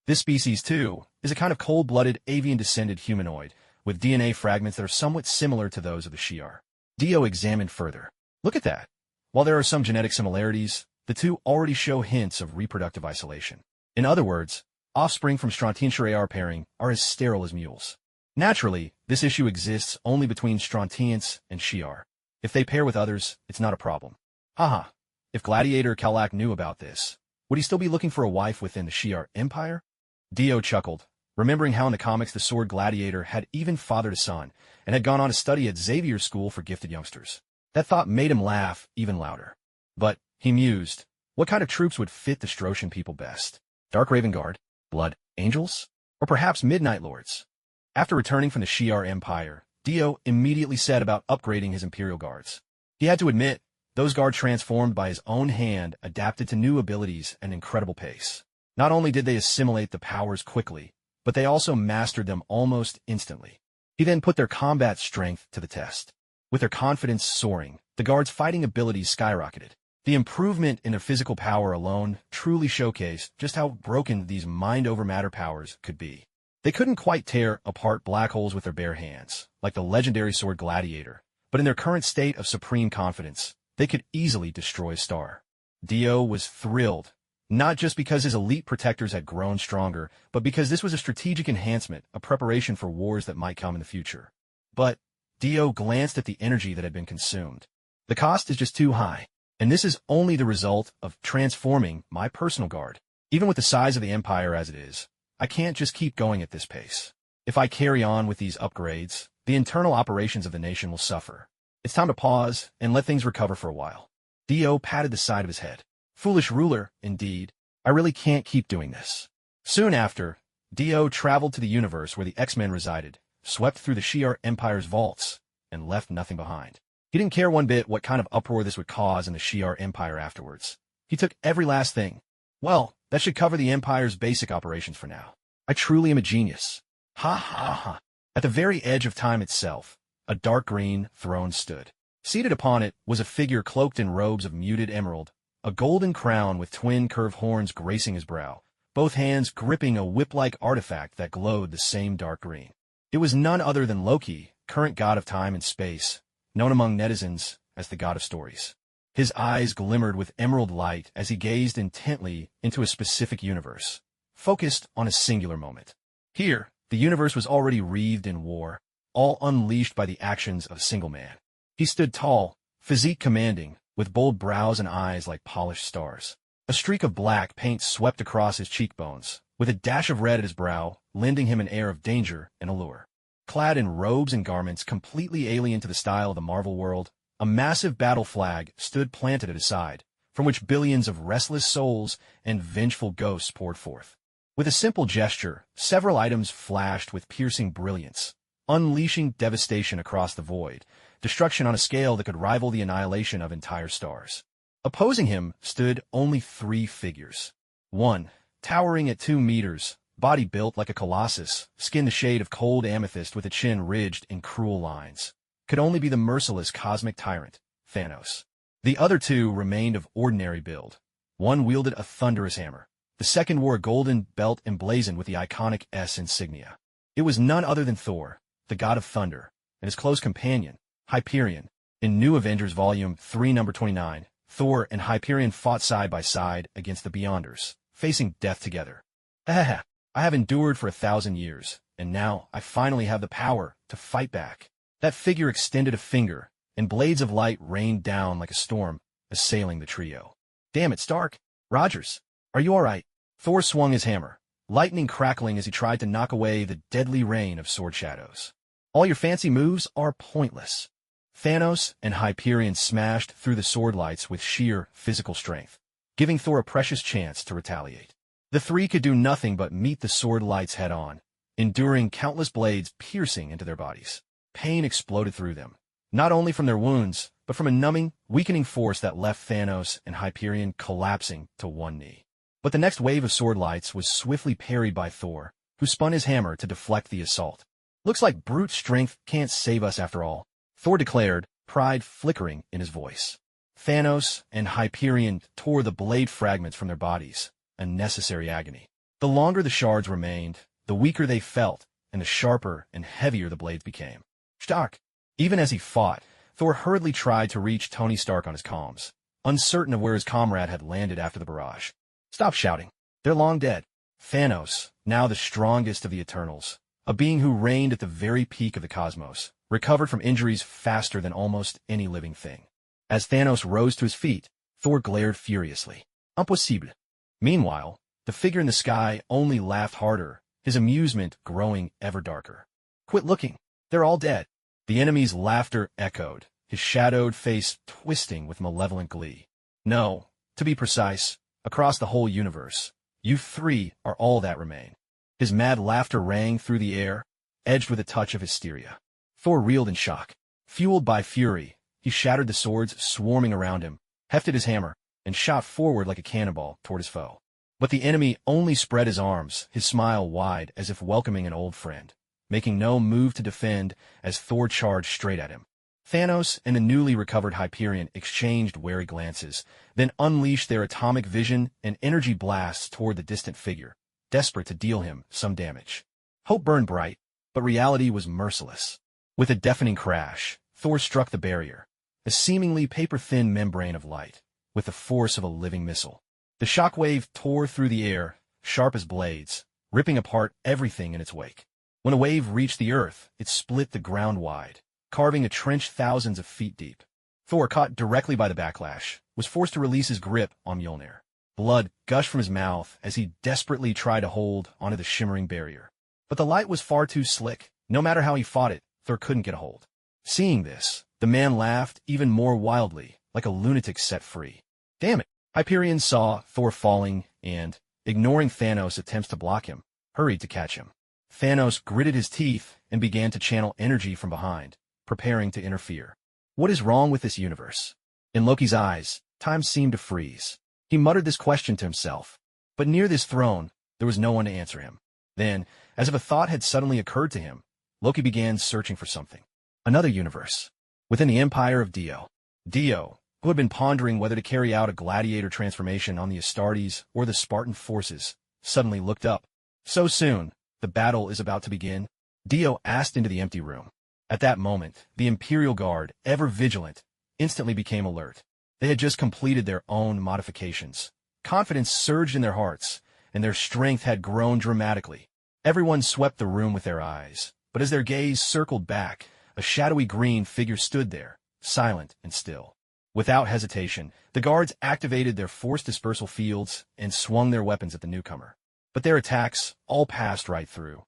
This species, too, is a kind of cold-blooded, avian-descended humanoid, with DNA fragments that are somewhat similar to those of the Shi'ar. Dio examined further. Look at that. While there are some genetic similarities, the two already show hints of reproductive isolation. In other words, offspring from Strontian-Shi'ar pairing are as sterile as mules. Naturally, this issue exists only between Strontians and Shi'ar. If they pair with others, it's not a problem. Haha, if Gladiator Kalak knew about this, would he still be looking for a wife within the Shi'ar Empire? Dio chuckled, remembering how in the comics the sword Gladiator had even fathered a son, and had gone on to study at Xavier's School for Gifted Youngsters. That thought made him laugh even louder. But, he mused, what kind of troops would fit the Stroshan people best? Dark Raven Guard? Blood Angels? Or perhaps Midnight Lords? After returning from the Shi'ar Empire, Dio immediately set about upgrading his Imperial Guards. He had to admit, those guards transformed by his own hand adapted to new abilities at an incredible pace. Not only did they assimilate the powers quickly, but they also mastered them almost instantly. He then put their combat strength to the test. With their confidence soaring, the guards' fighting abilities skyrocketed. The improvement in their physical power alone truly showcased just how broken these mind-over-matter powers could be. They couldn't quite tear apart black holes with their bare hands, like the legendary sword Gladiator, but in their current state of supreme confidence, they could easily destroy a star. Dio was thrilled, not just because his elite protectors had grown stronger, but because this was a strategic enhancement, a preparation for wars that might come in the future. But Dio glanced at the energy that had been consumed. The cost is just too high. And this is only the result of transforming my personal guard. Even with the size of the Empire as it is, I can't just keep going at this pace. If I carry on with these upgrades, the internal operations of the nation will suffer. It's time to pause and let things recover for a while. Dio patted the side of his head. Foolish ruler, indeed. I really can't keep doing this. Soon after, Dio traveled to the universe where the X-Men resided, swept through the Shi'ar Empire's vaults, and left nothing behind. He didn't care one bit what kind of uproar this would cause in the Shi'ar Empire afterwards. He took every last thing. Well, that should cover the Empire's basic operations for now. I truly am a genius. Ha ha ha. At the very edge of time itself, a dark green throne stood. Seated upon it was a figure cloaked in robes of muted emerald, a golden crown with twin curved horns gracing his brow, both hands gripping a whip-like artifact that glowed the same dark green. It was none other than Loki, current god of time and space, known among netizens as the god of stories. His eyes glimmered with emerald light as he gazed intently into a specific universe, focused on a singular moment. Here, the universe was already wreathed in war, all unleashed by the actions of a single man. He stood tall, physique commanding, with bold brows and eyes like polished stars. A streak of black paint swept across his cheekbones, with a dash of red at his brow, lending him an air of danger and allure. Clad in robes and garments completely alien to the style of the Marvel world, a massive battle flag stood planted at his side, from which billions of restless souls and vengeful ghosts poured forth. With a simple gesture, several items flashed with piercing brilliance, unleashing devastation across the void, destruction on a scale that could rival the annihilation of entire stars. Opposing him stood only 3 figures. One, towering at 2 meters, body built like a colossus, skin the shade of cold amethyst with a chin ridged in cruel lines, could only be the merciless cosmic tyrant, Thanos. The other 2 remained of ordinary build. One wielded a thunderous hammer. The second wore a golden belt emblazoned with the iconic S insignia. It was none other than Thor, the god of thunder, and his close companion, Hyperion. In New Avengers Volume 3 number 29, Thor and Hyperion fought side by side against the Beyonders, facing death together. I have endured for 1,000 years, and now I finally have the power to fight back. That figure extended a finger, and blades of light rained down like a storm, assailing the trio. Damn it, Stark. Rogers, are you all right? Thor swung his hammer, lightning crackling as he tried to knock away the deadly rain of sword shadows. All your fancy moves are pointless. Thanos and Hyperion smashed through the sword lights with sheer physical strength, giving Thor a precious chance to retaliate. The 3 could do nothing but meet the sword lights head-on, enduring countless blades piercing into their bodies. Pain exploded through them, not only from their wounds, but from a numbing, weakening force that left Thanos and Hyperion collapsing to one knee. But the next wave of sword lights was swiftly parried by Thor, who spun his hammer to deflect the assault. Looks like brute strength can't save us after all, Thor declared, pride flickering in his voice. Thanos and Hyperion tore the blade fragments from their bodies, a necessary agony. The longer the shards remained, the weaker they felt, and the sharper and heavier the blades became. Stark! Even as he fought, Thor hurriedly tried to reach Tony Stark on his comms, uncertain of where his comrade had landed after the barrage. Stop shouting. They're long dead. Thanos, now the strongest of the Eternals, a being who reigned at the very peak of the cosmos, recovered from injuries faster than almost any living thing. As Thanos rose to his feet, Thor glared furiously. Impossible. Meanwhile, the figure in the sky only laughed harder, his amusement growing ever darker. Quit looking. They're all dead. The enemy's laughter echoed, his shadowed face twisting with malevolent glee. No, to be precise, across the whole universe, you 3 are all that remain. His mad laughter rang through the air, edged with a touch of hysteria. Thor reeled in shock. Fueled by fury, he shattered the swords swarming around him, hefted his hammer, and shot forward like a cannonball toward his foe. But the enemy only spread his arms, his smile wide as if welcoming an old friend. making no move to defend as Thor charged straight at him. Thanos and the newly recovered Hyperion exchanged wary glances, then unleashed their atomic vision and energy blasts toward the distant figure, desperate to deal him some damage. Hope burned bright, but reality was merciless. With a deafening crash, Thor struck the barrier, a seemingly paper-thin membrane of light, with the force of a living missile. The shockwave tore through the air, sharp as blades, ripping apart everything in its wake. When a wave reached the earth, it split the ground wide, carving a trench thousands of feet deep. Thor, caught directly by the backlash, was forced to release his grip on Mjolnir. Blood gushed from his mouth as he desperately tried to hold onto the shimmering barrier. But the light was far too slick. No matter how he fought it, Thor couldn't get a hold. Seeing this, the man laughed even more wildly, like a lunatic set free. Damn it! Hyperion saw Thor falling and, ignoring Thanos' attempts to block him, hurried to catch him. Thanos gritted his teeth and began to channel energy from behind, preparing to interfere. What is wrong with this universe? In Loki's eyes, time seemed to freeze. He muttered this question to himself. But near this throne, there was no one to answer him. Then, as if a thought had suddenly occurred to him, Loki began searching for something. Another universe. Within the empire of Dio. Dio, who had been pondering whether to carry out a gladiator transformation on the Astartes or the Spartan forces, suddenly looked up. So soon, the battle is about to begin? Dio asked into the empty room. At that moment, the Imperial Guard, ever vigilant, instantly became alert. They had just completed their own modifications. Confidence surged in their hearts, and their strength had grown dramatically. Everyone swept the room with their eyes, but as their gaze circled back, a shadowy green figure stood there, silent and still. Without hesitation, the guards activated their force dispersal fields and swung their weapons at the newcomer. But their attacks all passed right through,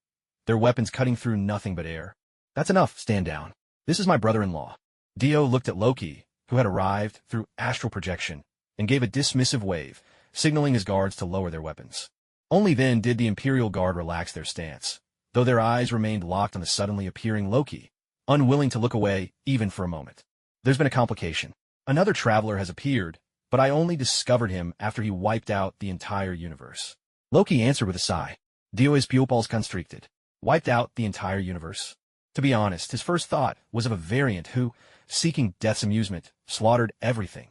their weapons cutting through nothing but air. That's enough, stand down. This is my brother-in-law. Dio looked at Loki, who had arrived through astral projection, and gave a dismissive wave, signaling his guards to lower their weapons. Only then did the Imperial Guard relax their stance, though their eyes remained locked on the suddenly appearing Loki, unwilling to look away even for a moment. There's been a complication. Another traveler has appeared, but I only discovered him after he wiped out the entire universe. Loki answered with a sigh. Dio's pupils constricted. Wiped out the entire universe? To be honest, his first thought was of a variant who, seeking death's amusement, slaughtered everything.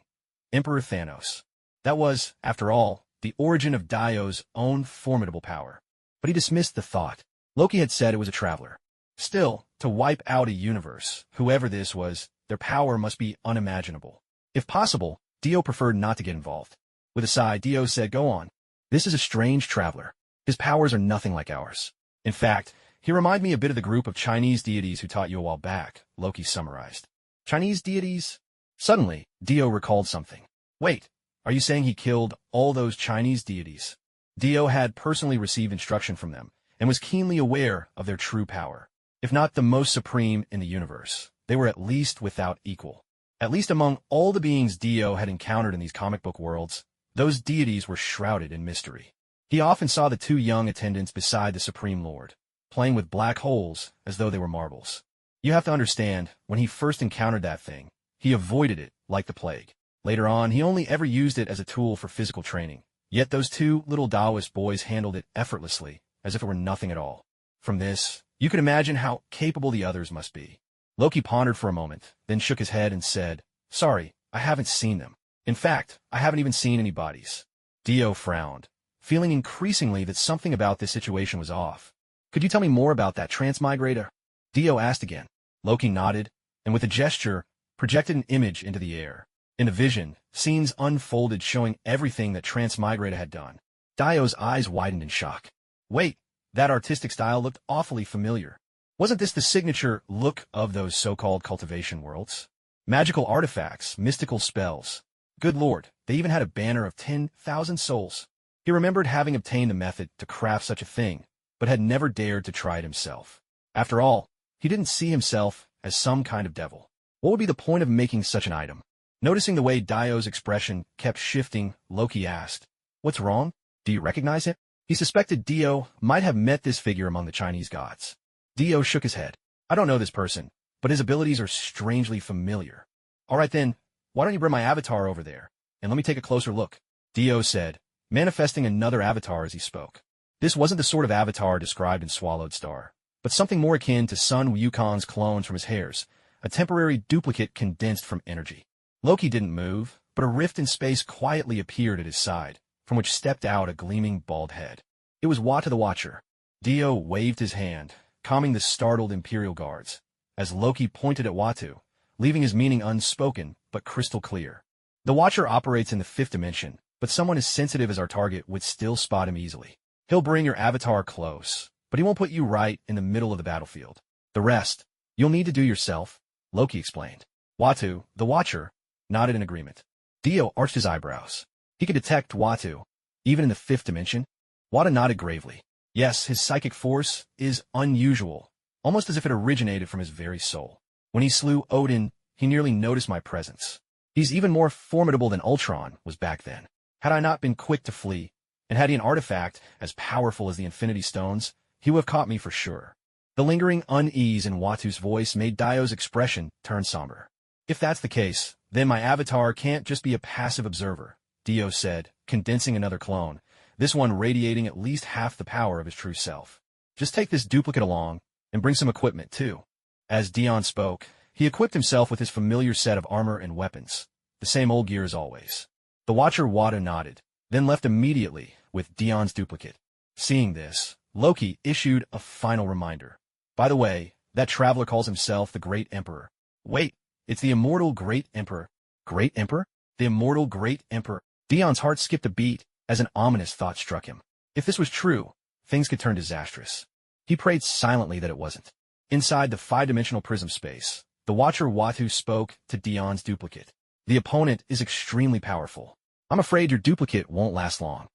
Emperor Thanos. That was, after all, the origin of Dio's own formidable power. But he dismissed the thought. Loki had said it was a traveler. Still, to wipe out a universe, whoever this was, their power must be unimaginable. If possible, Dio preferred not to get involved. With a sigh, Dio said, "Go on. This is a strange traveler. His powers are nothing like ours. In fact, he reminded me a bit of the group of Chinese deities who taught you a while back," Loki summarized. Chinese deities? Suddenly, Dio recalled something. Wait, are you saying he killed all those Chinese deities? Dio had personally received instruction from them, and was keenly aware of their true power. If not the most supreme in the universe, they were at least without equal. At least among all the beings Dio had encountered in these comic book worlds, those deities were shrouded in mystery. He often saw the two young attendants beside the Supreme Lord, playing with black holes as though they were marbles. You have to understand, when he first encountered that thing, he avoided it like the plague. Later on, he only ever used it as a tool for physical training. Yet those two little Taoist boys handled it effortlessly, as if it were nothing at all. From this, you can imagine how capable the others must be. Loki pondered for a moment, then shook his head and said, "Sorry, I haven't seen them. In fact, I haven't even seen any bodies." Dio frowned, feeling increasingly that something about this situation was off. "Could you tell me more about that transmigrator?" Dio asked again. Loki nodded, and with a gesture, projected an image into the air. In the vision, scenes unfolded showing everything that Transmigrator had done. Dio's eyes widened in shock. Wait, that artistic style looked awfully familiar. Wasn't this the signature look of those so-called cultivation worlds? Magical artifacts, mystical spells. Good lord, they even had a banner of 10,000 souls. He remembered having obtained the method to craft such a thing, but had never dared to try it himself. After all, he didn't see himself as some kind of devil. What would be the point of making such an item? Noticing the way Dio's expression kept shifting, Loki asked, "What's wrong? Do you recognize it?" He suspected Dio might have met this figure among the Chinese gods. Dio shook his head. "I don't know this person, but his abilities are strangely familiar." "All right then, why don't you bring my avatar over there, and let me take a closer look," Dio said, manifesting another avatar as he spoke. This wasn't the sort of avatar described in Swallowed Star. but something more akin to Sun Wukon's clones from his hairs, a temporary duplicate condensed from energy. Loki didn't move, but a rift in space quietly appeared at his side, from which stepped out a gleaming bald head. It was Wata the Watcher. Dio waved his hand, calming the startled Imperial guards, as Loki pointed at Watu, leaving his meaning unspoken but crystal clear. The Watcher operates in the fifth dimension, but someone as sensitive as our target would still spot him easily. He'll bring your avatar close, but he won't put you right in the middle of the battlefield. The rest, you'll need to do yourself, Loki explained. Watu, the Watcher, nodded in agreement. Dio arched his eyebrows. He could detect Watu, even in the fifth dimension. Wata nodded gravely. Yes, his psychic force is unusual, almost as if it originated from his very soul. When he slew Odin, he nearly noticed my presence. He's even more formidable than Ultron was back then. Had I not been quick to flee, and had he an artifact as powerful as the Infinity Stones, he would have caught me for sure. The lingering unease in Watu's voice made Dio's expression turn somber. If that's the case, then my avatar can't just be a passive observer, Dio said, condensing another clone, this one radiating at least half the power of his true self. Just take this duplicate along, and bring some equipment too. As Dion spoke, he equipped himself with his familiar set of armor and weapons, the same old gear as always. The Watcher Wata nodded, then left immediately with Dion's duplicate. Seeing this, Loki issued a final reminder. By the way, that traveler calls himself the Great Emperor. Wait, it's the immortal Great Emperor. Great Emperor? The immortal Great Emperor. Dion's heart skipped a beat as an ominous thought struck him. If this was true, things could turn disastrous. He prayed silently that it wasn't. Inside the five-dimensional prism space, the Watcher Watu spoke to Dion's duplicate. The opponent is extremely powerful. I'm afraid your duplicate won't last long.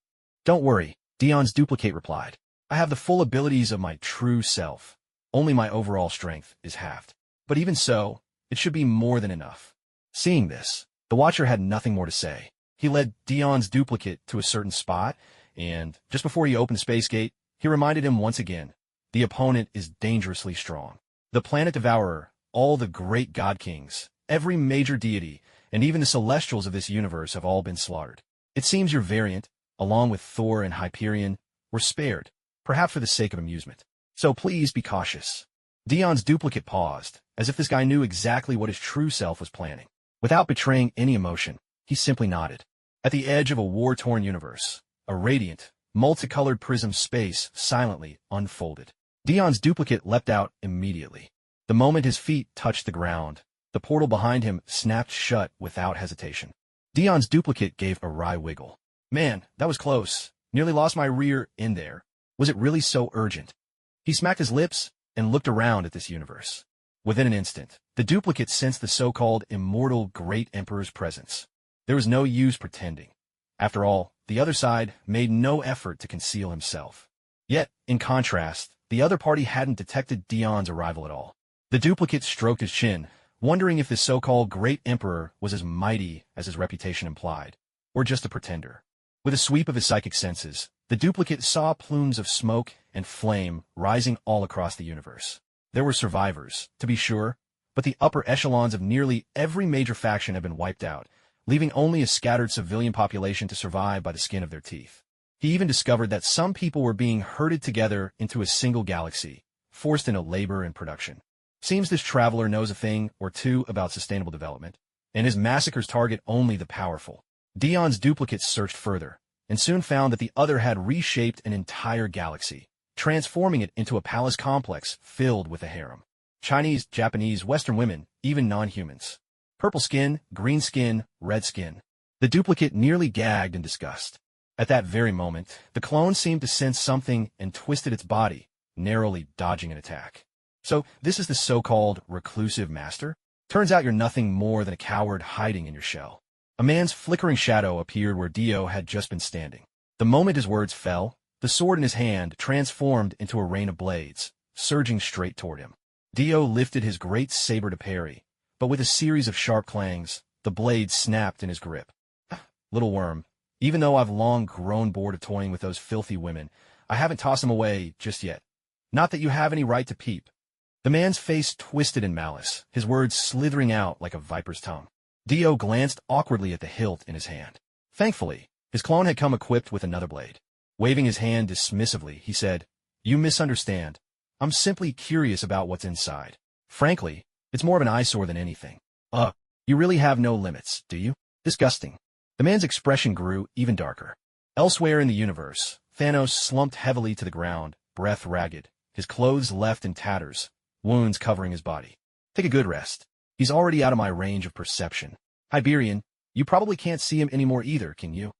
Don't worry, Dion's duplicate replied. I have the full abilities of my true self. Only my overall strength is halved. But even so, it should be more than enough. Seeing this, the Watcher had nothing more to say. He led Dion's duplicate to a certain spot, and just before he opened the space gate, he reminded him once again, the opponent is dangerously strong. The planet devourer, all the great god kings, every major deity, and even the celestials of this universe have all been slaughtered. It seems your variant, along with Thor and Hyperion, were spared, perhaps for the sake of amusement. So please be cautious. Dion's duplicate paused, as if this guy knew exactly what his true self was planning. Without betraying any emotion, he simply nodded. At the edge of a war-torn universe, a radiant, multicolored prism space silently unfolded. Dion's duplicate leapt out immediately. The moment his feet touched the ground, the portal behind him snapped shut without hesitation. Dion's duplicate gave a wry wiggle. Man, that was close. Nearly lost my rear end there. Was it really so urgent? He smacked his lips and looked around at this universe. Within an instant, the duplicate sensed the so-called immortal Great Emperor's presence. There was no use pretending. After all, the other side made no effort to conceal himself. Yet, in contrast, the other party hadn't detected Dion's arrival at all. The duplicate stroked his chin, wondering if this so-called Great Emperor was as mighty as his reputation implied, or just a pretender. With a sweep of his psychic senses, the duplicate saw plumes of smoke and flame rising all across the universe. There were survivors, to be sure, but the upper echelons of nearly every major faction had been wiped out, leaving only a scattered civilian population to survive by the skin of their teeth. He even discovered that some people were being herded together into a single galaxy, forced into labor and production. Seems this traveler knows a thing or two about sustainable development, and his massacres target only the powerful. Dion's duplicate searched further, and soon found that the other had reshaped an entire galaxy, transforming it into a palace complex filled with a harem. Chinese, Japanese, Western women, even non-humans. Purple skin, green skin, red skin. The duplicate nearly gagged in disgust. At that very moment, the clone seemed to sense something and twisted its body, narrowly dodging an attack. So, this is the so-called reclusive master? Turns out you're nothing more than a coward hiding in your shell. A man's flickering shadow appeared where Dio had just been standing. The moment his words fell, the sword in his hand transformed into a rain of blades, surging straight toward him. Dio lifted his great saber to parry, but with a series of sharp clangs, the blade snapped in his grip. Little worm, even though I've long grown bored of toying with those filthy women, I haven't tossed them away just yet. Not that you have any right to peep. The man's face twisted in malice, his words slithering out like a viper's tongue. Dio glanced awkwardly at the hilt in his hand. Thankfully, his clone had come equipped with another blade. Waving his hand dismissively, he said, "You misunderstand. I'm simply curious about what's inside. Frankly, it's more of an eyesore than anything. You really have no limits, do you? Disgusting. The man's expression grew even darker. Elsewhere in the universe, Thanos slumped heavily to the ground, breath ragged, his clothes left in tatters, wounds covering his body. Take a good rest. He's already out of my range of perception. Hyperion, you probably can't see him anymore either, can you?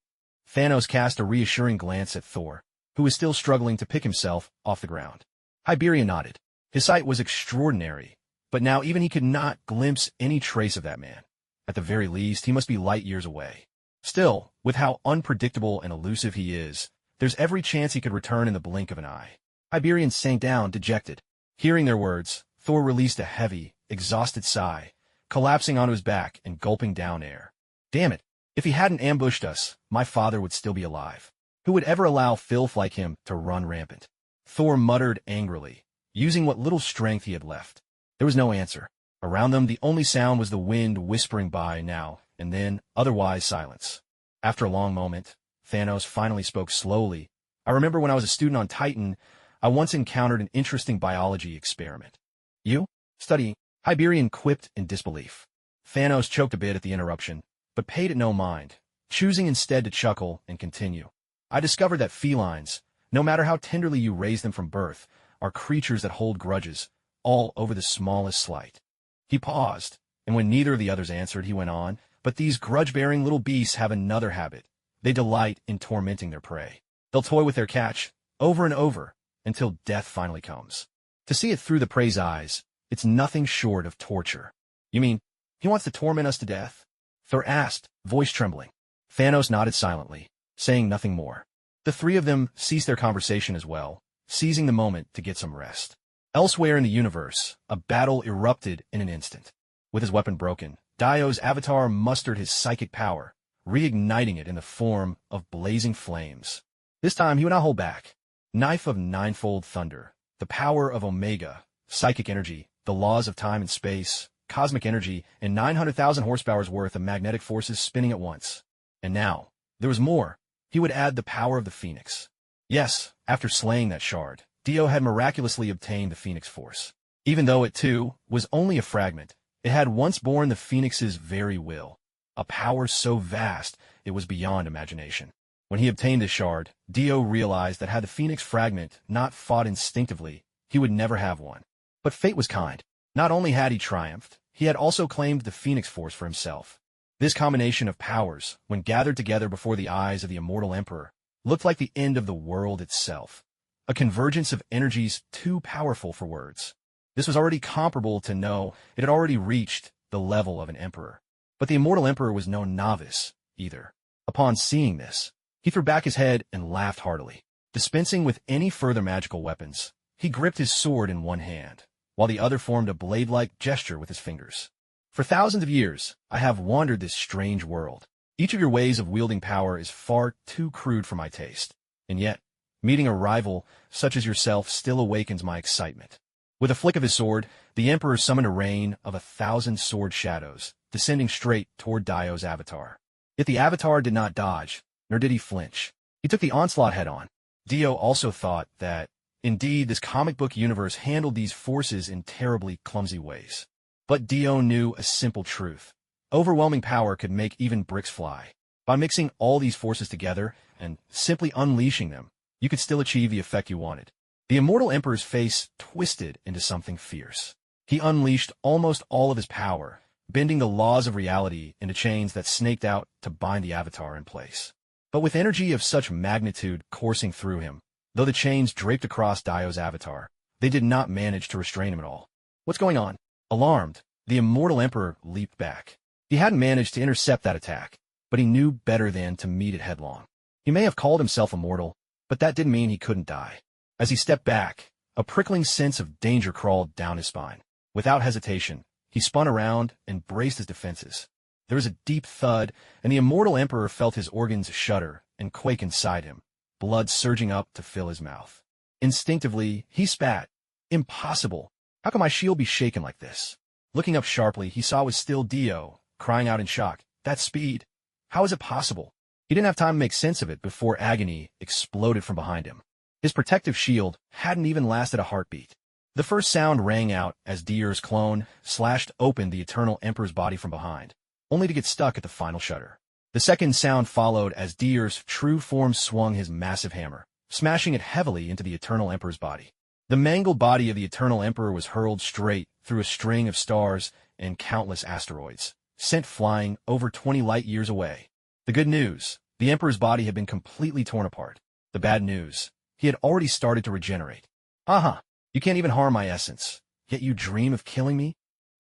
Thanos cast a reassuring glance at Thor, who was still struggling to pick himself off the ground. Hyperion nodded. His sight was extraordinary, but now even he could not glimpse any trace of that man. At the very least, he must be light years away. Still, with how unpredictable and elusive he is, there's every chance he could return in the blink of an eye. Hyperion sank down, dejected. Hearing their words, Thor released a heavy, exhausted sigh, collapsing onto his back and gulping down air. Damn it, if he hadn't ambushed us, my father would still be alive. Who would ever allow filth like him to run rampant? Thor muttered angrily, using what little strength he had left. There was no answer. Around them, the only sound was the wind whispering by now and then, otherwise silence. After a long moment, Thanos finally spoke slowly. I remember when I was a student on Titan, I once encountered an interesting biology experiment. You? Studying? Hyperion quipped in disbelief. Thanos choked a bit at the interruption, but paid it no mind, choosing instead to chuckle and continue. I discovered that felines, no matter how tenderly you raise them from birth, are creatures that hold grudges, all over the smallest slight. He paused, and when neither of the others answered, he went on, but these grudge-bearing little beasts have another habit. They delight in tormenting their prey. They'll toy with their catch, over and over, until death finally comes. To see it through the prey's eyes, it's nothing short of torture. You mean, he wants to torment us to death? Thor asked, voice trembling. Thanos nodded silently, saying nothing more. The three of them ceased their conversation as well, seizing the moment to get some rest. Elsewhere in the universe, a battle erupted in an instant. With his weapon broken, Dio's avatar mustered his psychic power, reigniting it in the form of blazing flames. This time he would not hold back. Knife of ninefold thunder, the power of Omega, psychic energy, the laws of time and space, cosmic energy, and 900,000 horsepower's worth of magnetic forces spinning at once. And now, there was more. He would add the power of the Phoenix. Yes, after slaying that shard, Dio had miraculously obtained the Phoenix Force. Even though it, too, was only a fragment, it had once borne the Phoenix's very will, a power so vast it was beyond imagination. When he obtained this shard, Dio realized that had the Phoenix fragment not fought instinctively, he would never have one. But fate was kind. Not only had he triumphed, he had also claimed the Phoenix Force for himself. This combination of powers, when gathered together before the eyes of the immortal Emperor, looked like the end of the world itself. A convergence of energies too powerful for words. This was already comparable to it had already reached the level of an emperor. But the immortal Emperor was no novice, either. Upon seeing this, he threw back his head and laughed heartily. Dispensing with any further magical weapons, he gripped his sword in one hand, while the other formed a blade-like gesture with his fingers. For thousands of years, I have wandered this strange world. Each of your ways of wielding power is far too crude for my taste. And yet, meeting a rival such as yourself still awakens my excitement. With a flick of his sword, the Emperor summoned a rain of 1,000 sword shadows, descending straight toward Dio's avatar. Yet the avatar did not dodge, nor did he flinch. He took the onslaught head-on. Dio also thought that, indeed, this comic book universe handled these forces in terribly clumsy ways. But Dio knew a simple truth. Overwhelming power could make even bricks fly. By mixing all these forces together and simply unleashing them, you could still achieve the effect you wanted. The immortal Emperor's face twisted into something fierce. He unleashed almost all of his power, bending the laws of reality into chains that snaked out to bind the avatar in place. But with energy of such magnitude coursing through him, though the chains draped across Dio's avatar, they did not manage to restrain him at all. What's going on? Alarmed, the immortal Emperor leaped back. He hadn't managed to intercept that attack, but he knew better than to meet it headlong. He may have called himself immortal, but that didn't mean he couldn't die. As he stepped back, a prickling sense of danger crawled down his spine. Without hesitation, he spun around and braced his defenses. There was a deep thud, and the immortal Emperor felt his organs shudder and quake inside him, blood surging up to fill his mouth. Instinctively, he spat. Impossible! How can my shield be shaken like this? Looking up sharply, he saw it was still Dio, crying out in shock. That speed! How is it possible? He didn't have time to make sense of it before agony exploded from behind him. His protective shield hadn't even lasted a heartbeat. The first sound rang out as Dier's clone slashed open the Eternal Emperor's body from behind, only to get stuck at the final shudder. The second sound followed as Dier's true form swung his massive hammer, smashing it heavily into the Eternal Emperor's body. The mangled body of the Eternal Emperor was hurled straight through a string of stars and countless asteroids, sent flying over 20 light-years away. The good news, the Emperor's body had been completely torn apart. The bad news, he had already started to regenerate. Haha, you can't even harm my essence, yet you dream of killing me?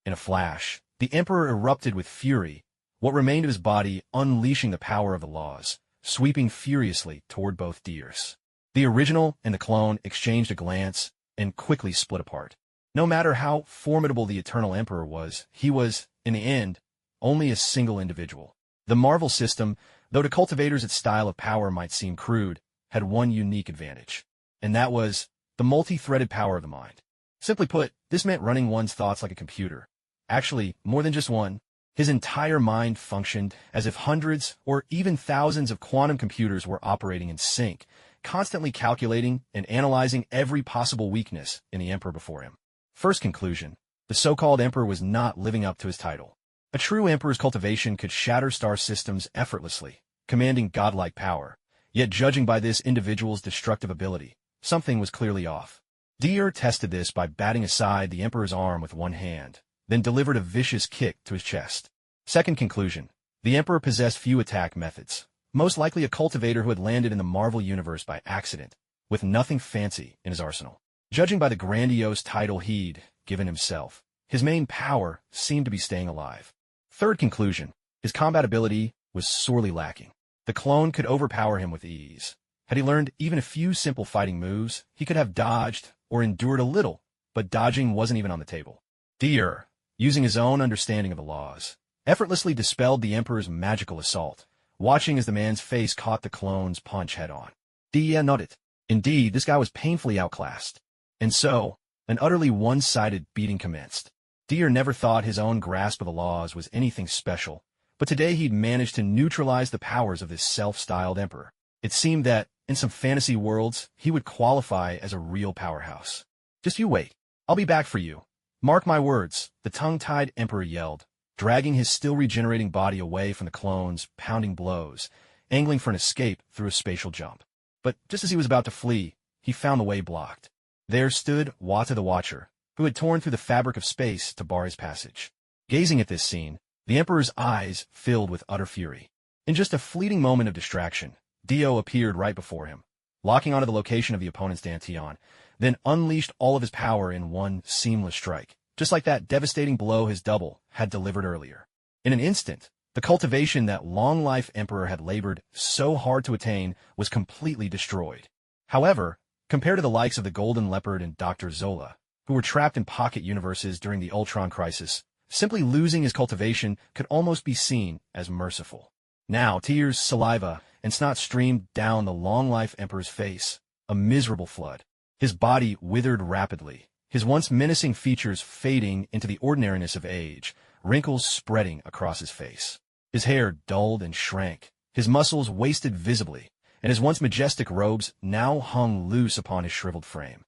In a flash, the Emperor erupted with fury, what remained of his body unleashing the power of the laws, sweeping furiously toward both Diers. The original and the clone exchanged a glance and quickly split apart. No matter how formidable the Eternal Emperor was, he was, in the end, only a single individual. The Marvel system, though to cultivators its style of power might seem crude, had one unique advantage, and that was the multi-threaded power of the mind. Simply put, this meant running one's thoughts like a computer. Actually, more than just one. His entire mind functioned as if hundreds or even thousands of quantum computers were operating in sync, constantly calculating and analyzing every possible weakness in the Emperor before him. First conclusion, the so-called Emperor was not living up to his title. A true Emperor's cultivation could shatter star systems effortlessly, commanding godlike power. Yet judging by this individual's destructive ability, something was clearly off. Dier tested this by batting aside the Emperor's arm with one hand, then delivered a vicious kick to his chest. Second conclusion, the Emperor possessed few attack methods, most likely a cultivator who had landed in the Marvel Universe by accident, with nothing fancy in his arsenal. Judging by the grandiose title he'd given himself, his main power seemed to be staying alive. Third conclusion, his combat ability was sorely lacking. The clone could overpower him with ease. Had he learned even a few simple fighting moves, he could have dodged or endured a little, but dodging wasn't even on the table. Dier, using his own understanding of the laws, effortlessly dispelled the Emperor's magical assault, watching as the man's face caught the clone's punch head-on. Dier nodded. Indeed, this guy was painfully outclassed. And so, an utterly one-sided beating commenced. Dier never thought his own grasp of the laws was anything special, but today he'd managed to neutralize the powers of this self-styled Emperor. It seemed that, in some fantasy worlds, he would qualify as a real powerhouse. Just you wait. I'll be back for you. Mark my words, the tongue-tied Emperor yelled, dragging his still-regenerating body away from the clone's pounding blows, angling for an escape through a spatial jump. But just as he was about to flee, he found the way blocked. There stood Wata the Watcher, who had torn through the fabric of space to bar his passage. Gazing at this scene, the Emperor's eyes filled with utter fury. In just a fleeting moment of distraction, Dio appeared right before him, locking onto the location of the opponent's Dantian, then unleashed all of his power in one seamless strike, just like that devastating blow his double had delivered earlier. In an instant, the cultivation that long-life Emperor had labored so hard to attain was completely destroyed. However, compared to the likes of the Golden Leopard and Dr. Zola, who were trapped in pocket universes during the Ultron crisis, simply losing his cultivation could almost be seen as merciful. Now, tears, saliva, and snot streamed down the long-life Emperor's face, a miserable flood. His body withered rapidly, his once menacing features fading into the ordinariness of age, wrinkles spreading across his face. His hair dulled and shrank, his muscles wasted visibly, and his once majestic robes now hung loose upon his shriveled frame.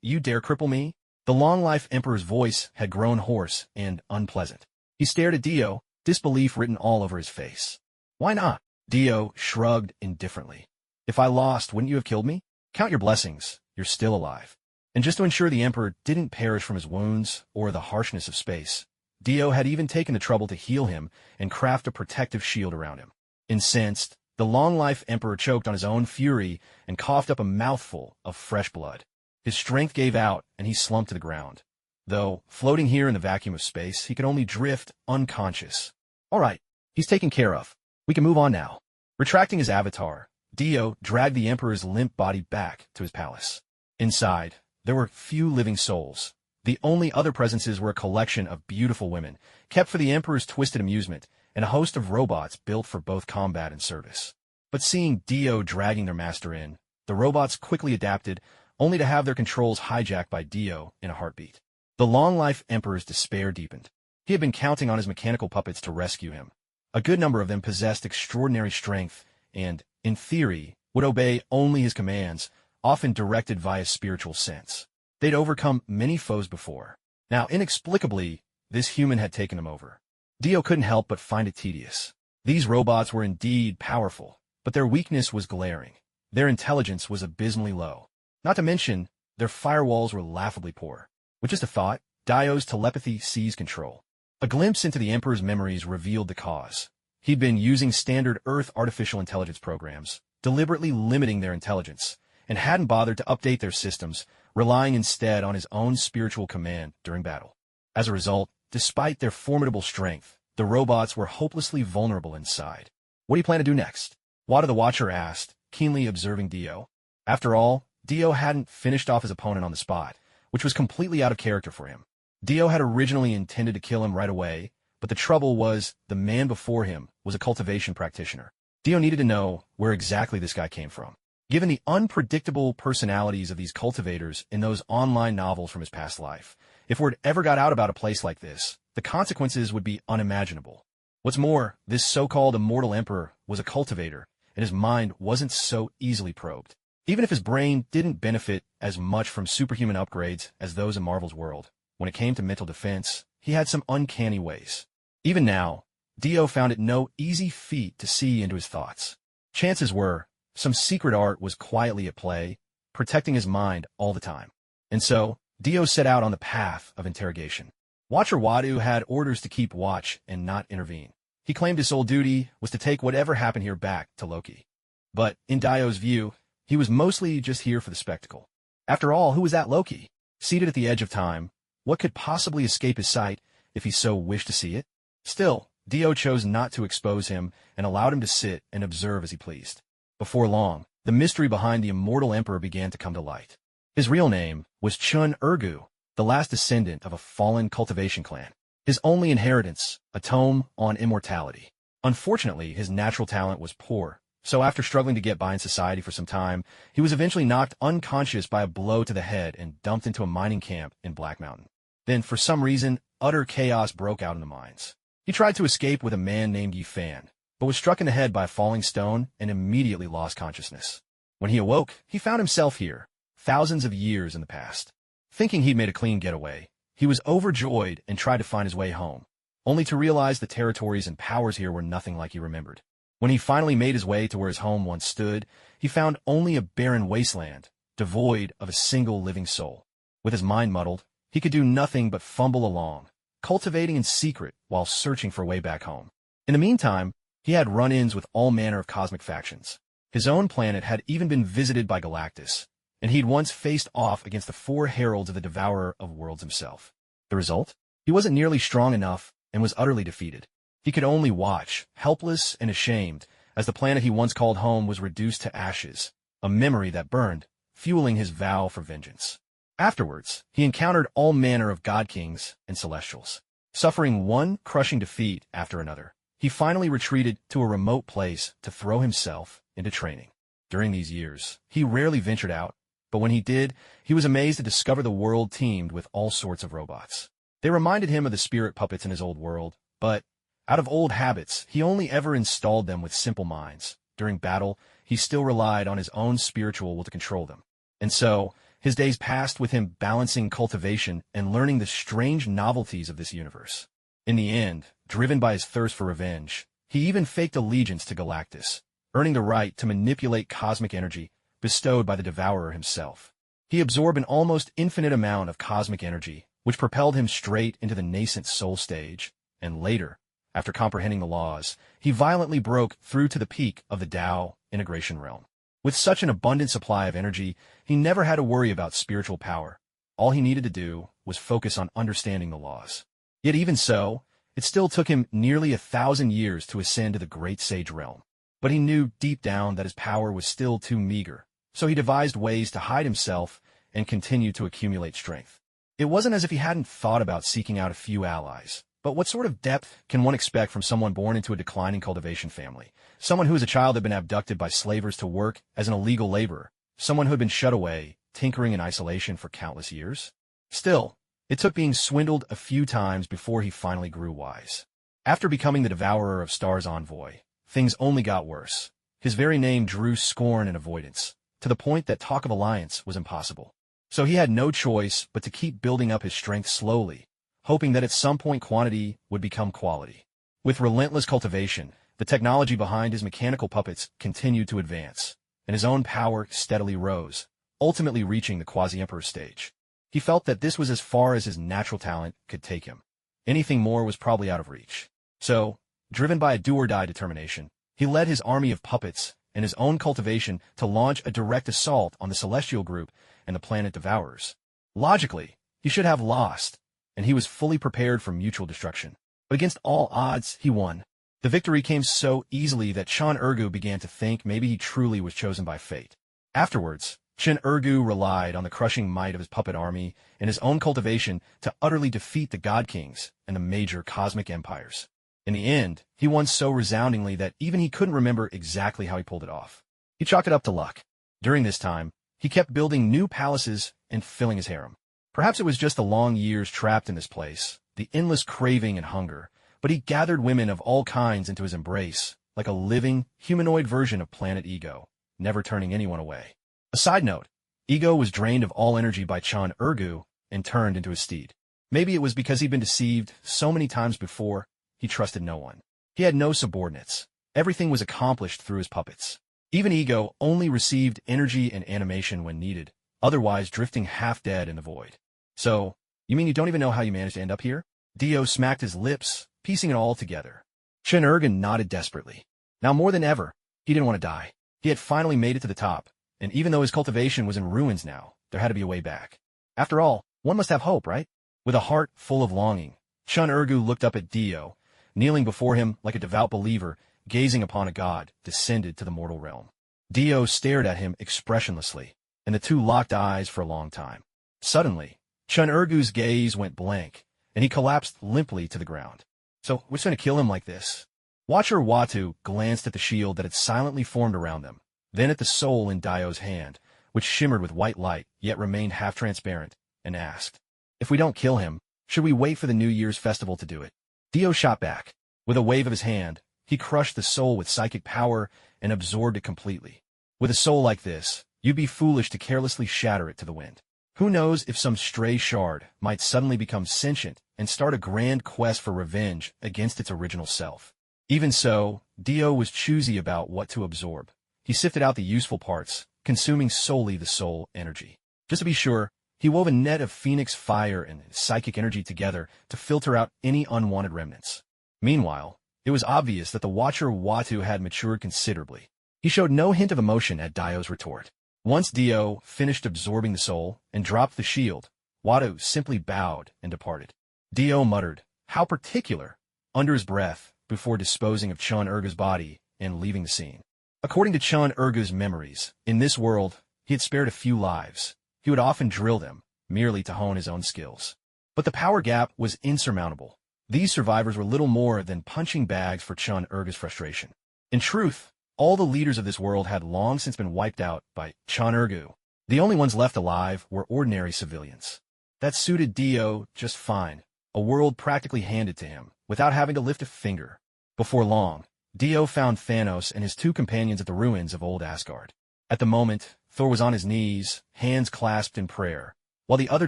You dare cripple me? The long-life Emperor's voice had grown hoarse and unpleasant. He stared at Dio, disbelief written all over his face. Why not? Dio shrugged indifferently. If I lost, wouldn't you have killed me? Count your blessings, you're still alive. And just to ensure the Emperor didn't perish from his wounds or the harshness of space, Dio had even taken the trouble to heal him and craft a protective shield around him. Incensed, the long-life Emperor choked on his own fury and coughed up a mouthful of fresh blood. His strength gave out, and he slumped to the ground. Though, floating here in the vacuum of space, he could only drift unconscious. All right, he's taken care of. We can move on now. Retracting his avatar, Dio dragged the Emperor's limp body back to his palace. Inside, there were few living souls. The only other presences were a collection of beautiful women, kept for the Emperor's twisted amusement, and a host of robots built for both combat and service. But seeing Dio dragging their master in, the robots quickly adapted, only to have their controls hijacked by Dio in a heartbeat. The long-life Emperor's despair deepened. He had been counting on his mechanical puppets to rescue him. A good number of them possessed extraordinary strength and, in theory, would obey only his commands, often directed via spiritual sense. They'd overcome many foes before. Now, inexplicably, this human had taken him over. Dio couldn't help but find it tedious. These robots were indeed powerful, but their weakness was glaring. Their intelligence was abysmally low. Not to mention, their firewalls were laughably poor. With just a thought, Dio's telepathy seized control. A glimpse into the Emperor's memories revealed the cause. He'd been using standard Earth artificial intelligence programs, deliberately limiting their intelligence, and hadn't bothered to update their systems, relying instead on his own spiritual command during battle. As a result, despite their formidable strength, the robots were hopelessly vulnerable inside. What do you plan to do next? Wada the Watcher asked, keenly observing Dio. After all, Dio hadn't finished off his opponent on the spot, which was completely out of character for him. Dio had originally intended to kill him right away, but the trouble was the man before him was a cultivation practitioner. Dio needed to know where exactly this guy came from. Given the unpredictable personalities of these cultivators in those online novels from his past life, if word ever got out about a place like this, the consequences would be unimaginable. What's more, this so-called immortal emperor was a cultivator, and his mind wasn't so easily probed. Even if his brain didn't benefit as much from superhuman upgrades as those in Marvel's world, when it came to mental defense, he had some uncanny ways. Even now, Dio found it no easy feat to see into his thoughts. Chances were, some secret art was quietly at play, protecting his mind all the time. And so, Dio set out on the path of interrogation. Watcher Wadu had orders to keep watch and not intervene. He claimed his sole duty was to take whatever happened here back to Loki. But, in Dio's view, he was mostly just here for the spectacle. After all, who was that Loki? Seated at the edge of time, what could possibly escape his sight if he so wished to see it? Still, Dio chose not to expose him and allowed him to sit and observe as he pleased. Before long, the mystery behind the immortal emperor began to come to light. His real name was Chun Urgu, the last descendant of a fallen cultivation clan. His only inheritance, a tome on immortality. Unfortunately, his natural talent was poor, so after struggling to get by in society for some time, he was eventually knocked unconscious by a blow to the head and dumped into a mining camp in Black Mountain. Then, for some reason, utter chaos broke out in the mines. He tried to escape with a man named Yifan, but was struck in the head by a falling stone and immediately lost consciousness. When he awoke, he found himself here, thousands of years in the past. Thinking he'd made a clean getaway, he was overjoyed and tried to find his way home, only to realize the territories and powers here were nothing like he remembered. When he finally made his way to where his home once stood, he found only a barren wasteland, devoid of a single living soul. With his mind muddled, he could do nothing but fumble along, cultivating in secret while searching for a way back home. In the meantime, he had run-ins with all manner of cosmic factions. His own planet had even been visited by Galactus, and he'd once faced off against the 4 heralds of the Devourer of Worlds himself. The result? He wasn't nearly strong enough and was utterly defeated. He could only watch, helpless and ashamed, as the planet he once called home was reduced to ashes, a memory that burned, fueling his vow for vengeance. Afterwards, he encountered all manner of god-kings and celestials. Suffering one crushing defeat after another, he finally retreated to a remote place to throw himself into training. During these years, he rarely ventured out, but when he did, he was amazed to discover the world teemed with all sorts of robots. They reminded him of the spirit puppets in his old world, but, out of old habits, he only ever installed them with simple minds. During battle, he still relied on his own spiritual will to control them. And so, his days passed with him balancing cultivation and learning the strange novelties of this universe. In the end, driven by his thirst for revenge, he even faked allegiance to Galactus, earning the right to manipulate cosmic energy bestowed by the Devourer himself. He absorbed an almost infinite amount of cosmic energy, which propelled him straight into the nascent soul stage, and later, after comprehending the laws, he violently broke through to the peak of the Tao integration realm. With such an abundant supply of energy, he never had to worry about spiritual power. All he needed to do was focus on understanding the laws. Yet even so, it still took him nearly 1,000 years to ascend to the great sage realm. But he knew deep down that his power was still too meager, so he devised ways to hide himself and continue to accumulate strength. It wasn't as if he hadn't thought about seeking out a few allies. But what sort of depth can one expect from someone born into a declining cultivation family? Someone who as a child had been abducted by slavers to work as an illegal laborer? Someone who had been shut away, tinkering in isolation for countless years? Still, it took being swindled a few times before he finally grew wise. After becoming the Devourer of Stars envoy, things only got worse. His very name drew scorn and avoidance, to the point that talk of alliance was impossible. So he had no choice but to keep building up his strength slowly, hoping that at some point quantity would become quality. With relentless cultivation, the technology behind his mechanical puppets continued to advance, and his own power steadily rose, ultimately reaching the quasi-emperor stage. He felt that this was as far as his natural talent could take him. Anything more was probably out of reach. So, driven by a do-or-die determination, he led his army of puppets and his own cultivation to launch a direct assault on the Celestial Group and the Planet Devourers. Logically, he should have lost, and he was fully prepared for mutual destruction. But against all odds, he won. The victory came so easily that Chan Urgu began to think maybe he truly was chosen by fate. Afterwards, Chan Urgu relied on the crushing might of his puppet army and his own cultivation to utterly defeat the God Kings and the major cosmic empires. In the end, he won so resoundingly that even he couldn't remember exactly how he pulled it off. He chalked it up to luck. During this time, he kept building new palaces and filling his harem. Perhaps it was just the long years trapped in this place, the endless craving and hunger, but he gathered women of all kinds into his embrace, like a living, humanoid version of Planet Ego, never turning anyone away. A side note, Ego was drained of all energy by Chan Urgu and turned into his steed. Maybe it was because he'd been deceived so many times before, he trusted no one. He had no subordinates. Everything was accomplished through his puppets. Even Ego only received energy and animation when needed, otherwise drifting half-dead in the void. So, you mean you don't even know how you managed to end up here? Dio smacked his lips, piecing it all together. Chan Urgu nodded desperately. Now more than ever, he didn't want to die. He had finally made it to the top, and even though his cultivation was in ruins now, there had to be a way back. After all, one must have hope, right? With a heart full of longing, Chan Urgu looked up at Dio, kneeling before him like a devout believer, gazing upon a god descended to the mortal realm. Dio stared at him expressionlessly, and the two locked eyes for a long time. Suddenly, Chan Urgu's gaze went blank, and he collapsed limply to the ground. So, we're just going to kill him like this? Watcher Watu glanced at the shield that had silently formed around them, then at the soul in Dio's hand, which shimmered with white light, yet remained half-transparent, and asked, "If we don't kill him, should we wait for the New Year's festival to do it?" Dio shot back. With a wave of his hand, he crushed the soul with psychic power and absorbed it completely. With a soul like this, you'd be foolish to carelessly shatter it to the wind. Who knows if some stray shard might suddenly become sentient and start a grand quest for revenge against its original self. Even so, Dio was choosy about what to absorb. He sifted out the useful parts, consuming solely the soul energy. Just to be sure, he wove a net of phoenix fire and psychic energy together to filter out any unwanted remnants. Meanwhile, it was obvious that the Watcher Watu had matured considerably. He showed no hint of emotion at Dio's retort. Once Dio finished absorbing the soul and dropped the shield, Watu simply bowed and departed. Dio muttered, "How particular," under his breath before disposing of Chan Urgu's body and leaving the scene. According to Chan Urgu's memories, in this world, he had spared a few lives. He would often drill them, merely to hone his own skills. But the power gap was insurmountable. These survivors were little more than punching bags for Chan Urgu's frustration. In truth, all the leaders of this world had long since been wiped out by Chan Urgu. The only ones left alive were ordinary civilians. That suited Dio just fine, a world practically handed to him, without having to lift a finger. Before long, Dio found Thanos and his two companions at the ruins of old Asgard. At the moment, Thor was on his knees, hands clasped in prayer, while the other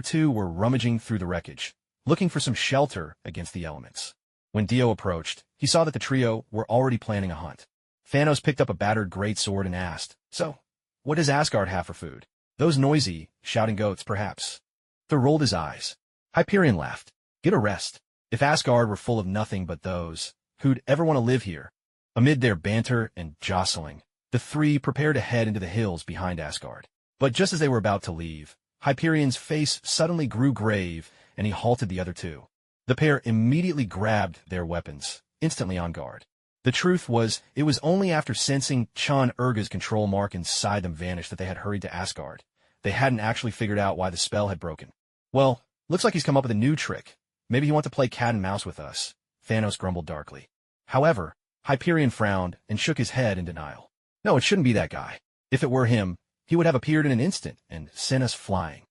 two were rummaging through the wreckage, looking for some shelter against the elements. When Dio approached, he saw that the trio were already planning a hunt. Thanos picked up a battered greatsword and asked, "So, what does Asgard have for food? Those noisy, shouting goats, perhaps?" Thor rolled his eyes. Hyperion laughed. "Get a rest. If Asgard were full of nothing but those, who'd ever want to live here?" Amid their banter and jostling, the three prepared to head into the hills behind Asgard. But just as they were about to leave, Hyperion's face suddenly grew grave, and he halted the other two. The pair immediately grabbed their weapons, instantly on guard. The truth was, it was only after sensing Chan Urgu's control mark inside them vanish that they had hurried to Asgard. They hadn't actually figured out why the spell had broken. "Well, looks like he's come up with a new trick. Maybe he wants to play cat and mouse with us," Thanos grumbled darkly. However, Hyperion frowned and shook his head in denial. "No, it shouldn't be that guy. If it were him, he would have appeared in an instant and sent us flying.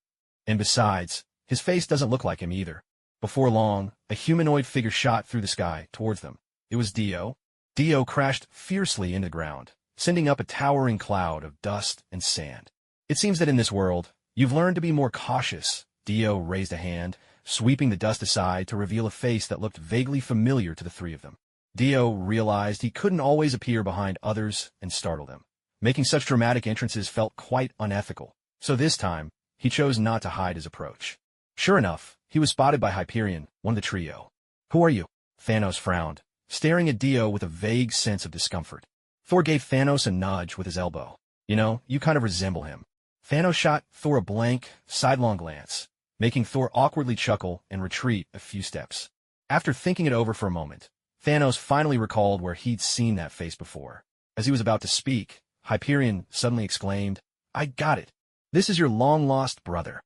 And besides, his face doesn't look like him either." Before long, a humanoid figure shot through the sky towards them. It was Dio. Dio crashed fiercely into the ground, sending up a towering cloud of dust and sand. It seems that in this world, You've learned to be more cautious. Dio raised a hand, sweeping the dust aside to reveal a face that looked vaguely familiar to the three of them. Dio realized he couldn't always appear behind others and startle them. Making such dramatic entrances felt quite unethical, so this time, he chose not to hide his approach. Sure enough, he was spotted by Hyperion, one of the trio. "Who are you?" Thanos frowned, staring at Dio with a vague sense of discomfort. Thor gave Thanos a nudge with his elbow. "You know, you kind of resemble him." Thanos shot Thor a blank, sidelong glance, making Thor awkwardly chuckle and retreat a few steps. After thinking it over for a moment, Thanos finally recalled where he'd seen that face before. As he was about to speak, Hyperion suddenly exclaimed, "I got it. This is your long-lost brother."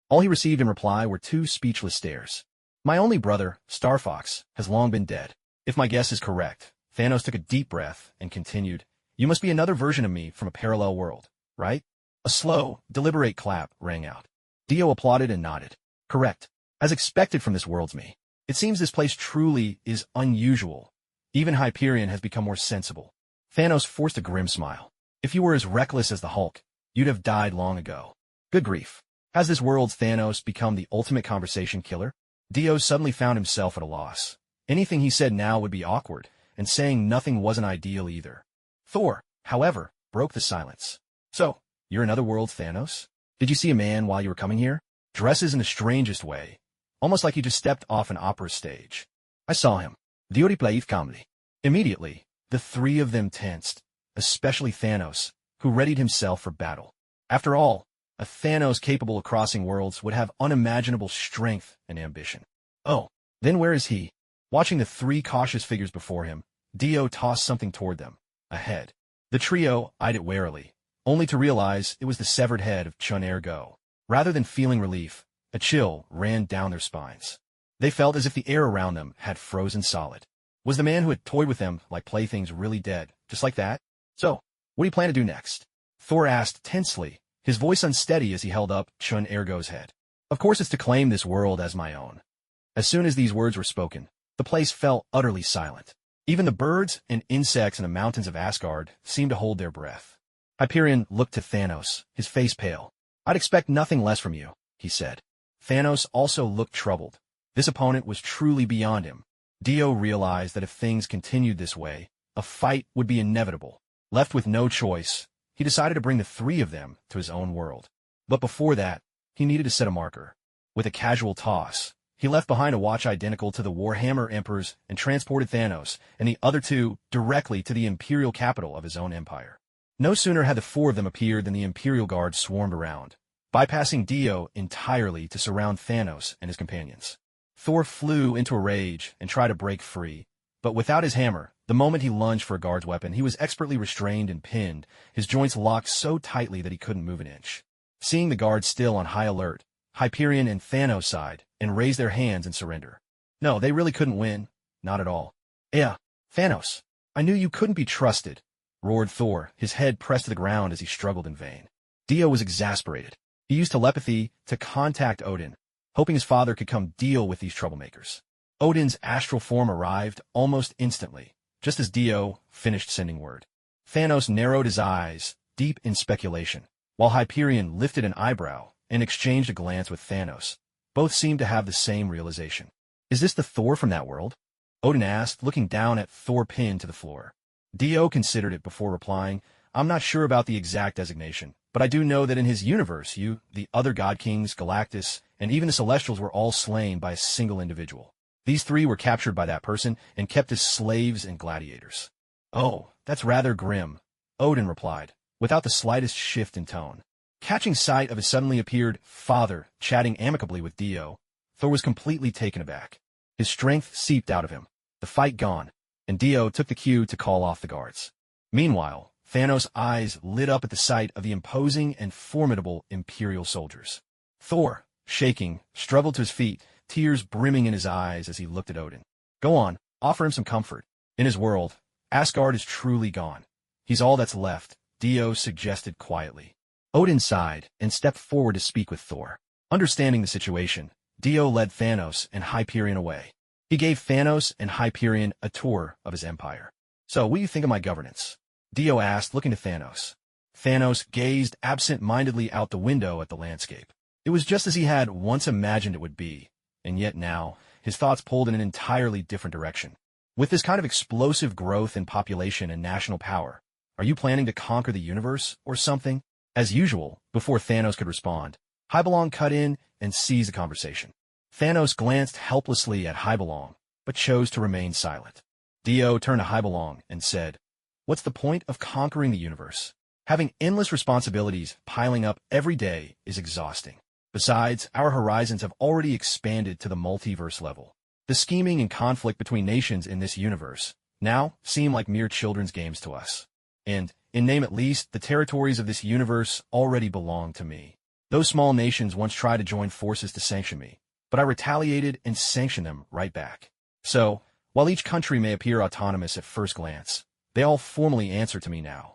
All he received in reply were two speechless stares. "My only brother, Star Fox, has long been dead. If my guess is correct." Thanos took a deep breath and continued, "You must be another version of me from a parallel world, right?" A slow, deliberate clap rang out. Dio applauded and nodded. "Correct. As expected from this world's me. It seems this place truly is unusual. Even Hyperion has become more sensible." Thanos forced a grim smile. "If you were as reckless as the Hulk, you'd have died long ago." Good grief. Has this world's Thanos become the ultimate conversation killer? Dio suddenly found himself at a loss. Anything he said now would be awkward, and saying nothing wasn't ideal either. Thor, however, broke the silence. "So, you're another world's Thanos? Did you see a man while you were coming here? Dresses in the strangest way, almost like he just stepped off an opera stage." "I saw him." Dio replied calmly. Immediately, the three of them tensed, especially Thanos, who readied himself for battle. After all, a Thanos capable of crossing worlds would have unimaginable strength and ambition. "Oh, then where is he?" Watching the three cautious figures before him, Dio tossed something toward them, a head. The trio eyed it warily, only to realize it was the severed head of Chun-Ergo. Rather than feeling relief, a chill ran down their spines. They felt as if the air around them had frozen solid. Was the man who had toyed with them like playthings really dead, just like that? "So, what do you plan to do next?" Thor asked tensely, his voice unsteady as he held up Chun-Ergo's head. "Of course it's to claim this world as my own." As soon as these words were spoken, the place fell utterly silent. Even the birds and insects in the mountains of Asgard seemed to hold their breath. Hyperion looked to Thanos, his face pale. "I'd expect nothing less from you," he said. Thanos also looked troubled. This opponent was truly beyond him. Dio realized that if things continued this way, a fight would be inevitable. Left with no choice, he decided to bring the three of them to his own world. But before that, he needed to set a marker. With a casual toss, he left behind a watch identical to the Warhammer Emperor's and transported Thanos and the other two directly to the imperial capital of his own empire. No sooner had the four of them appeared than the Imperial Guard swarmed around, bypassing Dio entirely to surround Thanos and his companions. Thor flew into a rage and tried to break free, but without his hammer, the moment he lunged for a guard's weapon, he was expertly restrained and pinned, his joints locked so tightly that he couldn't move an inch. Seeing the guards still on high alert, Hyperion and Thanos sighed and raised their hands in surrender. No, they really couldn't win. Not at all. "Yeah, Thanos, I knew you couldn't be trusted," roared Thor, his head pressed to the ground as he struggled in vain. Dio was exasperated. He used telepathy to contact Odin, hoping his father could come deal with these troublemakers. Odin's astral form arrived almost instantly, just as Dio finished sending word. Thanos narrowed his eyes, deep in speculation, while Hyperion lifted an eyebrow and exchanged a glance with Thanos. Both seemed to have the same realization. "Is this the Thor from that world?" Odin asked, looking down at Thor pinned to the floor. Dio considered it before replying, "I'm not sure about the exact designation, but I do know that in his universe you, the other God Kings, Galactus, and even the Celestials were all slain by a single individual. These three were captured by that person and kept as slaves and gladiators." "Oh, that's rather grim," Odin replied, without the slightest shift in tone. Catching sight of his suddenly appeared father chatting amicably with Dio, Thor was completely taken aback. His strength seeped out of him, the fight gone, and Dio took the cue to call off the guards. Meanwhile, Thanos' eyes lit up at the sight of the imposing and formidable Imperial soldiers. Thor, shaking, struggled to his feet, tears brimming in his eyes as he looked at Odin. "Go on, offer him some comfort. In his world, Asgard is truly gone. He's all that's left," Dio suggested quietly. Odin sighed and stepped forward to speak with Thor. Understanding the situation, Dio led Thanos and Hyperion away. He gave Thanos and Hyperion a tour of his empire. "So, what do you think of my governance?" Dio asked, looking to Thanos. Thanos gazed absent-mindedly out the window at the landscape. It was just as he had once imagined it would be, and yet now, his thoughts pulled in an entirely different direction. With this kind of explosive growth in population and national power, are you planning to conquer the universe or something? As usual, before Thanos could respond, Hybelong cut in and seized the conversation. Thanos glanced helplessly at Hybelong, but chose to remain silent. Dio turned to Hybelong and said, "What's the point of conquering the universe? Having endless responsibilities piling up every day is exhausting. Besides, our horizons have already expanded to the multiverse level. The scheming and conflict between nations in this universe now seem like mere children's games to us. And, in name at least, the territories of this universe already belong to me. Those small nations once tried to join forces to sanction me, but I retaliated and sanctioned them right back. So, while each country may appear autonomous at first glance, they all formally answer to me now."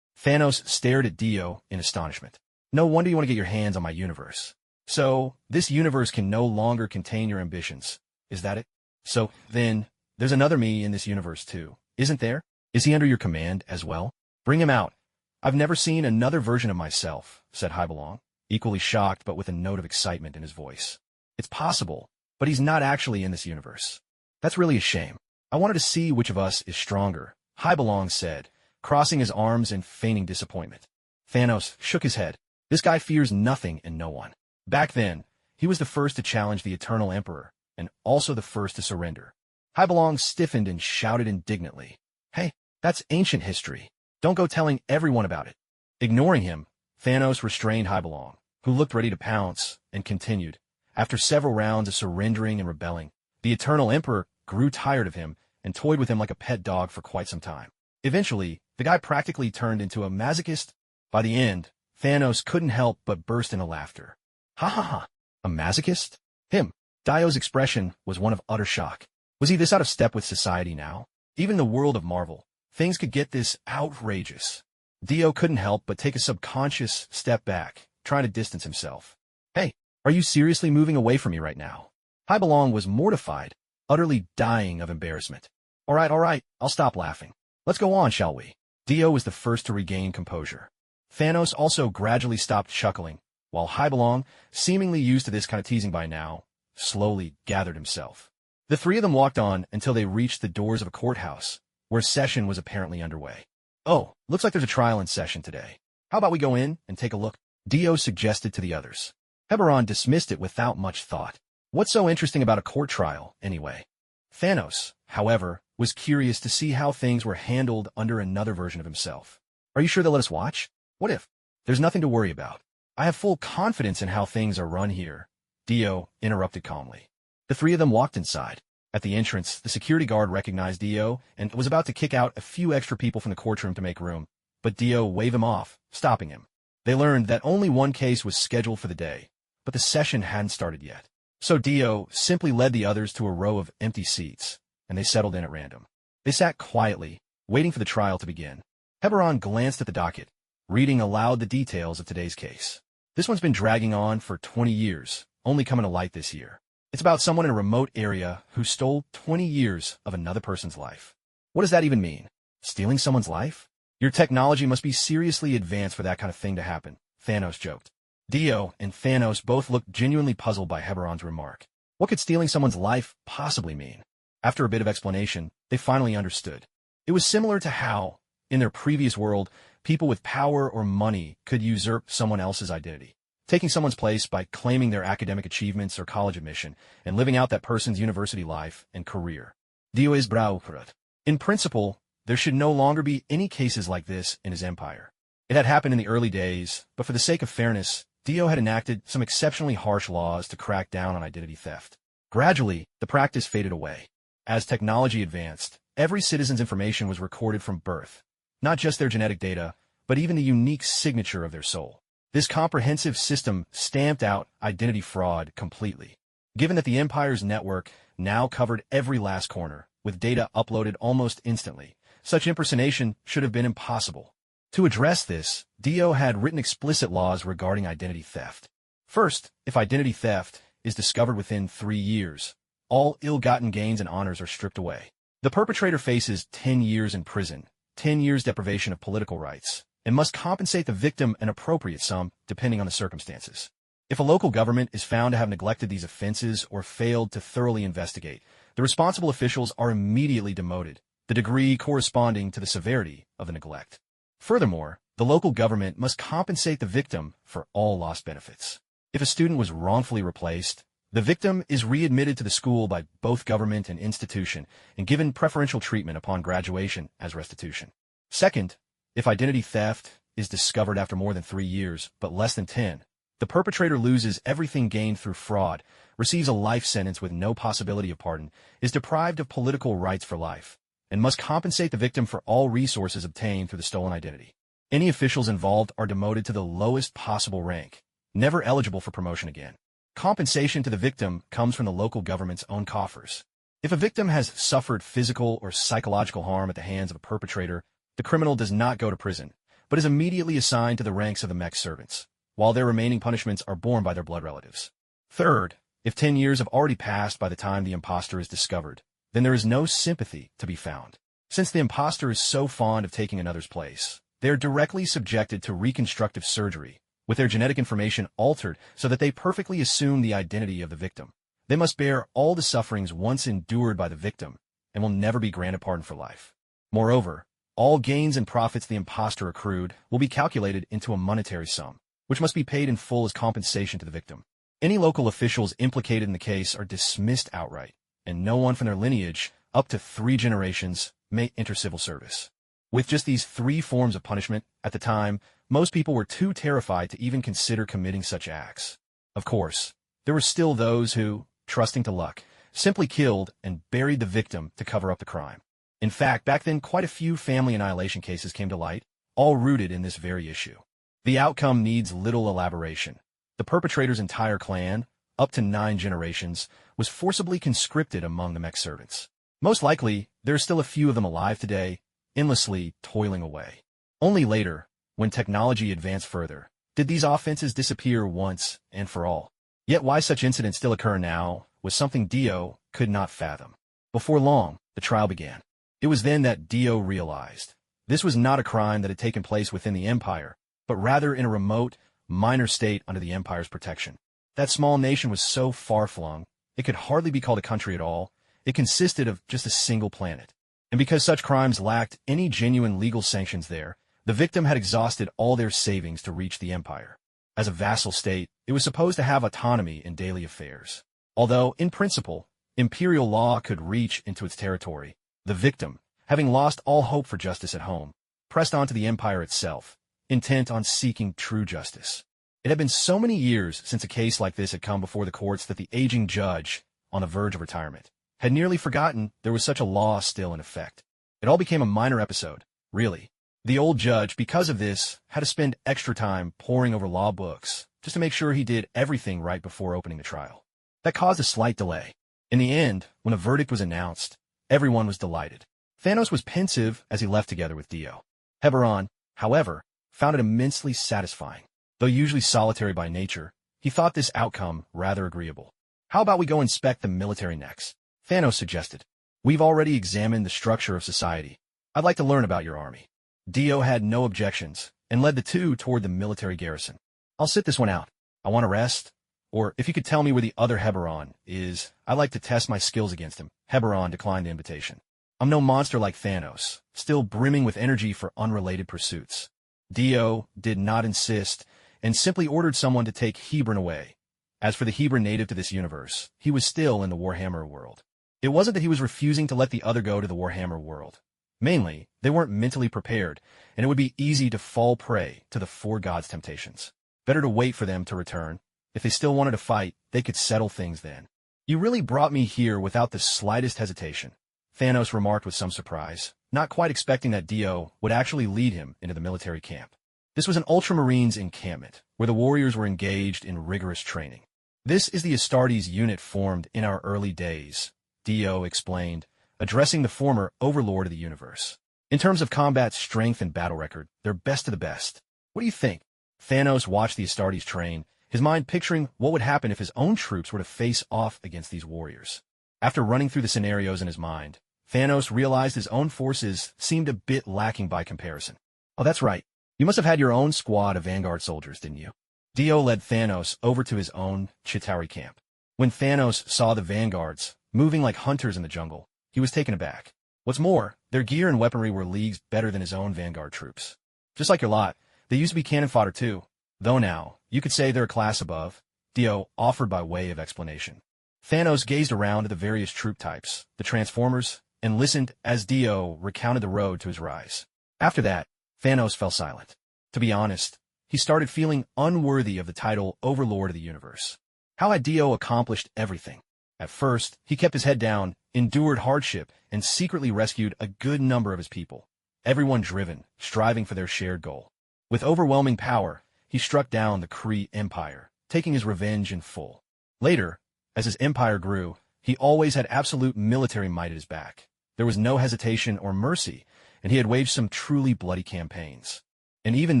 Thanos stared at Dio in astonishment. "No wonder you want to get your hands on my universe. So, this universe can no longer contain your ambitions, is that it? So, then, there's another me in this universe too, isn't there? Is he under your command as well? Bring him out. I've never seen another version of myself," said Hybelong, equally shocked but with a note of excitement in his voice. "It's possible, but he's not actually in this universe. That's really a shame. I wanted to see which of us is stronger," Hybelong said, crossing his arms in feigning disappointment. Thanos shook his head. This guy fears nothing and no one. Back then, he was the first to challenge the Eternal Emperor, and also the first to surrender. Hybelong stiffened and shouted indignantly, "Hey, that's ancient history. Don't go telling everyone about it." Ignoring him, Thanos restrained Hybelong, who looked ready to pounce, and continued. After several rounds of surrendering and rebelling, the Eternal Emperor grew tired of him and toyed with him like a pet dog for quite some time. Eventually, the guy practically turned into a masochist. By the end, Thanos couldn't help but burst into laughter. "Ha ha ha, a masochist? Him?" Dio's expression was one of utter shock. Was he this out of step with society now? Even in the world of Marvel, things could get this outrageous. Dio couldn't help but take a subconscious step back, trying to distance himself. "Hey, are you seriously moving away from me right now?" Hybelong was mortified, utterly dying of embarrassment. All right, I'll stop laughing. Let's go on, shall we?" Dio was the first to regain composure. Thanos also gradually stopped chuckling, while Hybelong, seemingly used to this kind of teasing by now, slowly gathered himself. The three of them walked on until they reached the doors of a courthouse, where session was apparently underway. "Oh, looks like there's a trial in session today. How about we go in and take a look?" Dio suggested to the others. Heberon dismissed it without much thought. What's so interesting about a court trial, anyway? Thanos, however, was curious to see how things were handled under another version of himself. "Are you sure they'll let us watch? What if?" "There's nothing to worry about. I have full confidence in how things are run here," Dio interrupted calmly. The three of them walked inside. At the entrance, the security guard recognized Dio and was about to kick out a few extra people from the courtroom to make room, but Dio waved him off, stopping him. They learned that only one case was scheduled for the day, but the session hadn't started yet. So Dio simply led the others to a row of empty seats, and they settled in at random. They sat quietly, waiting for the trial to begin. Heberon glanced at the docket, reading aloud the details of today's case. This one's been dragging on for 20 years, only coming to light this year. It's about someone in a remote area who stole 20 years of another person's life. What does that even mean? Stealing someone's life? Your technology must be seriously advanced for that kind of thing to happen, Thanos joked. Dio and Thanos both looked genuinely puzzled by Heberon's remark. What could stealing someone's life possibly mean? After a bit of explanation, they finally understood. It was similar to how, in their previous world, people with power or money could usurp someone else's identity, taking someone's place by claiming their academic achievements or college admission and living out that person's university life and career. Dio is brauchrat. In principle, there should no longer be any cases like this in his empire. It had happened in the early days, but for the sake of fairness, Dio had enacted some exceptionally harsh laws to crack down on identity theft. Gradually, the practice faded away. As technology advanced, every citizen's information was recorded from birth, not just their genetic data, but even the unique signature of their soul. This comprehensive system stamped out identity fraud completely. Given that the Empire's network now covered every last corner, with data uploaded almost instantly, such impersonation should have been impossible. To address this, Dio had written explicit laws regarding identity theft. First, if identity theft is discovered within 3 years, all ill-gotten gains and honors are stripped away. The perpetrator faces 10 years in prison, 10 years deprivation of political rights, and must compensate the victim an appropriate sum depending on the circumstances. If a local government is found to have neglected these offenses or failed to thoroughly investigate, the responsible officials are immediately demoted, the degree corresponding to the severity of the neglect. Furthermore, the local government must compensate the victim for all lost benefits. If a student was wrongfully replaced, the victim is readmitted to the school by both government and institution and given preferential treatment upon graduation as restitution. Second, if identity theft is discovered after more than 3 years, but less than 10, the perpetrator loses everything gained through fraud, receives a life sentence with no possibility of pardon, is deprived of political rights for life, and must compensate the victim for all resources obtained through the stolen identity. Any officials involved are demoted to the lowest possible rank, never eligible for promotion again. Compensation to the victim comes from the local government's own coffers. If a victim has suffered physical or psychological harm at the hands of a perpetrator, the criminal does not go to prison, but is immediately assigned to the ranks of the mech servants, while their remaining punishments are borne by their blood relatives. Third, if 10 years have already passed by the time the impostor is discovered, then there is no sympathy to be found. Since the impostor is so fond of taking another's place, they are directly subjected to reconstructive surgery, with their genetic information altered so that they perfectly assume the identity of the victim. They must bear all the sufferings once endured by the victim and will never be granted pardon for life. Moreover, all gains and profits the impostor accrued will be calculated into a monetary sum, which must be paid in full as compensation to the victim. Any local officials implicated in the case are dismissed outright, and no one from their lineage, up to 3 generations, may enter civil service. With just these 3 forms of punishment, at the time, most people were too terrified to even consider committing such acts. Of course, there were still those who, trusting to luck, simply killed and buried the victim to cover up the crime. In fact, back then quite a few family annihilation cases came to light, all rooted in this very issue. The outcome needs little elaboration. The perpetrator's entire clan, up to 9 generations, was forcibly conscripted among the mech servants. Most likely, there are still a few of them alive today, endlessly toiling away. Only later, when technology advanced further, did these offenses disappear once and for all. Yet why such incidents still occur now was something Dio could not fathom. Before long, the trial began. It was then that Dio realized this was not a crime that had taken place within the Empire, but rather in a remote, minor state under the Empire's protection. That small nation was so far-flung, it could hardly be called a country at all. It consisted of just a single planet. And because such crimes lacked any genuine legal sanctions there, the victim had exhausted all their savings to reach the Empire. As a vassal state, it was supposed to have autonomy in daily affairs. Although, in principle, imperial law could reach into its territory, the victim, having lost all hope for justice at home, pressed on to the Empire itself, intent on seeking true justice. It had been so many years since a case like this had come before the courts that the aging judge, on the verge of retirement, had nearly forgotten there was such a law still in effect. It all became a minor episode, really. The old judge, because of this, had to spend extra time poring over law books just to make sure he did everything right before opening the trial. That caused a slight delay. In the end, when a verdict was announced, everyone was delighted. Thanos was pensive as he left together with Dio. Heberon, however, found it immensely satisfying. Though usually solitary by nature, he thought this outcome rather agreeable. How about we go inspect the military next? Thanos suggested. We've already examined the structure of society. I'd like to learn about your army. Dio had no objections and led the two toward the military garrison. I'll sit this one out. I want to rest. Or if you could tell me where the other Heberon is, I'd like to test my skills against him. Heberon declined the invitation. I'm no monster like Thanos, still brimming with energy for unrelated pursuits. Dio did not insist and simply ordered someone to take Hebron away. As for the Hebron native to this universe, he was still in the Warhammer world. It wasn't that he was refusing to let the other go to the Warhammer world. Mainly, they weren't mentally prepared, and it would be easy to fall prey to the Four Gods' temptations. Better to wait for them to return. If they still wanted to fight, they could settle things then. You really brought me here without the slightest hesitation, Thanos remarked with some surprise, not quite expecting that Dio would actually lead him into the military camp. This was an Ultramarines encampment, where the warriors were engaged in rigorous training. This is the Astartes unit formed in our early days, Dio explained, addressing the former overlord of the universe. In terms of combat strength and battle record, they're best of the best. What do you think? Thanos watched the Astartes train, his mind picturing what would happen if his own troops were to face off against these warriors. After running through the scenarios in his mind, Thanos realized his own forces seemed a bit lacking by comparison. Oh, that's right. You must have had your own squad of Vanguard soldiers, didn't you? Dio led Thanos over to his own Chitauri camp. When Thanos saw the Vanguards, moving like hunters in the jungle, he was taken aback. What's more, their gear and weaponry were leagues better than his own Vanguard troops. Just like your lot, they used to be cannon fodder too, though now, you could say they're a class above, Dio offered by way of explanation. Thanos gazed around at the various troop types, the Transformers, and listened as Dio recounted the road to his rise. After that, Thanos fell silent. To be honest, he started feeling unworthy of the title Overlord of the Universe. How had Dio accomplished everything? At first, he kept his head down, endured hardship, and secretly rescued a good number of his people. Everyone driven, striving for their shared goal. With overwhelming power, he struck down the Kree Empire, taking his revenge in full. Later, as his empire grew, he always had absolute military might at his back. There was no hesitation or mercy, and he had waged some truly bloody campaigns. And even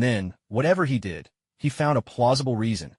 then, whatever he did, he found a plausible reason,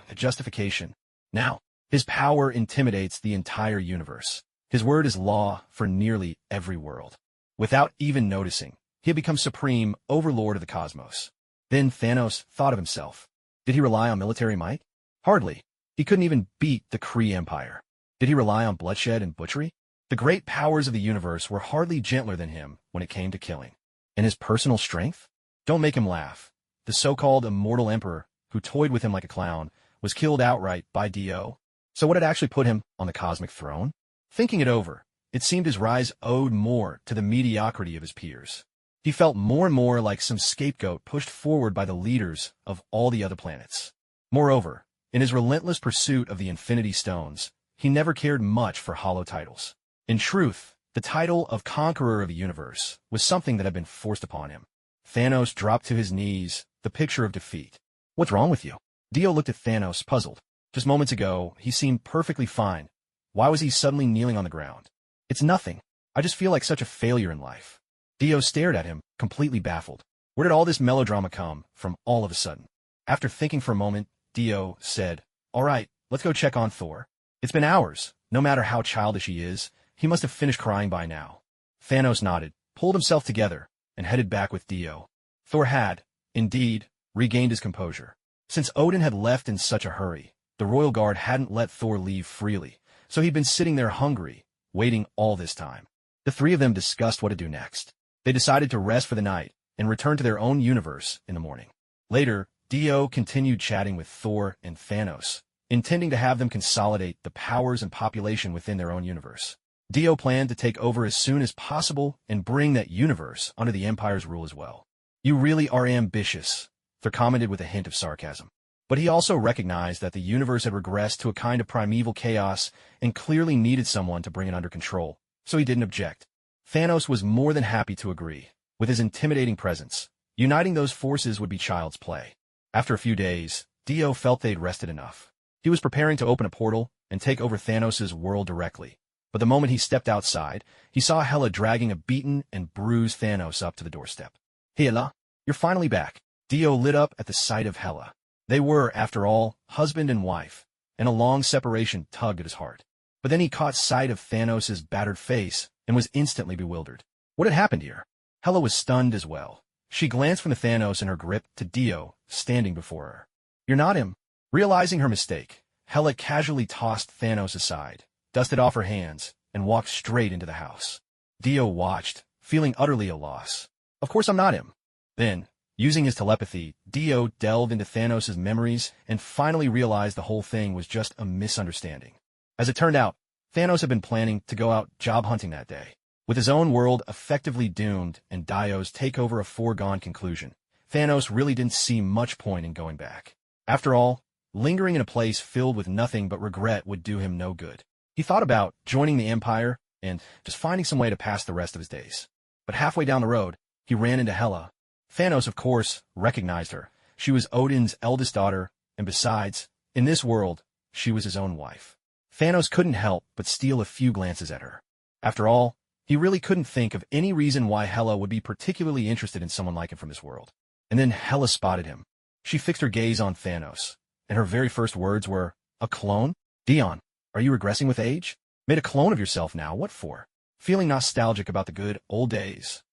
a justification. Now, his power intimidates the entire universe. His word is law for nearly every world. Without even noticing, he had become supreme overlord of the cosmos. Then Thanos thought of himself. Did he rely on military might? Hardly. He couldn't even beat the Kree Empire. Did he rely on bloodshed and butchery? The great powers of the universe were hardly gentler than him when it came to killing. And his personal strength? Don't make him laugh. The so-called immortal emperor, who toyed with him like a clown, was killed outright by Dio. So what had actually put him on the cosmic throne? Thinking it over, it seemed his rise owed more to the mediocrity of his peers. He felt more and more like some scapegoat pushed forward by the leaders of all the other planets. Moreover, in his relentless pursuit of the Infinity Stones, he never cared much for hollow titles. In truth, the title of Conqueror of the Universe was something that had been forced upon him. Thanos dropped to his knees, the picture of defeat. What's wrong with you? Dio looked at Thanos, puzzled. Just moments ago, he seemed perfectly fine. Why was he suddenly kneeling on the ground? It's nothing. I just feel like such a failure in life. Dio stared at him, completely baffled. Where did all this melodrama come from all of a sudden? After thinking for a moment, Dio said, "All right, let's go check on Thor. It's been hours. No matter how childish he is, he must have finished crying by now." Thanos nodded, pulled himself together, and headed back with Dio. Thor had, indeed, regained his composure. Since Odin had left in such a hurry, the royal guard hadn't let Thor leave freely, so he'd been sitting there hungry, waiting all this time. The three of them discussed what to do next. They decided to rest for the night and return to their own universe in the morning. Later, Dio continued chatting with Thor and Thanos, intending to have them consolidate the powers and population within their own universe. Dio planned to take over as soon as possible and bring that universe under the Empire's rule as well. "You really are ambitious," Thor commented with a hint of sarcasm. But he also recognized that the universe had regressed to a kind of primeval chaos and clearly needed someone to bring it under control, so he didn't object. Thanos was more than happy to agree. With his intimidating presence, uniting those forces would be child's play. After a few days, Dio felt they'd rested enough. He was preparing to open a portal and take over Thanos' world directly. But the moment he stepped outside, he saw Hela dragging a beaten and bruised Thanos up to the doorstep. "Hela, you're finally back." Dio lit up at the sight of Hela. They were, after all, husband and wife, and a long separation tugged at his heart. But then he caught sight of Thanos' battered face and was instantly bewildered. What had happened here? Hela was stunned as well. She glanced from the Thanos in her grip to Dio, standing before her. "You're not him." Realizing her mistake, Hela casually tossed Thanos aside, dusted off her hands, and walked straight into the house. Dio watched, feeling utterly a loss. "Of course I'm not him." Then, using his telepathy, Dio delved into Thanos' memories and finally realized the whole thing was just a misunderstanding. As it turned out, Thanos had been planning to go out job hunting that day. With his own world effectively doomed and Dio's takeover a foregone conclusion, Thanos really didn't see much point in going back. After all, lingering in a place filled with nothing but regret would do him no good. He thought about joining the Empire and just finding some way to pass the rest of his days. But halfway down the road, he ran into Hela. Thanos, of course, recognized her. She was Odin's eldest daughter, and besides, in this world, she was his own wife. Thanos couldn't help but steal a few glances at her. After all, he really couldn't think of any reason why Hela would be particularly interested in someone like him from this world. And then Hela spotted him. She fixed her gaze on Thanos, and her very first words were, "A clone? Dion, are you regressing with age? Made a clone of yourself now, what for?" Feeling nostalgic about the good old days,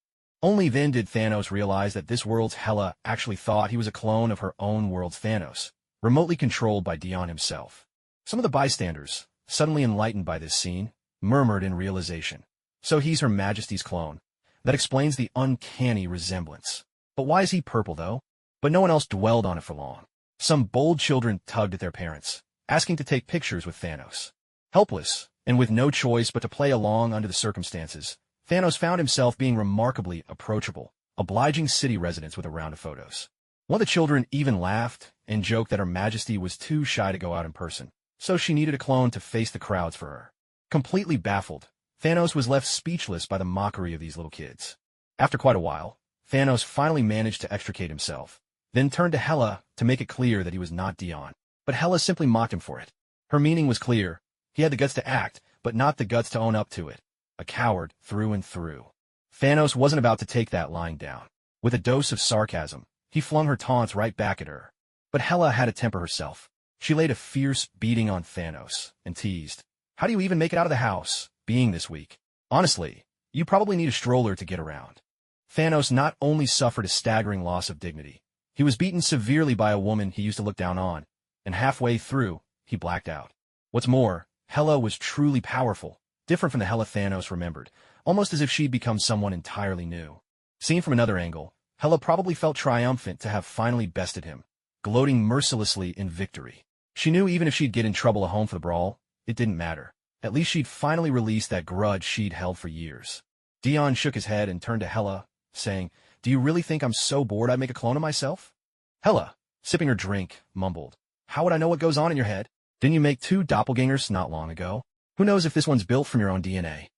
Only then did Thanos realize that this world's Hela actually thought he was a clone of her own world's Thanos, remotely controlled by Dion himself. Some of the bystanders, suddenly enlightened by this scene, murmured in realization. So he's Her Majesty's clone. That explains the uncanny resemblance. But why is he purple, though? But no one else dwelled on it for long. Some bold children tugged at their parents, asking to take pictures with Thanos. Helpless, and with no choice but to play along under the circumstances, Thanos found himself being remarkably approachable, obliging city residents with a round of photos. One of the children even laughed and joked that Her Majesty was too shy to go out in person, so she needed a clone to face the crowds for her. Completely baffled, Thanos was left speechless by the mockery of these little kids. After quite a while, Thanos finally managed to extricate himself, then turned to Hela to make it clear that he was not Dion. But Hela simply mocked him for it. Her meaning was clear. He had the guts to act, but not the guts to own up to it. A coward through and through. Thanos wasn't about to take that lying down. With a dose of sarcasm, he flung her taunts right back at her. But Hela had to temper herself. She laid a fierce beating on Thanos and teased, "How do you even make it out of the house, being this weak? Honestly, you probably need a stroller to get around." Thanos not only suffered a staggering loss of dignity, he was beaten severely by a woman he used to look down on, and halfway through, he blacked out. What's more, Hela was truly powerful, different from the Hela Thanos remembered, almost as if she'd become someone entirely new. Seen from another angle, Hela probably felt triumphant to have finally bested him, gloating mercilessly in victory. She knew even if she'd get in trouble at home for the brawl, it didn't matter. At least she'd finally released that grudge she'd held for years. Dion shook his head and turned to Hela, saying, "Do you really think I'm so bored I'd make a clone of myself?" Hela, sipping her drink, mumbled, "How would I know what goes on in your head? Didn't you make 2 doppelgangers not long ago? Who knows if this one's built from your own DNA?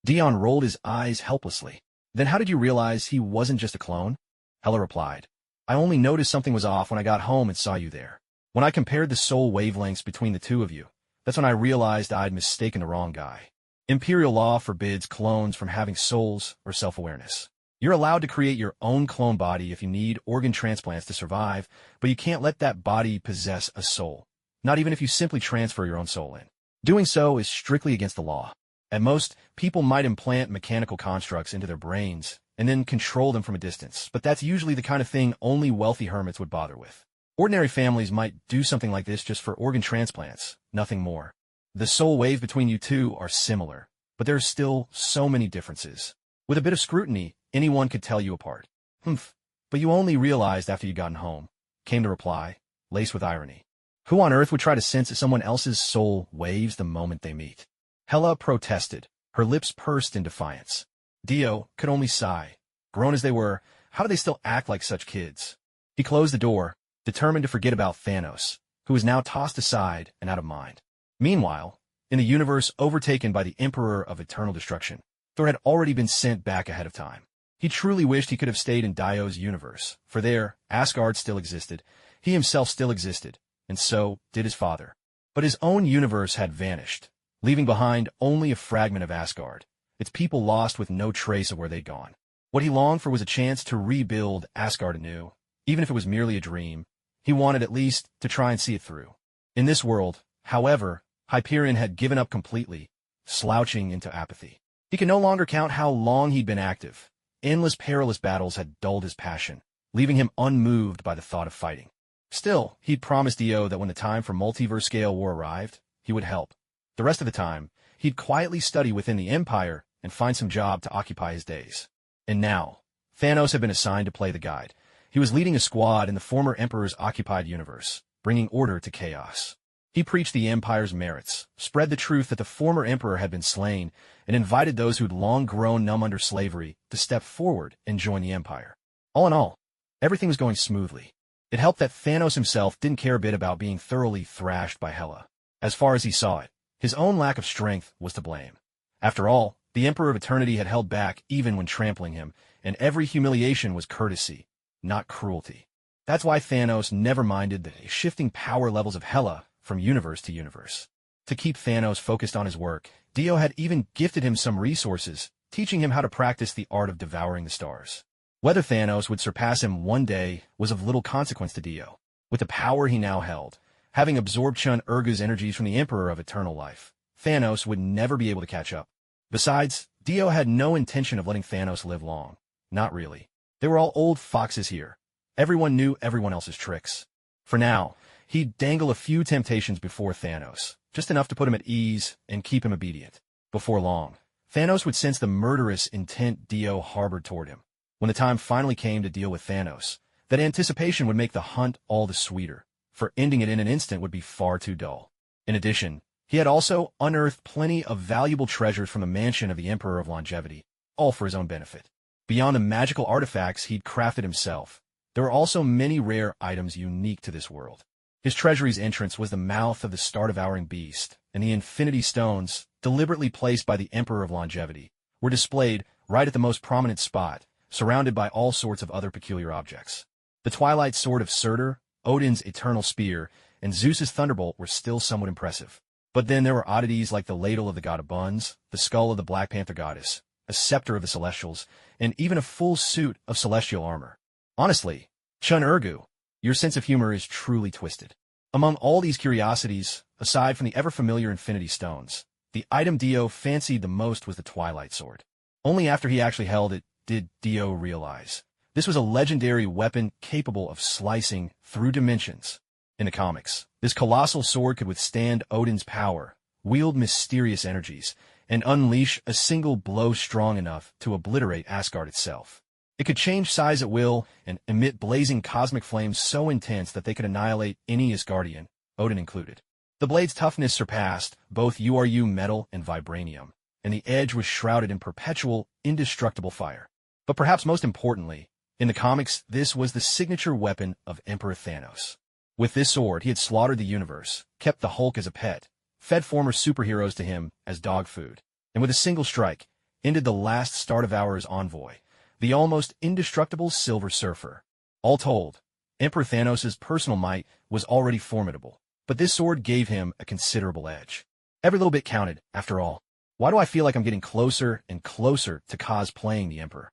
Dion rolled his eyes helplessly. "Then how did you realize he wasn't just a clone?" Hela replied, "I only noticed something was off when I got home and saw you there. When I compared the soul wavelengths between the two of you, that's when I realized I'd mistaken the wrong guy. Imperial law forbids clones from having souls or self-awareness. You're allowed to create your own clone body if you need organ transplants to survive, but you can't let that body possess a soul, not even if you simply transfer your own soul in. Doing so is strictly against the law. At most, people might implant mechanical constructs into their brains and then control them from a distance, but that's usually the kind of thing only wealthy hermits would bother with. Ordinary families might do something like this just for organ transplants, nothing more. The soul waves between you two are similar, but there are still so many differences. With a bit of scrutiny, anyone could tell you apart." "Humph, but you only realized after you'd gotten home," came the reply, laced with irony. "Who on earth would try to sense someone else's soul waves the moment they meet?" Hela protested, her lips pursed in defiance. Dio could only sigh. Grown as they were, how did they still act like such kids? He closed the door, determined to forget about Thanos, who was now tossed aside and out of mind. Meanwhile, in the universe overtaken by the Emperor of Eternal Destruction, Thor had already been sent back ahead of time. He truly wished he could have stayed in Dio's universe, for there, Asgard still existed, he himself still existed, and so did his father. But his own universe had vanished, leaving behind only a fragment of Asgard, its people lost with no trace of where they'd gone. What he longed for was a chance to rebuild Asgard anew, even if it was merely a dream. He wanted at least to try and see it through. In this world, however, Hyperion had given up completely, slouching into apathy. He could no longer count how long he'd been active. Endless perilous battles had dulled his passion, leaving him unmoved by the thought of fighting. Still, he'd promised Dio that when the time for multiverse-scale war arrived, he would help. The rest of the time, he'd quietly study within the Empire and find some job to occupy his days. And now, Thanos had been assigned to play the guide. He was leading a squad in the former Emperor's occupied universe, bringing order to chaos. He preached the Empire's merits, spread the truth that the former Emperor had been slain, and invited those who'd long grown numb under slavery to step forward and join the Empire. All in all, everything was going smoothly. It helped that Thanos himself didn't care a bit about being thoroughly thrashed by Hela. As far as he saw it, his own lack of strength was to blame. After all, the Emperor of Eternity had held back even when trampling him, and every humiliation was courtesy, not cruelty. That's why Thanos never minded the shifting power levels of Hela from universe to universe. To keep Thanos focused on his work, Dio had even gifted him some resources, teaching him how to practice the art of devouring the stars. Whether Thanos would surpass him one day was of little consequence to Dio. With the power he now held, having absorbed Chun Urga's energies from the Emperor of Eternal Life, Thanos would never be able to catch up. Besides, Dio had no intention of letting Thanos live long. Not really. They were all old foxes here. Everyone knew everyone else's tricks. For now, he'd dangle a few temptations before Thanos, just enough to put him at ease and keep him obedient. Before long, Thanos would sense the murderous intent Dio harbored toward him. When the time finally came to deal with Thanos, that anticipation would make the hunt all the sweeter, for ending it in an instant would be far too dull. In addition, he had also unearthed plenty of valuable treasures from the mansion of the Emperor of Longevity, all for his own benefit. Beyond the magical artifacts he'd crafted himself, there were also many rare items unique to this world. His treasury's entrance was the mouth of the star-devouring beast, and the Infinity Stones, deliberately placed by the Emperor of Longevity, were displayed right at the most prominent spot, surrounded by all sorts of other peculiar objects. The Twilight Sword of Surtur, Odin's Eternal Spear, and Zeus's Thunderbolt were still somewhat impressive. But then there were oddities like the ladle of the god of buns, the skull of the Black Panther goddess, a scepter of the Celestials, and even a full suit of celestial armor. Honestly, Chun Urgu, your sense of humor is truly twisted. Among all these curiosities, aside from the ever-familiar Infinity Stones, the item Dio fancied the most was the Twilight Sword. Only after he actually held it did Dio realize. This was a legendary weapon capable of slicing through dimensions. In the comics, this colossal sword could withstand Odin's power, wield mysterious energies, and unleash a single blow strong enough to obliterate Asgard itself. It could change size at will and emit blazing cosmic flames so intense that they could annihilate any Asgardian, Odin included. The blade's toughness surpassed both URU metal and vibranium, and the edge was shrouded in perpetual, indestructible fire. But perhaps most importantly, in the comics, this was the signature weapon of Emperor Thanos. With this sword, he had slaughtered the universe, kept the Hulk as a pet, fed former superheroes to him as dog food, and with a single strike, ended the last Star-Devourer's envoy, the almost indestructible Silver Surfer. All told, Emperor Thanos' personal might was already formidable, but this sword gave him a considerable edge. Every little bit counted, after all. Why do I feel like I'm getting closer and closer to cosplaying the Emperor?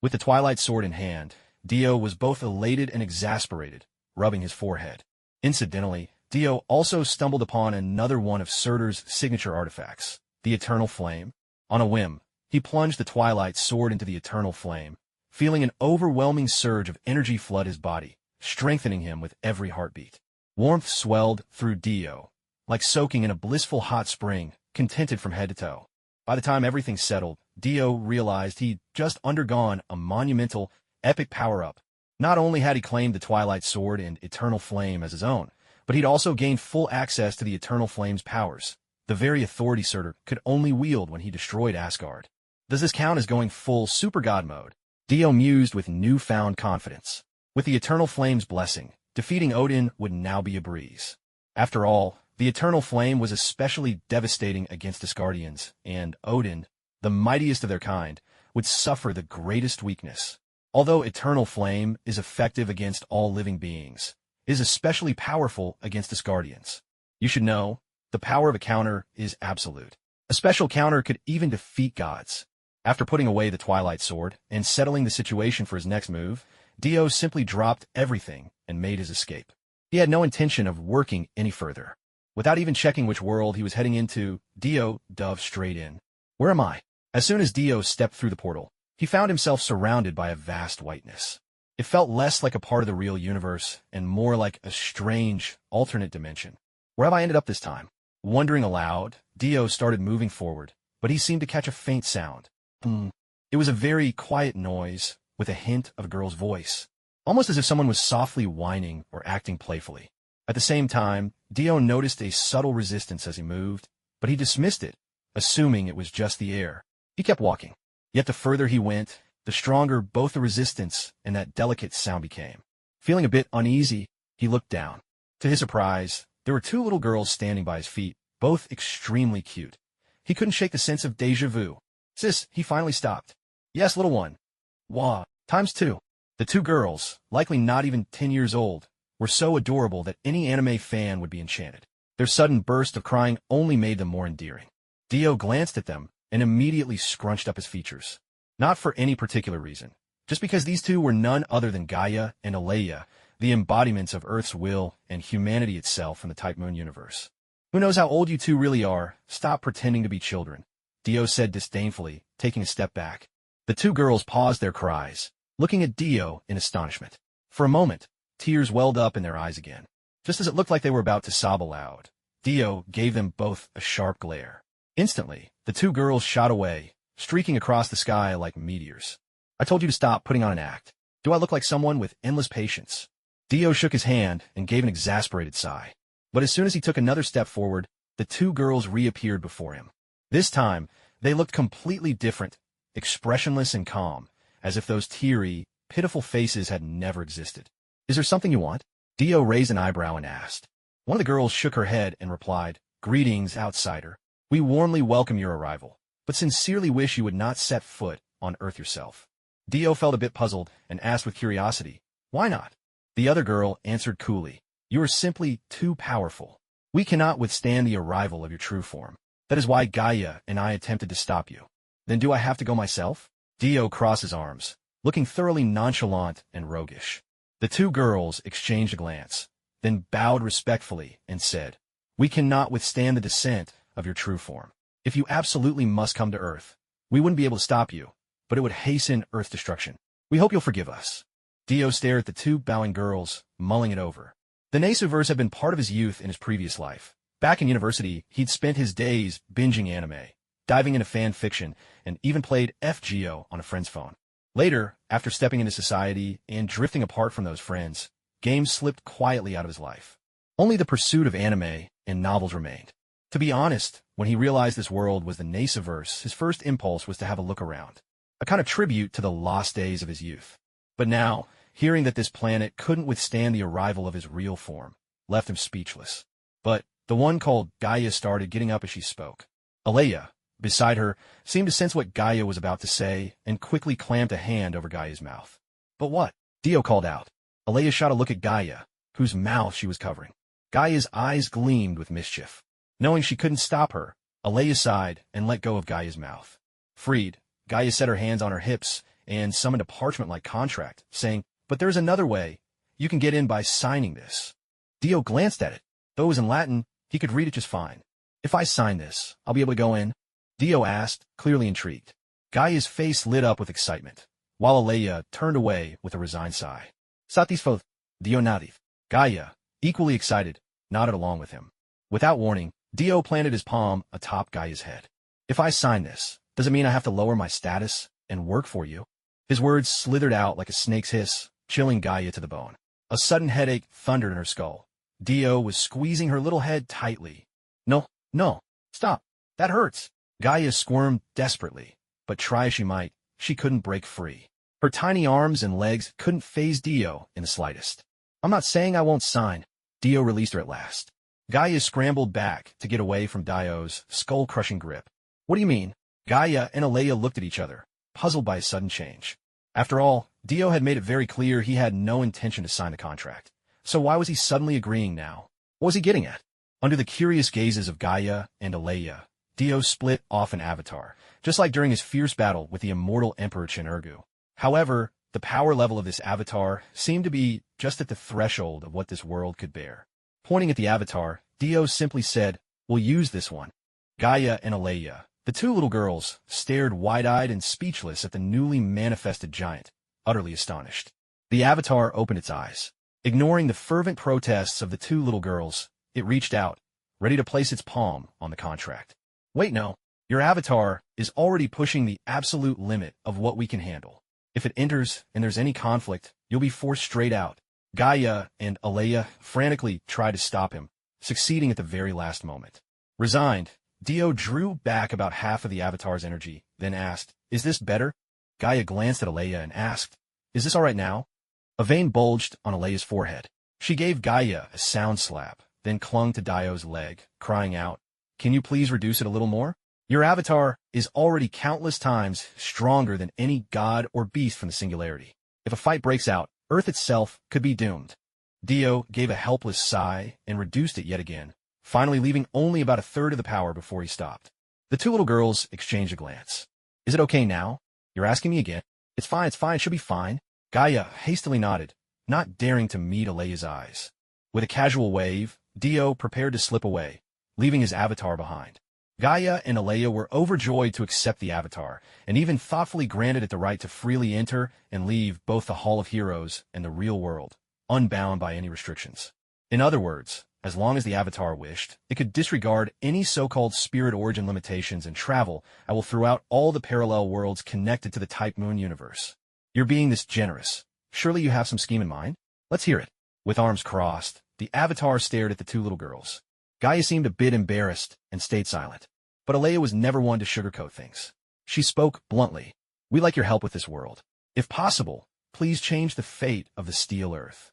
With the Twilight Sword in hand, Dio was both elated and exasperated, rubbing his forehead. Incidentally, Dio also stumbled upon another one of Surtur's signature artifacts, the Eternal Flame. On a whim, he plunged the Twilight Sword into the Eternal Flame, feeling an overwhelming surge of energy flood his body, strengthening him with every heartbeat. Warmth swelled through Dio, like soaking in a blissful hot spring, contented from head to toe. By the time everything settled, Dio realized he'd just undergone a monumental, epic power-up. Not only had he claimed the Twilight Sword and Eternal Flame as his own, but he'd also gained full access to the Eternal Flame's powers, the very authority Surtur could only wield when he destroyed Asgard. Does this count as going full Super God mode? Dio mused with newfound confidence. With the Eternal Flame's blessing, defeating Odin would now be a breeze. After all, the Eternal Flame was especially devastating against Asgardians, and Odin, the mightiest of their kind, would suffer the greatest weakness. Although Eternal Flame is effective against all living beings, it is especially powerful against Asgardians. You should know, the power of a counter is absolute. A special counter could even defeat gods. After putting away the Twilight Sword and settling the situation for his next move, Dio simply dropped everything and made his escape. He had no intention of working any further. Without even checking which world he was heading into, Dio dove straight in. Where am I? As soon as Dio stepped through the portal, he found himself surrounded by a vast whiteness. It felt less like a part of the real universe and more like a strange, alternate dimension. Where have I ended up this time? Wondering aloud, Dio started moving forward, but he seemed to catch a faint sound. It was a very quiet noise with a hint of a girl's voice, almost as if someone was softly whining or acting playfully. At the same time, Dio noticed a subtle resistance as he moved, but he dismissed it, assuming it was just the air. He kept walking. Yet the further he went, the stronger both the resistance and that delicate sound became. Feeling a bit uneasy, he looked down. To his surprise, there were two little girls standing by his feet, both extremely cute. He couldn't shake the sense of déjà vu. Sis, he finally stopped. Yes, little one. Wah, ×2. The two girls, likely not even 10 years old, were so adorable that any anime fan would be enchanted. Their sudden burst of crying only made them more endearing. Dio glanced at them and immediately scrunched up his features. Not for any particular reason, just because these two were none other than Gaia and Aleia, the embodiments of Earth's will and humanity itself in the Type Moon universe. Who knows how old you two really are? Stop pretending to be children, Dio said disdainfully, taking a step back. The two girls paused their cries, looking at Dio in astonishment. For a moment, tears welled up in their eyes again. Just as it looked like they were about to sob aloud, Dio gave them both a sharp glare. Instantly, the two girls shot away, streaking across the sky like meteors. I told you to stop putting on an act. Do I look like someone with endless patience? Dio shook his hand and gave an exasperated sigh. But as soon as he took another step forward, the two girls reappeared before him. This time, they looked completely different, expressionless and calm, as if those teary, pitiful faces had never existed. Is there something you want? Dio raised an eyebrow and asked. One of the girls shook her head and replied, Greetings, outsider. We warmly welcome your arrival, but sincerely wish you would not set foot on Earth yourself. Dio felt a bit puzzled and asked with curiosity, Why not? The other girl answered coolly, You are simply too powerful. We cannot withstand the arrival of your true form. That is why Gaia and I attempted to stop you. Then do I have to go myself? Dio crossed his arms, looking thoroughly nonchalant and roguish. The two girls exchanged a glance, then bowed respectfully and said, We cannot withstand the descent of your true form. If you absolutely must come to Earth, we wouldn't be able to stop you, but it would hasten Earth destruction. We hope you'll forgive us. Dio stared at the two bowing girls, mulling it over. The Nasuverse had been part of his youth in his previous life. Back in university, he'd spent his days binging anime, diving into fan fiction, and even played FGO on a friend's phone. Later, after stepping into society and drifting apart from those friends, games slipped quietly out of his life. Only the pursuit of anime and novels remained. To be honest, when he realized this world was the Nasuverse, his first impulse was to have a look around, a kind of tribute to the lost days of his youth. But now, hearing that this planet couldn't withstand the arrival of his real form, left him speechless. But the one called Gaia started getting up as she spoke. Alea, beside her, seemed to sense what Gaia was about to say and quickly clamped a hand over Gaia's mouth. But what? Dio called out. Alea shot a look at Gaia, whose mouth she was covering. Gaia's eyes gleamed with mischief. Knowing she couldn't stop her, Alea sighed and let go of Gaia's mouth. Freed, Gaia set her hands on her hips and summoned a parchment-like contract, saying, But there's another way. You can get in by signing this. Dio glanced at it. Though it was in Latin, he could read it just fine. If I sign this, I'll be able to go in? Dio asked, clearly intrigued. Gaia's face lit up with excitement, while Alea turned away with a resigned sigh. Satisfo, Dio nodded. Gaia, equally excited, nodded along with him. Without warning, Dio planted his palm atop Gaia's head. If I sign this, does it mean I have to lower my status and work for you? His words slithered out like a snake's hiss, chilling Gaia to the bone. A sudden headache thundered in her skull. Dio was squeezing her little head tightly. No, stop. That hurts. Gaia squirmed desperately, but try as she might, she couldn't break free. Her tiny arms and legs couldn't faze Dio in the slightest. I'm not saying I won't sign. Dio released her at last. Gaia scrambled back to get away from Dio's skull-crushing grip. What do you mean? Gaia and Alea looked at each other, puzzled by a sudden change. After all, Dio had made it very clear he had no intention to sign the contract. So why was he suddenly agreeing now? What was he getting at? Under the curious gazes of Gaia and Alea, Dio split off an avatar, just like during his fierce battle with the immortal Emperor Chinurgu. However, the power level of this avatar seemed to be just at the threshold of what this world could bear. Pointing at the avatar, Dio simply said, We'll use this one. Gaia and Alea, the two little girls, stared wide-eyed and speechless at the newly manifested giant, utterly astonished. The avatar opened its eyes. Ignoring the fervent protests of the two little girls, it reached out, ready to place its palm on the contract. Wait, no. Your avatar is already pushing the absolute limit of what we can handle. If it enters and there's any conflict, you'll be forced straight out. Gaia and Alea frantically tried to stop him, succeeding at the very last moment. Resigned, Dio drew back about half of the avatar's energy, then asked, Is this better? Gaia glanced at Alea and asked, Is this all right now? A vein bulged on Alea's forehead. She gave Gaia a sound slap, then clung to Dio's leg, crying out, Can you please reduce it a little more? Your avatar is already countless times stronger than any god or beast from the singularity. If a fight breaks out, Earth itself could be doomed. Dio gave a helpless sigh and reduced it yet again, finally leaving only about a third of the power before he stopped. The two little girls exchanged a glance. Is it okay now? You're asking me again? It's fine, it should be fine. Gaia hastily nodded, not daring to meet Alea's eyes. With a casual wave, Dio prepared to slip away, leaving his avatar behind. Gaia and Alea were overjoyed to accept the avatar, and even thoughtfully granted it the right to freely enter and leave both the Hall of Heroes and the real world, unbound by any restrictions. In other words, as long as the avatar wished, it could disregard any so-called spirit origin limitations and travel throughout all the parallel worlds connected to the Type Moon universe. You're being this generous. Surely you have some scheme in mind? Let's hear it. With arms crossed, the avatar stared at the two little girls. Gaia seemed a bit embarrassed and stayed silent. But Alea was never one to sugarcoat things. She spoke bluntly. "We'd like your help with this world. If possible, please change the fate of the Steel Earth."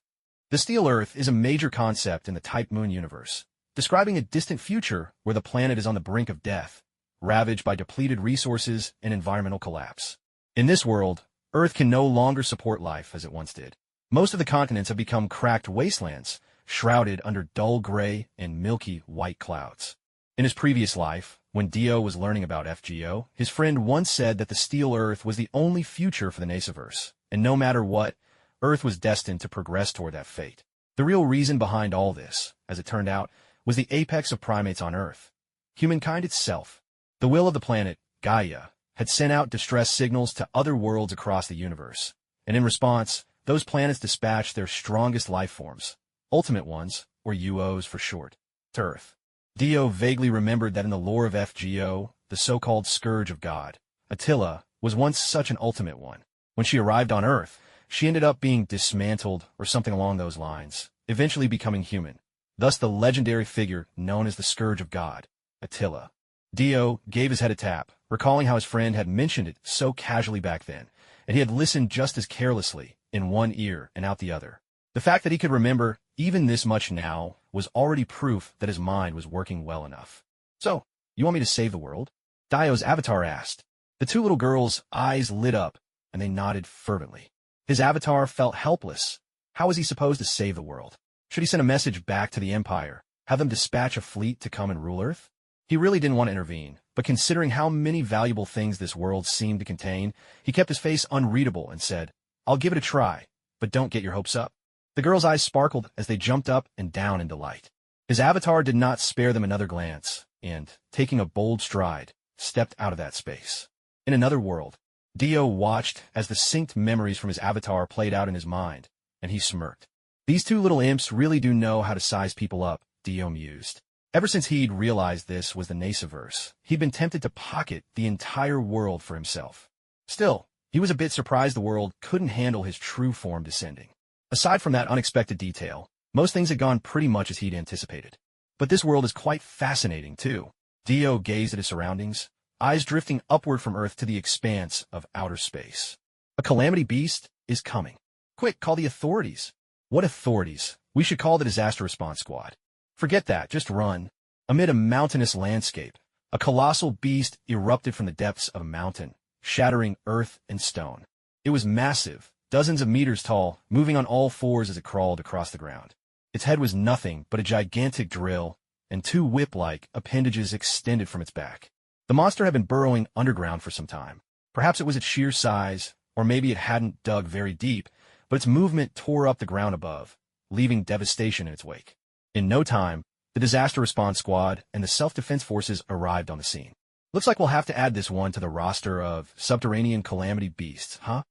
The Steel Earth is a major concept in the Type Moon universe, describing a distant future where the planet is on the brink of death, ravaged by depleted resources and environmental collapse. In this world, Earth can no longer support life as it once did. Most of the continents have become cracked wastelands, shrouded under dull gray and milky white clouds. In his previous life, when Dio was learning about FGO, his friend once said that the Steel Earth was the only future for the Naceverse, and no matter what, Earth was destined to progress toward that fate. The real reason behind all this, as it turned out, was the apex of primates on Earth, humankind itself. The will of the planet, Gaia, had sent out distress signals to other worlds across the universe, and in response, those planets dispatched their strongest life forms, ultimate ones, or UOs for short, to Earth. Dio vaguely remembered that in the lore of FGO, the so-called Scourge of God, Attila, was once such an ultimate one. When she arrived on Earth, she ended up being dismantled or something along those lines, eventually becoming human. Thus the legendary figure known as the Scourge of God, Attila. Dio gave his head a tap, recalling how his friend had mentioned it so casually back then, and he had listened just as carelessly, in one ear and out the other. The fact that he could remember even this much now was already proof that his mind was working well enough. "So, you want me to save the world?" Dio's avatar asked. The two little girls' eyes lit up, and they nodded fervently. His avatar felt helpless. How was he supposed to save the world? Should he send a message back to the Empire, have them dispatch a fleet to come and rule Earth? He really didn't want to intervene, but considering how many valuable things this world seemed to contain, he kept his face unreadable and said, "I'll give it a try, but don't get your hopes up." The girls' eyes sparkled as they jumped up and down in delight. His avatar did not spare them another glance, and, taking a bold stride, stepped out of that space. In another world, Dio watched as the synced memories from his avatar played out in his mind, and he smirked. These two little imps really do know how to size people up, Dio mused. Ever since he'd realized this was the Naceverse, he'd been tempted to pocket the entire world for himself. Still, he was a bit surprised the world couldn't handle his true form descending. Aside from that unexpected detail, most things had gone pretty much as he'd anticipated. But this world is quite fascinating, too. Dio gazed at his surroundings, eyes drifting upward from Earth to the expanse of outer space. A calamity beast is coming. Quick, call the authorities. What authorities? We should call the disaster response squad. Forget that, just run. Amid a mountainous landscape, a colossal beast erupted from the depths of a mountain, shattering earth and stone. It was massive, dozens of meters tall, moving on all fours as it crawled across the ground. Its head was nothing but a gigantic drill, and two whip-like appendages extended from its back. The monster had been burrowing underground for some time. Perhaps it was its sheer size, or maybe it hadn't dug very deep, but its movement tore up the ground above, leaving devastation in its wake. In no time, the disaster response squad and the self-defense forces arrived on the scene. Looks like we'll have to add this one to the roster of subterranean calamity beasts, huh?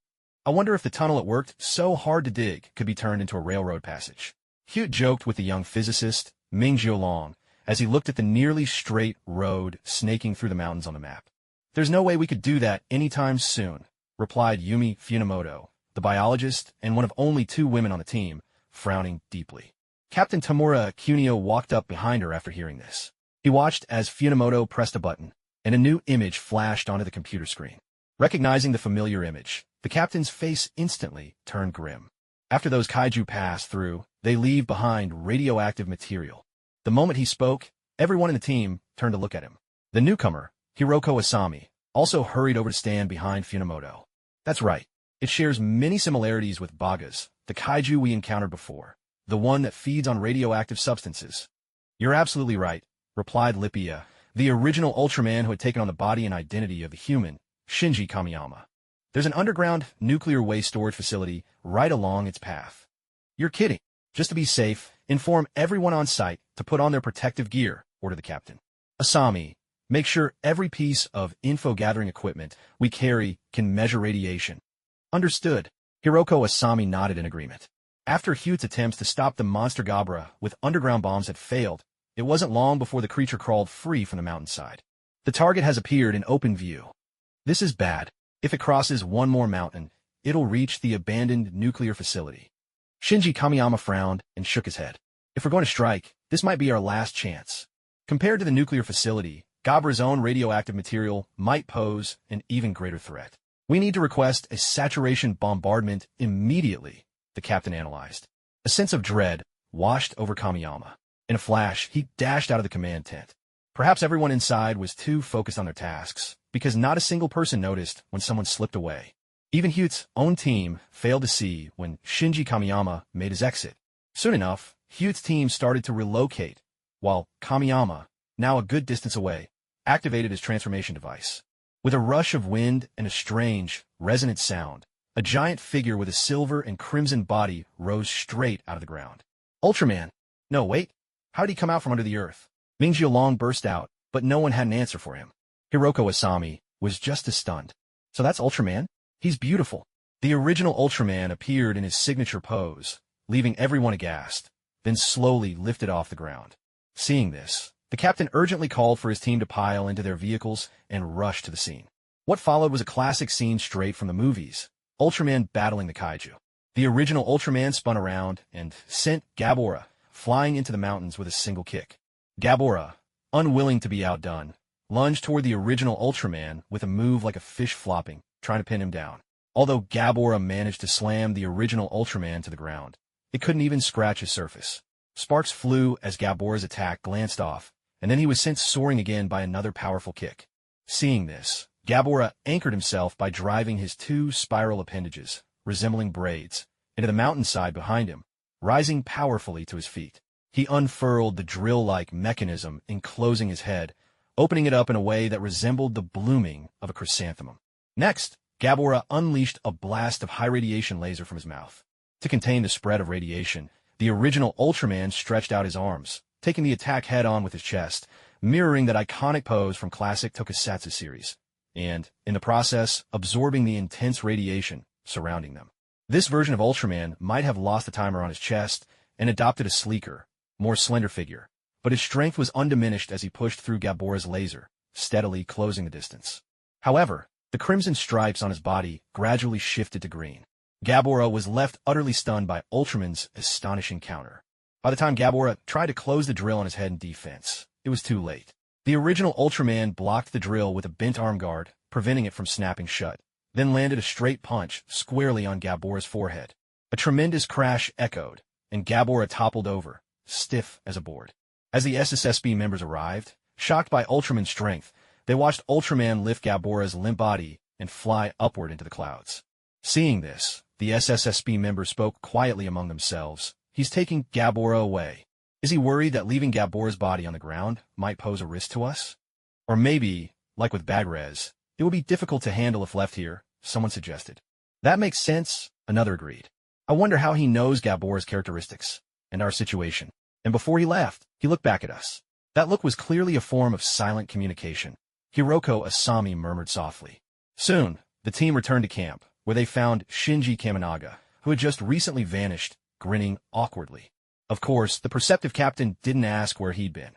I wonder if the tunnel it worked so hard to dig could be turned into a railroad passage. Hugh joked with the young physicist, Ming Jiulong, as he looked at the nearly straight road snaking through the mountains on the map. "There's no way we could do that anytime soon," replied Yumi Funamoto, the biologist and one of only two women on the team, frowning deeply. Captain Tamura Cuneo walked up behind her after hearing this. He watched as Funamoto pressed a button, and a new image flashed onto the computer screen. Recognizing the familiar image, the captain's face instantly turned grim. After those kaiju pass through, they leave behind radioactive material. The moment he spoke, everyone in the team turned to look at him. The newcomer, Hiroko Asami, also hurried over to stand behind Funamoto. "That's right. It shares many similarities with Bagas, the kaiju we encountered before, the one that feeds on radioactive substances." "You're absolutely right," replied Lippia, the original Ultraman who had taken on the body and identity of the human, Shinji Kamiyama. "There's an underground nuclear waste storage facility right along its path." "You're kidding. Just to be safe, inform everyone on site to put on their protective gear," ordered the captain. Asami, Make sure every piece of info-gathering equipment we carry can measure radiation. Understood. Hiroko Asami nodded in agreement. After Hute's attempts to stop the monster Gabra with underground bombs had failed, it wasn't long before the creature crawled free from the mountainside. The target has appeared in open view. This is bad. If it crosses one more mountain, it'll reach the abandoned nuclear facility. Shinji Kamiyama frowned and shook his head. If we're going to strike, this might be our last chance. Compared to the nuclear facility, Gabra's own radioactive material might pose an even greater threat. We need to request a saturation bombardment immediately, the captain analyzed. A sense of dread washed over Kamiyama. In a flash, he dashed out of the command tent. Perhaps everyone inside was too focused on their tasks, because not a single person noticed when someone slipped away. Even Hute's own team failed to see when Shinji Kamiyama made his exit. Soon enough, Hute's team started to relocate, while Kamiyama, now a good distance away, activated his transformation device. With a rush of wind and a strange, resonant sound, a giant figure with a silver and crimson body rose straight out of the ground. Ultraman! No, wait. How did he come out from under the earth? Ming Jialong burst out, but no one had an answer for him. Hiroko Asami was just as stunned. So that's Ultraman? He's beautiful. The original Ultraman appeared in his signature pose, leaving everyone aghast, then slowly lifted off the ground. Seeing this, the captain urgently called for his team to pile into their vehicles and rush to the scene. What followed was a classic scene straight from the movies, Ultraman battling the kaiju. The original Ultraman spun around and sent Gabora flying into the mountains with a single kick. Gabora, unwilling to be outdone, lunged toward the original Ultraman with a move like a fish flopping, trying to pin him down. Although Gabora managed to slam the original Ultraman to the ground, it couldn't even scratch his surface. Sparks flew as Gabora's attack glanced off, and then he was sent soaring again by another powerful kick. Seeing this, Gabora anchored himself by driving his two spiral appendages, resembling braids, into the mountainside behind him, rising powerfully to his feet. He unfurled the drill-like mechanism enclosing his head, opening it up in a way that resembled the blooming of a chrysanthemum. Next, Gabora unleashed a blast of high-radiation laser from his mouth. To contain the spread of radiation, the original Ultraman stretched out his arms, taking the attack head-on with his chest, mirroring that iconic pose from classic Tokusatsu series, and, in the process, absorbing the intense radiation surrounding them. This version of Ultraman might have lost the timer on his chest and adopted a sleeker, more slender figure, but his strength was undiminished as he pushed through Gabora's laser, steadily closing the distance. However, the crimson stripes on his body gradually shifted to green. Gabora was left utterly stunned by Ultraman's astonishing counter. By the time Gabora tried to close the drill on his head in defense, it was too late. The original Ultraman blocked the drill with a bent arm guard, preventing it from snapping shut, then landed a straight punch squarely on Gabora's forehead. A tremendous crash echoed, and Gabora toppled over, stiff as a board. As the SSSB members arrived, shocked by Ultraman's strength, they watched Ultraman lift Gabora's limp body and fly upward into the clouds. Seeing this, the SSSB members spoke quietly among themselves. He's taking Gabora away. Is he worried that leaving Gabora's body on the ground might pose a risk to us? Or maybe, like with Bagrez, it will be difficult to handle if left here, someone suggested. That makes sense, another agreed. I wonder how he knows Gabora's characteristics and our situation. And before he left, he looked back at us. That look was clearly a form of silent communication. Hiroko Asami murmured softly. Soon, the team returned to camp, where they found Shinji Kaminaga, who had just recently vanished, grinning awkwardly. Of course, the perceptive captain didn't ask where he'd been.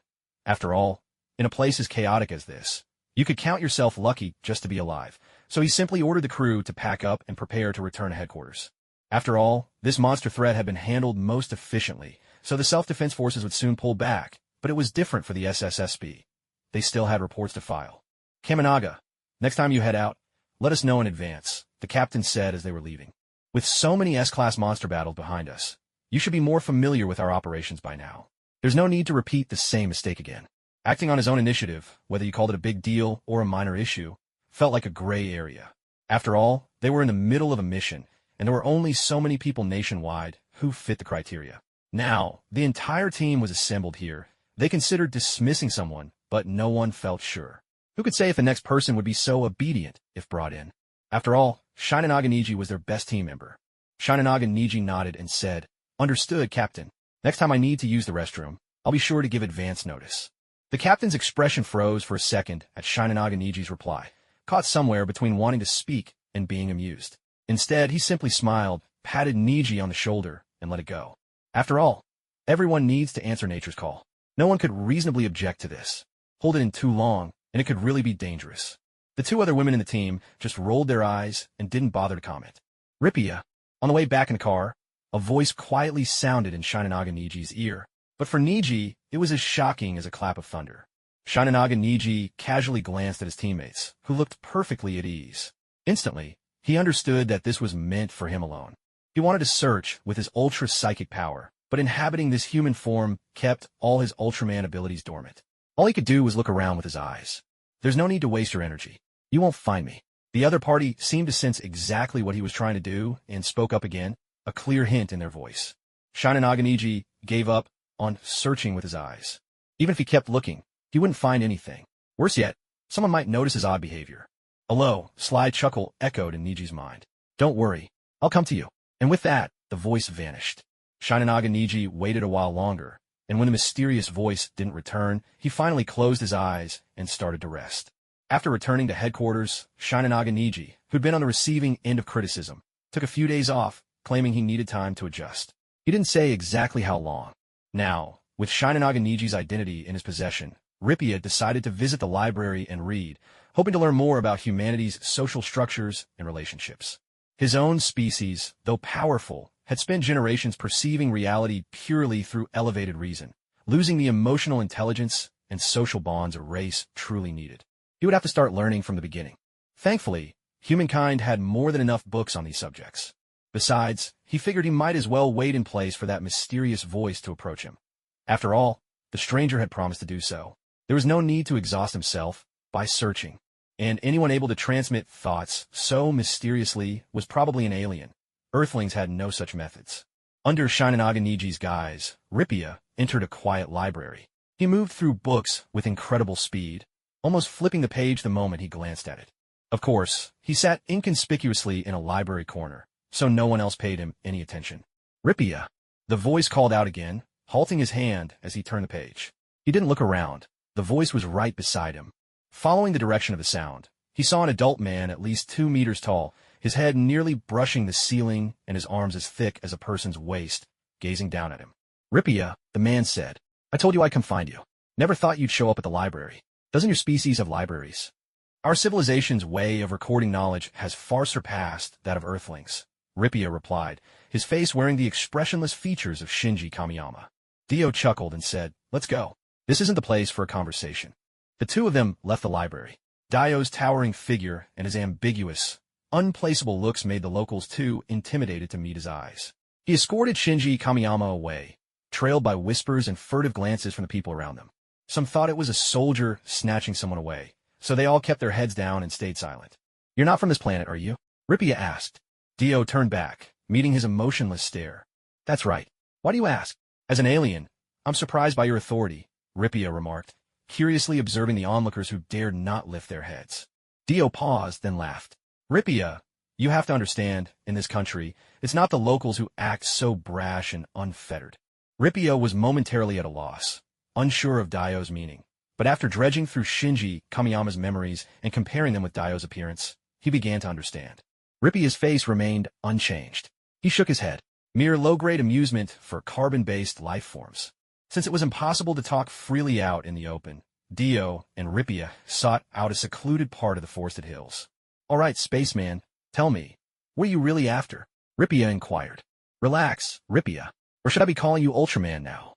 After all, in a place as chaotic as this, you could count yourself lucky just to be alive, so he simply ordered the crew to pack up and prepare to return to headquarters. After all, this monster threat had been handled most efficiently, so the self-defense forces would soon pull back, but it was different for the SSSB. They still had reports to file. Kaminaga, next time you head out, let us know in advance, the captain said as they were leaving. With so many S-class monster battles behind us, you should be more familiar with our operations by now. There's no need to repeat the same mistake again. Acting on his own initiative, whether you called it a big deal or a minor issue, felt like a gray area. After all, they were in the middle of a mission, and there were only so many people nationwide who fit the criteria. Now, the entire team was assembled here. They considered dismissing someone, but no one felt sure. Who could say if the next person would be so obedient if brought in? After all, Shinanaga Niji was their best team member. Shinanaga Niji nodded and said, Understood, Captain. Next time I need to use the restroom, I'll be sure to give advance notice. The captain's expression froze for a second at Shinanaga Niji's reply, caught somewhere between wanting to speak and being amused. Instead, he simply smiled, patted Niji on the shoulder, and let it go. After all, everyone needs to answer nature's call. No one could reasonably object to this. Hold it in too long, and it could really be dangerous. The two other women in the team just rolled their eyes and didn't bother to comment. Rippia. On the way back in the car, a voice quietly sounded in Shinanaga Niji's ear. But for Niji, it was as shocking as a clap of thunder. Shinanaga Niji casually glanced at his teammates, who looked perfectly at ease. Instantly, he understood that this was meant for him alone. He wanted to search with his ultra-psychic power, but inhabiting this human form kept all his Ultraman abilities dormant. All he could do was look around with his eyes. There's no need to waste your energy. You won't find me. The other party seemed to sense exactly what he was trying to do and spoke up again, a clear hint in their voice. Shinanaga Niji gave up on searching with his eyes. Even if he kept looking, he wouldn't find anything. Worse yet, someone might notice his odd behavior. A low, sly chuckle echoed in Niji's mind. Don't worry, I'll come to you. And with that, the voice vanished. Shinanaga Niji waited a while longer, and when the mysterious voice didn't return, he finally closed his eyes and started to rest. After returning to headquarters, Shinanaga Niji, who'd been on the receiving end of criticism, took a few days off, claiming he needed time to adjust. He didn't say exactly how long. Now, with Shinanaga Niji's identity in his possession, Rippia decided to visit the library and read, hoping to learn more about humanity's social structures and relationships. His own species, though powerful, had spent generations perceiving reality purely through elevated reason, losing the emotional intelligence and social bonds a race truly needed. He would have to start learning from the beginning. Thankfully, humankind had more than enough books on these subjects. Besides, he figured he might as well wait in place for that mysterious voice to approach him. After all, the stranger had promised to do so. There was no need to exhaust himself by searching, and anyone able to transmit thoughts so mysteriously was probably an alien. Earthlings had no such methods. Under Shinanaga Niji's guise, Rippia entered a quiet library. He moved through books with incredible speed, almost flipping the page the moment he glanced at it. Of course, he sat inconspicuously in a library corner, so no one else paid him any attention. Rippia! The voice called out again, halting his hand as he turned the page. He didn't look around. The voice was right beside him. Following the direction of the sound, he saw an adult man at least 2 meters tall, his head nearly brushing the ceiling and his arms as thick as a person's waist, gazing down at him. Rippia, the man said, I told you I'd come find you. Never thought you'd show up at the library. Doesn't your species have libraries? Our civilization's way of recording knowledge has far surpassed that of Earthlings, Rippia replied, his face wearing the expressionless features of Shinji Kamiyama. Dio chuckled and said, Let's go. This isn't the place for a conversation. The two of them left the library. Dio's towering figure and his ambiguous, unplaceable looks made the locals too intimidated to meet his eyes. He escorted Shinji Kamiyama away, trailed by whispers and furtive glances from the people around them. Some thought it was a soldier snatching someone away, so they all kept their heads down and stayed silent. You're not from this planet, are you? Rippia asked. Dio turned back, meeting his emotionless stare. That's right. Why do you ask? As an alien, I'm surprised by your authority, Rippia remarked, curiously observing the onlookers who dared not lift their heads. Dio paused, then laughed. Rippia, you have to understand, in this country, it's not the locals who act so brash and unfettered. Rippia was momentarily at a loss, unsure of Dio's meaning, but after dredging through Shinji Kamiyama's memories and comparing them with Dio's appearance, he began to understand. Rippia's face remained unchanged. He shook his head. Mere low-grade amusement for carbon-based life forms. Since it was impossible to talk freely out in the open, Dio and Rippia sought out a secluded part of the forested hills. All right, spaceman, tell me, what are you really after? Rippia inquired. Relax, Rippia. Or should I be calling you Ultraman now?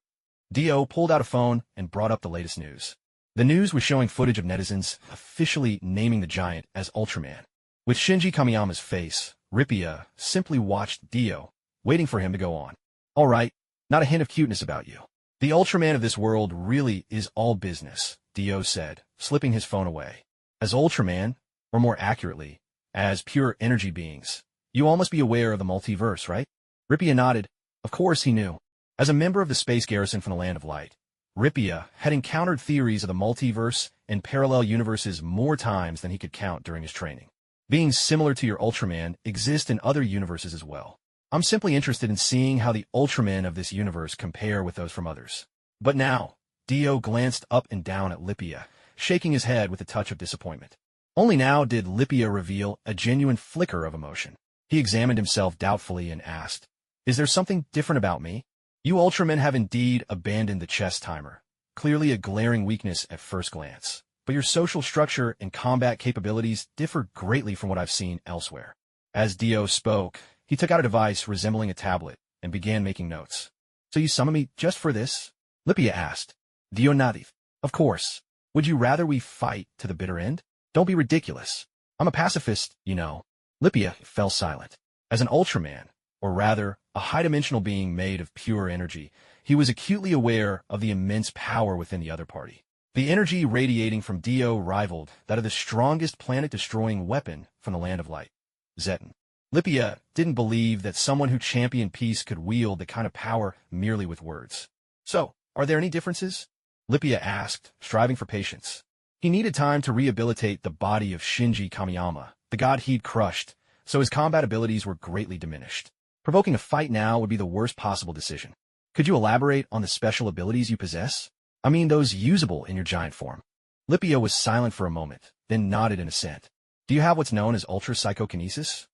Dio pulled out a phone and brought up the latest news. The news was showing footage of netizens officially naming the giant as Ultraman. With Shinji Kamiyama's face, Rippia simply watched Dio, waiting for him to go on. All right, not a hint of cuteness about you. The Ultraman of this world really is all business, Dio said, slipping his phone away. As Ultraman, or more accurately, as pure energy beings, you all must be aware of the multiverse, right? Rippia nodded. Of course he knew. As a member of the space garrison from the Land of Light, Rippia had encountered theories of the multiverse and parallel universes more times than he could count during his training. Beings similar to your Ultraman exist in other universes as well. I'm simply interested in seeing how the Ultramen of this universe compare with those from others. But now, Dio glanced up and down at Lipia, shaking his head with a touch of disappointment. Only now did Lipia reveal a genuine flicker of emotion. He examined himself doubtfully and asked, "Is there something different about me? You Ultramen have indeed abandoned the chess timer, clearly a glaring weakness at first glance. But your social structure and combat capabilities differ greatly from what I've seen elsewhere." As Dio spoke, he took out a device resembling a tablet and began making notes. "So you summoned me just for this?" Lipia asked. Dio nodded. "Of course. Would you rather we fight to the bitter end? Don't be ridiculous. I'm a pacifist, you know." Lipia fell silent. As an Ultraman, or rather, a high-dimensional being made of pure energy, he was acutely aware of the immense power within the other party. The energy radiating from Dio rivaled that of the strongest planet-destroying weapon from the Land of Light, Zetan. Lipia didn't believe that someone who championed peace could wield the kind of power merely with words. "So, are there any differences?" Lipia asked, striving for patience. He needed time to rehabilitate the body of Shinji Kamiyama, the god he'd crushed, so his combat abilities were greatly diminished. Provoking a fight now would be the worst possible decision. "Could you elaborate on the special abilities you possess? I mean those usable in your giant form." Lipia was silent for a moment, then nodded in assent. "Do you have what's known as ultra-psychokinesis?"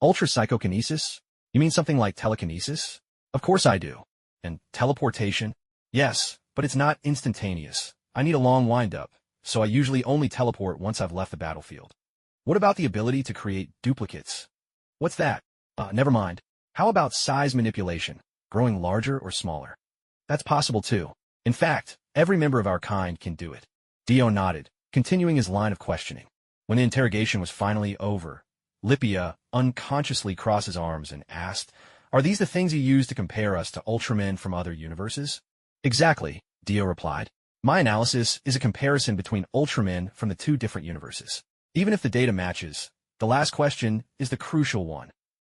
"Ultra-psychokinesis? You mean something like telekinesis?" "Of course I do." "And teleportation?" "Yes, but it's not instantaneous. I need a long wind-up, so I usually only teleport once I've left the battlefield." "What about the ability to create duplicates?" "What's that?" Never mind. How about size manipulation, growing larger or smaller?" "That's possible too. In fact, every member of our kind can do it." Dio nodded, continuing his line of questioning. When the interrogation was finally over, Lipia unconsciously crossed his arms and asked, "Are these the things you use to compare us to Ultramen from other universes?" "Exactly," Dio replied. "My analysis is a comparison between Ultramen from the two different universes. Even if the data matches, the last question is the crucial one."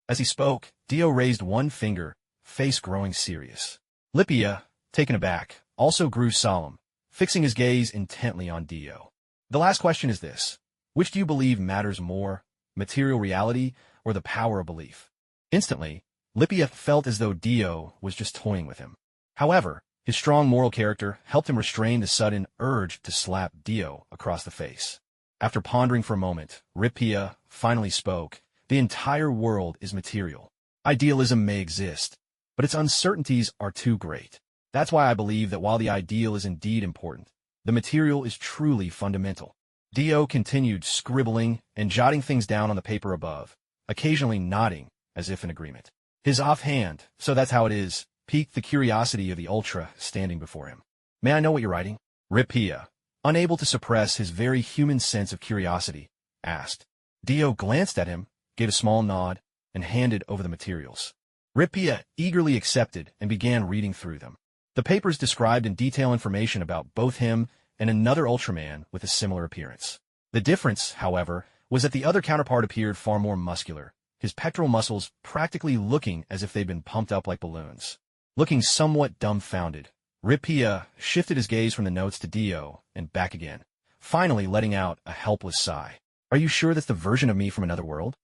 As he spoke, Dio raised one finger, face growing serious. Lipia, taken aback, also grew solemn, fixing his gaze intently on Dio. "The last question is this. Which do you believe matters more, material reality or the power of belief?" Instantly, Lipia felt as though Dio was just toying with him. However, his strong moral character helped him restrain the sudden urge to slap Dio across the face. After pondering for a moment, Lipia finally spoke. "The entire world is material. Idealism may exist, but its uncertainties are too great. That's why I believe that while the ideal is indeed important, the material is truly fundamental." Dio continued scribbling and jotting things down on the paper above, occasionally nodding as if in agreement. His offhand, "So that's how it is," piqued the curiosity of the Ultra standing before him. "May I know what you're writing?" Lipia, unable to suppress his very human sense of curiosity, asked. Dio glanced at him, gave a small nod, and handed over the materials. Lipia eagerly accepted and began reading through them. The papers described in detail information about both him and another Ultraman with a similar appearance. The difference, however, was that the other counterpart appeared far more muscular, his pectoral muscles practically looking as if they'd been pumped up like balloons. Looking somewhat dumbfounded, Lipia shifted his gaze from the notes to Dio and back again, finally letting out a helpless sigh. "Are you sure that's the version of me from another world?"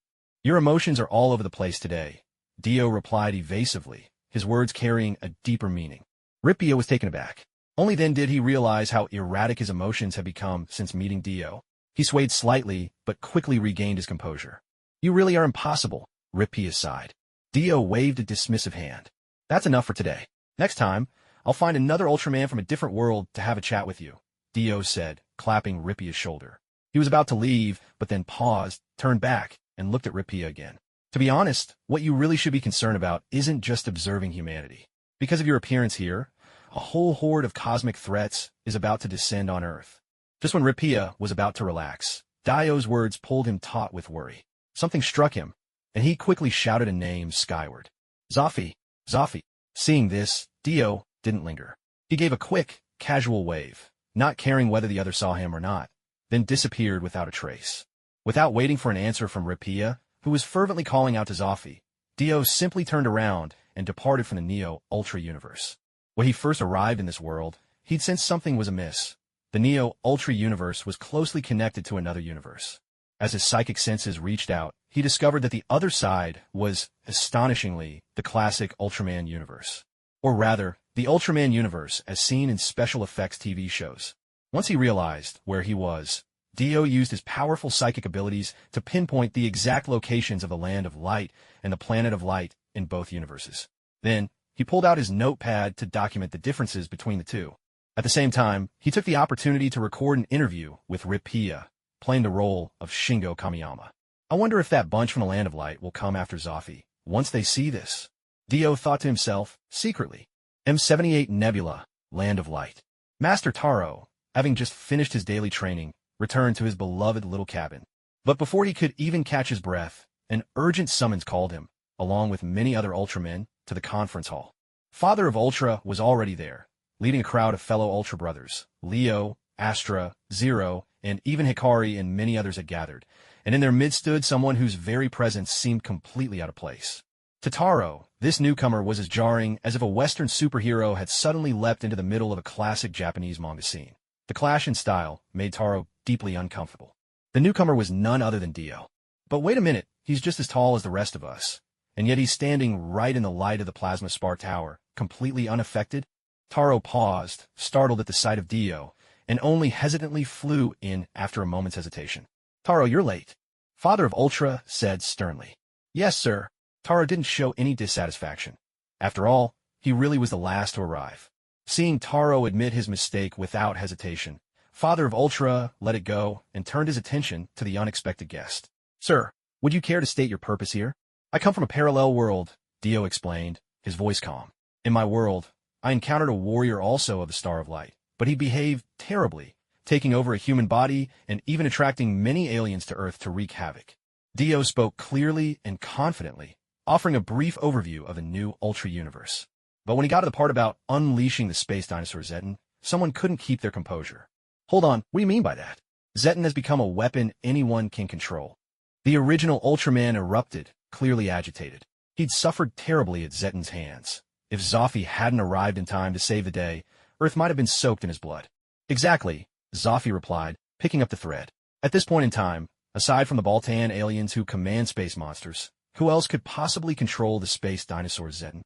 "Your emotions are all over the place today," Dio replied evasively, his words carrying a deeper meaning. Lipia was taken aback. Only then did he realize how erratic his emotions had become since meeting Dio. He swayed slightly, but quickly regained his composure. "You really are impossible," Lipia sighed. Dio waved a dismissive hand. "That's enough for today. Next time, I'll find another Ultraman from a different world to have a chat with you," Dio said, clapping Lipia's shoulder. He was about to leave, but then paused, turned back, and looked at Lipia again. "To be honest, what you really should be concerned about isn't just observing humanity. Because of your appearance here, a whole horde of cosmic threats is about to descend on Earth." Just when Lipia was about to relax, Dio's words pulled him taut with worry. Something struck him, and he quickly shouted a name skyward. "Zafi! Zafi!" Seeing this, Dio didn't linger. He gave a quick, casual wave, not caring whether the other saw him or not, then disappeared without a trace. Without waiting for an answer from Lipia, who was fervently calling out to Zafi, Dio simply turned around and departed from the Neo-Ultra universe. When he first arrived in this world, he'd sensed something was amiss. The Neo-Ultra universe was closely connected to another universe. As his psychic senses reached out, he discovered that the other side was, astonishingly, the classic Ultraman universe. Or rather, the Ultraman universe as seen in special effects TV shows. Once he realized where he was, Dio used his powerful psychic abilities to pinpoint the exact locations of the Land of Light and the Planet of Light in both universes. Then, he pulled out his notepad to document the differences between the two. At the same time, he took the opportunity to record an interview with Rippia, playing the role of Shingo Kamiyama. I wonder if that bunch from the Land of Light will come after Zafy once they see this. Dio thought to himself, secretly. M78 Nebula, Land of Light. Master Taro, having just finished his daily training, returned to his beloved little cabin. But before he could even catch his breath, an urgent summons called him, along with many other Ultramen, to the conference hall. Father of Ultra was already there, leading a crowd of fellow Ultra brothers. Leo, Astra, Zero, and even Hikari and many others had gathered, and in their midst stood someone whose very presence seemed completely out of place. To Taro, this newcomer was as jarring as if a Western superhero had suddenly leapt into the middle of a classic Japanese manga scene. The clash in style made Taro deeply uncomfortable. The newcomer was none other than Dio. But wait a minute, he's just as tall as the rest of us, and yet he's standing right in the light of the plasma spar tower, completely unaffected? Taro paused, startled at the sight of Dio, and only hesitantly flew in after a moment's hesitation. Taro, you're late. Father of Ultra said sternly. Yes, sir. Taro didn't show any dissatisfaction. After all, he really was the last to arrive. Seeing Taro admit his mistake without hesitation, Father of Ultra let it go and turned his attention to the unexpected guest. Sir, would you care to state your purpose here? I come from a parallel world, Dio explained, his voice calm. In my world, I encountered a warrior also of the Star of Light, but he behaved terribly, taking over a human body and even attracting many aliens to Earth to wreak havoc. Dio spoke clearly and confidently, offering a brief overview of the new Ultra universe. But when he got to the part about unleashing the space dinosaur Zeton, someone couldn't keep their composure. Hold on, what do you mean by that? Zeton has become a weapon anyone can control. The original Ultraman erupted, clearly agitated. He'd suffered terribly at Zeton's hands. If Zafy hadn't arrived in time to save the day, Earth might have been soaked in his blood. Exactly, Zafy replied, picking up the thread. At this point in time, aside from the Baltan aliens who command space monsters, who else could possibly control the space dinosaur Zeton?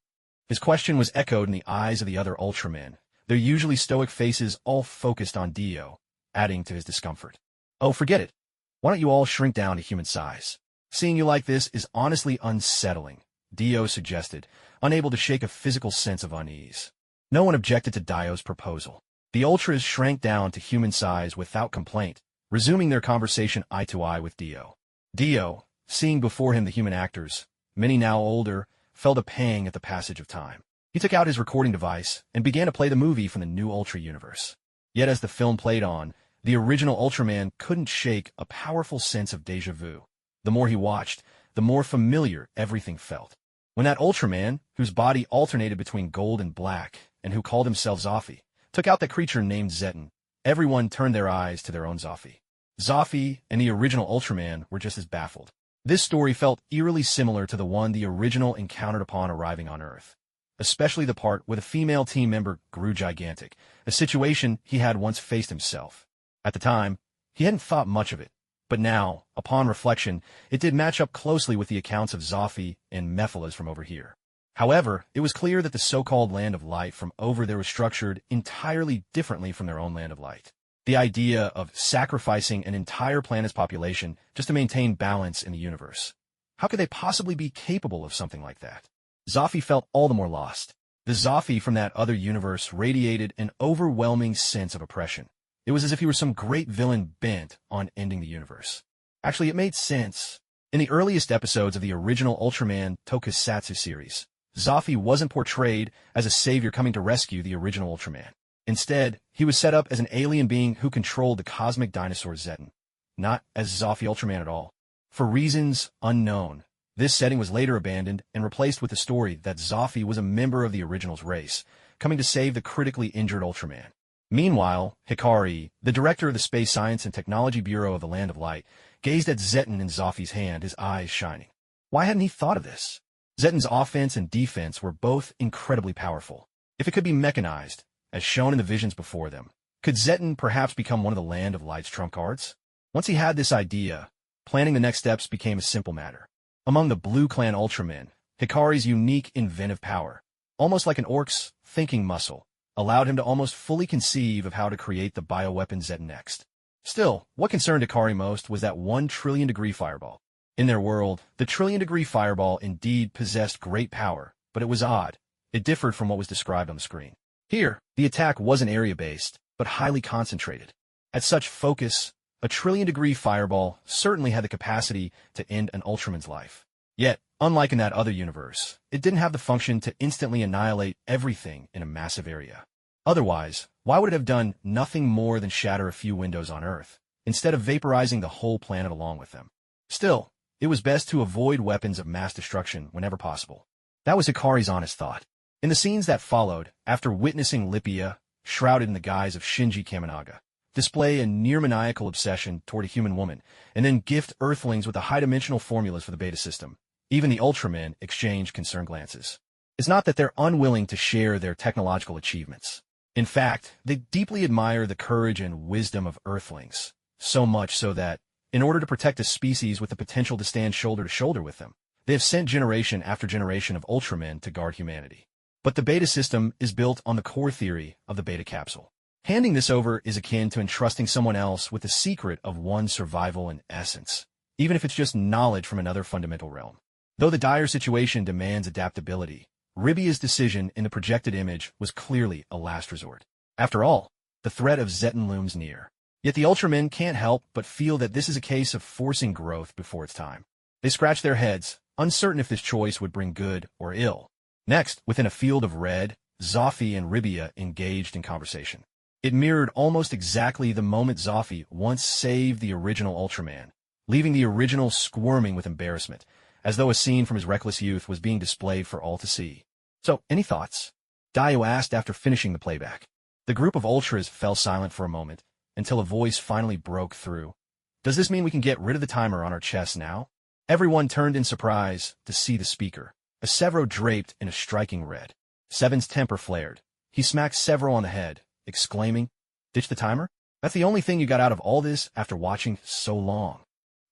His question was echoed in the eyes of the other Ultramen, their usually stoic faces all focused on Dio, adding to his discomfort. Oh, forget it. Why don't you all shrink down to human size? Seeing you like this is honestly unsettling, Dio suggested, unable to shake a physical sense of unease. No one objected to Dio's proposal. The Ultras shrank down to human size without complaint, resuming their conversation eye to eye with Dio. Dio, seeing before him the human actors, many now older, felt a pang at the passage of time. He took out his recording device and began to play the movie from the new Ultra universe. Yet as the film played on, the original Ultraman couldn't shake a powerful sense of déjà vu. The more he watched, the more familiar everything felt. When that Ultraman, whose body alternated between gold and black, and who called himself Zafy, took out that creature named Zeton, everyone turned their eyes to their own Zafy. Zafy and the original Ultraman were just as baffled. This story felt eerily similar to the one the original encountered upon arriving on Earth, especially the part where the female team member grew gigantic, a situation he had once faced himself. At the time, he hadn't thought much of it, but now, upon reflection, it did match up closely with the accounts of Zafy and Mephilas from over here. However, it was clear that the so-called Land of Light from over there was structured entirely differently from their own Land of Light. The idea of sacrificing an entire planet's population just to maintain balance in the universe. How could they possibly be capable of something like that? Zafy felt all the more lost. The Zafy from that other universe radiated an overwhelming sense of oppression. It was as if he were some great villain bent on ending the universe. Actually, it made sense. In the earliest episodes of the original Ultraman Tokusatsu series, Zafy wasn't portrayed as a savior coming to rescue the original Ultraman. Instead, he was set up as an alien being who controlled the cosmic dinosaur Zeton, not as Zafy Ultraman at all. For reasons unknown, this setting was later abandoned and replaced with the story that Zafy was a member of the original's race, coming to save the critically injured Ultraman. Meanwhile, Hikari, the director of the Space Science and Technology Bureau of the Land of Light, gazed at Zeton in Zafy's hand, his eyes shining. Why hadn't he thought of this? Zeton's offense and defense were both incredibly powerful. If it could be mechanized, as shown in the visions before them, could Zeton perhaps become one of the Land of Light's trump cards? Once he had this idea, planning the next steps became a simple matter. Among the Blue Clan Ultramen, Hikari's unique inventive power, almost like an orc's thinking muscle, allowed him to almost fully conceive of how to create the bioweapon Zetan next. Still, what concerned Ikari most was that 1 trillion-degree fireball. In their world, the trillion-degree fireball indeed possessed great power, but it was odd. It differed from what was described on the screen. Here, the attack wasn't area-based, but highly concentrated. At such focus, a trillion-degree fireball certainly had the capacity to end an Ultraman's life. Yet, unlike in that other universe, it didn't have the function to instantly annihilate everything in a massive area. Otherwise, why would it have done nothing more than shatter a few windows on Earth, instead of vaporizing the whole planet along with them? Still, it was best to avoid weapons of mass destruction whenever possible. That was Hikari's honest thought. In the scenes that followed, after witnessing Lippia, shrouded in the guise of Shinji Kaminaga, display a near-maniacal obsession toward a human woman, and then gift Earthlings with the high-dimensional formulas for the beta system, even the Ultramen exchange concerned glances. It's not that they're unwilling to share their technological achievements. In fact, they deeply admire the courage and wisdom of Earthlings, so much so that, in order to protect a species with the potential to stand shoulder to shoulder with them, they have sent generation after generation of Ultramen to guard humanity. But the beta system is built on the core theory of the beta capsule. Handing this over is akin to entrusting someone else with the secret of one's survival and essence, even if it's just knowledge from another fundamental realm. Though the dire situation demands adaptability, Ribia's decision in the projected image was clearly a last resort. After all, the threat of Zetan looms near. Yet the Ultramen can't help but feel that this is a case of forcing growth before its time. They scratch their heads, uncertain if this choice would bring good or ill. Next, within a field of red, Zoffy and Ribia engaged in conversation. It mirrored almost exactly the moment Zoffy once saved the original Ultraman, leaving the original squirming with embarrassment, as though a scene from his reckless youth was being displayed for all to see. So, any thoughts? Dio asked after finishing the playback. The group of Ultras fell silent for a moment, until a voice finally broke through. Does this mean we can get rid of the timer on our chests now? Everyone turned in surprise to see the speaker, a Severo draped in a striking red. Seven's temper flared. He smacked Severo on the head, exclaiming, "Ditch the timer? That's the only thing you got out of all this after watching so long."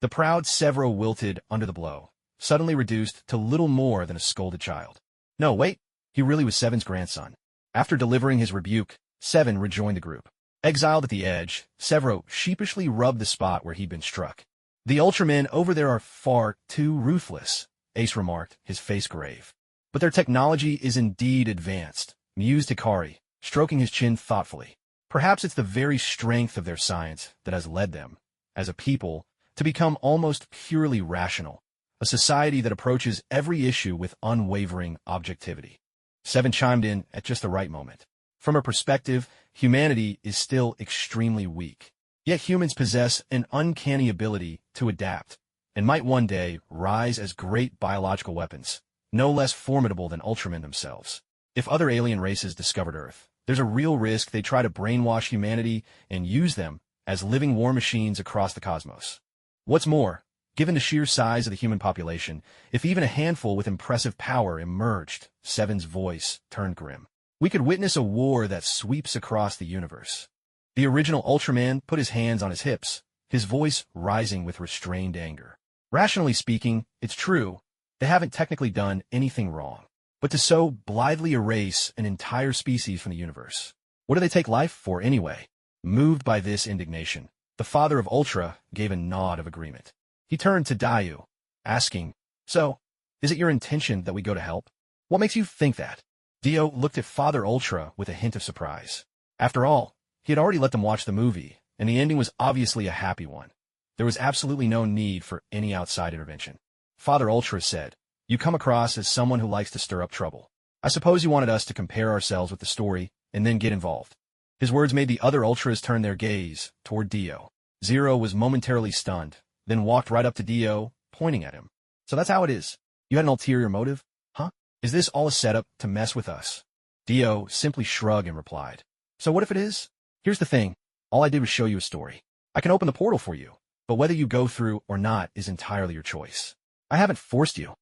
The proud Severo wilted under the blow, suddenly reduced to little more than a scolded child. No, wait, he really was Seven's grandson. After delivering his rebuke, Seven rejoined the group. Exiled at the edge, Severo sheepishly rubbed the spot where he'd been struck. "The Ultramen over there are far too ruthless," Ace remarked, his face grave. "But their technology is indeed advanced," mused Hikari, stroking his chin thoughtfully. "Perhaps it's the very strength of their science that has led them, as a people, to become almost purely rational, a society that approaches every issue with unwavering objectivity." Seven chimed in at just the right moment. From a perspective, humanity is still extremely weak. Yet humans possess an uncanny ability to adapt, and might one day rise as great biological weapons, no less formidable than Ultramen themselves. If other alien races discovered Earth, there's a real risk they try to brainwash humanity and use them as living war machines across the cosmos. What's more, given the sheer size of the human population, if even a handful with impressive power emerged, Seven's voice turned grim. We could witness a war that sweeps across the universe. The original Ultraman put his hands on his hips, his voice rising with restrained anger. Rationally speaking, it's true, they haven't technically done anything wrong. But to so blithely erase an entire species from the universe, what do they take life for anyway? Moved by this indignation, the father of Ultra gave a nod of agreement. He turned to Dayu, asking, "So, is it your intention that we go to help? What makes you think that?" Dio looked at Father Ultra with a hint of surprise. After all, he had already let them watch the movie, and the ending was obviously a happy one. There was absolutely no need for any outside intervention. Father Ultra said, "You come across as someone who likes to stir up trouble. I suppose you wanted us to compare ourselves with the story and then get involved." His words made the other Ultras turn their gaze toward Dio. Zero was momentarily stunned, then walked right up to Dio, pointing at him. "So that's how it is. You had an ulterior motive? Huh? Is this all a setup to mess with us?" Dio simply shrugged and replied, "So what if it is? Here's the thing. All I did was show you a story. I can open the portal for you, but whether you go through or not is entirely your choice. I haven't forced you."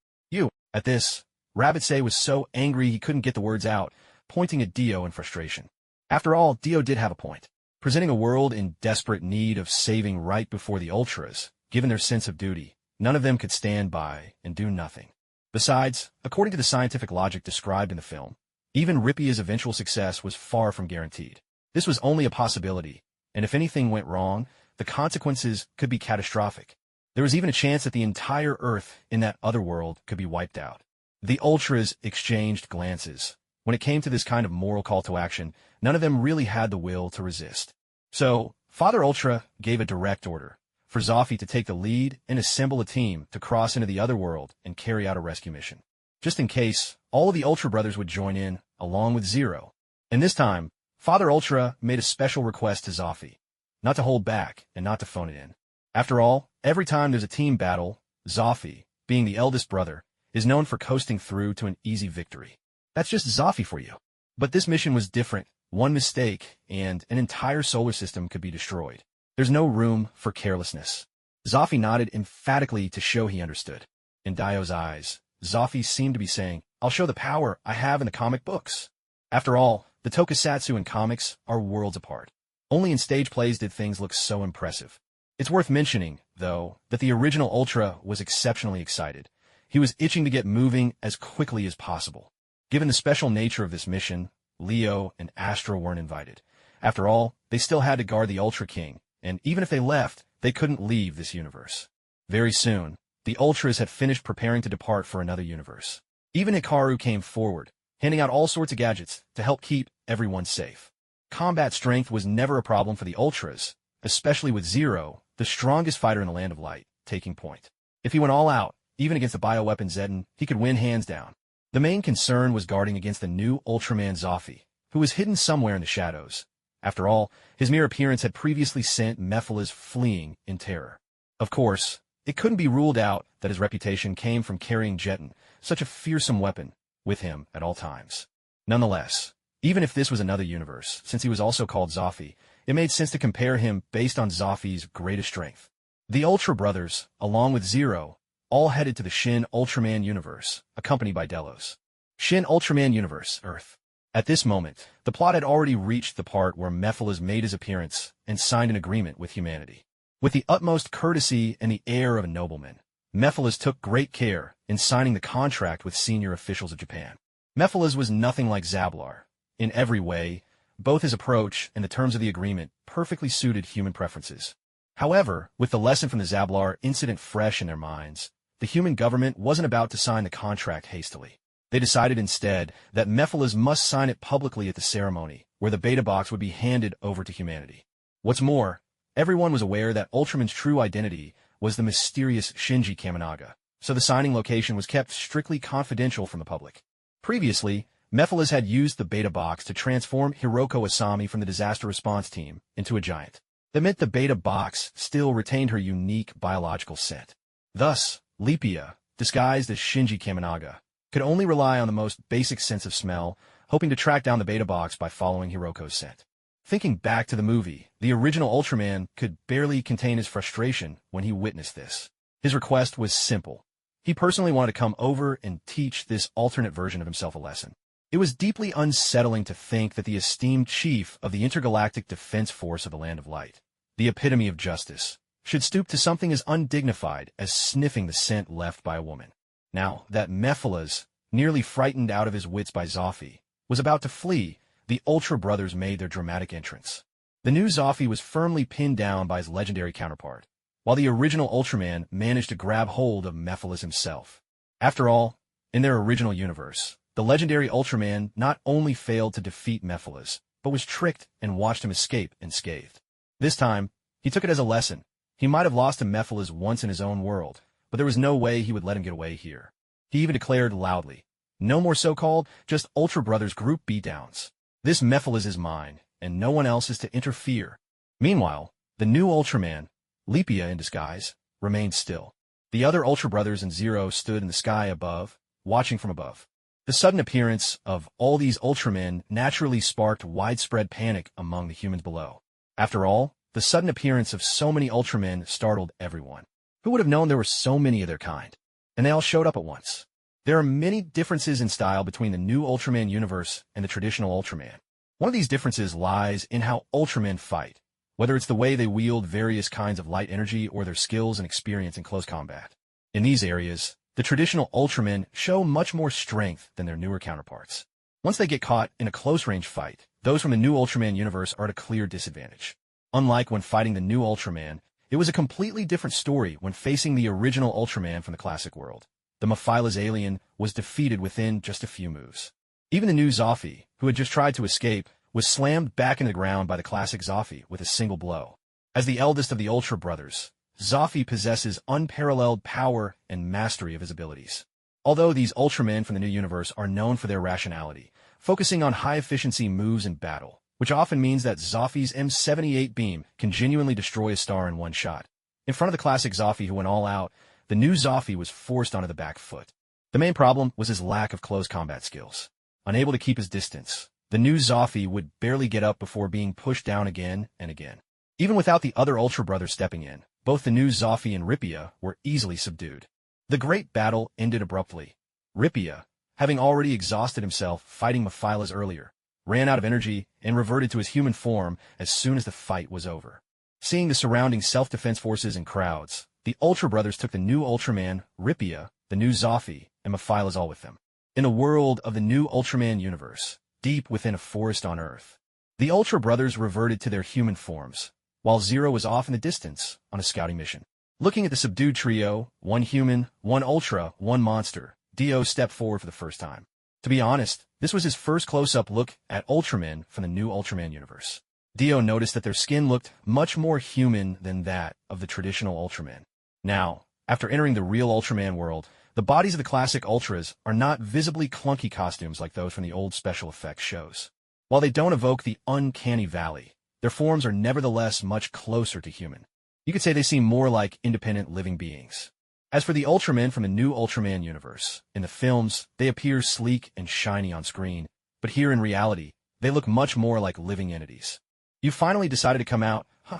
At this, Rabbitsay was so angry he couldn't get the words out, pointing at Dio in frustration. After all, Dio did have a point. Presenting a world in desperate need of saving right before the Ultras, given their sense of duty, none of them could stand by and do nothing. Besides, according to the scientific logic described in the film, Even Rippia's eventual success was far from guaranteed. This was only a possibility, and if anything went wrong, the consequences could be catastrophic. There was even a chance that the entire Earth in that other world could be wiped out. The Ultras exchanged glances. When it came to this kind of moral call to action, none of them really had the will to resist. So, Father Ultra gave a direct order for Zophy to take the lead and assemble a team to cross into the other world and carry out a rescue mission. Just in case, all of the Ultra brothers would join in, along with Zero. And this time, Father Ultra made a special request to Zophy, not to hold back and not to phone it in. After all, every time there's a team battle, Zophy, being the eldest brother, is known for coasting through to an easy victory. That's just Zophy for you. But this mission was different. One mistake, and an entire solar system could be destroyed. There's no room for carelessness. Zophy nodded emphatically to show he understood. In Dio's eyes, Zophy seemed to be saying, I'll show the power I have in the comic books. After all, the tokusatsu and comics are worlds apart. Only in stage plays did things look so impressive. It's worth mentioning, though, that the original Ultra was exceptionally excited. He was itching to get moving as quickly as possible. Given the special nature of this mission, Leo and Astra weren't invited. After all, they still had to guard the Ultra King, and even if they left, they couldn't leave this universe. Very soon, the Ultras had finished preparing to depart for another universe. Even Hikaru came forward, handing out all sorts of gadgets to help keep everyone safe. Combat strength was never a problem for the Ultras, especially with Zero, the strongest fighter in the Land of Light, taking point. If he went all out, even against the bioweapon Zedden, he could win hands down. The main concern was guarding against the new Ultraman Zophy, who was hidden somewhere in the shadows. After all, his mere appearance had previously sent Mephilas fleeing in terror. Of course, it couldn't be ruled out that his reputation came from carrying Jeton, such a fearsome weapon, with him at all times. Nonetheless, even if this was another universe, since he was also called Zophy, it made sense to compare him based on Zophy's greatest strength. The Ultra Brothers, along with Zero, all headed to the Shin Ultraman universe, accompanied by Delos. Shin Ultraman universe, Earth. At this moment, the plot had already reached the part where Mephilas made his appearance and signed an agreement with humanity. With the utmost courtesy and the air of a nobleman, Mephilas took great care in signing the contract with senior officials of Japan. Mephilas was nothing like Zablar. In every way, both his approach and the terms of the agreement perfectly suited human preferences. However, with the lesson from the Zablar incident fresh in their minds, the human government wasn't about to sign the contract hastily. They decided instead that Mephilas must sign it publicly at the ceremony, where the beta box would be handed over to humanity. What's more, everyone was aware that Ultraman's true identity was the mysterious Shinji Kaminaga, so the signing location was kept strictly confidential from the public. Previously, Mephilas had used the beta box to transform Hiroko Asami from the disaster response team into a giant. That meant the beta box still retained her unique biological scent. Thus, Lepia, disguised as Shinji Kaminaga, could only rely on the most basic sense of smell, hoping to track down the beta box by following Hiroko's scent. Thinking back to the movie, the original Ultraman could barely contain his frustration when he witnessed this. His request was simple. He personally wanted to come over and teach this alternate version of himself a lesson. It was deeply unsettling to think that the esteemed chief of the Intergalactic Defense Force of the Land of Light, the epitome of justice, should stoop to something as undignified as sniffing the scent left by a woman. Now that Mephilas, nearly frightened out of his wits by Zophy, was about to flee, the Ultra Brothers made their dramatic entrance. The new Zophy was firmly pinned down by his legendary counterpart, while the original Ultraman managed to grab hold of Mephilas himself. After all, in their original universe, the legendary Ultraman not only failed to defeat Mephilas, but was tricked and watched him escape unscathed. This time, he took it as a lesson. He might have lost to Mephilas once in his own world, but there was no way he would let him get away here. He even declared loudly, no more so-called, just Ultra Brothers group beatdowns. This Mephilas is mine, and no one else is to interfere. Meanwhile, the new Ultraman, Lepia in disguise, remained still. The other Ultra Brothers and Zero stood in the sky above, watching from above. The sudden appearance of all these Ultramen naturally sparked widespread panic among the humans below. After all, the sudden appearance of so many Ultramen startled everyone. Who would have known there were so many of their kind? And they all showed up at once. There are many differences in style between the new Ultraman universe and the traditional Ultraman. One of these differences lies in how Ultramen fight, whether it's the way they wield various kinds of light energy or their skills and experience in close combat. In these areas, the traditional Ultramen show much more strength than their newer counterparts. Once they get caught in a close-range fight, those from the new Ultraman universe are at a clear disadvantage. Unlike when fighting the new Ultraman, it was a completely different story when facing the original Ultraman from the classic world. The Mephila's alien was defeated within just a few moves. Even the new Zophi, who had just tried to escape, was slammed back into the ground by the classic Zophi with a single blow. As the eldest of the Ultra brothers, Zophi possesses unparalleled power and mastery of his abilities. Although these Ultramen from the new universe are known for their rationality, focusing on high-efficiency moves in battle, which often means that Zophi's M78 beam can genuinely destroy a star in one shot. In front of the classic Zophi who went all out, the new Zophi was forced onto the back foot. The main problem was his lack of close combat skills. Unable to keep his distance, the new Zophi would barely get up before being pushed down again and again. Even without the other Ultra brothers stepping in, both the new Zophi and Rippia were easily subdued. The great battle ended abruptly. Rippia, having already exhausted himself fighting Mephilas earlier, ran out of energy and reverted to his human form as soon as the fight was over. Seeing the surrounding self-defense forces and crowds, the Ultra brothers took the new Ultraman, Rippia, the new Zophi, and Mephilas all with them. In a world of the new Ultraman universe, deep within a forest on Earth, the Ultra brothers reverted to their human forms, while Zero was off in the distance on a scouting mission. Looking at the subdued trio, one human, one Ultra, one monster, Dio stepped forward for the first time. To be honest, this was his first close-up look at Ultramen from the new Ultraman universe. Dio noticed that their skin looked much more human than that of the traditional Ultraman. Now, after entering the real Ultraman world, the bodies of the classic Ultras are not visibly clunky costumes like those from the old special effects shows. While they don't evoke the uncanny valley, their forms are nevertheless much closer to human. You could say they seem more like independent living beings. As for the Ultramen from the new Ultraman universe, in the films, they appear sleek and shiny on screen, but here in reality, they look much more like living entities. You finally decided to come out, huh?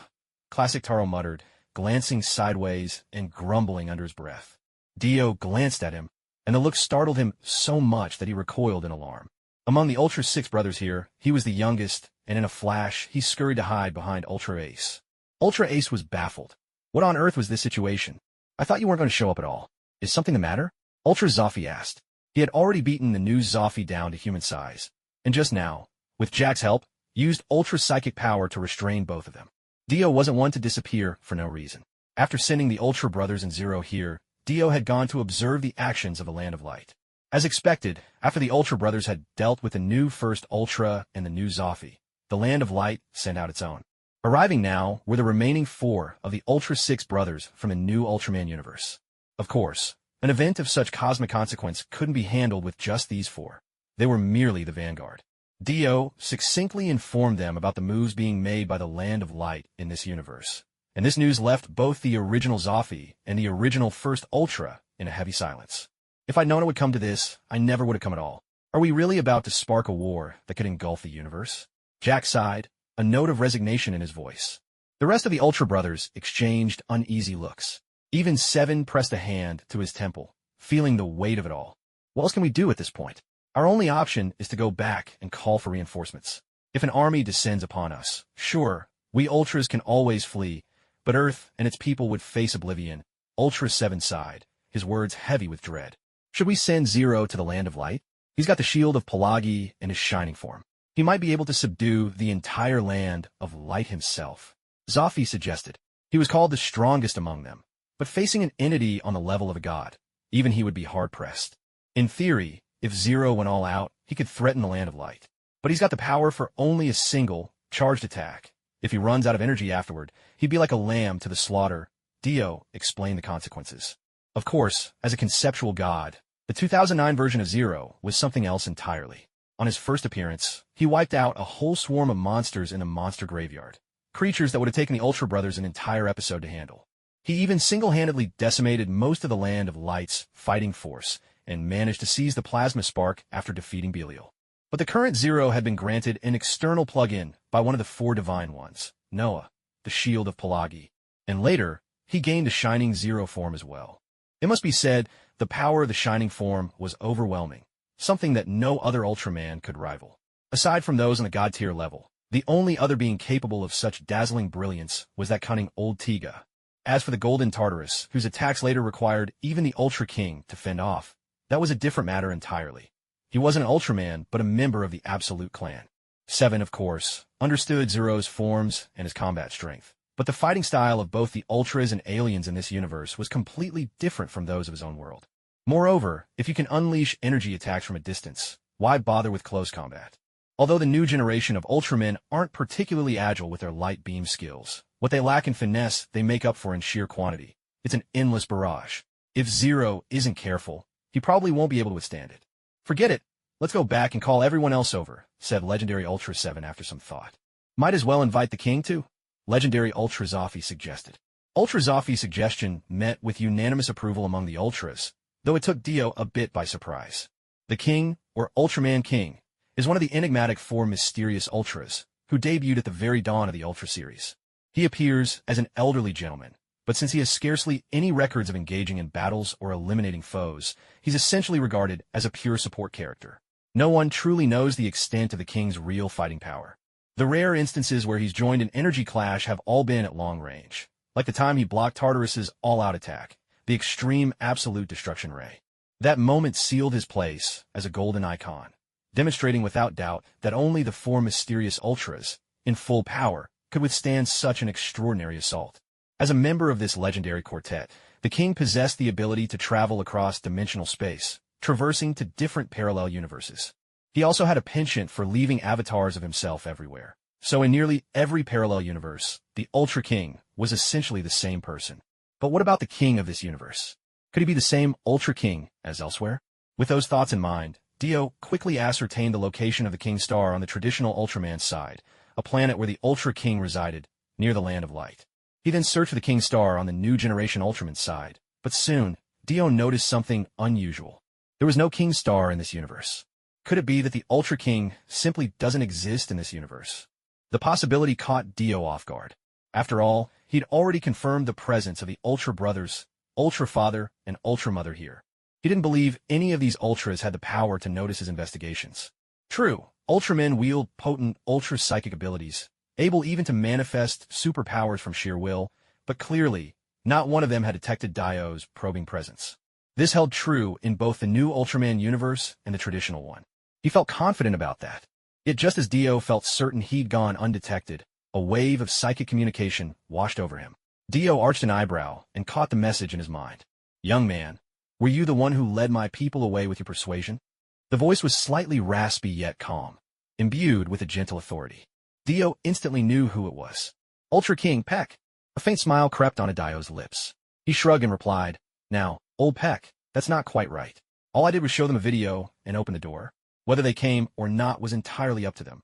Classic Taro muttered, glancing sideways and grumbling under his breath. Dio glanced at him, and the look startled him so much that he recoiled in alarm. Among the Ultra 6 brothers here, he was the youngest, and in a flash, he scurried to hide behind Ultra Ace. Ultra Ace was baffled. What on earth was this situation? I thought you weren't going to show up at all. Is something the matter? Ultra Zophi asked. He had already beaten the new Zophi down to human size, and just now, with Jack's help, used Ultra Psychic power to restrain both of them. Dio wasn't one to disappear for no reason. After sending the Ultra brothers and Zero here, Dio had gone to observe the actions of the Land of Light. As expected, after the Ultra brothers had dealt with the new First Ultra and the new Zophi, the Land of Light sent out its own. Arriving now were the remaining 4 of the Ultra 6 brothers from the new Ultraman universe. Of course, an event of such cosmic consequence couldn't be handled with just these 4. They were merely the vanguard. Dio succinctly informed them about the moves being made by the Land of Light in this universe, and this news left both the original Zophi and the original First Ultra in a heavy silence. If I'd known it would come to this, I never would have come at all. Are we really about to spark a war that could engulf the universe? Jack sighed, a note of resignation in his voice. The rest of the Ultra brothers exchanged uneasy looks. Even Seven pressed a hand to his temple, feeling the weight of it all. What else can we do at this point? Our only option is to go back and call for reinforcements. If an army descends upon us, sure, we Ultras can always flee, but Earth and its people would face oblivion. Ultra 7 sighed, his words heavy with dread. Should we send Zero to the Land of Light? He's got the shield of Pelagi in his shining form. He might be able to subdue the entire Land of Light himself. Zophi suggested. He was called the strongest among them, but facing an entity on the level of a god, even he would be hard-pressed. In theory, if Zero went all out, he could threaten the Land of Light. But he's got the power for only a single, charged attack. If he runs out of energy afterward, he'd be like a lamb to the slaughter. Dio explained the consequences. Of course, as a conceptual god, the 2009 version of Zero was something else entirely. On his first appearance, he wiped out a whole swarm of monsters in a monster graveyard. Creatures that would have taken the Ultra Brothers an entire episode to handle. He even single-handedly decimated most of the Land of Light's fighting force, and managed to seize the plasma spark after defeating Belial. But the current Zero had been granted an external plug-in by one of the 4 Divine Ones, Noah, the Shield of Pelagi. And later, he gained a Shining Zero form as well. It must be said, the power of the Shining form was overwhelming, something that no other Ultraman could rival. Aside from those on the God-tier level, the only other being capable of such dazzling brilliance was that cunning old Tiga. As for the Golden Tartarus, whose attacks later required even the Ultra King to fend off, that was a different matter entirely. He wasn't an Ultraman, but a member of the Absolute Clan. 7, of course, understood Zero's forms and his combat strength. But the fighting style of both the Ultras and aliens in this universe was completely different from those of his own world. Moreover, if you can unleash energy attacks from a distance, why bother with close combat? Although the new generation of Ultramen aren't particularly agile with their light beam skills, what they lack in finesse they make up for in sheer quantity. It's an endless barrage. If Zero isn't careful, he probably won't be able to withstand it. Forget it. Let's go back and call everyone else over, said Legendary Ultra 7 after some thought. Might as well invite the king too? Legendary Ultra Zoffy suggested. Ultra Zoffy's suggestion met with unanimous approval among the Ultras, though it took Dio a bit by surprise. The king, or Ultraman King, is one of the enigmatic 4 mysterious Ultras, who debuted at the very dawn of the Ultra series. He appears as an elderly gentleman, but since he has scarcely any records of engaging in battles or eliminating foes, he's essentially regarded as a pure support character. No one truly knows the extent of the king's real fighting power. The rare instances where he's joined an energy clash have all been at long range, like the time he blocked Tartarus's all-out attack, the extreme absolute destruction ray. That moment sealed his place as a golden icon, demonstrating without doubt that only the 4 mysterious Ultras, in full power, could withstand such an extraordinary assault. As a member of this legendary quartet, the king possessed the ability to travel across dimensional space, traversing to different parallel universes. He also had a penchant for leaving avatars of himself everywhere. So in nearly every parallel universe, the Ultra King was essentially the same person. But what about the king of this universe? Could he be the same Ultra King as elsewhere? With those thoughts in mind, Dio quickly ascertained the location of the King Star on the traditional Ultraman side, a planet where the Ultra King resided, near the Land of Light. He then searched for the King Star on the new generation Ultraman side, but soon, Dio noticed something unusual. There was no King Star in this universe. Could it be that the Ultra King simply doesn't exist in this universe? The possibility caught Dio off guard. After all, he'd already confirmed the presence of the Ultra Brothers, Ultra Father, and Ultra Mother here. He didn't believe any of these Ultras had the power to notice his investigations. True, Ultramen wield potent ultra-psychic abilities, able even to manifest superpowers from sheer will, but clearly, not one of them had detected Dio's probing presence. This held true in both the new Ultraman universe and the traditional one. He felt confident about that. Yet just as Dio felt certain he'd gone undetected, a wave of psychic communication washed over him. Dio arched an eyebrow and caught the message in his mind. Young man, were you the one who led my people away with your persuasion? The voice was slightly raspy yet calm, imbued with a gentle authority. Dio instantly knew who it was. Ultra King Peck. A faint smile crept onto Dio's lips. He shrugged and replied, Now, old Peck, that's not quite right. All I did was show them a video and open the door. Whether they came or not was entirely up to them.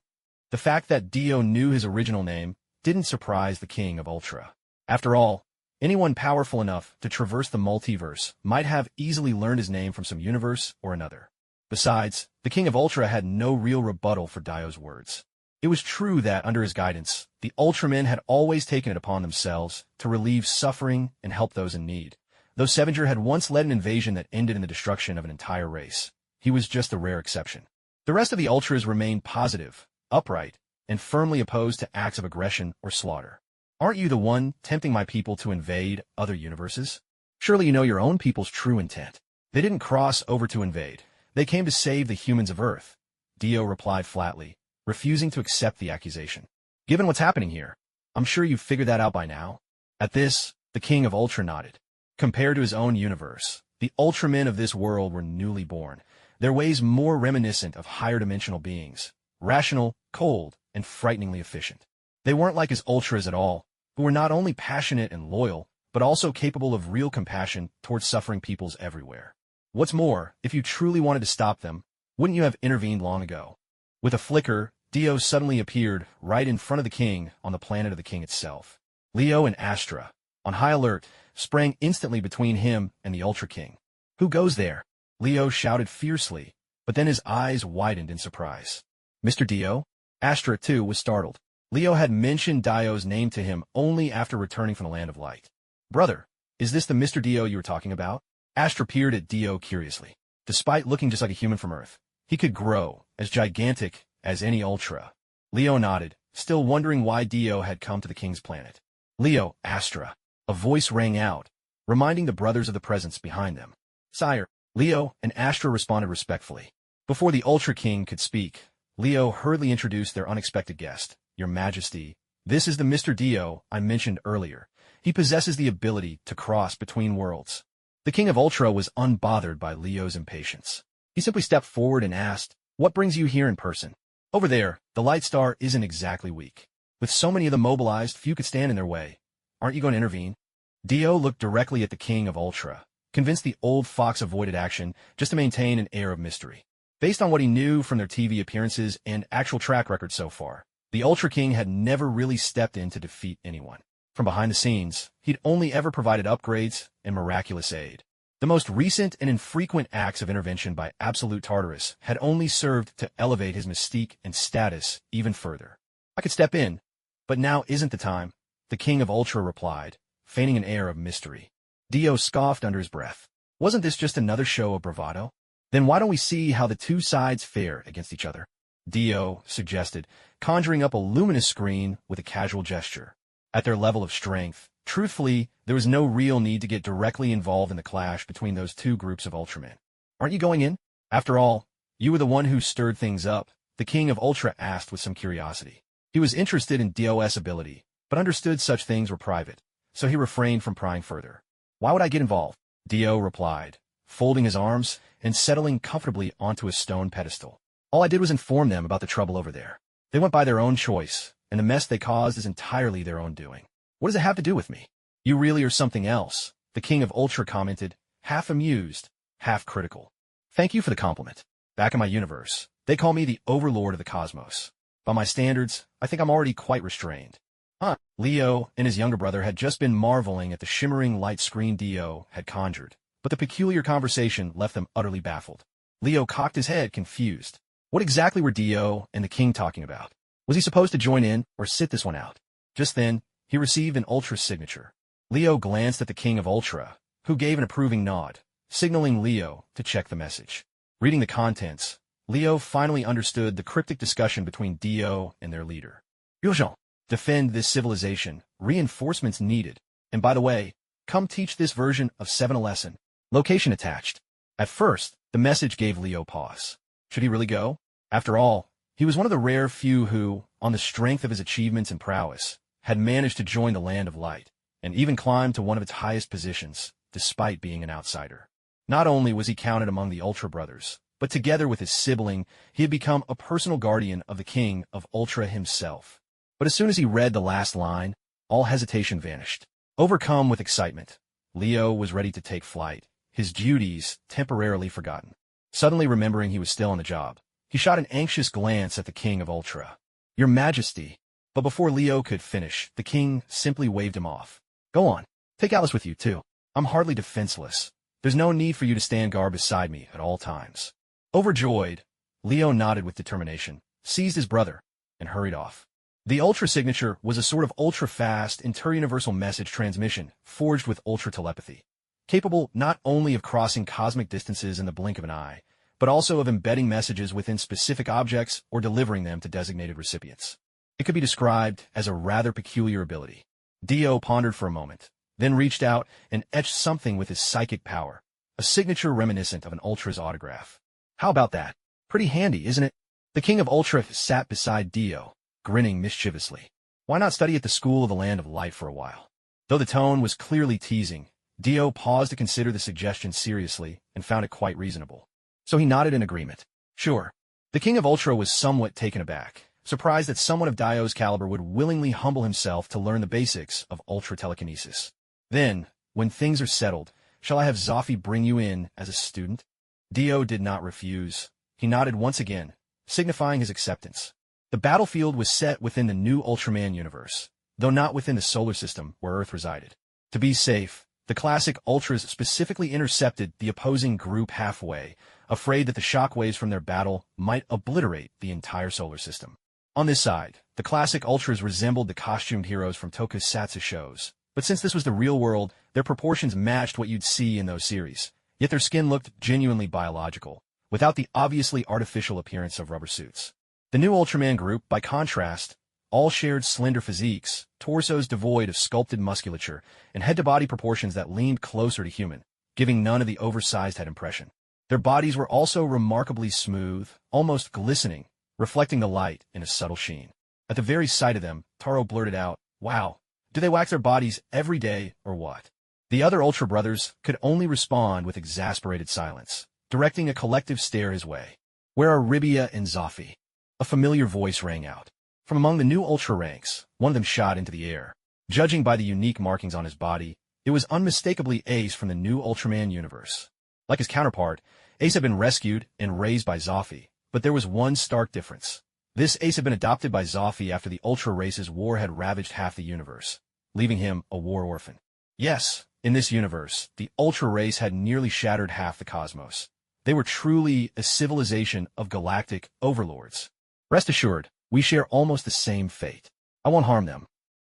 The fact that Dio knew his original name didn't surprise the King of Ultra. After all, anyone powerful enough to traverse the multiverse might have easily learned his name from some universe or another. Besides, the King of Ultra had no real rebuttal for Dio's words. It was true that, under his guidance, the Ultramen had always taken it upon themselves to relieve suffering and help those in need. Though Sevenger had once led an invasion that ended in the destruction of an entire race, he was just a rare exception. The rest of the Ultras remained positive, upright, and firmly opposed to acts of aggression or slaughter. Aren't you the one tempting my people to invade other universes? Surely you know your own people's true intent. They didn't cross over to invade. They came to save the humans of Earth, Dio replied flatly, refusing to accept the accusation. Given what's happening here, I'm sure you've figured that out by now. At this, the King of Ultra nodded. Compared to his own universe, the Ultramen of this world were newly born, their ways more reminiscent of higher dimensional beings, rational, cold, and frighteningly efficient. They weren't like his Ultras at all, who were not only passionate and loyal, but also capable of real compassion towards suffering peoples everywhere. What's more, if you truly wanted to stop them, wouldn't you have intervened long ago? With a flicker, Dio suddenly appeared right in front of the king on the planet of the king itself. Leo and Astra, on high alert, sprang instantly between him and the Ultra King. Who goes there? Leo shouted fiercely, but then his eyes widened in surprise. Mr. Dio? Astra, too, was startled. Leo had mentioned Dio's name to him only after returning from the Land of Light. Brother, is this the Mr. Dio you were talking about? Astra peered at Dio curiously. Despite looking just like a human from Earth, he could grow, as gigantic as any Ultra. Leo nodded, still wondering why Dio had come to the king's planet. Leo, Astra. A voice rang out, reminding the brothers of the presence behind them. Sire. Leo and Astra responded respectfully. Before the Ultra King could speak, Leo hurriedly introduced their unexpected guest. Your Majesty, this is the Mr. Dio I mentioned earlier. He possesses the ability to cross between worlds. The King of Ultra was unbothered by Leo's impatience. He simply stepped forward and asked, what brings you here in person? Over there, the light star isn't exactly weak. With so many of them mobilized, few could stand in their way. Aren't you going to intervene? Dio looked directly at the King of Ultra, convinced the old fox avoided action just to maintain an air of mystery. Based on what he knew from their TV appearances and actual track record so far, the Ultra King had never really stepped in to defeat anyone. From behind the scenes, he'd only ever provided upgrades and miraculous aid. The most recent and infrequent acts of intervention by Absolute Tartarus had only served to elevate his mystique and status even further. I could step in, but now isn't the time, the King of Ultra replied, feigning an air of mystery. Dio scoffed under his breath. Wasn't this just another show of bravado? Then why don't we see how the two sides fare against each other? Dio suggested, conjuring up a luminous screen with a casual gesture. At their level of strength, truthfully, there was no real need to get directly involved in the clash between those two groups of Ultramen. Aren't you going in? After all, you were the one who stirred things up, the King of Ultra asked with some curiosity. He was interested in Dio's ability, but understood such things were private, so he refrained from prying further. Why would I get involved? Dio replied, folding his arms and settling comfortably onto a stone pedestal. All I did was inform them about the trouble over there. They went by their own choice, and the mess they caused is entirely their own doing. What does it have to do with me? You really are something else, the King of Ultra commented, half amused, half critical. Thank you for the compliment. Back in my universe, they call me the Overlord of the Cosmos. By my standards, I think I'm already quite restrained. Leo and his younger brother had just been marveling at the shimmering light screen Dio had conjured, but the peculiar conversation left them utterly baffled. Leo cocked his head, confused. What exactly were Dio and the King talking about? Was he supposed to join in or sit this one out? Just then, he received an Ultra signature. Leo glanced at the King of Ultra, who gave an approving nod, signaling Leo to check the message. Reading the contents, Leo finally understood the cryptic discussion between Dio and their leader. Urgent. Defend this civilization. Reinforcements needed. And by the way, come teach this version of 7 a lesson. Location attached. At first, the message gave Leo pause. Should he really go? After all, he was one of the rare few who, on the strength of his achievements and prowess, had managed to join the Land of Light, and even climbed to one of its highest positions, despite being an outsider. Not only was he counted among the Ultra Brothers, but together with his sibling, he had become a personal guardian of the King of Ultra himself. But as soon as he read the last line, all hesitation vanished. Overcome with excitement, Leo was ready to take flight, his duties temporarily forgotten. Suddenly remembering he was still on the job, he shot an anxious glance at the King of Ultra. Your Majesty. But before Leo could finish, the King simply waved him off. Go on. Take Alice with you, too. I'm hardly defenseless. There's no need for you to stand guard beside me at all times. Overjoyed, Leo nodded with determination, seized his brother, and hurried off. The Ultra signature was a sort of ultra-fast inter-universal message transmission forged with ultra telepathy, capable not only of crossing cosmic distances in the blink of an eye, but also of embedding messages within specific objects or delivering them to designated recipients. It could be described as a rather peculiar ability. Dio pondered for a moment, then reached out and etched something with his psychic power, a signature reminiscent of an Ultra's autograph. How about that? Pretty handy, isn't it? The King of Ultra sat beside Dio, grinning mischievously. Why not study at the School of the Land of Light for a while? Though the tone was clearly teasing, Dio paused to consider the suggestion seriously and found it quite reasonable. So he nodded in agreement. Sure. The King of Ultra was somewhat taken aback, surprised that someone of Dio's caliber would willingly humble himself to learn the basics of ultra telekinesis. Then, when things are settled, shall I have Zoffy bring you in as a student? Dio did not refuse. He nodded once again, signifying his acceptance. The battlefield was set within the new Ultraman universe, though not within the solar system where Earth resided. To be safe, the classic Ultras specifically intercepted the opposing group halfway, afraid that the shockwaves from their battle might obliterate the entire solar system. On this side, the classic Ultras resembled the costumed heroes from tokusatsu shows, but since this was the real world, their proportions matched what you'd see in those series, yet their skin looked genuinely biological, without the obviously artificial appearance of rubber suits. The new Ultraman group, by contrast, all shared slender physiques, torsos devoid of sculpted musculature, and head-to-body proportions that leaned closer to human, giving none of the oversized head impression. Their bodies were also remarkably smooth, almost glistening, reflecting the light in a subtle sheen. At the very sight of them, Taro blurted out, "Wow, do they wax their bodies every day or what?" The other Ultra Brothers could only respond with exasperated silence, directing a collective stare his way. "Where are Ribia and Zoffy?" A familiar voice rang out. From among the new Ultra ranks, one of them shot into the air. Judging by the unique markings on his body, it was unmistakably Ace from the new Ultraman universe. Like his counterpart, Ace had been rescued and raised by Zoffy, but there was one stark difference. This Ace had been adopted by Zoffy after the Ultra race's war had ravaged half the universe, leaving him a war orphan. Yes, in this universe, the Ultra race had nearly shattered half the cosmos. They were truly a civilization of galactic overlords. "Rest assured, we share almost the same fate. I won't harm them,"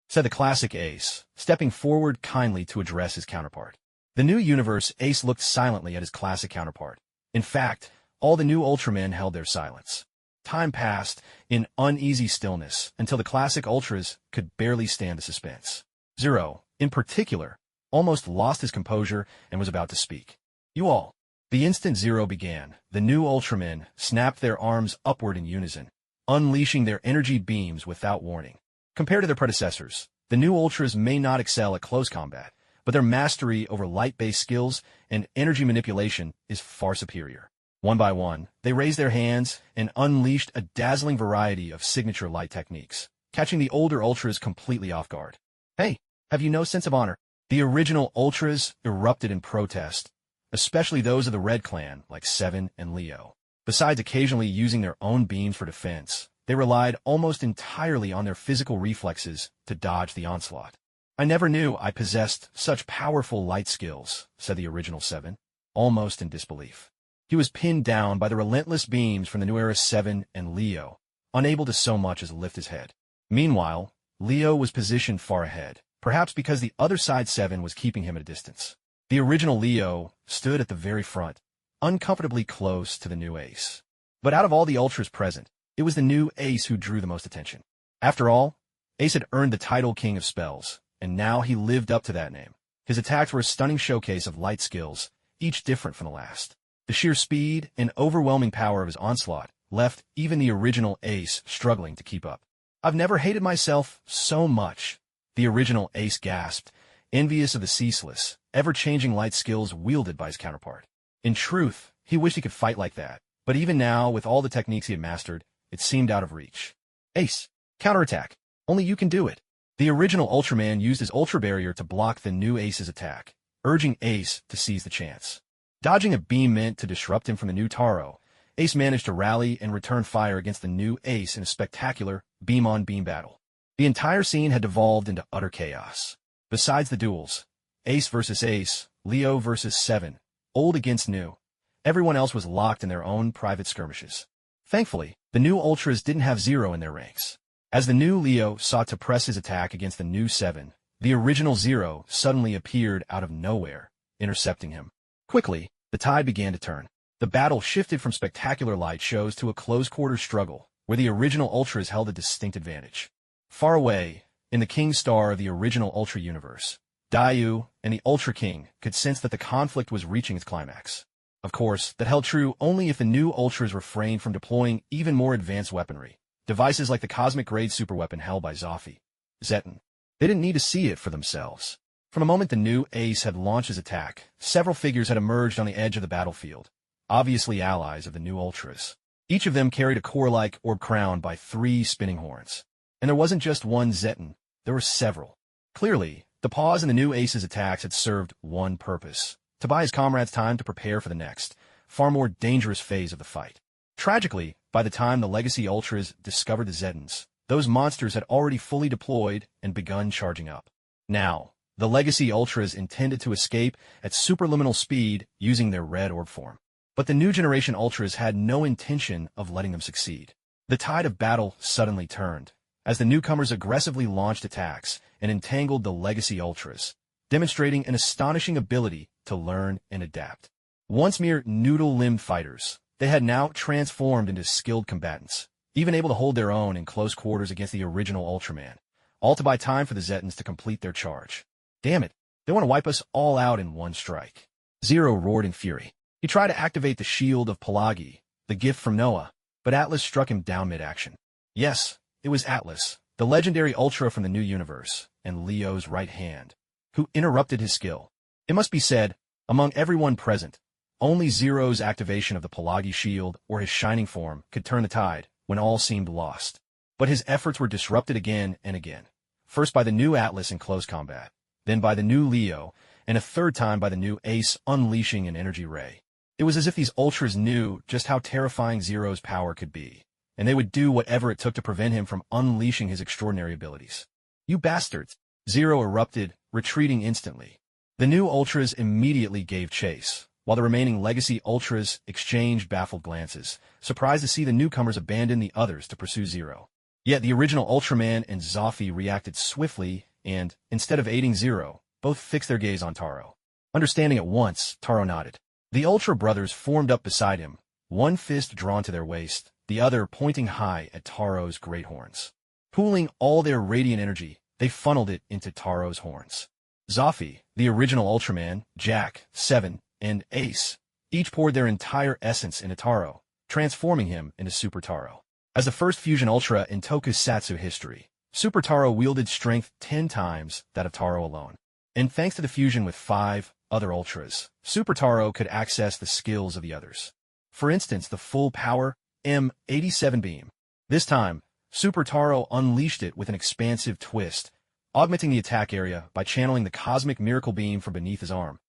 said the classic Ace, stepping forward kindly to address his counterpart. The new universe, Ace looked silently at his classic counterpart. In fact, all the new Ultramen held their silence. Time passed in uneasy stillness until the classic Ultras could barely stand the suspense. Zero, in particular, almost lost his composure and was about to speak. "You all." The instant Zero began, the new Ultramen snapped their arms upward in unison, unleashing their energy beams without warning. Compared to their predecessors, the new Ultras may not excel at close combat, but their mastery over light-based skills and energy manipulation is far superior. One by one, they raised their hands and unleashed a dazzling variety of signature light techniques, catching the older Ultras completely off guard. "Hey, have you no sense of honor?" The original Ultras erupted in protest, especially those of the Red Clan like Seven and Leo. Besides occasionally using their own beams for defense, they relied almost entirely on their physical reflexes to dodge the onslaught. "I never knew I possessed such powerful light skills," said the original Seven, almost in disbelief. He was pinned down by the relentless beams from the New Era Seven and Leo, unable to so much as lift his head. Meanwhile, Leo was positioned far ahead, perhaps because the other side Seven was keeping him at a distance. The original Leo stood at the very front, uncomfortably close to the new Ace. But out of all the Ultras present, it was the new Ace who drew the most attention. After all, Ace had earned the title King of Spells, and now he lived up to that name. His attacks were a stunning showcase of light skills, each different from the last. The sheer speed and overwhelming power of his onslaught left even the original Ace struggling to keep up. "I've never hated myself so much," the original Ace gasped, envious of the ceaseless, ever-changing light skills wielded by his counterpart. In truth, he wished he could fight like that, but even now, with all the techniques he had mastered, it seemed out of reach. "Ace, counterattack. Only you can do it." The original Ultraman used his Ultra Barrier to block the new Ace's attack, urging Ace to seize the chance. Dodging a beam meant to disrupt him from the new Taro, Ace managed to rally and return fire against the new Ace in a spectacular beam-on-beam battle. The entire scene had devolved into utter chaos. Besides the duels, Ace versus Ace, Leo versus Seven, old against new, everyone else was locked in their own private skirmishes. Thankfully, the new Ultras didn't have Zero in their ranks. As the new Leo sought to press his attack against the new Seven, the original Zero suddenly appeared out of nowhere, intercepting him. Quickly, the tide began to turn. The battle shifted from spectacular light shows to a close-quarters struggle, where the original Ultras held a distinct advantage. Far away, in the King Star of the original Ultra universe, Dayu and the Ultra King could sense that the conflict was reaching its climax. Of course, that held true only if the new Ultras refrained from deploying even more advanced weaponry, devices like the cosmic-grade superweapon held by Zoffy. Zeton. They didn't need to see it for themselves. From the moment the new Ace had launched his attack, several figures had emerged on the edge of the battlefield, obviously allies of the new Ultras. Each of them carried a core-like orb crowned by 3 spinning horns. And there wasn't just one Zeton, there were several. Clearly, the pause in the new Ace's attacks had served one purpose: to buy his comrades time to prepare for the next, far more dangerous phase of the fight. Tragically, by the time the Legacy Ultras discovered the Zetons, those monsters had already fully deployed and begun charging up. Now, the Legacy Ultras intended to escape at superluminal speed using their red orb form. But the new generation Ultras had no intention of letting them succeed. The tide of battle suddenly turned, as the newcomers aggressively launched attacks and entangled the Legacy Ultras, demonstrating an astonishing ability to learn and adapt. Once mere noodle-limbed fighters, they had now transformed into skilled combatants, even able to hold their own in close quarters against the original Ultraman, all to buy time for the Zetons to complete their charge. "Damn it, they want to wipe us all out in one strike." Zero roared in fury. He tried to activate the shield of Pelagi, the gift from Noah, but Atlas struck him down mid-action. Yes, it was Atlas, the legendary Ultra from the new universe, and Leo's right hand, who interrupted his skill. It must be said, among everyone present, only Zero's activation of the Pelagi shield or his shining form could turn the tide when all seemed lost. But his efforts were disrupted again and again, first by the new Atlas in close combat, then by the new Leo, and a third time by the new Ace unleashing an energy ray. It was as if these Ultras knew just how terrifying Zero's power could be, and they would do whatever it took to prevent him from unleashing his extraordinary abilities. "You bastards!" Zero erupted, retreating instantly. The new Ultras immediately gave chase, while the remaining Legacy Ultras exchanged baffled glances, surprised to see the newcomers abandon the others to pursue Zero. Yet the original Ultraman and Zoffy reacted swiftly and, instead of aiding Zero, both fixed their gaze on Taro. Understanding at once, Taro nodded. The Ultra brothers formed up beside him, one fist drawn to their waist, the other pointing high at Taro's great horns. Pooling all their radiant energy, they funneled it into Taro's horns. Zoffy, the original Ultraman, Jack, Seven, and Ace, each poured their entire essence into Taro, transforming him into Super Taro. As the first fusion Ultra in Tokusatsu history, Super Taro wielded strength 10 times that of Taro alone. And thanks to the fusion with 5 other Ultras, Super Taro could access the skills of the others. For instance, the full power M87 beam. This time, Super Taro unleashed it with an expansive twist, augmenting the attack area by channeling the cosmic miracle beam from beneath his arm.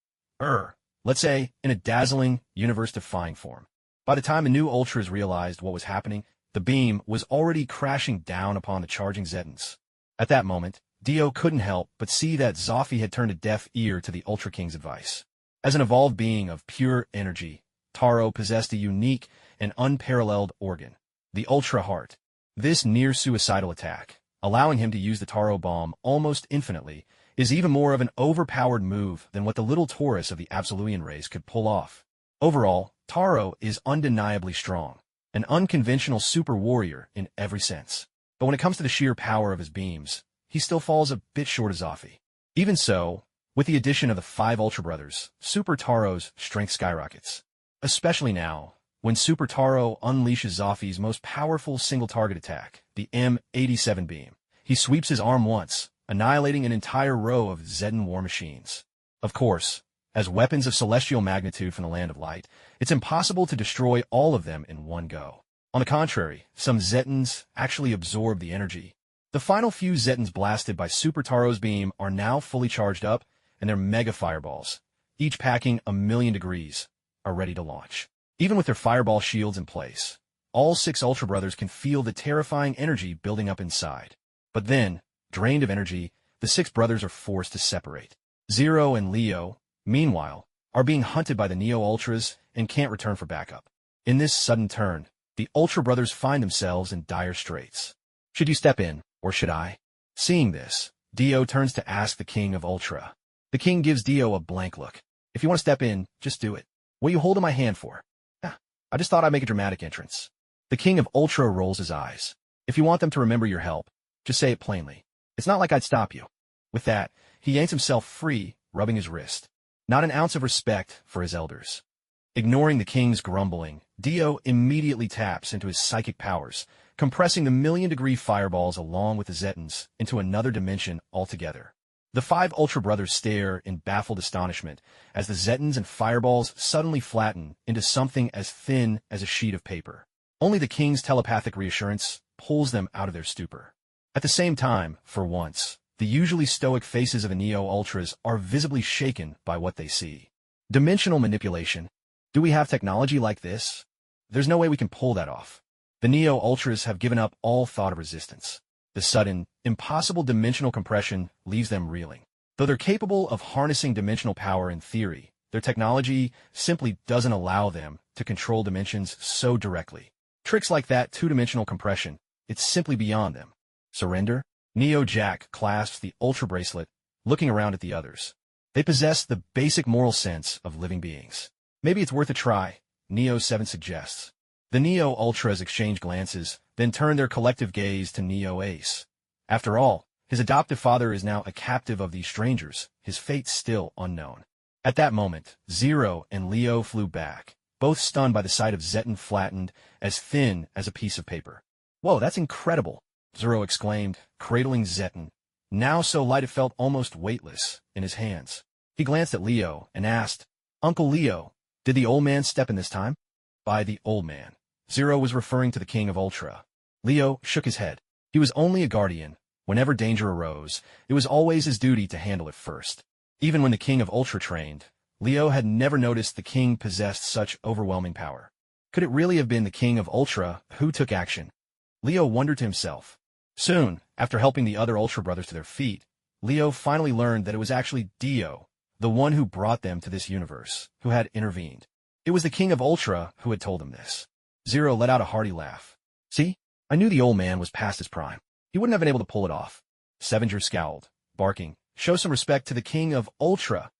Let's say, in a dazzling, universe-defying form. By the time the new Ultras realized what was happening, the beam was already crashing down upon the charging Zetans. At that moment, Dio couldn't help but see that Zoffy had turned a deaf ear to the Ultra King's advice. As an evolved being of pure energy, Taro possessed a unique and unparalleled organ, the Ultra Heart. This near-suicidal attack, allowing him to use the Taro Bomb almost infinitely, is even more of an overpowered move than what the little Taurus of the Absoluian race could pull off. Overall, Taro is undeniably strong, an unconventional super warrior in every sense. But when it comes to the sheer power of his beams, he still falls a bit short of Zoffy. Even so, with the addition of the 5 Ultra Brothers, Super Taro's strength skyrockets. Especially now, when Super Taro unleashes Zoffy's most powerful single-target attack, the M87 beam. He sweeps his arm once, annihilating an entire row of Zetan war machines. Of course, as weapons of celestial magnitude from the Land of Light, it's impossible to destroy all of them in one go. On the contrary, some Zetans actually absorb the energy. The final few Zetans blasted by Super Taro's beam are now fully charged up, and their mega fireballs, each packing 1,000,000 degrees, are ready to launch. Even with their fireball shields in place, all 6 Ultra Brothers can feel the terrifying energy building up inside. But then, drained of energy, the 6 brothers are forced to separate. Zero and Leo, meanwhile, are being hunted by the Neo Ultras and can't return for backup. In this sudden turn, the Ultra Brothers find themselves in dire straits. Should you step in, or should I? Seeing this, Dio turns to ask the King of Ultra. The King gives Dio a blank look. If you want to step in, just do it. What are you holding my hand for? I just thought I'd make a dramatic entrance. The King of Ultra rolls his eyes. If you want them to remember your help, just say it plainly. It's not like I'd stop you. With that, he yanks himself free, rubbing his wrist. Not an ounce of respect for his elders. Ignoring the King's grumbling, Dio immediately taps into his psychic powers, compressing the 1,000,000-degree fireballs along with the Zetans into another dimension altogether. The 5 Ultra Brothers stare in baffled astonishment as the Zetans and fireballs suddenly flatten into something as thin as a sheet of paper. Only the King's telepathic reassurance pulls them out of their stupor. At the same time, for once, the usually stoic faces of the Neo Ultras are visibly shaken by what they see. Dimensional manipulation. Do we have technology like this? There's no way we can pull that off. The Neo Ultras have given up all thought of resistance. The sudden, impossible dimensional compression leaves them reeling. Though they're capable of harnessing dimensional power in theory, their technology simply doesn't allow them to control dimensions so directly. Tricks like that two-dimensional compression, it's simply beyond them. Surrender? Neo Jack clasps the Ultra Bracelet, looking around at the others. They possess the basic moral sense of living beings. Maybe it's worth a try, Neo 7 suggests. The Neo Ultras exchange glances, then turn their collective gaze to Neo Ace. After all, his adoptive father is now a captive of these strangers, his fate still unknown. At that moment, Zero and Leo flew back, both stunned by the sight of Zetan flattened, as thin as a piece of paper. "Whoa, that's incredible!" Zero exclaimed, cradling Zetan, now so light it felt almost weightless, in his hands. He glanced at Leo and asked, "Uncle Leo, did the old man step in this time?" By the old man, Zero was referring to the King of Ultra. Leo shook his head. He was only a guardian. Whenever danger arose, it was always his duty to handle it first. Even when the King of Ultra trained, Leo had never noticed the king possessed such overwhelming power. Could it really have been the King of Ultra who took action? Leo wondered to himself. Soon, after helping the other Ultra brothers to their feet, Leo finally learned that it was actually Dio, the one who brought them to this universe, who had intervened. It was the King of Ultra who had told him this. Zero let out a hearty laugh. "See? I knew the old man was past his prime. He wouldn't have been able to pull it off." Sevenger scowled, barking, "Show some respect to the King of Ultra."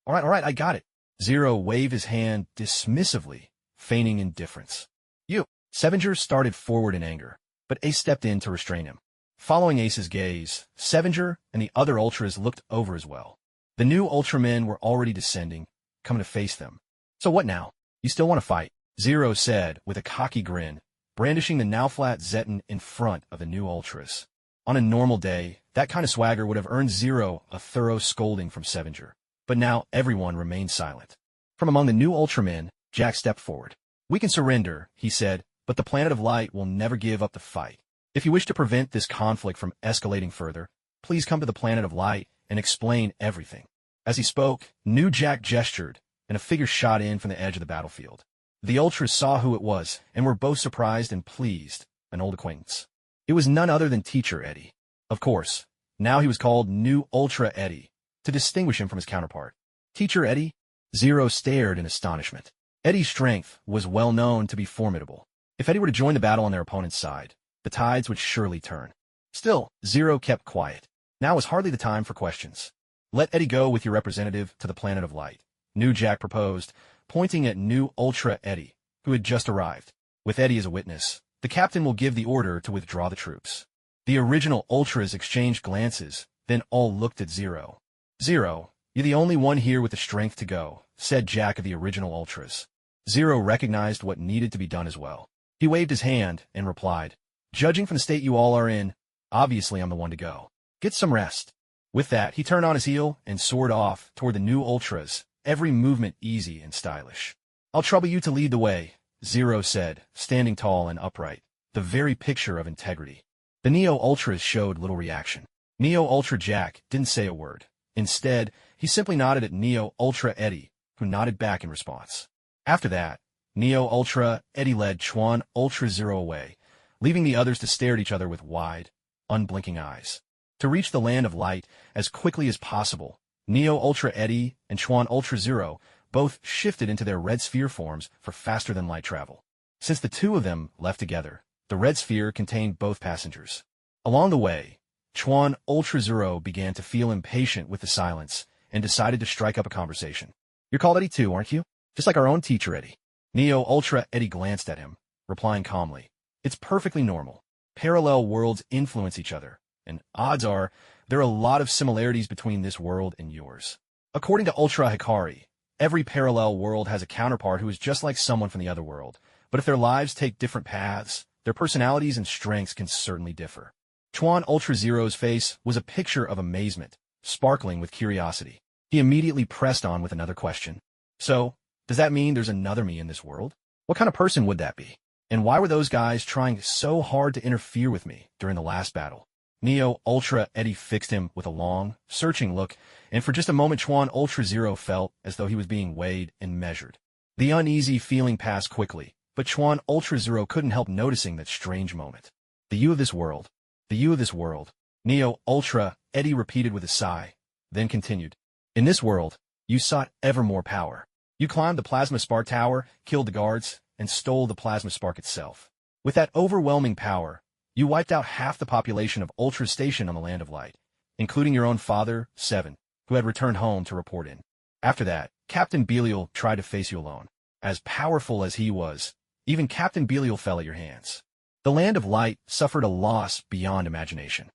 All right, I got it." Zero waved his hand dismissively, feigning indifference. "You." Sevenger started forward in anger, but Ace stepped in to restrain him. Following Ace's gaze, Sevenger and the other Ultras looked over as well. The new Ultramen were already descending, coming to face them. "So what now? You still want to fight?" Zero said with a cocky grin, brandishing the now flat Zetan in front of the new Ultras. On a normal day, that kind of swagger would have earned Zero a thorough scolding from Sevenger. But now everyone remained silent. From among the new Ultramen, Jack stepped forward. "We can surrender," he said, "but the Planet of Light will never give up the fight. If you wish to prevent this conflict from escalating further, please come to the Planet of Light and explain everything." As he spoke, New Jack gestured, and a figure shot in from the edge of the battlefield. The Ultras saw who it was, and were both surprised and pleased, an old acquaintance. It was none other than Teacher Eddie. Of course, now he was called New Ultra Eddie, to distinguish him from his counterpart. "Teacher Eddie?" Zero stared in astonishment. Eddie's strength was well known to be formidable. If Eddie were to join the battle on their opponent's side, the tides would surely turn. Still, Zero kept quiet. Now was hardly the time for questions. "Let Eddie go with your representative to the Planet of Light," New Jack proposed, pointing at New Ultra Eddie, who had just arrived. "With Eddie as a witness, the captain will give the order to withdraw the troops." The original Ultras exchanged glances, then all looked at Zero. "Zero, you're the only one here with the strength to go," said Jack of the original Ultras. Zero recognized what needed to be done as well. He waved his hand and replied, "Judging from the state you all are in, obviously I'm the one to go. Get some rest." With that, he turned on his heel and soared off toward the new Ultras, every movement easy and stylish. "I'll trouble you to lead the way," Zero said, standing tall and upright, the very picture of integrity. The Neo Ultras showed little reaction. Neo Ultra Jack didn't say a word. Instead, he simply nodded at Neo Ultra Eddie, who nodded back in response. After that, Neo Ultra Eddie led Chuan Ultra Zero away, leaving the others to stare at each other with wide, unblinking eyes. To reach the Land of Light as quickly as possible, Neo Ultra Eddie and Chuan Ultra Zero both shifted into their red sphere forms for faster-than-light travel. Since the two of them left together, the red sphere contained both passengers. Along the way, Chuan Ultra Zero began to feel impatient with the silence and decided to strike up a conversation. "You're called Eddie too, aren't you? Just like our own Teacher Eddie." Neo Ultra Eddie glanced at him, replying calmly, "It's perfectly normal. Parallel worlds influence each other, and odds are there are a lot of similarities between this world and yours. According to Ultra Hikari, every parallel world has a counterpart who is just like someone from the other world, but if their lives take different paths, their personalities and strengths can certainly differ." Chuan Ultra Zero's face was a picture of amazement, sparkling with curiosity. He immediately pressed on with another question. "So, does that mean there's another me in this world? What kind of person would that be? And why were those guys trying so hard to interfere with me during the last battle?" Neo Ultra Eddie fixed him with a long, searching look, and for just a moment Chuan Ultra Zero felt as though he was being weighed and measured. The uneasy feeling passed quickly, but Chuan Ultra Zero couldn't help noticing that strange moment. "The you of this world. The you of this world," Neo Ultra Eddie repeated with a sigh, then continued. "In this world, you sought ever more power. You climbed the Plasma Spark Tower, killed the guards, and stole the Plasma Spark itself. With that overwhelming power, you wiped out half the population of Ultra's station on the Land of Light, including your own father, Seven, who had returned home to report in. After that, Captain Belial tried to face you alone. As powerful as he was, even Captain Belial fell at your hands. The Land of Light suffered a loss beyond imagination."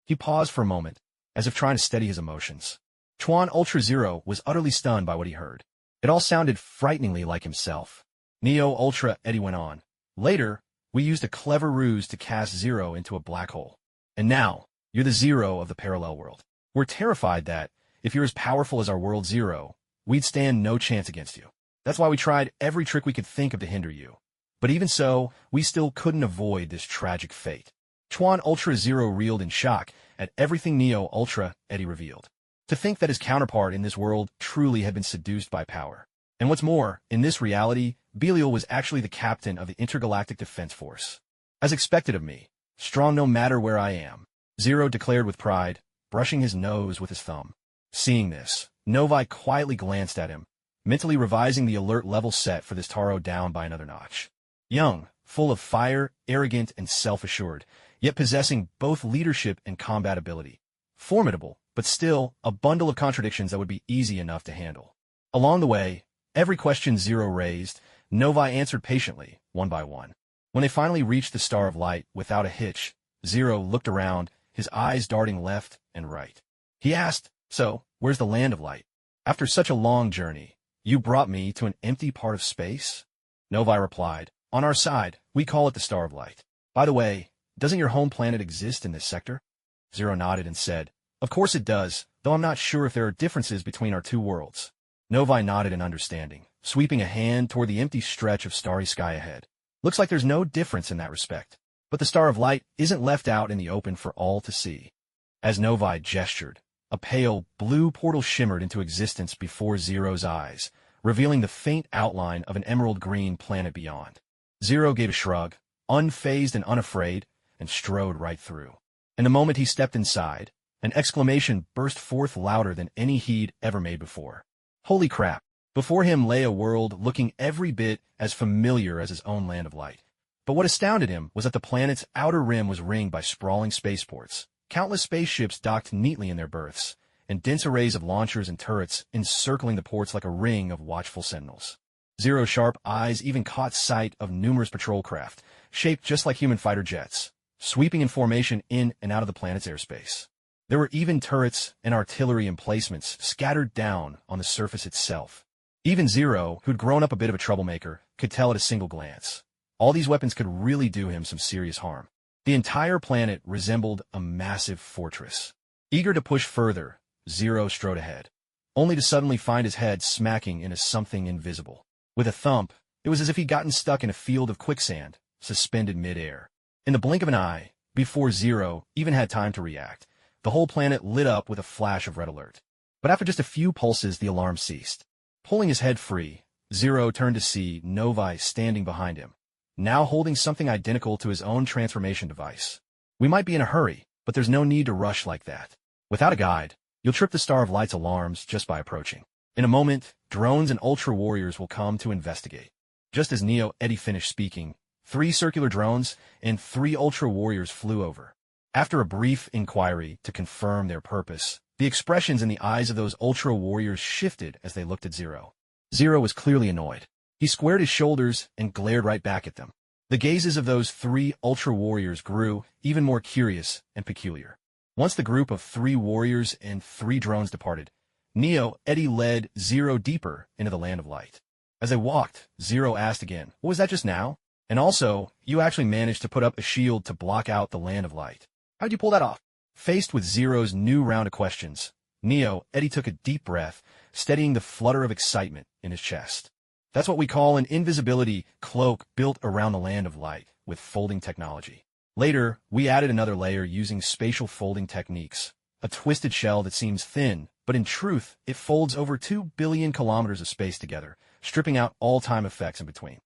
He paused for a moment, as if trying to steady his emotions. Chuan Ultra Zero was utterly stunned by what he heard. It all sounded frighteningly like himself. Neo Ultra, Eddie went on. Later, we used a clever ruse to cast Zero into a black hole. And now, you're the Zero of the parallel world. We're terrified that, if you're as powerful as our world Zero, we'd stand no chance against you. That's why we tried every trick we could think of to hinder you. But even so, we still couldn't avoid this tragic fate. Chuan Ultra Zero reeled in shock at everything Neo Ultra, Eddie revealed. To think that his counterpart in this world truly had been seduced by power. And what's more, in this reality, Belial was actually the captain of the Intergalactic Defense Force. As expected of me, strong no matter where I am, Zero declared with pride, brushing his nose with his thumb. Seeing this, Novi quietly glanced at him, mentally revising the alert level set for this Taro down by another notch. Young, full of fire, arrogant, and self-assured, yet possessing both leadership and combat ability. Formidable, but still, a bundle of contradictions that would be easy enough to handle. Along the way, every question Zero raised, Novi answered patiently, one by one. When they finally reached the Star of Light without a hitch, Zero looked around, his eyes darting left and right. He asked, "So, where's the Land of Light? After such a long journey, you brought me to an empty part of space?" Novi replied, "On our side, we call it the Star of Light. By the way, doesn't your home planet exist in this sector?" Zero nodded and said, "Of course it does, though I'm not sure if there are differences between our two worlds." Novi nodded in understanding, sweeping a hand toward the empty stretch of starry sky ahead. "Looks like there's no difference in that respect. But the Star of Light isn't left out in the open for all to see." As Novi gestured, a pale, blue portal shimmered into existence before Zero's eyes, revealing the faint outline of an emerald-green planet beyond. Zero gave a shrug, unfazed and unafraid, and strode right through. And the moment he stepped inside, an exclamation burst forth louder than any he'd ever made before. Holy crap! Before him lay a world looking every bit as familiar as his own Land of Light. But what astounded him was that the planet's outer rim was ringed by sprawling spaceports, countless spaceships docked neatly in their berths, and dense arrays of launchers and turrets encircling the ports like a ring of watchful sentinels. Zero's sharp eyes even caught sight of numerous patrol craft, shaped just like human fighter jets, sweeping in formation in and out of the planet's airspace. There were even turrets and artillery emplacements scattered down on the surface itself. Even Zero, who'd grown up a bit of a troublemaker, could tell at a single glance. All these weapons could really do him some serious harm. The entire planet resembled a massive fortress. Eager to push further, Zero strode ahead, only to suddenly find his head smacking into something invisible. With a thump, it was as if he'd gotten stuck in a field of quicksand, suspended mid-air. In the blink of an eye, before Zero even had time to react, the whole planet lit up with a flash of red alert. But after just a few pulses, the alarm ceased. Pulling his head free, Zero turned to see Novi standing behind him, now holding something identical to his own transformation device. "We might be in a hurry, but there's no need to rush like that. Without a guide, you'll trip the Star of Light's alarms just by approaching. In a moment, drones and Ultra Warriors will come to investigate." Just as Neo Eddie finished speaking, 3 circular drones and 3 Ultra Warriors flew over. After a brief inquiry to confirm their purpose, the expressions in the eyes of those Ultra Warriors shifted as they looked at Zero. Zero was clearly annoyed. He squared his shoulders and glared right back at them. The gazes of those 3 Ultra Warriors grew even more curious and peculiar. Once the group of 3 warriors and 3 drones departed, Neo Eddie led Zero deeper into the Land of Light. As they walked, Zero asked again, "What was that just now? And also, you actually managed to put up a shield to block out the Land of Light. How'd you pull that off?" Faced with Zero's new round of questions, Neo Eddie took a deep breath, steadying the flutter of excitement in his chest. "That's what we call an invisibility cloak built around the Land of Light with folding technology. Later, we added another layer using spatial folding techniques, a twisted shell that seems thin, but in truth, it folds over 2 billion kilometers of space together, stripping out all time effects in between.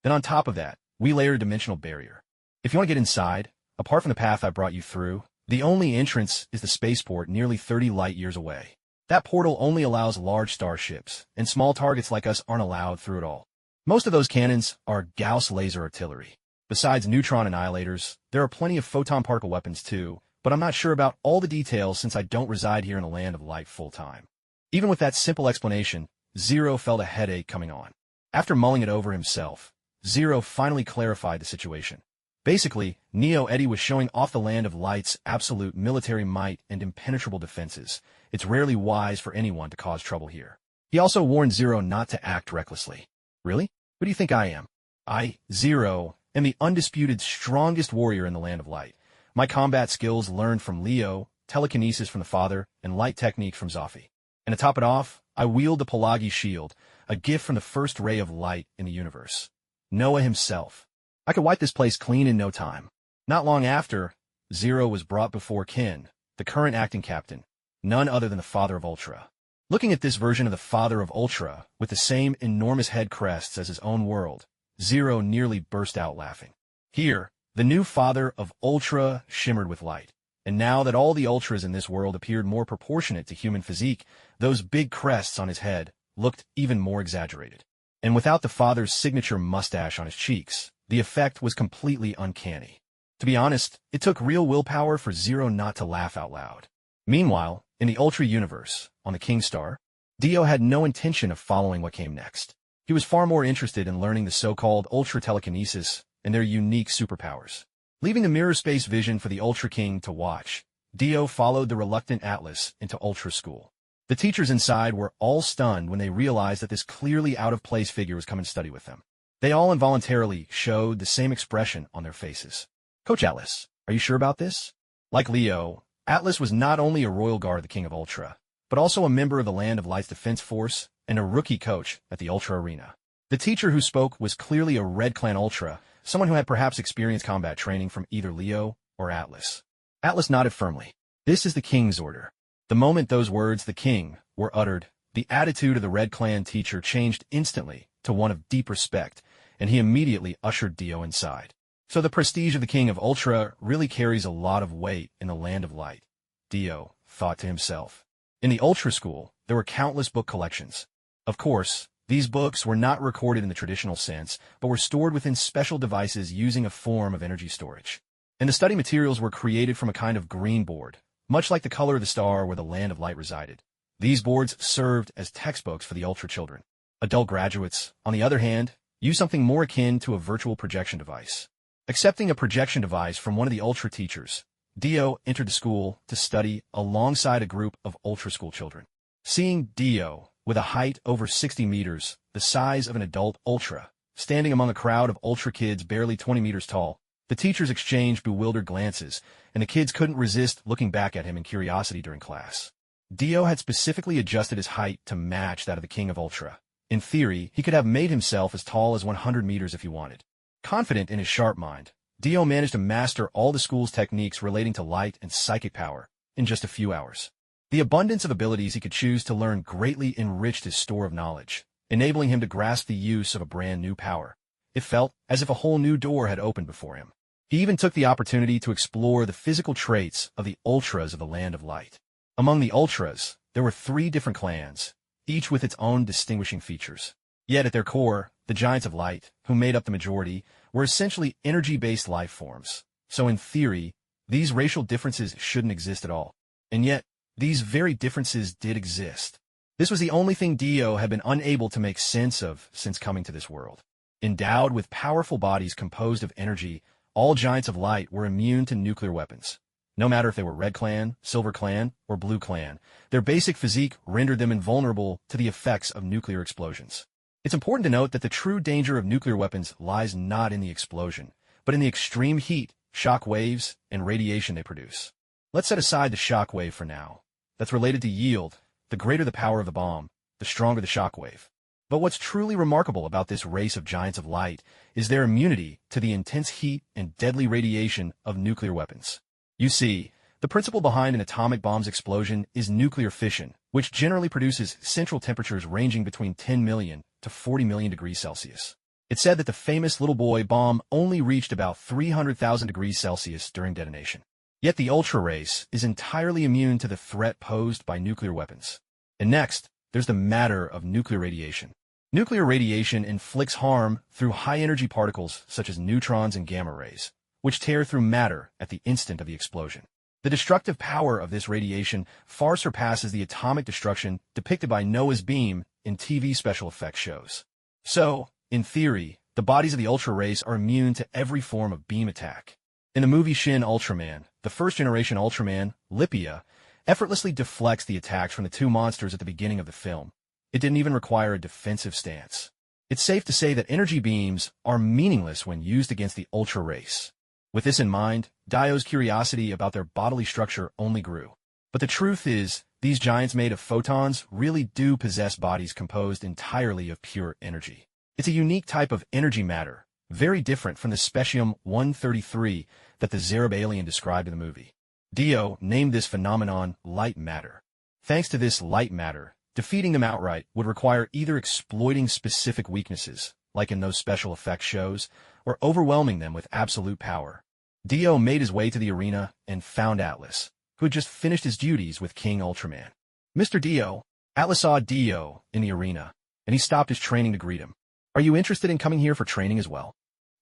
Then on top of that, we layer a dimensional barrier. If you want to get inside, apart from the path I brought you through, the only entrance is the spaceport nearly 30 light years away. That portal only allows large starships, and small targets like us aren't allowed through it all. Most of those cannons are Gauss laser artillery. Besides neutron annihilators, there are plenty of photon particle weapons too, but I'm not sure about all the details since I don't reside here in the Land of Light full-time." Even with that simple explanation, Zero felt a headache coming on. After mulling it over himself, Zero finally clarified the situation. Basically, Neo Eddie was showing off the Land of Light's absolute military might and impenetrable defenses. It's rarely wise for anyone to cause trouble here. He also warned Zero not to act recklessly. Really? Who do you think I am? I, Zero, am the undisputed strongest warrior in the Land of Light. My combat skills learned from Leo, telekinesis from the Father, and light technique from Zophie. And to top it off, I wield the Pelagi shield, a gift from the first ray of light in the universe. Noah himself. I could wipe this place clean in no time. Not long after, Zero was brought before Ken, the current acting captain, none other than the Father of Ultra. Looking at this version of the Father of Ultra, with the same enormous head crests as his own world, Zero nearly burst out laughing. Here, the new Father of Ultra shimmered with light. And now that all the Ultras in this world appeared more proportionate to human physique, those big crests on his head looked even more exaggerated. And without the Father's signature mustache on his cheeks, the effect was completely uncanny. To be honest, it took real willpower for Zero not to laugh out loud. Meanwhile, in the Ultra universe, on the King Star, Dio had no intention of following what came next. He was far more interested in learning the so-called Ultra telekinesis and their unique superpowers. Leaving the mirror space vision for the Ultra King to watch, Dio followed the reluctant Atlas into Ultra School. The teachers inside were all stunned when they realized that this clearly out-of-place figure was coming to study with them. They all involuntarily showed the same expression on their faces. Coach Atlas, are you sure about this? Like Leo, Atlas was not only a royal guard of the King of Ultra, but also a member of the Land of Light's defense force and a rookie coach at the Ultra Arena. The teacher who spoke was clearly a Red Clan Ultra, someone who had perhaps experienced combat training from either Leo or Atlas. Atlas nodded firmly. This is the King's order. The moment those words, the King, were uttered, the attitude of the Red Clan teacher changed instantly to one of deep respect, and he immediately ushered Dio inside. So the prestige of the King of Ultra really carries a lot of weight in the Land of Light, Dio thought to himself. In the Ultra School, there were countless book collections. Of course, these books were not recorded in the traditional sense, but were stored within special devices using a form of energy storage. And the study materials were created from a kind of green board, much like the color of the star where the Land of Light resided. These boards served as textbooks for the Ultra children. Adult graduates, on the other hand, used something more akin to a virtual projection device. Accepting a projection device from one of the Ultra teachers, Dio entered the school to study alongside a group of Ultra School children. Seeing Dio, with a height over 60 meters, the size of an adult Ultra, standing among a crowd of Ultra kids barely 20 meters tall, the teachers exchanged bewildered glances, and the kids couldn't resist looking back at him in curiosity during class. Dio had specifically adjusted his height to match that of the King of Ultra. In theory, he could have made himself as tall as 100 meters if he wanted. Confident in his sharp mind, Dio managed to master all the school's techniques relating to light and psychic power in just a few hours. The abundance of abilities he could choose to learn greatly enriched his store of knowledge, enabling him to grasp the use of a brand new power. It felt as if a whole new door had opened before him. He even took the opportunity to explore the physical traits of the Ultras of the Land of Light. Among the Ultras, there were 3 different clans, each with its own distinguishing features. Yet at their core, the Giants of Light, who made up the majority, were essentially energy-based life forms. So in theory, these racial differences shouldn't exist at all. And yet, these very differences did exist. This was the only thing Dio had been unable to make sense of since coming to this world. Endowed with powerful bodies composed of energy, all Giants of Light were immune to nuclear weapons. No matter if they were Red Clan, Silver Clan, or Blue Clan, their basic physique rendered them invulnerable to the effects of nuclear explosions. It's important to note that the true danger of nuclear weapons lies not in the explosion, but in the extreme heat, shock waves, and radiation they produce. Let's set aside the shock wave for now. That's related to yield. The greater the power of the bomb, the stronger the shock wave. But what's truly remarkable about this race of Giants of Light is their immunity to the intense heat and deadly radiation of nuclear weapons. You see, the principle behind an atomic bomb's explosion is nuclear fission, which generally produces central temperatures ranging between 10 million to 40 million degrees Celsius. It's said that the famous Little Boy bomb only reached about 300,000 degrees Celsius during detonation. Yet the Ultra race is entirely immune to the threat posed by nuclear weapons. And next, there's the matter of nuclear radiation. Nuclear radiation inflicts harm through high-energy particles such as neutrons and gamma rays, which tear through matter at the instant of the explosion. The destructive power of this radiation far surpasses the atomic destruction depicted by Noah's beam in TV special effects shows. So, in theory, The bodies of the Ultra race are immune to every form of beam attack. In the movie Shin Ultraman, the first-generation Ultraman, Lipia, effortlessly deflects the attacks from the two monsters at the beginning of the film. It didn't even require a defensive stance. It's safe to say that energy beams are meaningless when used against the Ultra race. With this in mind, Dio's curiosity about their bodily structure only grew. But the truth is, these giants made of photons really do possess bodies composed entirely of pure energy. It's a unique type of energy matter, very different from the Specium-133 that the Zerub alien described in the movie. Dio named this phenomenon light matter. Thanks to this light matter, defeating them outright would require either exploiting specific weaknesses, like in those special effects shows, or overwhelming them with absolute power. Dio made his way to the arena and found Atlas, who had just finished his duties with King Ultraman. Mr. Dio, Atlas saw Dio in the arena, and he stopped his training to greet him. Are you interested in coming here for training as well?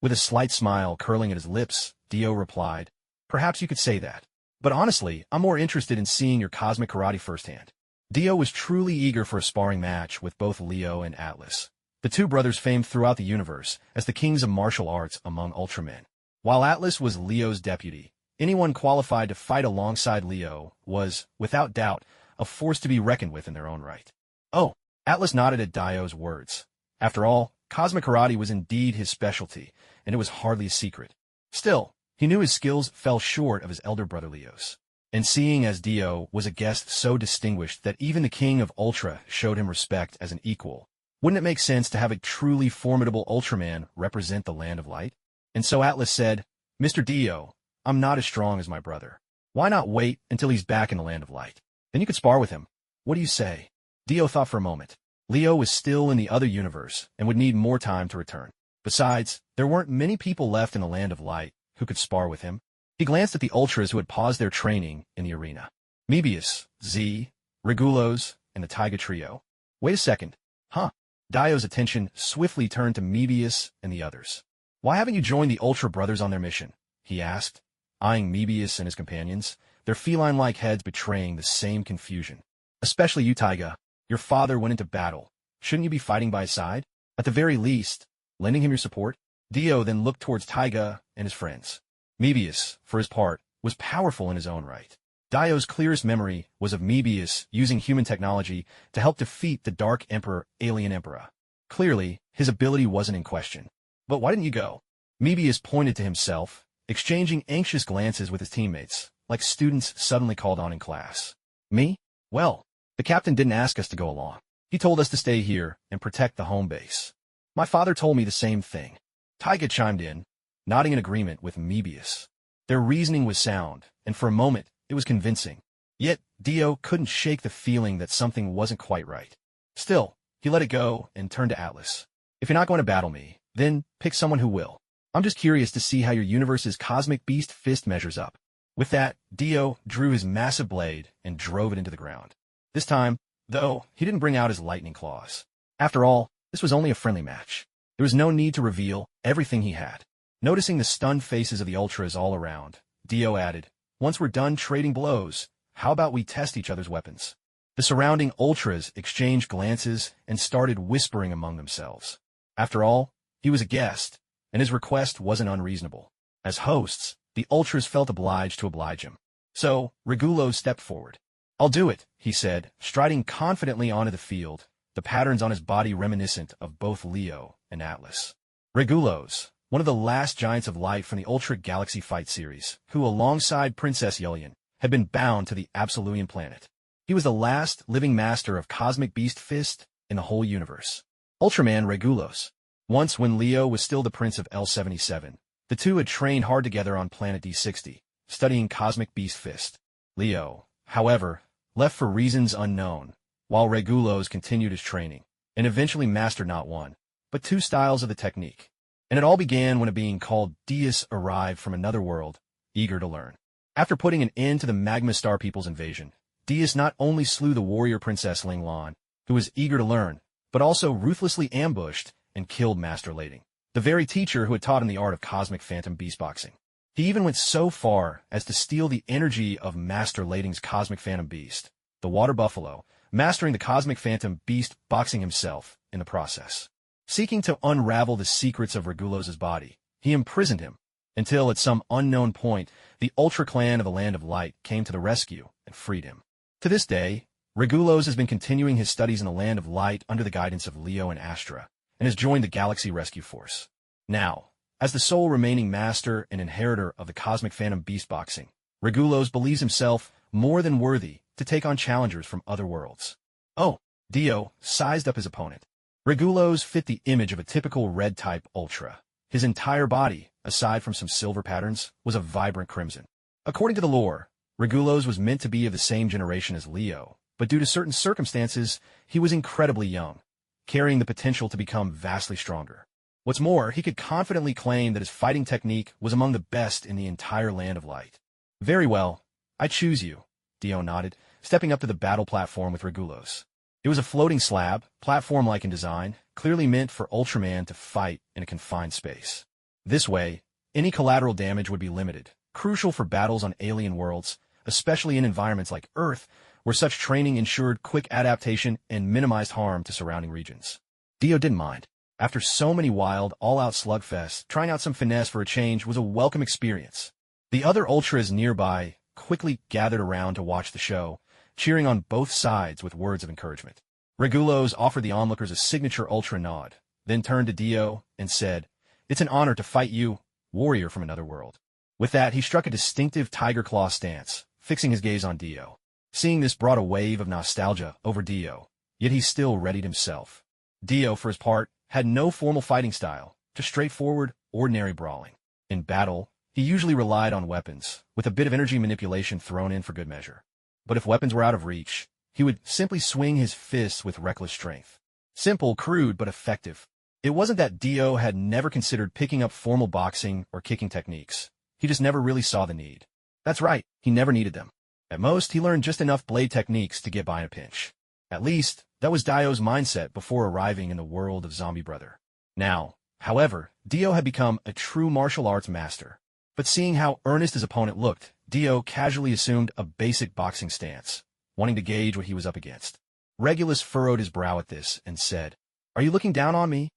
With a slight smile curling at his lips, Dio replied, perhaps you could say that. But honestly, I'm more interested in seeing your cosmic karate firsthand. Dio was truly eager for a sparring match with both Leo and Atlas, the two brothers famed throughout the universe as the kings of martial arts among Ultramen. While Atlas was Leo's deputy, anyone qualified to fight alongside Leo was, without doubt, a force to be reckoned with in their own right. Oh, Atlas nodded at Dio's words. After all, cosmic karate was indeed his specialty, and it was hardly a secret. Still, he knew his skills fell short of his elder brother Leo's. And seeing as Dio was a guest so distinguished that even the king of Ultra showed him respect as an equal, wouldn't it make sense to have a truly formidable Ultraman represent the Land of Light? And so Atlas said, Mr. Dio, I'm not as strong as my brother. Why not wait until he's back in the Land of Light? Then you could spar with him. What do you say? Dio thought for a moment. Leo was still in the other universe and would need more time to return. Besides, there weren't many people left in the Land of Light who could spar with him. He glanced at the Ultras who had paused their training in the arena. Mebius, Z, Regulos, and the Taiga Trio. Wait a second. Huh? Dio's attention swiftly turned to Mebius and the others. Why haven't you joined the Ultra brothers on their mission? He asked, eyeing Mebius and his companions, their feline-like heads betraying the same confusion. Especially you, Taiga. Your father went into battle. Shouldn't you be fighting by his side? At the very least, lending him your support? Dio then looked towards Taiga and his friends. Mebius, for his part, was powerful in his own right. Dio's clearest memory was of Mebius using human technology to help defeat the Dark Emperor Alien Emperor. Clearly, his ability wasn't in question. But why didn't you go? Mebius pointed to himself, exchanging anxious glances with his teammates, like students suddenly called on in class. Me? Well, the captain didn't ask us to go along. He told us to stay here and protect the home base. My father told me the same thing. Taiga chimed in, nodding in agreement with Mebius. Their reasoning was sound, and for a moment, it was convincing. Yet, Dio couldn't shake the feeling that something wasn't quite right. Still, he let it go and turned to Atlas. If you're not going to battle me, then pick someone who will. I'm just curious to see how your universe's cosmic beast fist measures up. With that, Dio drew his massive blade and drove it into the ground. This time, though, he didn't bring out his lightning claws. After all, this was only a friendly match. There was no need to reveal everything he had. Noticing the stunned faces of the Ultras all around, Dio added, once we're done trading blows, how about we test each other's weapons? The surrounding Ultras exchanged glances and started whispering among themselves. After all, he was a guest, and his request wasn't unreasonable. As hosts, the Ultras felt obliged to oblige him. So, Regulo stepped forward. I'll do it, he said, striding confidently onto the field, the patterns on his body reminiscent of both Leo and Atlas. Regulos, one of the last giants of light from the Ultra Galaxy Fight series, who alongside Princess Yelian, had been bound to the Absoluian planet. He was the last living master of Cosmic Beast Fist in the whole universe. Ultraman Regulos. Once when Leo was still the Prince of L77, the two had trained hard together on planet D60, studying Cosmic Beast Fist. Leo, however, left for reasons unknown, while Regulos continued his training, and eventually mastered not one, but two styles of the technique. And it all began when a being called Deus arrived from another world, eager to learn. After putting an end to the Magma Star People's invasion, Deus not only slew the warrior princess Ling Lan, who was eager to learn, but also ruthlessly ambushed and killed Master Lading, the very teacher who had taught him the art of cosmic phantom beastboxing. He even went so far as to steal the energy of Master Lading's cosmic phantom beast, the water buffalo, mastering the cosmic phantom beast boxing himself in the process. Seeking to unravel the secrets of Regulos' body, he imprisoned him, until at some unknown point, the Ultra Clan of the Land of Light came to the rescue and freed him. To this day, Regulos has been continuing his studies in the Land of Light under the guidance of Leo and Astra, and has joined the Galaxy Rescue Force. Now, as the sole remaining master and inheritor of the Cosmic Phantom Beastboxing, Regulos believes himself more than worthy to take on challengers from other worlds. Oh, Dio sized up his opponent. Regulos fit the image of a typical red-type Ultra. His entire body, aside from some silver patterns, was a vibrant crimson. According to the lore, Regulos was meant to be of the same generation as Leo, but due to certain circumstances, he was incredibly young, carrying the potential to become vastly stronger. What's more, he could confidently claim that his fighting technique was among the best in the entire Land of Light. Very well, I choose you, Dio nodded, stepping up to the battle platform with Regulos. It was a floating slab, platform-like in design, clearly meant for Ultraman to fight in a confined space. This way, any collateral damage would be limited, crucial for battles on alien worlds, especially in environments like Earth, where such training ensured quick adaptation and minimized harm to surrounding regions. Dio didn't mind. After so many wild, all-out slugfests, trying out some finesse for a change was a welcome experience. The other Ultras nearby quickly gathered around to watch the show, cheering on both sides with words of encouragement. Regulos offered the onlookers a signature Ultra nod, then turned to Dio and said, "It's an honor to fight you, warrior from another world." With that, he struck a distinctive tiger claw stance, fixing his gaze on Dio. Seeing this brought a wave of nostalgia over Dio, yet he still readied himself. Dio, for his part, had no formal fighting style, just straightforward, ordinary brawling. In battle, he usually relied on weapons, with a bit of energy manipulation thrown in for good measure. But if weapons were out of reach, he would simply swing his fists with reckless strength. Simple, crude, but effective. It wasn't that Dio had never considered picking up formal boxing or kicking techniques. He just never really saw the need. That's right, he never needed them. At most, he learned just enough blade techniques to get by in a pinch. At least, that was Dio's mindset before arriving in the world of Zombie Brother. Now, however, Dio had become a true martial arts master. But seeing how earnest his opponent looked, Dio casually assumed a basic boxing stance, wanting to gauge what he was up against. Regulus furrowed his brow at this and said, "Are you looking down on me?"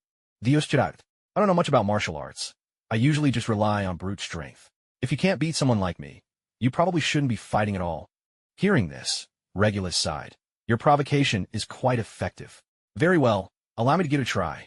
Dio stood out. "I don't know much about martial arts. I usually just rely on brute strength. If you can't beat someone like me, you probably shouldn't be fighting at all." Hearing this, Regulus sighed. "Your provocation is quite effective. Very well, allow me to give it a try."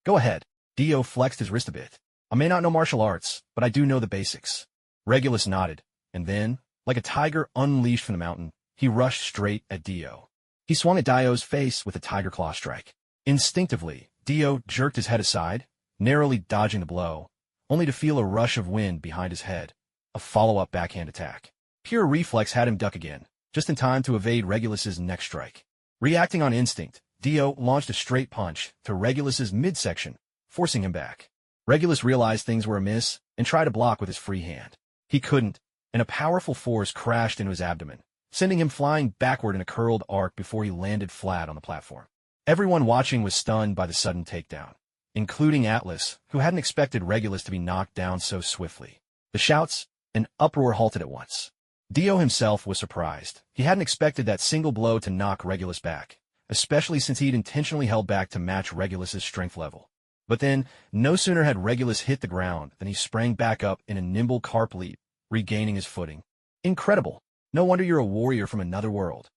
"Go ahead." Dio flexed his wrist a bit. "I may not know martial arts, but I do know the basics." Regulus nodded, and then, like a tiger unleashed from the mountain, he rushed straight at Dio. He swung at Dio's face with a tiger claw strike. Instinctively, Dio jerked his head aside, narrowly dodging the blow, only to feel a rush of wind behind his head. A follow-up backhand attack. Pure reflex had him duck again, just in time to evade Regulus's next strike. Reacting on instinct, Dio launched a straight punch to Regulus's midsection, forcing him back. Regulus realized things were amiss and tried to block with his free hand. He couldn't, and a powerful force crashed into his abdomen, sending him flying backward in a curled arc before he landed flat on the platform. Everyone watching was stunned by the sudden takedown, including Atlas, who hadn't expected Regulus to be knocked down so swiftly. The shouts and uproar halted at once. Dio himself was surprised. He hadn't expected that single blow to knock Regulus back, especially since he'd intentionally held back to match Regulus's strength level. But then, no sooner had Regulus hit the ground than he sprang back up in a nimble carp leap, regaining his footing. "Incredible! No wonder you're a warrior from another world,"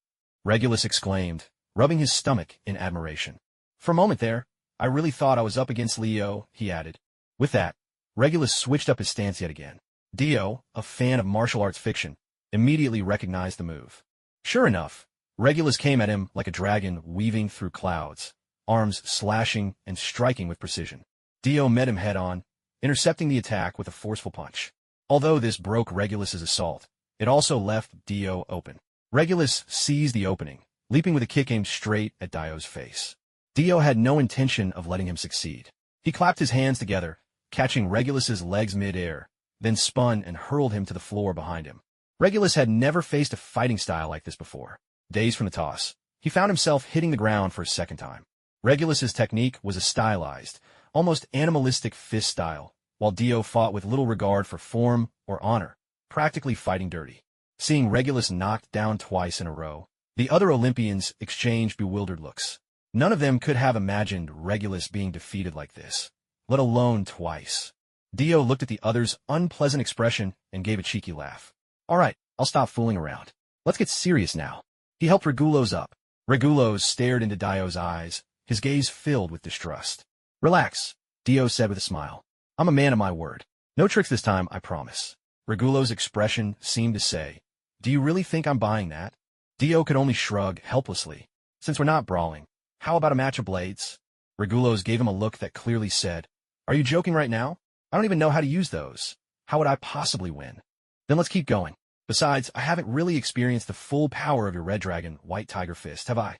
Regulus exclaimed, rubbing his stomach in admiration. "For a moment there, I really thought I was up against Leo," he added. With that, Regulus switched up his stance yet again. Dio, a fan of martial arts fiction, immediately recognized the move. Sure enough, Regulus came at him like a dragon weaving through clouds, arms slashing and striking with precision. Dio met him head-on, intercepting the attack with a forceful punch. Although this broke Regulus's assault, it also left Dio open. Regulus seized the opening, leaping with a kick aimed straight at Dio's face. Dio had no intention of letting him succeed. He clapped his hands together, catching Regulus's legs mid-air, then spun and hurled him to the floor behind him. Regulus had never faced a fighting style like this before. Dazed from the toss, he found himself hitting the ground for a second time. Regulus's technique was a stylized, almost animalistic fist style, while Dio fought with little regard for form or honor, practically fighting dirty. Seeing Regulus knocked down twice in a row, the other Olympians exchanged bewildered looks. None of them could have imagined Regulus being defeated like this, let alone twice. Dio looked at the other's unpleasant expression and gave a cheeky laugh. All right, I'll stop fooling around. Let's get serious now. He helped Regulus up. Regulus stared into Dio's eyes, his gaze filled with distrust. Relax, Dio said with a smile. I'm a man of my word. No tricks this time, I promise. Regulus' expression seemed to say, do you really think I'm buying that? Dio could only shrug helplessly. Since we're not brawling, how about a match of blades? Regulus gave him a look that clearly said, are you joking right now? I don't even know how to use those. How would I possibly win? Then let's keep going. Besides, I haven't really experienced the full power of your red dragon, white tiger fist, have I?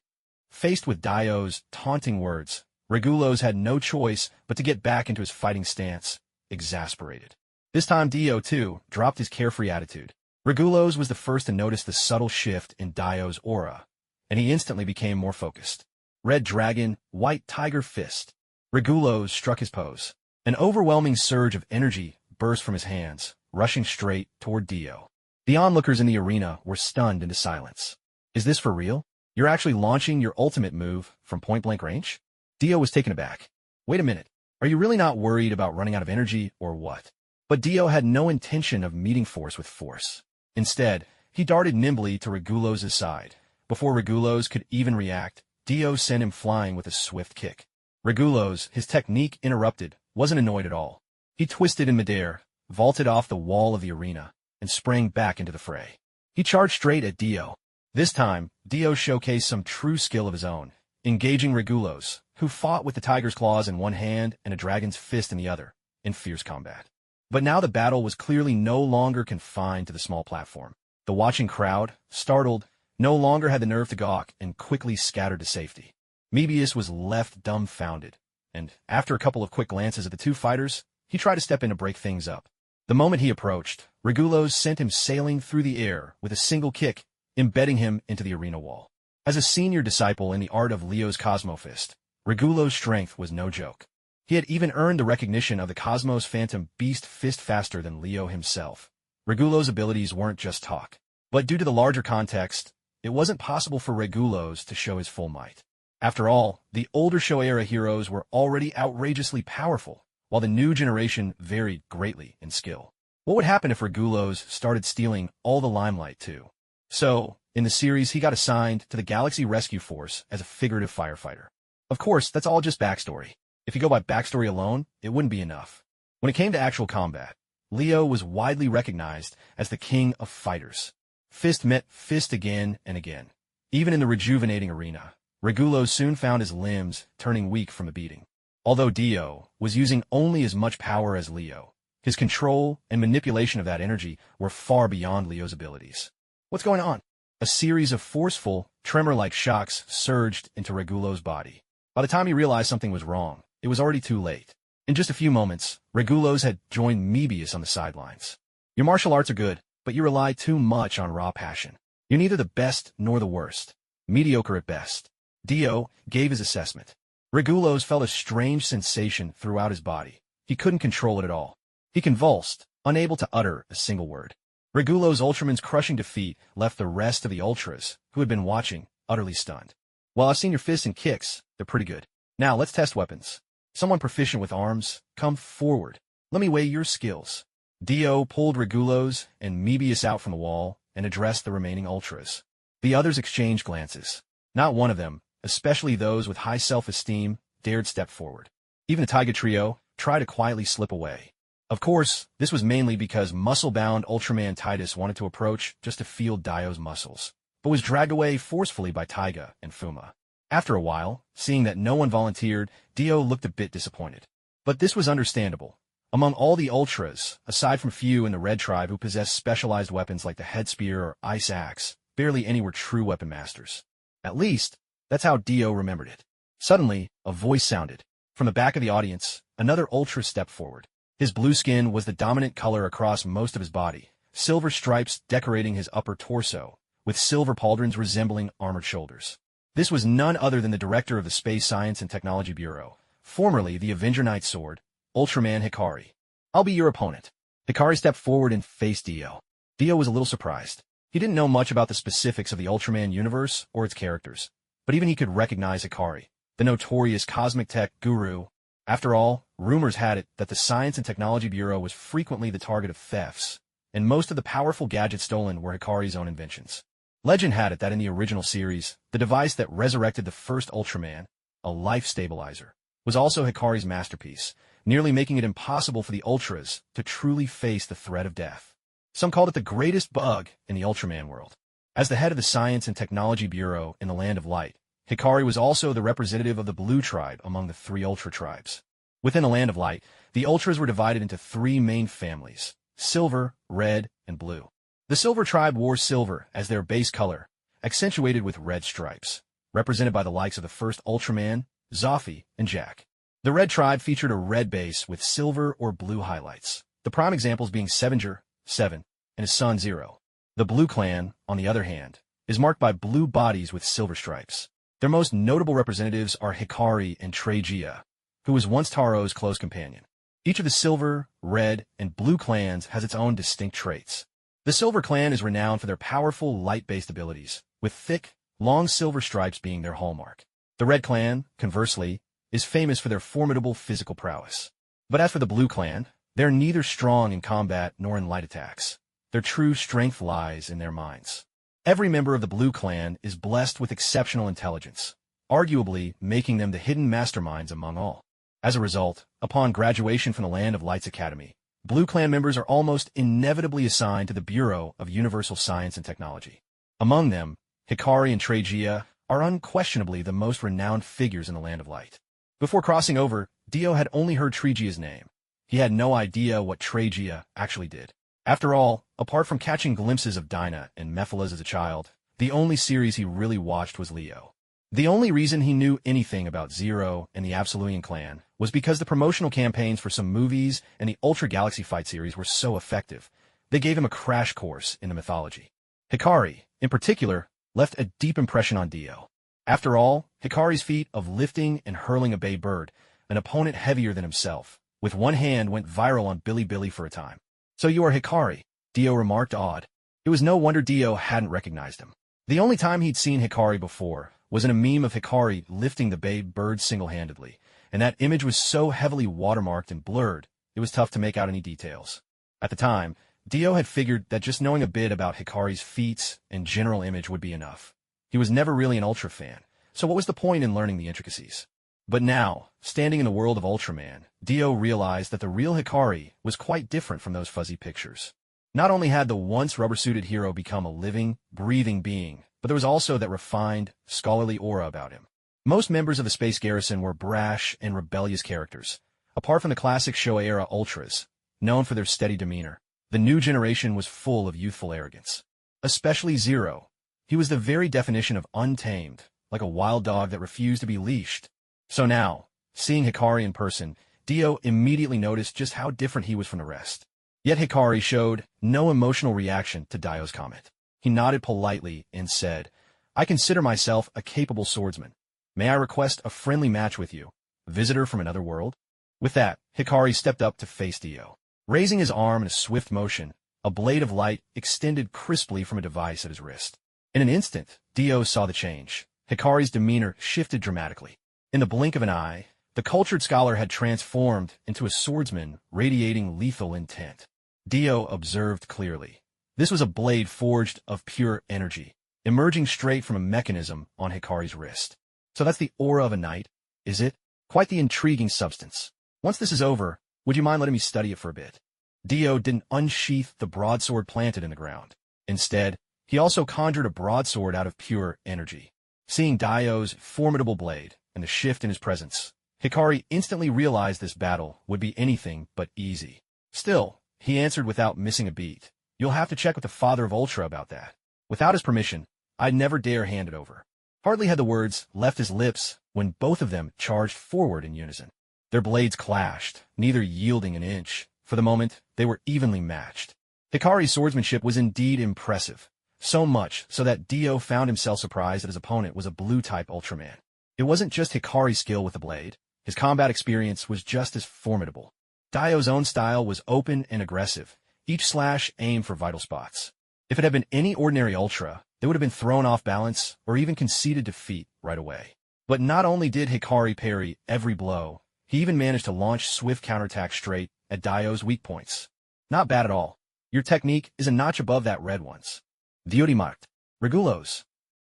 Faced with Dio's taunting words, Regulus had no choice but to get back into his fighting stance, exasperated. This time Dio, too, dropped his carefree attitude. Regulus was the first to notice the subtle shift in Dio's aura, and he instantly became more focused. Red dragon, white tiger fist. Regulus struck his pose. An overwhelming surge of energy burst from his hands, rushing straight toward Dio. The onlookers in the arena were stunned into silence. Is this for real? You're actually launching your ultimate move from point-blank range? Dio was taken aback. Wait a minute. Are you really not worried about running out of energy, or what? But Dio had no intention of meeting force with force. Instead, he darted nimbly to Regulus' side. Before Regulus could even react, Dio sent him flying with a swift kick. Regulus, his technique interrupted, wasn't annoyed at all. He twisted in midair, vaulted off the wall of the arena, and sprang back into the fray. He charged straight at Dio. This time, Dio showcased some true skill of his own, engaging Regulus, who fought with the tiger's claws in one hand and a dragon's fist in the other, in fierce combat. But now the battle was clearly no longer confined to the small platform. The watching crowd, startled, no longer had the nerve to gawk and quickly scattered to safety. Mebius was left dumbfounded, and after a couple of quick glances at the two fighters, he tried to step in to break things up. The moment he approached, Regulus sent him sailing through the air with a single kick, embedding him into the arena wall. As a senior disciple in the art of Leo's Cosmofist, Regulus' strength was no joke. He had even earned the recognition of the Cosmos Phantom Beast fist faster than Leo himself. Regulus' abilities weren't just talk. But due to the larger context, it wasn't possible for Regulus to show his full might. After all, the older Showa-era heroes were already outrageously powerful, while the new generation varied greatly in skill. What would happen if Regulus started stealing all the limelight too? So, in the series, he got assigned to the Galaxy Rescue Force as a figurative firefighter. Of course, that's all just backstory. If you go by backstory alone, it wouldn't be enough. When it came to actual combat, Leo was widely recognized as the king of fighters. Fist met fist again and again. Even in the rejuvenating arena, Regulus soon found his limbs turning weak from a beating. Although Dio was using only as much power as Leo, his control and manipulation of that energy were far beyond Leo's abilities. What's going on? A series of forceful, tremor-like shocks surged into Regulus' body. By the time he realized something was wrong, it was already too late. In just a few moments, Regulus had joined Mebius on the sidelines. Your martial arts are good, but you rely too much on raw passion. You're neither the best nor the worst. Mediocre at best. Dio gave his assessment. Regulus felt a strange sensation throughout his body. He couldn't control it at all. He convulsed, unable to utter a single word. Regulus' Ultraman's crushing defeat left the rest of the Ultras, who had been watching, utterly stunned. Well, I've seen your fists and kicks. They're pretty good. Now, let's test weapons. Someone proficient with arms, come forward. Let me weigh your skills. Dio pulled Regulus and Mebius out from the wall and addressed the remaining Ultras. The others exchanged glances. Not one of them, especially those with high self-esteem, dared step forward. Even the Taiga trio tried to quietly slip away. Of course, this was mainly because muscle-bound Ultraman Titus wanted to approach just to feel Dio's muscles, but was dragged away forcefully by Taiga and Fuma. After a while, seeing that no one volunteered, Dio looked a bit disappointed. But this was understandable. Among all the Ultras, aside from few in the Red Tribe who possessed specialized weapons like the Head Spear or Ice Axe, barely any were true weapon masters. At least, that's how Dio remembered it. Suddenly, a voice sounded. From the back of the audience, another Ultra stepped forward. His blue skin was the dominant color across most of his body, silver stripes decorating his upper torso, with silver pauldrons resembling armored shoulders. This was none other than the director of the Space Science and Technology Bureau, formerly the Avenger Knight Sword, Ultraman Hikari. I'll be your opponent. Hikari stepped forward and faced Dio. Dio was a little surprised. He didn't know much about the specifics of the Ultraman universe or its characters, but even he could recognize Hikari, the notorious cosmic tech guru. After all, rumors had it that the Science and Technology Bureau was frequently the target of thefts, and most of the powerful gadgets stolen were Hikari's own inventions. Legend had it that in the original series, the device that resurrected the first Ultraman, a life stabilizer, was also Hikari's masterpiece, nearly making it impossible for the Ultras to truly face the threat of death. Some called it the greatest bug in the Ultraman world. As the head of the Science and Technology Bureau in the Land of Light, Hikari was also the representative of the Blue Tribe among the three Ultra tribes. Within the Land of Light, the Ultras were divided into three main families: Silver, Red, and Blue. The Silver Tribe wore silver as their base color, accentuated with red stripes, represented by the likes of the first Ultraman, Zoffi, and Jack. The Red Tribe featured a red base with silver or blue highlights, the prime examples being Sevenger, 7, and his son Zero. The Blue Clan, on the other hand, is marked by blue bodies with silver stripes. Their most notable representatives are Hikari and Trejia, who was once Taro's close companion. Each of the Silver, Red, and Blue clans has its own distinct traits. The Silver Clan is renowned for their powerful light-based abilities, with thick, long silver stripes being their hallmark. The Red Clan, conversely, is famous for their formidable physical prowess. But as for the Blue Clan, they're neither strong in combat nor in light attacks. Their true strength lies in their minds. Every member of the Blue Clan is blessed with exceptional intelligence, arguably making them the hidden masterminds among all. As a result, upon graduation from the Land of Light's Academy, Blue Clan members are almost inevitably assigned to the Bureau of Universal Science and Technology. Among them, Hikari and Trejia are unquestionably the most renowned figures in the Land of Light. Before crossing over, Dio had only heard Trejia's name. He had no idea what Trejia actually did. After all, apart from catching glimpses of Dinah and Mephiles as a child, the only series he really watched was Leo. The only reason he knew anything about Zero and the Absolution clan was because the promotional campaigns for some movies and the Ultra Galaxy Fight series were so effective. They gave him a crash course in the mythology. Hikari, in particular, left a deep impression on Dio. After all, Hikari's feat of lifting and hurling a bay bird, an opponent heavier than himself, with one hand went viral on Bilibili for a time. "So you are Hikari," Dio remarked, awed. It was no wonder Dio hadn't recognized him. The only time he'd seen Hikari before was in a meme of Hikari lifting the bay bird single-handedly, and that image was so heavily watermarked and blurred, it was tough to make out any details. At the time, Dio had figured that just knowing a bit about Hikari's feats and general image would be enough. He was never really an Ultra fan, so what was the point in learning the intricacies? But now, standing in the world of Ultraman, Dio realized that the real Hikari was quite different from those fuzzy pictures. Not only had the once rubber-suited hero become a living, breathing being, but there was also that refined, scholarly aura about him. Most members of the Space Garrison were brash and rebellious characters. Apart from the classic Showa-era Ultras, known for their steady demeanor, the new generation was full of youthful arrogance. Especially Zero. He was the very definition of untamed, like a wild dog that refused to be leashed. So now, seeing Hikari in person, Dio immediately noticed just how different he was from the rest. Yet Hikari showed no emotional reaction to Dio's comment. He nodded politely and said, "I consider myself a capable swordsman. May I request a friendly match with you, visitor from another world?" With that, Hikari stepped up to face Dio. Raising his arm in a swift motion, a blade of light extended crisply from a device at his wrist. In an instant, Dio saw the change. Hikari's demeanor shifted dramatically. In the blink of an eye, the cultured scholar had transformed into a swordsman radiating lethal intent. Dio observed clearly. This was a blade forged of pure energy, emerging straight from a mechanism on Hikari's wrist. So that's the aura of a knight, is it? Quite the intriguing substance. Once this is over, would you mind letting me study it for a bit? Dio didn't unsheath the broadsword planted in the ground. Instead, he also conjured a broadsword out of pure energy. Seeing Dio's formidable blade and the shift in his presence, Hikari instantly realized this battle would be anything but easy. Still, he answered without missing a beat. "You'll have to check with the father of Ultra about that. Without his permission, I'd never dare hand it over." Hardly had the words left his lips when both of them charged forward in unison. Their blades clashed, neither yielding an inch. For the moment, they were evenly matched. Hikari's swordsmanship was indeed impressive, so much so that Dio found himself surprised that his opponent was a blue-type Ultraman. It wasn't just Hikari's skill with the blade. His combat experience was just as formidable. Dio's own style was open and aggressive, each slash aimed for vital spots. If it had been any ordinary Ultra, they would have been thrown off balance or even conceded defeat right away. But not only did Hikari parry every blow, he even managed to launch swift counterattacks straight at Dio's weak points. Not bad at all. Your technique is a notch above that red one's. Diodimarkt. Regulos.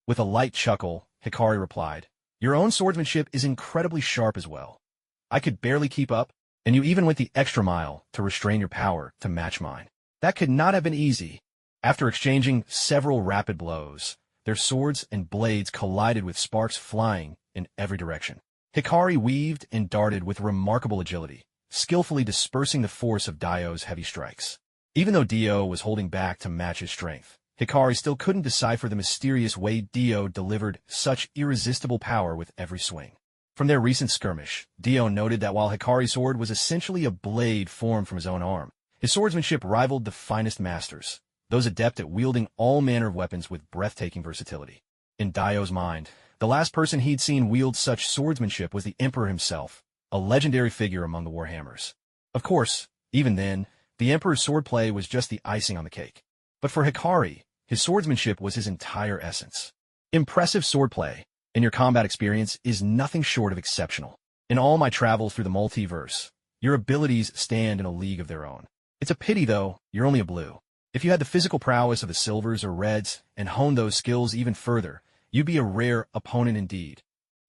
With a light chuckle, Hikari replied, your own swordsmanship is incredibly sharp as well. I could barely keep up, and you even went the extra mile to restrain your power to match mine. That could not have been easy. After exchanging several rapid blows, their swords and blades collided with sparks flying in every direction. Hikari weaved and darted with remarkable agility, skillfully dispersing the force of Dio's heavy strikes. Even though Dio was holding back to match his strength, Hikari still couldn't decipher the mysterious way Dio delivered such irresistible power with every swing. From their recent skirmish, Dio noted that while Hikari's sword was essentially a blade formed from his own arm, his swordsmanship rivaled the finest masters, those adept at wielding all manner of weapons with breathtaking versatility. In Dio's mind, the last person he'd seen wield such swordsmanship was the Emperor himself, a legendary figure among the Warhammers. Of course, even then, the Emperor's swordplay was just the icing on the cake. But for Hikari, his swordsmanship was his entire essence. Impressive swordplay, and your combat experience is nothing short of exceptional. In all my travels through the multiverse, your abilities stand in a league of their own. It's a pity, though, you're only a blue. If you had the physical prowess of the silvers or reds and honed those skills even further, you'd be a rare opponent indeed.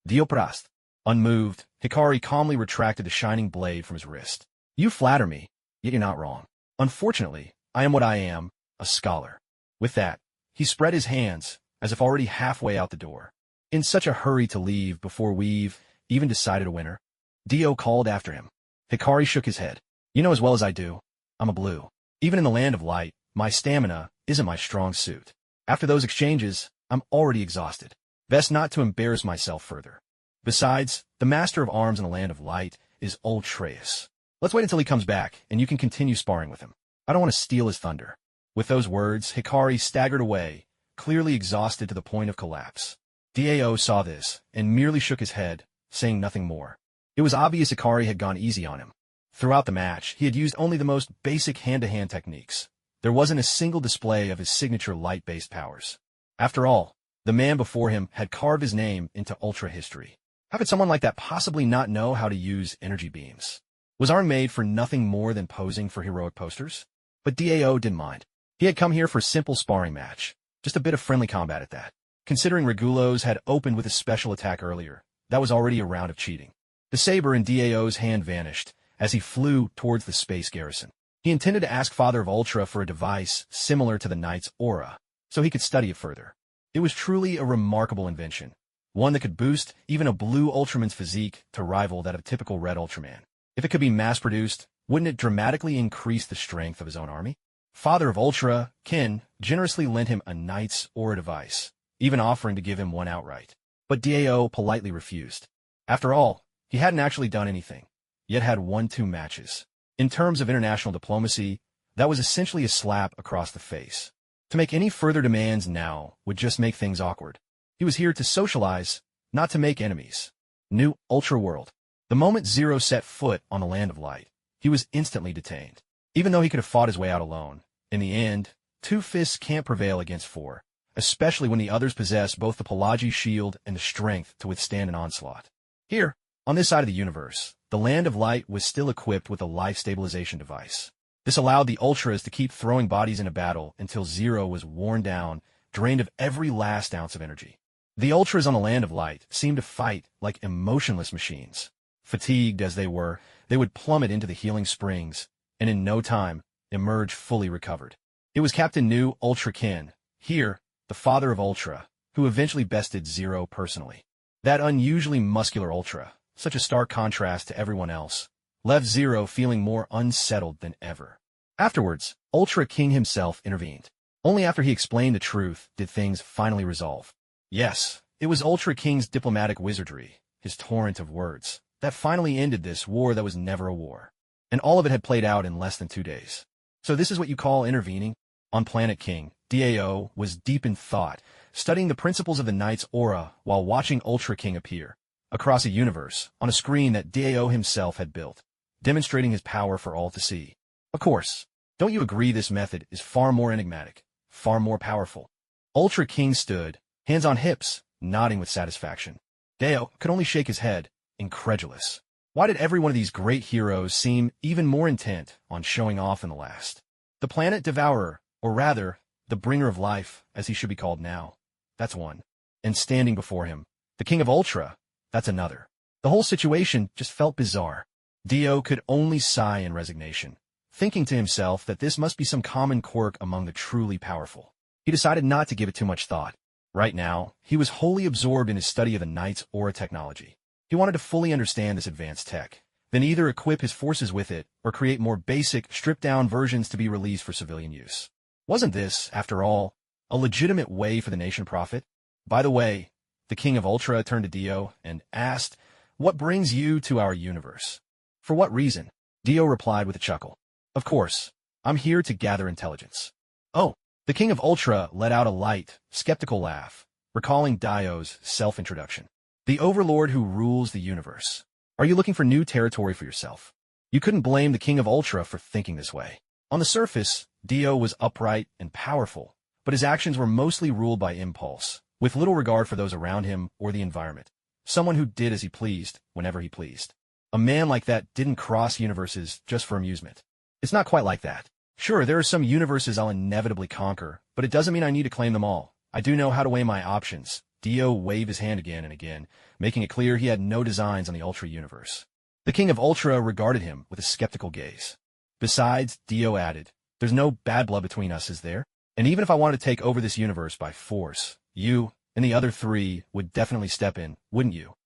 Dioprast. Unmoved, Hikari calmly retracted the shining blade from his wrist. You flatter me, yet you're not wrong. Unfortunately, I am what I am, a scholar. With that, he spread his hands, as if already halfway out the door. In such a hurry to leave before we've even decided a winner? Dio called after him. Hikari shook his head. You know as well as I do, I'm a blue. Even in the land of light, my stamina isn't my strong suit. After those exchanges, I'm already exhausted. Best not to embarrass myself further. Besides, the master of arms in the land of light is Ultreus. Let's wait until he comes back, and you can continue sparring with him. I don't want to steal his thunder. With those words, Hikari staggered away, clearly exhausted to the point of collapse. Dao saw this, and merely shook his head, saying nothing more. It was obvious Hikari had gone easy on him. Throughout the match, he had used only the most basic hand-to-hand techniques. There wasn't a single display of his signature light-based powers. After all, the man before him had carved his name into Ultra history. How could someone like that possibly not know how to use energy beams? Was Arn made for nothing more than posing for heroic posters? But Dao didn't mind. He had come here for a simple sparring match, just a bit of friendly combat at that. Considering Regulos had opened with a special attack earlier, that was already a round of cheating. The saber in Dao's hand vanished as he flew towards the space garrison. He intended to ask Father of Ultra for a device similar to the Knight's aura, so he could study it further. It was truly a remarkable invention, one that could boost even a blue Ultraman's physique to rival that of a typical red Ultraman. If it could be mass-produced, wouldn't it dramatically increase the strength of his own army? Father of Ultra, Kin, generously lent him a Knight's aura device, even offering to give him one outright. But Dao politely refused. After all, he hadn't actually done anything, yet had won 2 matches. In terms of international diplomacy, that was essentially a slap across the face. To make any further demands now would just make things awkward. He was here to socialize, not to make enemies. New Ultra World. The moment Zero set foot on the Land of Light, he was instantly detained. Even though he could have fought his way out alone, in the end, 2 fists can't prevail against 4, especially when the others possess both the Pelagi shield and the strength to withstand an onslaught. Here, on this side of the universe, the Land of Light was still equipped with a life stabilization device. This allowed the Ultras to keep throwing bodies into battle until Zero was worn down, drained of every last ounce of energy. The Ultras on the Land of Light seemed to fight like emotionless machines. Fatigued as they were, they would plummet into the healing springs, and in no time, emerge fully recovered. It was Captain New Ultra Kin, here, the Father of Ultra, who eventually bested Zero personally. That unusually muscular Ultra, such a stark contrast to everyone else, left Zero feeling more unsettled than ever. Afterwards, Ultra King himself intervened. Only after he explained the truth did things finally resolve. Yes, it was Ultra King's diplomatic wizardry, his torrent of words, that finally ended this war that was never a war. And all of it had played out in less than 2 days. So this is what you call intervening? On Planet King, Dao was deep in thought, studying the principles of the Knight's aura while watching Ultra King appear across a universe on a screen that Dao himself had built, demonstrating his power for all to see. Of course, don't you agree this method is far more enigmatic, far more powerful? Ultra King stood, hands on hips, nodding with satisfaction. Dio could only shake his head, incredulous. Why did every one of these great heroes seem even more intent on showing off in the last? The planet devourer, or rather, the bringer of life, as he should be called now. That's one. And standing before him, the King of Ultra, that's another. The whole situation just felt bizarre. Dio could only sigh in resignation, thinking to himself that this must be some common quirk among the truly powerful. He decided not to give it too much thought. Right now, he was wholly absorbed in his study of the Knight's aura technology. He wanted to fully understand this advanced tech, then either equip his forces with it or create more basic, stripped-down versions to be released for civilian use. Wasn't this, after all, a legitimate way for the nation to profit? By the way, the King of Ultra turned to Dio and asked, "What brings you to our universe?" "For what reason?" Dio replied with a chuckle. "Of course, I'm here to gather intelligence." "Oh." The King of Ultra let out a light, skeptical laugh, recalling Dio's self-introduction. "The overlord who rules the universe. Are you looking for new territory for yourself?" You couldn't blame the King of Ultra for thinking this way. On the surface, Dio was upright and powerful, but his actions were mostly ruled by impulse, with little regard for those around him or the environment. Someone who did as he pleased, whenever he pleased. A man like that didn't cross universes just for amusement. It's not quite like that. Sure, there are some universes I'll inevitably conquer, but it doesn't mean I need to claim them all. I do know how to weigh my options. Dio waved his hand again and again, making it clear he had no designs on the Ultra universe. The King of Ultra regarded him with a skeptical gaze. Besides, Dio added, "There's no bad blood between us, is there? And even if I wanted to take over this universe by force, you and the other three would definitely step in, wouldn't you?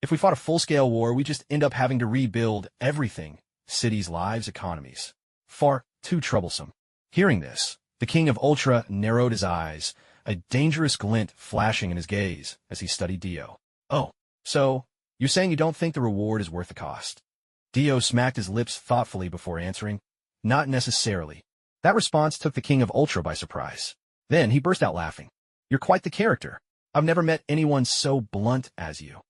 If we fought a full-scale war, we just end up having to rebuild everything. Cities, lives, economies. Far too troublesome." Hearing this, the King of Ultra narrowed his eyes, a dangerous glint flashing in his gaze as he studied Dio. "Oh, so, you're saying you don't think the reward is worth the cost?" Dio smacked his lips thoughtfully before answering, "Not necessarily." That response took the King of Ultra by surprise. Then he burst out laughing. "You're quite the character. I've never met anyone so blunt as you."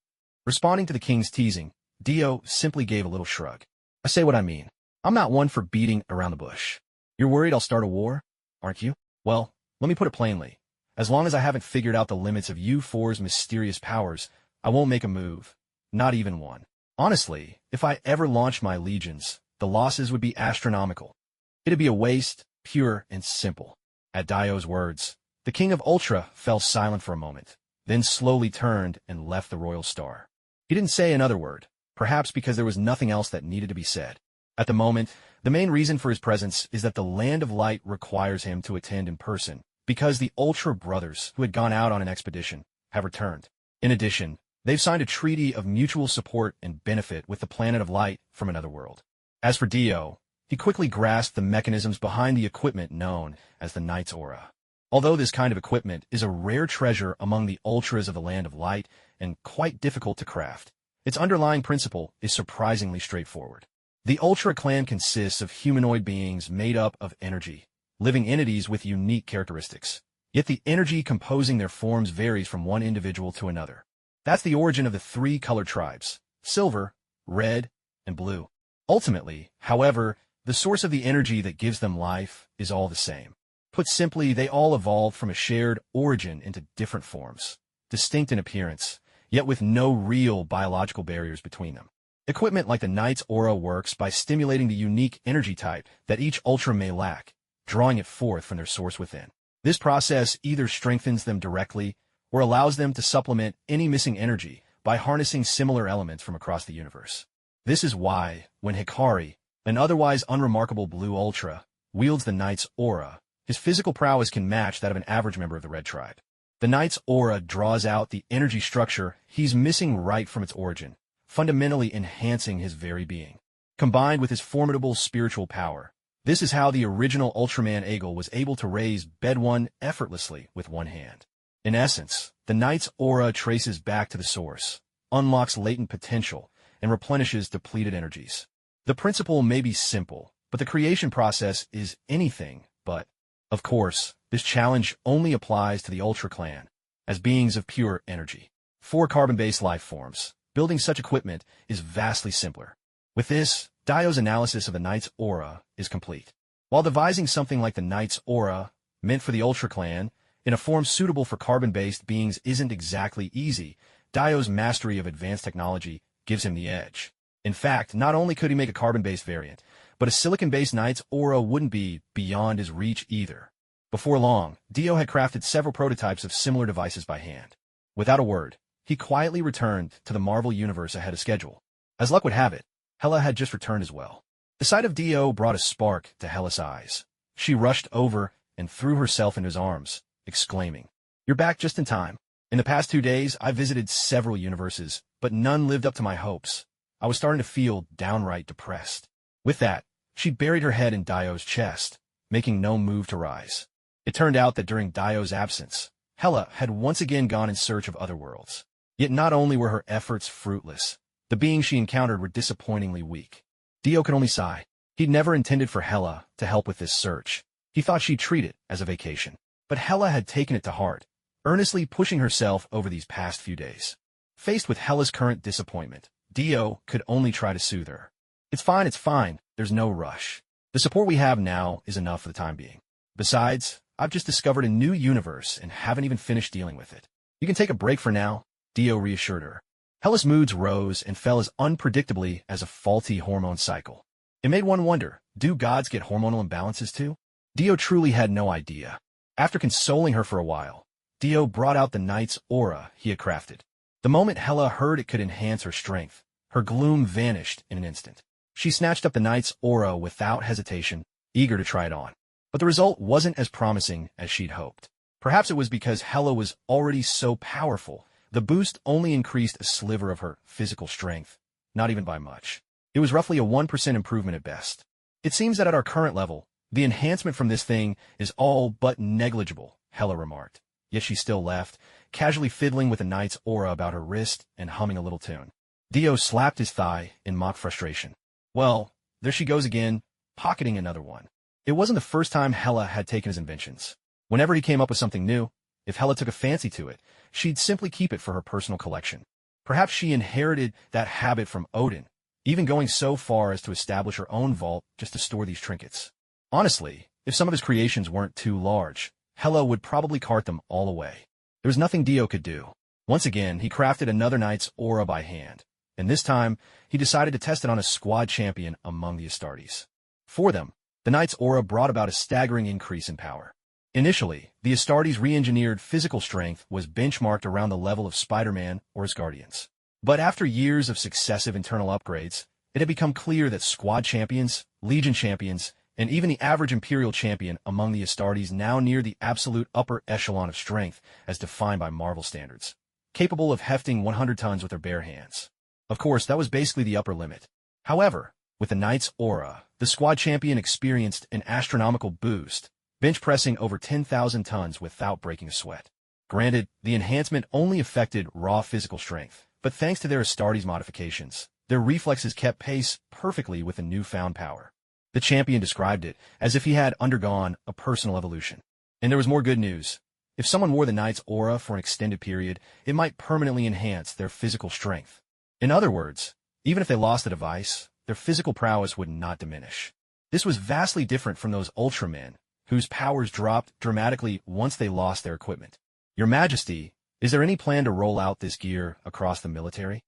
Responding to the King's teasing, Dio simply gave a little shrug. "I say what I mean. I'm not one for beating around the bush. You're worried I'll start a war, aren't you? Well, let me put it plainly. As long as I haven't figured out the limits of you four's mysterious powers, I won't make a move. Not even one. Honestly, if I ever launched my legions, the losses would be astronomical. It'd be a waste, pure and simple." At Dio's words, the King of Ultra fell silent for a moment, then slowly turned and left the Royal Star. He didn't say another word, perhaps because there was nothing else that needed to be said. At the moment, the main reason for his presence is that the Land of Light requires him to attend in person, because the Ultra Brothers, who had gone out on an expedition, have returned. In addition, they've signed a treaty of mutual support and benefit with the Planet of Light from another world. As for Dio, he quickly grasped the mechanisms behind the equipment known as the Knight's Aura. Although this kind of equipment is a rare treasure among the Ultras of the Land of Light and quite difficult to craft, its underlying principle is surprisingly straightforward. The Ultra clan consists of humanoid beings made up of energy, living entities with unique characteristics. Yet the energy composing their forms varies from one individual to another. That's the origin of the three color tribes: silver, red, and blue. Ultimately, however, the source of the energy that gives them life is all the same. Put simply, they all evolved from a shared origin into different forms, distinct in appearance, yet with no real biological barriers between them. Equipment like the Knight's Aura works by stimulating the unique energy type that each Ultra may lack, drawing it forth from their source within. This process either strengthens them directly or allows them to supplement any missing energy by harnessing similar elements from across the universe. This is why, when Hikari, an otherwise unremarkable blue Ultra, wields the Knight's Aura, his physical prowess can match that of an average member of the Red Tribe. The Knight's Aura draws out the energy structure he's missing right from its origin, fundamentally enhancing his very being. Combined with his formidable spiritual power, this is how the original Ultraman Eagle was able to raise Bedouin effortlessly with one hand. In essence, the Knight's Aura traces back to the source, unlocks latent potential, and replenishes depleted energies. The principle may be simple, but the creation process is anything but. Of course, this challenge only applies to the Ultra Clan, as beings of pure energy. 4 carbon-based life forms. Building such equipment is vastly simpler. With this, Dio's analysis of the Knight's Aura is complete. While devising something like the Knight's Aura, meant for the Ultra Clan, in a form suitable for carbon-based beings isn't exactly easy, Dio's mastery of advanced technology gives him the edge. In fact, not only could he make a carbon-based variant, but a silicon-based Knight's aura wouldn't be beyond his reach either. Before long, Dio had crafted several prototypes of similar devices by hand. Without a word, he quietly returned to the Marvel Universe ahead of schedule. As luck would have it, Hela had just returned as well. The sight of Dio brought a spark to Hela's eyes. She rushed over and threw herself into his arms, exclaiming, "You're back just in time. In the past 2 days, I visited several universes, but none lived up to my hopes. I was starting to feel downright depressed." With that, she buried her head in Dio's chest, making no move to rise. It turned out that during Dio's absence, Hela had once again gone in search of other worlds. Yet not only were her efforts fruitless, the beings she encountered were disappointingly weak. Dio could only sigh. He'd never intended for Hela to help with this search. He thought she'd treat it as a vacation. But Hela had taken it to heart, earnestly pushing herself over these past few days. Faced with Hela's current disappointment, Dio could only try to soothe her. It's fine. There's no rush. The support we have now is enough for the time being. Besides, I've just discovered a new universe and haven't even finished dealing with it. You can take a break for now," Dio reassured her. Hela's moods rose and fell as unpredictably as a faulty hormone cycle. It made one wonder, do gods get hormonal imbalances too? Dio truly had no idea. After consoling her for a while, Dio brought out the Knight's aura he had crafted. The moment Hela heard it could enhance her strength, her gloom vanished in an instant. She snatched up the Knight's aura without hesitation, eager to try it on. But the result wasn't as promising as she'd hoped. Perhaps it was because Hela was already so powerful. The boost only increased a sliver of her physical strength, not even by much. It was roughly a 1% improvement at best. It seems that at our current level, the enhancement from this thing is all but negligible, Hela remarked. Yet she still left, casually fiddling with the Knight's aura about her wrist and humming a little tune. Dio slapped his thigh in mock frustration. Well, there she goes again, pocketing another one. It wasn't the first time Hela had taken his inventions. Whenever he came up with something new, if Hela took a fancy to it, she'd simply keep it for her personal collection. Perhaps she inherited that habit from Odin, even going so far as to establish her own vault just to store these trinkets. Honestly, if some of his creations weren't too large, Hela would probably cart them all away. There was nothing Dio could do. Once again, he crafted another Knight's aura by hand, and this time, he decided to test it on a squad champion among the Astartes. For them, the Knight's aura brought about a staggering increase in power. Initially, the Astartes' re-engineered physical strength was benchmarked around the level of Spider-Man or his Guardians. But after years of successive internal upgrades, it had become clear that squad champions, legion champions, and even the average Imperial champion among the Astartes now near the absolute upper echelon of strength as defined by Marvel standards, capable of hefting 100 tons with their bare hands. Of course, that was basically the upper limit. However, with the Knight's aura, the squad champion experienced an astronomical boost, bench pressing over 10,000 tons without breaking a sweat. Granted, the enhancement only affected raw physical strength, but thanks to their Astartes modifications, their reflexes kept pace perfectly with the newfound power. The champion described it as if he had undergone a personal evolution. And there was more good news. If someone wore the Knight's aura for an extended period, it might permanently enhance their physical strength. In other words, even if they lost the device, their physical prowess would not diminish. This was vastly different from those Ultramen, whose powers dropped dramatically once they lost their equipment. Your Majesty, is there any plan to roll out this gear across the military?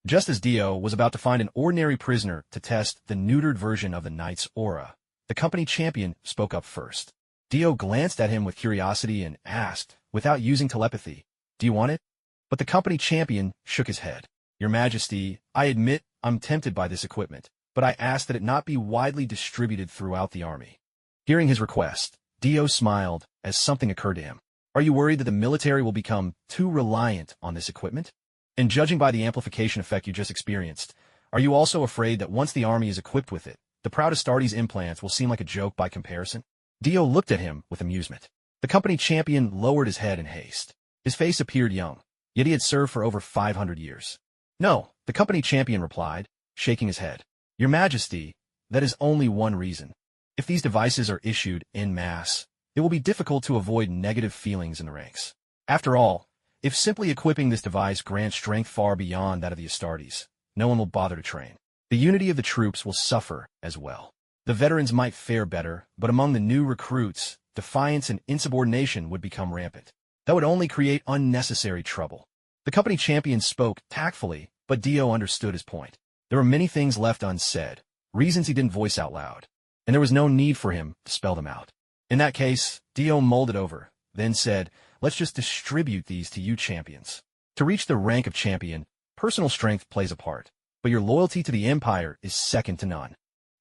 Just as Dio was about to find an ordinary prisoner to test the neutered version of the Knight's aura, the company champion spoke up first. Dio glanced at him with curiosity and asked, without using telepathy, "Do you want it?" But the company champion shook his head. "Your Majesty, I admit I'm tempted by this equipment, but I ask that it not be widely distributed throughout the army." Hearing his request, Dio smiled as something occurred to him. Are you worried that the military will become too reliant on this equipment? And judging by the amplification effect you just experienced, are you also afraid that once the army is equipped with it, the proud Astartes implants will seem like a joke by comparison? Dio looked at him with amusement. The company champion lowered his head in haste. His face appeared young, yet he had served for over 500 years. "No," the company champion replied, shaking his head. "Your Majesty, that is only one reason. If these devices are issued en masse, it will be difficult to avoid negative feelings in the ranks. After all, if simply equipping this device grants strength far beyond that of the Astartes, no one will bother to train. The unity of the troops will suffer as well. The veterans might fare better, but among the new recruits, defiance and insubordination would become rampant. That would only create unnecessary trouble. The company champion spoke tactfully, but Dio understood his point. There were many things left unsaid, reasons he didn't voice out loud, and there was no need for him to spell them out. In that case, Dio mulled it over, then said, "Let's just distribute these to you champions. To reach the rank of champion, personal strength plays a part, but your loyalty to the Empire is second to none."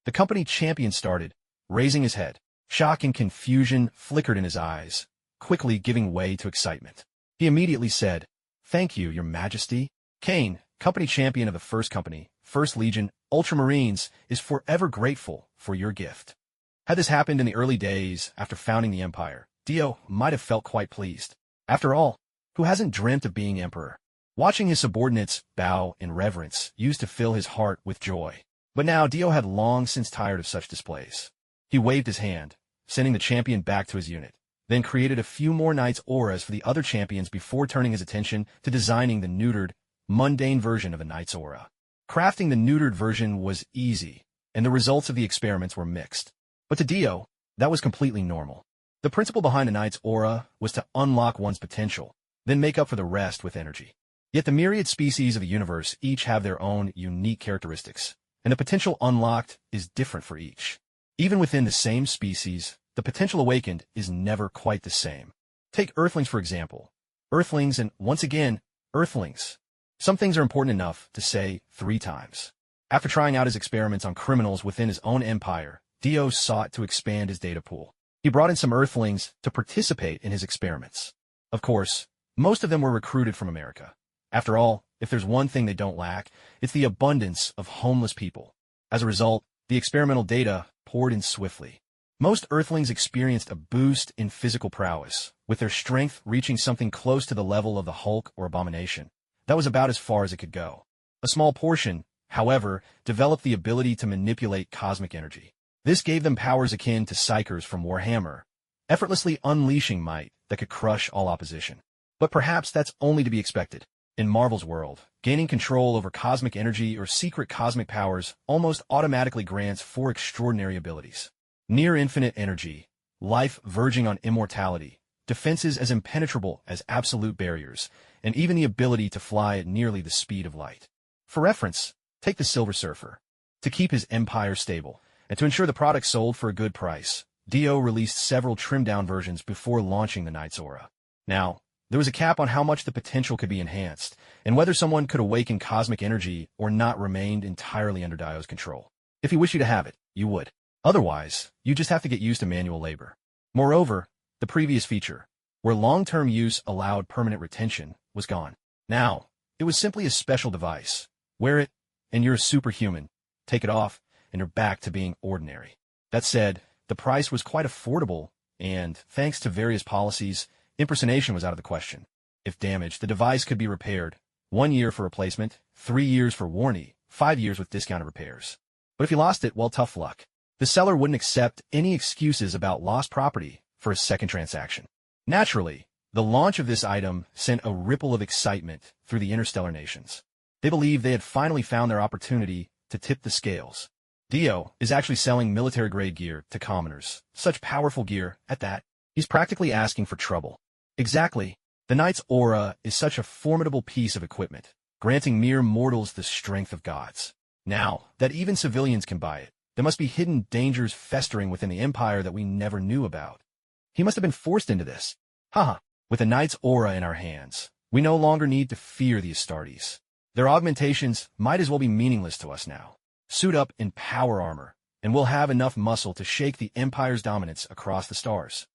The company champion started, raising his head. Shock and confusion flickered in his eyes, quickly giving way to excitement. He immediately said, "Thank you, Your Majesty. Kane, company champion of the First Company, First Legion, Ultramarines, is forever grateful for your gift." Had this happened in the early days after founding the Empire, Dio might have felt quite pleased. After all, who hasn't dreamt of being emperor? Watching his subordinates bow in reverence used to fill his heart with joy. But now Dio had long since tired of such displays. He waved his hand, sending the champion back to his unit, then created a few more knights' auras for the other champions before turning his attention to designing the neutered, mundane version of a knight's aura. Crafting the neutered version was easy, and the results of the experiments were mixed. But to Dio, that was completely normal. The principle behind a knight's aura was to unlock one's potential, then make up for the rest with energy. Yet the myriad species of the universe each have their own unique characteristics, and the potential unlocked is different for each. Even within the same species, the potential awakened is never quite the same. Take Earthlings for example. Earthlings and, once again, Earthlings. Some things are important enough to say 3 times. After trying out his experiments on criminals within his own empire, Dio sought to expand his data pool. He brought in some Earthlings to participate in his experiments. Of course, most of them were recruited from America. After all, if there's one thing they don't lack, it's the abundance of homeless people. As a result, the experimental data poured in swiftly. Most Earthlings experienced a boost in physical prowess, with their strength reaching something close to the level of the Hulk or Abomination. That was about as far as it could go. A small portion, however, developed the ability to manipulate cosmic energy. This gave them powers akin to Psykers from Warhammer, effortlessly unleashing might that could crush all opposition. But perhaps that's only to be expected. In Marvel's world, gaining control over cosmic energy or secret cosmic powers almost automatically grants 4 extraordinary abilities. Near infinite energy, life verging on immortality, defenses as impenetrable as absolute barriers, and even the ability to fly at nearly the speed of light. For reference, take the Silver Surfer. To keep his empire stable, and to ensure the product sold for a good price, Dio released several trimmed-down versions before launching the Knight's Aura. Now, there was a cap on how much the potential could be enhanced, and whether someone could awaken cosmic energy or not remained entirely under Dio's control. If he wished you to have it, you would. Otherwise, you just have to get used to manual labor. Moreover, the previous feature, where long-term use allowed permanent retention, was gone. Now, it was simply a special device. Wear it, and you're a superhuman. Take it off, and you're back to being ordinary. That said, the price was quite affordable, and, thanks to various policies, impersonation was out of the question. If damaged, the device could be repaired. 1 year for replacement, 3 years for warranty, 5 years with discounted repairs. But if you lost it, well, tough luck. The seller wouldn't accept any excuses about lost property for a second transaction. Naturally, the launch of this item sent a ripple of excitement through the interstellar nations. They believed they had finally found their opportunity to tip the scales. Dio is actually selling military-grade gear to commoners. Such powerful gear, at that. He's practically asking for trouble. Exactly. The Knight's Aura is such a formidable piece of equipment, granting mere mortals the strength of gods. Now, that even civilians can buy it, there must be hidden dangers festering within the Empire that we never knew about. He must have been forced into this. Haha. With the Knight's Aura in our hands, we no longer need to fear the Astartes. Their augmentations might as well be meaningless to us now. Suit up in power armor, and we'll have enough muscle to shake the Empire's dominance across the stars.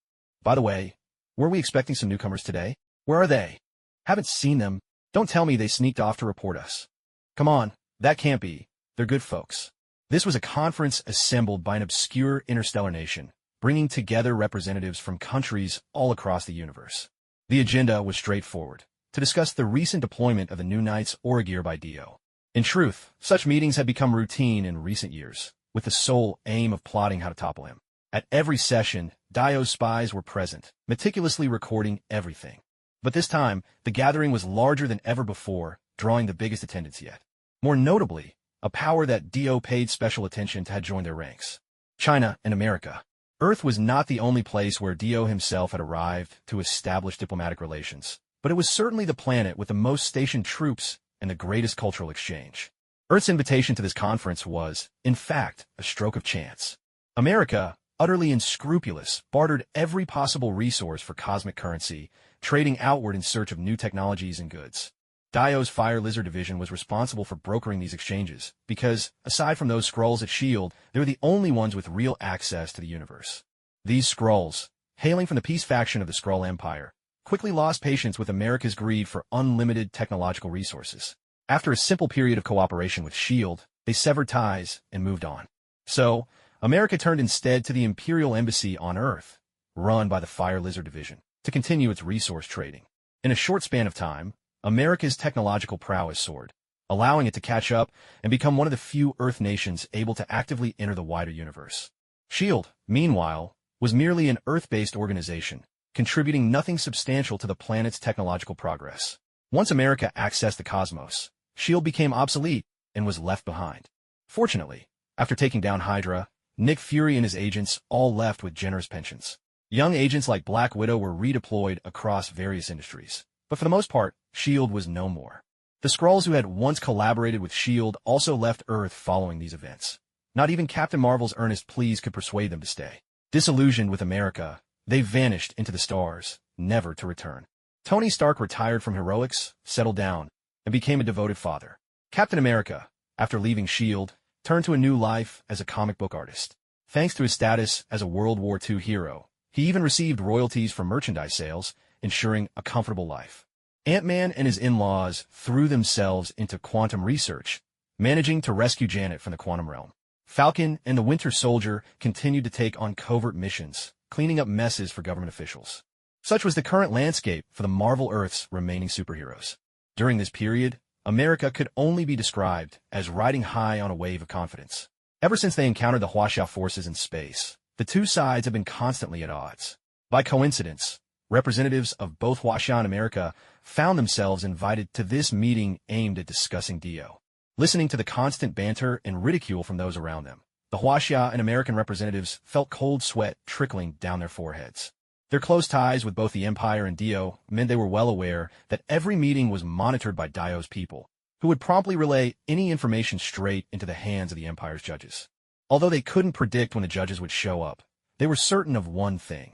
By the way, were we expecting some newcomers today? Where are they? Haven't seen them. Don't tell me they sneaked off to report us. Come on, that can't be. They're good folks. This was a conference assembled by an obscure interstellar nation, bringing together representatives from countries all across the universe. The agenda was straightforward, to discuss the recent deployment of the new Knight's Aura gear by Dio. In truth, such meetings had become routine in recent years, with the sole aim of plotting how to topple him. At every session, Dio's spies were present, meticulously recording everything. But this time, the gathering was larger than ever before, drawing the biggest attendance yet. More notably, a power that Dio paid special attention to had joined their ranks. China and America. Earth was not the only place where Dio himself had arrived to establish diplomatic relations. but it was certainly the planet with the most stationed troops and the greatest cultural exchange. Earth's invitation to this conference was, in fact, a stroke of chance. America, utterly unscrupulous, bartered every possible resource for cosmic currency, trading outward in search of new technologies and goods. Dio's Fire Lizard Division was responsible for brokering these exchanges, because, aside from those Skrulls at S.H.I.E.L.D., they were the only ones with real access to the universe. These Skrulls, hailing from the peace faction of the Skrull Empire, quickly lost patience with America's greed for unlimited technological resources. After a simple period of cooperation with S.H.I.E.L.D., they severed ties and moved on. So, America turned instead to the Imperial Embassy on Earth, run by the Fire Lizard Division, to continue its resource trading. In a short span of time, America's technological prowess soared, allowing it to catch up and become one of the few Earth nations able to actively enter the wider universe. S.H.I.E.L.D., meanwhile, was merely an Earth-based organization, contributing nothing substantial to the planet's technological progress. Once America accessed the cosmos, S.H.I.E.L.D. became obsolete and was left behind. Fortunately, after taking down Hydra, Nick Fury and his agents all left with generous pensions. Young agents like Black Widow were redeployed across various industries. But for the most part, S.H.I.E.L.D. was no more. The Skrulls who had once collaborated with S.H.I.E.L.D. also left Earth following these events. Not even Captain Marvel's earnest pleas could persuade them to stay. Disillusioned with America, they vanished into the stars, never to return. Tony Stark retired from heroics, settled down, and became a devoted father. Captain America, after leaving S.H.I.E.L.D., turned to a new life as a comic book artist. Thanks to his status as a World War II hero, he even received royalties from merchandise sales, ensuring a comfortable life. Ant-Man and his in-laws threw themselves into quantum research, managing to rescue Janet from the quantum realm. Falcon and the Winter Soldier continued to take on covert missions, cleaning up messes for government officials. Such was the current landscape for the Marvel Earth's remaining superheroes. During this period, America could only be described as riding high on a wave of confidence. Ever since they encountered the Huaxia forces in space, the two sides have been constantly at odds. By coincidence, representatives of both Huaxia and America found themselves invited to this meeting aimed at discussing Dio. Listening to the constant banter and ridicule from those around them, the Huaxia and American representatives felt cold sweat trickling down their foreheads. Their close ties with both the Empire and Dio meant they were well aware that every meeting was monitored by Dio's people, who would promptly relay any information straight into the hands of the Empire's judges. Although they couldn't predict when the judges would show up, they were certain of one thing.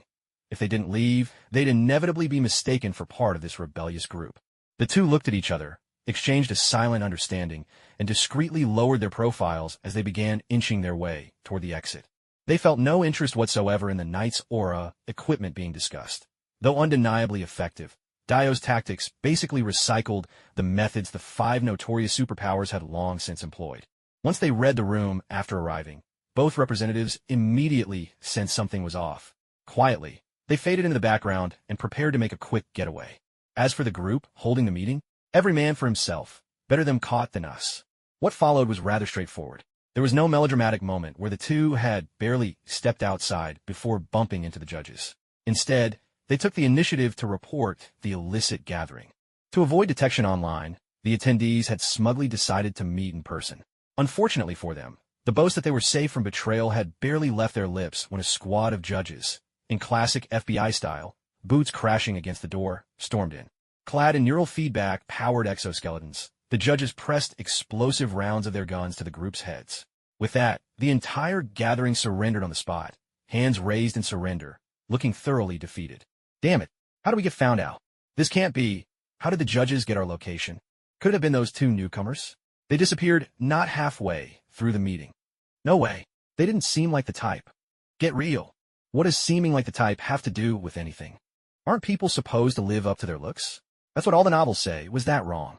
If they didn't leave, they'd inevitably be mistaken for part of this rebellious group. The two looked at each other, exchanged a silent understanding, and discreetly lowered their profiles as they began inching their way toward the exit. They felt no interest whatsoever in the Knight's aura equipment being discussed. Though undeniably effective, Dio's tactics basically recycled the methods the 5 notorious superpowers had long since employed. Once they read the room after arriving, both representatives immediately sensed something was off. Quietly, they faded into the background and prepared to make a quick getaway. As for the group holding the meeting, every man for himself, better them caught than us. What followed was rather straightforward. There was no melodramatic moment where the two had barely stepped outside before bumping into the judges. Instead, they took the initiative to report the illicit gathering. To avoid detection online, the attendees had smugly decided to meet in person. Unfortunately for them, the boast that they were safe from betrayal had barely left their lips when a squad of judges, in classic FBI style, boots crashing against the door, stormed in. Clad in neural feedback-powered exoskeletons, the judges pressed explosive rounds of their guns to the group's heads. With that, the entire gathering surrendered on the spot, hands raised in surrender, looking thoroughly defeated. Damn it, how did we get found out? This can't be. How did the judges get our location? Could it have been those two newcomers? They disappeared not halfway through the meeting. No way. They didn't seem like the type. Get real. What does seeming like the type have to do with anything? Aren't people supposed to live up to their looks? That's what all the novels say. Was that wrong?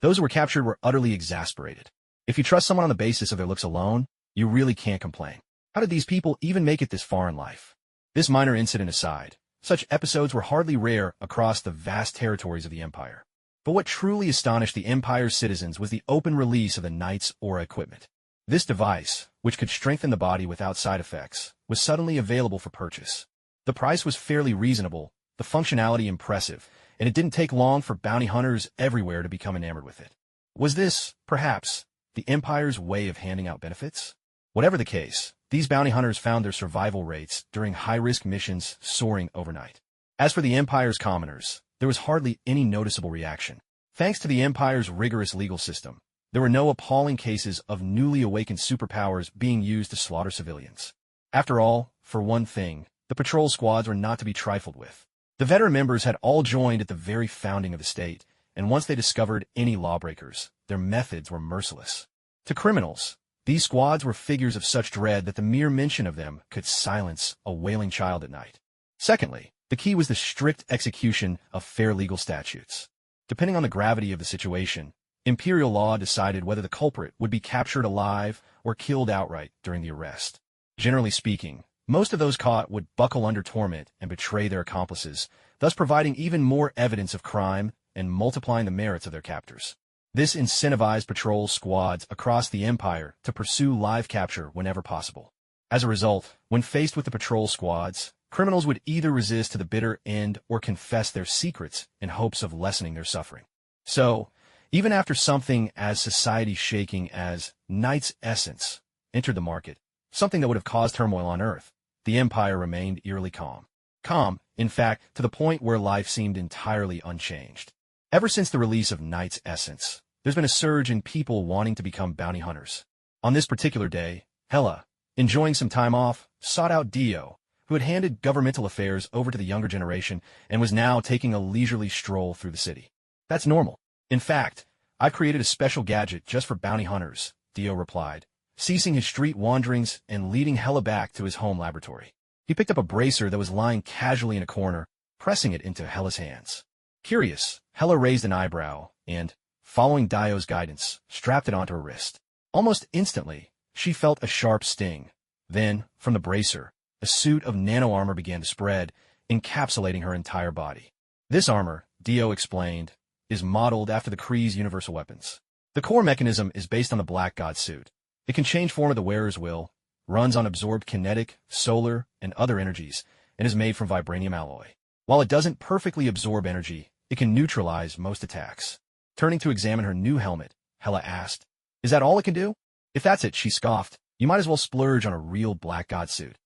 Those who were captured were utterly exasperated. If you trust someone on the basis of their looks alone, you really can't complain. How did these people even make it this far in life? This minor incident aside, such episodes were hardly rare across the vast territories of the Empire. But what truly astonished the Empire's citizens was the open release of the Knight's aura equipment. This device, which could strengthen the body without side effects, was suddenly available for purchase. The price was fairly reasonable, the functionality impressive, and it didn't take long for bounty hunters everywhere to become enamored with it. Was this, perhaps, the Empire's way of handing out benefits? Whatever the case, these bounty hunters found their survival rates during high-risk missions soaring overnight. As for the Empire's commoners, there was hardly any noticeable reaction. Thanks to the Empire's rigorous legal system, there were no appalling cases of newly awakened superpowers being used to slaughter civilians. After all, for one thing, the patrol squads were not to be trifled with. The veteran members had all joined at the very founding of the state, and once they discovered any lawbreakers, their methods were merciless. To criminals, these squads were figures of such dread that the mere mention of them could silence a wailing child at night. Secondly, the key was the strict execution of fair legal statutes. Depending on the gravity of the situation, imperial law decided whether the culprit would be captured alive or killed outright during the arrest. Generally speaking, most of those caught would buckle under torment and betray their accomplices, thus providing even more evidence of crime and multiplying the merits of their captors. This incentivized patrol squads across the Empire to pursue live capture whenever possible. As a result, when faced with the patrol squads, criminals would either resist to the bitter end or confess their secrets in hopes of lessening their suffering. So, even after something as society-shaking as Knight's Essence entered the market, something that would have caused turmoil on Earth, the Empire remained eerily calm. Calm, in fact, to the point where life seemed entirely unchanged. Ever since the release of Knight's Essence, there's been a surge in people wanting to become bounty hunters. On this particular day, Hela, enjoying some time off, sought out Dio, who had handed governmental affairs over to the younger generation and was now taking a leisurely stroll through the city. That's normal. In fact, I've created a special gadget just for bounty hunters, Dio replied, ceasing his street wanderings and leading Hela back to his home laboratory. He picked up a bracer that was lying casually in a corner, pressing it into Hela's hands. Curious, Hela raised an eyebrow and, following Dio's guidance, strapped it onto her wrist. Almost instantly, she felt a sharp sting. Then, from the bracer, a suit of nano-armor began to spread, encapsulating her entire body. This armor, Dio explained, is modeled after the Kree's universal weapons. The core mechanism is based on the Black God suit. It can change form at the wearer's will, runs on absorbed kinetic, solar, and other energies, and is made from vibranium alloy. While it doesn't perfectly absorb energy, it can neutralize most attacks. Turning to examine her new helmet, Hela asked, "Is that all it can do?" "If that's it," she scoffed, "you might as well splurge on a real Black God suit."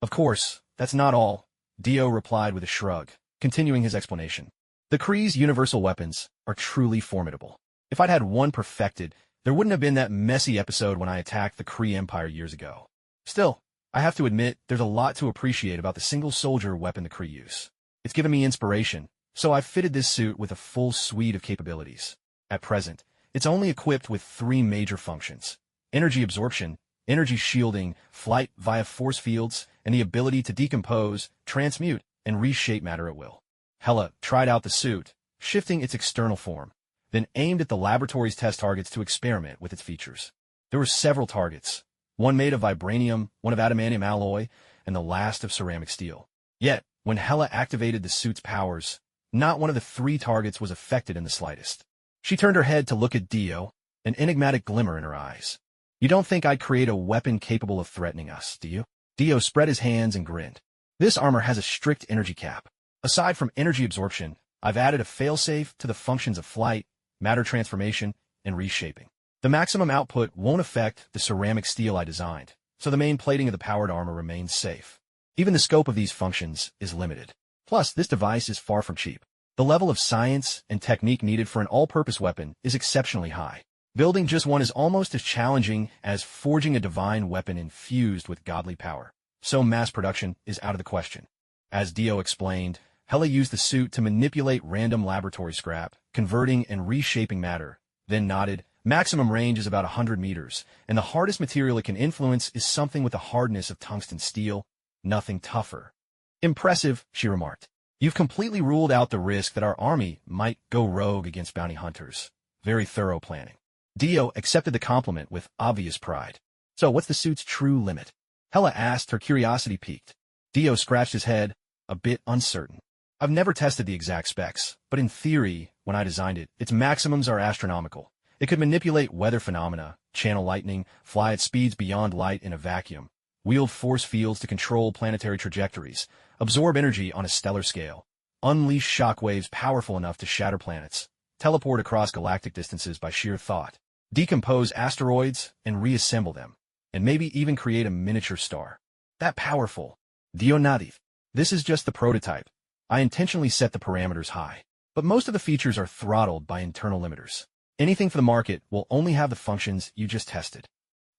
"Of course, that's not all," Dio replied with a shrug, continuing his explanation. "The Kree's universal weapons are truly formidable. If I'd had one perfected, there wouldn't have been that messy episode when I attacked the Kree Empire years ago. Still, I have to admit there's a lot to appreciate about the single-soldier weapon the Kree use. It's given me inspiration, so I've fitted this suit with a full suite of capabilities. At present, it's only equipped with 3 major functions: energy absorption, energy shielding, flight via force fields, and the ability to decompose, transmute, and reshape matter at will." Hela tried out the suit, shifting its external form, then aimed at the laboratory's test targets to experiment with its features. There were several targets, one made of vibranium, one of adamantium alloy, and the last of ceramic steel. Yet, when Hela activated the suit's powers, not one of the 3 targets was affected in the slightest. She turned her head to look at Dio, an enigmatic glimmer in her eyes. "You don't think I'd create a weapon capable of threatening us, do you?" Dio spread his hands and grinned. "This armor has a strict energy cap. Aside from energy absorption, I've added a failsafe to the functions of flight, matter transformation, and reshaping. The maximum output won't affect the ceramic steel I designed, so the main plating of the powered armor remains safe. Even the scope of these functions is limited. Plus, this device is far from cheap. The level of science and technique needed for an all-purpose weapon is exceptionally high. Building just one is almost as challenging as forging a divine weapon infused with godly power. So mass production is out of the question." As Dio explained, Hela used the suit to manipulate random laboratory scrap, converting and reshaping matter, then nodded, "Maximum range is about 100 meters, and the hardest material it can influence is something with the hardness of tungsten steel, nothing tougher." "Impressive," she remarked. "You've completely ruled out the risk that our army might go rogue against bounty hunters. Very thorough planning." Dio accepted the compliment with obvious pride. "So what's the suit's true limit?" Hela asked, her curiosity piqued. Dio scratched his head, a bit uncertain. "I've never tested the exact specs, but in theory, when I designed it, its maximums are astronomical. It could manipulate weather phenomena, channel lightning, fly at speeds beyond light in a vacuum, wield force fields to control planetary trajectories, absorb energy on a stellar scale, unleash shockwaves powerful enough to shatter planets, teleport across galactic distances by sheer thought, decompose asteroids and reassemble them, and maybe even create a miniature star. That powerful." Dio nodded. "This is just the prototype. I intentionally set the parameters high. But most of the features are throttled by internal limiters. Anything for the market will only have the functions you just tested.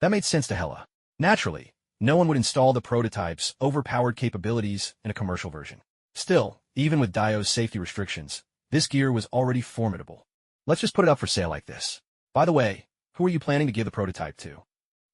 That made sense to Hella. Naturally, no one would install the prototype's overpowered capabilities in a commercial version. Still, even with Dio's safety restrictions, this gear was already formidable. Let's just put it up for sale like this. By the way, who are you planning to give the prototype to?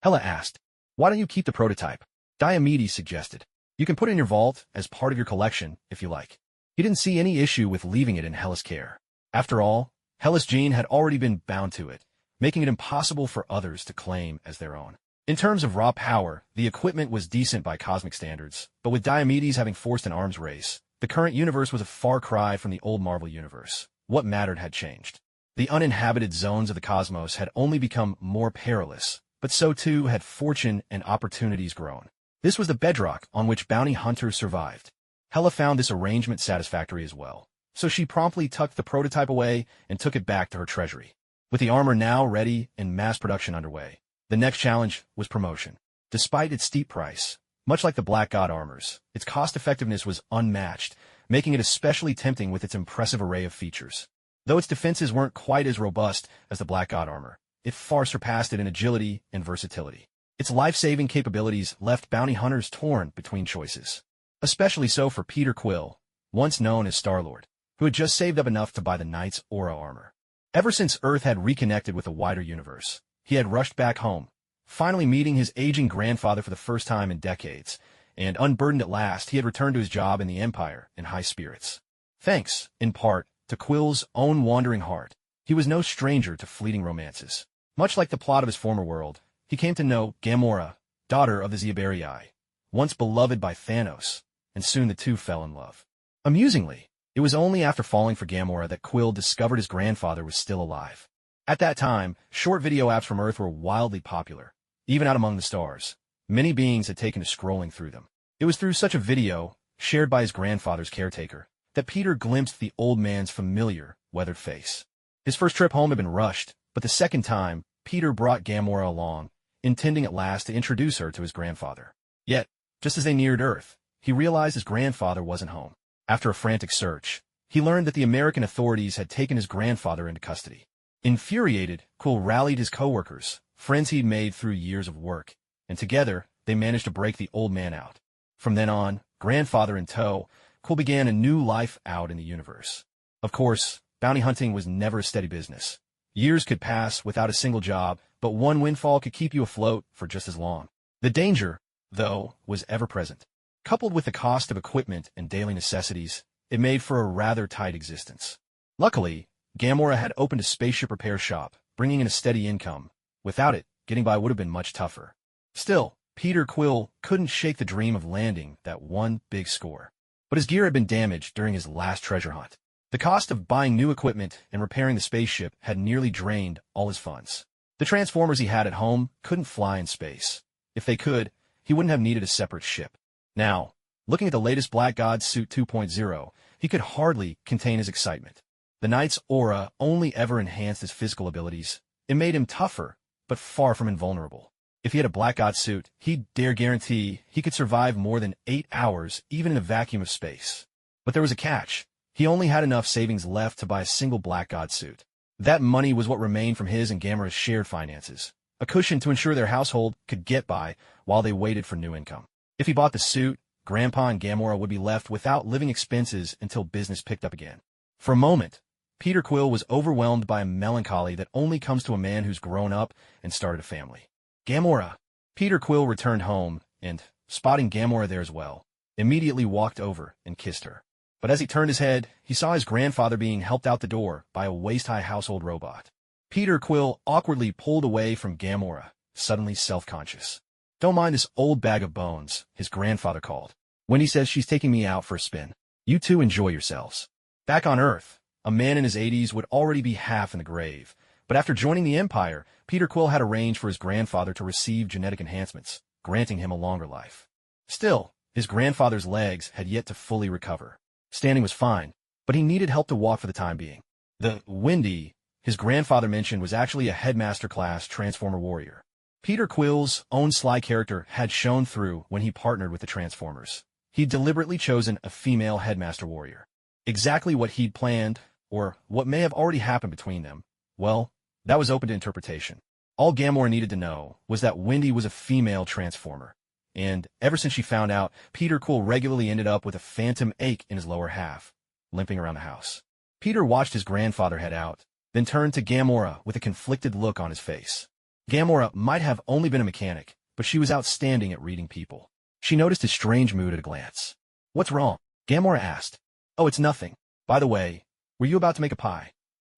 Hella asked. Why don't you keep the prototype? Diomedes suggested. You can put it in your vault as part of your collection if you like. He didn't see any issue with leaving it in Hella's care. After all, Hella's gene had already been bound to it, making it impossible for others to claim as their own. In terms of raw power, the equipment was decent by cosmic standards, but with Diomedes having forced an arms race, the current universe was a far cry from the old Marvel universe. What mattered had changed. The uninhabited zones of the cosmos had only become more perilous, but so too had fortune and opportunities grown. This was the bedrock on which bounty hunters survived. Hella found this arrangement satisfactory as well, so she promptly tucked the prototype away and took it back to her treasury. With the armor now ready and mass production underway, the next challenge was promotion. Despite its steep price, much like the Black God armors, its cost-effectiveness was unmatched, making it especially tempting with its impressive array of features. Though its defenses weren't quite as robust as the Black God armor, it far surpassed it in agility and versatility. Its life-saving capabilities left bounty hunters torn between choices. Especially so for Peter Quill, once known as Star-Lord, who had just saved up enough to buy the Knight's Aura armor. Ever since Earth had reconnected with a wider universe, he had rushed back home, finally meeting his aging grandfather for the first time in decades, and unburdened at last, he had returned to his job in the Empire in high spirits. Thanks, in part, to Quill's own wandering heart, he was no stranger to fleeting romances. Much like the plot of his former world, he came to know Gamora, daughter of the Zeoberii, once beloved by Thanos, and soon the two fell in love. Amusingly, it was only after falling for Gamora that Quill discovered his grandfather was still alive. At that time, short video apps from Earth were wildly popular, even out among the stars. Many beings had taken to scrolling through them. It was through such a video, shared by his grandfather's caretaker, that Peter glimpsed the old man's familiar, weathered face. His first trip home had been rushed, but the second time, Peter brought Gamora along, intending at last to introduce her to his grandfather. Yet, just as they neared Earth, he realized his grandfather wasn't home. After a frantic search, he learned that the American authorities had taken his grandfather into custody. Infuriated, Quill rallied his co-workers, friends he'd made through years of work, and together, they managed to break the old man out. From then on, grandfather in tow, Quill began a new life out in the universe. Of course, bounty hunting was never a steady business. Years could pass without a single job, but one windfall could keep you afloat for just as long. The danger, though, was ever-present. Coupled with the cost of equipment and daily necessities, it made for a rather tight existence. Luckily, Gamora had opened a spaceship repair shop, bringing in a steady income. Without it, getting by would have been much tougher. Still, Peter Quill couldn't shake the dream of landing that one big score. But his gear had been damaged during his last treasure hunt. The cost of buying new equipment and repairing the spaceship had nearly drained all his funds. The Transformers he had at home couldn't fly in space. If they could, he wouldn't have needed a separate ship. Now, looking at the latest Black God Suit 2.0, he could hardly contain his excitement. The Knight's aura only ever enhanced his physical abilities. It made him tougher, but far from invulnerable. If he had a Black God suit, he'd dare guarantee he could survive more than 8 hours, even in a vacuum of space. But there was a catch. He only had enough savings left to buy a single Black God suit. That money was what remained from his and Gamora's shared finances, a cushion to ensure their household could get by while they waited for new income. If he bought the suit, Grandpa and Gamora would be left without living expenses until business picked up again. For a moment, Peter Quill was overwhelmed by a melancholy that only comes to a man who's grown up and started a family. Gamora! Peter Quill returned home, and, spotting Gamora there as well, immediately walked over and kissed her. But as he turned his head, he saw his grandfather being helped out the door by a waist-high household robot. Peter Quill awkwardly pulled away from Gamora, suddenly self-conscious. "Don't mind this old bag of bones," his grandfather called. "Wendy says she's taking me out for a spin. You two enjoy yourselves." Back on Earth, a man in his 80s would already be half in the grave, but after joining the Empire, Peter Quill had arranged for his grandfather to receive genetic enhancements, granting him a longer life. Still, his grandfather's legs had yet to fully recover. Standing was fine, but he needed help to walk for the time being. The Wendy his grandfather mentioned was actually a Headmaster-class Transformer warrior. Peter Quill's own sly character had shown through when he partnered with the Transformers. He'd deliberately chosen a female Headmaster warrior. Exactly what he'd planned, or what may have already happened between them, well, that was open to interpretation. All Gamora needed to know was that Wendy was a female transformer, and ever since she found out, Peter Quill regularly ended up with a phantom ache in his lower half, limping around the house. Peter watched his grandfather head out, then turned to Gamora with a conflicted look on his face. Gamora might have only been a mechanic, but she was outstanding at reading people. She noticed his strange mood at a glance. "What's wrong?" Gamora asked. "Oh, it's nothing. By the way, were you about to make a pie?"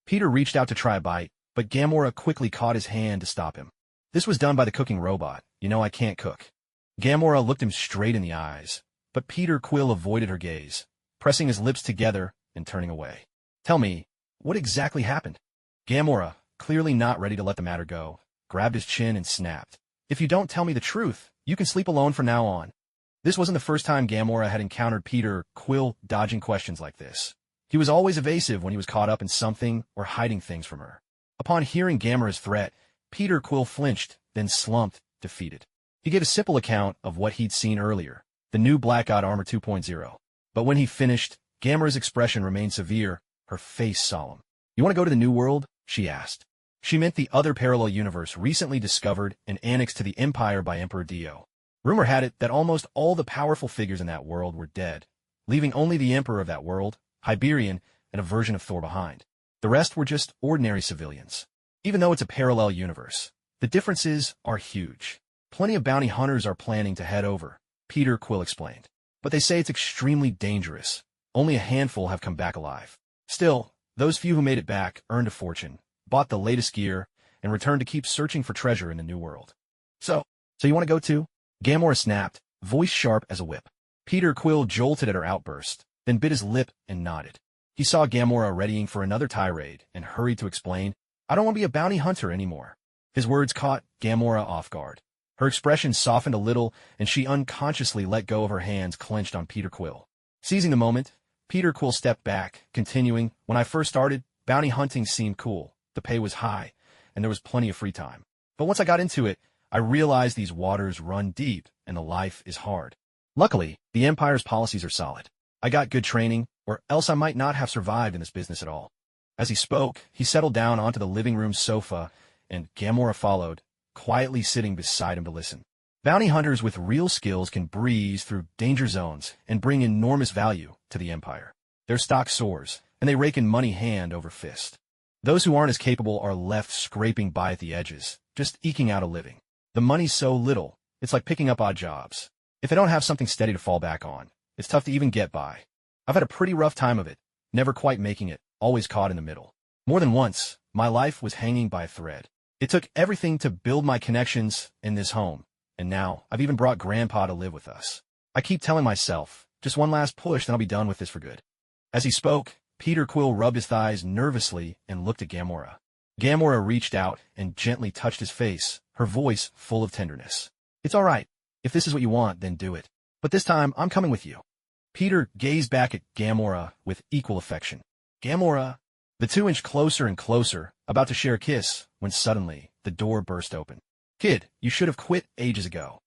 Peter reached out to try a bite, but Gamora quickly caught his hand to stop him. "This was done by the cooking robot. You know I can't cook." Gamora looked him straight in the eyes, but Peter Quill avoided her gaze, pressing his lips together and turning away. "Tell me, what exactly happened?" Gamora, clearly not ready to let the matter go, grabbed his chin and snapped. "If you don't tell me the truth, you can sleep alone from now on." This wasn't the first time Gamora had encountered Peter Quill dodging questions like this. He was always evasive when he was caught up in something or hiding things from her. Upon hearing Gamora's threat, Peter Quill flinched, then slumped, defeated. He gave a simple account of what he'd seen earlier, the new Black God Armor 2.0. But when he finished, Gamora's expression remained severe, her face solemn. "You want to go to the New World?" she asked. She meant the other parallel universe recently discovered and annexed to the Empire by Emperor Dio. Rumor had it that almost all the powerful figures in that world were dead, leaving only the Emperor of that world, Hyperion, and a version of Thor behind. The rest were just ordinary civilians. Even though it's a parallel universe, the differences are huge. Plenty of bounty hunters are planning to head over, Peter Quill explained. But they say it's extremely dangerous. Only a handful have come back alive. Still, those few who made it back earned a fortune, bought the latest gear, and returned to keep searching for treasure in the New World. So you want to go too?" Gamora snapped, voice sharp as a whip. Peter Quill jolted at her outburst, then bit his lip and nodded. He saw Gamora readying for another tirade and hurried to explain, "I don't want to be a bounty hunter anymore." His words caught Gamora off guard. Her expression softened a little, and she unconsciously let go of her hands clenched on Peter Quill. Seizing the moment, Peter Quill stepped back, continuing, "When I first started, bounty hunting seemed cool. The pay was high, and there was plenty of free time. But once I got into it, I realized these waters run deep, and the life is hard. Luckily, the Empire's policies are solid. I got good training, or else I might not have survived in this business at all." As he spoke, he settled down onto the living room sofa, and Gamora followed, quietly sitting beside him to listen. Bounty hunters with real skills can breeze through danger zones and bring enormous value to the Empire. Their stock soars, and they rake in money hand over fist. Those who aren't as capable are left scraping by at the edges, just eking out a living. The money's so little, it's like picking up odd jobs. If they don't have something steady to fall back on, it's tough to even get by. I've had a pretty rough time of it, never quite making it, always caught in the middle. More than once, my life was hanging by a thread. It took everything to build my connections in this home, and now I've even brought Grandpa to live with us. I keep telling myself, just one last push, then I'll be done with this for good." As he spoke, Peter Quill rubbed his thighs nervously and looked at Gamora. Gamora reached out and gently touched his face, her voice full of tenderness. "It's all right. If this is what you want, then do it. But this time, I'm coming with you." Peter gazed back at Gamora with equal affection. "Gamora." The two inched closer and closer, about to share a kiss, when suddenly, the door burst open. "Kid, you should have quit ages ago."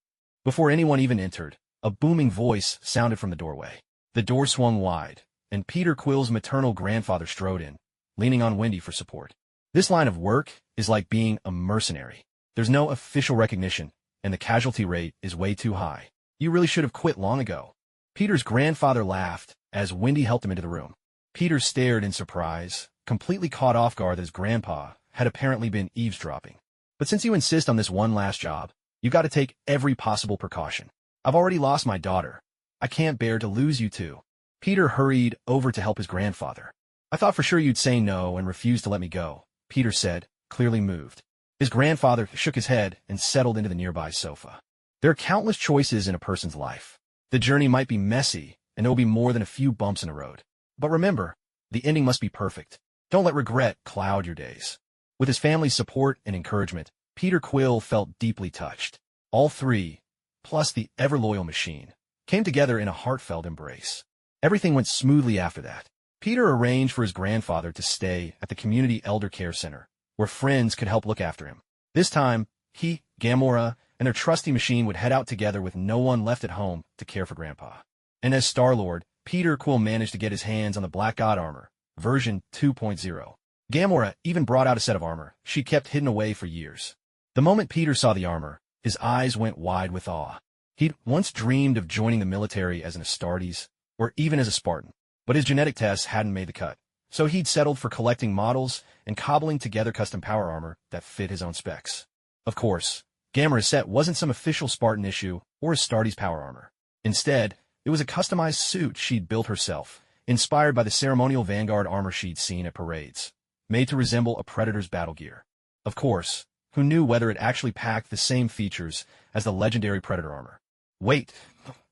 Before anyone even entered, a booming voice sounded from the doorway. The door swung wide, and Peter Quill's maternal grandfather strode in, leaning on Wendy for support. This line of work is like being a mercenary. There's no official recognition, and the casualty rate is way too high. You really should have quit long ago. Peter's grandfather laughed as Wendy helped him into the room. Peter stared in surprise, completely caught off guard that his grandpa had apparently been eavesdropping. "But since you insist on this one last job, you've got to take every possible precaution. I've already lost my daughter. I can't bear to lose you too." Peter hurried over to help his grandfather. "I thought for sure you'd say no and refuse to let me go," Peter said, clearly moved. His grandfather shook his head and settled into the nearby sofa. There are countless choices in a person's life. The journey might be messy, and there will be more than a few bumps in the road. But remember, the ending must be perfect. Don't let regret cloud your days. With his family's support and encouragement, Peter Quill felt deeply touched. All three, plus the ever-loyal machine, came together in a heartfelt embrace. Everything went smoothly after that. Peter arranged for his grandfather to stay at the Community Elder Care Center, where friends could help look after him. This time, he, Gamora, and their trusty machine would head out together with no one left at home to care for Grandpa. And as Star-Lord, Peter Quill managed to get his hands on the Black God armor, version 2.0. Gamora even brought out a set of armor she kept hidden away for years. The moment Peter saw the armor, his eyes went wide with awe. He'd once dreamed of joining the military as an Astartes, or even as a Spartan, but his genetic tests hadn't made the cut, so he'd settled for collecting models and cobbling together custom power armor that fit his own specs. Of course, Gamora's set wasn't some official Spartan issue or Astartes power armor. Instead, it was a customized suit she'd built herself, inspired by the ceremonial Vanguard armor she'd seen at parades, made to resemble a Predator's battle gear. Of course, who knew whether it actually packed the same features as the legendary Predator armor? Wait,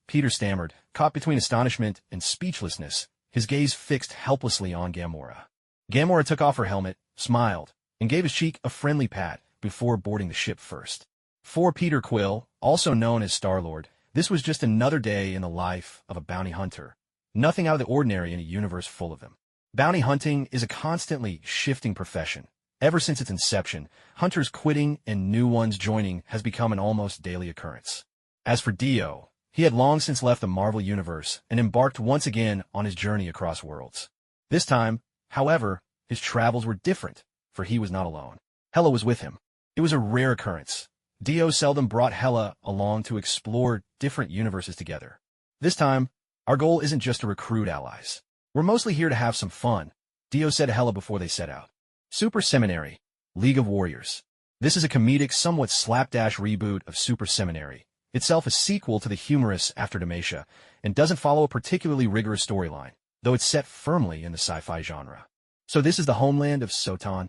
Peter stammered, caught between astonishment and speechlessness, his gaze fixed helplessly on Gamora. Gamora took off her helmet, smiled, and gave his cheek a friendly pat before boarding the ship first. For Peter Quill, also known as Star-Lord, this was just another day in the life of a bounty hunter. Nothing out of the ordinary in a universe full of them. Bounty hunting is a constantly shifting profession. Ever since its inception, hunters quitting and new ones joining has become an almost daily occurrence. As for Dio, he had long since left the Marvel Universe and embarked once again on his journey across worlds. This time, however, his travels were different, for he was not alone. Hela was with him. It was a rare occurrence. Dio seldom brought Hela along to explore different universes together. This time, our goal isn't just to recruit allies. We're mostly here to have some fun, Dio said to Hela before they set out. Super Seminary, League of Warriors. This is a comedic, somewhat slapdash reboot of Super Seminary, itself a sequel to the humorous After Demacia, and doesn't follow a particularly rigorous storyline, though it's set firmly in the sci-fi genre. So this is the homeland of Sotan?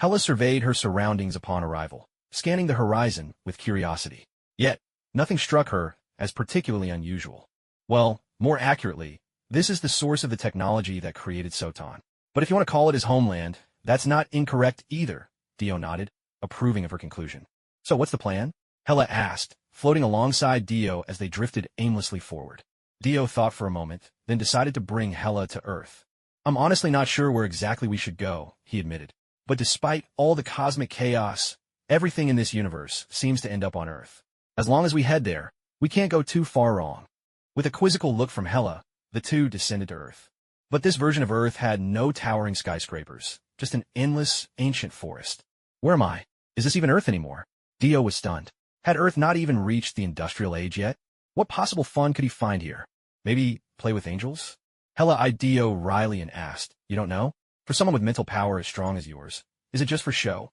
Hela surveyed her surroundings upon arrival, scanning the horizon with curiosity. Yet, nothing struck her as particularly unusual. Well, more accurately, this is the source of the technology that created Sotan. But if you want to call it his homeland, that's not incorrect either, Dio nodded, approving of her conclusion. So what's the plan? Hela asked, floating alongside Dio as they drifted aimlessly forward. Dio thought for a moment, then decided to bring Hela to Earth. I'm honestly not sure where exactly we should go, he admitted. But despite all the cosmic chaos, everything in this universe seems to end up on Earth. As long as we head there, we can't go too far wrong. With a quizzical look from Hela, the two descended to Earth. But this version of Earth had no towering skyscrapers, just an endless, ancient forest. Where am I? Is this even Earth anymore? Dio was stunned. Had Earth not even reached the industrial age yet? What possible fun could he find here? Maybe play with angels? Hela eyed Dio wryly and asked, You don't know? For someone with mental power as strong as yours, is it just for show?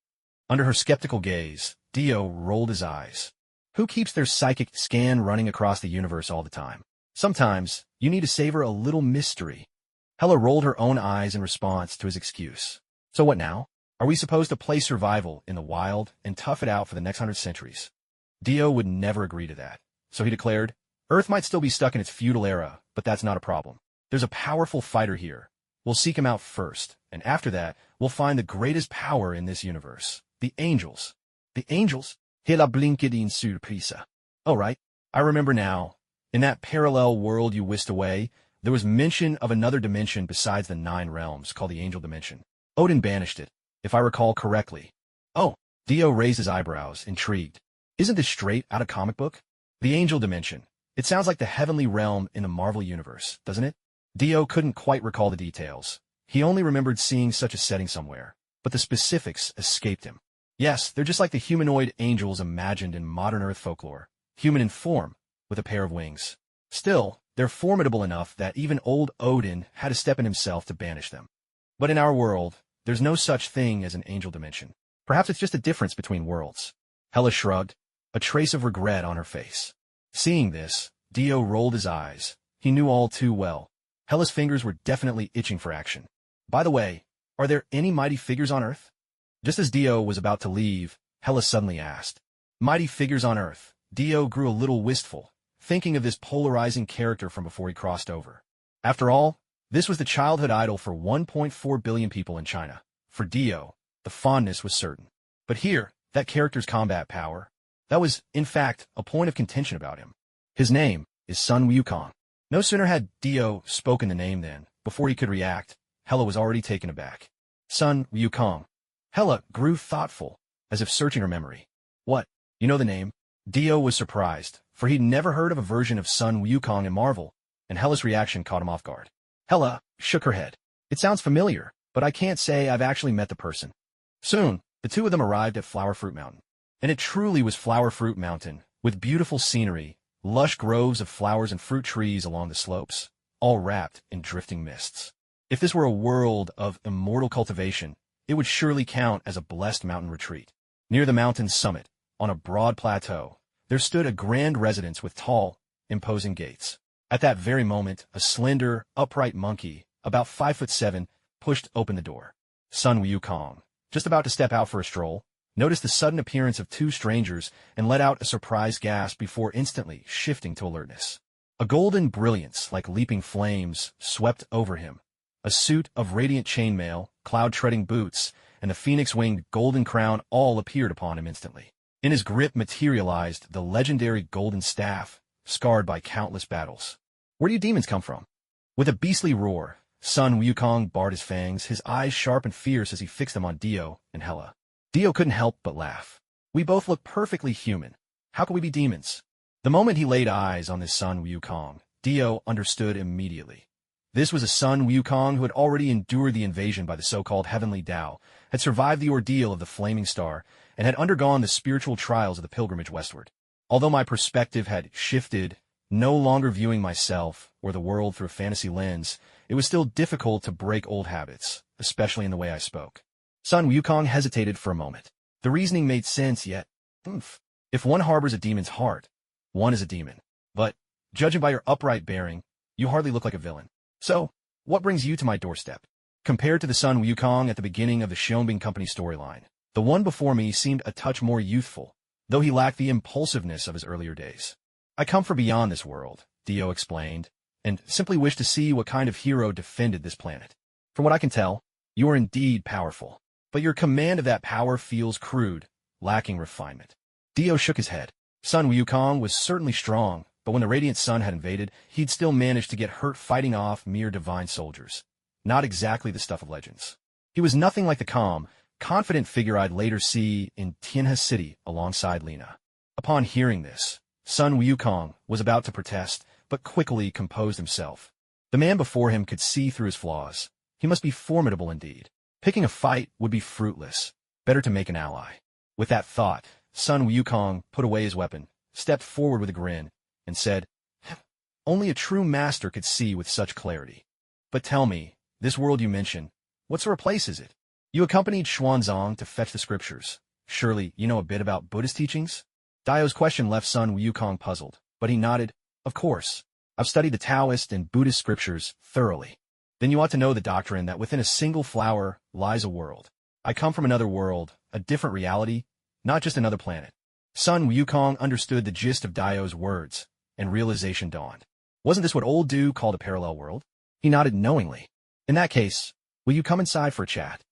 Under her skeptical gaze, Dio rolled his eyes. Who keeps their psychic scan running across the universe all the time? Sometimes, you need to savor a little mystery. Hela rolled her own eyes in response to his excuse. So what now? Are we supposed to play survival in the wild and tough it out for the next 100 centuries? Dio would never agree to that. So he declared, Earth might still be stuck in its feudal era, but that's not a problem. There's a powerful fighter here. We'll seek him out first, and after that, we'll find the greatest power in this universe. The angels. The angels? Hela blinked in surprise. Oh, right. I remember now. In that parallel world you whisked away, there was mention of another dimension besides the 9 realms called the Angel Dimension. Odin banished it, if I recall correctly. Oh, Dio raised his eyebrows, intrigued. Isn't this straight out of comic book? The Angel Dimension. It sounds like the heavenly realm in the Marvel Universe, doesn't it? Dio couldn't quite recall the details. He only remembered seeing such a setting somewhere, but the specifics escaped him. Yes, they're just like the humanoid angels imagined in modern Earth folklore, human in form, with a pair of wings. Still, they're formidable enough that even old Odin had to step in himself to banish them. But in our world, there's no such thing as an angel dimension. Perhaps it's just a difference between worlds. Hela shrugged, a trace of regret on her face. Seeing this, Dio rolled his eyes. He knew all too well. Hela's fingers were definitely itching for action. By the way, are there any mighty figures on Earth? Just as Dio was about to leave, Hela suddenly asked. Mighty figures on Earth. Dio grew a little wistful, thinking of this polarizing character from before he crossed over. After all, this was the childhood idol for 1.4 billion people in China. For Dio, the fondness was certain. But here, that character's combat power, that was, in fact, a point of contention about him. His name is Sun Wukong. No sooner had Dio spoken the name then, before he could react, Hela was already taken aback. Sun Wukong. Hela grew thoughtful, as if searching her memory. What, you know the name? Dio was surprised, for he'd never heard of a version of Sun Wukong in Marvel, and Hela's reaction caught him off guard. Hela shook her head. It sounds familiar, but I can't say I've actually met the person. Soon, the two of them arrived at Flower Fruit Mountain. And it truly was Flower Fruit Mountain, with beautiful scenery, lush groves of flowers and fruit trees along the slopes, all wrapped in drifting mists. If this were a world of immortal cultivation, it would surely count as a blessed mountain retreat. Near the mountain's summit, on a broad plateau, there stood a grand residence with tall, imposing gates. At that very moment, a slender, upright monkey, about 5'7", pushed open the door. Sun Wukong, just about to step out for a stroll, noticed the sudden appearance of two strangers and let out a surprised gasp before instantly shifting to alertness. A golden brilliance like leaping flames swept over him. A suit of radiant chainmail, cloud-treading boots, and the phoenix-winged golden crown all appeared upon him instantly. In his grip materialized the legendary golden staff, scarred by countless battles. Where do you demons come from? With a beastly roar, Sun Wukong bared his fangs, his eyes sharp and fierce as he fixed them on Dio and Hela. Dio couldn't help but laugh. We both look perfectly human. How could we be demons? The moment he laid eyes on this Sun Wukong, Dio understood immediately. This was a Sun Wukong who had already endured the invasion by the so-called Heavenly Tao, had survived the ordeal of the Flaming Star, and had undergone the spiritual trials of the pilgrimage westward. Although my perspective had shifted, no longer viewing myself or the world through a fantasy lens, it was still difficult to break old habits, especially in the way I spoke. Sun Wukong hesitated for a moment. The reasoning made sense, yet, if one harbors a demon's heart, one is a demon. But, judging by your upright bearing, you hardly look like a villain. So, what brings you to my doorstep? Compared to the Sun Wukong at the beginning of the Shionbing Company storyline, the one before me seemed a touch more youthful, though he lacked the impulsiveness of his earlier days. I come from beyond this world, Dio explained, and simply wish to see what kind of hero defended this planet. From what I can tell, you are indeed powerful. But your command of that power feels crude, lacking refinement. Dio shook his head. Sun Wukong was certainly strong, but when the Radiant Sun had invaded, he'd still managed to get hurt fighting off mere divine soldiers. Not exactly the stuff of legends. He was nothing like the calm, confident figure I'd later see in Tianhe City alongside Lina. Upon hearing this, Sun Wukong was about to protest, but quickly composed himself. The man before him could see through his flaws. He must be formidable indeed. Picking a fight would be fruitless. Better to make an ally. With that thought, Sun Wukong put away his weapon, stepped forward with a grin, and said, "Only a true master could see with such clarity. But tell me, this world you mention, what sort of place is it? You accompanied Xuanzang to fetch the scriptures. Surely you know a bit about Buddhist teachings?" Dio's question left Sun Wukong puzzled, but he nodded, "Of course. I've studied the Taoist and Buddhist scriptures thoroughly." "Then you ought to know the doctrine that within a single flower lies a world. I come from another world, a different reality, not just another planet." Sun Wukong understood the gist of Dio's words, and realization dawned. Wasn't this what old Du called a parallel world? He nodded knowingly. "In that case, will you come inside for a chat?"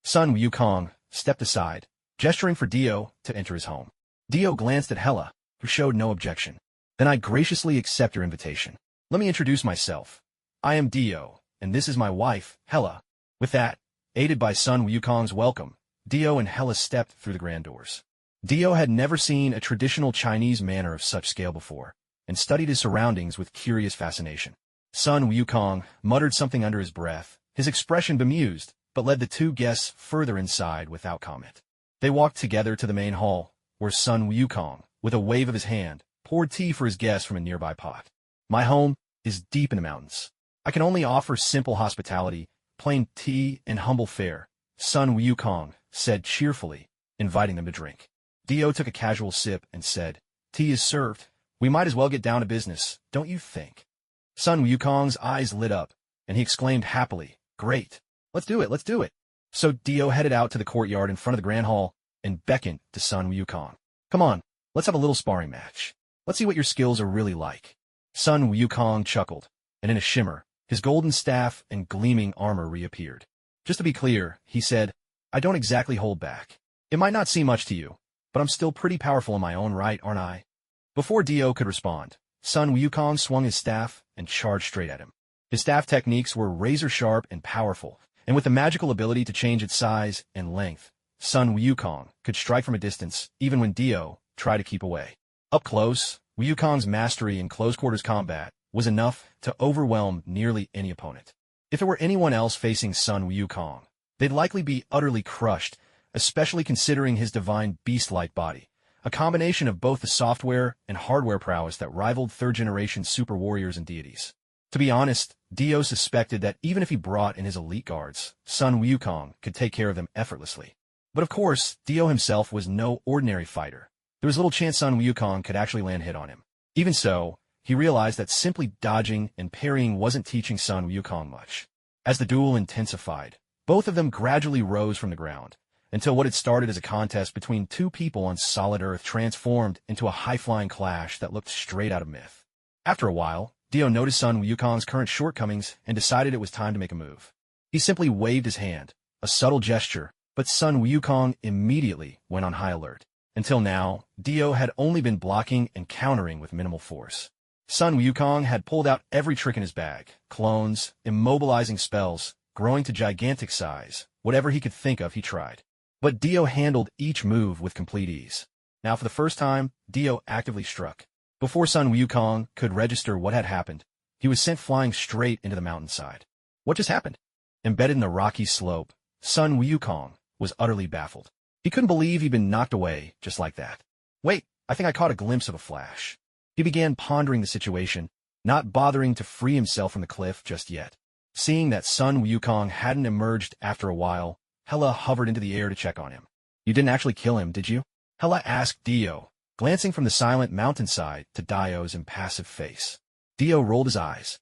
Sun Wukong stepped aside, gesturing for Dio to enter his home. Dio glanced at Hela, who showed no objection. "Then I graciously accept your invitation. Let me introduce myself. I am Dio, and this is my wife, Hela." With that, aided by Sun Wukong's welcome, Dio and Hela stepped through the grand doors. Dio had never seen a traditional Chinese manor of such scale before, and studied his surroundings with curious fascination. Sun Wukong muttered something under his breath, his expression bemused, but led the two guests further inside without comment. They walked together to the main hall, where Sun Wukong, with a wave of his hand, poured tea for his guests from a nearby pot. "My home is deep in the mountains. I can only offer simple hospitality, plain tea and humble fare," Sun Wukong said cheerfully, inviting them to drink. Dio took a casual sip and said, "Tea is served. We might as well get down to business, don't you think?" Sun Wukong's eyes lit up, and he exclaimed happily, "Great. Let's do it, let's do it." So Dio headed out to the courtyard in front of the grand hall and beckoned to Sun Wukong. "Come on, let's have a little sparring match. Let's see what your skills are really like." Sun Wukong chuckled, and in a shimmer, his golden staff and gleaming armor reappeared. "Just to be clear," he said, "I don't exactly hold back. It might not seem much to you, but I'm still pretty powerful in my own right, aren't I?" Before Dio could respond, Sun Wukong swung his staff and charged straight at him. His staff techniques were razor-sharp and powerful, and with the magical ability to change its size and length, Sun Wukong could strike from a distance even when Dio tried to keep away. Up close, Wukong's mastery in close-quarters combat was enough to overwhelm nearly any opponent. If it were anyone else facing Sun Wukong, they'd likely be utterly crushed, especially considering his divine beast-like body, a combination of both the software and hardware prowess that rivaled third-generation super warriors and deities. To be honest, Dio suspected that even if he brought in his elite guards, Sun Wukong could take care of them effortlessly. But of course, Dio himself was no ordinary fighter. There was little chance Sun Wukong could actually land a hit on him. Even so, he realized that simply dodging and parrying wasn't teaching Sun Wukong much. As the duel intensified, both of them gradually rose from the ground, until what had started as a contest between two people on solid Earth transformed into a high-flying clash that looked straight out of myth. After a while, Dio noticed Sun Wukong's current shortcomings and decided it was time to make a move. He simply waved his hand, a subtle gesture, but Sun Wukong immediately went on high alert. Until now, Dio had only been blocking and countering with minimal force. Sun Wukong had pulled out every trick in his bag, clones, immobilizing spells, growing to gigantic size. Whatever he could think of, he tried. But Dio handled each move with complete ease. Now for the first time, Dio actively struck. Before Sun Wukong could register what had happened, he was sent flying straight into the mountainside. What just happened? Embedded in the rocky slope, Sun Wukong was utterly baffled. He couldn't believe he'd been knocked away just like that. Wait, I think I caught a glimpse of a flash. He began pondering the situation, not bothering to free himself from the cliff just yet. Seeing that Sun Wukong hadn't emerged after a while, Hela hovered into the air to check on him. You didn't actually kill him, did you? Hela asked Dio, glancing from the silent mountainside to Dio's impassive face. Dio rolled his eyes.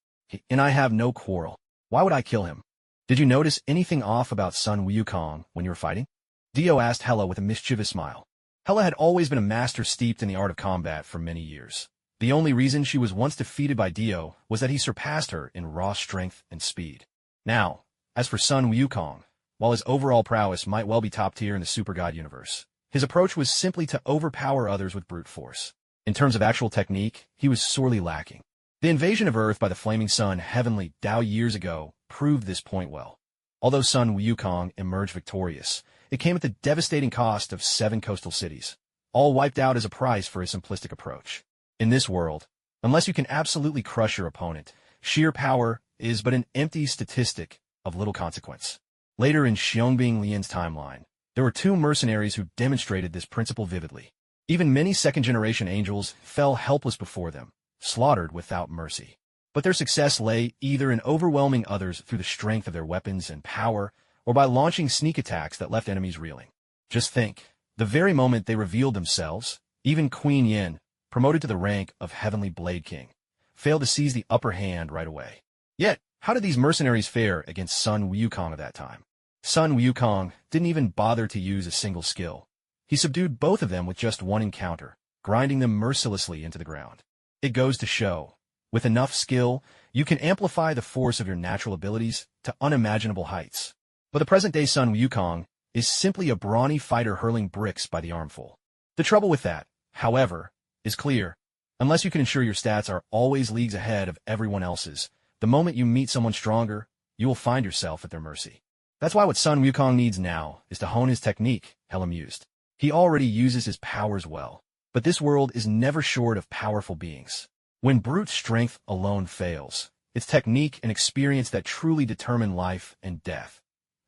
And I have no quarrel. Why would I kill him? Did you notice anything off about Sun Wukong when you were fighting? Dio asked Hela with a mischievous smile. Hela had always been a master steeped in the art of combat for many years. The only reason she was once defeated by Dio was that he surpassed her in raw strength and speed. Now, as for Sun Wukong, while his overall prowess might well be top tier in the Super God universe, his approach was simply to overpower others with brute force. In terms of actual technique, he was sorely lacking. The invasion of Earth by the Flaming Sun Heavenly Dao years ago proved this point well. Although Sun Wukong emerged victorious, it came at the devastating cost of 7 coastal cities, all wiped out as a price for his simplistic approach. In this world, unless you can absolutely crush your opponent, sheer power is but an empty statistic of little consequence. Later in Xiangbing Lian's timeline, there were 2 mercenaries who demonstrated this principle vividly. Even many second-generation angels fell helpless before them, slaughtered without mercy. But their success lay either in overwhelming others through the strength of their weapons and power, or by launching sneak attacks that left enemies reeling. Just think, the very moment they revealed themselves, even Queen Yin, promoted to the rank of Heavenly Blade King, failed to seize the upper hand right away. Yet, how did these mercenaries fare against Sun Wukong at that time? Sun Wukong didn't even bother to use a single skill. He subdued both of them with just one encounter, grinding them mercilessly into the ground. It goes to show, with enough skill, you can amplify the force of your natural abilities to unimaginable heights. But the present-day Sun Wukong is simply a brawny fighter hurling bricks by the armful. The trouble with that, however, is clear. Unless you can ensure your stats are always leagues ahead of everyone else's, the moment you meet someone stronger, you will find yourself at their mercy. That's why what Sun Wukong needs now is to hone his technique, Hela mused. He already uses his powers well, but this world is never short of powerful beings. When brute strength alone fails, it's technique and experience that truly determine life and death.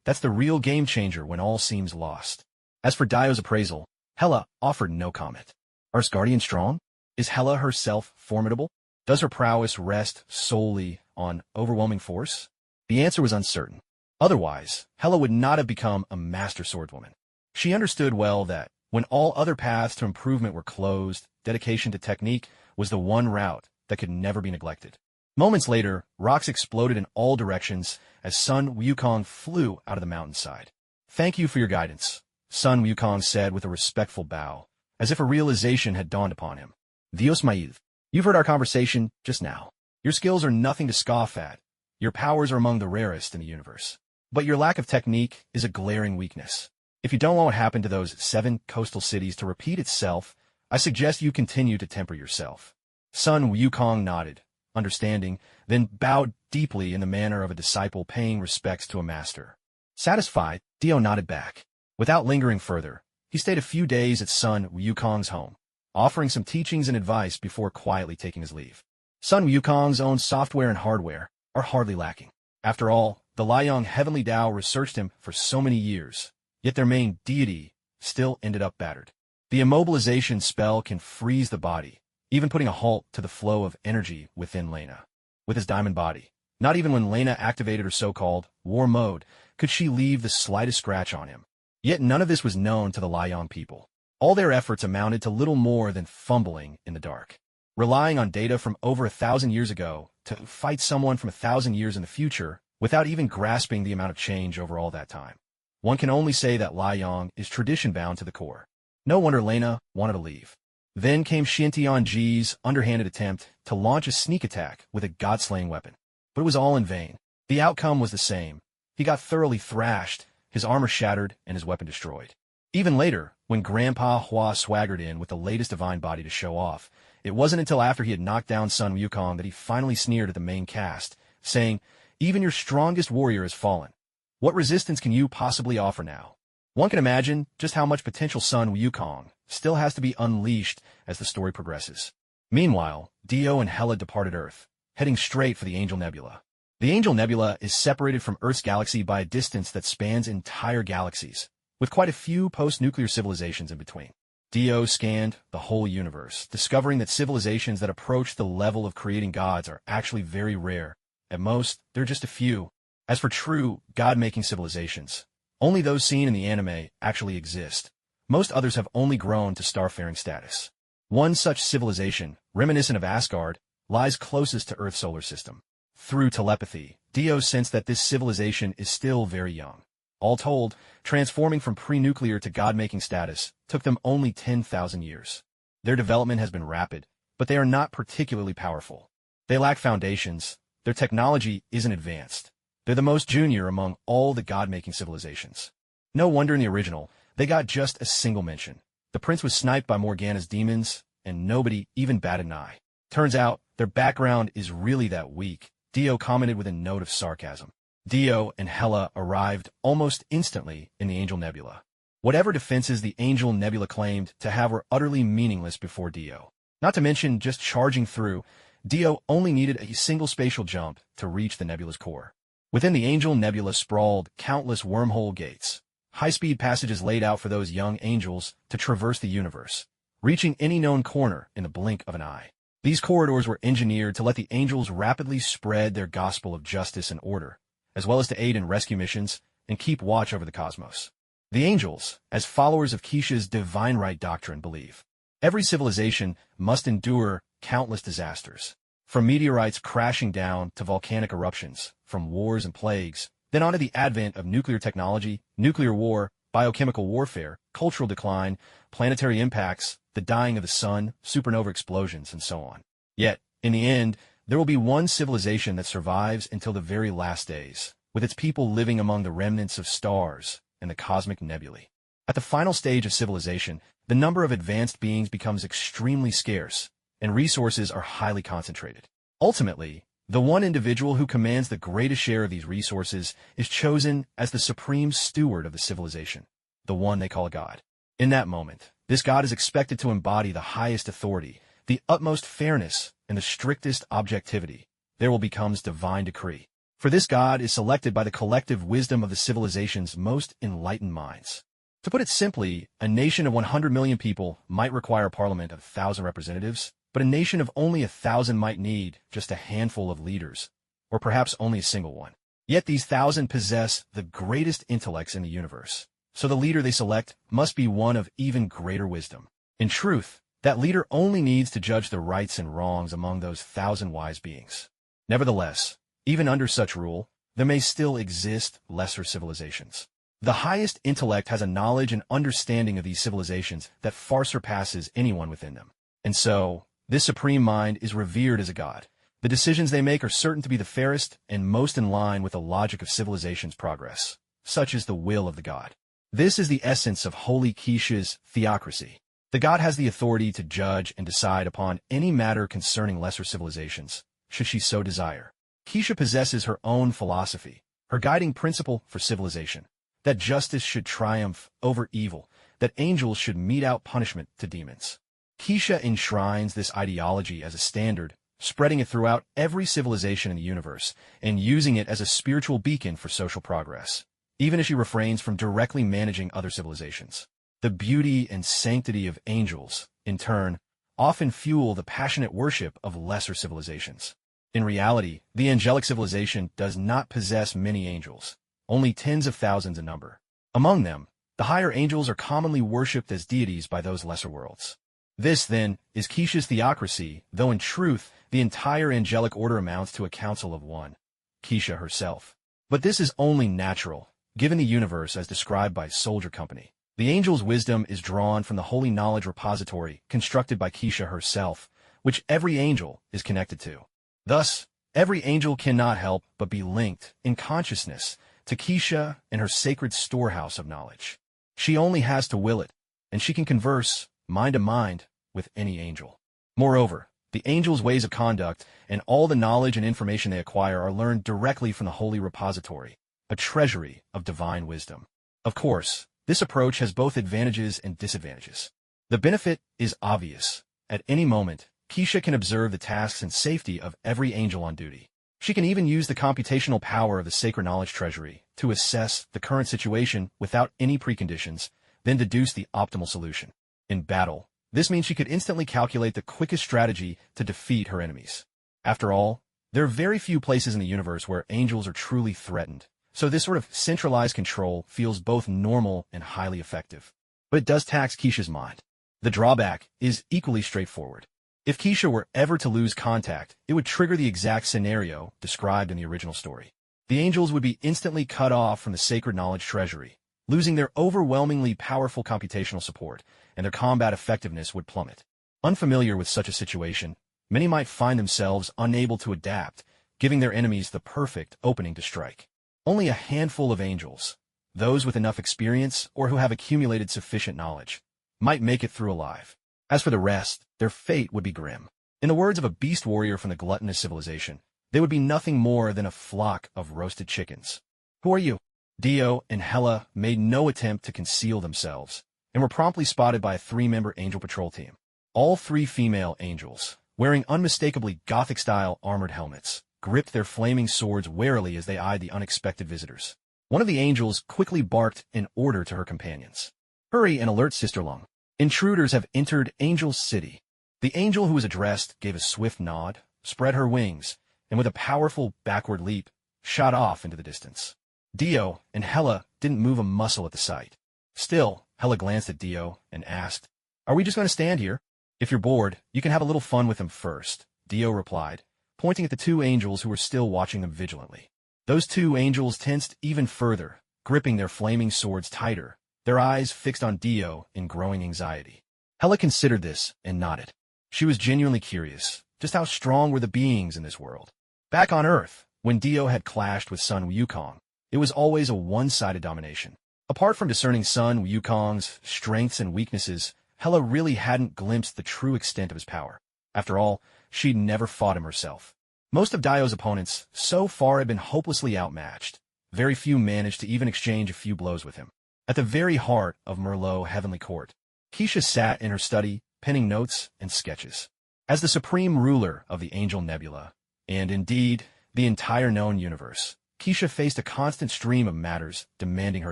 That's the real game changer when all seems lost. As for Dio's appraisal, Hela offered no comment. Are Asgardians strong? Is Hela herself formidable? Does her prowess rest solely on overwhelming force? The answer was uncertain. Otherwise, Hela would not have become a master swordswoman. She understood well that, when all other paths to improvement were closed, dedication to technique was the one route that could never be neglected. Moments later, rocks exploded in all directions as Sun Wukong flew out of the mountainside. Thank you for your guidance, Sun Wukong said with a respectful bow, as if a realization had dawned upon him. Dios Maíz, you've heard our conversation just now. Your skills are nothing to scoff at. Your powers are among the rarest in the universe. But your lack of technique is a glaring weakness. If you don't want what happened to those 7 coastal cities to repeat itself, I suggest you continue to temper yourself. Sun Wukong nodded, understanding, then bowed deeply in the manner of a disciple paying respects to a master. Satisfied, Dio nodded back. Without lingering further, he stayed a few days at Sun Wukong's home, offering some teachings and advice before quietly taking his leave. Sun Wukong's own software and hardware are hardly lacking. After all, the Liang Heavenly Tao researched him for so many years, yet their main deity still ended up battered. The immobilization spell can freeze the body, even putting a halt to the flow of energy within Lena. With his diamond body, not even when Lena activated her so-called war mode could she leave the slightest scratch on him. Yet none of this was known to the Liang people. All their efforts amounted to little more than fumbling in the dark, relying on data from over 1,000 years ago to fight someone from 1,000 years in the future without even grasping the amount of change over all that time. One can only say that Liang is tradition-bound to the core. No wonder Lena wanted to leave. Then came Xiantianji's underhanded attempt to launch a sneak attack with a god-slaying weapon. But it was all in vain. The outcome was the same. He got thoroughly thrashed, his armor shattered, and his weapon destroyed. Even later, when Grandpa Hua swaggered in with the latest divine body to show off, it wasn't until after he had knocked down Sun Wukong that he finally sneered at the main cast, saying, "Even your strongest warrior has fallen. What resistance can you possibly offer now?" One can imagine just how much potential Sun Wukong still has to be unleashed as the story progresses. Meanwhile, Dio and Hela departed Earth, heading straight for the Angel Nebula. The Angel Nebula is separated from Earth's galaxy by a distance that spans entire galaxies, with quite a few post-nuclear civilizations in between. Dio scanned the whole universe, discovering that civilizations that approach the level of creating gods are actually very rare. At most, there are just a few. As for true god-making civilizations, only those seen in the anime actually exist. Most others have only grown to starfaring status. One such civilization, reminiscent of Asgard, lies closest to Earth's solar system. Through telepathy, Dio sensed that this civilization is still very young. All told, transforming from pre-nuclear to god-making status took them only 10,000 years. Their development has been rapid, but they are not particularly powerful. They lack foundations, their technology isn't advanced. They're the most junior among all the god-making civilizations. No wonder in the original, they got just a single mention. The prince was sniped by Morgana's demons, and nobody even batted an eye. Turns out, their background is really that weak, Dio commented with a note of sarcasm. Dio and Hela arrived almost instantly in the Angel Nebula. Whatever defenses the Angel Nebula claimed to have were utterly meaningless before Dio. Not to mention just charging through, Dio only needed a single spatial jump to reach the nebula's core. Within the Angel Nebula sprawled countless wormhole gates, high-speed passages laid out for those young angels to traverse the universe, reaching any known corner in the blink of an eye. These corridors were engineered to let the angels rapidly spread their gospel of justice and order, as well as to aid in rescue missions and keep watch over the cosmos. The angels, as followers of Keisha's divine right doctrine, believe every civilization must endure countless disasters, from meteorites crashing down to volcanic eruptions, from wars and plagues, then on to the advent of nuclear technology, nuclear war, biochemical warfare, cultural decline, planetary impacts, the dying of the sun, supernova explosions, and so on. Yet, in the end, there will be one civilization that survives until the very last days, with its people living among the remnants of stars and the cosmic nebulae. At the final stage of civilization, the number of advanced beings becomes extremely scarce, and resources are highly concentrated. Ultimately, the one individual who commands the greatest share of these resources is chosen as the supreme steward of the civilization, the one they call a god. In that moment, this god is expected to embody the highest authority, the utmost fairness, and the strictest objectivity. There will become divine decree. For this god is selected by the collective wisdom of the civilization's most enlightened minds. To put it simply, a nation of 100 million people might require a parliament of 1,000 representatives, but a nation of only 1,000 might need just a handful of leaders, or perhaps only a single one. Yet these 1,000 possess the greatest intellects in the universe, so the leader they select must be one of even greater wisdom. In truth, that leader only needs to judge the rights and wrongs among those 1,000 wise beings. Nevertheless, even under such rule, there may still exist lesser civilizations. The highest intellect has a knowledge and understanding of these civilizations that far surpasses anyone within them. And so, this supreme mind is revered as a god. The decisions they make are certain to be the fairest and most in line with the logic of civilization's progress. Such is the will of the god. This is the essence of Holy Keisha's theocracy. The god has the authority to judge and decide upon any matter concerning lesser civilizations, should she so desire. Keisha possesses her own philosophy, her guiding principle for civilization, that justice should triumph over evil, that angels should mete out punishment to demons. Keisha enshrines this ideology as a standard spreading it throughout every civilization in the universe, and using it as a spiritual beacon for social progress, even as she refrains from directly managing other civilizations. The beauty and sanctity of angels, in turn, often fuel the passionate worship of lesser civilizations. In reality, the angelic civilization does not possess many angels, only tens of thousands in number. Among them, the higher angels are commonly worshipped as deities by those lesser worlds. This, then, is Keisha's theocracy, though in truth, the entire angelic order amounts to a council of one, Keisha herself. But this is only natural, given the universe as described by Soldier Company. The angel's wisdom is drawn from the holy knowledge repository constructed by Keisha herself, which every angel is connected to. Thus, every angel cannot help but be linked, in consciousness, to Keisha and her sacred storehouse of knowledge. She only has to will it, and she can converse, mind to mind, with any angel. Moreover, the angel's ways of conduct and all the knowledge and information they acquire are learned directly from the holy repository, a treasury of divine wisdom. Of course, this approach has both advantages and disadvantages. The benefit is obvious. At any moment, Keisha can observe the tasks and safety of every angel on duty. She can even use the computational power of the sacred knowledge treasury to assess the current situation without any preconditions, then deduce the optimal solution. In battle, this means she could instantly calculate the quickest strategy to defeat her enemies. After all, there are very few places in the universe where angels are truly threatened, so this sort of centralized control feels both normal and highly effective. But it does tax Keisha's mind. The drawback is equally straightforward. If Keisha were ever to lose contact, it would trigger the exact scenario described in the original story. The angels would be instantly cut off from the sacred knowledge treasury, losing their overwhelmingly powerful computational support, and their combat effectiveness would plummet. Unfamiliar with such a situation, many might find themselves unable to adapt, giving their enemies the perfect opening to strike. Only a handful of angels, those with enough experience or who have accumulated sufficient knowledge, might make it through alive. As for the rest, their fate would be grim. In the words of a beast warrior from the gluttonous civilization, they would be nothing more than a flock of roasted chickens. Who are you? Dio and Hela made no attempt to conceal themselves, and were promptly spotted by a 3-member angel patrol team. All 3 female angels, wearing unmistakably Gothic-style armored helmets, gripped their flaming swords warily as they eyed the unexpected visitors. One of the angels quickly barked an order to her companions. "Hurry and alert Sister Lung. Intruders have entered Angel's City." The angel who was addressed gave a swift nod, spread her wings, and with a powerful backward leap, shot off into the distance. Dio and Hela didn't move a muscle at the sight. Still, Hela glanced at Dio and asked, "Are we just going to stand here? If you're bored, you can have a little fun with them first," Dio replied, pointing at the 2 angels who were still watching them vigilantly. Those 2 angels tensed even further, gripping their flaming swords tighter, their eyes fixed on Dio in growing anxiety. Hela considered this and nodded. She was genuinely curious. Just how strong were the beings in this world? Back on Earth, when Dio had clashed with Sun Wukong, it was always a one-sided domination. Apart from discerning Sun Wukong's strengths and weaknesses, Hela really hadn't glimpsed the true extent of his power. After all, she'd never fought him herself. Most of Dio's opponents so far had been hopelessly outmatched. Very few managed to even exchange a few blows with him. At the very heart of Merlot Heavenly Court, Keisha sat in her study, penning notes and sketches. As the supreme ruler of the Angel Nebula, and indeed, the entire known universe, Keisha faced a constant stream of matters demanding her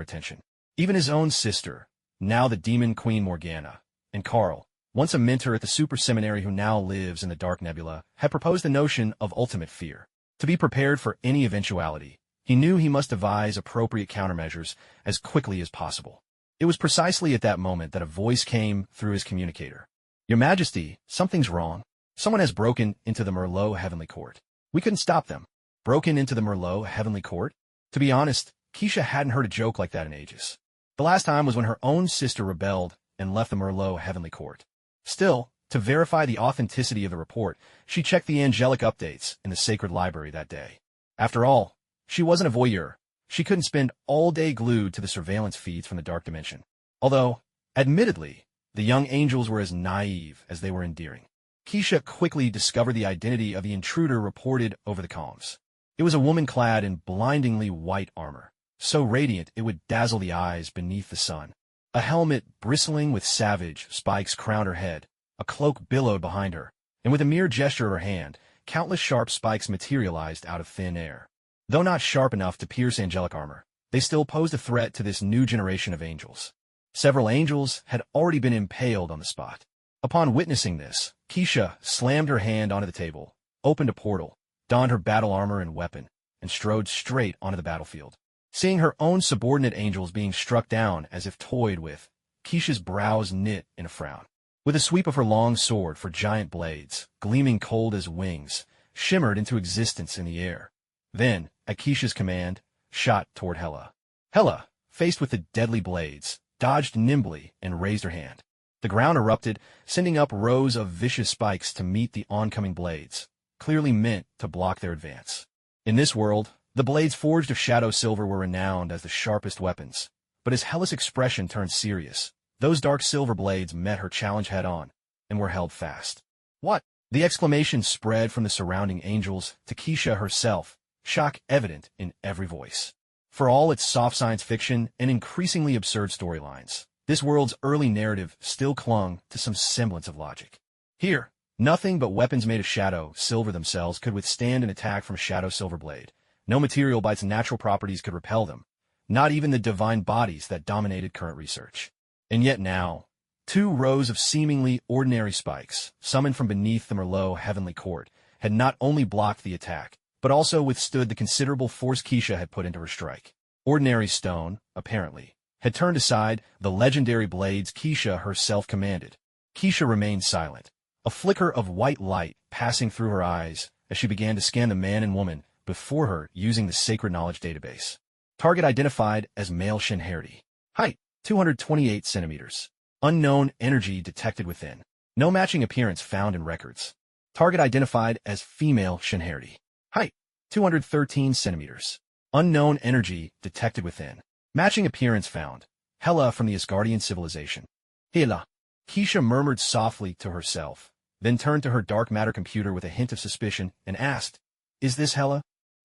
attention. Even his own sister, now the demon queen Morgana, and Carl, once a mentor at the super seminary who now lives in the Dark Nebula, had proposed the notion of ultimate fear. To be prepared for any eventuality, he knew he must devise appropriate countermeasures as quickly as possible. It was precisely at that moment that a voice came through his communicator. "Your Majesty, something's wrong. Someone has broken into the Merlot Heavenly Court. We couldn't stop them." Broken into the Merlot Heavenly Court? To be honest, Keisha hadn't heard a joke like that in ages. The last time was when her own sister rebelled and left the Merlot Heavenly Court. Still, to verify the authenticity of the report, she checked the angelic updates in the sacred library that day. After all, she wasn't a voyeur. She couldn't spend all day glued to the surveillance feeds from the dark dimension. Although, admittedly, the young angels were as naive as they were endearing. Keisha quickly discovered the identity of the intruder reported over the comms. It was a woman clad in blindingly white armor, so radiant it would dazzle the eyes beneath the sun. A helmet bristling with savage spikes crowned her head, a cloak billowed behind her, and with a mere gesture of her hand, countless sharp spikes materialized out of thin air. Though not sharp enough to pierce angelic armor, they still posed a threat to this new generation of angels. Several angels had already been impaled on the spot. Upon witnessing this, Keisha slammed her hand onto the table, opened a portal, donned her battle armor and weapon, and strode straight onto the battlefield. Seeing her own subordinate angels being struck down as if toyed with, Keisha's brows knit in a frown. With a sweep of her long sword for giant blades, gleaming cold as wings, shimmered into existence in the air. Then, at Keisha's command, shot toward Hela. Hela, faced with the deadly blades, dodged nimbly and raised her hand. The ground erupted, sending up rows of vicious spikes to meet the oncoming blades, clearly meant to block their advance. In this world, the blades forged of shadow silver were renowned as the sharpest weapons, but as Hela's expression turned serious, those dark silver blades met her challenge head-on and were held fast. What? The exclamation spread from the surrounding angels to Keisha herself, shock evident in every voice. For all its soft science fiction and increasingly absurd storylines, this world's early narrative still clung to some semblance of logic. Here, nothing but weapons made of shadow silver themselves could withstand an attack from a shadow silver blade. No material by its natural properties could repel them, not even the divine bodies that dominated current research. And yet now, 2 rows of seemingly ordinary spikes, summoned from beneath the Merlot heavenly court, had not only blocked the attack, but also withstood the considerable force Keisha had put into her strike. Ordinary stone, apparently, had turned aside the legendary blades Keisha herself commanded. Keisha remained silent, a flicker of white light passing through her eyes as she began to scan the man and woman before her using the sacred knowledge database. Target identified as male Shinharity. Height, 228 centimeters. Unknown energy detected within. No matching appearance found in records. Target identified as female Shinharity. Height, 213 centimeters. Unknown energy detected within. Matching appearance found. Hela from the Asgardian civilization. Hela. Keisha murmured softly to herself, then turned to her dark matter computer with a hint of suspicion and asked, "Is this Hela?"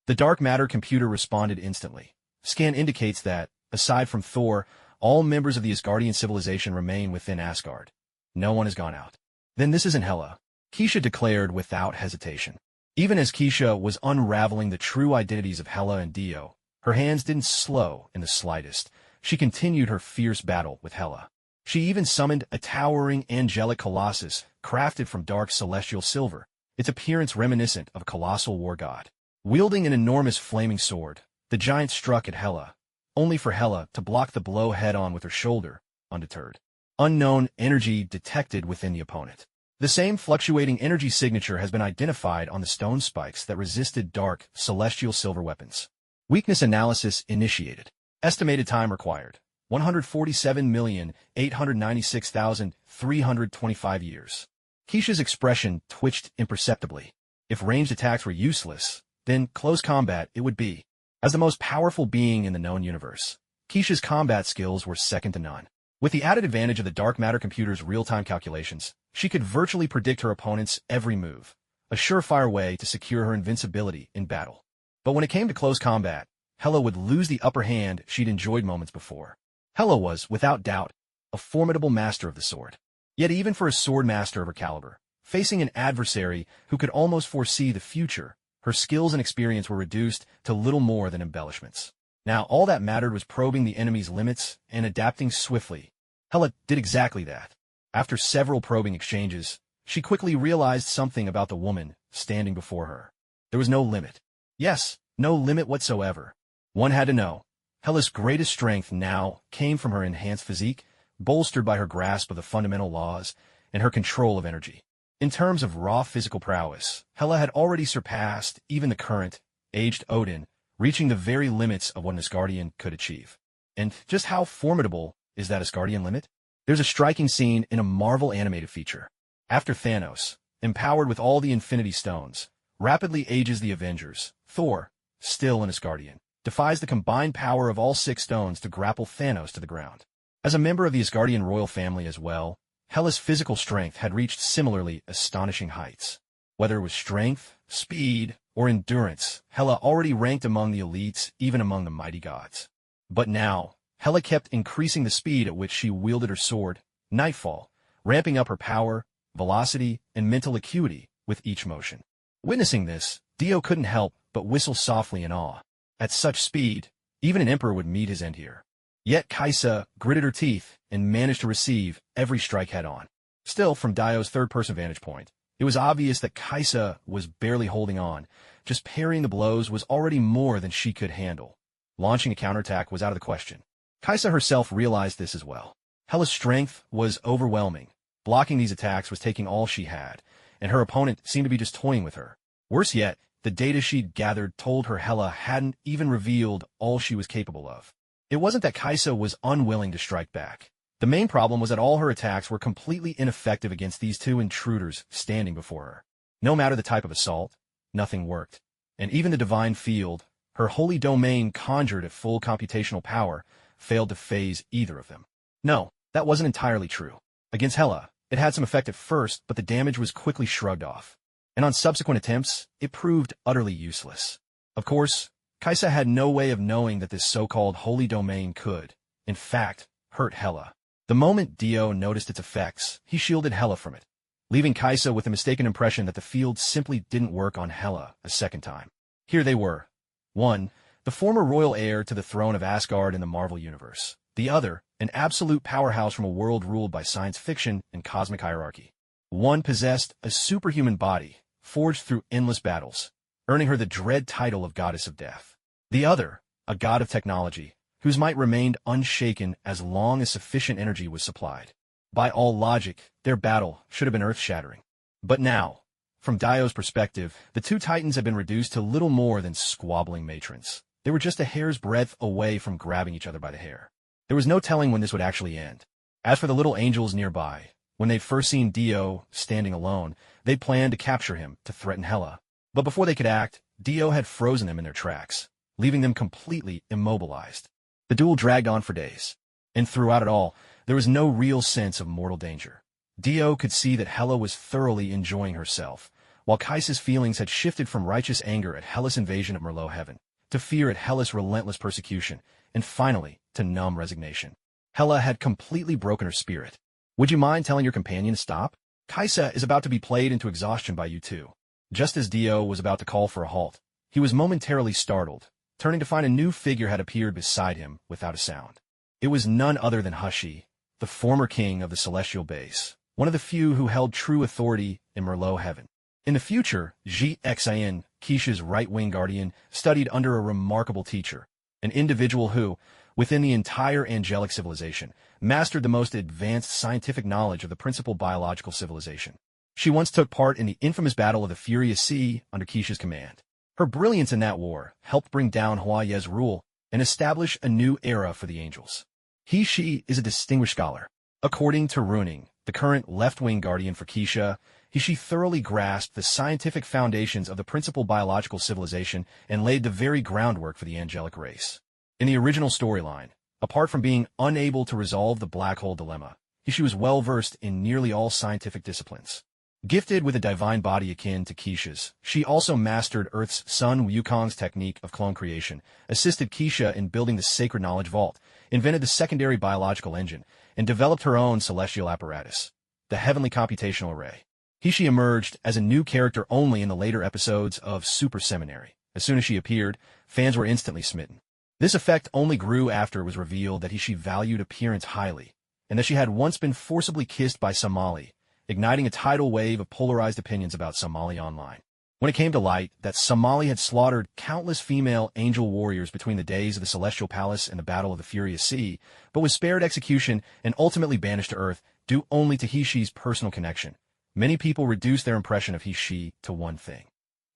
The dark matter computer responded instantly. Scan indicates that, aside from Thor, all members of the Asgardian civilization remain within Asgard. No one has gone out. Then this isn't Hela, Keisha declared without hesitation. Even as Keisha was unraveling the true identities of Hela and Dio, her hands didn't slow in the slightest. She continued her fierce battle with Hela. She even summoned a towering angelic colossus crafted from dark celestial silver, its appearance reminiscent of a colossal war god. Wielding an enormous flaming sword, the giant struck at Hela, only for Hela to block the blow head-on with her shoulder, undeterred. Unknown energy detected within the opponent. The same fluctuating energy signature has been identified on the stone spikes that resisted dark, celestial silver weapons. Weakness analysis initiated. Estimated time required, 147,896,325 years. Keisha's expression twitched imperceptibly. If ranged attacks were useless, then close combat it would be. As the most powerful being in the known universe, Keisha's combat skills were second to none. With the added advantage of the dark matter computer's real-time calculations, she could virtually predict her opponent's every move, a surefire way to secure her invincibility in battle. But when it came to close combat, Hela would lose the upper hand she'd enjoyed moments before. Hela was, without doubt, a formidable master of the sword. Yet even for a sword master of her caliber, facing an adversary who could almost foresee the future, her skills and experience were reduced to little more than embellishments. Now all that mattered was probing the enemy's limits and adapting swiftly. Hela did exactly that. After several probing exchanges, she quickly realized something about the woman standing before her. There was no limit. Yes, no limit whatsoever. One had to know. Hela's greatest strength now came from her enhanced physique, bolstered by her grasp of the fundamental laws and her control of energy. In terms of raw physical prowess, Hela had already surpassed even the current, aged Odin, reaching the very limits of what an Asgardian could achieve. And just how formidable is that Asgardian limit? There's a striking scene in a Marvel animated feature. After Thanos, empowered with all the Infinity Stones, rapidly ages the Avengers, Thor, still an Asgardian, defies the combined power of all 6 stones to grapple Thanos to the ground. As a member of the Asgardian royal family as well, Hela's physical strength had reached similarly astonishing heights. Whether it was strength, speed, or endurance, Hela already ranked among the elites, even among the mighty gods. But now, Hela kept increasing the speed at which she wielded her sword, Nightfall, ramping up her power, velocity, and mental acuity with each motion. Witnessing this, Dio couldn't help but whistle softly in awe. At such speed, even an emperor would meet his end here. Yet Kaisa gritted her teeth and managed to receive every strike head-on. Still, from Dio's third-person vantage point, it was obvious that Kaisa was barely holding on. Just parrying the blows was already more than she could handle. Launching a counterattack was out of the question. Kaisa herself realized this as well. Hela's strength was overwhelming. Blocking these attacks was taking all she had, and her opponent seemed to be just toying with her. Worse yet, the data she'd gathered told her Hela hadn't even revealed all she was capable of. It wasn't that Kaisa was unwilling to strike back. The main problem was that all her attacks were completely ineffective against these two intruders standing before her. No matter the type of assault, nothing worked. And even the divine field, her holy domain conjured at full computational power, failed to phase either of them. No, that wasn't entirely true. Against Hela, it had some effect at first, but the damage was quickly shrugged off. And on subsequent attempts, it proved utterly useless. Of course, Kaisa had no way of knowing that this so-called holy domain could, in fact, hurt Hela. The moment Dio noticed its effects, he shielded Hela from it, leaving Kaisa with the mistaken impression that the field simply didn't work on Hela a second time. Here they were. One, the former royal heir to the throne of Asgard in the Marvel Universe. The other, an absolute powerhouse from a world ruled by science fiction and cosmic hierarchy. One possessed a superhuman body, forged through endless battles, earning her the dread title of Goddess of Death. The other, a god of technology, whose might remained unshaken as long as sufficient energy was supplied. By all logic, their battle should have been earth-shattering. But now, from Dio's perspective, the two titans had been reduced to little more than squabbling matrons. They were just a hair's breadth away from grabbing each other by the hair. There was no telling when this would actually end. As for the little angels nearby, when they'd first seen Dio standing alone, they'd planned to capture him to threaten Hela. But before they could act, Dio had frozen them in their tracks, leaving them completely immobilized. The duel dragged on for days, and throughout it all, there was no real sense of mortal danger. Dio could see that Hela was thoroughly enjoying herself, while Kaisa's feelings had shifted from righteous anger at Hela's invasion of Merlot Heaven, to fear at Hela's relentless persecution, and finally, to numb resignation. Hela had completely broken her spirit. Would you mind telling your companion to stop? Kaisa is about to be played into exhaustion by you two. Just as Dio was about to call for a halt, he was momentarily startled, turning to find a new figure had appeared beside him without a sound. It was none other than Hushi, the former king of the Celestial Base, one of the few who held true authority in Merlot Heaven. In the future, Xin, Keisha's right-wing guardian, studied under a remarkable teacher, an individual who, within the entire angelic civilization, mastered the most advanced scientific knowledge of the principal biological civilization. She once took part in the infamous Battle of the Furious Sea under Keisha's command. Her brilliance in that war helped bring down Hwaye's rule and establish a new era for the angels. She is a distinguished scholar. According to Runing, the current left-wing guardian for Keisha, she thoroughly grasped the scientific foundations of the principal biological civilization and laid the very groundwork for the angelic race. In the original storyline, apart from being unable to resolve the black hole dilemma, she was well-versed in nearly all scientific disciplines. Gifted with a divine body akin to Keisha's, she also mastered Earth's Sun Wukong's technique of clone creation, assisted Keisha in building the Sacred Knowledge Vault, invented the secondary biological engine, and developed her own celestial apparatus, the Heavenly Computational Array. She emerged as a new character only in the later episodes of Super Seminary. As soon as she appeared, fans were instantly smitten. This effect only grew after it was revealed that she valued appearance highly, and that she had once been forcibly kissed by Somali, igniting a tidal wave of polarized opinions about Somali online. When it came to light that Somali had slaughtered countless female angel warriors between the days of the Celestial Palace and the Battle of the Furious Sea, but was spared execution and ultimately banished to Earth due only to Hishi's personal connection, many people reduced their impression of Hishi to one thing: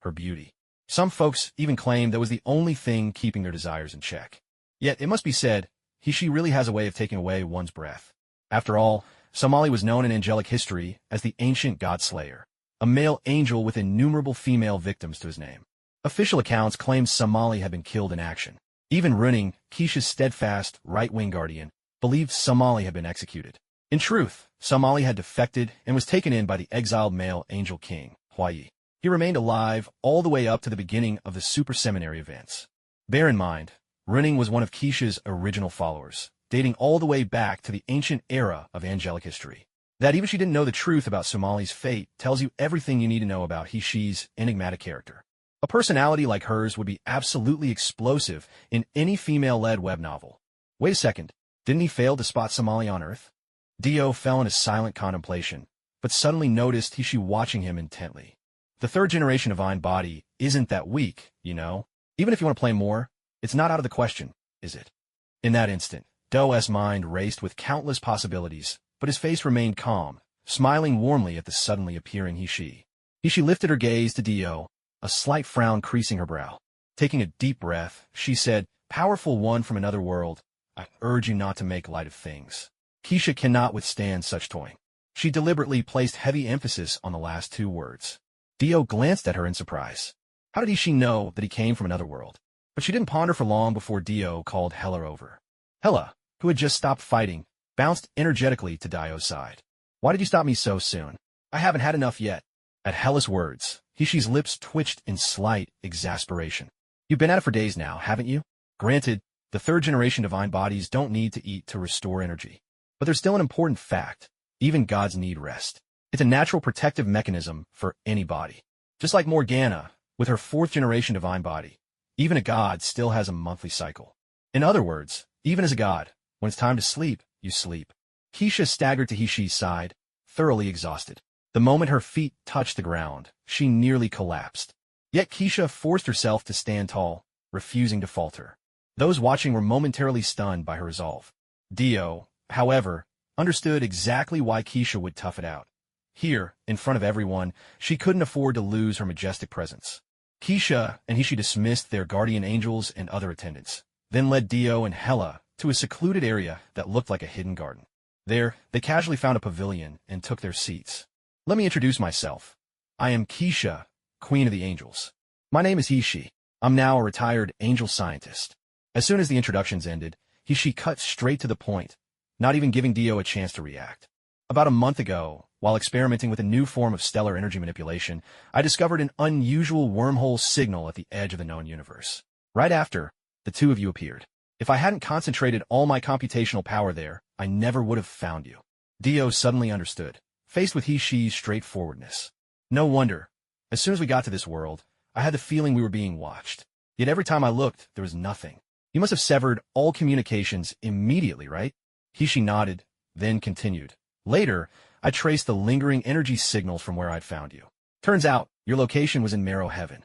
her beauty. Some folks even claimed that was the only thing keeping their desires in check. Yet, it must be said, Hishi really has a way of taking away one's breath. After all, Somali was known in angelic history as the ancient god slayer, a male angel with innumerable female victims to his name. Official accounts claim Somali had been killed in action. Even Runing, Keisha's steadfast right-wing guardian, believed Somali had been executed. In truth, Somali had defected and was taken in by the exiled male angel king, Hwaye. He remained alive all the way up to the beginning of the Super Seminary events. Bear in mind, Runing was one of Keisha's original followers, dating all the way back to the ancient era of angelic history. That even she didn't know the truth about Somali's fate tells you everything you need to know about Hishi's enigmatic character. A personality like hers would be absolutely explosive in any female-led web novel. Wait a second, didn't he fail to spot Somali on Earth? Dio fell into silent contemplation, but suddenly noticed Hishi watching him intently. The third-generation divine body isn't that weak, you know? Even if you want to play more, it's not out of the question, is it? In that instant, Do's mind raced with countless possibilities, but his face remained calm, smiling warmly at the suddenly appearing Hishi. Hishi lifted her gaze to Dio, a slight frown creasing her brow. Taking a deep breath, she said, "Powerful one from another world, I urge you not to make light of things. Keisha cannot withstand such toying." She deliberately placed heavy emphasis on the last two words. Dio glanced at her in surprise. How did Hishi know that he came from another world? But she didn't ponder for long before Dio called Hela over. Hela, who had just stopped fighting, bounced energetically to Dio's side. "Why did you stop me so soon? I haven't had enough yet." At Hela's words, Hishi's lips twitched in slight exasperation. "You've been at it for days now, haven't you? Granted, the third-generation divine bodies don't need to eat to restore energy. But there's still an important fact. Even gods need rest. It's a natural protective mechanism for any body. Just like Morgana, with her fourth-generation divine body, even a god still has a monthly cycle. In other words, even as a god, when it's time to sleep, you sleep." Keisha staggered to Hishi's side, thoroughly exhausted. The moment her feet touched the ground, she nearly collapsed. Yet Keisha forced herself to stand tall, refusing to falter. Those watching were momentarily stunned by her resolve. Dio, however, understood exactly why Keisha would tough it out. Here, in front of everyone, she couldn't afford to lose her majestic presence. Keisha and Hishi dismissed their guardian angels and other attendants, then led Dio and Hela to a secluded area that looked like a hidden garden. There, they casually found a pavilion and took their seats. "Let me introduce myself. I am Keisha, Queen of the Angels. My name is Hishi. I'm now a retired angel scientist." As soon as the introductions ended, Hishi cut straight to the point, not even giving Dio a chance to react. "About a month ago, while experimenting with a new form of stellar energy manipulation, I discovered an unusual wormhole signal at the edge of the known universe. Right after, the two of you appeared. If I hadn't concentrated all my computational power there, I never would have found you." Dio suddenly understood, faced with Hishi's straightforwardness. "No wonder. As soon as we got to this world, I had the feeling we were being watched. Yet every time I looked, there was nothing. You must have severed all communications immediately, right?" Hishi nodded, then continued. "Later, I traced the lingering energy signals from where I'd found you. Turns out, your location was in Marrow Heaven."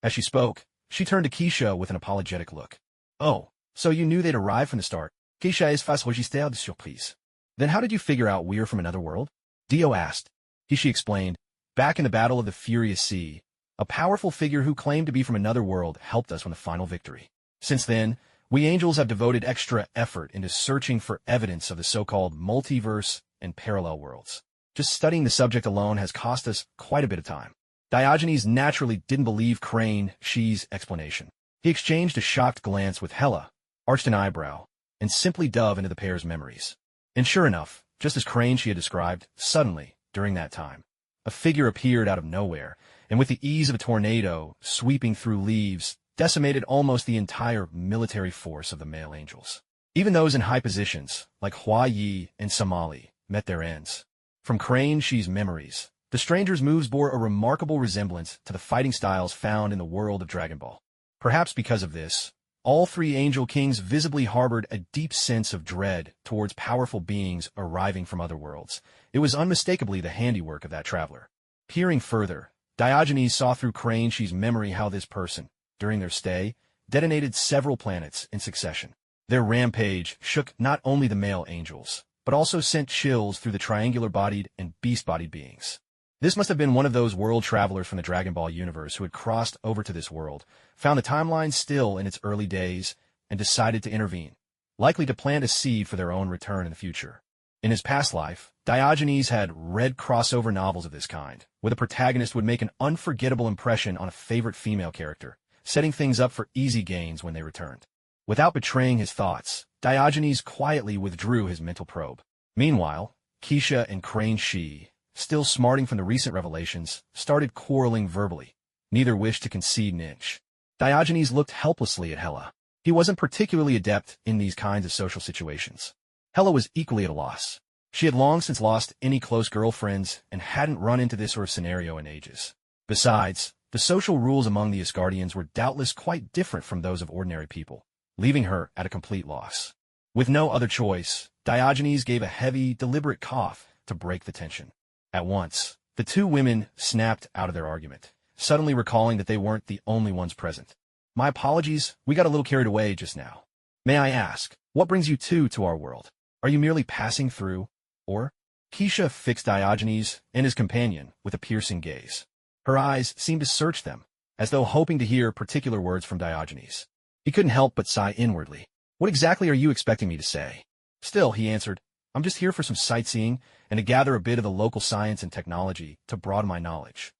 As she spoke, she turned to Keisha with an apologetic look. "Oh, so you knew they'd arrived from the start. Keisha est face registre de surprise. Then how did you figure out we're from another world?" Dio asked. Hishi explained, "Back in the Battle of the Furious Sea, a powerful figure who claimed to be from another world helped us win the final victory. Since then, we angels have devoted extra effort into searching for evidence of the so-called multiverse and parallel worlds. Just studying the subject alone has cost us quite a bit of time." Diogenes naturally didn't believe Crane Shi's explanation. He exchanged a shocked glance with Hela, arched an eyebrow, and simply dove into the pair's memories. And sure enough, just as Crane Shi had described, suddenly, during that time, a figure appeared out of nowhere, and with the ease of a tornado sweeping through leaves, decimated almost the entire military force of the male angels. Even those in high positions, like Hua Yi and Somali, met their ends. From Crane Shi's memories, the stranger's moves bore a remarkable resemblance to the fighting styles found in the world of Dragon Ball. Perhaps because of this, all three angel kings visibly harbored a deep sense of dread towards powerful beings arriving from other worlds. It was unmistakably the handiwork of that traveler. Peering further, Diogenes saw through Crane Shi's memory how this person, during their stay, detonated several planets in succession. Their rampage shook not only the male angels, but also sent chills through the triangular-bodied and beast-bodied beings. This must have been one of those world travelers from the Dragon Ball universe who had crossed over to this world, found the timeline still in its early days, and decided to intervene, likely to plant a seed for their own return in the future. In his past life, Diogenes had read crossover novels of this kind, where the protagonist would make an unforgettable impression on a favorite female character, setting things up for easy gains when they returned. Without betraying his thoughts, Diogenes quietly withdrew his mental probe. Meanwhile, Keisha and Crane Shi, still smarting from the recent revelations, started quarreling verbally. Neither wished to concede an inch. Diogenes looked helplessly at Hela. He wasn't particularly adept in these kinds of social situations. Hela was equally at a loss. She had long since lost any close girlfriends and hadn't run into this sort of scenario in ages. Besides, the social rules among the Asgardians were doubtless quite different from those of ordinary people, leaving her at a complete loss. With no other choice, Diogenes gave a heavy, deliberate cough to break the tension. At once, the two women snapped out of their argument, suddenly recalling that they weren't the only ones present. My apologies, we got a little carried away just now. May I ask, what brings you two to our world? Are you merely passing through? Or? Keisha fixed Diogenes and his companion with a piercing gaze. Her eyes seemed to search them, as though hoping to hear particular words from Diogenes. He couldn't help but sigh inwardly. What exactly are you expecting me to say? Still, he answered, I'm just here for some sightseeing and to gather a bit of the local science and technology to broaden my knowledge.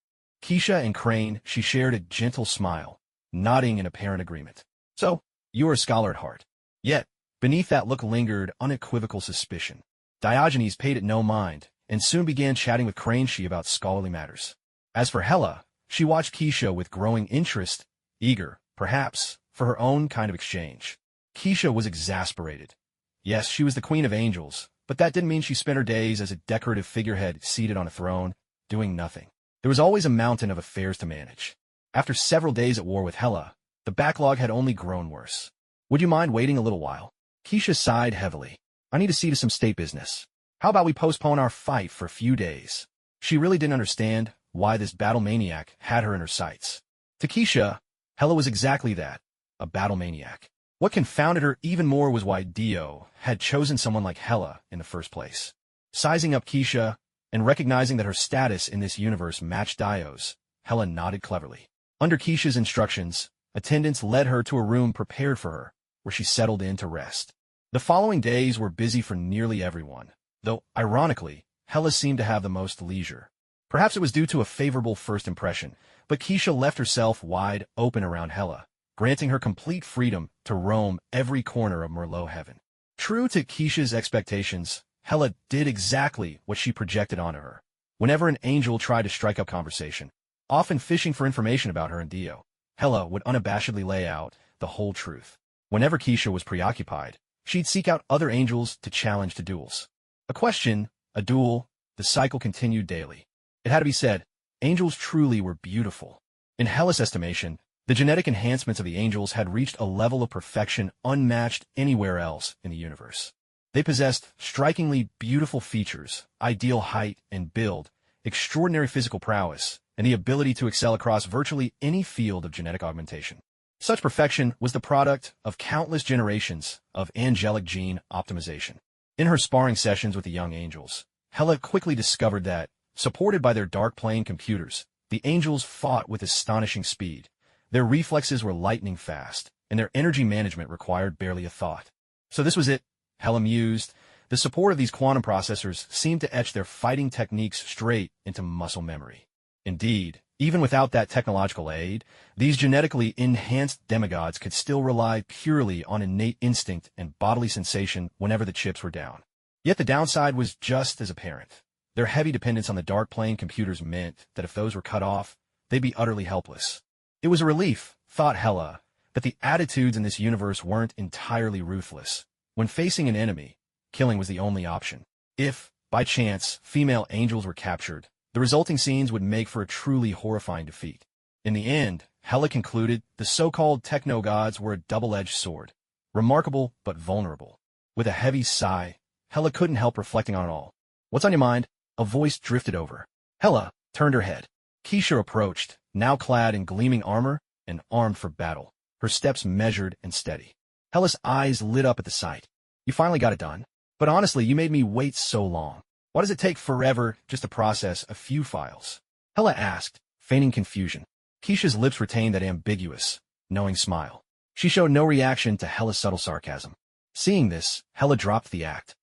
Keisha and Crane, she shared a gentle smile, nodding in apparent agreement. So, you are a scholar at heart. Yet, beneath that look lingered unequivocal suspicion. Diogenes paid it no mind, and soon began chatting with Crane about scholarly matters. As for Hela, she watched Keisha with growing interest, eager, perhaps, for her own kind of exchange. Keisha was exasperated. Yes, she was the queen of angels, but that didn't mean she spent her days as a decorative figurehead seated on a throne, doing nothing. There was always a mountain of affairs to manage. After several days at war with Hela, the backlog had only grown worse. Would you mind waiting a little while? Keisha sighed heavily. I need to see to some state business. How about we postpone our fight for a few days? She really didn't understand why this battle maniac had her in her sights. To Keisha, Hela was exactly that, a battle maniac. What confounded her even more was why Dio had chosen someone like Hela in the first place. Sizing up Keisha and recognizing that her status in this universe matched Dio's, Hela nodded cleverly. Under Keisha's instructions, attendants led her to a room prepared for her, where she settled in to rest. The following days were busy for nearly everyone, though, ironically, Hela seemed to have the most leisure. Perhaps it was due to a favorable first impression, but Keisha left herself wide open around Hela, granting her complete freedom to roam every corner of Merlot heaven. True to Keisha's expectations, Hela did exactly what she projected onto her. Whenever an angel tried to strike up conversation, often fishing for information about her and Dio, Hela would unabashedly lay out the whole truth. Whenever Keisha was preoccupied, she'd seek out other angels to challenge to duels. A question, a duel, the cycle continued daily. It had to be said, angels truly were beautiful. In Hela's estimation, the genetic enhancements of the angels had reached a level of perfection unmatched anywhere else in the universe. They possessed strikingly beautiful features, ideal height and build, extraordinary physical prowess, and the ability to excel across virtually any field of genetic augmentation. Such perfection was the product of countless generations of angelic gene optimization. In her sparring sessions with the young angels, Hela quickly discovered that, supported by their dark plane computers, the angels fought with astonishing speed. Their reflexes were lightning fast, and their energy management required barely a thought. So this was it, Hela mused. The support of these quantum processors seemed to etch their fighting techniques straight into muscle memory. Indeed, even without that technological aid, these genetically enhanced demigods could still rely purely on innate instinct and bodily sensation whenever the chips were down. Yet the downside was just as apparent. Their heavy dependence on the dark plane computers meant that if those were cut off, they'd be utterly helpless. It was a relief, thought Hela, that the attitudes in this universe weren't entirely ruthless. When facing an enemy, killing was the only option. If, by chance, female angels were captured, the resulting scenes would make for a truly horrifying defeat. In the end, Hela concluded the so-called techno-gods were a double-edged sword, remarkable but vulnerable. With a heavy sigh, Hela couldn't help reflecting on it all. What's on your mind? A voice drifted over. Hela turned her head. Keisha approached, now clad in gleaming armor and armed for battle, her steps measured and steady. Hela's eyes lit up at the sight. You finally got it done. But honestly, you made me wait so long. Why does it take forever just to process a few files? Hela asked, feigning confusion. Keisha's lips retained that ambiguous, knowing smile. She showed no reaction to Hela's subtle sarcasm. Seeing this, Hela dropped the act.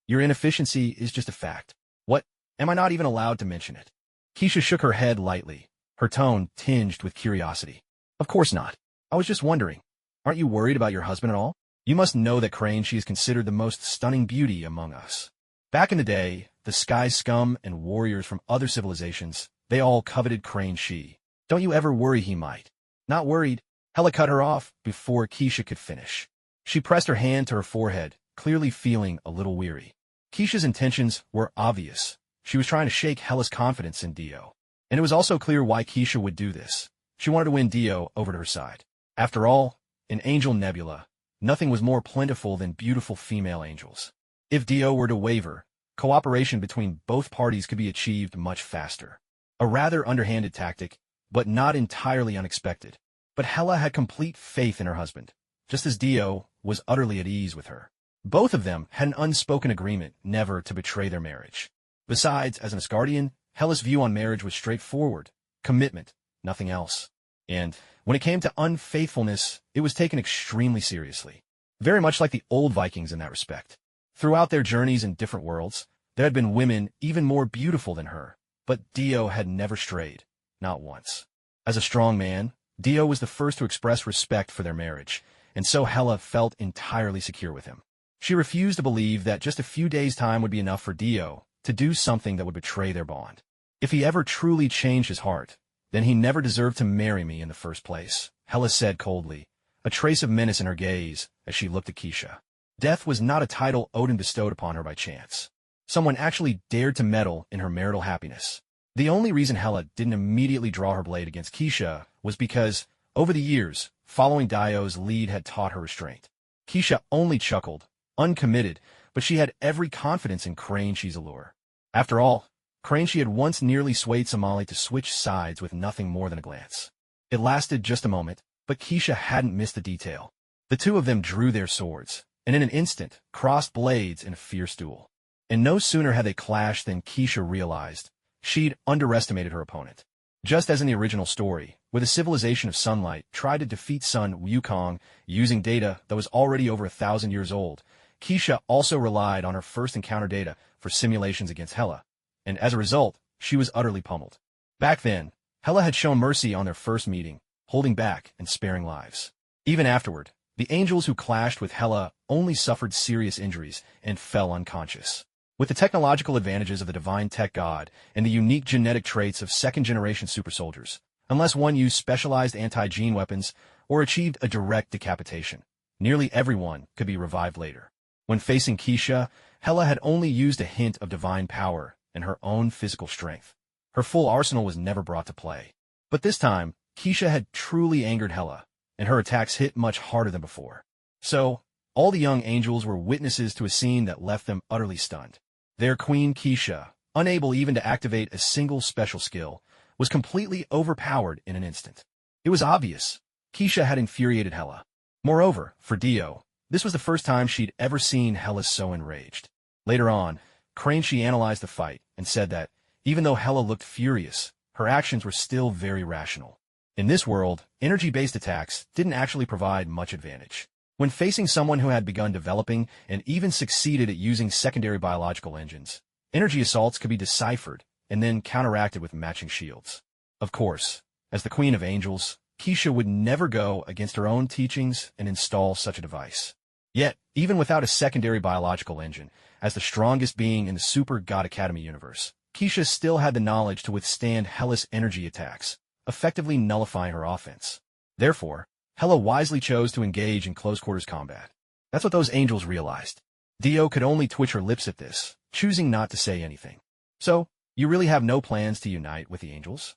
Your inefficiency is just a fact. What? Am I not even allowed to mention it? Keisha shook her head lightly, her tone tinged with curiosity. Of course not. I was just wondering. Aren't you worried about your husband at all? You must know that Crane, she is considered the most stunning beauty among us. Back in the day, the sky scum and warriors from other civilizations, they all coveted Crane she. Don't you ever worry he might? Not worried. Hela cut her off before Keisha could finish. She pressed her hand to her forehead, clearly feeling a little weary. Keisha's intentions were obvious. She was trying to shake Hella's confidence in Dio. And it was also clear why Keisha would do this. She wanted to win Dio over to her side. After all, in Angel Nebula, nothing was more plentiful than beautiful female angels. If Dio were to waver, cooperation between both parties could be achieved much faster. A rather underhanded tactic, but not entirely unexpected. But Hella had complete faith in her husband, just as Dio was utterly at ease with her. Both of them had an unspoken agreement never to betray their marriage. Besides, as an Asgardian, Hella's view on marriage was straightforward: commitment, nothing else. And when it came to unfaithfulness, it was taken extremely seriously. Very much like the old Vikings in that respect. Throughout their journeys in different worlds, there had been women even more beautiful than her, but Dio had never strayed, not once. As a strong man, Dio was the first to express respect for their marriage, and so Hella felt entirely secure with him. She refused to believe that just a few days' time would be enough for Dio to do something that would betray their bond. If he ever truly changed his heart, then he never deserved to marry me in the first place, Hella said coldly, a trace of menace in her gaze as she looked at Keisha. Death was not a title Odin bestowed upon her by chance. Someone actually dared to meddle in her marital happiness. The only reason Hella didn't immediately draw her blade against Keisha was because, over the years, following Dio's lead had taught her restraint. Keisha only chuckled, uncommitted, but she had every confidence in Crane-Shi's allure. After all, Crane-Shi had once nearly swayed Somali to switch sides with nothing more than a glance. It lasted just a moment, but Keisha hadn't missed a detail. The two of them drew their swords, and in an instant, crossed blades in a fierce duel. And no sooner had they clashed than Keisha realized she'd underestimated her opponent. Just as in the original story, where the civilization of sunlight tried to defeat Sun Wukong using data that was already over 1,000 years old, Keisha also relied on her first encounter data for simulations against Hella, and as a result, she was utterly pummeled. Back then, Hella had shown mercy on their first meeting, holding back and sparing lives. Even afterward, the angels who clashed with Hella only suffered serious injuries and fell unconscious. With the technological advantages of the divine tech god and the unique genetic traits of second-generation super soldiers, unless one used specialized anti-gene weapons or achieved a direct decapitation, nearly everyone could be revived later. When facing Keisha, Hella had only used a hint of divine power and her own physical strength. Her full arsenal was never brought to play. But this time, Keisha had truly angered Hella, and her attacks hit much harder than before. So, all the young angels were witnesses to a scene that left them utterly stunned. Their queen Keisha, unable even to activate a single special skill, was completely overpowered in an instant. It was obvious. Keisha had infuriated Hella. Moreover, for Dio, this was the first time she'd ever seen Hella so enraged. Later on, Crane-Shi analyzed the fight and said that, even though Hella looked furious, her actions were still very rational. In this world, energy-based attacks didn't actually provide much advantage. When facing someone who had begun developing and even succeeded at using secondary biological engines, energy assaults could be deciphered and then counteracted with matching shields. Of course, as the Queen of Angels, Keisha would never go against her own teachings and install such a device. Yet, even without a secondary biological engine, as the strongest being in the Super God Academy universe, Keisha still had the knowledge to withstand Hella's energy attacks, effectively nullifying her offense. Therefore, Hella wisely chose to engage in close-quarters combat. That's what those angels realized. Dio could only twitch her lips at this, choosing not to say anything. So, you really have no plans to unite with the angels?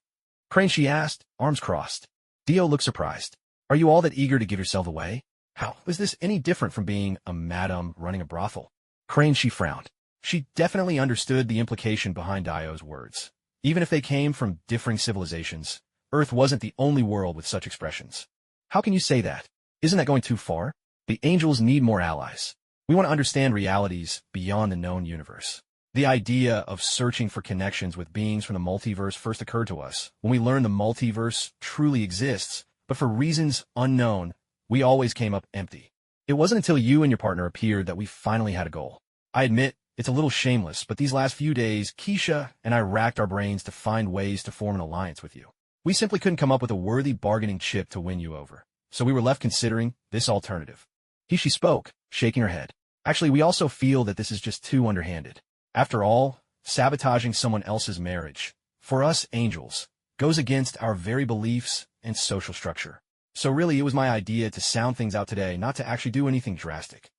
Crane-Shi asked, arms crossed. Dio looked surprised. Are you all that eager to give yourself away? How is this any different from being a madam running a brothel? Crane-Shi frowned. She definitely understood the implication behind Dio's words. Even if they came from differing civilizations, Earth wasn't the only world with such expressions. How can you say that? Isn't that going too far? The angels need more allies. We want to understand realities beyond the known universe. The idea of searching for connections with beings from the multiverse first occurred to us when we learned the multiverse truly exists, but for reasons unknown, we always came up empty. It wasn't until you and your partner appeared that we finally had a goal. I admit, it's a little shameless, but these last few days, Keisha and I racked our brains to find ways to form an alliance with you. We simply couldn't come up with a worthy bargaining chip to win you over, so we were left considering this alternative. She spoke, shaking her head. Actually, we also feel that this is just too underhanded. After all, sabotaging someone else's marriage, for us angels, goes against our very beliefs and social structure. So really, it was my idea to sound things out today, not to actually do anything drastic.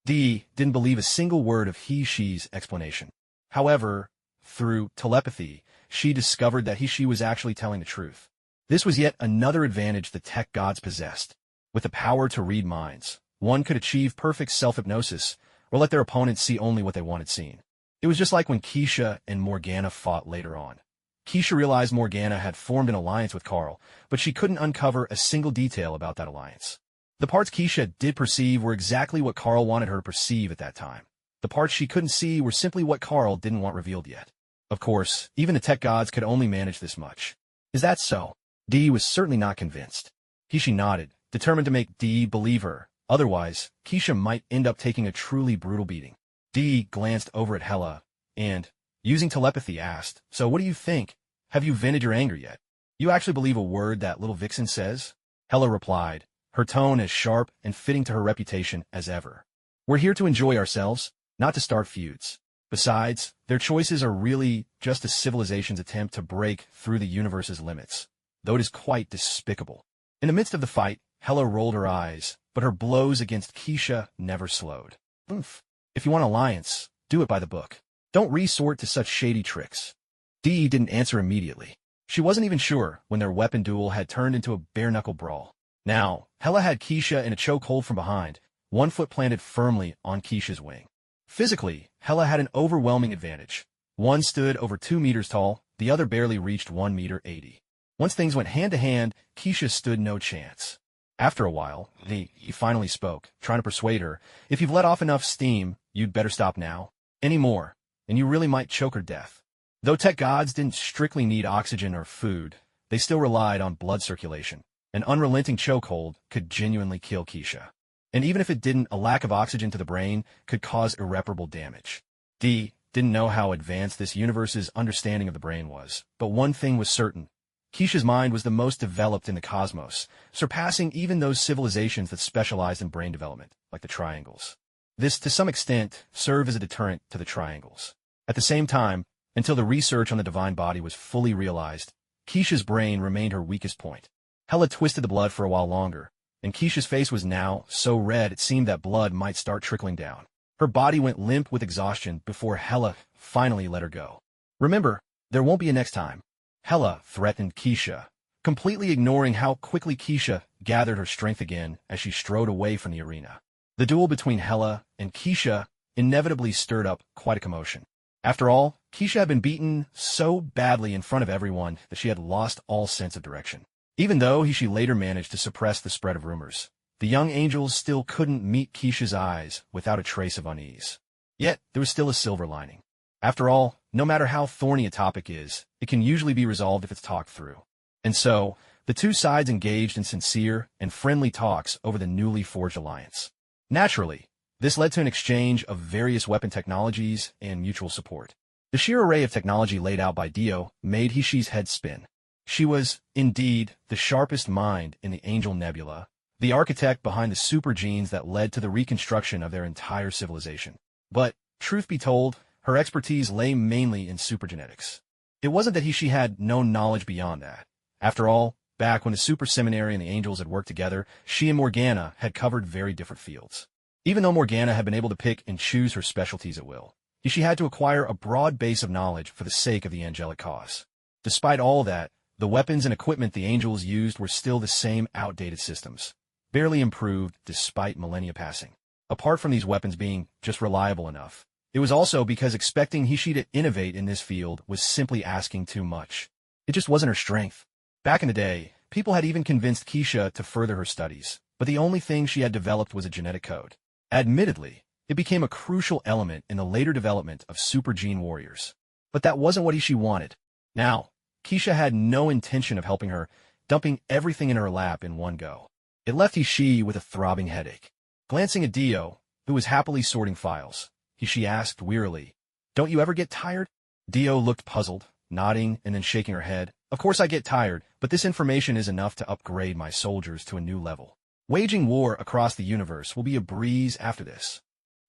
Dee didn't believe a single word of he-she's explanation. However, through telepathy, she discovered that he-she was actually telling the truth. This was yet another advantage the tech gods possessed. With the power to read minds, one could achieve perfect self-hypnosis or let their opponents see only what they wanted seen. It was just like when Keisha and Morgana fought later on. Keisha realized Morgana had formed an alliance with Carl, but she couldn't uncover a single detail about that alliance. The parts Keisha did perceive were exactly what Carl wanted her to perceive at that time. The parts she couldn't see were simply what Carl didn't want revealed yet. Of course, even the tech gods could only manage this much. Is that so? Dee was certainly not convinced. Keisha nodded, determined to make Dee believe her. Otherwise, Keisha might end up taking a truly brutal beating. Dee glanced over at Hella and, using telepathy, asked, "So what do you think? Have you vented your anger yet? You actually believe a word that little Vixen says?" Hella replied, her tone as sharp and fitting to her reputation as ever. "We're here to enjoy ourselves, not to start feuds. Besides, their choices are really just a civilization's attempt to break through the universe's limits, though it is quite despicable." In the midst of the fight, Hella rolled her eyes, but her blows against Keisha never slowed. "Oof. If you want alliance, do it by the book. Don't resort to such shady tricks." Dee didn't answer immediately. She wasn't even sure when their weapon duel had turned into a bare-knuckle brawl. Now, Hella had Keisha in a chokehold from behind, one foot planted firmly on Keisha's wing. Physically, Hella had an overwhelming advantage. One stood over 2 meters tall, the other barely reached 1 meter 80. Once things went hand-to-hand, Keisha stood no chance. After a while, he finally spoke, trying to persuade her, "If you've let off enough steam, you'd better stop now. Any more, and you really might choke her death." Though tech gods didn't strictly need oxygen or food, they still relied on blood circulation. An unrelenting chokehold could genuinely kill Keisha. And even if it didn't, a lack of oxygen to the brain could cause irreparable damage. Dee didn't know how advanced this universe's understanding of the brain was, but one thing was certain. Keisha's mind was the most developed in the cosmos, surpassing even those civilizations that specialized in brain development, like the Triangles. This, to some extent, served as a deterrent to the Triangles. At the same time, until the research on the divine body was fully realized, Keisha's brain remained her weakest point. Hella twisted the blood for a while longer, and Keisha's face was now so red it seemed that blood might start trickling down. Her body went limp with exhaustion before Hella finally let her go. "Remember, there won't be a next time," Hella threatened Keisha, completely ignoring how quickly Keisha gathered her strength again as she strode away from the arena. The duel between Hella and Keisha inevitably stirred up quite a commotion. After all, Keisha had been beaten so badly in front of everyone that she had lost all sense of direction. Even though she later managed to suppress the spread of rumors, the young angels still couldn't meet Keisha's eyes without a trace of unease. Yet, there was still a silver lining. After all, no matter how thorny a topic is, it can usually be resolved if it's talked through. And so, the two sides engaged in sincere and friendly talks over the newly forged alliance. Naturally, this led to an exchange of various weapon technologies and mutual support. The sheer array of technology laid out by Dio made he-she's head spin. She was, indeed, the sharpest mind in the Angel Nebula, the architect behind the super genes that led to the reconstruction of their entire civilization. But, truth be told, her expertise lay mainly in supergenetics. It wasn't that she had no knowledge beyond that. After all, back when the Super Seminary and the Angels had worked together, she and Morgana had covered very different fields. Even though Morgana had been able to pick and choose her specialties at will, she had to acquire a broad base of knowledge for the sake of the angelic cause. Despite all that, the weapons and equipment the Angels used were still the same outdated systems, barely improved despite millennia passing. Apart from these weapons being just reliable enough, it was also because expecting he-she to innovate in this field was simply asking too much. It just wasn't her strength. Back in the day, people had even convinced Keisha to further her studies, but the only thing she had developed was a genetic code. Admittedly, it became a crucial element in the later development of super gene warriors. But that wasn't what he-she wanted. Now, Keisha had no intention of helping her, dumping everything in her lap in one go. It left he-she with a throbbing headache. Glancing at Dio, who was happily sorting files, he-she asked wearily, "Don't you ever get tired?" Dio looked puzzled, nodding and then shaking her head. "Of course I get tired, but this information is enough to upgrade my soldiers to a new level. Waging war across the universe will be a breeze after this."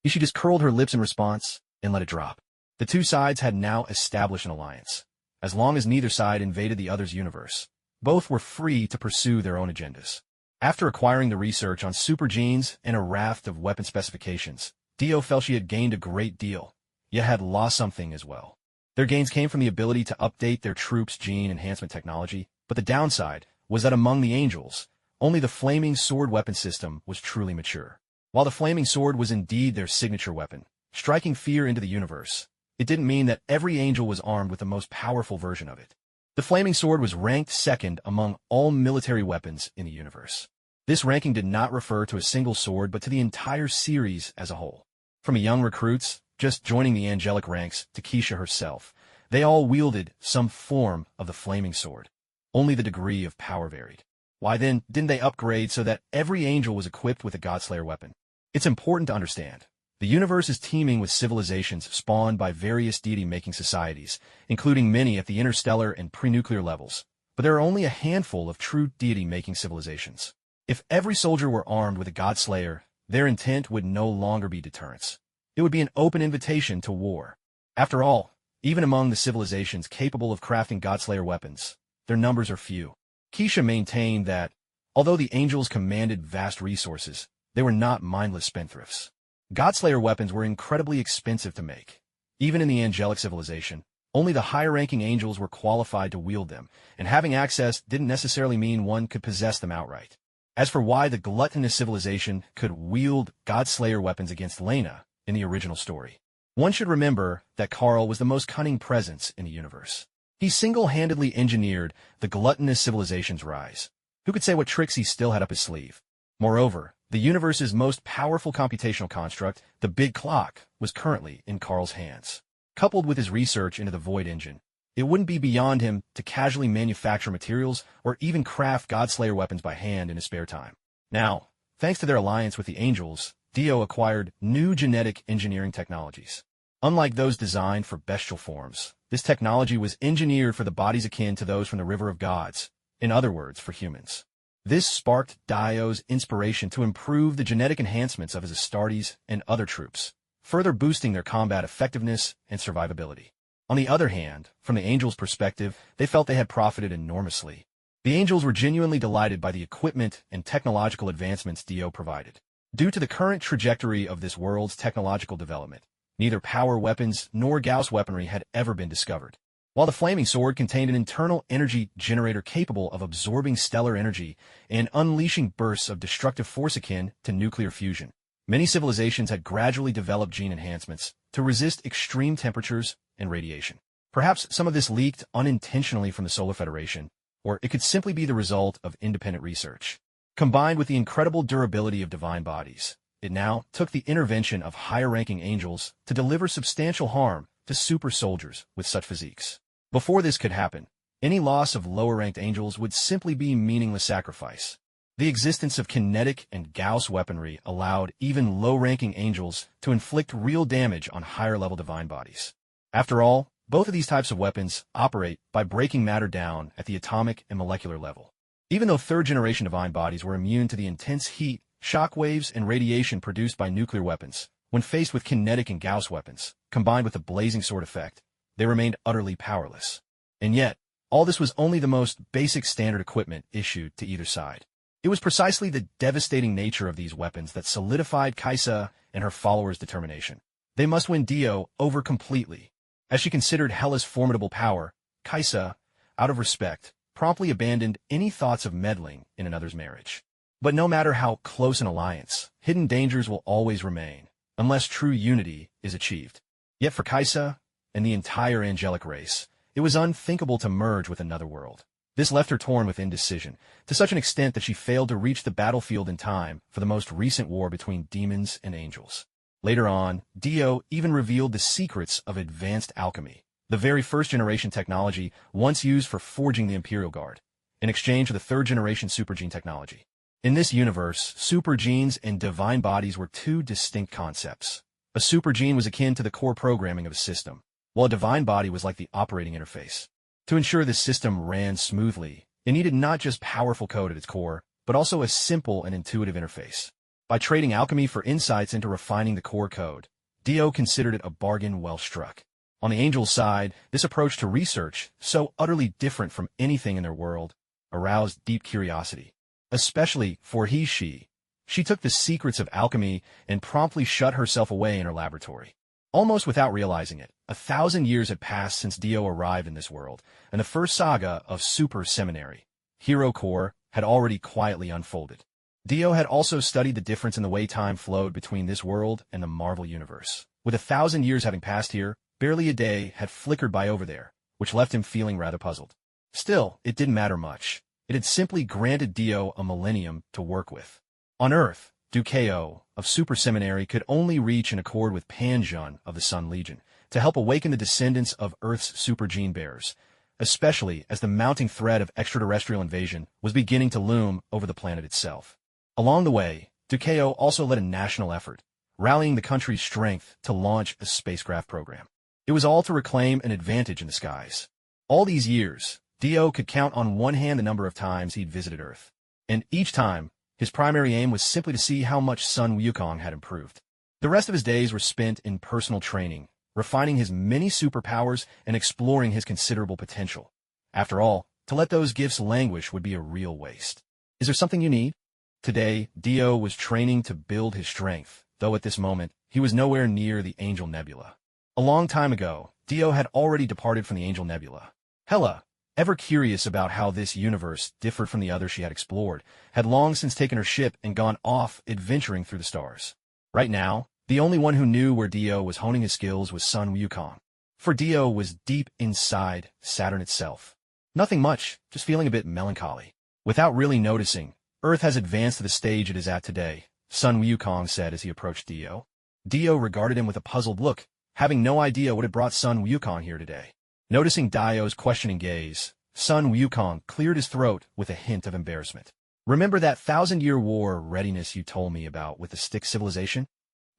She just curled her lips in response and let it drop. The two sides had now established an alliance. As long as neither side invaded the other's universe, both were free to pursue their own agendas. After acquiring the research on super genes and a raft of weapon specifications, Dio felt she had gained a great deal, yet had lost something as well. Their gains came from the ability to update their troops' gene enhancement technology, but the downside was that among the angels, only the flaming sword weapon system was truly mature. While the flaming sword was indeed their signature weapon, striking fear into the universe, it didn't mean that every angel was armed with the most powerful version of it. The flaming sword was ranked second among all military weapons in the universe. This ranking did not refer to a single sword but to the entire series as a whole. From young recruits, just joining the angelic ranks, to Keisha herself, they all wielded some form of the flaming sword. Only the degree of power varied. Why then didn't they upgrade so that every angel was equipped with a Godslayer weapon? It's important to understand. The universe is teeming with civilizations spawned by various deity-making societies, including many at the interstellar and pre-nuclear levels, but there are only a handful of true deity-making civilizations. If every soldier were armed with a Godslayer, their intent would no longer be deterrence. It would be an open invitation to war. After all, even among the civilizations capable of crafting Godslayer weapons, their numbers are few. Keisha maintained that, although the angels commanded vast resources, they were not mindless spendthrifts. Godslayer weapons were incredibly expensive to make. Even in the angelic civilization, only the higher-ranking angels were qualified to wield them, and having access didn't necessarily mean one could possess them outright. As for why the gluttonous civilization could wield Godslayer weapons against Lena in the original story, one should remember that Carl was the most cunning presence in the universe. He single-handedly engineered the gluttonous civilization's rise. Who could say what tricks he still had up his sleeve? Moreover, the universe's most powerful computational construct, the Big Clock, was currently in Carl's hands. Coupled with his research into the Void Engine, it wouldn't be beyond him to casually manufacture materials or even craft Godslayer weapons by hand in his spare time. Now, thanks to their alliance with the Angels, Dio acquired new genetic engineering technologies. Unlike those designed for bestial forms, this technology was engineered for the bodies akin to those from the River of Gods, in other words, for humans. This sparked Dio's inspiration to improve the genetic enhancements of his Astartes and other troops, further boosting their combat effectiveness and survivability. On the other hand, from the Angels' perspective, they felt they had profited enormously. The Angels were genuinely delighted by the equipment and technological advancements Dio provided. Due to the current trajectory of this world's technological development, neither power weapons nor Gauss weaponry had ever been discovered. While the flaming sword contained an internal energy generator capable of absorbing stellar energy and unleashing bursts of destructive force akin to nuclear fusion, many civilizations had gradually developed gene enhancements to resist extreme temperatures and radiation. Perhaps some of this leaked unintentionally from the Solar Federation, or it could simply be the result of independent research. Combined with the incredible durability of divine bodies, it now took the intervention of higher-ranking angels to deliver substantial harm to super soldiers with such physiques. Before this could happen, any loss of lower-ranked angels would simply be meaningless sacrifice. The existence of kinetic and Gauss weaponry allowed even low-ranking angels to inflict real damage on higher-level divine bodies. After all, both of these types of weapons operate by breaking matter down at the atomic and molecular level. Even though third-generation divine bodies were immune to the intense heat, shock waves, and radiation produced by nuclear weapons, when faced with kinetic and Gauss weapons, combined with the blazing sword effect, they remained utterly powerless. And yet, all this was only the most basic standard equipment issued to either side. It was precisely the devastating nature of these weapons that solidified Kaisa and her followers' determination. They must win Dio over completely. As she considered Hela's formidable power, Kaisa, out of respect, promptly abandoned any thoughts of meddling in another's marriage. But no matter how close an alliance, hidden dangers will always remain, unless true unity is achieved. Yet for Kaisa and the entire angelic race, it was unthinkable to merge with another world. This left her torn with indecision, to such an extent that she failed to reach the battlefield in time for the most recent war between demons and angels. Later on, Dio even revealed the secrets of advanced alchemy, the very first-generation technology once used for forging the Imperial Guard, in exchange for the third-generation supergene technology. In this universe, supergenes and divine bodies were two distinct concepts. A supergene was akin to the core programming of a system, while a divine body was like the operating interface. To ensure this system ran smoothly, it needed not just powerful code at its core, but also a simple and intuitive interface. By trading alchemy for insights into refining the core code, Dio considered it a bargain well struck. On the Angel's side, this approach to research, so utterly different from anything in their world, aroused deep curiosity. Especially for she She took the secrets of alchemy and promptly shut herself away in her laboratory. Almost without realizing it, 1,000 years had passed since Dio arrived in this world, and the first saga of Super Seminary, Hero Core, had already quietly unfolded. Dio had also studied the difference in the way time flowed between this world and the Marvel Universe. With 1,000 years having passed here, barely a day had flickered by over there, which left him feeling rather puzzled. Still, it didn't matter much. It had simply granted Dio a millennium to work with. On Earth, Dukeo of Super Seminary could only reach an accord with Panjun of the Sun Legion to help awaken the descendants of Earth's super gene bearers, especially as the mounting threat of extraterrestrial invasion was beginning to loom over the planet itself. Along the way, Dukeo also led a national effort, rallying the country's strength to launch a spacecraft program. It was all to reclaim an advantage in the skies. All these years, Dio could count on one hand the number of times he'd visited Earth, and each time, his primary aim was simply to see how much Sun Wukong had improved. The rest of his days were spent in personal training, refining his many superpowers and exploring his considerable potential. After all, to let those gifts languish would be a real waste. Is there something you need? Today, Dio was training to build his strength, though at this moment, he was nowhere near the Angel Nebula. A long time ago, Dio had already departed from the Angel Nebula. Hela, ever curious about how this universe differed from the others she had explored, had long since taken her ship and gone off adventuring through the stars. Right now, the only one who knew where Dio was honing his skills was Sun Wukong. For Dio was deep inside Saturn itself. Nothing much, just feeling a bit melancholy. Without really noticing, Earth has advanced to the stage it is at today, Sun Wukong said as he approached Dio. Dio regarded him with a puzzled look, having no idea what had brought Sun Wukong here today. Noticing Dio's questioning gaze, Sun Wukong cleared his throat with a hint of embarrassment. Remember that 1,000-year war readiness you told me about with the Styx civilization?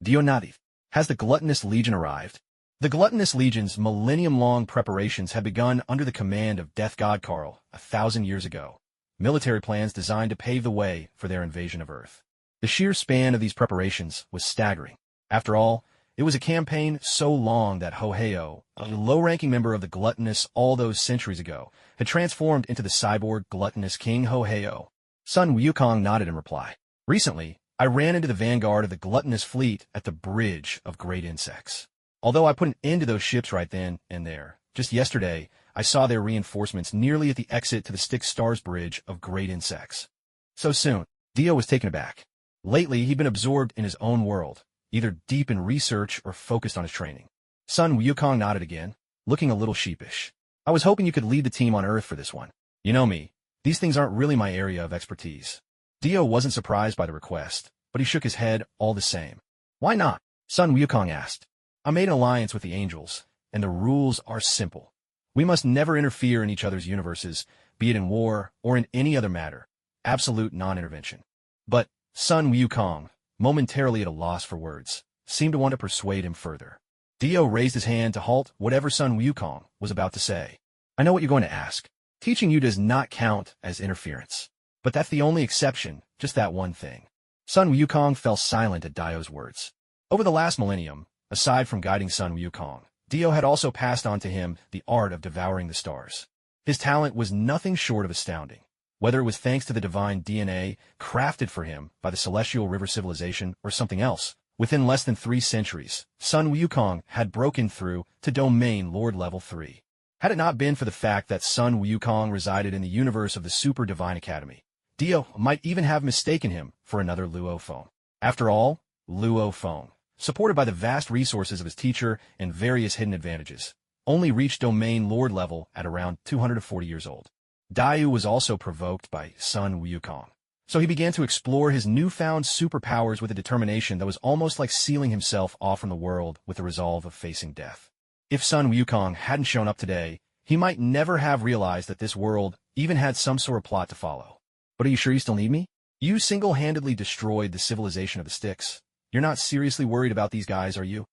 Dio nodded. Has the Gluttonous Legion arrived? The Gluttonous Legion's millennium-long preparations had begun under the command of Death God Karl 1,000 years ago. Military plans designed to pave the way for their invasion of Earth. The sheer span of these preparations was staggering. After all, it was a campaign so long that Hoheo, a low-ranking member of the Gluttonous all those centuries ago, had transformed into the cyborg gluttonous King Hoheo. Sun Wukong nodded in reply. Recently, I ran into the vanguard of the Gluttonous fleet at the Bridge of Great Insects. Although I put an end to those ships right then and there, just yesterday, I saw their reinforcements nearly at the exit to the Styx Stars Bridge of Great Insects. So soon, Dio was taken aback. Lately, he'd been absorbed in his own world, either deep in research or focused on his training. Sun Wukong nodded again, looking a little sheepish. I was hoping you could lead the team on Earth for this one. You know me, these things aren't really my area of expertise. Dio wasn't surprised by the request, but he shook his head all the same. Why not? Sun Wukong asked. I made an alliance with the angels, and the rules are simple. We must never interfere in each other's universes, be it in war or in any other matter. Absolute non-intervention. But Sun Wukong, momentarily at a loss for words, seemed to want to persuade him further. Dio raised his hand to halt whatever Sun Wukong was about to say. I know what you're going to ask. Teaching you does not count as interference. But that's the only exception, just that one thing. Sun Wukong fell silent at Dio's words. Over the last millennium, aside from guiding Sun Wukong, Dio had also passed on to him the art of devouring the stars. His talent was nothing short of astounding. Whether it was thanks to the divine DNA crafted for him by the Celestial River Civilization or something else, within less than 3 centuries, Sun Wukong had broken through to Domain Lord Level 3. Had it not been for the fact that Sun Wukong resided in the universe of the Super Divine Academy, Dio might even have mistaken him for another Luo Feng. After all, Luo Feng, supported by the vast resources of his teacher and various hidden advantages, only reached Domain Lord level at around 240 years old. Daiyu was also provoked by Sun Wukong, so he began to explore his newfound superpowers with a determination that was almost like sealing himself off from the world with the resolve of facing death. If Sun Wukong hadn't shown up today, he might never have realized that this world even had some sort of plot to follow. But are you sure you still need me? You single-handedly destroyed the civilization of the Styx. You're not seriously worried about these guys, are you?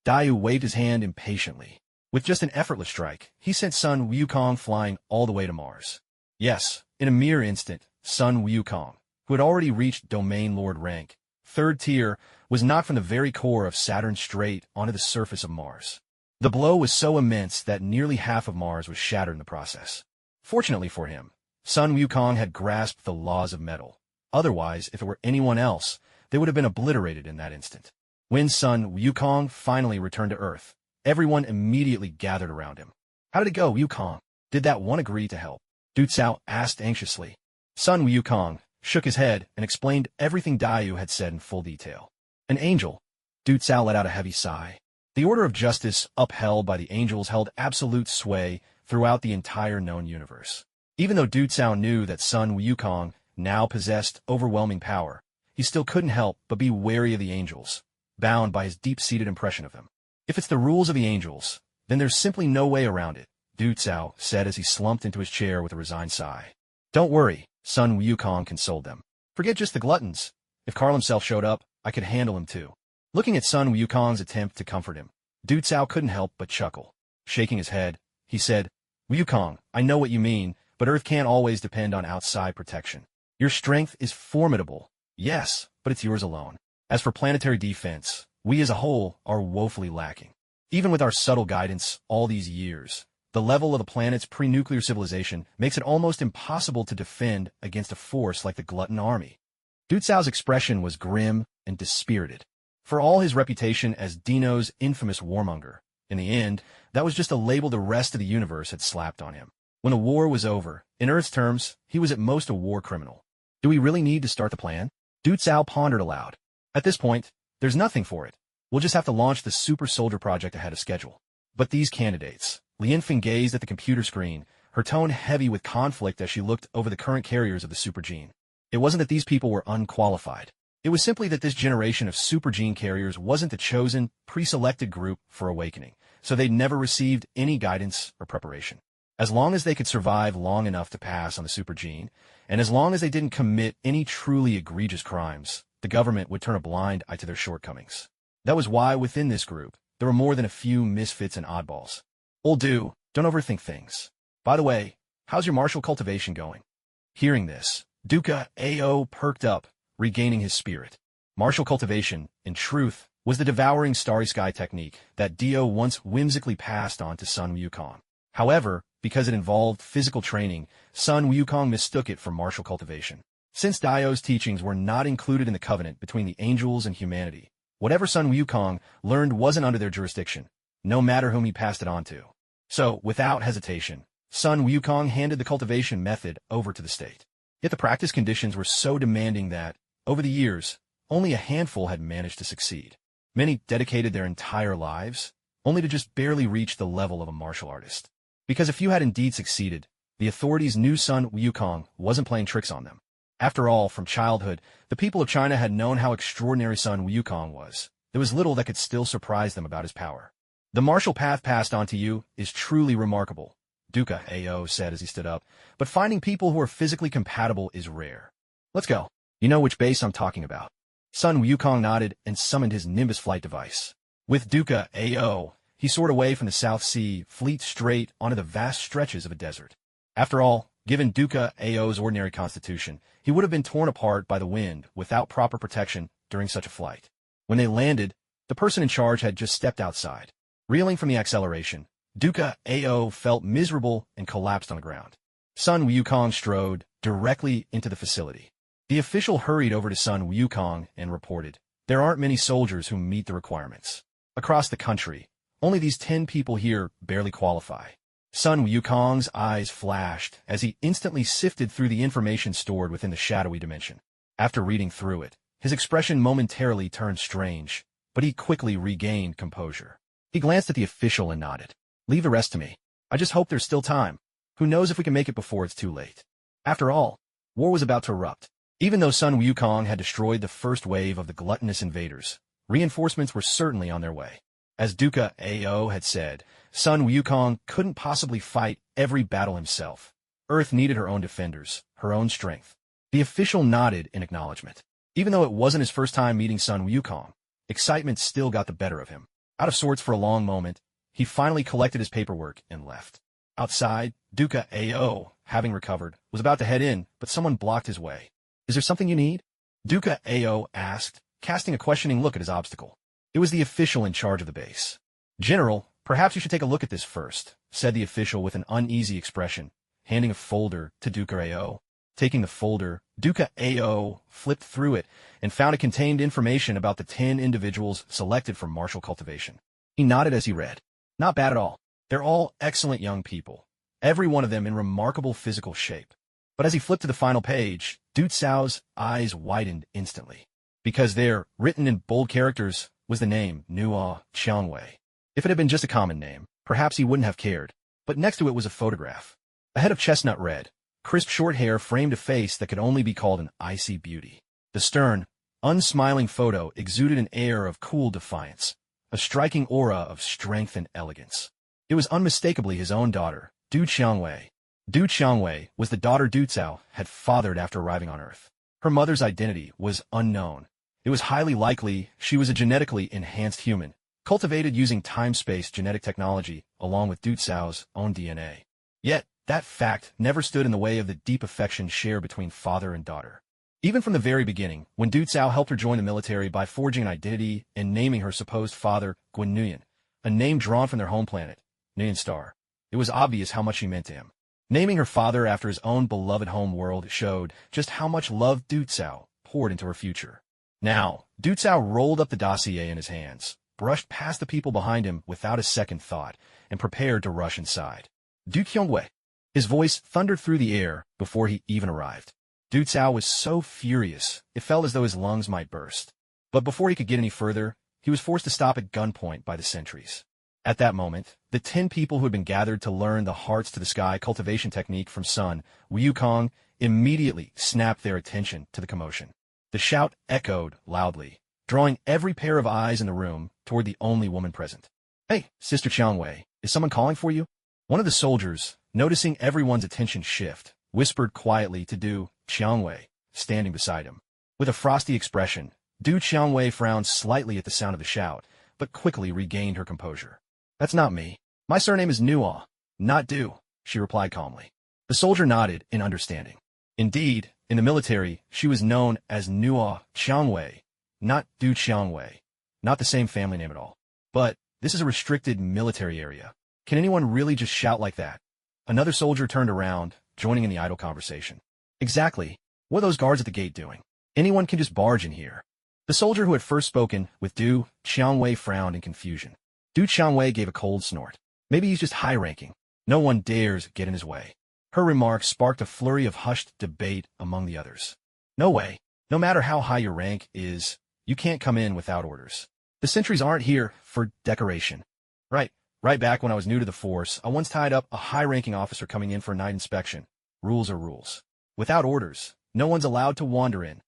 Daiyu waved his hand impatiently. With just an effortless strike, he sent Sun Wukong flying all the way to Mars. Yes, in a mere instant, Sun Wukong, who had already reached Domain Lord rank, 3rd tier, was knocked from the very core of Saturn straight onto the surface of Mars. The blow was so immense that nearly half of Mars was shattered in the process. Fortunately for him, Sun Wukong had grasped the laws of metal. Otherwise, if it were anyone else, they would have been obliterated in that instant. When Sun Wukong finally returned to Earth, everyone immediately gathered around him. How did it go, Wukong? Did that one agree to help? Du Cao asked anxiously. Sun Wukong shook his head and explained everything Diu had said in full detail. An angel. Du Cao let out a heavy sigh. The order of justice upheld by the angels held absolute sway throughout the entire known universe. Even though Du Cao knew that Sun Wukong now possessed overwhelming power, he still couldn't help but be wary of the angels, bound by his deep-seated impression of them. If it's the rules of the angels, then there's simply no way around it, Du Cao said as he slumped into his chair with a resigned sigh. Don't worry, Sun Wukong consoled them. Forget just the gluttons. If Carl himself showed up, I could handle him too. Looking at Sun Wukong's attempt to comfort him, Du Cao couldn't help but chuckle. Shaking his head, he said, Wukong, I know what you mean, but Earth can't always depend on outside protection. Your strength is formidable, yes, but it's yours alone. As for planetary defense, we as a whole are woefully lacking. Even with our subtle guidance all these years, the level of the planet's pre-nuclear civilization makes it almost impossible to defend against a force like the Glutton Army. Du Cao's expression was grim and dispirited. For all his reputation as Dino's infamous warmonger, in the end, that was just a label the rest of the universe had slapped on him. When the war was over, in Earth's terms, he was at most a war criminal. Do we really need to start the plan? Du Cao pondered aloud. At this point, there's nothing for it. We'll just have to launch the Super Soldier project ahead of schedule. But these candidates. Lianfeng gazed at the computer screen, her tone heavy with conflict as she looked over the current carriers of the Super Gene. It wasn't that these people were unqualified. It was simply that this generation of Super Gene carriers wasn't the chosen, pre-selected group for awakening, so they'd never received any guidance or preparation. As long as they could survive long enough to pass on the Super Gene, and as long as they didn't commit any truly egregious crimes, the government would turn a blind eye to their shortcomings. That was why within this group, there were more than a few misfits and oddballs. Old Du, don't overthink things. By the way, how's your martial cultivation going? Hearing this, Du Cao perked up, regaining his spirit. Martial cultivation, in truth, was the devouring starry sky technique that Dio once whimsically passed on to Sun Wukong. However, because it involved physical training, Sun Wukong mistook it for martial cultivation. Since Dio's teachings were not included in the covenant between the angels and humanity, whatever Sun Wukong learned wasn't under their jurisdiction, no matter whom he passed it on to. So, without hesitation, Sun Wukong handed the cultivation method over to the state. Yet the practice conditions were so demanding that, over the years, only a handful had managed to succeed. Many dedicated their entire lives, only to just barely reach the level of a martial artist. Because if you had indeed succeeded, the authorities knew Sun Wukong wasn't playing tricks on them. After all, from childhood, the people of China had known how extraordinary Sun Wukong was. There was little that could still surprise them about his power. The martial path passed on to you is truly remarkable, Du Cao said as he stood up, but finding people who are physically compatible is rare. Let's go. You know which base I'm talking about. Sun Wukong nodded and summoned his Nimbus flight device. With Du Cao, he soared away from the South Sea fleet straight onto the vast stretches of a desert. After all, given Du Cao's ordinary constitution, he would have been torn apart by the wind without proper protection during such a flight. When they landed, the person in charge had just stepped outside. Reeling from the acceleration, Du Cao felt miserable and collapsed on the ground. Sun Wukong strode directly into the facility. The official hurried over to Sun Wukong and reported, there aren't many soldiers who meet the requirements. Across the country, only these 10 people here barely qualify. Sun Wukong's eyes flashed as he instantly sifted through the information stored within the shadowy dimension. After reading through it, his expression momentarily turned strange, but he quickly regained composure. He glanced at the official and nodded. Leave the rest to me. I just hope there's still time. Who knows if we can make it before it's too late. After all, war was about to erupt. Even though Sun Wukong had destroyed the first wave of the gluttonous invaders, reinforcements were certainly on their way. As Du Cao had said, Sun Wukong couldn't possibly fight every battle himself. Earth needed her own defenders, her own strength. The official nodded in acknowledgement. Even though it wasn't his first time meeting Sun Wukong, excitement still got the better of him. Out of sorts for a long moment, he finally collected his paperwork and left. Outside, Du Cao, having recovered, was about to head in, but someone blocked his way. Is there something you need? Du Cao asked, casting a questioning look at his obstacle. It was the official in charge of the base. General, perhaps you should take a look at this first, said the official with an uneasy expression, handing a folder to Du Cao. Taking the folder, Duca AO flipped through it and found it contained information about the 10 individuals selected for martial cultivation. He nodded as he read. Not bad at all. They're all excellent young people, every one of them in remarkable physical shape. But as he flipped to the final page, Du Cao's eyes widened instantly. Because there, written in bold characters, was the name Nuo Qiangwei. If it had been just a common name, perhaps he wouldn't have cared. But next to it was a photograph. A head of chestnut red, crisp short hair framed a face that could only be called an icy beauty. The stern, unsmiling photo exuded an air of cool defiance, a striking aura of strength and elegance. It was unmistakably his own daughter, Du Qiangwei. Du Qiangwei was the daughter Du Cao had fathered after arriving on Earth. Her mother's identity was unknown. It was highly likely she was a genetically enhanced human, cultivated using time-space genetic technology along with Du Cao's own DNA. Yet, that fact never stood in the way of the deep affection shared between father and daughter. Even from the very beginning, when Du Cao helped her join the military by forging an identity and naming her supposed father Guan Nguyen, a name drawn from their home planet, Nguyen Star, it was obvious how much she meant to him. Naming her father after his own beloved home world showed just how much love Du Cao poured into her future. Now, Du Cao rolled up the dossier in his hands, brushed past the people behind him without a second thought, and prepared to rush inside. Du Qiangwei. His voice thundered through the air before he even arrived. Du Cao was so furious, it felt as though his lungs might burst. But before he could get any further, he was forced to stop at gunpoint by the sentries. At that moment, the 10 people who had been gathered to learn the hearts-to-the-sky cultivation technique from Sun Wukong immediately snapped their attention to the commotion. The shout echoed loudly, drawing every pair of eyes in the room toward the only woman present. "Hey, Sister Qiangwei, is someone calling for you?" One of the soldiers, noticing everyone's attention shift, whispered quietly to Du Qiangwei, standing beside him. With a frosty expression, Du Qiangwei frowned slightly at the sound of the shout, but quickly regained her composure. "That's not me. My surname is Nuo, not Du," she replied calmly. The soldier nodded in understanding. Indeed, in the military, she was known as Nuo Qiangwei, not Du Qiangwei. Not the same family name at all. But this is a restricted military area. Can anyone really just shout like that? Another soldier turned around, joining in the idle conversation. "Exactly. What are those guards at the gate doing? Anyone can just barge in here." The soldier who had first spoken with Du Qiangwei frowned in confusion. Du Qiangwei gave a cold snort. Maybe he's just high-ranking. No one dares get in his way. Her remark sparked a flurry of hushed debate among the others. "No way. No matter how high your rank is, you can't come in without orders. The sentries aren't here for decoration." Right back when I was new to the force, I once tied up a high-ranking officer coming in for a night inspection. Rules are rules. Without orders, no one's allowed to wander in.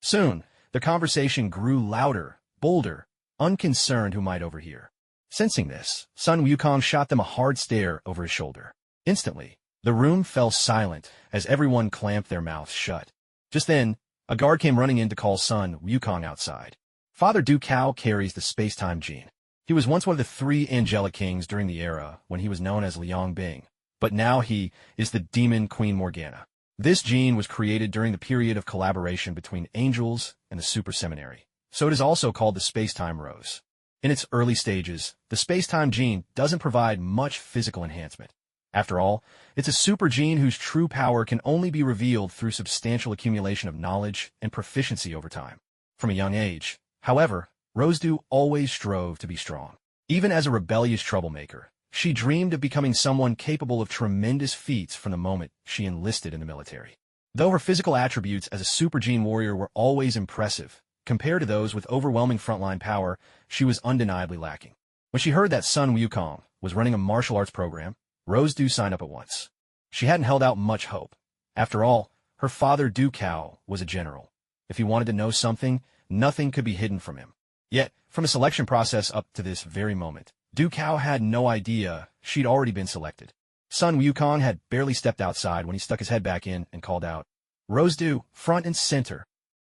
Soon, the conversation grew louder, bolder, unconcerned who might overhear. Sensing this, Sun Wukong shot them a hard stare over his shoulder. Instantly, the room fell silent as everyone clamped their mouths shut. Just then, a guard came running in to call Sun Wukong outside. Father Du Cao carries the space-time gene. He was once one of the 3 angelic kings during the era when he was known as Liang Bing, but now he is the demon Queen Morgana. This gene was created during the period of collaboration between angels and the super seminary, so it is also called the space-time rose. In its early stages, the space-time gene doesn't provide much physical enhancement. After all, it's a super gene whose true power can only be revealed through substantial accumulation of knowledge and proficiency over time. From a young age, however, Rose Du always strove to be strong. Even as a rebellious troublemaker, she dreamed of becoming someone capable of tremendous feats from the moment she enlisted in the military. Though her physical attributes as a super gene warrior were always impressive, compared to those with overwhelming frontline power, she was undeniably lacking. When she heard that Sun Wukong was running a martial arts program, Rose Du signed up at once. She hadn't held out much hope. After all, her father Du Cao was a general. If he wanted to know something, nothing could be hidden from him. Yet, from the selection process up to this very moment, Du Cao had no idea she'd already been selected. Sun Wukong had barely stepped outside when he stuck his head back in and called out, "Rose Du, front and center."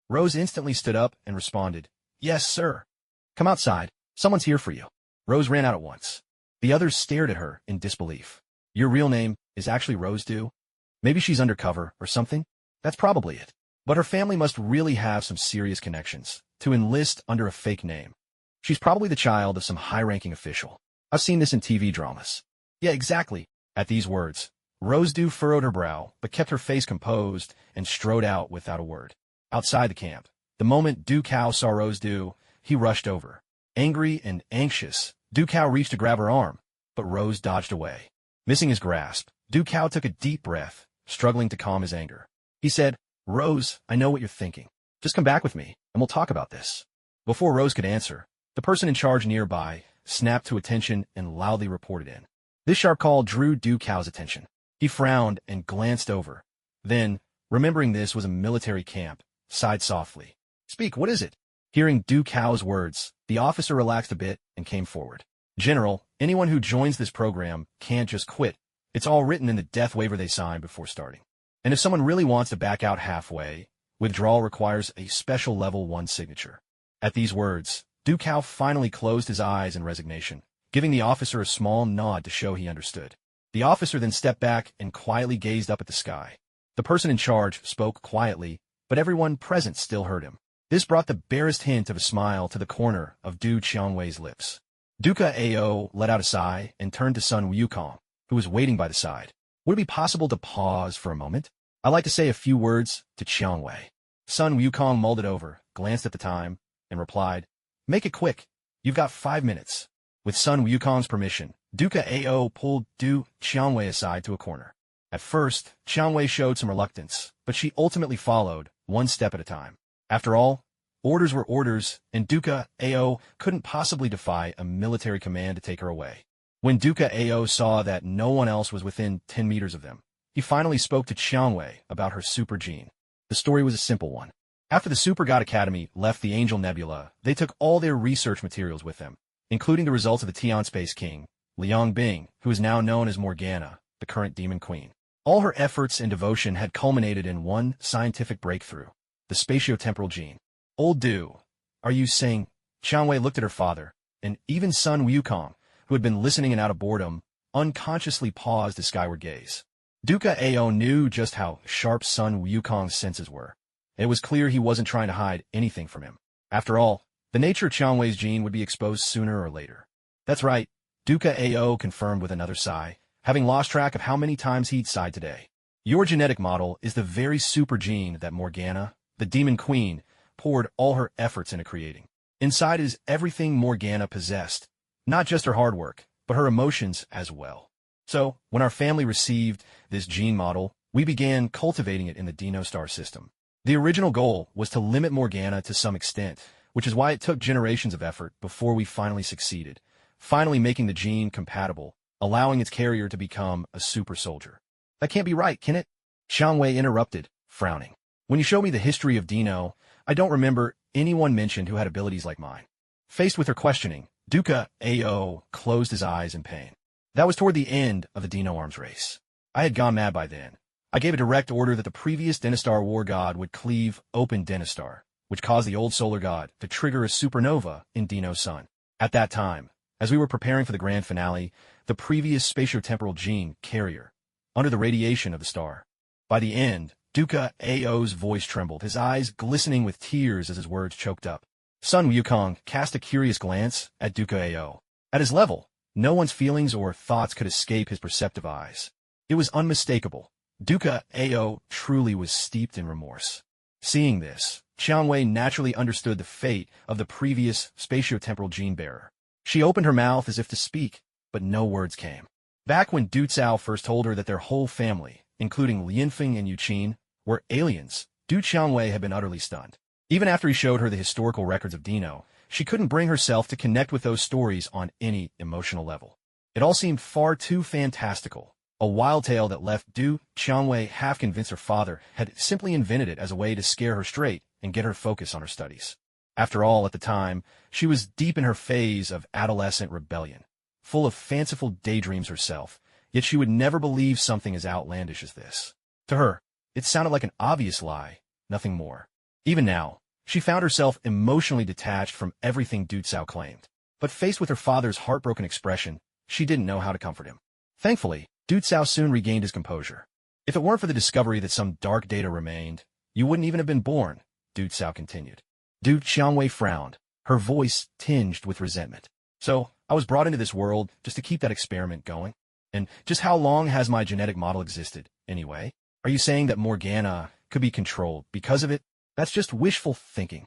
Rose instantly stood up and responded, "Yes, sir." "Come outside. Someone's here for you." Rose ran out at once. The others stared at her in disbelief. "Your real name is actually Rose Du? Maybe she's undercover or something?" "That's probably it. But her family must really have some serious connections to enlist under a fake name. She's probably the child of some high-ranking official. I've seen this in TV dramas." "Yeah, exactly." At these words, Rose Du furrowed her brow, but kept her face composed and strode out without a word. Outside the camp, the moment Du Cao saw Rose Du, he rushed over. Angry and anxious, Du Cao reached to grab her arm, but Rose dodged away. Missing his grasp, Du Cao took a deep breath, struggling to calm his anger. He said, "Rose, I know what you're thinking. Just come back with me, and we'll talk about this." Before Rose could answer, the person in charge nearby snapped to attention and loudly reported in. This sharp call drew Du Cao's attention. He frowned and glanced over. Then, remembering this was a military camp, sighed softly. "Speak, what is it?" Hearing Du Cao's words, the officer relaxed a bit and came forward. "General, anyone who joins this program can't just quit. It's all written in the death waiver they sign before starting. And if someone really wants to back out halfway, withdrawal requires a special level 1 signature." At these words, Du Cao finally closed his eyes in resignation, giving the officer a small nod to show he understood. The officer then stepped back and quietly gazed up at the sky. The person in charge spoke quietly, but everyone present still heard him. This brought the barest hint of a smile to the corner of Du Qiangwei's lips. Duca Ao let out a sigh and turned to Sun Wukong, who was waiting by the side. "Would it be possible to pause for a moment? I'd like to say a few words to Qiangwei." Sun Wukong mulled it over, glanced at the time, and replied, "Make it quick. You've got 5 minutes." With Sun Wukong's permission, Duca Ao pulled Du Qiangwei aside to a corner. At first, Qiangwei showed some reluctance, but she ultimately followed, one step at a time. After all, orders were orders, and Duca Ao couldn't possibly defy a military command to take her away. When Duca Ao saw that no one else was within 10 meters of them, he finally spoke to Qiangwei about her super gene. The story was a simple one. After the Super God Academy left the Angel Nebula, they took all their research materials with them, including the results of the Tian Space King, Liang Bing, who is now known as Morgana, the current Demon Queen. All her efforts and devotion had culminated in one scientific breakthrough, the spatiotemporal gene. "Old Du, are you saying?" Qiangwei looked at her father, and even Sun Wukong, who had been listening and out of boredom, unconsciously paused his skyward gaze. Duca Ao knew just how sharp Sun Wukong's senses were. It was clear he wasn't trying to hide anything from him. After all, the nature of Qiangwei's gene would be exposed sooner or later. "That's right," Duca Ao confirmed with another sigh, having lost track of how many times he'd sighed today. "Your genetic model is the very super gene that Morgana, the Demon Queen, poured all her efforts into creating. Inside is everything Morgana possessed, not just her hard work, but her emotions as well. So, when our family received this gene model, we began cultivating it in the Dino Star system. The original goal was to limit Morgana to some extent, which is why it took generations of effort before we finally succeeded, finally making the gene compatible, allowing its carrier to become a super soldier." "That can't be right, can it?" Qiangwei interrupted, frowning. "When you show me the history of Dino, I don't remember anyone mentioned who had abilities like mine." Faced with her questioning, Duca Ao closed his eyes in pain. "That was toward the end of the Dino arms race. I had gone mad by then. I gave a direct order that the previous Denistar war god would cleave open Denistar, which caused the old solar god to trigger a supernova in Dino's sun. At that time, as we were preparing for the grand finale, the previous spatiotemporal gene carrier, under the radiation of the star. By the end, Duca Ao's voice trembled, his eyes glistening with tears as his words choked up. Sun Wukong cast a curious glance at Duca Ao. At his level, no one's feelings or thoughts could escape his perceptive eyes. It was unmistakable. Duca Ao truly was steeped in remorse. Seeing this, Qiangwei naturally understood the fate of the previous spatiotemporal gene bearer. She opened her mouth as if to speak, but no words came. Back when Du Cao first told her that their whole family, including Lianfeng and Yuqin, were aliens, Du Qiangwei had been utterly stunned. Even after he showed her the historical records of Dino, she couldn't bring herself to connect with those stories on any emotional level. It all seemed far too fantastical. A wild tale that left Du Qiangwei half convinced her father had simply invented it as a way to scare her straight and get her focus on her studies. After all, at the time, she was deep in her phase of adolescent rebellion, full of fanciful daydreams herself, yet she would never believe something as outlandish as this. To her, it sounded like an obvious lie, nothing more. Even now, she found herself emotionally detached from everything Du Cao claimed. But faced with her father's heartbroken expression, she didn't know how to comfort him. Thankfully, Du Cao soon regained his composure. "If it weren't for the discovery that some dark data remained, you wouldn't even have been born," Du Cao continued. Du Qiangwei frowned, her voice tinged with resentment. "So, I was brought into this world just to keep that experiment going?" And just how long has my genetic model existed, anyway? Are you saying that Morgana could be controlled because of it? That's just wishful thinking.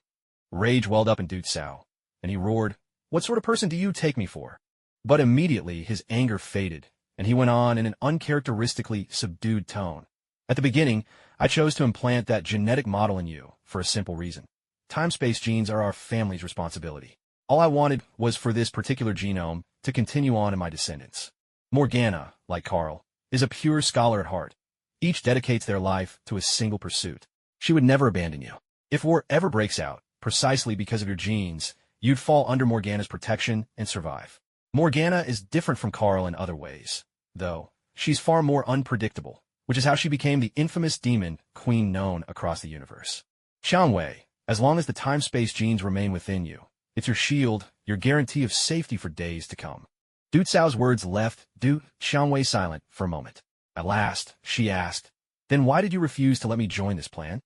Rage welled up in Dude Sao, and he roared, "What sort of person do you take me for?" But immediately his anger faded, and he went on in an uncharacteristically subdued tone. At the beginning, I chose to implant that genetic model in you for a simple reason. Time-space genes are our family's responsibility. All I wanted was for this particular genome to continue on in my descendants. Morgana, like Carl, is a pure scholar at heart. Each dedicates their life to a single pursuit. She would never abandon you. If war ever breaks out, precisely because of your genes, you'd fall under Morgana's protection and survive. Morgana is different from Carl in other ways, though. She's far more unpredictable, which is how she became the infamous demon queen known across the universe. Xiangwei, as long as the time-space genes remain within you, it's your shield, your guarantee of safety for days to come. Du Cao's words left Du Xiangwei silent for a moment. At last, she asked, "Then why did you refuse to let me join this plan?"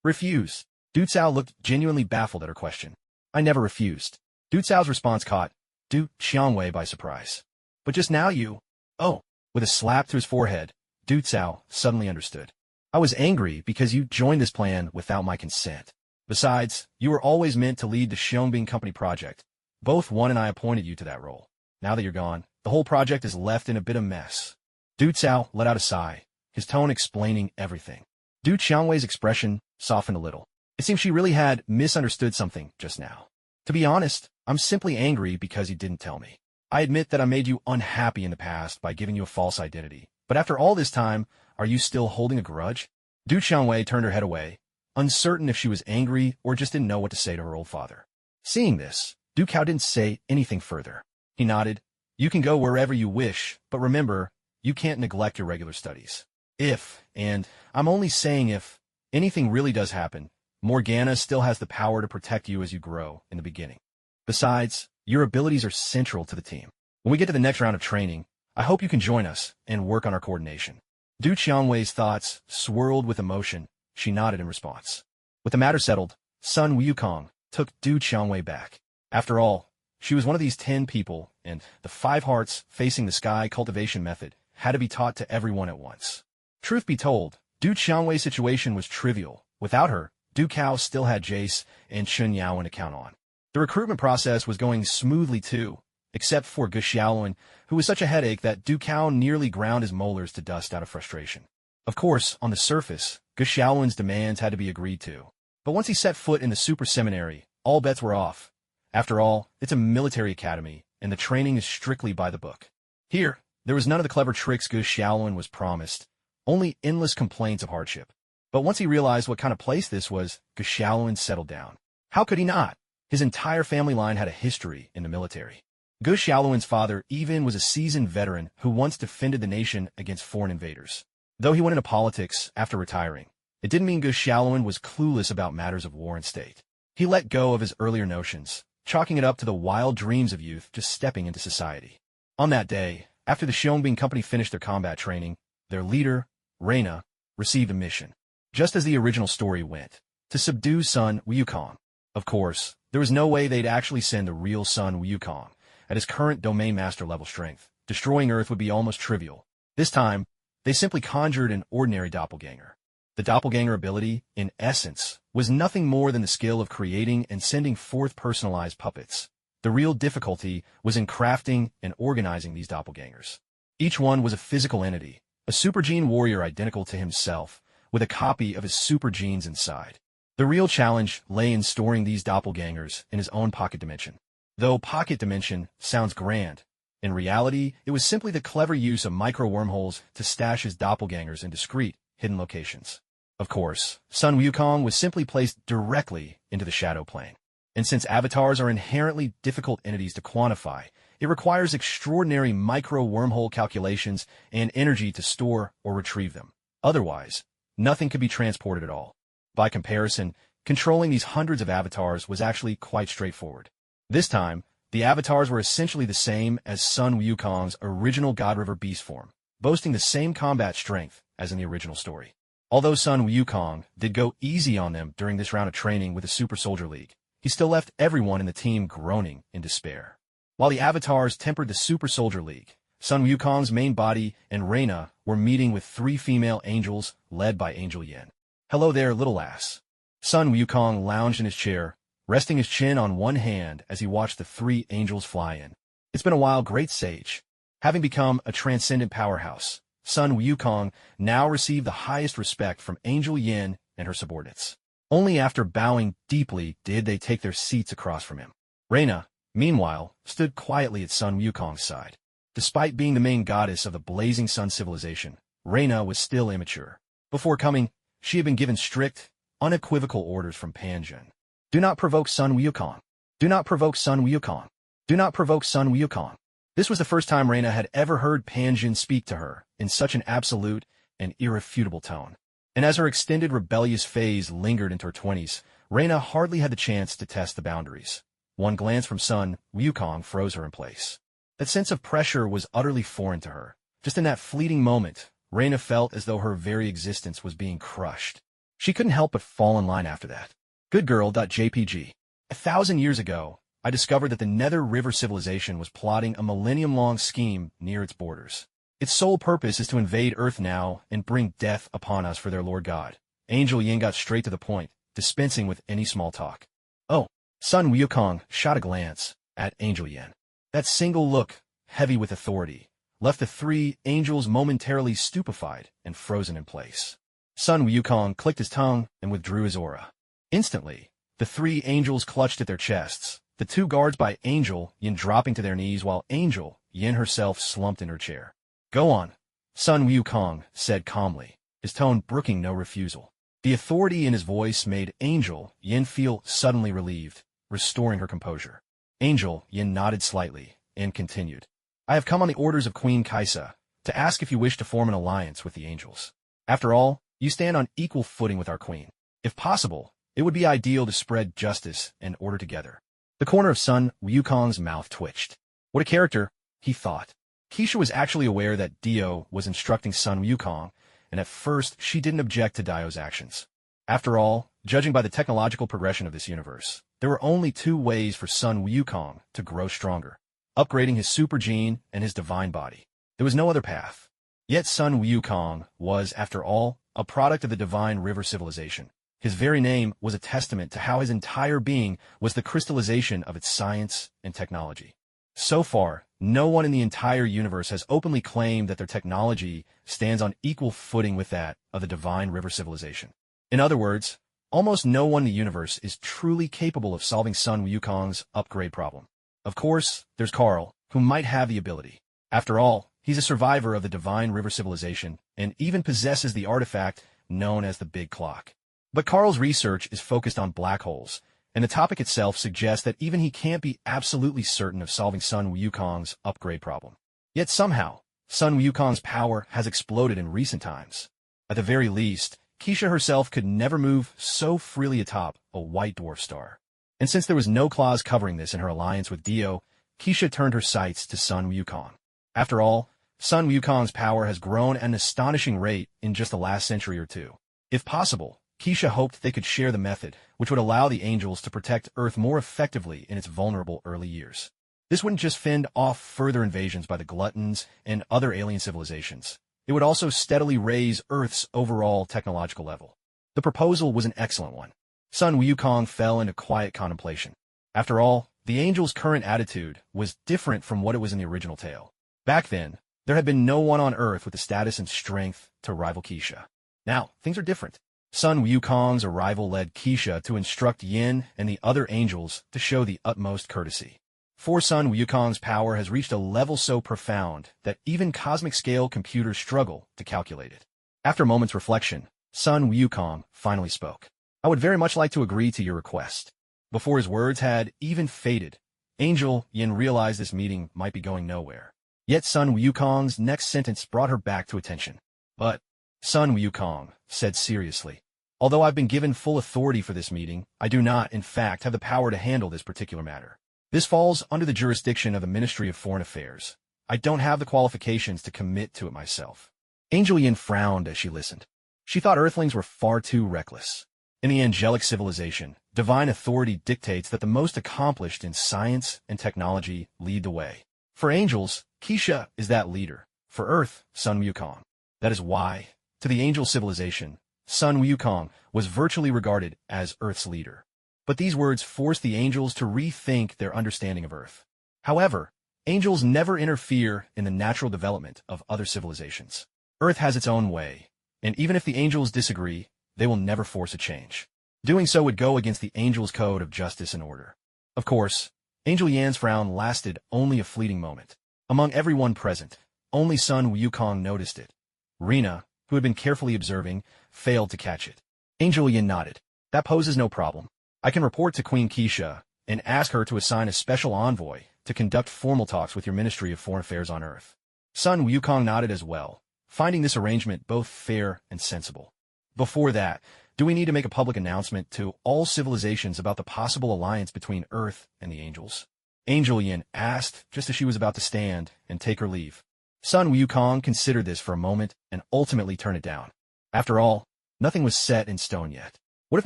"Refuse?" Du Cao looked genuinely baffled at her question. "I never refused." Du Cao's response caught Du Xiangwei by surprise. "But just now you—" "Oh." With a slap to his forehead, Du Cao suddenly understood. "I was angry because you joined this plan without my consent. Besides, you were always meant to lead the Xiongbing Company project. Both One and I appointed you to that role. Now that you're gone, the whole project is left in a bit of mess." Du Cao let out a sigh, his tone explaining everything. Du Xiangwei's expression softened a little. It seemed she really had misunderstood something just now. "To be honest, I'm simply angry because you didn't tell me. I admit that I made you unhappy in the past by giving you a false identity. But after all this time, are you still holding a grudge?" Du Xiangwei turned her head away, uncertain if she was angry or just didn't know what to say to her old father. Seeing this, Du Cao didn't say anything further. He nodded. "You can go wherever you wish, but remember, you can't neglect your regular studies. If, and I'm only saying if, anything really does happen, Morgana still has the power to protect you as you grow in the beginning. Besides, your abilities are central to the team. When we get to the next round of training, I hope you can join us and work on our coordination." Du Xiangwei's thoughts swirled with emotion. She nodded in response. With the matter settled, Sun Wukong took Du Xiangwei back. After all, she was one of these 10 people, and the 5 hearts facing the sky cultivation method had to be taught to everyone at once. Truth be told, Du Xiangwei's situation was trivial. Without her, Du Cao still had Jace and Chun Yaowen to count on. The recruitment process was going smoothly too, except for Ge Xiaolun, who was such a headache that Du Cao nearly ground his molars to dust out of frustration. Of course, on the surface, Ge Xiaolun's demands had to be agreed to. But once he set foot in the super seminary, all bets were off. After all, it's a military academy, and the training is strictly by the book. Here, there was none of the clever tricks Ge Xiaolun was promised, only endless complaints of hardship. But once he realized what kind of place this was, Ge Xiaolun settled down. How could he not? His entire family line had a history in the military. Ge Xiaolun's father even was a seasoned veteran who once defended the nation against foreign invaders. Though he went into politics after retiring, it didn't mean Ge Xiaolun was clueless about matters of war and state. He let go of his earlier notions, chalking it up to the wild dreams of youth just stepping into society. On that day, after the Xiongbing Company finished their combat training, their leader, Reina, received a mission. Just as the original story went, to subdue Sun Wukong. Of course, there was no way they'd actually send the real Sun Wukong. At his current Domain Master level strength, destroying Earth would be almost trivial. This time, they simply conjured an ordinary doppelganger. The doppelganger ability, in essence, was nothing more than the skill of creating and sending forth personalized puppets. The real difficulty was in crafting and organizing these doppelgangers. Each one was a physical entity, a super gene warrior identical to himself, with a copy of his super genes inside. The real challenge lay in storing these doppelgangers in his own pocket dimension. Though pocket dimension sounds grand, in reality, it was simply the clever use of micro-wormholes to stash his doppelgangers in discrete, hidden locations. Of course, Sun Wukong was simply placed directly into the shadow plane. And since avatars are inherently difficult entities to quantify, it requires extraordinary micro-wormhole calculations and energy to store or retrieve them. Otherwise, nothing could be transported at all. By comparison, controlling these hundreds of avatars was actually quite straightforward. This time, the avatars were essentially the same as Sun Wukong's original God River beast form, boasting the same combat strength as in the original story. Although Sun Wukong did go easy on them during this round of training with the Super Soldier League, he still left everyone in the team groaning in despair. While the avatars tempered the Super Soldier League, Sun Wukong's main body and Reina were meeting with 3 female angels led by Angel Yin. "Hello there, little lass." Sun Wukong lounged in his chair, resting his chin on one hand as he watched the 3 angels fly in. "It's been a while, great sage." Having become a transcendent powerhouse, Sun Wukong now received the highest respect from Angel Yin and her subordinates. Only after bowing deeply did they take their seats across from him. Reina, meanwhile, stood quietly at Sun Wukong's side. Despite being the main goddess of the Blazing Sun civilization, Reina was still immature. Before coming, she had been given strict, unequivocal orders from Panjin. "Do not provoke Sun Wukong. Do not provoke Sun Wukong. Do not provoke Sun Wukong." This was the first time Reina had ever heard Panjin speak to her in such an absolute and irrefutable tone. And as her extended rebellious phase lingered into her 20s, Reina hardly had the chance to test the boundaries. One glance from Sun Wukong froze her in place. That sense of pressure was utterly foreign to her. Just in that fleeting moment, Reina felt as though her very existence was being crushed. She couldn't help but fall in line after that. Goodgirl.jpg. 1,000 years ago, I discovered that the Nether River civilization was plotting a millennium-long scheme near its borders. Its sole purpose is to invade Earth now and bring death upon us for their Lord God. Angel Yin got straight to the point, dispensing with any small talk. "Oh." Sun Wukong shot a glance at Angel Yin. That single look, heavy with authority, left the 3 angels momentarily stupefied and frozen in place. Sun Wukong clicked his tongue and withdrew his aura. Instantly, the 3 angels clutched at their chests, the 2 guards by Angel Yin dropping to their knees while Angel Yin herself slumped in her chair. "Go on," Sun Wukong said calmly, his tone brooking no refusal. The authority in his voice made Angel Yin feel suddenly relieved, restoring her composure. Angel Yin nodded slightly and continued. "I have come on the orders of Queen Kaisa to ask if you wish to form an alliance with the angels. After all, you stand on equal footing with our queen. If possible, it would be ideal to spread justice and order together." The corner of Sun Wukong's mouth twitched. What a character, he thought. Keisha was actually aware that Dio was instructing Sun Wukong, and at first she didn't object to Dio's actions. After all, judging by the technological progression of this universe, there were only 2 ways for Sun Wukong to grow stronger: upgrading his super gene and his divine body. There was no other path. Yet Sun Wukong was, after all, a product of the Divine River civilization. His very name was a testament to how his entire being was the crystallization of its science and technology. So far, no one in the entire universe has openly claimed that their technology stands on equal footing with that of the Divine River civilization. In other words, almost no one in the universe is truly capable of solving Sun Wukong's upgrade problem. Of course, there's Carl, who might have the ability. After all, he's a survivor of the Divine River civilization and even possesses the artifact known as the Big Clock. But Carl's research is focused on black holes, and the topic itself suggests that even he can't be absolutely certain of solving Sun Wukong's upgrade problem. Yet somehow, Sun Wukong's power has exploded in recent times. At the very least, Keisha herself could never move so freely atop a white dwarf star. And since there was no clause covering this in her alliance with Dio, Keisha turned her sights to Sun Wukong. After all, Sun Wukong's power has grown at an astonishing rate in just the last century or 2. If possible, Keisha hoped they could share the method which would allow the angels to protect Earth more effectively in its vulnerable early years. This wouldn't just fend off further invasions by the Gluttons and other alien civilizations. It would also steadily raise Earth's overall technological level. The proposal was an excellent one. Sun Wukong fell into quiet contemplation. After all, the angels' current attitude was different from what it was in the original tale. Back then, there had been no one on Earth with the status and strength to rival Keisha. Now, things are different. Sun Wukong's arrival led Keisha to instruct Yin and the other angels to show the utmost courtesy. For Sun Wukong's power has reached a level so profound that even cosmic-scale computers struggle to calculate it. After a moment's reflection, Sun Wukong finally spoke. "I would very much like to agree to your request." Before his words had even faded, Angel Yin realized this meeting might be going nowhere. Yet Sun Wukong's next sentence brought her back to attention. "But," Sun Wukong said seriously, "although I've been given full authority for this meeting, I do not, in fact, have the power to handle this particular matter. This falls under the jurisdiction of the Ministry of Foreign Affairs. I don't have the qualifications to commit to it myself." Angel Yin frowned as she listened. She thought Earthlings were far too reckless. In the angelic civilization, divine authority dictates that the most accomplished in science and technology lead the way. For angels, Keisha is that leader. For Earth, Sun Wukong. That is why, to the angel civilization, Sun Wukong was virtually regarded as Earth's leader. But these words forced the angels to rethink their understanding of Earth. However, angels never interfere in the natural development of other civilizations. Earth has its own way, and even if the angels disagree, they will never force a change. Doing so would go against the angels' code of justice and order. Of course, Angel Yan's frown lasted only a fleeting moment. Among everyone present, only Sun Wukong noticed it. Rena, who had been carefully observing, failed to catch it. Angel Yan nodded. That poses no problem. I can report to Queen Keisha and ask her to assign a special envoy to conduct formal talks with your Ministry of Foreign Affairs on Earth. Sun Wukong nodded as well, finding this arrangement both fair and sensible. Before that, do we need to make a public announcement to all civilizations about the possible alliance between Earth and the angels? Angel Yan asked just as she was about to stand and take her leave. Sun Wukong considered this for a moment and ultimately turned it down. After all, nothing was set in stone yet. What if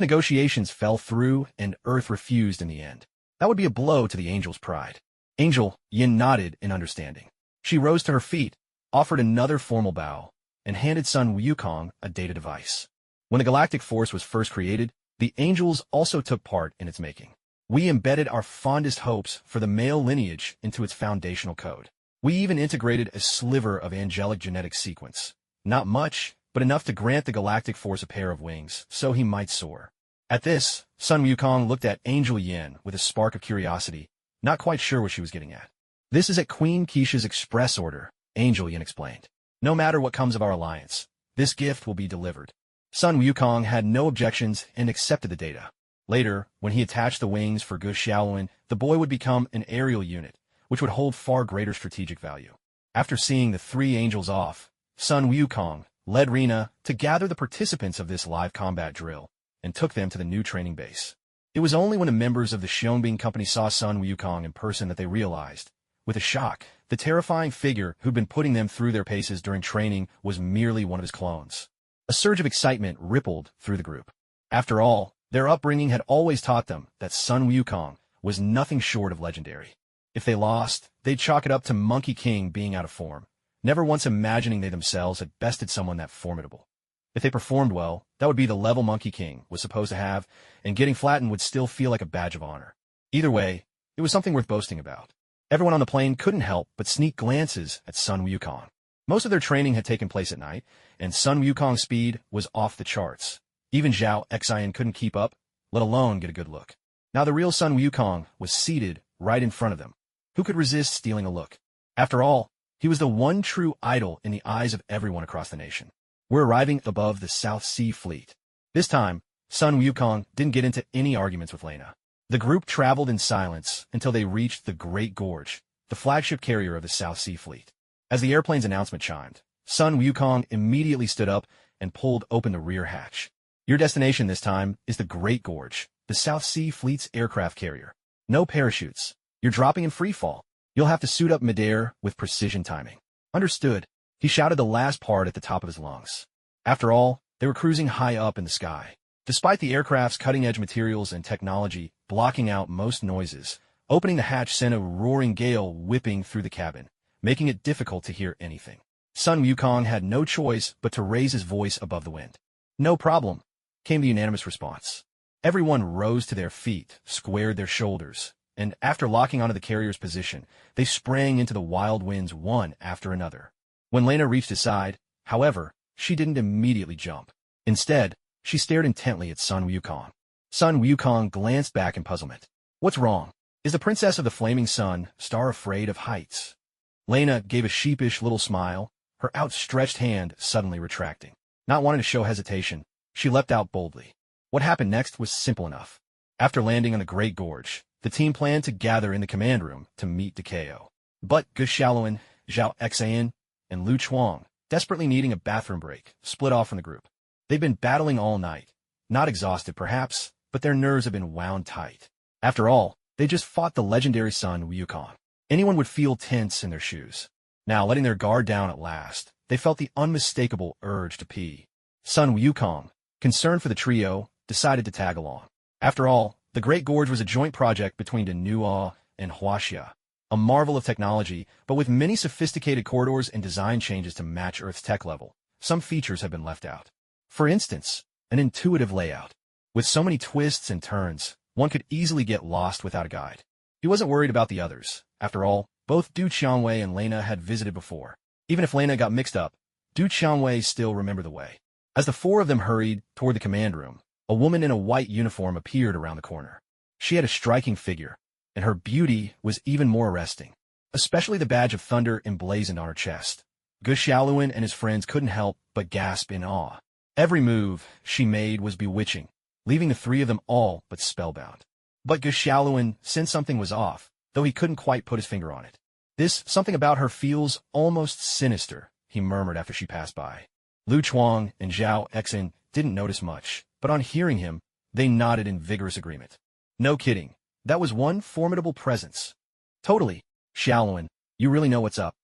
negotiations fell through and Earth refused in the end? That would be a blow to the angels' pride. Angel Yan nodded in understanding. She rose to her feet, offered another formal bow, and handed Sun Wukong a data device. When the galactic force was first created, the angels also took part in its making. We embedded our fondest hopes for the male lineage into its foundational code. We even integrated a sliver of angelic genetic sequence. Not much, but enough to grant the galactic force a pair of wings, so he might soar. At this, Sun Wukong looked at Angel Yan with a spark of curiosity, not quite sure what she was getting at. This is at Queen Keisha's express order, Angel Yan explained. No matter what comes of our alliance, this gift will be delivered. Sun Wukong had no objections and accepted the data. Later, when he attached the wings for Gu Xiaoluan, the boy would become an aerial unit, which would hold far greater strategic value. After seeing the three angels off, Sun Wukong led Rena to gather the participants of this live combat drill and took them to the new training base. It was only when the members of the Xiongbing company saw Sun Wukong in person that they realized, with a shock, the terrifying figure who'd been putting them through their paces during training was merely one of his clones. A surge of excitement rippled through the group. After all, their upbringing had always taught them that Sun Wukong was nothing short of legendary. If they lost, they'd chalk it up to Monkey King being out of form, never once imagining they themselves had bested someone that formidable. If they performed well, that would be the level Monkey King was supposed to have, and getting flattened would still feel like a badge of honor. Either way, it was something worth boasting about. Everyone on the plane couldn't help but sneak glances at Sun Wukong. Most of their training had taken place at night, and Sun Wukong's speed was off the charts. Even Zhao Xian couldn't keep up, let alone get a good look. Now the real Sun Wukong was seated right in front of them. Who could resist stealing a look? After all, he was the one true idol in the eyes of everyone across the nation. We're arriving above the South Sea Fleet. This time, Sun Wukong didn't get into any arguments with Lena. The group traveled in silence until they reached the Great Gorge, the flagship carrier of the South Sea Fleet. As the airplane's announcement chimed, Sun Wukong immediately stood up and pulled open the rear hatch. Your destination this time is the Great Gorge, the South Sea Fleet's aircraft carrier. No parachutes. You're dropping in free fall. You'll have to suit up midair with precision timing. Understood. He shouted the last part at the top of his lungs. After all, they were cruising high up in the sky. Despite the aircraft's cutting-edge materials and technology blocking out most noises, opening the hatch sent a roaring gale whipping through the cabin, making it difficult to hear anything. Sun Wukong had no choice but to raise his voice above the wind. No problem, came the unanimous response. Everyone rose to their feet, squared their shoulders, and after locking onto the carrier's position, they sprang into the wild winds one after another. When Lena reached his side, however, she didn't immediately jump. Instead, she stared intently at Sun Wukong. Sun Wukong glanced back in puzzlement. What's wrong? Is the Princess of the Flaming Sun star afraid of heights? Lena gave a sheepish little smile, her outstretched hand suddenly retracting. Not wanting to show hesitation, she leapt out boldly. What happened next was simple enough. After landing on the Great Gorge, the team planned to gather in the command room to meet Decao. But Gu Xiaoluan, Zhao Xian, and Lu Chuang, desperately needing a bathroom break, split off from the group. They've been battling all night. Not exhausted, perhaps, but their nerves have been wound tight. After all, they just fought the legendary Sun Wukong. Anyone would feel tense in their shoes. Now, letting their guard down at last, they felt the unmistakable urge to pee. Sun Wukong, concerned for the trio, decided to tag along. After all, the Great Gorge was a joint project between Denua and Huaxia. a marvel of technology, but with many sophisticated corridors and design changes to match Earth's tech level. Some features have been left out. For instance, an intuitive layout. With so many twists and turns, one could easily get lost without a guide. He wasn't worried about the others. After all, both Du Qianwei and Lena had visited before. Even if Lena got mixed up, Du Qianwei still remembered the way. As the four of them hurried toward the command room, a woman in a white uniform appeared around the corner. She had a striking figure, and her beauty was even more arresting, especially the badge of thunder emblazoned on her chest. Ge Xiaoluan and his friends couldn't help but gasp in awe. Every move she made was bewitching, leaving the three of them all but spellbound. But Ge Xiaoluan sensed something was off, though he couldn't quite put his finger on it. This something about her feels almost sinister, he murmured after she passed by. Lu Chuang and Zhao Exin didn't notice much, but on hearing him, they nodded in vigorous agreement. No kidding, that was one formidable presence. Totally, Xiaoluan, you really know what's up.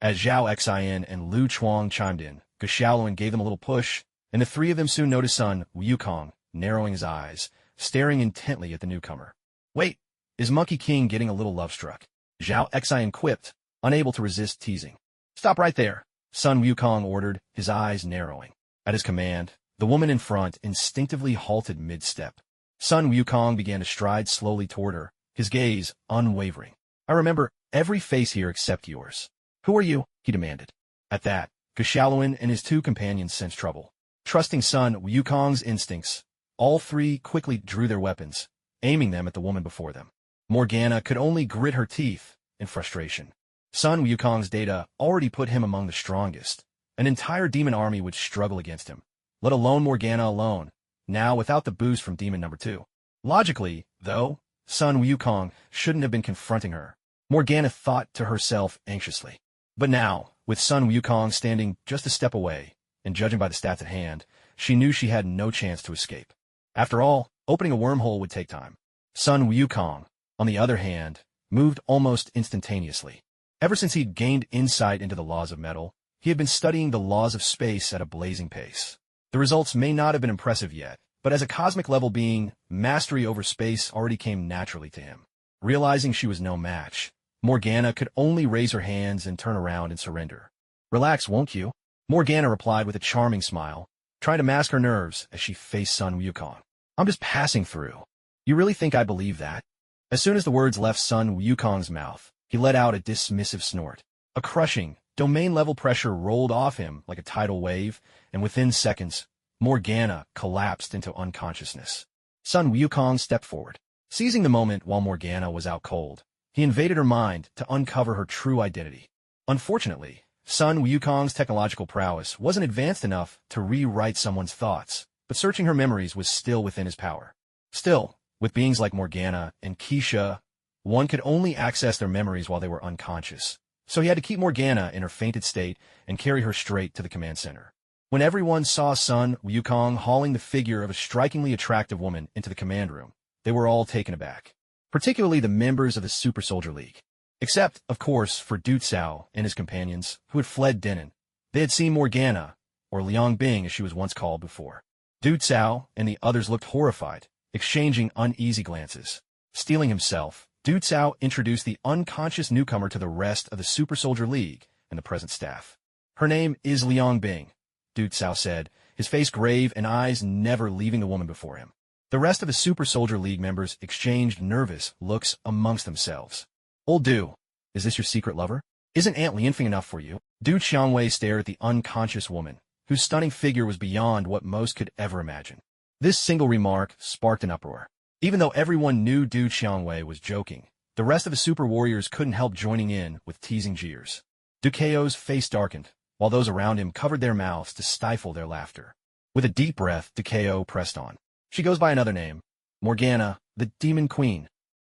As Zhao Exin and Lu Chuang chimed in, Ge Xiaoluan gave them a little push, and the three of them soon noticed Sun Wukong, narrowing his eyes, staring intently at the newcomer. Wait, is Monkey King getting a little love-struck? Zhao Exin quipped, unable to resist teasing. Stop right there, Sun Wukong ordered, his eyes narrowing. At his command, the woman in front instinctively halted mid-step. Sun Wukong began to stride slowly toward her, his gaze unwavering. I remember every face here except yours. Who are you? He demanded. At that, Ge Xiaoluan and his two companions sensed trouble. Trusting Sun Wukong's instincts, all three quickly drew their weapons, aiming them at the woman before them. Morgana could only grit her teeth in frustration. Sun Wukong's data already put him among the strongest. An entire demon army would struggle against him, let alone Morgana alone, now without the boost from demon number 2. Logically, though, Sun Wukong shouldn't have been confronting her. Morgana thought to herself anxiously. But now, with Sun Wukong standing just a step away, and judging by the stats at hand, she knew she had no chance to escape. After all, opening a wormhole would take time. Sun Wukong, on the other hand, moved almost instantaneously. Ever since he'd gained insight into the laws of metal, he had been studying the laws of space at a blazing pace. The results may not have been impressive yet, but as a cosmic-level being, mastery over space already came naturally to him. Realizing she was no match, Morgana could only raise her hands and turn around and surrender. Relax, won't you? Morgana replied with a charming smile, trying to mask her nerves as she faced Sun Wukong. I'm just passing through. You really think I believe that? As soon as the words left Sun Wukong's mouth, he let out a dismissive snort. A crushing, domain-level pressure rolled off him like a tidal wave, and within seconds, Morgana collapsed into unconsciousness. Sun Wukong stepped forward. Seizing the moment while Morgana was out cold, he invaded her mind to uncover her true identity. Unfortunately, Sun Wukong's technological prowess wasn't advanced enough to rewrite someone's thoughts, but searching her memories was still within his power. Still, with beings like Morgana and Keisha, one could only access their memories while they were unconscious, so he had to keep Morgana in her fainted state and carry her straight to the command center. When everyone saw Sun Wukong hauling the figure of a strikingly attractive woman into the command room, they were all taken aback, particularly the members of the Super Soldier League. Except, of course, for Du Cao and his companions, who had fled Denon. They had seen Morgana, or Liang Bing as she was once called before. Du Cao and the others looked horrified, exchanging uneasy glances. Steeling himself, Du Cao introduced the unconscious newcomer to the rest of the Super Soldier League and the present staff. Her name is Liang Bing, Du Cao said, his face grave and eyes never leaving the woman before him. The rest of the Super Soldier League members exchanged nervous looks amongst themselves. Old Du, is this your secret lover? Isn't Aunt Lianfeng enough for you? Du Qianwei stared at the unconscious woman, whose stunning figure was beyond what most could ever imagine. This single remark sparked an uproar. Even though everyone knew Du Qianwei was joking, the rest of the super warriors couldn't help joining in with teasing jeers. Du Cao's face darkened, while those around him covered their mouths to stifle their laughter. With a deep breath, Du Cao pressed on. She goes by another name, Morgana, the Demon Queen.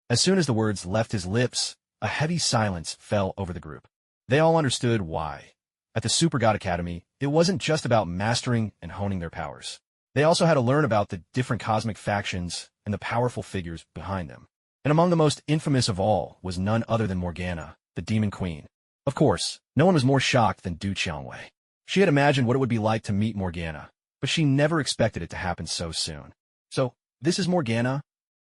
As soon as the words left his lips, a heavy silence fell over the group. They all understood why. At the Super God Academy, it wasn't just about mastering and honing their powers. They also had to learn about the different cosmic factions and the powerful figures behind them. And among the most infamous of all was none other than Morgana, the Demon Queen. Of course, no one was more shocked than Du Qianwei. She had imagined what it would be like to meet Morgana, but she never expected it to happen so soon. So, this is Morgana?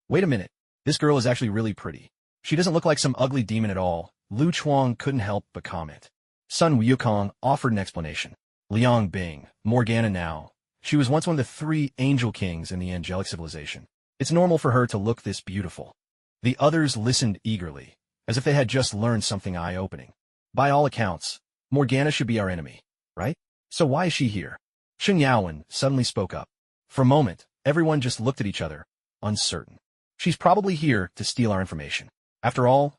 Wait a minute. This girl is actually really pretty. She doesn't look like some ugly demon at all. Lu Chuang couldn't help but comment. Sun Wukong offered an explanation. Liang Bing, Morgana now. She was once one of the 3 angel kings in the angelic civilization. It's normal for her to look this beautiful. The others listened eagerly, as if they had just learned something eye-opening. By all accounts, Morgana should be our enemy, right? So why is she here? Shun Yaowen suddenly spoke up. For a moment, everyone just looked at each other, uncertain. She's probably here to steal our information. After all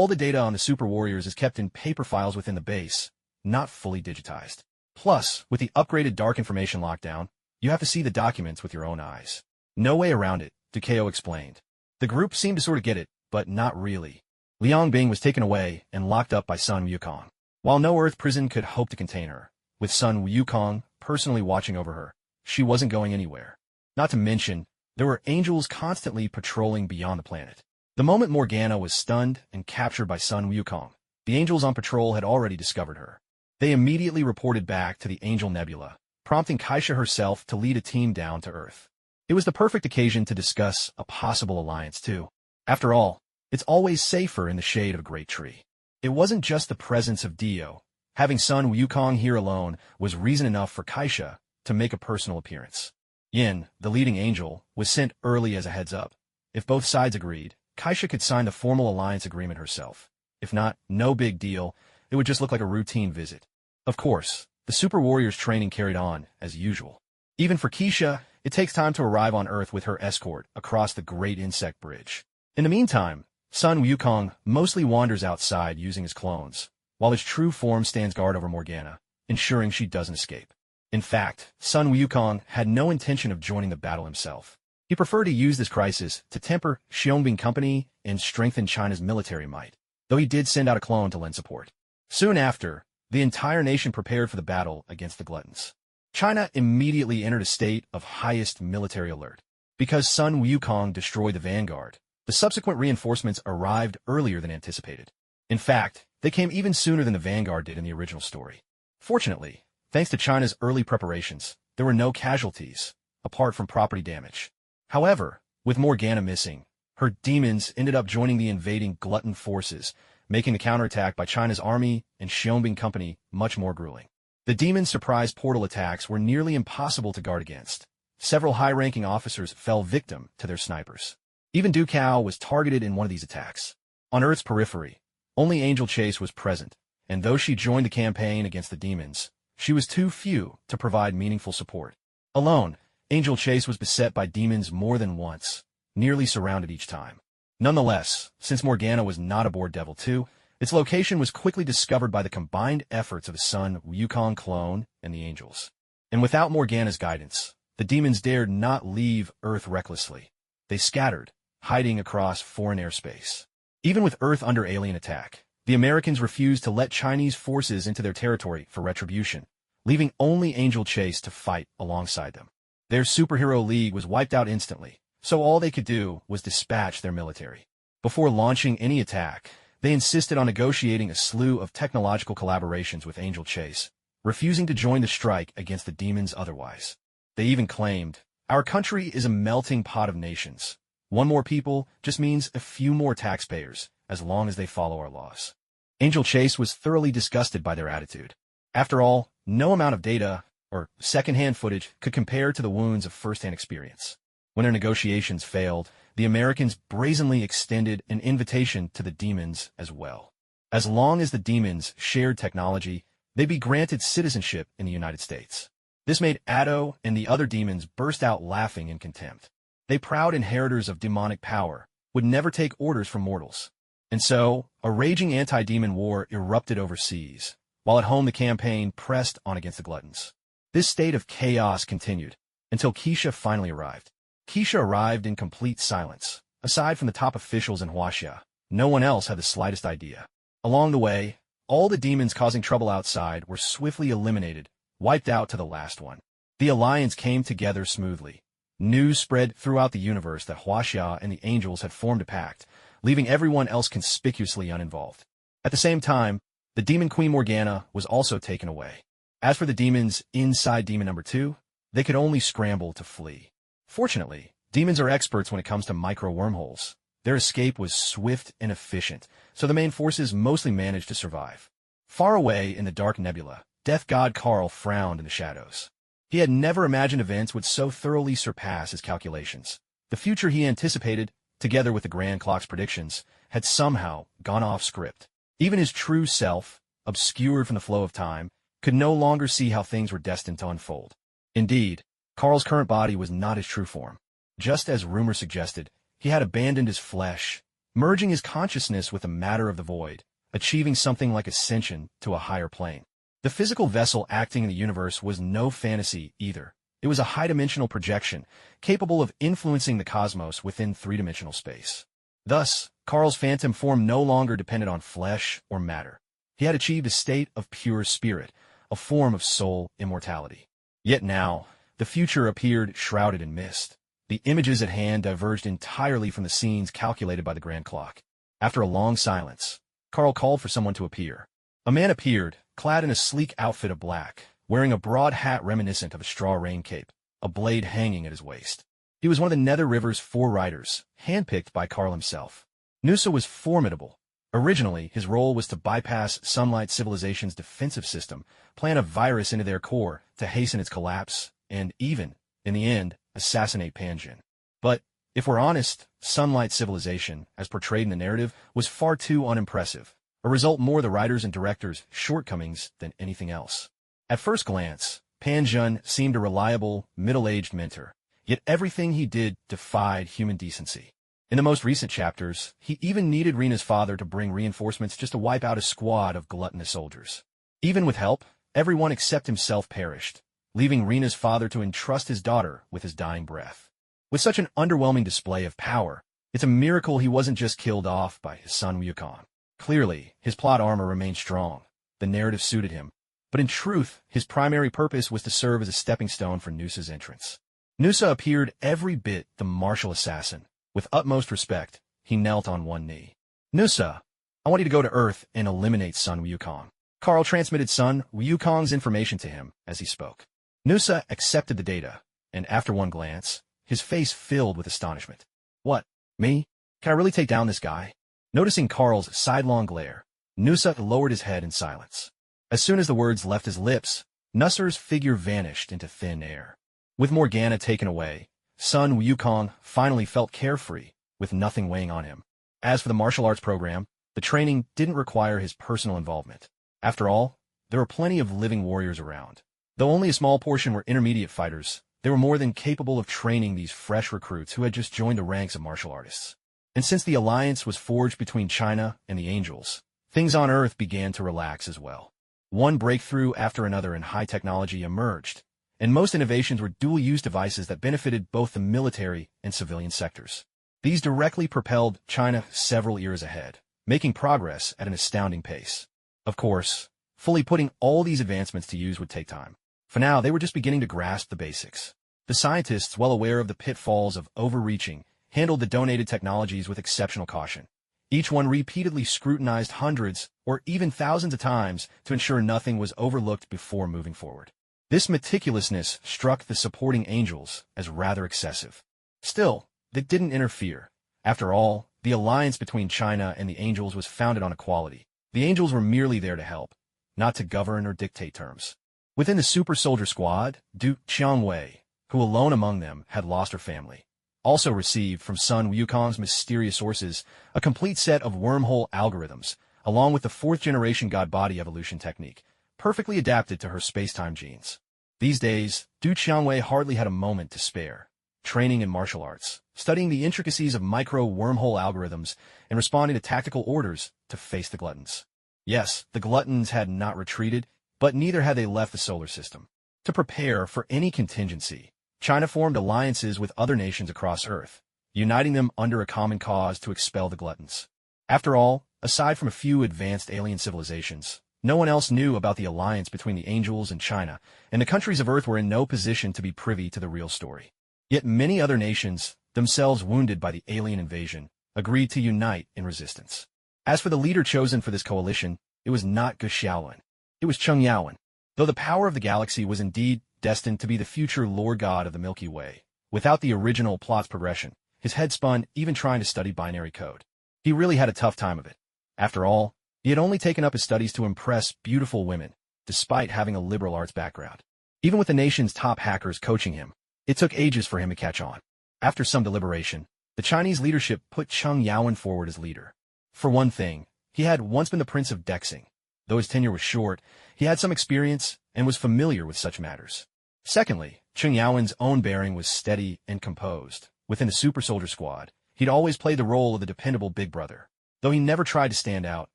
the data on the super warriors is kept in paper files within the base, not fully digitized. Plus, with the upgraded dark information lockdown, you have to see the documents with your own eyes. No way around it, Dukeo explained. The group seemed to sort of get it, but not really. Liang Bing was taken away and locked up by Sun Wukong. While no Earth prison could hope to contain her, with Sun Wukong personally watching over her, she wasn't going anywhere. Not to mention, there were angels constantly patrolling beyond the planet. The moment Morgana was stunned and captured by Sun Wukong, the angels on patrol had already discovered her. They immediately reported back to the Angel Nebula, prompting Kaisha herself to lead a team down to Earth. It was the perfect occasion to discuss a possible alliance, too. After all, it's always safer in the shade of a great tree. It wasn't just the presence of Dio. Having Sun Wukong here alone was reason enough for Kaisha to make a personal appearance. Yin, the leading angel, was sent early as a heads-up. If both sides agreed, Kaisha could sign the formal alliance agreement herself. If not, no big deal. It would just look like a routine visit. Of course, the Super Warriors training carried on, as usual. Even for Keisha, it takes time to arrive on Earth with her escort across the Great Insect Bridge. In the meantime, Sun Wukong mostly wanders outside using his clones, while his true form stands guard over Morgana, ensuring she doesn't escape. In fact, Sun Wukong had no intention of joining the battle himself. He preferred to use this crisis to temper Xiongbing Company and strengthen China's military might, though he did send out a clone to lend support. Soon after, the entire nation prepared for the battle against the Gluttons. China immediately entered a state of highest military alert. Because Sun Wukong destroyed the vanguard, the subsequent reinforcements arrived earlier than anticipated. In fact, they came even sooner than the vanguard did in the original story. Fortunately, thanks to China's early preparations, there were no casualties, apart from property damage. However, with Morgana missing, her demons ended up joining the invading Glutton forces, making the counterattack by China's army and Xiongbing Company much more grueling. The demons' surprise portal attacks were nearly impossible to guard against. Several high-ranking officers fell victim to their snipers. Even Du Cao was targeted in one of these attacks. On Earth's periphery, only Angel Chase was present, and though she joined the campaign against the demons, she was too few to provide meaningful support. Alone, Angel Chase was beset by demons more than once, nearly surrounded each time. Nonetheless, since Morgana was not aboard Devil 2, its location was quickly discovered by the combined efforts of the Sun Wukong clone and the Angels. And without Morgana's guidance, the demons dared not leave Earth recklessly. They scattered, hiding across foreign airspace. Even with Earth under alien attack, the Americans refused to let Chinese forces into their territory for retribution, leaving only Angel Chase to fight alongside them. Their superhero league was wiped out instantly, so all they could do was dispatch their military. Before launching any attack, they insisted on negotiating a slew of technological collaborations with Angel Chase, refusing to join the strike against the demons otherwise. They even claimed, "Our country is a melting pot of nations. One more people just means a few more taxpayers, as long as they follow our laws." Angel Chase was thoroughly disgusted by their attitude. After all, no amount of data or second-hand footage could compare to the wounds of first-hand experience. When their negotiations failed, the Americans brazenly extended an invitation to the demons as well. As long as the demons shared technology, they'd be granted citizenship in the United States. This made Addo and the other demons burst out laughing in contempt. They proud inheritors of demonic power would never take orders from mortals. And so, a raging anti-demon war erupted overseas, while at home the campaign pressed on against the Gluttons. This state of chaos continued until Keisha finally arrived. Keisha arrived in complete silence. Aside from the top officials in Huaxia, no one else had the slightest idea. Along the way, all the demons causing trouble outside were swiftly eliminated, wiped out to the last one. The alliance came together smoothly. News spread throughout the universe that Huaxia and the angels had formed a pact, leaving everyone else conspicuously uninvolved. At the same time, the demon queen Morgana was also taken away. As for the demons inside Demon Number 2, they could only scramble to flee. Fortunately, demons are experts when it comes to micro-wormholes, Their escape was swift and efficient, so the main forces mostly managed to survive. Far away in the dark nebula, Death God Karl frowned in the shadows. He had never imagined events would so thoroughly surpass his calculations. The future he anticipated, together with the Grand Clock's predictions, had somehow gone off script. Even his true self, obscured from the flow of time, could no longer see how things were destined to unfold. Indeed, Karl's current body was not his true form. Just as rumor suggested, he had abandoned his flesh, merging his consciousness with the matter of the void, achieving something like ascension to a higher plane. The physical vessel acting in the universe was no fantasy either. It was a high-dimensional projection, capable of influencing the cosmos within three-dimensional space. Thus, Karl's phantom form no longer depended on flesh or matter. He had achieved a state of pure spirit, a form of soul immortality. Yet now, the future appeared shrouded in mist. The images at hand diverged entirely from the scenes calculated by the Grand Clock. After a long silence, Karl called for someone to appear. A man appeared, clad in a sleek outfit of black, wearing a broad hat reminiscent of a straw rain cape, a blade hanging at his waist. He was one of the Nether River's 4 riders, handpicked by Karl himself. Nusa was formidable. Originally, his role was to bypass Sunlight Civilization's defensive system, plant a virus into their core to hasten its collapse, and even, in the end, assassinate Panjin. But, if we're honest, Sunlight Civilization, as portrayed in the narrative, was far too unimpressive, a result more the writers' and directors' shortcomings than anything else. At first glance, Panjin seemed a reliable, middle-aged mentor, yet everything he did defied human decency. In the most recent chapters, he even needed Rina's father to bring reinforcements just to wipe out a squad of gluttonous soldiers. Even with help, everyone except himself perished, leaving Rina's father to entrust his daughter with his dying breath. With such an underwhelming display of power, it's a miracle he wasn't just killed off by his son Wukong. Clearly, his plot armor remained strong. The narrative suited him. But in truth, his primary purpose was to serve as a stepping stone for Nusa's entrance. Nusa appeared every bit the martial assassin. With utmost respect, he knelt on one knee. Nusa, I want you to go to Earth and eliminate son Wukong. Karl transmitted son Wukong's information to him as he spoke. Nusa accepted the data, and after one glance, his face filled with astonishment. What? Me? Can I really take down this guy? Noticing Karl's sidelong glare, Nusa lowered his head in silence. As soon as the words left his lips, Nusser's figure vanished into thin air. With Morgana taken away, son Wukong finally felt carefree, with nothing weighing on him. As for the martial arts program, the training didn't require his personal involvement. After all, there were plenty of living warriors around. Though only a small portion were intermediate fighters, they were more than capable of training these fresh recruits who had just joined the ranks of martial artists. And since the alliance was forged between China and the Angels, things on Earth began to relax as well. One breakthrough after another in high technology emerged, and most innovations were dual-use devices that benefited both the military and civilian sectors. These directly propelled China several years ahead, making progress at an astounding pace. Of course, fully putting all these advancements to use would take time. For now, they were just beginning to grasp the basics. The scientists, well aware of the pitfalls of overreaching, handled the donated technologies with exceptional caution. Each one repeatedly scrutinized hundreds or even thousands of times to ensure nothing was overlooked before moving forward. This meticulousness struck the supporting angels as rather excessive. Still, they didn't interfere. After all, the alliance between China and the angels was founded on equality. The angels were merely there to help, not to govern or dictate terms. Within the super soldier squad, Du Qiangwei, who alone among them had lost her family, also received from son Wukong's mysterious sources a complete set of wormhole algorithms, along with the 4th-generation God-body evolution technique, perfectly adapted to her space-time genes. These days, Du Qiangwei hardly had a moment to spare, training in martial arts, studying the intricacies of micro-wormhole algorithms, and responding to tactical orders to face the gluttons. Yes, the gluttons had not retreated, but neither had they left the solar system. To prepare for any contingency, China formed alliances with other nations across Earth, uniting them under a common cause to expel the gluttons. After all, aside from a few advanced alien civilizations, no one else knew about the alliance between the angels and China, and the countries of Earth were in no position to be privy to the real story. Yet many other nations, themselves wounded by the alien invasion, agreed to unite in resistance. As for the leader chosen for this coalition, it was not Ge Xiaolin. It was Cheng Yaowen. Though the power of the galaxy was indeed destined to be the future Lord God of the Milky Way, without the original plot's progression, his head spun even trying to study binary code. He really had a tough time of it. After all, he had only taken up his studies to impress beautiful women, despite having a liberal arts background. Even with the nation's top hackers coaching him, it took ages for him to catch on. After some deliberation, the Chinese leadership put Cheng Yaowen forward as leader. For one thing, he had once been the Prince of Dexing. Though his tenure was short, he had some experience and was familiar with such matters. Secondly, Cheng Yaowen's own bearing was steady and composed. Within the super soldier squad, he'd always played the role of the dependable big brother. Though he never tried to stand out,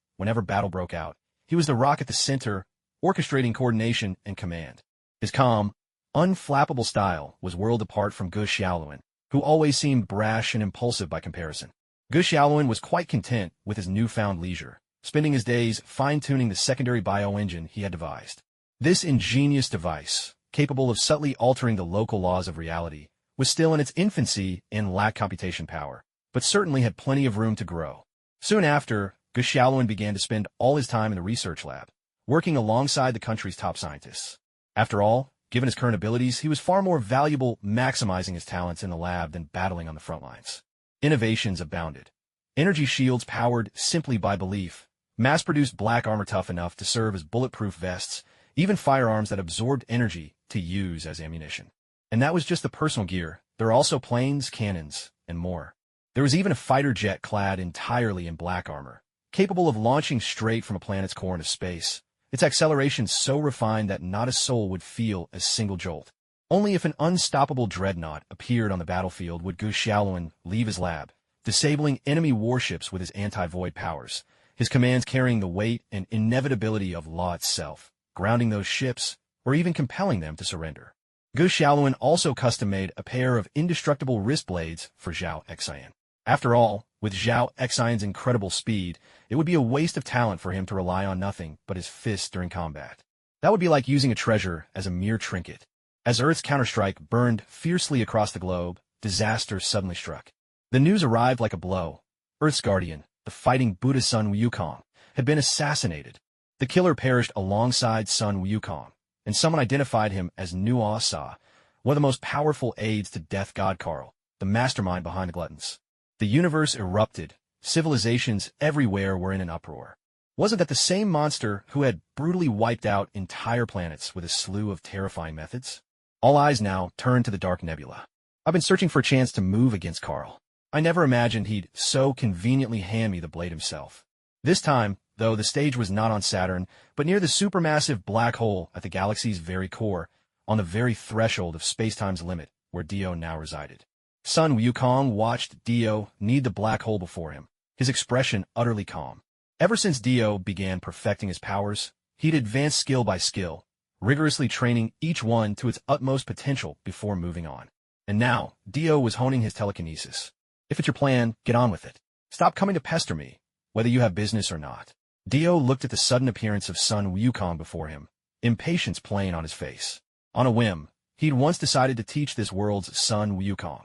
whenever battle broke out, he was the rock at the center, orchestrating coordination and command. His calm, unflappable style was worlds apart from Gu Xiaoluan, who always seemed brash and impulsive by comparison. Gu Xiaoluan was quite content with his newfound leisure, spending his days fine-tuning the secondary bio-engine he had devised. This ingenious device, capable of subtly altering the local laws of reality, was still in its infancy and lacked computation power, but certainly had plenty of room to grow. Soon after, Gu Xiaoluan began to spend all his time in the research lab, working alongside the country's top scientists. After all, given his current abilities, he was far more valuable maximizing his talents in the lab than battling on the front lines. Innovations abounded. Energy shields powered simply by belief, mass-produced black armor tough enough to serve as bulletproof vests, even firearms that absorbed energy to use as ammunition. And that was just the personal gear. There are also planes, cannons, and more. There was even a fighter jet clad entirely in black armor, capable of launching straight from a planet's core into space, its acceleration so refined that not a soul would feel a single jolt. Only if an unstoppable dreadnought appeared on the battlefield would Gu Xiaoluan leave his lab, disabling enemy warships with his anti-void powers, his commands carrying the weight and inevitability of law itself, grounding those ships, or even compelling them to surrender. Gu Xiaoluan also custom-made a pair of indestructible wrist blades for Zhao Xian. After all, with Zhao Xian's incredible speed, it would be a waste of talent for him to rely on nothing but his fists during combat. That would be like using a treasure as a mere trinket. As Earth's counterstrike burned fiercely across the globe, disaster suddenly struck. The news arrived like a blow. Earth's guardian, the fighting Buddha Sun Wukong, had been assassinated. The killer perished alongside Sun Wukong, and someone identified him as Nuo Sa, one of the most powerful aides to Death God Karl, the mastermind behind the Gluttons. The universe erupted. Civilizations everywhere were in an uproar. Wasn't that the same monster who had brutally wiped out entire planets with a slew of terrifying methods? All eyes now turned to the Dark Nebula. I've been searching for a chance to move against Karl. I never imagined he'd so conveniently hand me the blade himself. This time, though, the stage was not on Saturn, but near the supermassive black hole at the galaxy's very core, on the very threshold of spacetime's limit, where Dio now resided. Sun Wukong watched Dio knead the black hole before him, his expression utterly calm. Ever since Dio began perfecting his powers, he'd advanced skill by skill, rigorously training each one to its utmost potential before moving on. And now, Dio was honing his telekinesis. If it's your plan, get on with it. Stop coming to pester me, whether you have business or not. Dio looked at the sudden appearance of Sun Wukong before him, impatience plain on his face. On a whim, he'd once decided to teach this world's Sun Wukong,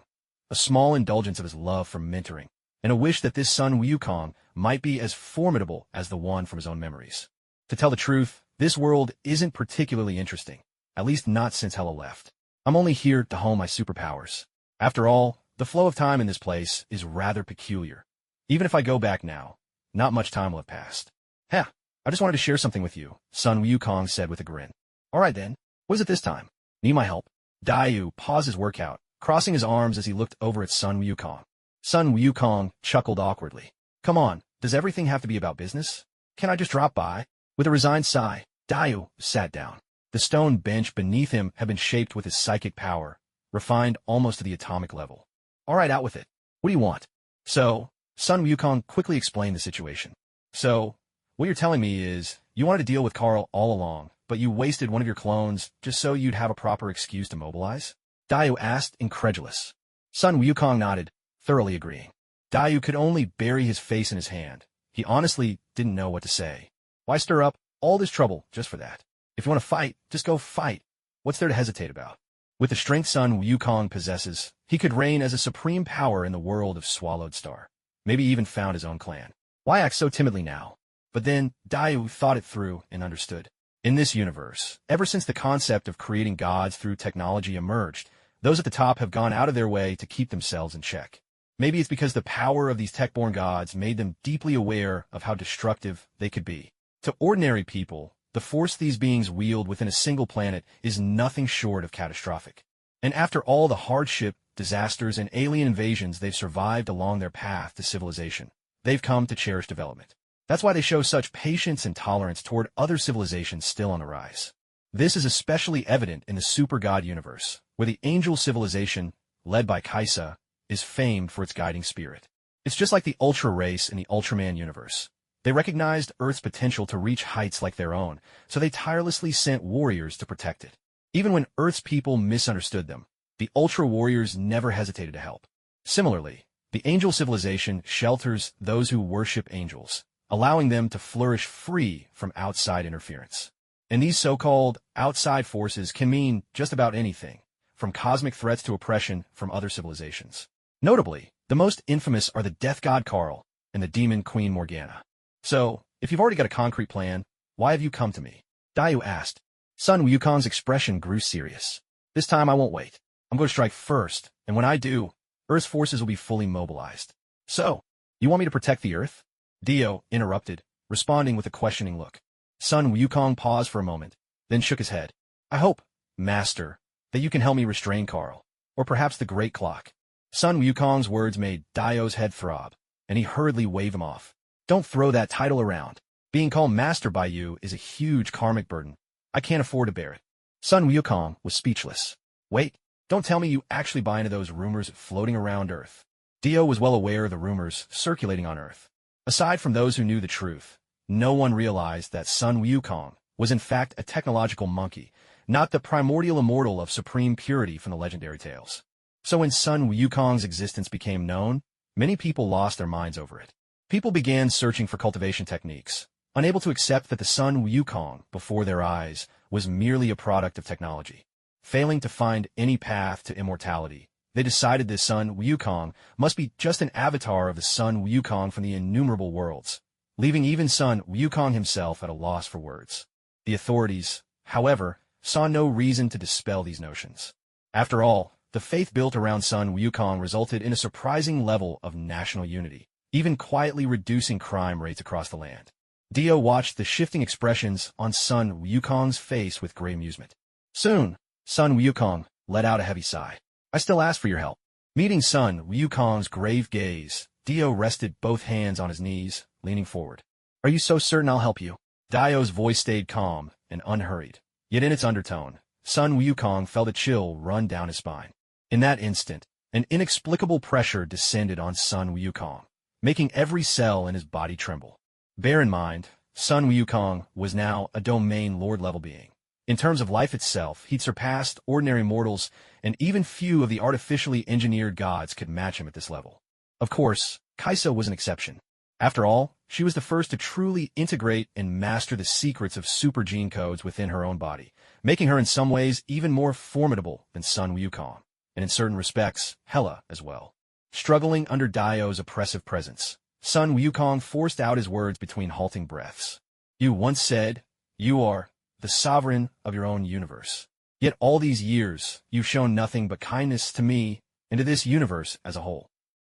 a small indulgence of his love for mentoring, and a wish that this Sun Wukong might be as formidable as the one from his own memories. To tell the truth, this world isn't particularly interesting, at least not since Hela left. I'm only here to hone my superpowers. After all, the flow of time in this place is rather peculiar. Even if I go back now, not much time will have passed. Heh, I just wanted to share something with you, Sun Wukong said with a grin. All right then, what is it this time? Need my help? Dayu paused his workout, crossing his arms as he looked over at Sun Wukong. Sun Wukong chuckled awkwardly. Come on, does everything have to be about business? Can I just drop by? With a resigned sigh, Dayu sat down. The stone bench beneath him had been shaped with his psychic power, refined almost to the atomic level. All right, out with it. What do you want? So, Sun Wukong quickly explained the situation. So, what you're telling me is, you wanted to deal with Karl all along, but you wasted one of your clones just so you'd have a proper excuse to mobilize? Dayu asked, incredulous. Sun Wukong nodded, thoroughly agreeing. Dayu could only bury his face in his hand. He honestly didn't know what to say. Why stir up all this trouble just for that? If you want to fight, just go fight. What's there to hesitate about? With the strength Sun Wukong possesses, he could reign as a supreme power in the world of Swallowed Star. Maybe even found his own clan. Why act so timidly now? But then, Dayu thought it through and understood. In this universe, ever since the concept of creating gods through technology emerged, those at the top have gone out of their way to keep themselves in check. Maybe it's because the power of these tech-born gods made them deeply aware of how destructive they could be. To ordinary people, the force these beings wield within a single planet is nothing short of catastrophic. And after all the hardship, disasters, and alien invasions they've survived along their path to civilization, they've come to cherish development. That's why they show such patience and tolerance toward other civilizations still on the rise. This is especially evident in the super god universe, where the angel civilization, led by Kaisa, is famed for its guiding spirit. It's just like the Ultra race in the Ultraman universe. They recognized Earth's potential to reach heights like their own, so they tirelessly sent warriors to protect it. Even when Earth's people misunderstood them, the Ultra warriors never hesitated to help. Similarly, the angel civilization shelters those who worship angels, allowing them to flourish free from outside interference. And these so-called outside forces can mean just about anything, from cosmic threats to oppression from other civilizations. Notably, the most infamous are the death god Karl and the demon queen Morgana. So, if you've already got a concrete plan, why have you come to me? Dayu asked. Sun Wukong's expression grew serious. This time I won't wait. I'm going to strike first, and when I do, Earth's forces will be fully mobilized. So, you want me to protect the Earth? Dio interrupted, responding with a questioning look. Sun Wukong paused for a moment, then shook his head. I hope, Master, that you can help me restrain Karl, or perhaps the Great Clock. Sun Wukong's words made Dio's head throb, and he hurriedly waved him off. Don't throw that title around. Being called Master by you is a huge karmic burden. I can't afford to bear it. Sun Wukong was speechless. Wait, don't tell me you actually buy into those rumors floating around Earth. Dio was well aware of the rumors circulating on Earth. Aside from those who knew the truth, no one realized that Sun Wukong was in fact a technological monkey, not the primordial immortal of supreme purity from the legendary tales. So when Sun Wukong's existence became known, many people lost their minds over it. People began searching for cultivation techniques, unable to accept that the Sun Wukong before their eyes was merely a product of technology. Failing to find any path to immortality, they decided this Sun Wukong must be just an avatar of the Sun Wukong from the innumerable worlds, leaving even Sun Wukong himself at a loss for words. The authorities, however, saw no reason to dispel these notions. After all, the faith built around Sun Wukong resulted in a surprising level of national unity, even quietly reducing crime rates across the land. Dio watched the shifting expressions on Sun Wukong's face with great amusement. Soon, Sun Wukong let out a heavy sigh. I still ask for your help. Meeting Sun Wukong's grave gaze, Dio rested both hands on his knees, leaning forward. Are you so certain I'll help you? Dio's voice stayed calm and unhurried, yet in its undertone, Sun Wukong felt a chill run down his spine. In that instant, an inexplicable pressure descended on Sun Wukong, making every cell in his body tremble. Bear in mind, Sun Wukong was now a domain lord-level being. In terms of life itself, he'd surpassed ordinary mortals, and even few of the artificially engineered gods could match him at this level. Of course, Kaisa was an exception. After all, she was the first to truly integrate and master the secrets of super gene codes within her own body, making her in some ways even more formidable than Sun Wukong, and in certain respects, Hela as well. Struggling under Dio's oppressive presence, Sun Wukong forced out his words between halting breaths. You once said, you are the sovereign of your own universe. Yet all these years, you've shown nothing but kindness to me and to this universe as a whole.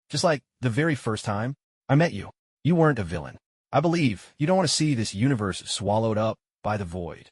Just like the very first time I met you, you weren't a villain. I believe you don't want to see this universe swallowed up by the void.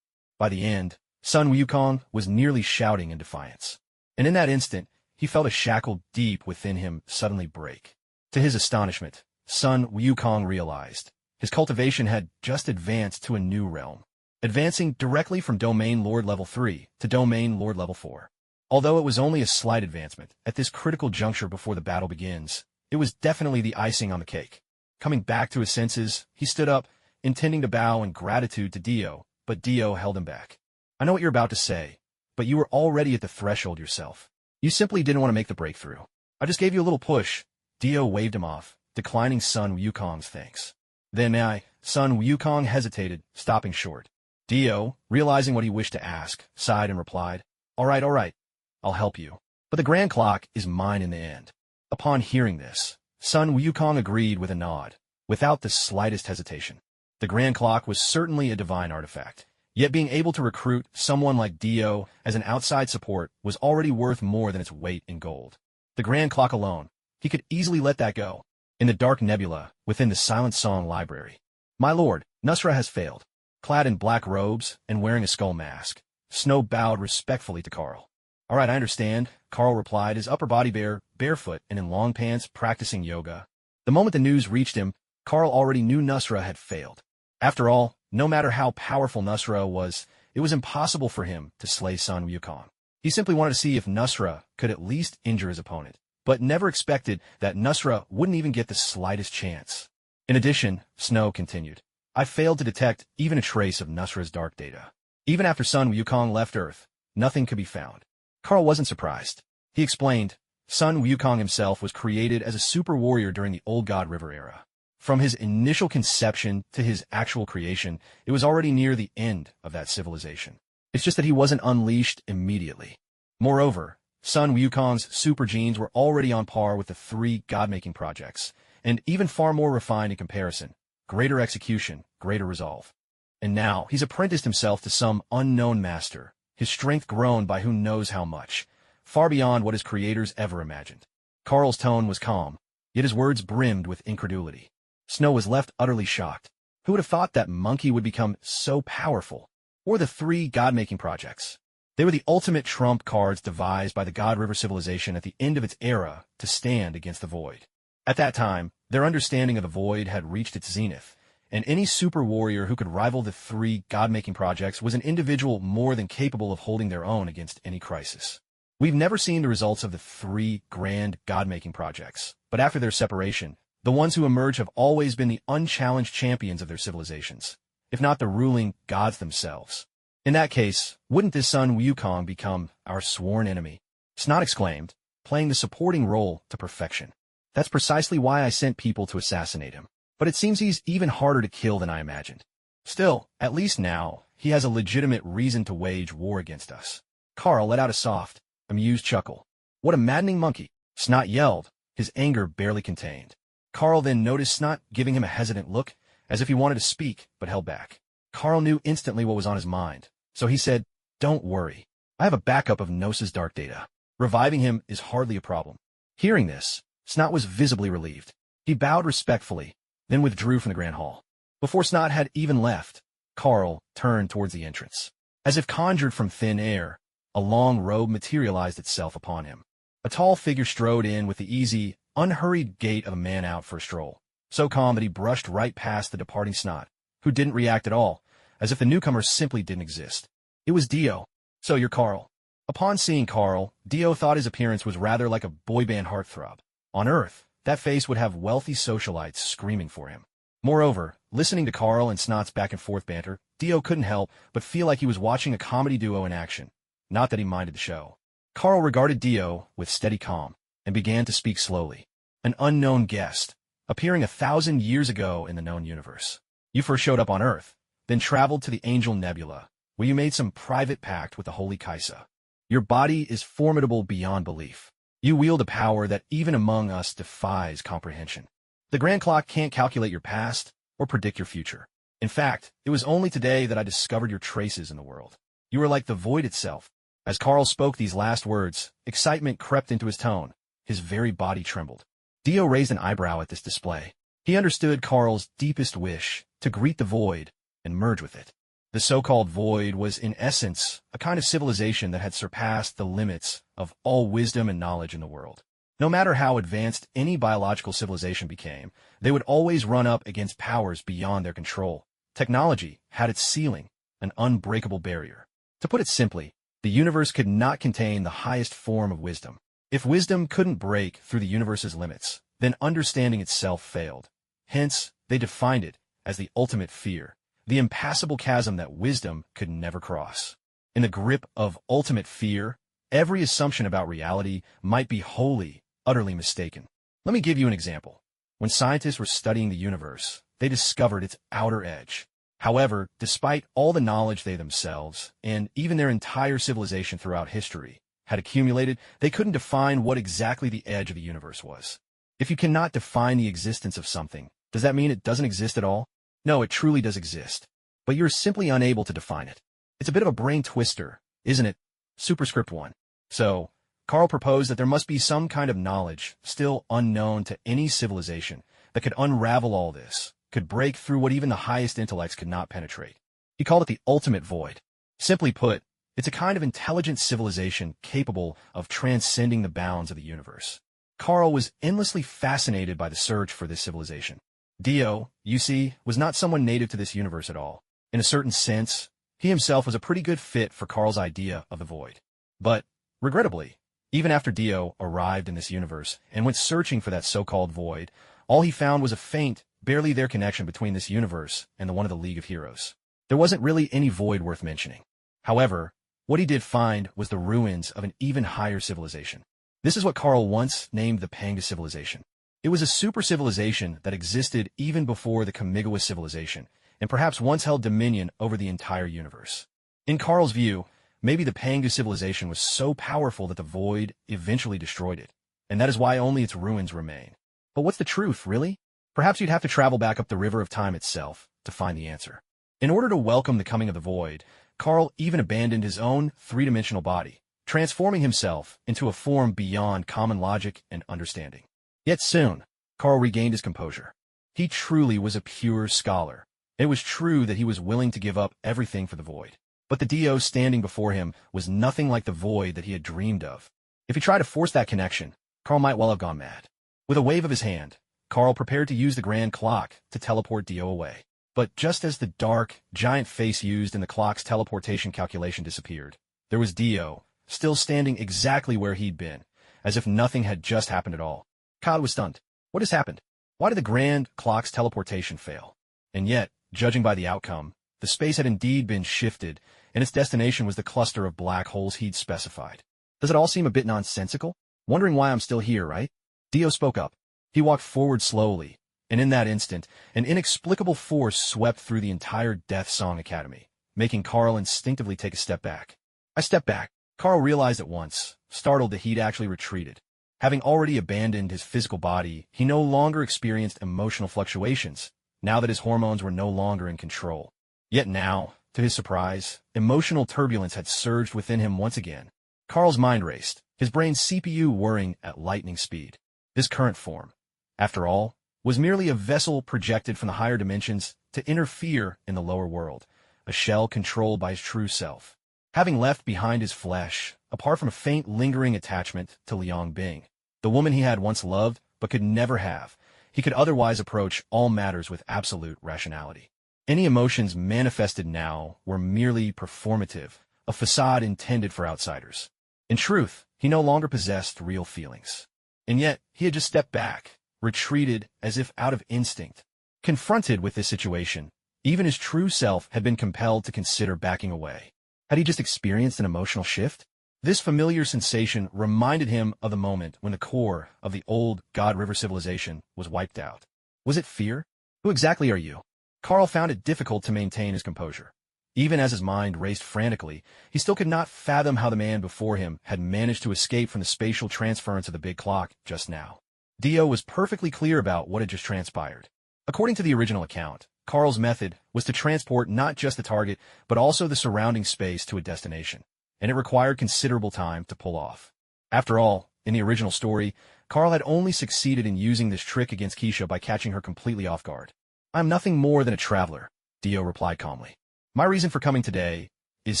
By the end, Sun Wukong was nearly shouting in defiance. And in that instant, he felt a shackle deep within him suddenly break. To his astonishment, Sun Wukong realized his cultivation had just advanced to a new realm, advancing directly from Domain Lord Level 3 to Domain Lord Level 4. Although it was only a slight advancement, at this critical juncture before the battle begins, it was definitely the icing on the cake. Coming back to his senses, he stood up, intending to bow in gratitude to Dio, but Dio held him back. I know what you're about to say, but you were already at the threshold yourself. You simply didn't want to make the breakthrough. I just gave you a little push. Dio waved him off, declining Sun Wukong's thanks. Then Sun Wukong hesitated, stopping short. Dio, realizing what he wished to ask, sighed and replied, all right, I'll help you. But the grand clock is mine in the end. Upon hearing this, Sun Wukong agreed with a nod, without the slightest hesitation. The grand clock was certainly a divine artifact, yet being able to recruit someone like Dio as an outside support was already worth more than its weight in gold. The grand clock alone, He could easily let that go. In the dark nebula, within the Silent Song library. My lord, Nusra has failed. Clad in black robes and wearing a skull mask, Snow bowed respectfully to Carl. All right, I understand, Carl replied, his upper body barefoot and in long pants, practicing yoga. The moment the news reached him, Carl already knew Nusra had failed. After all, no matter how powerful Nusra was, it was impossible for him to slay Sun Wukong. He simply wanted to see if Nusra could at least injure his opponent, but never expected that Nusra wouldn't even get the slightest chance. In addition, Snow continued, I failed to detect even a trace of Nusra's dark data. Even after Sun Wukong left Earth, nothing could be found. Carl wasn't surprised. He explained, Sun Wukong himself was created as a super warrior during the Old God River era. From his initial conception to his actual creation, it was already near the end of that civilization. It's just that he wasn't unleashed immediately. Moreover, Sun Wukong's super genes were already on par with the 3 god-making projects, and even far more refined in comparison. Greater execution, greater resolve. And now, he's apprenticed himself to some unknown master, his strength grown by who knows how much, far beyond what his creators ever imagined. Carl's tone was calm, yet his words brimmed with incredulity. Snow was left utterly shocked. Who would have thought that Monkey would become so powerful? Or the 3 god-making projects? They were the ultimate trump cards devised by the God River civilization at the end of its era to stand against the Void. At that time, their understanding of the Void had reached its zenith, and any super warrior who could rival the 3 god-making projects was an individual more than capable of holding their own against any crisis. We've never seen the results of the 3 grand god-making projects, but after their separation, the ones who emerge have always been the unchallenged champions of their civilizations, if not the ruling gods themselves. In that case, wouldn't this Sun Wukong become our sworn enemy? Snot exclaimed, playing the supporting role to perfection. That's precisely why I sent people to assassinate him. But it seems he's even harder to kill than I imagined. Still, at least now, he has a legitimate reason to wage war against us. Carl let out a soft, amused chuckle. What a maddening monkey! Snot yelled, his anger barely contained. Carl then noticed Snot giving him a hesitant look, as if he wanted to speak, but held back. Carl knew instantly what was on his mind, so he said, Don't worry. I have a backup of Nos's dark data. Reviving him is hardly a problem. Hearing this, Snot was visibly relieved. He bowed respectfully, then withdrew from the Grand Hall. Before Snot had even left, Carl turned towards the entrance. As if conjured from thin air, a long robe materialized itself upon him. A tall figure strode in with the easy, unhurried gait of a man out for a stroll, so calm that he brushed right past the departing Snot, who didn't react at all, as if the newcomer simply didn't exist. It was Dio. So you're Carl. Upon seeing Carl, Dio thought his appearance was rather like a boy band heartthrob. On Earth, that face would have wealthy socialites screaming for him. Moreover, listening to Carl and Snot's back-and-forth banter, Dio couldn't help but feel like he was watching a comedy duo in action. Not that he minded the show. Carl regarded Dio with steady calm, and began to speak slowly. An unknown guest, appearing 1,000 years ago in the known universe. You first showed up on Earth, then traveled to the Angel Nebula, where you made some private pact with the Holy Kaisa. Your body is formidable beyond belief. You wield a power that even among us defies comprehension. The Grand Clock can't calculate your past or predict your future. In fact, it was only today that I discovered your traces in the world. You are like the Void itself. As Carl spoke these last words, excitement crept into his tone. His very body trembled. Dio raised an eyebrow at this display. He understood Carl's deepest wish to greet the Void and merge with it. The so-called Void was in essence a kind of civilization that had surpassed the limits of all wisdom and knowledge in the world. No matter how advanced any biological civilization became, they would always run up against powers beyond their control. Technology had its ceiling, an unbreakable barrier. To put it simply, the universe could not contain the highest form of wisdom. If wisdom couldn't break through the universe's limits, then understanding itself failed. Hence, they defined it as the ultimate fear, the impassable chasm that wisdom could never cross. In the grip of ultimate fear, every assumption about reality might be wholly, utterly mistaken. Let me give you an example. When scientists were studying the universe, they discovered its outer edge. However, despite all the knowledge they themselves, and even their entire civilization throughout history, had accumulated, they couldn't define what exactly the edge of the universe was. If you cannot define the existence of something, does that mean it doesn't exist at all? No, it truly does exist. But you're simply unable to define it. It's a bit of a brain twister, isn't it? Superscript 1. So, Carl proposed that there must be some kind of knowledge, still unknown to any civilization, that could unravel all this, could break through what even the highest intellects could not penetrate. He called it the ultimate void. Simply put, it's a kind of intelligent civilization capable of transcending the bounds of the universe. Carl was endlessly fascinated by the search for this civilization. Dio, you see, was not someone native to this universe at all. In a certain sense, he himself was a pretty good fit for Carl's idea of the void. But, regrettably, even after Dio arrived in this universe and went searching for that so-called void, all he found was a faint, barely there connection between this universe and the one of the League of Heroes. There wasn't really any void worth mentioning. However, what he did find was the ruins of an even higher civilization. This is what Carl once named the Panga civilization. It was a super civilization that existed even before the Kamigawa civilization, and perhaps once held dominion over the entire universe. In Carl's view, maybe the Panga civilization was so powerful that the void eventually destroyed it, and that is why only its ruins remain. But what's the truth, really? Perhaps you'd have to travel back up the river of time itself to find the answer. In order to welcome the coming of the void, Carl even abandoned his own three-dimensional body, transforming himself into a form beyond common logic and understanding. Yet soon, Carl regained his composure. He truly was a pure scholar. It was true that he was willing to give up everything for the void. But the Dio standing before him was nothing like the void that he had dreamed of. If he tried to force that connection, Carl might well have gone mad. With a wave of his hand, Carl prepared to use the grand clock to teleport Dio away. But just as the dark, giant face used in the clock's teleportation calculation disappeared, there was Dio, still standing exactly where he'd been, as if nothing had just happened at all. Carl was stunned. What has happened? Why did the grand clock's teleportation fail? And yet, judging by the outcome, the space had indeed been shifted, and its destination was the cluster of black holes he'd specified. Does it all seem a bit nonsensical? Wondering why I'm still here, right? Dio spoke up. He walked forward slowly, and in that instant, an inexplicable force swept through the entire Death Song Academy, making Carl instinctively take a step back. I stepped back. Carl realized at once, startled that he'd actually retreated. Having already abandoned his physical body, he no longer experienced emotional fluctuations, now that his hormones were no longer in control. Yet now, to his surprise, emotional turbulence had surged within him once again. Carl's mind raced, his brain's CPU whirring at lightning speed. This current form, after all, was merely a vessel projected from the higher dimensions to interfere in the lower world, a shell controlled by his true self. Having left behind his flesh, apart from a faint lingering attachment to Liang Bing, the woman he had once loved but could never have, he could otherwise approach all matters with absolute rationality. Any emotions manifested now were merely performative, a facade intended for outsiders. In truth, he no longer possessed real feelings. And yet, he had just stepped back, retreated as if out of instinct. Confronted with this situation, even his true self had been compelled to consider backing away. Had he just experienced an emotional shift? This familiar sensation reminded him of the moment when the core of the old God River civilization was wiped out. Was it fear? Who exactly are you? Carl found it difficult to maintain his composure. Even as his mind raced frantically, he still could not fathom how the man before him had managed to escape from the spatial transference of the big clock just now. Dio was perfectly clear about what had just transpired. According to the original account, Carl's method was to transport not just the target, but also the surrounding space to a destination, and it required considerable time to pull off. After all, in the original story, Carl had only succeeded in using this trick against Keisha by catching her completely off guard. "I'm nothing more than a traveler," Dio replied calmly. "My reason for coming today is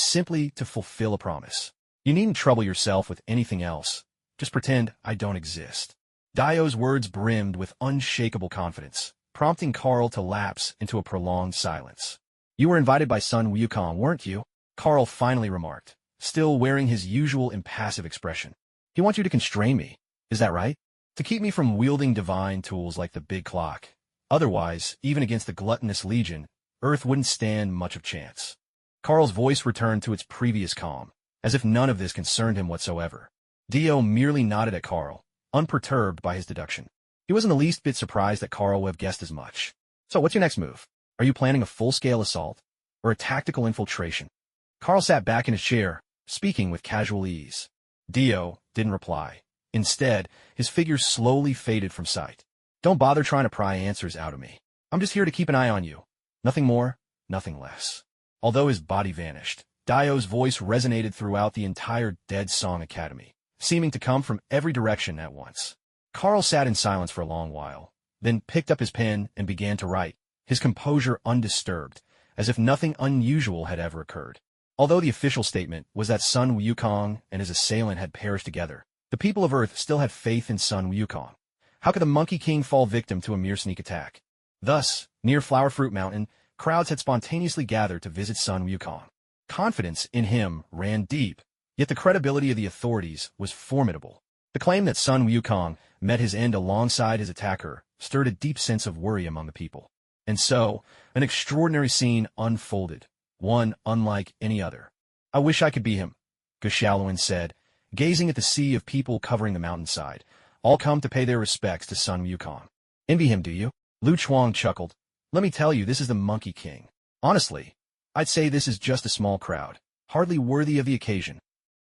simply to fulfill a promise. You needn't trouble yourself with anything else. Just pretend I don't exist." Dio's words brimmed with unshakable confidence, prompting Carl to lapse into a prolonged silence. "You were invited by Sun Wukong, weren't you?" Carl finally remarked, still wearing his usual impassive expression. "He wants you to constrain me, is that right? To keep me from wielding divine tools like the big clock. Otherwise, even against the gluttonous legion, Earth wouldn't stand much of chance." Carl's voice returned to its previous calm, as if none of this concerned him whatsoever. Dio merely nodded at Carl, unperturbed by his deduction. He wasn't the least bit surprised that Carl would have guessed as much. "So what's your next move? Are you planning a full-scale assault, or a tactical infiltration?" Carl sat back in his chair, speaking with casual ease. Dio didn't reply. Instead, his figure slowly faded from sight. "Don't bother trying to pry answers out of me. I'm just here to keep an eye on you. Nothing more, nothing less." Although his body vanished, Dio's voice resonated throughout the entire Dead Song Academy, seeming to come from every direction at once. Carl sat in silence for a long while, then picked up his pen and began to write, his composure undisturbed, as if nothing unusual had ever occurred. Although the official statement was that Sun Wukong and his assailant had perished together, the people of Earth still had faith in Sun Wukong. How could the Monkey King fall victim to a mere sneak attack? Thus, near Flower Fruit Mountain, crowds had spontaneously gathered to visit Sun Wukong. Confidence in him ran deep, yet the credibility of the authorities was formidable. The claim that Sun Wukong met his end alongside his attacker stirred a deep sense of worry among the people. And so, an extraordinary scene unfolded, one unlike any other. "I wish I could be him," Gu Xiaoluan said, gazing at the sea of people covering the mountainside, all come to pay their respects to Sun Wukong. "Envy him, do you?" Lu Chuang chuckled. "Let me tell you, this is the Monkey King. Honestly, I'd say this is just a small crowd, hardly worthy of the occasion."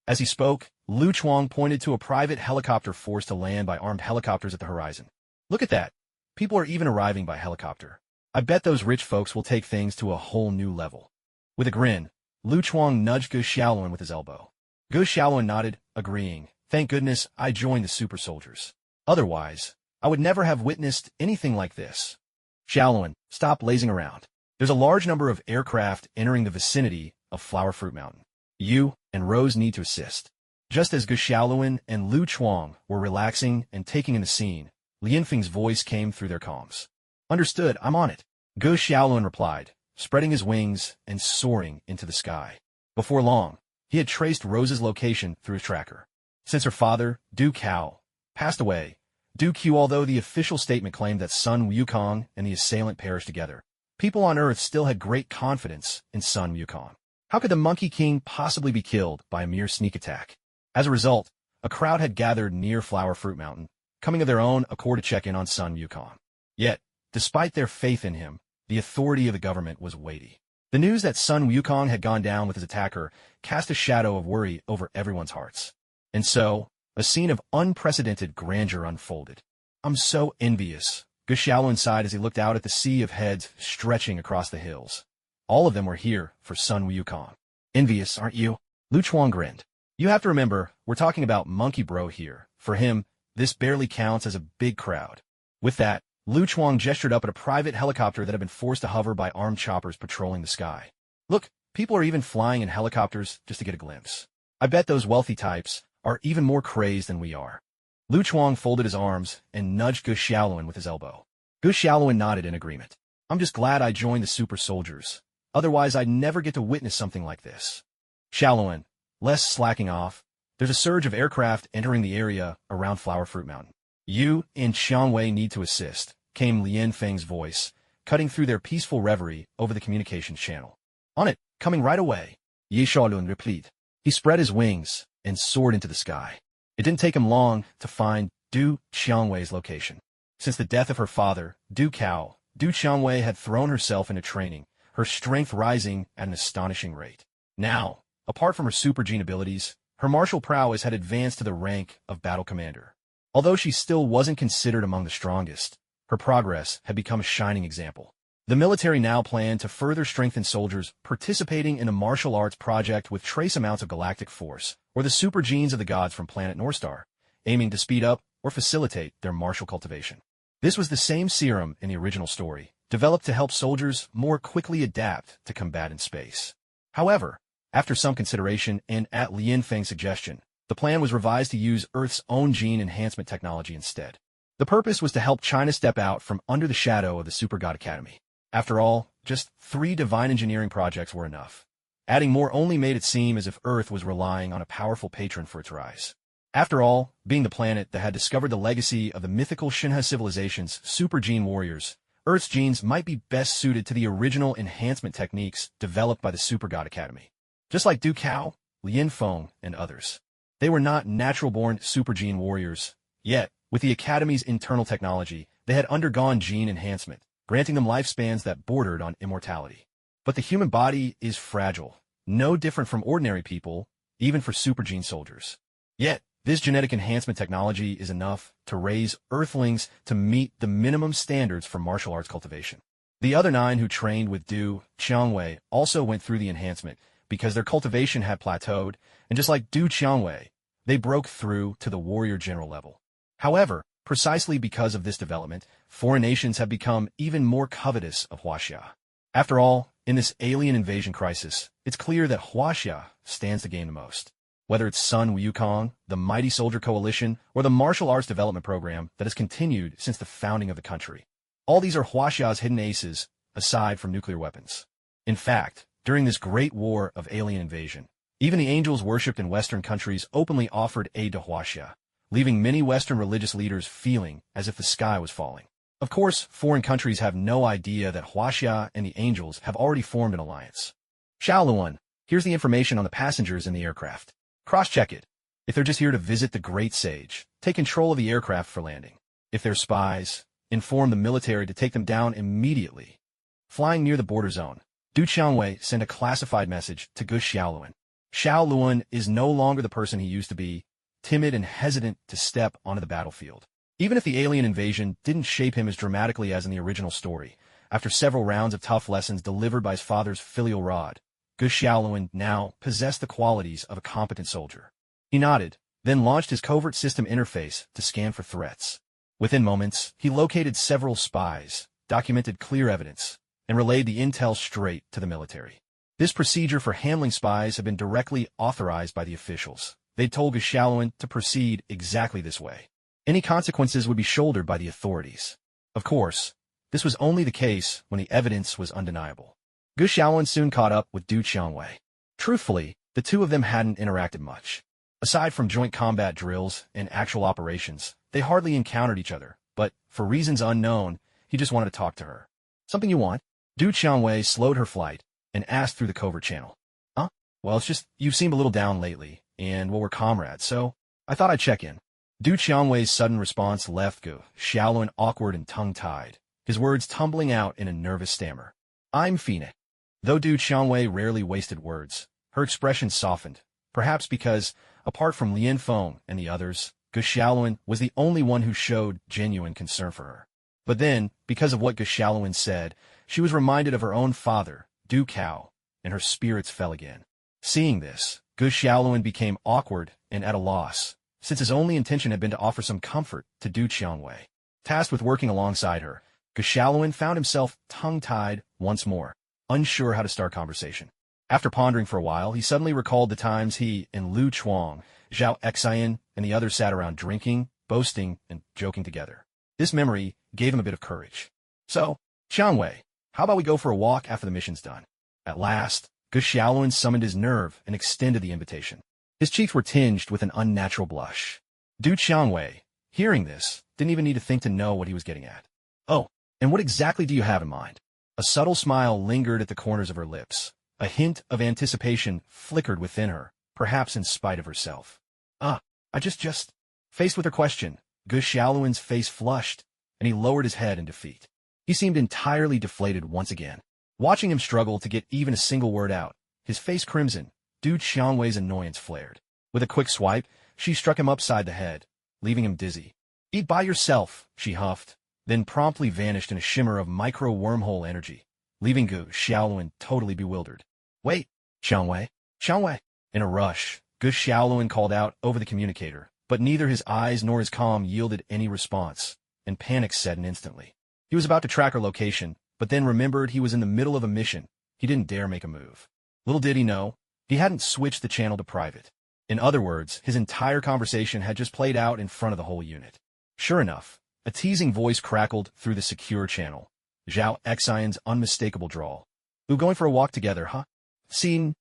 As he spoke, Lu Chuang pointed to a private helicopter forced to land by armed helicopters at the horizon. "Look at that. People are even arriving by helicopter. I bet those rich folks will take things to a whole new level." With a grin, Lu Chuang nudged Gu Xiaoluan with his elbow. Gu Xiaoluan nodded, agreeing. "Thank goodness I joined the super soldiers. Otherwise, I would never have witnessed anything like this." "Xiaoluan, stop lazing around. There's a large number of aircraft entering the vicinity of Flower Fruit Mountain. You and Rose need to assist." Just as Gu Xiaoluan and Lu Chuang were relaxing and taking in the scene, Lian Feng's voice came through their comms. "Understood, I'm on it," Gu Xiaoluan replied, spreading his wings and soaring into the sky. Before long, he had traced Rose's location through his tracker. Since her father, Du Cao, passed away, although the official statement claimed that Sun Wukong and the assailant perished together, people on Earth still had great confidence in Sun Wukong. How could the Monkey King possibly be killed by a mere sneak attack? As a result, a crowd had gathered near Flower Fruit Mountain, coming of their own accord to check in on Sun Wukong. Yet, despite their faith in him, the authority of the government was weighty. The news that Sun Wukong had gone down with his attacker cast a shadow of worry over everyone's hearts. And so, a scene of unprecedented grandeur unfolded. "I'm so envious," Gu Xiaoluan sighed as he looked out at the sea of heads stretching across the hills. All of them were here for Sun Wukong. "Envious, aren't you?" Lu Chuang grinned. "You have to remember, we're talking about Monkey Bro here. For him, this barely counts as a big crowd." With that, Lu Chuang gestured up at a private helicopter that had been forced to hover by armed choppers patrolling the sky. "Look, people are even flying in helicopters just to get a glimpse. I bet those wealthy types are even more crazed than we are." Lu Chuang folded his arms and nudged Gu Xiaoluan with his elbow. Gu Xiaoluan nodded in agreement. "I'm just glad I joined the super soldiers. Otherwise, I'd never get to witness something like this." "Xiaoluan, less slacking off. There's a surge of aircraft entering the area around Flower Fruit Mountain. You and Xiangwei need to assist," came Lian Feng's voice, cutting through their peaceful reverie over the communications channel. "On it, coming right away," Ye Xiaolun replied. He spread his wings and soared into the sky. It didn't take him long to find Du Xiangwei's location. Since the death of her father, Du Cao, Du Xiangwei had thrown herself into training, her strength rising at an astonishing rate. Now, apart from her super gene abilities, her martial prowess had advanced to the rank of battle commander. Although she still wasn't considered among the strongest, her progress had become a shining example. The military now planned to further strengthen soldiers participating in a martial arts project with trace amounts of galactic force, or the super genes of the gods from planet Northstar, aiming to speed up or facilitate their martial cultivation. This was the same serum in the original story, developed to help soldiers more quickly adapt to combat in space. However, after some consideration and at Lian Feng's suggestion, the plan was revised to use Earth's own gene enhancement technology instead. The purpose was to help China step out from under the shadow of the Super God Academy. After all, just 3 divine engineering projects were enough. Adding more only made it seem as if Earth was relying on a powerful patron for its rise. After all, being the planet that had discovered the legacy of the mythical Shinha civilization's super gene warriors, Earth's genes might be best suited to the original enhancement techniques developed by the Super God Academy. Just like Du Cao, Lian Feng, and others. They were not natural-born super gene warriors, yet, with the Academy's internal technology, they had undergone gene enhancement, granting them lifespans that bordered on immortality. But the human body is fragile, no different from ordinary people, even for super gene soldiers. Yet, this genetic enhancement technology is enough to raise Earthlings to meet the minimum standards for martial arts cultivation. The other 9 who trained with Du Qiangwei also went through the enhancement because their cultivation had plateaued, and just like Du Qiangwei, They broke through to the warrior general level. However, precisely because of this development, foreign nations have become even more covetous of Huaxia. After all, in this alien invasion crisis, it's clear that Huaxia stands to gain the most. Whether it's Sun Wukong, the Mighty Soldier Coalition, or the Martial Arts Development Program that has continued since the founding of the country. All these are Huaxia's hidden aces, aside from nuclear weapons. In fact, during this great war of alien invasion, even the angels worshipped in Western countries openly offered aid to Huaxia, leaving many Western religious leaders feeling as if the sky was falling. Of course, foreign countries have no idea that Huaxia and the angels have already formed an alliance. Xiaoluan, here's the information on the passengers in the aircraft. Cross-check it. If they're just here to visit the great sage, take control of the aircraft for landing. If they're spies, inform the military to take them down immediately. Flying near the border zone, Du Qiangwei sent a classified message to Gu Xiaoluan. Xiaoluan is no longer the person he used to be, timid and hesitant to step onto the battlefield. Even if the alien invasion didn't shape him as dramatically as in the original story, after several rounds of tough lessons delivered by his father's filial rod, Gu Xiaoluan now possessed the qualities of a competent soldier. He nodded, then launched his covert system interface to scan for threats. Within moments, he located several spies, documented clear evidence, and relayed the intel straight to the military. This procedure for handling spies had been directly authorized by the officials. They'd told Gu Xiaoluan to proceed exactly this way. Any consequences would be shouldered by the authorities. Of course, this was only the case when the evidence was undeniable. Gu Xiaoluan soon caught up with Du Qiangwei. Truthfully, the two of them hadn't interacted much. Aside from joint combat drills and actual operations, they hardly encountered each other, but, for reasons unknown, he just wanted to talk to her. Something you want? Du Qiangwei slowed her flight and asked through the covert channel. Huh? Well, it's just, you seemed a little down lately, and, well, we're comrades, so I thought I'd check in. Du Qiangwei's sudden response left Gu Xiaoluan awkward and tongue-tied, his words tumbling out in a nervous stammer. I'm Phoenix. Though Du Qiangwei rarely wasted words, her expression softened, perhaps because, apart from Lian Feng and the others, Gu Xiaoluan was the only one who showed genuine concern for her. But then, because of what Gu Xiaoluan said, she was reminded of her own father, Du Cao, and her spirits fell again. Seeing this, Gu Xiaoluan became awkward and at a loss, since his only intention had been to offer some comfort to Du Qiangwei. Tasked with working alongside her, Gu Xiaoluan found himself tongue-tied once more, unsure how to start conversation. After pondering for a while, he suddenly recalled the times he and Lu Chuang, Zhao Xian, and the others sat around drinking, boasting, and joking together. This memory gave him a bit of courage. So, Qiangwei, how about we go for a walk after the mission's done? At last, Gu Xiaoluan summoned his nerve and extended the invitation. His cheeks were tinged with an unnatural blush. Du Qiangwei, hearing this, didn't even need to think to know what he was getting at. Oh, and what exactly do you have in mind? A subtle smile lingered at the corners of her lips. A hint of anticipation flickered within her, perhaps in spite of herself. I just... Faced with her question, Gu Xiaoluan's face flushed, and he lowered his head in defeat. He seemed entirely deflated once again. Watching him struggle to get even a single word out, his face crimson, Du Qiangwei's annoyance flared. With a quick swipe, she struck him upside the head, leaving him dizzy. Eat by yourself, she huffed, then promptly vanished in a shimmer of micro-wormhole energy, leaving Gu Xiaoluan totally bewildered. Wait, Qiangwei. In a rush, Gu Xiaoluan called out over the communicator, but neither his eyes nor his comm yielded any response, and panic set in instantly. He was about to track her location, but then remembered he was in the middle of a mission. He didn't dare make a move. Little did he know, he hadn't switched the channel to private. In other words, his entire conversation had just played out in front of the whole unit. Sure enough, a teasing voice crackled through the secure channel. Zhao Xian's unmistakable drawl. "We're going for a walk together, huh?" Scene.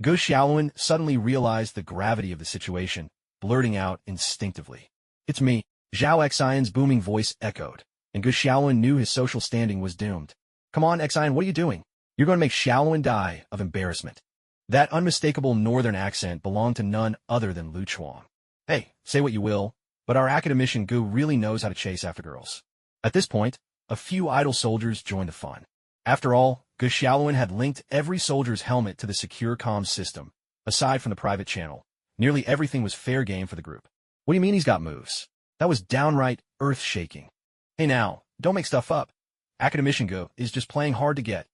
Gu Xiaoluan suddenly realized the gravity of the situation, blurting out instinctively. "It's me." Zhao Xian's booming voice echoed, and Gu Xiaoluan knew his social standing was doomed. "Come on, Xian, what are you doing? You're going to make Xiaoluan die of embarrassment." That unmistakable northern accent belonged to none other than Lu Chuang. Hey, say what you will, but our academician Gu really knows how to chase after girls. At this point, a few idle soldiers joined the fun. After all, Gu Xiaoluan had linked every soldier's helmet to the secure comms system. Aside from the private channel, nearly everything was fair game for the group. What do you mean he's got moves? That was downright earth-shaking. Hey now, don't make stuff up. Academician Gu is just playing hard to get.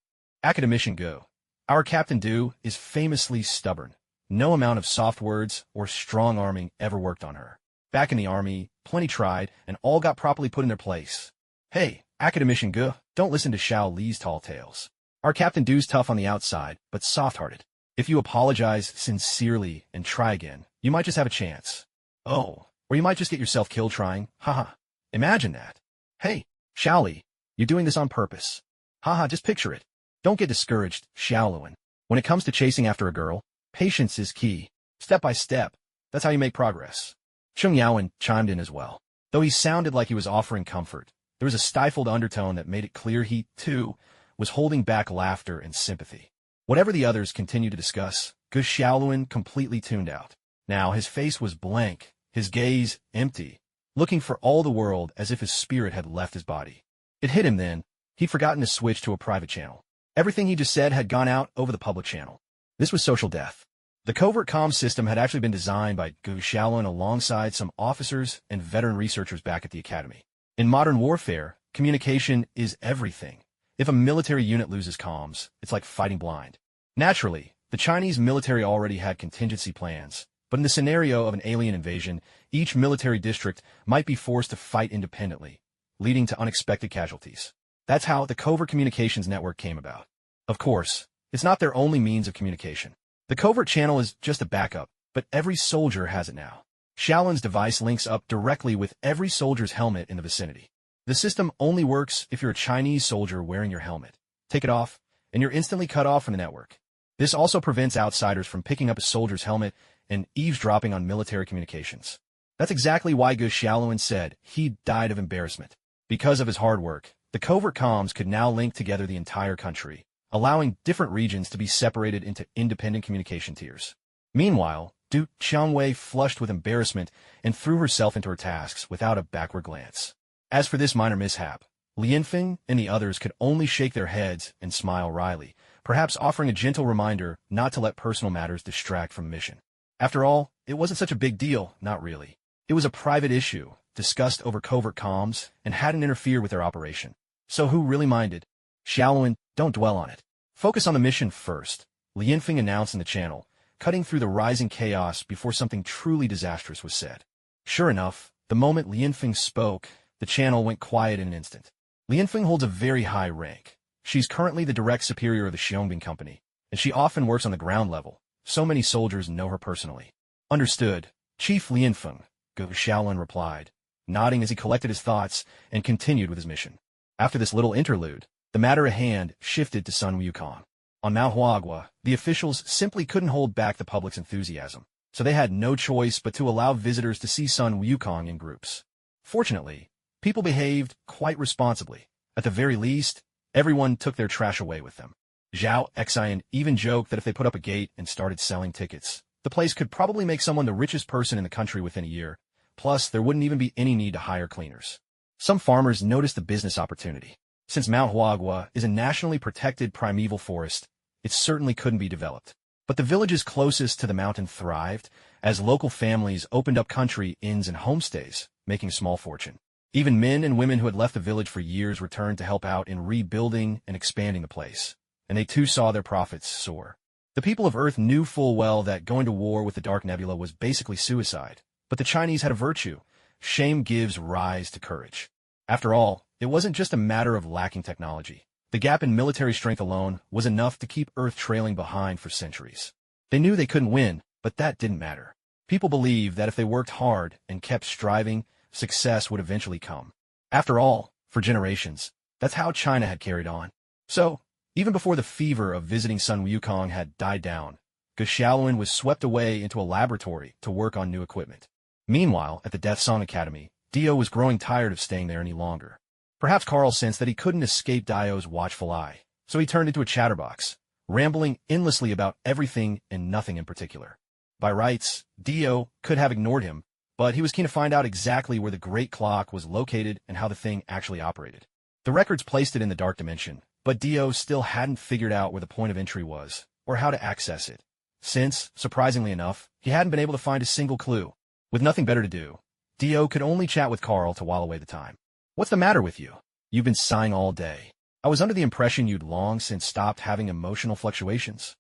Academician Gu. Our Captain Du is famously stubborn, No amount of soft words or strong arming ever worked on her. Back in the army, plenty tried, and all got properly put in their place. Hey, academician Gu, don't listen to Xiao Li's tall tales. Our Captain Du's tough on the outside, but soft-hearted. If you apologize sincerely and try again, you might just have a chance. Oh, or you might just get yourself killed trying. Haha. Imagine that. Hey, Xiao Li, you're doing this on purpose. Haha, just picture it. Don't get discouraged, Xiaoluan. When it comes to chasing after a girl, patience is key. Step by step. That's how you make progress. Chung Yaowen chimed in as well. Though he sounded like he was offering comfort, there was a stifled undertone that made it clear he, too, was holding back laughter and sympathy. Whatever the others continued to discuss, Gu Xiaoluan completely tuned out. Now his face was blank, his gaze empty, looking for all the world as if his spirit had left his body. It hit him then. He'd forgotten to switch to a private channel. Everything he just said had gone out over the public channel. This was social death. The covert comm system had actually been designed by Gu Xiaoluan alongside some officers and veteran researchers back at the academy. In modern warfare, communication is everything. If a military unit loses comms, it's like fighting blind. Naturally, the Chinese military already had contingency plans, but in the scenario of an alien invasion, each military district might be forced to fight independently, leading to unexpected casualties. That's how the covert communications network came about. Of course, it's not their only means of communication. The covert channel is just a backup, but every soldier has it now. Xiaolun's device links up directly with every soldier's helmet in the vicinity. The system only works if you're a Chinese soldier wearing your helmet. Take it off, and you're instantly cut off from the network. This also prevents outsiders from picking up a soldier's helmet and eavesdropping on military communications. That's exactly why Gu Xiaoluan said he died of embarrassment. Because of his hard work, the covert comms could now link together the entire country, allowing different regions to be separated into independent communication tiers. Meanwhile, Du Qiangwei flushed with embarrassment and threw herself into her tasks without a backward glance. As for this minor mishap, Lianfeng and the others could only shake their heads and smile wryly, perhaps offering a gentle reminder not to let personal matters distract from mission. After all, it wasn't such a big deal, not really. It was a private issue, discussed over covert comms, and hadn't interfered with their operation. So who really minded? Xiaoluan, don't dwell on it. Focus on the mission first, Lianfeng announced in the channel, cutting through the rising chaos before something truly disastrous was said. Sure enough, the moment Lianfeng spoke, the channel went quiet in an instant. Lianfeng holds a very high rank. She's currently the direct superior of the Xiongbing Company, and she often works on the ground level. So many soldiers know her personally. Understood, Chief Lianfeng, Gu Xiaoluan replied, nodding as he collected his thoughts and continued with his mission. After this little interlude, the matter at hand shifted to Sun Wukong. On Manhwarecap, the officials simply couldn't hold back the public's enthusiasm, so they had no choice but to allow visitors to see Sun Wukong in groups. Fortunately, people behaved quite responsibly. At the very least, everyone took their trash away with them. Zhao Xian even joked that if they put up a gate and started selling tickets, the place could probably make someone the richest person in the country within a year. Plus, there wouldn't even be any need to hire cleaners. Some farmers noticed the business opportunity. Since Manhwarecap is a nationally protected primeval forest, it certainly couldn't be developed. But the villages closest to the mountain thrived, as local families opened up country inns and homestays, making a small fortune. Even men and women who had left the village for years returned to help out in rebuilding and expanding the place, and they too saw their profits soar. The people of Earth knew full well that going to war with the Dark Nebula was basically suicide, but the Chinese had a virtue. Shame gives rise to courage. After all, it wasn't just a matter of lacking technology. The gap in military strength alone was enough to keep Earth trailing behind for centuries. They knew they couldn't win, but that didn't matter. People believed that if they worked hard and kept striving, success would eventually come. After all, for generations, that's how China had carried on. So, even before the fever of visiting Sun Wukong had died down, Gu Xiaoluan was swept away into a laboratory to work on new equipment. Meanwhile, at the Death Song Academy, Dio was growing tired of staying there any longer. Perhaps Carl sensed that he couldn't escape Dio's watchful eye, so he turned into a chatterbox, rambling endlessly about everything and nothing in particular. By rights, Dio could have ignored him, but he was keen to find out exactly where the Great Clock was located and how the thing actually operated. The records placed it in the Dark Dimension, but Dio still hadn't figured out where the point of entry was, or how to access it, since, surprisingly enough, he hadn't been able to find a single clue. With nothing better to do, Dio could only chat with Carl to while away the time. What's the matter with you? You've been sighing all day. I was under the impression you'd long since stopped having emotional fluctuations.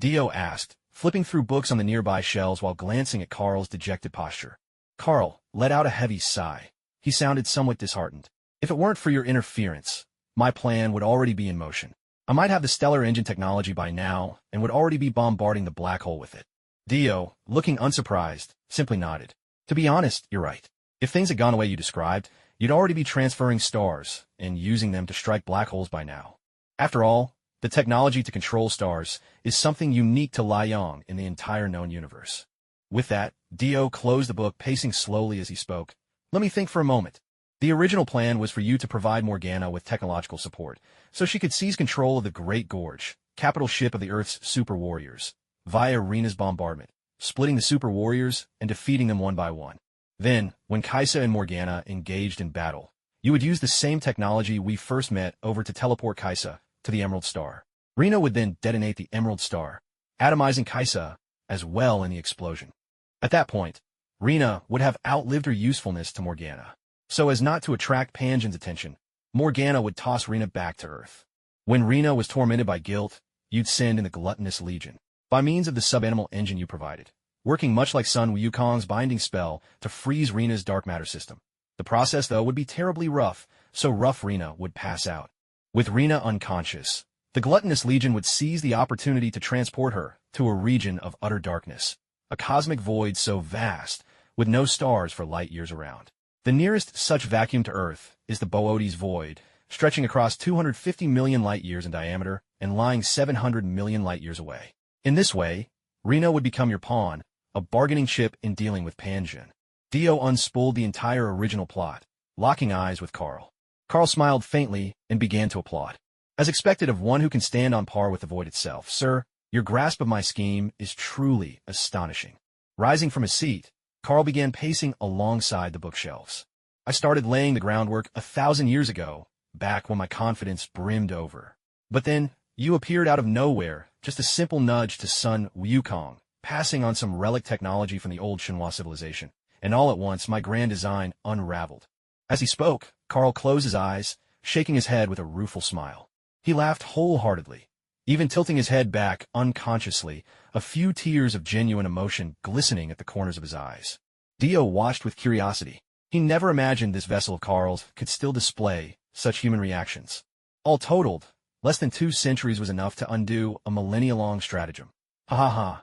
Dio asked, flipping through books on the nearby shelves while glancing at Carl's dejected posture. Carl let out a heavy sigh. He sounded somewhat disheartened. If it weren't for your interference, my plan would already be in motion. I might have the stellar engine technology by now and would already be bombarding the black hole with it. Dio, looking unsurprised, simply nodded. To be honest, you're right. If things had gone the way you described, you'd already be transferring stars and using them to strike black holes by now. After all, the technology to control stars is something unique to Liang in the entire known universe. With that, Dio closed the book, pacing slowly as he spoke. Let me think for a moment. The original plan was for you to provide Morgana with technological support, so she could seize control of the Great Gorge, capital ship of the Earth's super warriors, via Rena's bombardment, splitting the super warriors and defeating them one by one. Then, when Kaisa and Morgana engaged in battle, you would use the same technology we first met over to teleport Kaisa to the Emerald Star. Rena would then detonate the Emerald Star, atomizing Kaisa as well in the explosion. At that point, Rena would have outlived her usefulness to Morgana. So as not to attract Panjin's attention, Morgana would toss Rena back to Earth. When Rena was tormented by guilt, you'd send in the Gluttonous Legion, by means of the subanimal engine you provided, working much like Sun Wukong's binding spell to freeze Rena's dark matter system. The process, though, would be terribly rough, so rough Rena would pass out. With Rena unconscious, the Gluttonous Legion would seize the opportunity to transport her to a region of utter darkness, a cosmic void so vast, with no stars for light years around. The nearest such vacuum to Earth is the Boötes Void, stretching across 250 million light-years in diameter and lying 700 million light-years away. In this way, Rena would become your pawn, a bargaining chip in dealing with Panjin. Dio unspooled the entire original plot, locking eyes with Carl. Carl smiled faintly and began to applaud. As expected of one who can stand on par with the void itself, sir, your grasp of my scheme is truly astonishing. Rising from his seat, Carl began pacing alongside the bookshelves. I started laying the groundwork 1,000 years ago, back when my confidence brimmed over. But then, you appeared out of nowhere, just a simple nudge to Sun Wukong, passing on some relic technology from the old Shenhua civilization, and all at once my grand design unraveled. As he spoke, Carl closed his eyes, shaking his head with a rueful smile. He laughed wholeheartedly, even tilting his head back unconsciously, a few tears of genuine emotion glistening at the corners of his eyes. Dio watched with curiosity. He never imagined this vessel of Carl's could still display such human reactions. All totaled, less than 2 centuries was enough to undo a millennia-long stratagem. Ha ha ha.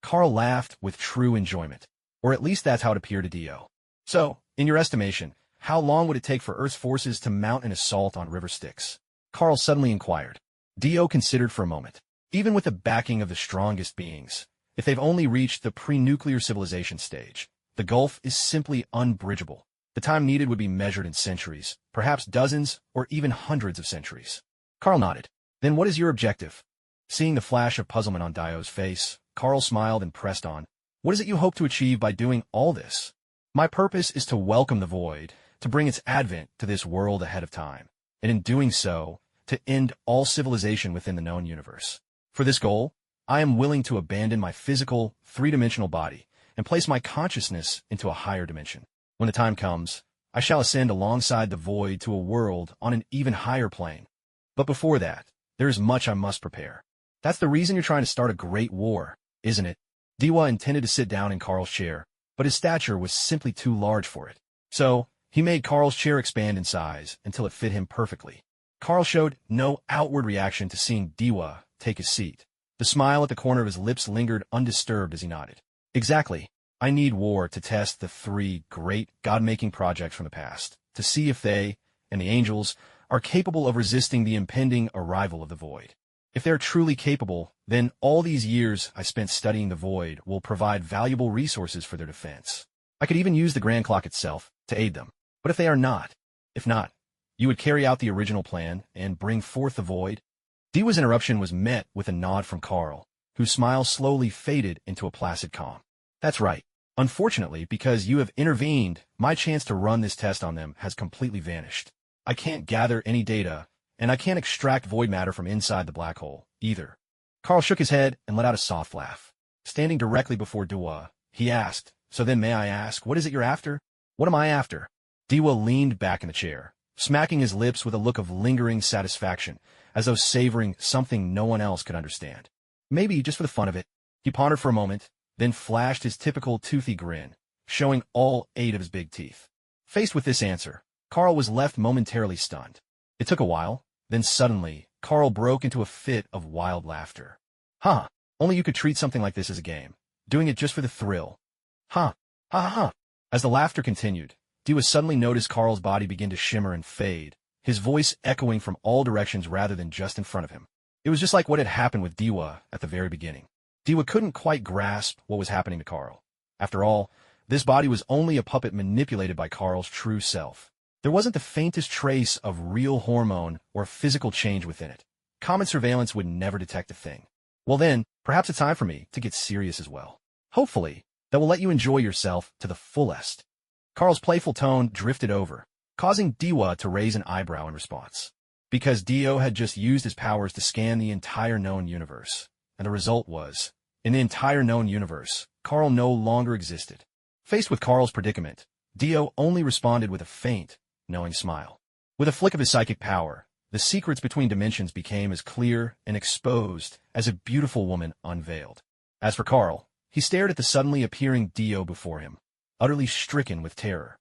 Carl laughed with true enjoyment, or at least that's how it appeared to Dio. So, in your estimation, how long would it take for Earth's forces to mount an assault on River Styx? Carl suddenly inquired. Dio considered for a moment. Even with the backing of the strongest beings, if they've only reached the pre-nuclear civilization stage, the gulf is simply unbridgeable. The time needed would be measured in centuries, perhaps dozens or even hundreds of centuries. Carl nodded. Then what is your objective? Seeing the flash of puzzlement on Dio's face, Carl smiled and pressed on. What is it you hope to achieve by doing all this? My purpose is to welcome the void, to bring its advent to this world ahead of time, and in doing so, to end all civilization within the known universe. For this goal, I am willing to abandon my physical, three-dimensional body and place my consciousness into a higher dimension. When the time comes, I shall ascend alongside the void to a world on an even higher plane. But before that, there is much I must prepare. That's the reason you're trying to start a great war, isn't it? Diwa intended to sit down in Carl's chair, but his stature was simply too large for it. So, he made Carl's chair expand in size until it fit him perfectly. Carl showed no outward reaction to seeing Diwa take his seat. The smile at the corner of his lips lingered undisturbed as he nodded. Exactly. I need war to test the 3 great God-making projects from the past, to see if they, and the angels, are capable of resisting the impending arrival of the void. If they're truly capable, then all these years I spent studying the void will provide valuable resources for their defense. I could even use the Grand Clock itself to aid them. But if they are not, you would carry out the original plan and bring forth the void? Diwa's interruption was met with a nod from Carl, whose smile slowly faded into a placid calm. That's right. Unfortunately, because you have intervened, my chance to run this test on them has completely vanished. I can't gather any data, and I can't extract void matter from inside the black hole, either. Carl shook his head and let out a soft laugh. Standing directly before Diwa, he asked, So then may I ask, what is it you're after? What am I after? Diwa leaned back in the chair, smacking his lips with a look of lingering satisfaction, as though savoring something no one else could understand. Maybe just for the fun of it. He pondered for a moment, then flashed his typical toothy grin, showing all 8 of his big teeth. Faced with this answer, Carl was left momentarily stunned. It took a while, then suddenly, Carl broke into a fit of wild laughter. Huh, only you could treat something like this as a game, doing it just for the thrill. Huh, ha ha ha. As the laughter continued, Dewa suddenly noticed Carl's body begin to shimmer and fade, his voice echoing from all directions rather than just in front of him. It was just like what had happened with Dewa at the very beginning. Dewa couldn't quite grasp what was happening to Carl. After all, this body was only a puppet manipulated by Carl's true self. There wasn't the faintest trace of real hormone or physical change within it. Common surveillance would never detect a thing. Well then, perhaps it's time for me to get serious as well. Hopefully, that will let you enjoy yourself to the fullest. Carl's playful tone drifted over, causing Dewa to raise an eyebrow in response. Because Dio had just used his powers to scan the entire known universe, and the result was, in the entire known universe, Carl no longer existed. Faced with Carl's predicament, Dio only responded with a faint, knowing smile. With a flick of his psychic power, the secrets between dimensions became as clear and exposed as a beautiful woman unveiled. As for Carl, he stared at the suddenly appearing Dio before him, utterly stricken with terror.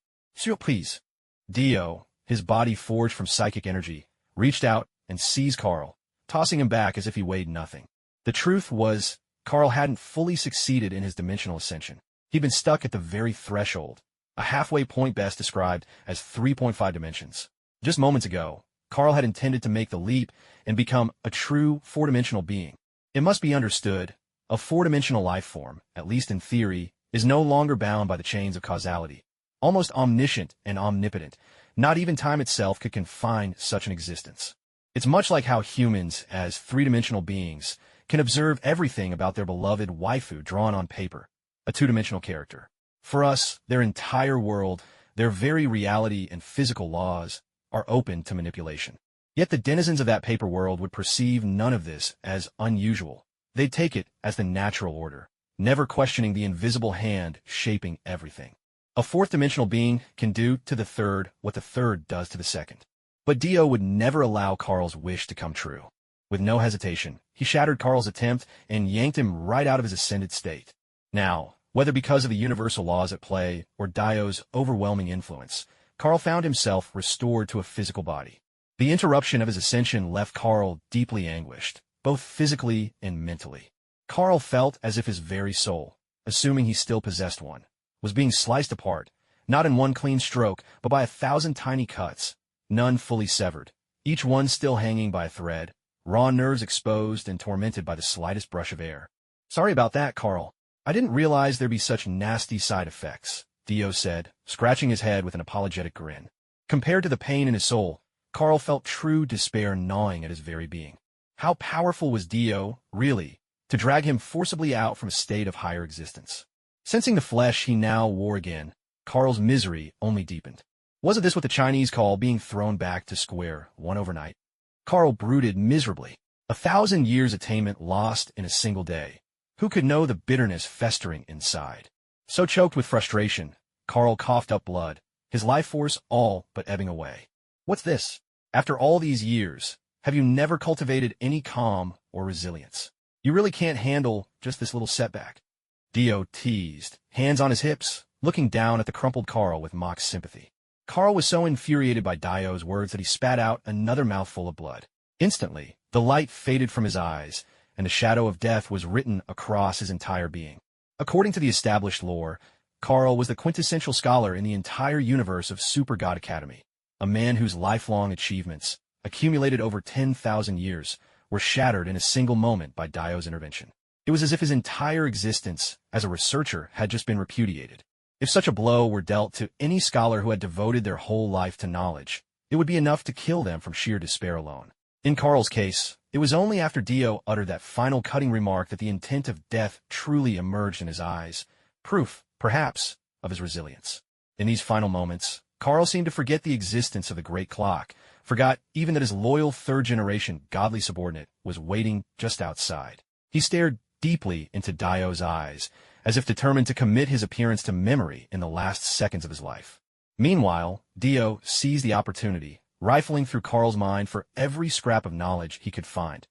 Please. Dio, his body forged from psychic energy, reached out and seized Carl, tossing him back as if he weighed nothing. The truth was, Carl hadn't fully succeeded in his dimensional ascension. He'd been stuck at the very threshold, a halfway point best described as 3.5 dimensions. Just moments ago, Carl had intended to make the leap and become a true 4-dimensional being. It must be understood, a 4-dimensional life form, at least in theory, is no longer bound by the chains of causality. Almost omniscient and omnipotent, not even time itself could confine such an existence. It's much like how humans, as 3-dimensional beings, can observe everything about their beloved waifu drawn on paper, a 2-dimensional character. For us, their entire world, their very reality and physical laws, are open to manipulation. Yet the denizens of that paper world would perceive none of this as unusual. They'd take it as the natural order, never questioning the invisible hand shaping everything. A 4th-dimensional being can do to the third what the third does to the second. But Dio would never allow Carl's wish to come true. With no hesitation, he shattered Carl's attempt and yanked him right out of his ascended state. Now, whether because of the universal laws at play or Dio's overwhelming influence, Carl found himself restored to a physical body. The interruption of his ascension left Carl deeply anguished, both physically and mentally. Carl felt as if his very soul, assuming he still possessed one, was being sliced apart, not in one clean stroke, but by 1,000 tiny cuts, none fully severed, each one still hanging by a thread, raw nerves exposed and tormented by the slightest brush of air. Sorry about that, Carl. I didn't realize there'd be such nasty side effects, Dio said, scratching his head with an apologetic grin. Compared to the pain in his soul, Carl felt true despair gnawing at his very being. How powerful was Dio, really, to drag him forcibly out from a state of higher existence? Sensing the flesh he now wore again, Carl's misery only deepened. Wasn't this what the Chinese call being thrown back to square one overnight? Carl brooded miserably. 1,000 years attainment lost in a single day. Who could know the bitterness festering inside? So choked with frustration, Carl coughed up blood, his life force all but ebbing away. What's this? After all these years, have you never cultivated any calm or resilience? You really can't handle just this little setback. Dio teased, hands on his hips, looking down at the crumpled Carl with mock sympathy. Carl was so infuriated by Dio's words that he spat out another mouthful of blood. Instantly, the light faded from his eyes, and the shadow of death was written across his entire being. According to the established lore, Carl was the quintessential scholar in the entire universe of Super God Academy, a man whose lifelong achievements, accumulated over 10,000 years, were shattered in a single moment by Dio's intervention. It was as if his entire existence as a researcher had just been repudiated. If such a blow were dealt to any scholar who had devoted their whole life to knowledge, it would be enough to kill them from sheer despair alone. In Carl's case, it was only after Dio uttered that final cutting remark that the intent of death truly emerged in his eyes, proof, perhaps, of his resilience. In these final moments, Carl seemed to forget the existence of the great clock, forgot even that his loyal third-generation godly subordinate was waiting just outside. He stared deeply into Dio's eyes, as if determined to commit his appearance to memory in the last seconds of his life. Meanwhile, Dio seized the opportunity, rifling through Carl's mind for every scrap of knowledge he could find,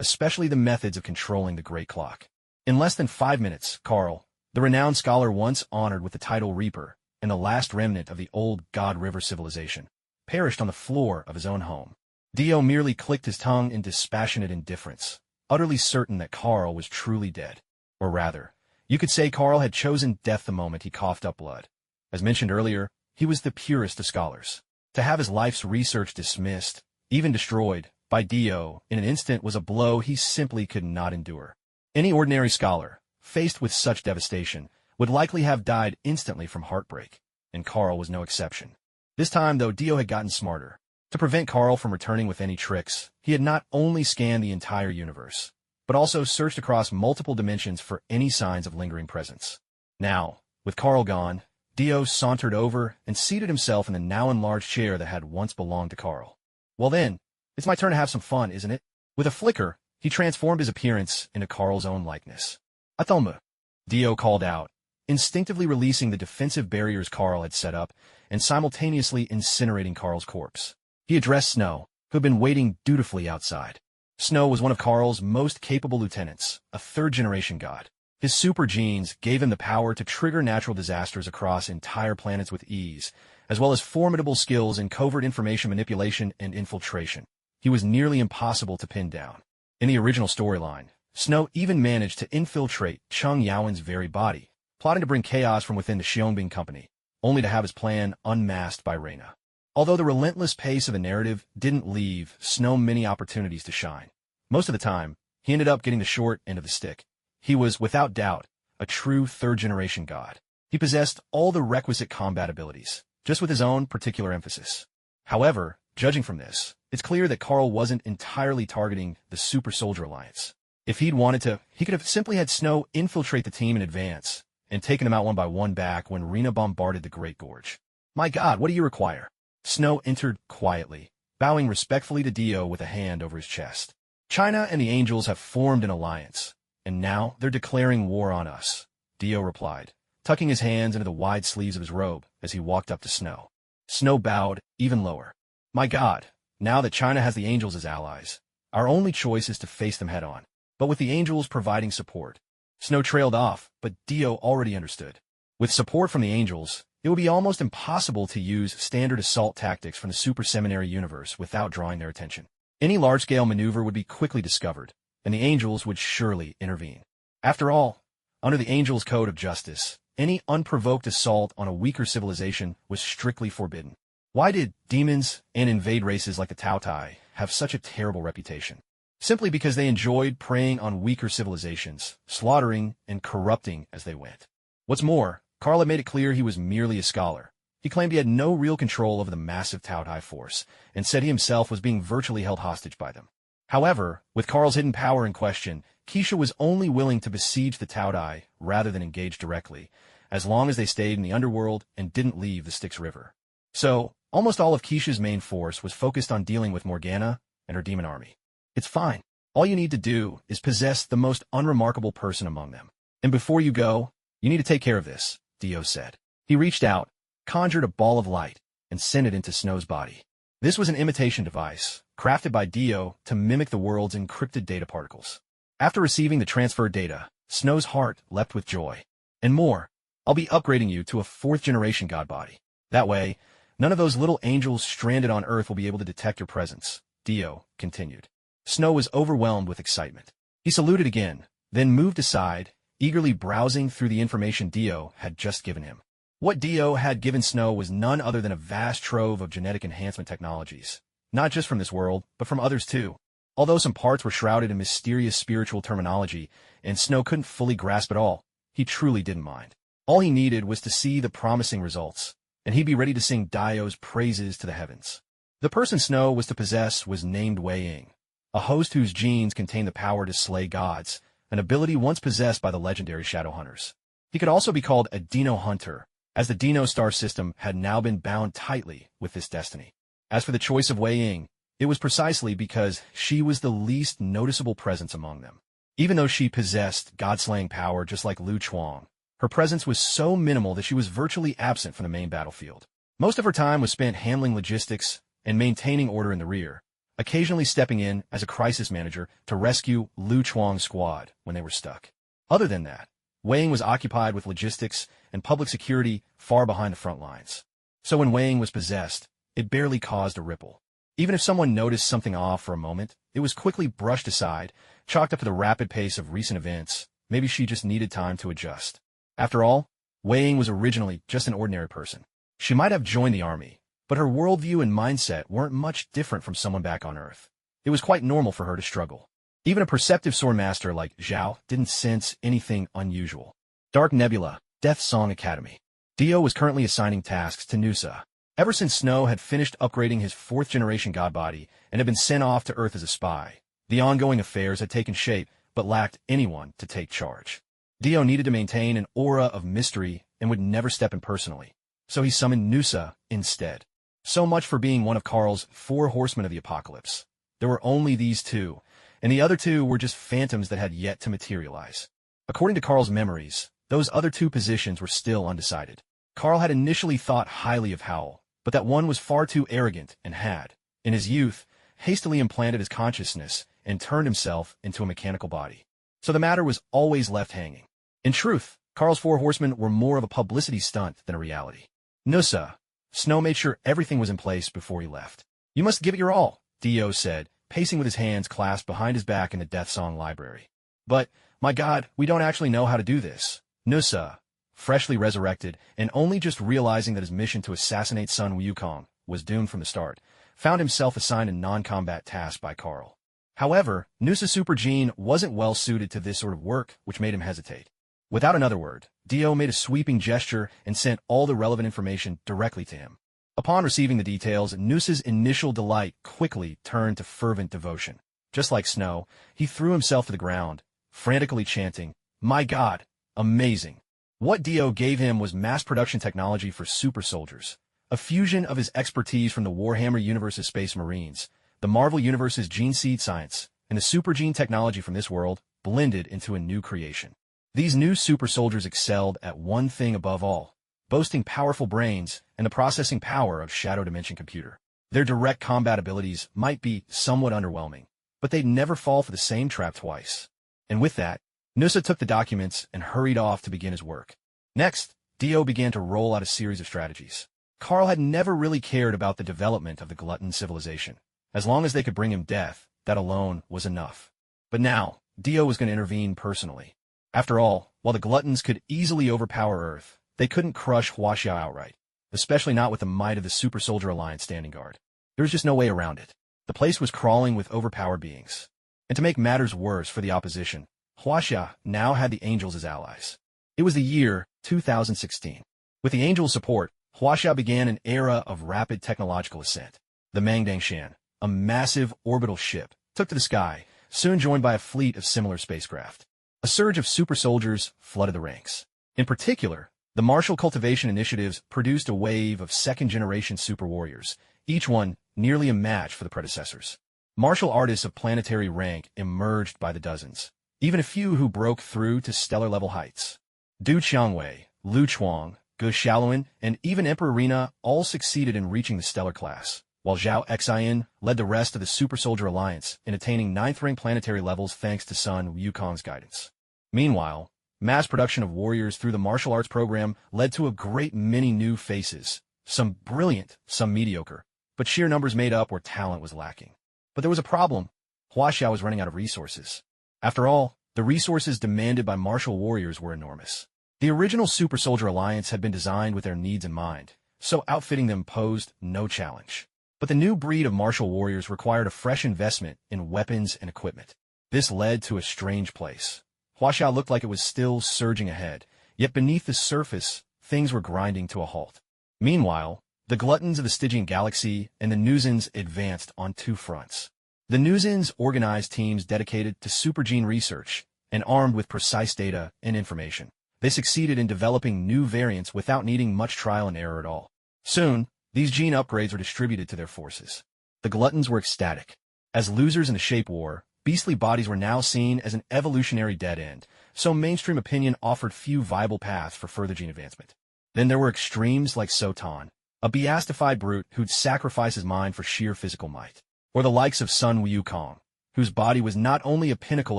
especially the methods of controlling the great clock. In less than 5 minutes, Carl, the renowned scholar once honored with the title Reaper, and the last remnant of the old God River civilization, perished on the floor of his own home. Dio merely clicked his tongue in dispassionate indifference, utterly certain that Carl was truly dead. Or rather, you could say Carl had chosen death the moment he coughed up blood. As mentioned earlier, he was the purest of scholars. To have his life's research dismissed, even destroyed, by Dio in an instant was a blow he simply could not endure. Any ordinary scholar, faced with such devastation, would likely have died instantly from heartbreak, and Carl was no exception. This time, though, Dio had gotten smarter. To prevent Carl from returning with any tricks, he had not only scanned the entire universe, but also searched across multiple dimensions for any signs of lingering presence. Now, with Carl gone, Dio sauntered over and seated himself in the now enlarged chair that had once belonged to Carl. Well then, it's my turn to have some fun, isn't it? With a flicker, he transformed his appearance into Carl's own likeness. Athelma, Dio called out, instinctively releasing the defensive barriers Carl had set up and simultaneously incinerating Carl's corpse. He addressed Snow, who had been waiting dutifully outside. Snow was one of Carl's most capable lieutenants, a third-generation god. His super genes gave him the power to trigger natural disasters across entire planets with ease, as well as formidable skills in covert information manipulation and infiltration. He was nearly impossible to pin down. In the original storyline, Snow even managed to infiltrate Chung Yaowen's very body, plotting to bring chaos from within the Xiongbing company, only to have his plan unmasked by Reina. Although the relentless pace of the narrative didn't leave Snow many opportunities to shine, most of the time, he ended up getting the short end of the stick. He was, without doubt, a true third-generation god. He possessed all the requisite combat abilities, just with his own particular emphasis. However, judging from this, it's clear that Carl wasn't entirely targeting the Super Soldier Alliance. If he'd wanted to, he could have simply had Snow infiltrate the team in advance and taken them out one by one back when Rena bombarded the Great Gorge. My god, what do you require? Snow entered quietly, bowing respectfully to Dio with a hand over his chest. China and the Angels have formed an alliance, and now they're declaring war on us, Dio replied, tucking his hands into the wide sleeves of his robe as he walked up to Snow. Snow bowed even lower. My god, now that China has the Angels as allies, our only choice is to face them head-on. But with the Angels providing support, Snow trailed off, but Dio already understood. With support from the Angels, it would be almost impossible to use standard assault tactics from the Super Seminary universe without drawing their attention. Any large-scale maneuver would be quickly discovered, and the Angels would surely intervene. After all, under the Angels' code of justice, any unprovoked assault on a weaker civilization was strictly forbidden. Why did demons and invade races like the Tao Tai have such a terrible reputation? Simply because they enjoyed preying on weaker civilizations, slaughtering and corrupting as they went. What's more, Carl had made it clear he was merely a scholar. He claimed he had no real control over the massive Tao Tai force, and said he himself was being virtually held hostage by them. However, with Carl's hidden power in question, Keisha was only willing to besiege the Tao Tai rather than engage directly, as long as they stayed in the underworld and didn't leave the Styx River. So, almost all of Keisha's main force was focused on dealing with Morgana and her demon army. It's fine. All you need to do is possess the most unremarkable person among them. And before you go, you need to take care of this, Dio said. He reached out, conjured a ball of light, and sent it into Snow's body. This was an imitation device, crafted by Dio to mimic the world's encrypted data particles. After receiving the transferred data, Snow's heart leapt with joy. And more, I'll be upgrading you to a fourth-generation god body. That way, none of those little angels stranded on Earth will be able to detect your presence, Dio continued. Snow was overwhelmed with excitement. He saluted again, then moved aside, eagerly browsing through the information Dio had just given him. What Dio had given Snow was none other than a vast trove of genetic enhancement technologies, not just from this world, but from others too. Although some parts were shrouded in mysterious spiritual terminology, and Snow couldn't fully grasp it all, he truly didn't mind. All he needed was to see the promising results, and he'd be ready to sing Dio's praises to the heavens. The person Snow was to possess was named Wei Ying, a host whose genes contained the power to slay gods, an ability once possessed by the legendary Shadow Hunters. He could also be called a Dino Hunter, as the Dino star system had now been bound tightly with this destiny. As for the choice of Wei Ying, it was precisely because she was the least noticeable presence among them. Even though she possessed god-slaying power just like Lu Chuang, her presence was so minimal that she was virtually absent from the main battlefield. Most of her time was spent handling logistics and maintaining order in the rear, occasionally stepping in as a crisis manager to rescue Lu Chuang's squad when they were stuck. Other than that, Wei was occupied with logistics and public security far behind the front lines. So when Wei was possessed, it barely caused a ripple. Even if someone noticed something off for a moment, it was quickly brushed aside, chalked up to the rapid pace of recent events. Maybe she just needed time to adjust. After all, Wei was originally just an ordinary person. She might have joined the army, but her worldview and mindset weren't much different from someone back on Earth. It was quite normal for her to struggle. Even a perceptive swordmaster like Zhao didn't sense anything unusual. Dark Nebula, Death Song Academy. Dio was currently assigning tasks to Nusa. Ever since Snow had finished upgrading his 4th-generation godbody and had been sent off to Earth as a spy, the ongoing affairs had taken shape but lacked anyone to take charge. Dio needed to maintain an aura of mystery and would never step in personally, so he summoned Nusa instead. So much for being one of Carl's 4 horsemen of the apocalypse. There were only these 2, and the other 2 were just phantoms that had yet to materialize. According to Carl's memories, those other 2 positions were still undecided. Carl had initially thought highly of Howl, but that one was far too arrogant and had, in his youth, hastily implanted his consciousness and turned himself into a mechanical body. So the matter was always left hanging. In truth, Carl's 4 horsemen were more of a publicity stunt than a reality. Nusa. Snow made sure everything was in place before he left. You must give it your all, Dio said, pacing with his hands clasped behind his back in the Death Song library. But, my God, we don't actually know how to do this. Nusa, freshly resurrected and only just realizing that his mission to assassinate Sun Wukong was doomed from the start, found himself assigned a non-combat task by Carl. However, Nusa's super gene wasn't well suited to this sort of work, which made him hesitate. Without another word, Dio made a sweeping gesture and sent all the relevant information directly to him. Upon receiving the details, Nusa's initial delight quickly turned to fervent devotion. Just like Snow, he threw himself to the ground, frantically chanting, "My God, amazing." What Dio gave him was mass production technology for super soldiers, a fusion of his expertise from the Warhammer Universe's Space Marines, the Marvel Universe's gene seed science, and the super gene technology from this world, blended into a new creation. These new super soldiers excelled at one thing above all, boasting powerful brains and the processing power of Shadow Dimension computer. Their direct combat abilities might be somewhat underwhelming, but they'd never fall for the same trap twice. And with that, Nusa took the documents and hurried off to begin his work. Next, Dio began to roll out a series of strategies. Carl had never really cared about the development of the glutton civilization. As long as they could bring him death, that alone was enough. But now, Dio was going to intervene personally. After all, while the gluttons could easily overpower Earth, they couldn't crush Huaxia outright, especially not with the might of the Super Soldier Alliance standing guard. There was just no way around it. The place was crawling with overpowered beings. And to make matters worse for the opposition, Huaxia now had the Angels as allies. It was the year 2016. With the Angels' support, Huaxia began an era of rapid technological ascent. The Mangdangshan, a massive orbital ship, took to the sky, soon joined by a fleet of similar spacecraft. A surge of super soldiers flooded the ranks. In particular, the martial cultivation initiatives produced a wave of second-generation super warriors, each one nearly a match for the predecessors. Martial artists of planetary rank emerged by the dozens, even a few who broke through to stellar-level heights. Du Qiangwei, Lu Chuang, Ge Xiaoluan, and even Emperor Rina all succeeded in reaching the stellar class, while Zhao Xian led the rest of the Super Soldier Alliance in attaining 9th-rank planetary levels thanks to Sun Wukong's guidance. Meanwhile, mass production of warriors through the martial arts program led to a great many new faces, some brilliant, some mediocre, but sheer numbers made up where talent was lacking. But there was a problem. Huaxia was running out of resources. After all, the resources demanded by martial warriors were enormous. The original Super Soldier Alliance had been designed with their needs in mind, so outfitting them posed no challenge. But the new breed of martial warriors required a fresh investment in weapons and equipment. This led to a strange place. Huaxia looked like it was still surging ahead, yet beneath the surface, things were grinding to a halt. Meanwhile, the gluttons of the Stygian galaxy and the Nuzens advanced on 2 fronts. The Nuzens organized teams dedicated to supergene research and armed with precise data and information. They succeeded in developing new variants without needing much trial and error at all. Soon, these gene upgrades were distributed to their forces. The gluttons were ecstatic. As losers in the shape war, beastly bodies were now seen as an evolutionary dead end, so mainstream opinion offered few viable paths for further gene advancement. Then there were extremes like Sotan, a beastified brute who'd sacrifice his mind for sheer physical might, or the likes of Sun Wukong, whose body was not only a pinnacle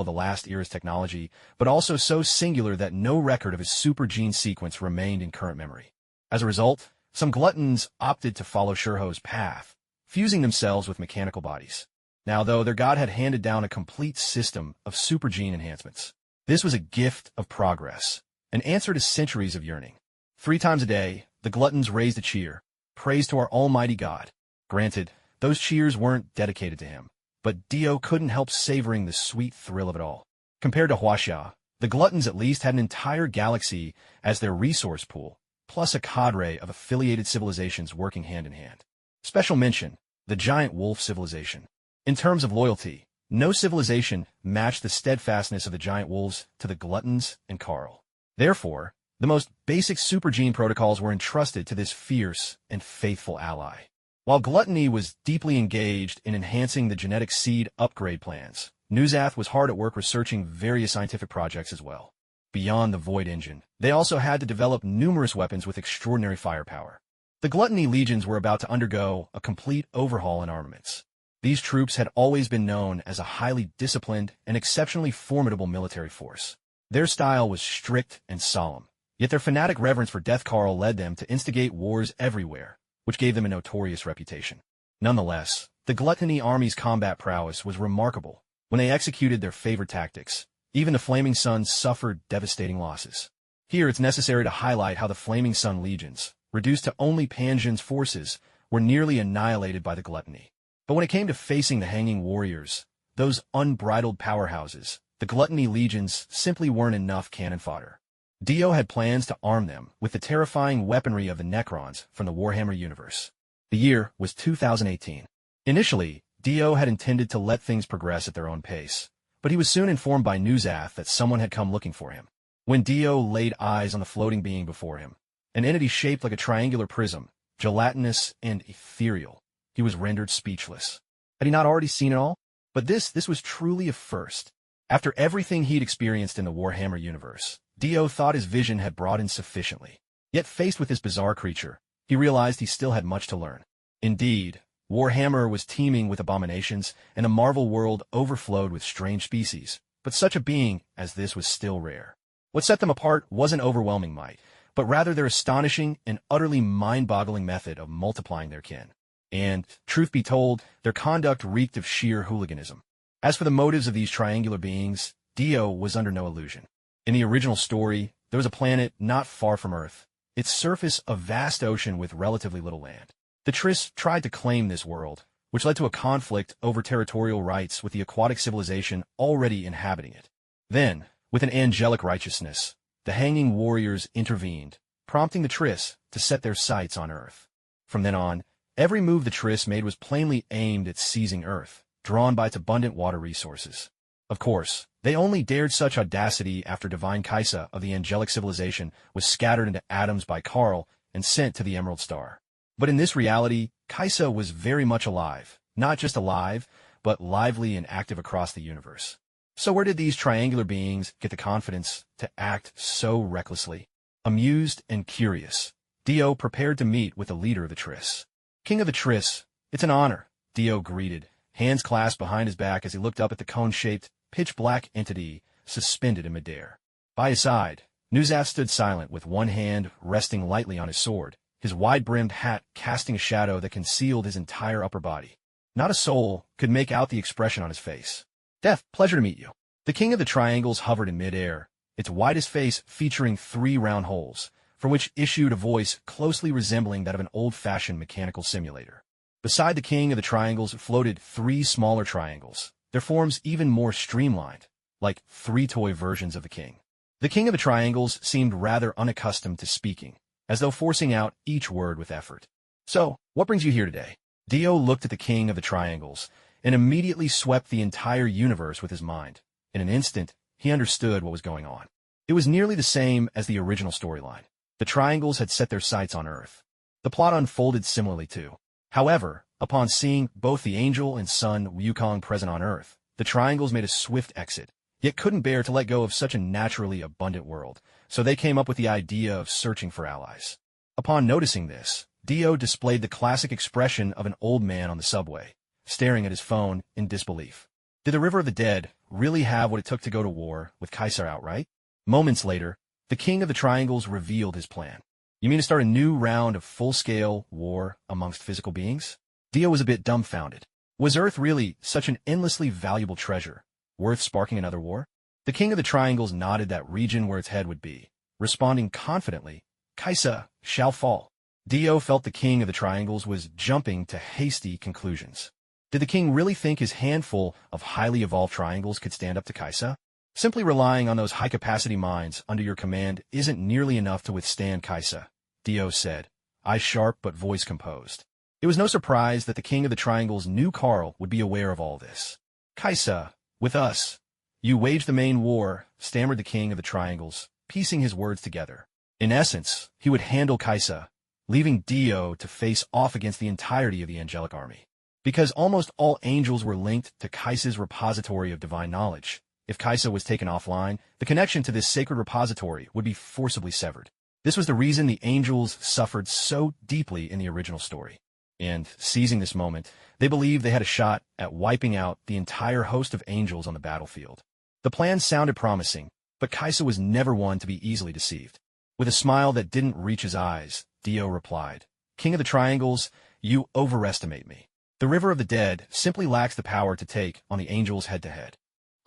of the last era's technology, but also so singular that no record of his super gene sequence remained in current memory. As a result, some gluttons opted to follow Shurho's path, fusing themselves with mechanical bodies. Now, though, their god had handed down a complete system of super gene enhancements. This was a gift of progress, an answer to centuries of yearning. 3 times a day, the gluttons raised a cheer, praise to our almighty god. Granted, those cheers weren't dedicated to him, but Dio couldn't help savoring the sweet thrill of it all. Compared to Huaxia, the gluttons at least had an entire galaxy as their resource pool, plus a cadre of affiliated civilizations working hand in hand. Special mention, the giant wolf civilization. In terms of loyalty, no civilization matched the steadfastness of the giant wolves to the gluttons and Carl. Therefore, the most basic super gene protocols were entrusted to this fierce and faithful ally. While gluttony was deeply engaged in enhancing the genetic seed upgrade plans, Nuzath was hard at work researching various scientific projects as well. Beyond the Void Engine, they also had to develop numerous weapons with extraordinary firepower. The Gluttony Legions were about to undergo a complete overhaul in armaments. These troops had always been known as a highly disciplined and exceptionally formidable military force. Their style was strict and solemn, yet their fanatic reverence for Death Carl led them to instigate wars everywhere, which gave them a notorious reputation. Nonetheless, the Gluttony Army's combat prowess was remarkable. When they executed their favorite tactics, even the Flaming Sun suffered devastating losses. Here it's necessary to highlight how the Flaming Sun legions, reduced to only Panjin's forces, were nearly annihilated by the Gluttony. But when it came to facing the Hanging Warriors, those unbridled powerhouses, the Gluttony legions simply weren't enough cannon fodder. Dio had plans to arm them with the terrifying weaponry of the Necrons from the Warhammer universe. The year was 2018. Initially, Dio had intended to let things progress at their own pace, but he was soon informed by Nuzath that someone had come looking for him. When Dio laid eyes on the floating being before him, an entity shaped like a triangular prism, gelatinous and ethereal, he was rendered speechless. Had he not already seen it all? But this was truly a first. After everything he'd experienced in the Warhammer universe, Dio thought his vision had broadened sufficiently. Yet faced with this bizarre creature, he realized he still had much to learn. Indeed, Warhammer was teeming with abominations, and the Marvel world overflowed with strange species, but such a being as this was still rare. What set them apart wasn't overwhelming might, but rather their astonishing and utterly mind-boggling method of multiplying their kin. And, truth be told, their conduct reeked of sheer hooliganism. As for the motives of these triangular beings, Dio was under no illusion. In the original story, there was a planet not far from Earth, its surface a vast ocean with relatively little land. The Triss tried to claim this world, which led to a conflict over territorial rights with the aquatic civilization already inhabiting it. Then, with an angelic righteousness, the Hanging Warriors intervened, prompting the Triss to set their sights on Earth. From then on, every move the Triss made was plainly aimed at seizing Earth, drawn by its abundant water resources. Of course, they only dared such audacity after Divine Kaisa of the angelic civilization was scattered into atoms by Carl and sent to the Emerald Star. But in this reality, Kaisa was very much alive, not just alive, but lively and active across the universe. So where did these triangular beings get the confidence to act so recklessly? Amused and curious, Dio prepared to meet with the leader of the Triss. King of the Triss, it's an honor, Dio greeted, hands clasped behind his back as he looked up at the cone-shaped, pitch-black entity suspended in midair. By his side, Nuzath stood silent with one hand resting lightly on his sword, his wide-brimmed hat casting a shadow that concealed his entire upper body. Not a soul could make out the expression on his face. Death, pleasure to meet you. The King of the Triangles hovered in midair, its widest face featuring 3 round holes, from which issued a voice closely resembling that of an old-fashioned mechanical simulator. Beside the King of the Triangles floated 3 smaller triangles, their forms even more streamlined, like 3 toy versions of the King. The King of the Triangles seemed rather unaccustomed to speaking, as though forcing out each word with effort. So, what brings you here today? Dio looked at the King of the Triangles, and immediately swept the entire universe with his mind. In an instant, he understood what was going on. It was nearly the same as the original storyline. The Triangles had set their sights on Earth. The plot unfolded similarly too. However, upon seeing both the Angel and Sun Wukong present on Earth, the Triangles made a swift exit, yet couldn't bear to let go of such a naturally abundant world, so they came up with the idea of searching for allies. Upon noticing this, Dio displayed the classic expression of an old man on the subway, staring at his phone in disbelief. Did the River of the Dead really have what it took to go to war with Kaiser outright? Moments later, the King of the Triangles revealed his plan. You mean to start a new round of full-scale war amongst physical beings? Dio was a bit dumbfounded. Was Earth really such an endlessly valuable treasure, worth sparking another war? The King of the Triangles nodded that region where its head would be, responding confidently, Kaiser shall fall. Dio felt the King of the Triangles was jumping to hasty conclusions. Did the king really think his handful of highly evolved triangles could stand up to Kaiser? Simply relying on those high-capacity minds under your command isn't nearly enough to withstand Kaiser, Dio said, eyes sharp but voice composed. It was no surprise that the King of the Triangles knew Carl would be aware of all this. Kaiser, with us. You waged the main war, stammered the King of the Triangles, piecing his words together. In essence, he would handle Kaiser, leaving Dio to face off against the entirety of the angelic army. Because almost all angels were linked to Kaiser's repository of divine knowledge, if Kaiser was taken offline, the connection to this sacred repository would be forcibly severed. This was the reason the angels suffered so deeply in the original story. And, seizing this moment, they believed they had a shot at wiping out the entire host of angels on the battlefield. The plan sounded promising, but Kaiser was never one to be easily deceived. With a smile that didn't reach his eyes, Dio replied, King of the Triangles, you overestimate me. The River of the Dead simply lacks the power to take on the angels head-to-head.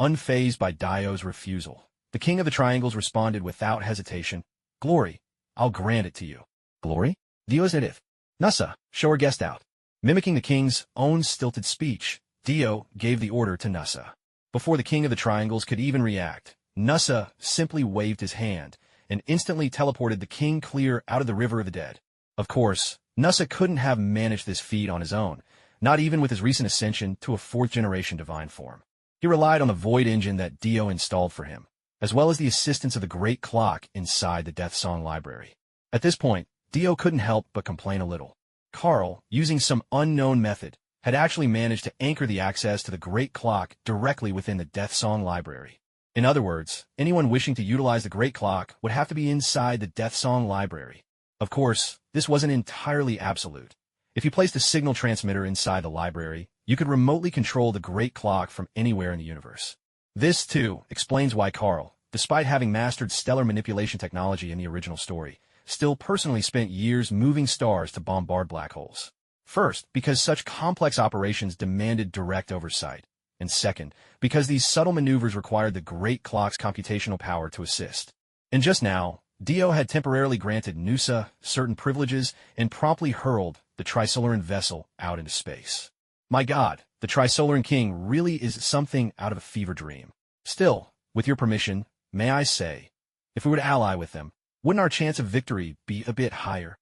Unfazed by Dio's refusal, the King of the Triangles responded without hesitation, Glory, I'll grant it to you. Glory? Dio's edith. Nusa, show our guest out. Mimicking the king's own stilted speech, Dio gave the order to Nusa. Before the King of the Triangles could even react, Nusa simply waved his hand and instantly teleported the king clear out of the River of the Dead. Of course, Nusa couldn't have managed this feat on his own, not even with his recent ascension to a fourth-generation divine form. He relied on the void engine that Dio installed for him, as well as the assistance of the great clock inside the Death Song library. At this point, Dio couldn't help but complain a little. Carl, using some unknown method, had actually managed to anchor the access to the great clock directly within the Death Song library. In other words, anyone wishing to utilize the great clock would have to be inside the Death Song library. Of course, this wasn't entirely absolute. If you placed a signal transmitter inside the library, you could remotely control the great clock from anywhere in the universe. This, too, explains why Carl, despite having mastered stellar manipulation technology in the original story, still personally spent years moving stars to bombard black holes. First, because such complex operations demanded direct oversight, and second, because these subtle maneuvers required the great clock's computational power to assist. And just now, Dio had temporarily granted Nusa certain privileges and promptly hurled the Trisolaran vessel out into space. My God, the Trisolaran King really is something out of a fever dream. Still, with your permission, may I say, if we were to ally with them, wouldn't our chance of victory be a bit higher?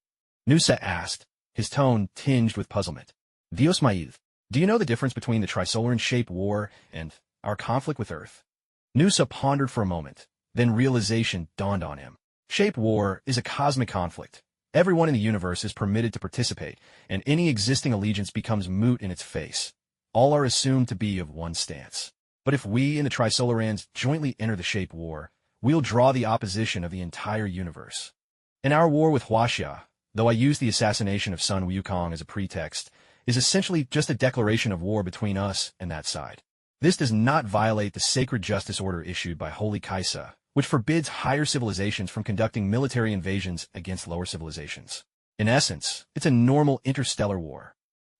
Nusa asked, his tone tinged with puzzlement. Dios Maíz, do you know the difference between the Trisolaran-shaped war and our conflict with Earth? Nusa pondered for a moment, then realization dawned on him. Shape war is a cosmic conflict. Everyone in the universe is permitted to participate, and any existing allegiance becomes moot in its face. All are assumed to be of one stance. But if we and the Trisolarans jointly enter the Shape War, we'll draw the opposition of the entire universe. In our war with Huaxia, though I use the assassination of Sun Wukong as a pretext, is essentially just a declaration of war between us and that side. This does not violate the sacred justice order issued by Holy Kaiser, which forbids higher civilizations from conducting military invasions against lower civilizations. In essence, it's a normal interstellar war.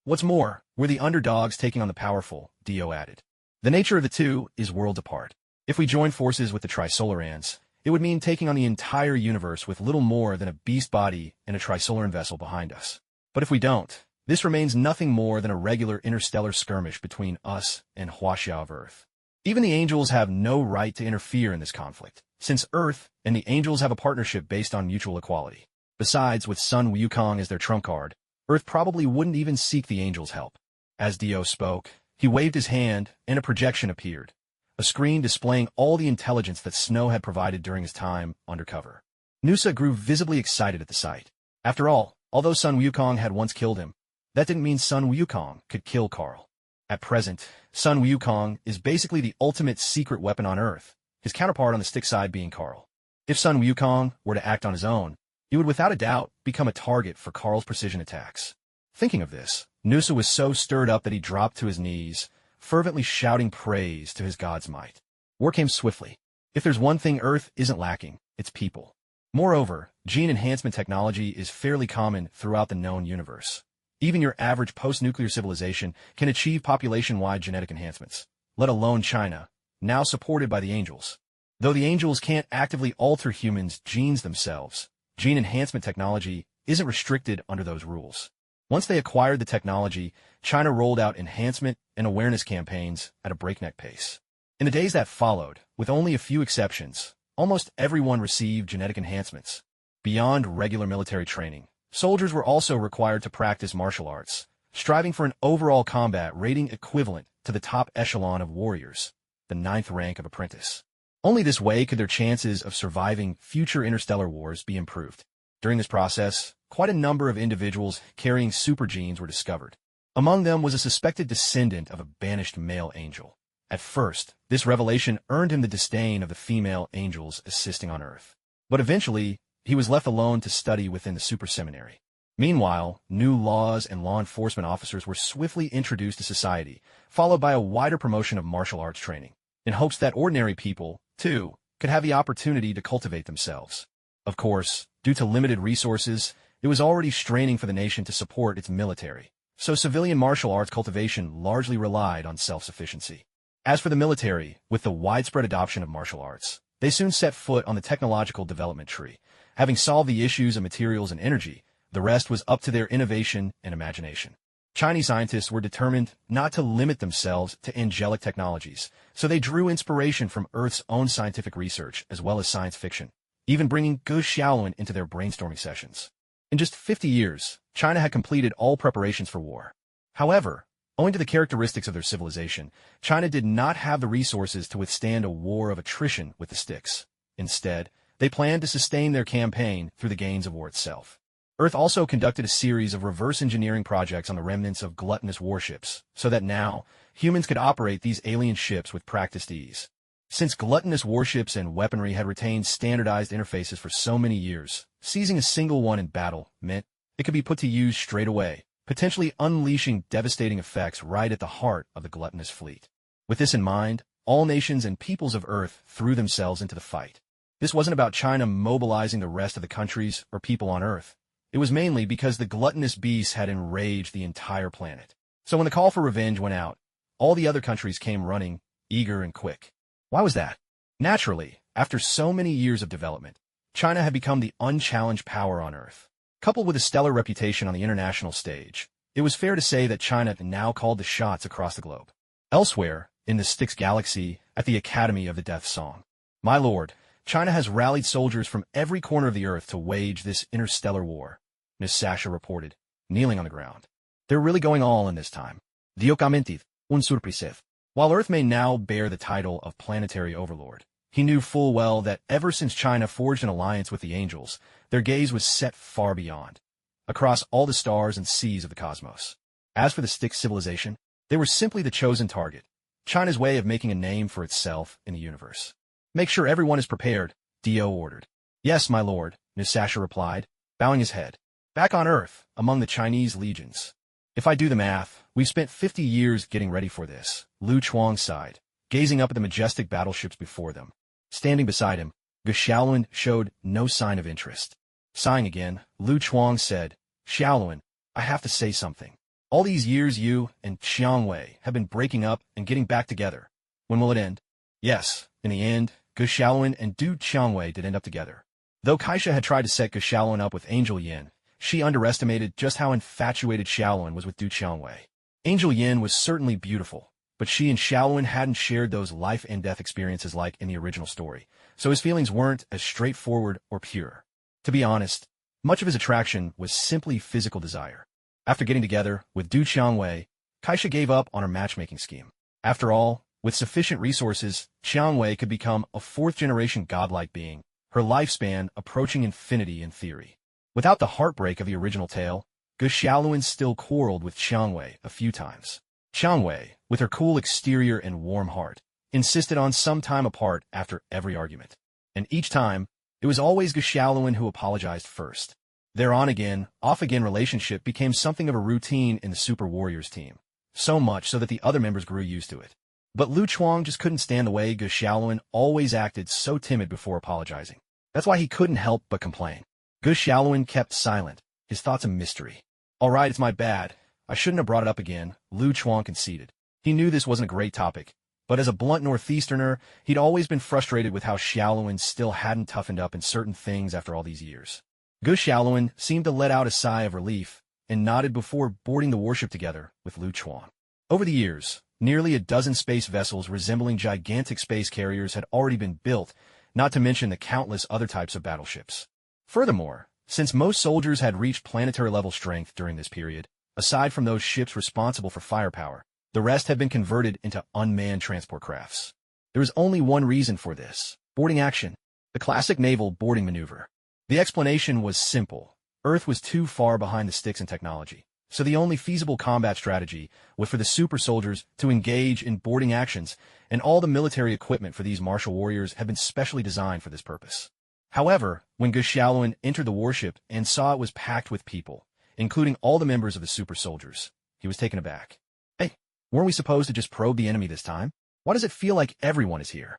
What's more, we're the underdogs taking on the powerful, Dio added. The nature of the two is worlds apart. If we join forces with the Trisolarans, it would mean taking on the entire universe with little more than a beast body and a Trisolaran vessel behind us. But if we don't, this remains nothing more than a regular interstellar skirmish between us and Huaxia of Earth. Even the angels have no right to interfere in this conflict, since Earth and the angels have a partnership based on mutual equality. Besides, with Sun Wukong as their trump card, Earth probably wouldn't even seek the angels' help. As Dio spoke, he waved his hand and a projection appeared, a screen displaying all the intelligence that Snow had provided during his time undercover. Nusa grew visibly excited at the sight. After all, although Sun Wukong had once killed him, that didn't mean Sun Wukong could kill Carl. At present, Sun Wukong is basically the ultimate secret weapon on Earth, his counterpart on the stick side being Carl. If Sun Wukong were to act on his own, he would without a doubt become a target for Carl's precision attacks. Thinking of this, Nusa was so stirred up that he dropped to his knees, fervently shouting praise to his god's might. War came swiftly. If there's one thing Earth isn't lacking, it's people. Moreover, gene enhancement technology is fairly common throughout the known universe. Even your average post-nuclear civilization can achieve population-wide genetic enhancements, let alone China, now supported by the angels. Though the angels can't actively alter humans' genes themselves, gene enhancement technology isn't restricted under those rules. Once they acquired the technology, China rolled out enhancement and awareness campaigns at a breakneck pace. In the days that followed, with only a few exceptions, almost everyone received genetic enhancements. Beyond regular military training, soldiers were also required to practice martial arts, striving for an overall combat rating equivalent to the top echelon of warriors, the 9th rank of apprentice. Only this way could their chances of surviving future interstellar wars be improved. During this process, quite a number of individuals carrying super genes were discovered. Among them was a suspected descendant of a banished male angel. At first, this revelation earned him the disdain of the female angels assisting on Earth. But eventually, he was left alone to study within the super seminary. Meanwhile, new laws and law enforcement officers were swiftly introduced to society, followed by a wider promotion of martial arts training, in hopes that ordinary people, too, could have the opportunity to cultivate themselves. Of course, due to limited resources, it was already straining for the nation to support its military, so civilian martial arts cultivation largely relied on self-sufficiency. As for the military, with the widespread adoption of martial arts, they soon set foot on the technological development tree. Having solved the issues of materials and energy, the rest was up to their innovation and imagination. Chinese scientists were determined not to limit themselves to angelic technologies, so they drew inspiration from Earth's own scientific research as well as science fiction, even bringing Gu Xiaolun into their brainstorming sessions. In just 50 years, China had completed all preparations for war. However, owing to the characteristics of their civilization, China did not have the resources to withstand a war of attrition with the sticks. Instead, they planned to sustain their campaign through the gains of war itself. Earth also conducted a series of reverse engineering projects on the remnants of gluttonous warships, so that now, humans could operate these alien ships with practiced ease. Since gluttonous warships and weaponry had retained standardized interfaces for so many years, seizing a single one in battle meant it could be put to use straight away, potentially unleashing devastating effects right at the heart of the gluttonous fleet. With this in mind, all nations and peoples of Earth threw themselves into the fight. This wasn't about China mobilizing the rest of the countries or people on Earth. It was mainly because the gluttonous beast had enraged the entire planet. So when the call for revenge went out, all the other countries came running, eager and quick. Why was that? Naturally, after so many years of development, China had become the unchallenged power on Earth. Coupled with a stellar reputation on the international stage, it was fair to say that China now called the shots across the globe. Elsewhere, in the Styx galaxy, at the Academy of the Death Song, my lord, China has rallied soldiers from every corner of the Earth to wage this interstellar war, Miss Sasha reported, kneeling on the ground. They're really going all in this time. Diocamented, un surprisef. While Earth may now bear the title of planetary overlord, he knew full well that ever since China forged an alliance with the angels, their gaze was set far beyond, across all the stars and seas of the cosmos. As for the Styx civilization, they were simply the chosen target, China's way of making a name for itself in the universe. Make sure everyone is prepared, Dio ordered. Yes, my lord, Miss Sasha replied, bowing his head. Back on Earth, among the Chinese legions. If I do the math, we've spent 50 years getting ready for this, Lu Chuang sighed, gazing up at the majestic battleships before them. Standing beside him, Gu Xiaolun showed no sign of interest. Sighing again, Lu Chuang said, Xiaolun, I have to say something. All these years you and Xiangwei have been breaking up and getting back together. When will it end? Yes, in the end, Gu Xiaolun and Du Qiangwei did end up together. Though Kaisha had tried to set Gu Xiaolun up with Angel Yin, she underestimated just how infatuated Xiaolun was with Du Qiangwei. Angel Yin was certainly beautiful, but she and Xiaolun hadn't shared those life and death experiences like in the original story, so his feelings weren't as straightforward or pure. To be honest, much of his attraction was simply physical desire. After getting together with Du Qiangwei, Kaisha gave up on her matchmaking scheme. After all, with sufficient resources, Qiangwei could become a fourth-generation godlike being, her lifespan approaching infinity in theory. Without the heartbreak of the original tale, Gu Xiaolun still quarreled with Qiangwei a few times. Qiangwei, with her cool exterior and warm heart, insisted on some time apart after every argument. And each time, it was always Gu Xiaolun who apologized first. Their on-again, off-again relationship became something of a routine in the Super Warriors team. so much so that the other members grew used to it. But Lu Chuang just couldn't stand the way Ge Xiaolun always acted so timid before apologizing. That's why he couldn't help but complain. Ge Xiaolun kept silent, his thoughts a mystery. All right, it's my bad. I shouldn't have brought it up again, Lu Chuang conceded. He knew this wasn't a great topic, but as a blunt Northeasterner, he'd always been frustrated with how Xiaolun still hadn't toughened up in certain things after all these years. Ge Xiaolun seemed to let out a sigh of relief and nodded before boarding the warship together with Lu Chuang. Over the years, nearly a dozen space vessels resembling gigantic space carriers had already been built, not to mention the countless other types of battleships. Furthermore, since most soldiers had reached planetary-level strength during this period, aside from those ships responsible for firepower, the rest had been converted into unmanned transport crafts. There was only one reason for this: boarding action, the classic naval boarding maneuver. The explanation was simple. Earth was too far behind the sticks in technology, so the only feasible combat strategy was for the super soldiers to engage in boarding actions, and all the military equipment for these martial warriors had been specially designed for this purpose. However, when Ge Xiaolun entered the warship and saw it was packed with people, including all the members of the super soldiers, he was taken aback. Hey, weren't we supposed to just probe the enemy this time? Why does it feel like everyone is here?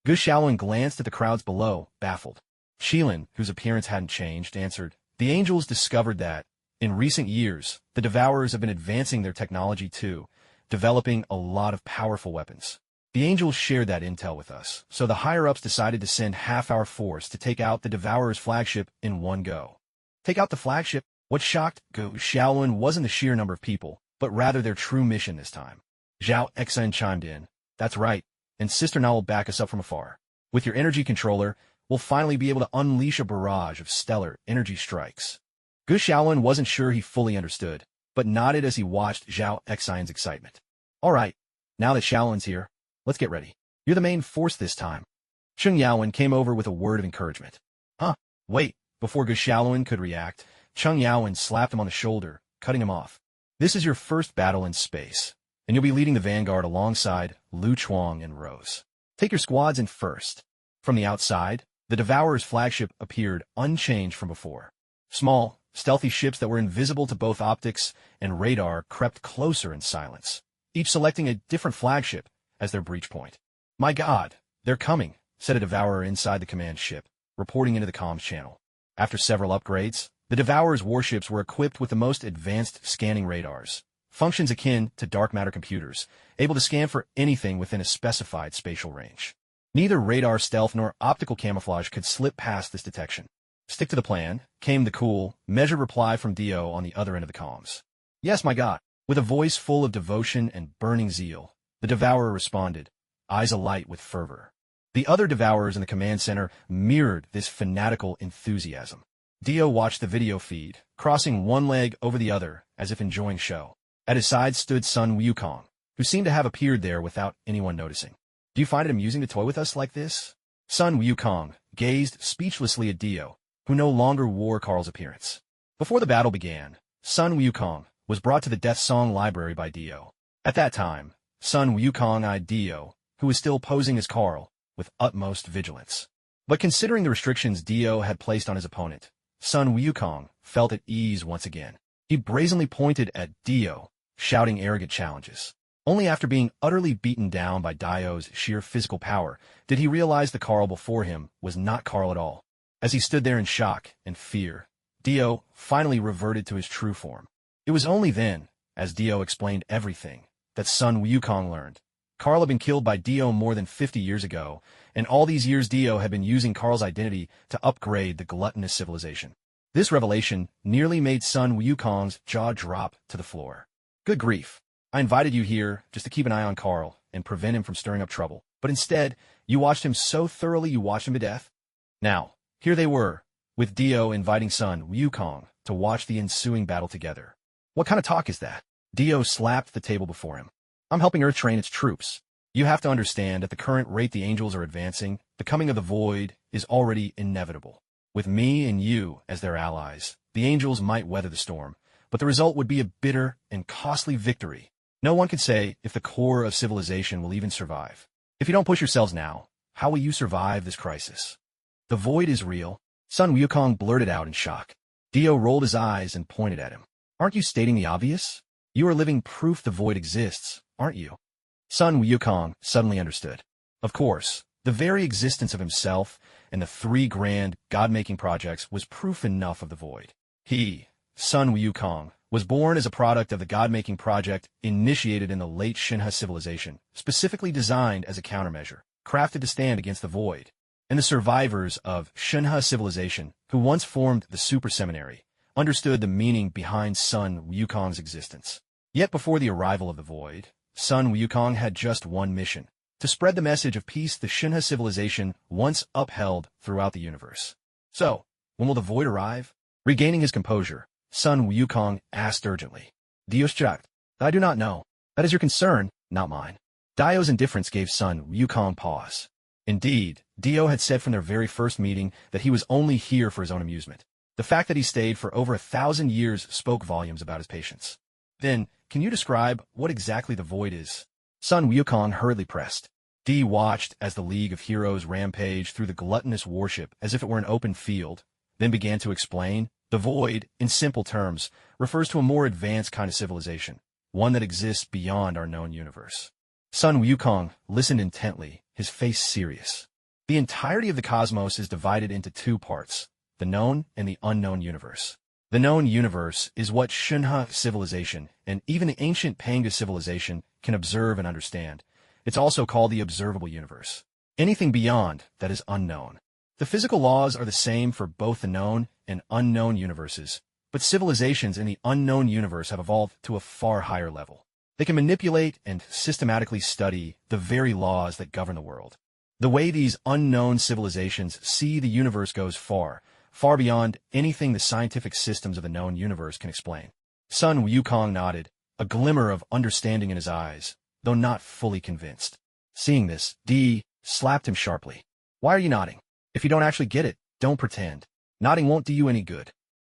Ge Xiaolun glanced at the crowds below, baffled. Shilin, whose appearance hadn't changed, answered, "The angels discovered that, in recent years, the Devourers have been advancing their technology too, developing a lot of powerful weapons. The angels shared that intel with us, so the higher-ups decided to send half our force to take out the Devourer's flagship in one go." Take out the flagship? What shocked Ge Xiaolun wasn't the sheer number of people, but rather their true mission this time. Zhao Exan chimed in. "That's right, and Sister Na will back us up from afar. With your energy controller, we'll finally be able to unleash a barrage of stellar energy strikes." Ge Xiaolun wasn't sure he fully understood, but nodded as he watched Zhao Exan's excitement. "All right, now that Xiaolun's here, let's get ready. You're the main force this time." Cheng Yaowen came over with a word of encouragement. "Huh, wait," before Ge Xiaolun could react, Cheng Yaowen slapped him on the shoulder, cutting him off. "This is your first battle in space, and you'll be leading the vanguard alongside Lu Chuang and Rose. Take your squads in first." From the outside, the Devourer's flagship appeared unchanged from before. Small, stealthy ships that were invisible to both optics and radar crept closer in silence, each selecting a different flagship as their breach point. "My God, they're coming," said a Devourer inside the command ship, reporting into the comms channel. After several upgrades, the Devourer's warships were equipped with the most advanced scanning radars, functions akin to dark matter computers, able to scan for anything within a specified spatial range. Neither radar stealth nor optical camouflage could slip past this detection. "Stick to the plan," came the cool, measured reply from Dio on the other end of the comms. "Yes, my God." With a voice full of devotion and burning zeal, the Devourer responded, eyes alight with fervor. The other Devourers in the command center mirrored this fanatical enthusiasm. Dio watched the video feed, crossing one leg over the other as if enjoying show. At his side stood Sun Wukong, who seemed to have appeared there without anyone noticing. "Do you find it amusing to toy with us like this?" Sun Wukong gazed speechlessly at Dio, who no longer wore Carl's appearance. Before the battle began, Sun Wukong was brought to the Death Song library by Dio. At that time, Sun Wukong eyed Dio, who was still posing as Carl, with utmost vigilance. But considering the restrictions Dio had placed on his opponent, Sun Wukong felt at ease once again. He brazenly pointed at Dio, shouting arrogant challenges. Only after being utterly beaten down by Dio's sheer physical power did he realize the Carl before him was not Carl at all. As he stood there in shock and fear, Dio finally reverted to his true form. It was only then, as Dio explained everything, that Sun Wukong learned. Carl had been killed by Dio more than 50 years ago, and all these years Dio had been using Carl's identity to upgrade the gluttonous civilization. This revelation nearly made Sun Wukong's jaw drop to the floor. "Good grief. I invited you here just to keep an eye on Carl and prevent him from stirring up trouble, but instead, you watched him so thoroughly you watched him to death?" Now, here they were, with Dio inviting Sun Wukong to watch the ensuing battle together. What kind of talk is that? Dio slapped the table before him. "I'm helping Earth train its troops. You have to understand, at the current rate the angels are advancing, the coming of the void is already inevitable. With me and you as their allies, the angels might weather the storm, but the result would be a bitter and costly victory. No one can say if the core of civilization will even survive. If you don't push yourselves now, how will you survive this crisis?" "The void is real," Sun Wukong blurted out in shock. Dio rolled his eyes and pointed at him. "Aren't you stating the obvious? You are living proof the void exists, aren't you? Sun Wukong suddenly understood. Of course, the very existence of himself and the three grand god-making projects was proof enough of the void. He, Sun Wukong, was born as a product of the god-making project initiated in the late Shinha civilization, specifically designed as a countermeasure, crafted to stand against the void. And the survivors of Shinha civilization, who once formed the Super Seminary, understood the meaning behind Sun Wukong's existence. Yet before the arrival of the void, Sun Wukong had just one mission: to spread the message of peace the Shinha civilization once upheld throughout the universe. So, when will the void arrive? Regaining his composure, Sun Wukong asked urgently. Dio's checked. I do not know. That is your concern, not mine. Dio's indifference gave Sun Wukong pause. Indeed, Dio had said from their very first meeting that he was only here for his own amusement. The fact that he stayed for over 1,000 years spoke volumes about his patience. Then, can you describe what exactly the void is? Sun Wukong hurriedly pressed. Di watched as the League of Heroes rampaged through the gluttonous warship as if it were an open field, then began to explain. The void, in simple terms, refers to a more advanced kind of civilization, one that exists beyond our known universe. Sun Wukong listened intently, his face serious. The entirety of the cosmos is divided into two parts, the known and the unknown universe. The known universe is what Shinha civilization and even the ancient Panga civilization can observe and understand. It's also called the observable universe. Anything beyond that is unknown. The physical laws are the same for both the known and unknown universes, but civilizations in the unknown universe have evolved to a far higher level. They can manipulate and systematically study the very laws that govern the world. The way these unknown civilizations see the universe goes far, far beyond anything the scientific systems of the known universe can explain. Sun Wukong nodded, a glimmer of understanding in his eyes, though not fully convinced. Seeing this, Di slapped him sharply. Why are you nodding? If you don't actually get it, don't pretend. Nodding won't do you any good.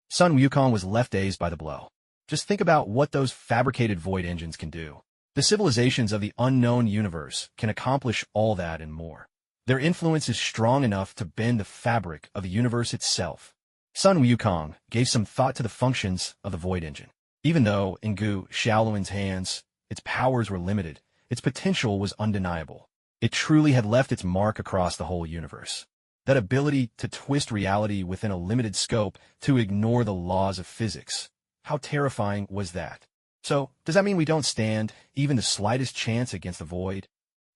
Sun Wukong was left dazed by the blow. Just think about what those fabricated void engines can do. The civilizations of the unknown universe can accomplish all that and more. Their influence is strong enough to bend the fabric of the universe itself. Sun Wukong gave some thought to the functions of the void engine. Even though, in Gu Shaoluin's hands, its powers were limited, its potential was undeniable. It truly had left its mark across the whole universe. That ability to twist reality within a limited scope, to ignore the laws of physics. How terrifying was that? So, does that mean we don't stand even the slightest chance against the void?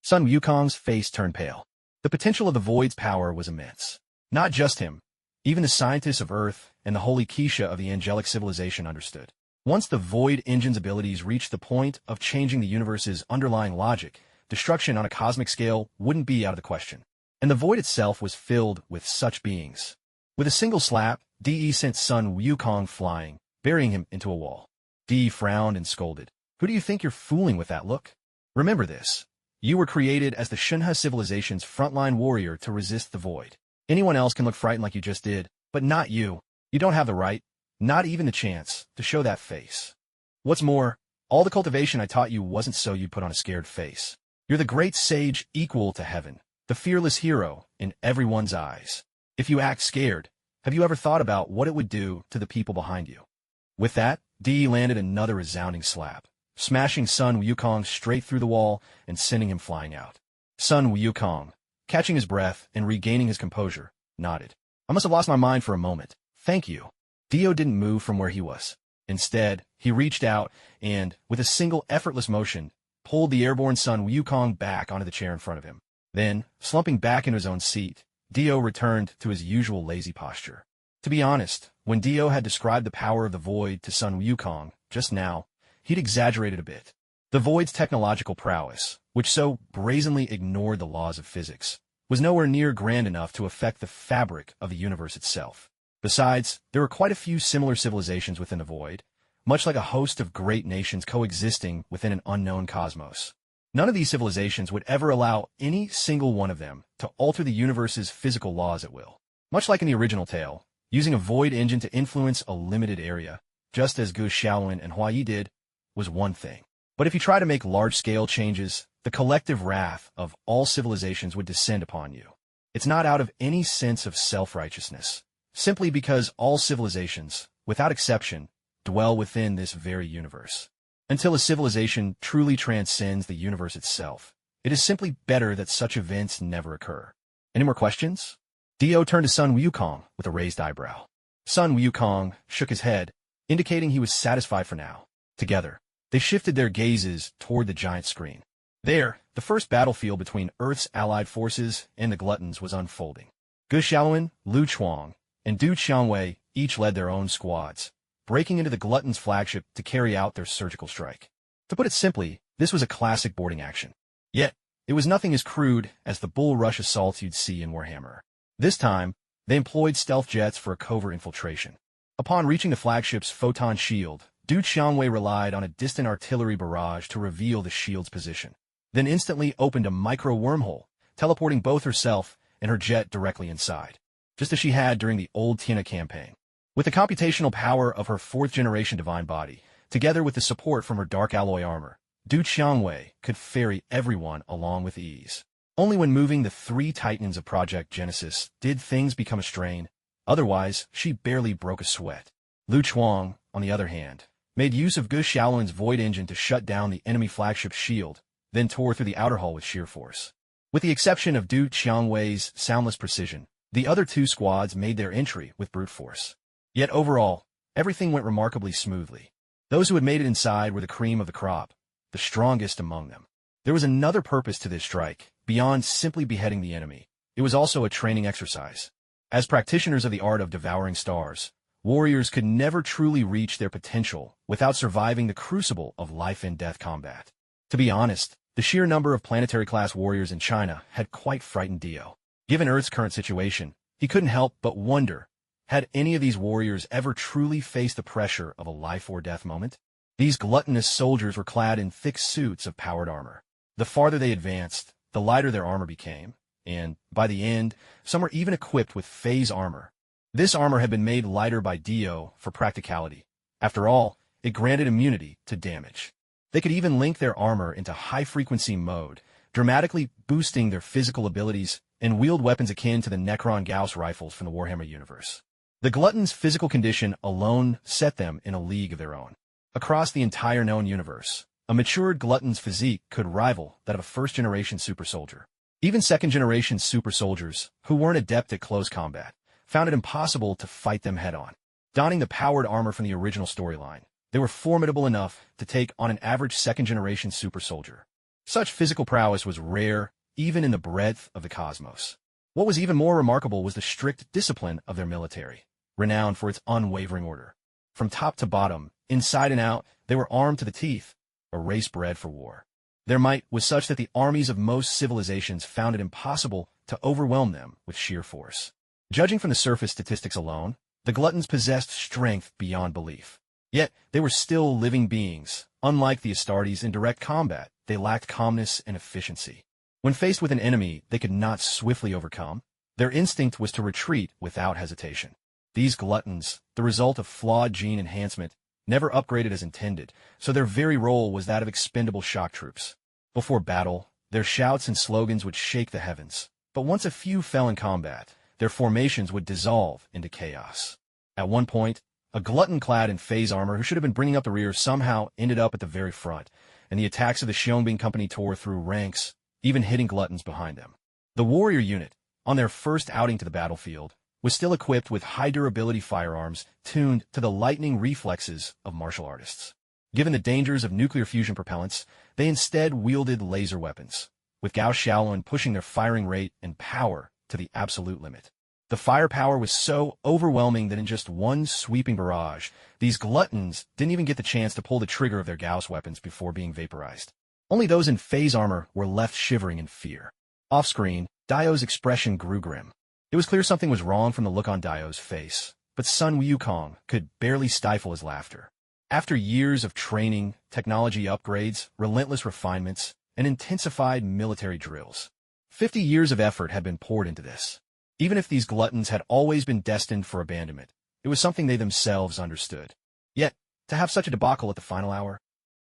Sun Wukong's face turned pale. The potential of the void's power was immense. Not just him. Even the scientists of Earth and the holy Keisha of the angelic civilization understood. Once the void engine's abilities reached the point of changing the universe's underlying logic, destruction on a cosmic scale wouldn't be out of the question. And the void itself was filled with such beings. With a single slap, Di sent Sun Wukong flying, burying him into a wall. Di frowned and scolded. Who do you think you're fooling with that look? Remember this. You were created as the Shinha civilization's frontline warrior to resist the void. Anyone else can look frightened like you just did, but not you. You don't have the right, not even the chance, to show that face. What's more, all the cultivation I taught you wasn't so you'd put on a scared face. You're the great sage equal to heaven, the fearless hero in everyone's eyes. If you act scared, have you ever thought about what it would do to the people behind you? With that, Di landed another resounding slap, smashing Sun Wukong straight through the wall and sending him flying out. Sun Wukong, catching his breath and regaining his composure, nodded. I must have lost my mind for a moment. Thank you. Dio didn't move from where he was. Instead, he reached out and, with a single effortless motion, pulled the airborne Sun Wukong back onto the chair in front of him. Then, slumping back into his own seat, Dio returned to his usual lazy posture. To be honest, when Dio had described the power of the void to Sun Wukong just now, he'd exaggerated a bit. The void's technological prowess, which so brazenly ignored the laws of physics, was nowhere near grand enough to affect the fabric of the universe itself. Besides, there were quite a few similar civilizations within the void, much like a host of great nations coexisting within an unknown cosmos. None of these civilizations would ever allow any single one of them to alter the universe's physical laws at will. Much like in the original tale, using a void engine to influence a limited area, just as Gu Shaolin and Hua Yi did, was one thing. But if you try to make large-scale changes, the collective wrath of all civilizations would descend upon you. It's not out of any sense of self-righteousness, simply because all civilizations, without exception, dwell within this very universe. Until a civilization truly transcends the universe itself, it is simply better that such events never occur. Any more questions? Dio turned to Sun Wukong with a raised eyebrow. Sun Wukong shook his head, indicating he was satisfied for now. Together, they shifted their gazes toward the giant screen. There, the first battlefield between Earth's allied forces and the Gluttons was unfolding. Gu Xiaolun, Lu Chuang, and Du Qiangwei each led their own squads, breaking into the Gluttons' flagship to carry out their surgical strike. To put it simply, this was a classic boarding action. Yet, it was nothing as crude as the bull rush assaults you'd see in Warhammer. This time, they employed stealth jets for a covert infiltration. Upon reaching the flagship's photon shield, Du Qiangwei relied on a distant artillery barrage to reveal the shield's position, then instantly opened a micro-wormhole, teleporting both herself and her jet directly inside, just as she had during the old Tiana campaign. With the computational power of her 4th-generation divine body, together with the support from her dark alloy armor, Du Qiangwei could ferry everyone along with ease. Only when moving the 3 Titans of Project Genesis did things become a strain. Otherwise, she barely broke a sweat. Lu Chuang, on the other hand, made use of Gu Xiaolun's void engine to shut down the enemy flagship's shield, then tore through the outer hull with sheer force. With the exception of Du Qiangwei's soundless precision, the other 2 squads made their entry with brute force. Yet overall, everything went remarkably smoothly. Those who had made it inside were the cream of the crop, the strongest among them. There was another purpose to this strike, beyond simply beheading the enemy. It was also a training exercise. As practitioners of the art of devouring stars, warriors could never truly reach their potential without surviving the crucible of life-and-death combat. To be honest, the sheer number of planetary-class warriors in China had quite frightened Dio. Given Earth's current situation, he couldn't help but wonder, had any of these warriors ever truly faced the pressure of a life-or-death moment? These gluttonous soldiers were clad in thick suits of powered armor. The farther they advanced, the lighter their armor became, and, by the end, some were even equipped with phase armor. This armor had been made lighter by Dio for practicality. After all, it granted immunity to damage. They could even link their armor into high-frequency mode, dramatically boosting their physical abilities, and wield weapons akin to the Necron Gauss rifles from the Warhammer universe. The Gluttons' physical condition alone set them in a league of their own. Across the entire known universe, a matured Glutton's physique could rival that of a first-generation super soldier. Even second-generation super soldiers, who weren't adept at close combat, found it impossible to fight them head-on. Donning the powered armor from the original storyline, they were formidable enough to take on an average second-generation super soldier. Such physical prowess was rare, even in the breadth of the cosmos. What was even more remarkable was the strict discipline of their military, renowned for its unwavering order. From top to bottom, inside and out, they were armed to the teeth, a race bred for war. Their might was such that the armies of most civilizations found it impossible to overwhelm them with sheer force. Judging from the surface statistics alone, the Gluttons possessed strength beyond belief. Yet, they were still living beings. Unlike the Astartes in direct combat, they lacked calmness and efficiency. When faced with an enemy they could not swiftly overcome, their instinct was to retreat without hesitation. These Gluttons, the result of flawed gene enhancement, never upgraded as intended, so their very role was that of expendable shock troops. Before battle, their shouts and slogans would shake the heavens, but once a few fell in combat, their formations would dissolve into chaos. At one point, a Glutton clad in phase armor who should have been bringing up the rear somehow ended up at the very front, and the attacks of the Xiongbing Company tore through ranks, even hitting Gluttons behind them. The warrior unit, on their first outing to the battlefield, was still equipped with high-durability firearms tuned to the lightning reflexes of martial artists. Given the dangers of nuclear fusion propellants, they instead wielded laser weapons, with Gao Xiaolun pushing their firing rate and power to the absolute limit. The firepower was so overwhelming that in just one sweeping barrage, these Gluttons didn't even get the chance to pull the trigger of their Gauss weapons before being vaporized. Only those in phase armor were left shivering in fear. Off-screen, Dio's expression grew grim. It was clear something was wrong from the look on Dio's face, but Sun Wukong could barely stifle his laughter. After years of training, technology upgrades, relentless refinements, and intensified military drills, 50 years of effort had been poured into this. Even if these Gluttons had always been destined for abandonment, it was something they themselves understood. Yet, to have such a debacle at the final hour?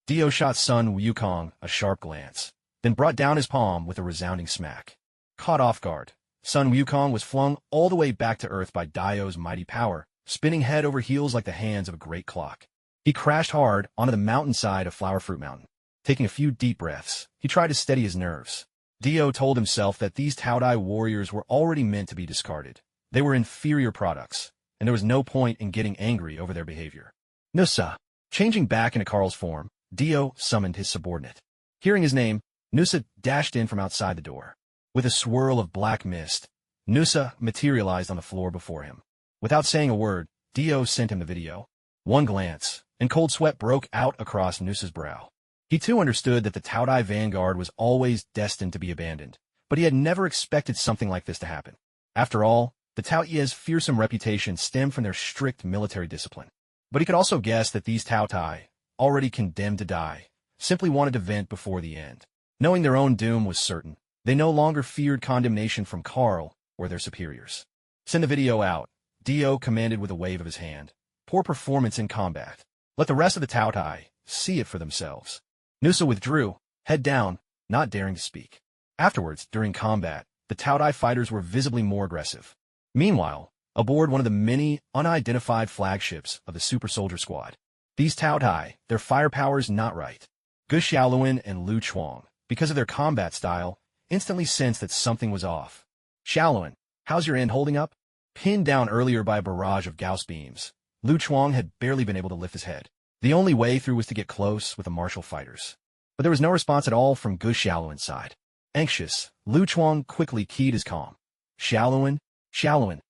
Dio shot Sun Wukong a sharp glance, then brought down his palm with a resounding smack. Caught off guard, Sun Wukong was flung all the way back to Earth by Dio's mighty power, spinning head over heels like the hands of a great clock. He crashed hard onto the mountainside of Flower Fruit Mountain. Taking a few deep breaths, he tried to steady his nerves. Dio told himself that these Taodai warriors were already meant to be discarded. They were inferior products, and there was no point in getting angry over their behavior. Nusa. Changing back into Carl's form, Dio summoned his subordinate. Hearing his name, Nusa dashed in from outside the door. With a swirl of black mist, Nusa materialized on the floor before him. Without saying a word, Dio sent him the video. One glance, and cold sweat broke out across Nusa's brow. He too understood that the Taodai vanguard was always destined to be abandoned, but he had never expected something like this to happen. After all, the Taoye's fearsome reputation stemmed from their strict military discipline. But he could also guess that these Taotai, already condemned to die, simply wanted to vent before the end. Knowing their own doom was certain, they no longer feared condemnation from Carl or their superiors. Send the video out, Dio commanded with a wave of his hand. Poor performance in combat. Let the rest of the Taotai see it for themselves. Nusa withdrew, head down, not daring to speak. Afterwards, during combat, the Taodai fighters were visibly more aggressive. Meanwhile, aboard one of the many unidentified flagships of the Super Soldier Squad, these Taodai, their firepowers not right. Gu Xiaoluan and Lu Chuang, because of their combat style, instantly sensed that something was off. Xiaoluan, how's your end holding up? Pinned down earlier by a barrage of Gauss beams, Lu Chuang had barely been able to lift his head. The only way through was to get close with the martial fighters. But there was no response at all from Gu Xiaoluan's side. Anxious, Lu Chuang quickly keyed his calm. Xiaoluan, Xiaoluan.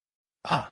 Ah!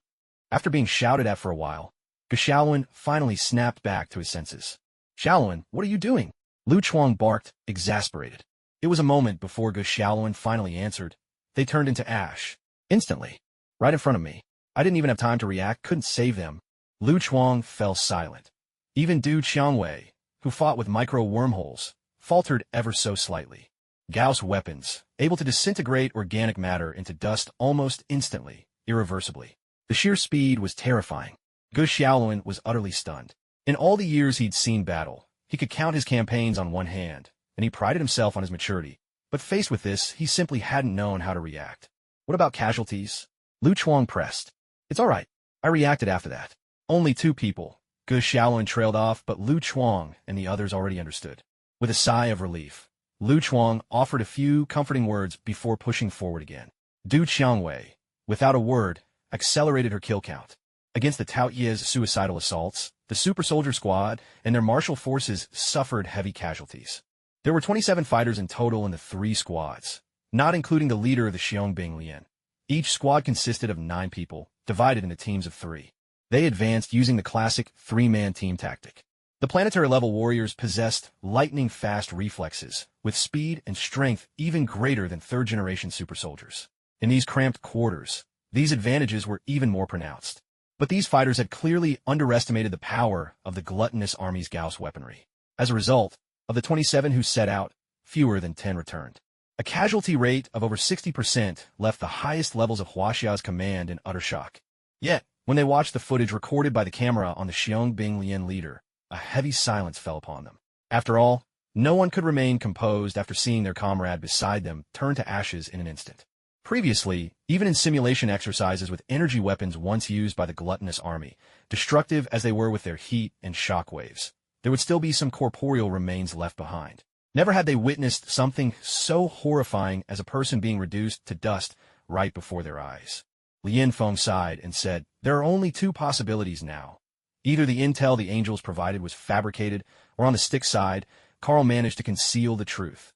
After being shouted at for a while, Gu Xiaoluan finally snapped back to his senses. Xiaoluan, what are you doing? Lu Chuang barked, exasperated. It was a moment before Gu Xiaoluan finally answered. They turned into ash. Instantly. Right in front of me. I didn't even have time to react, couldn't save them. Lu Chuang fell silent. Even Du Qiangwei, who fought with micro-wormholes, faltered ever so slightly. Gauss weapons, able to disintegrate organic matter into dust almost instantly, irreversibly. The sheer speed was terrifying. Gu Xiaoluan was utterly stunned. In all the years he'd seen battle, he could count his campaigns on one hand, and he prided himself on his maturity. But faced with this, he simply hadn't known how to react. What about casualties? Lu Chuang pressed. It's all right. I reacted after that. Only 2 people. Gu Xiaoluan trailed off, but Lu Chuang and the others already understood. With a sigh of relief, Lu Chuang offered a few comforting words before pushing forward again. Du Qiangwei, without a word, accelerated her kill count. Against the Taoye's suicidal assaults, the Super Soldier Squad and their martial forces suffered heavy casualties. There were 27 fighters in total in the 3 squads, not including the leader of the Xiong Lian. Each squad consisted of 9 people, divided into teams of 3. They advanced using the classic 3-man team tactic. The planetary-level warriors possessed lightning-fast reflexes, with speed and strength even greater than 3rd-generation super soldiers. In these cramped quarters, these advantages were even more pronounced. But these fighters had clearly underestimated the power of the gluttonous army's Gauss weaponry. As a result, of the 27 who set out, fewer than 10 returned. A casualty rate of over 60% left the highest levels of Huaxia's command in utter shock. Yet, when they watched the footage recorded by the camera on the Xiong Lian leader, a heavy silence fell upon them. After all, no one could remain composed after seeing their comrade beside them turn to ashes in an instant. Previously, even in simulation exercises with energy weapons once used by the gluttonous army, destructive as they were with their heat and shock waves, there would still be some corporeal remains left behind. Never had they witnessed something so horrifying as a person being reduced to dust right before their eyes. Lian Feng sighed and said, there are only 2 possibilities now. Either the intel the angels provided was fabricated, or on the stick side, Carl managed to conceal the truth.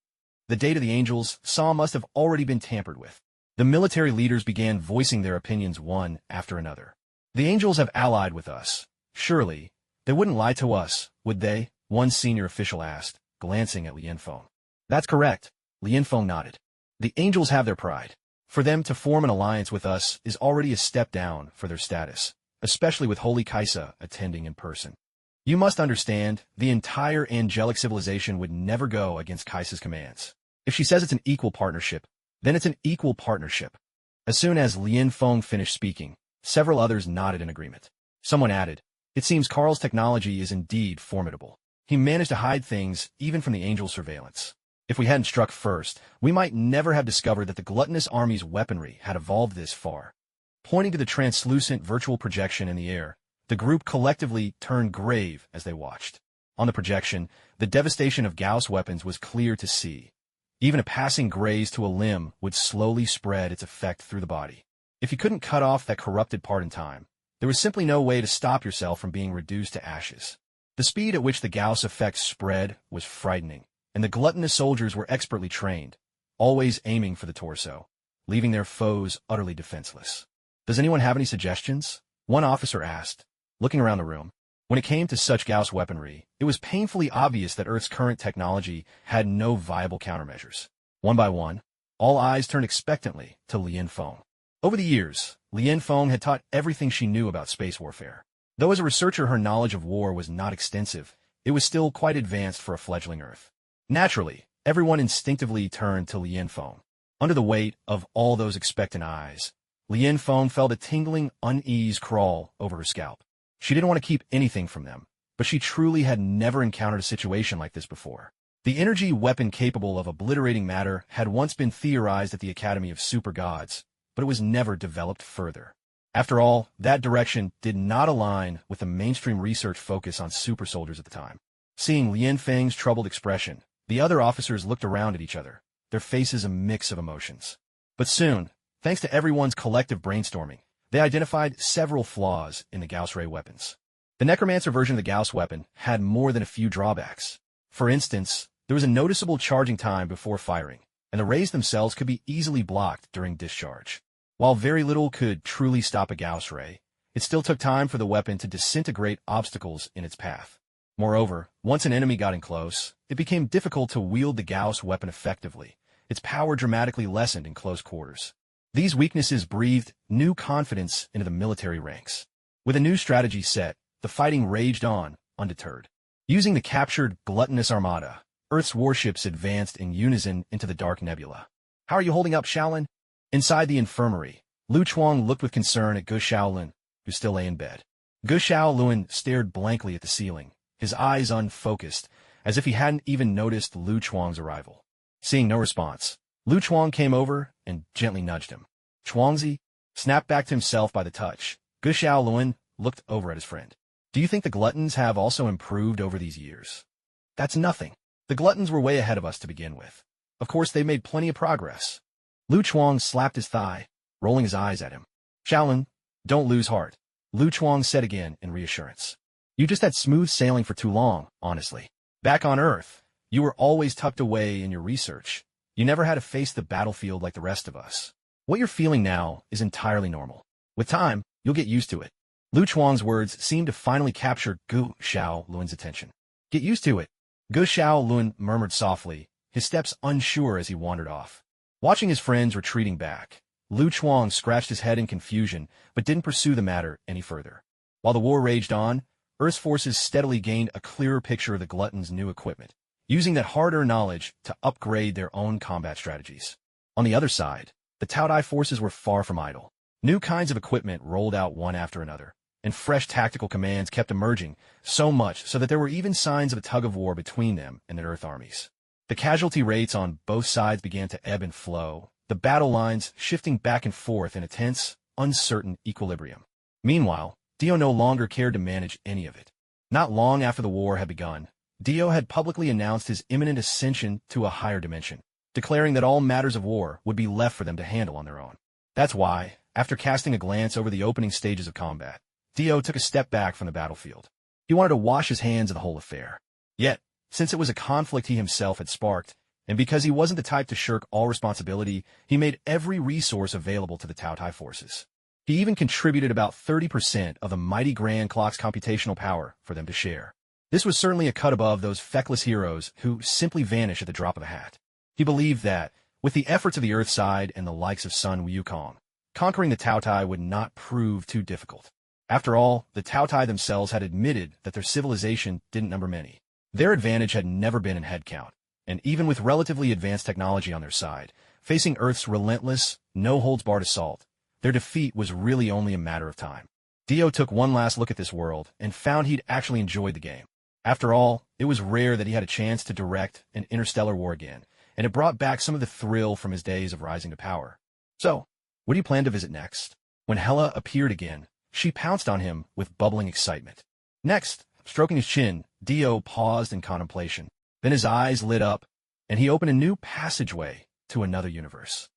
The data the angels saw must have already been tampered with. The military leaders began voicing their opinions one after another. The angels have allied with us. Surely, they wouldn't lie to us, would they? One senior official asked, glancing at Lian Feng. That's correct. Lian Feng nodded. The angels have their pride. For them to form an alliance with us is already a step down for their status, especially with Holy Kaisa attending in person. You must understand, the entire angelic civilization would never go against Kaisa's commands. If she says it's an equal partnership, then it's an equal partnership. As soon as Lian Feng finished speaking, several others nodded in agreement. Someone added, it seems Carl's technology is indeed formidable. He managed to hide things even from the angel surveillance. If we hadn't struck first, we might never have discovered that the gluttonous army's weaponry had evolved this far. Pointing to the translucent virtual projection in the air, The group collectively turned grave as they watched. On the projection, the devastation of Gauss weapons was clear to see. Even a passing graze to a limb would slowly spread its effect through the body. If you couldn't cut off that corrupted part in time, there was simply no way to stop yourself from being reduced to ashes. The speed at which the Gauss effect spread was frightening, and the gluttonous soldiers were expertly trained, always aiming for the torso, leaving their foes utterly defenseless. "Does anyone have any suggestions?" one officer asked, looking around the room. When it came to such Gauss weaponry, it was painfully obvious that Earth's current technology had no viable countermeasures. One by one, all eyes turned expectantly to Lian Feng. Over the years, Lian Feng had taught everything she knew about space warfare. Though as a researcher her knowledge of war was not extensive, it was still quite advanced for a fledgling Earth. Naturally, everyone instinctively turned to Lian Feng. Under the weight of all those expectant eyes, Lian Feng felt a tingling unease crawl over her scalp. She didn't want to keep anything from them, but she truly had never encountered a situation like this before. The energy weapon capable of obliterating matter had once been theorized at the Academy of Super Gods, but it was never developed further. After all, that direction did not align with the mainstream research focus on super soldiers at the time. Seeing Lian Feng's troubled expression, the other officers looked around at each other, their faces a mix of emotions. But soon, thanks to everyone's collective brainstorming, they identified several flaws in the Gauss ray weapons. The necromancer version of the Gauss weapon had more than a few drawbacks. For instance, there was a noticeable charging time before firing, and the rays themselves could be easily blocked during discharge. While very little could truly stop a Gauss ray, it still took time for the weapon to disintegrate obstacles in its path. Moreover, once an enemy got in close, it became difficult to wield the Gauss weapon effectively. Its power dramatically lessened in close quarters. These weaknesses breathed new confidence into the military ranks. With a new strategy set, the fighting raged on, undeterred. Using the captured gluttonous armada, Earth's warships advanced in unison into the dark nebula. "How are you holding up, Shaolin?" Inside the infirmary, Lu Chuang looked with concern at Gu Shaolin, who still lay in bed. Gu Shaolin stared blankly at the ceiling, his eyes unfocused, as if he hadn't even noticed Lu Chuang's arrival. Seeing no response, Lu Chuang came over and gently nudged him. Chuangzi snapped back to himself by the touch. Gu Shaolin looked over at his friend. "Do you think the gluttons have also improved over these years?" "That's nothing. The gluttons were way ahead of us to begin with. Of course, they made plenty of progress." Lu Chuang slapped his thigh, rolling his eyes at him. "Shaolin, don't lose heart," Lu Chuang said again in reassurance. "You just had smooth sailing for too long, honestly. Back on Earth, you were always tucked away in your research. You never had to face the battlefield like the rest of us. What you're feeling now is entirely normal. With time, you'll get used to it." Lu Chuang's words seemed to finally capture Gu Shaolin's attention. "Get used to it," Gu Shaolin murmured softly, his steps unsure as he wandered off. Watching his friends retreating back, Lu Chuang scratched his head in confusion but didn't pursue the matter any further. While the war raged on, Earth's forces steadily gained a clearer picture of the gluttons' new equipment, using that hard-earned knowledge to upgrade their own combat strategies. On the other side, the Taodai forces were far from idle. New kinds of equipment rolled out one after another, and fresh tactical commands kept emerging, so much so that there were even signs of a tug-of-war between them and the Earth armies. The casualty rates on both sides began to ebb and flow, the battle lines shifting back and forth in a tense, uncertain equilibrium. Meanwhile, Dio no longer cared to manage any of it. Not long after the war had begun, Dio had publicly announced his imminent ascension to a higher dimension, declaring that all matters of war would be left for them to handle on their own. That's why, after casting a glance over the opening stages of combat, Dio took a step back from the battlefield. He wanted to wash his hands of the whole affair. Yet, since it was a conflict he himself had sparked, and because he wasn't the type to shirk all responsibility, he made every resource available to the Taotai forces. He even contributed about 30% of the mighty Grand Clock's computational power for them to share. This was certainly a cut above those feckless heroes who simply vanish at the drop of a hat. He believed that, with the efforts of the Earth side and the likes of Sun Wukong, conquering the Taotai would not prove too difficult. After all, the Taotai themselves had admitted that their civilization didn't number many. Their advantage had never been in headcount, and even with relatively advanced technology on their side, facing Earth's relentless, no-holds-barred assault, their defeat was really only a matter of time. Dio took one last look at this world and found he'd actually enjoyed the game. After all, it was rare that he had a chance to direct an interstellar war again, and it brought back some of the thrill from his days of rising to power. So, what do you plan to visit next? When Hela appeared again, she pounced on him with bubbling excitement. Next, stroking his chin, Dio paused in contemplation. Then his eyes lit up, and he opened a new passageway to another universe.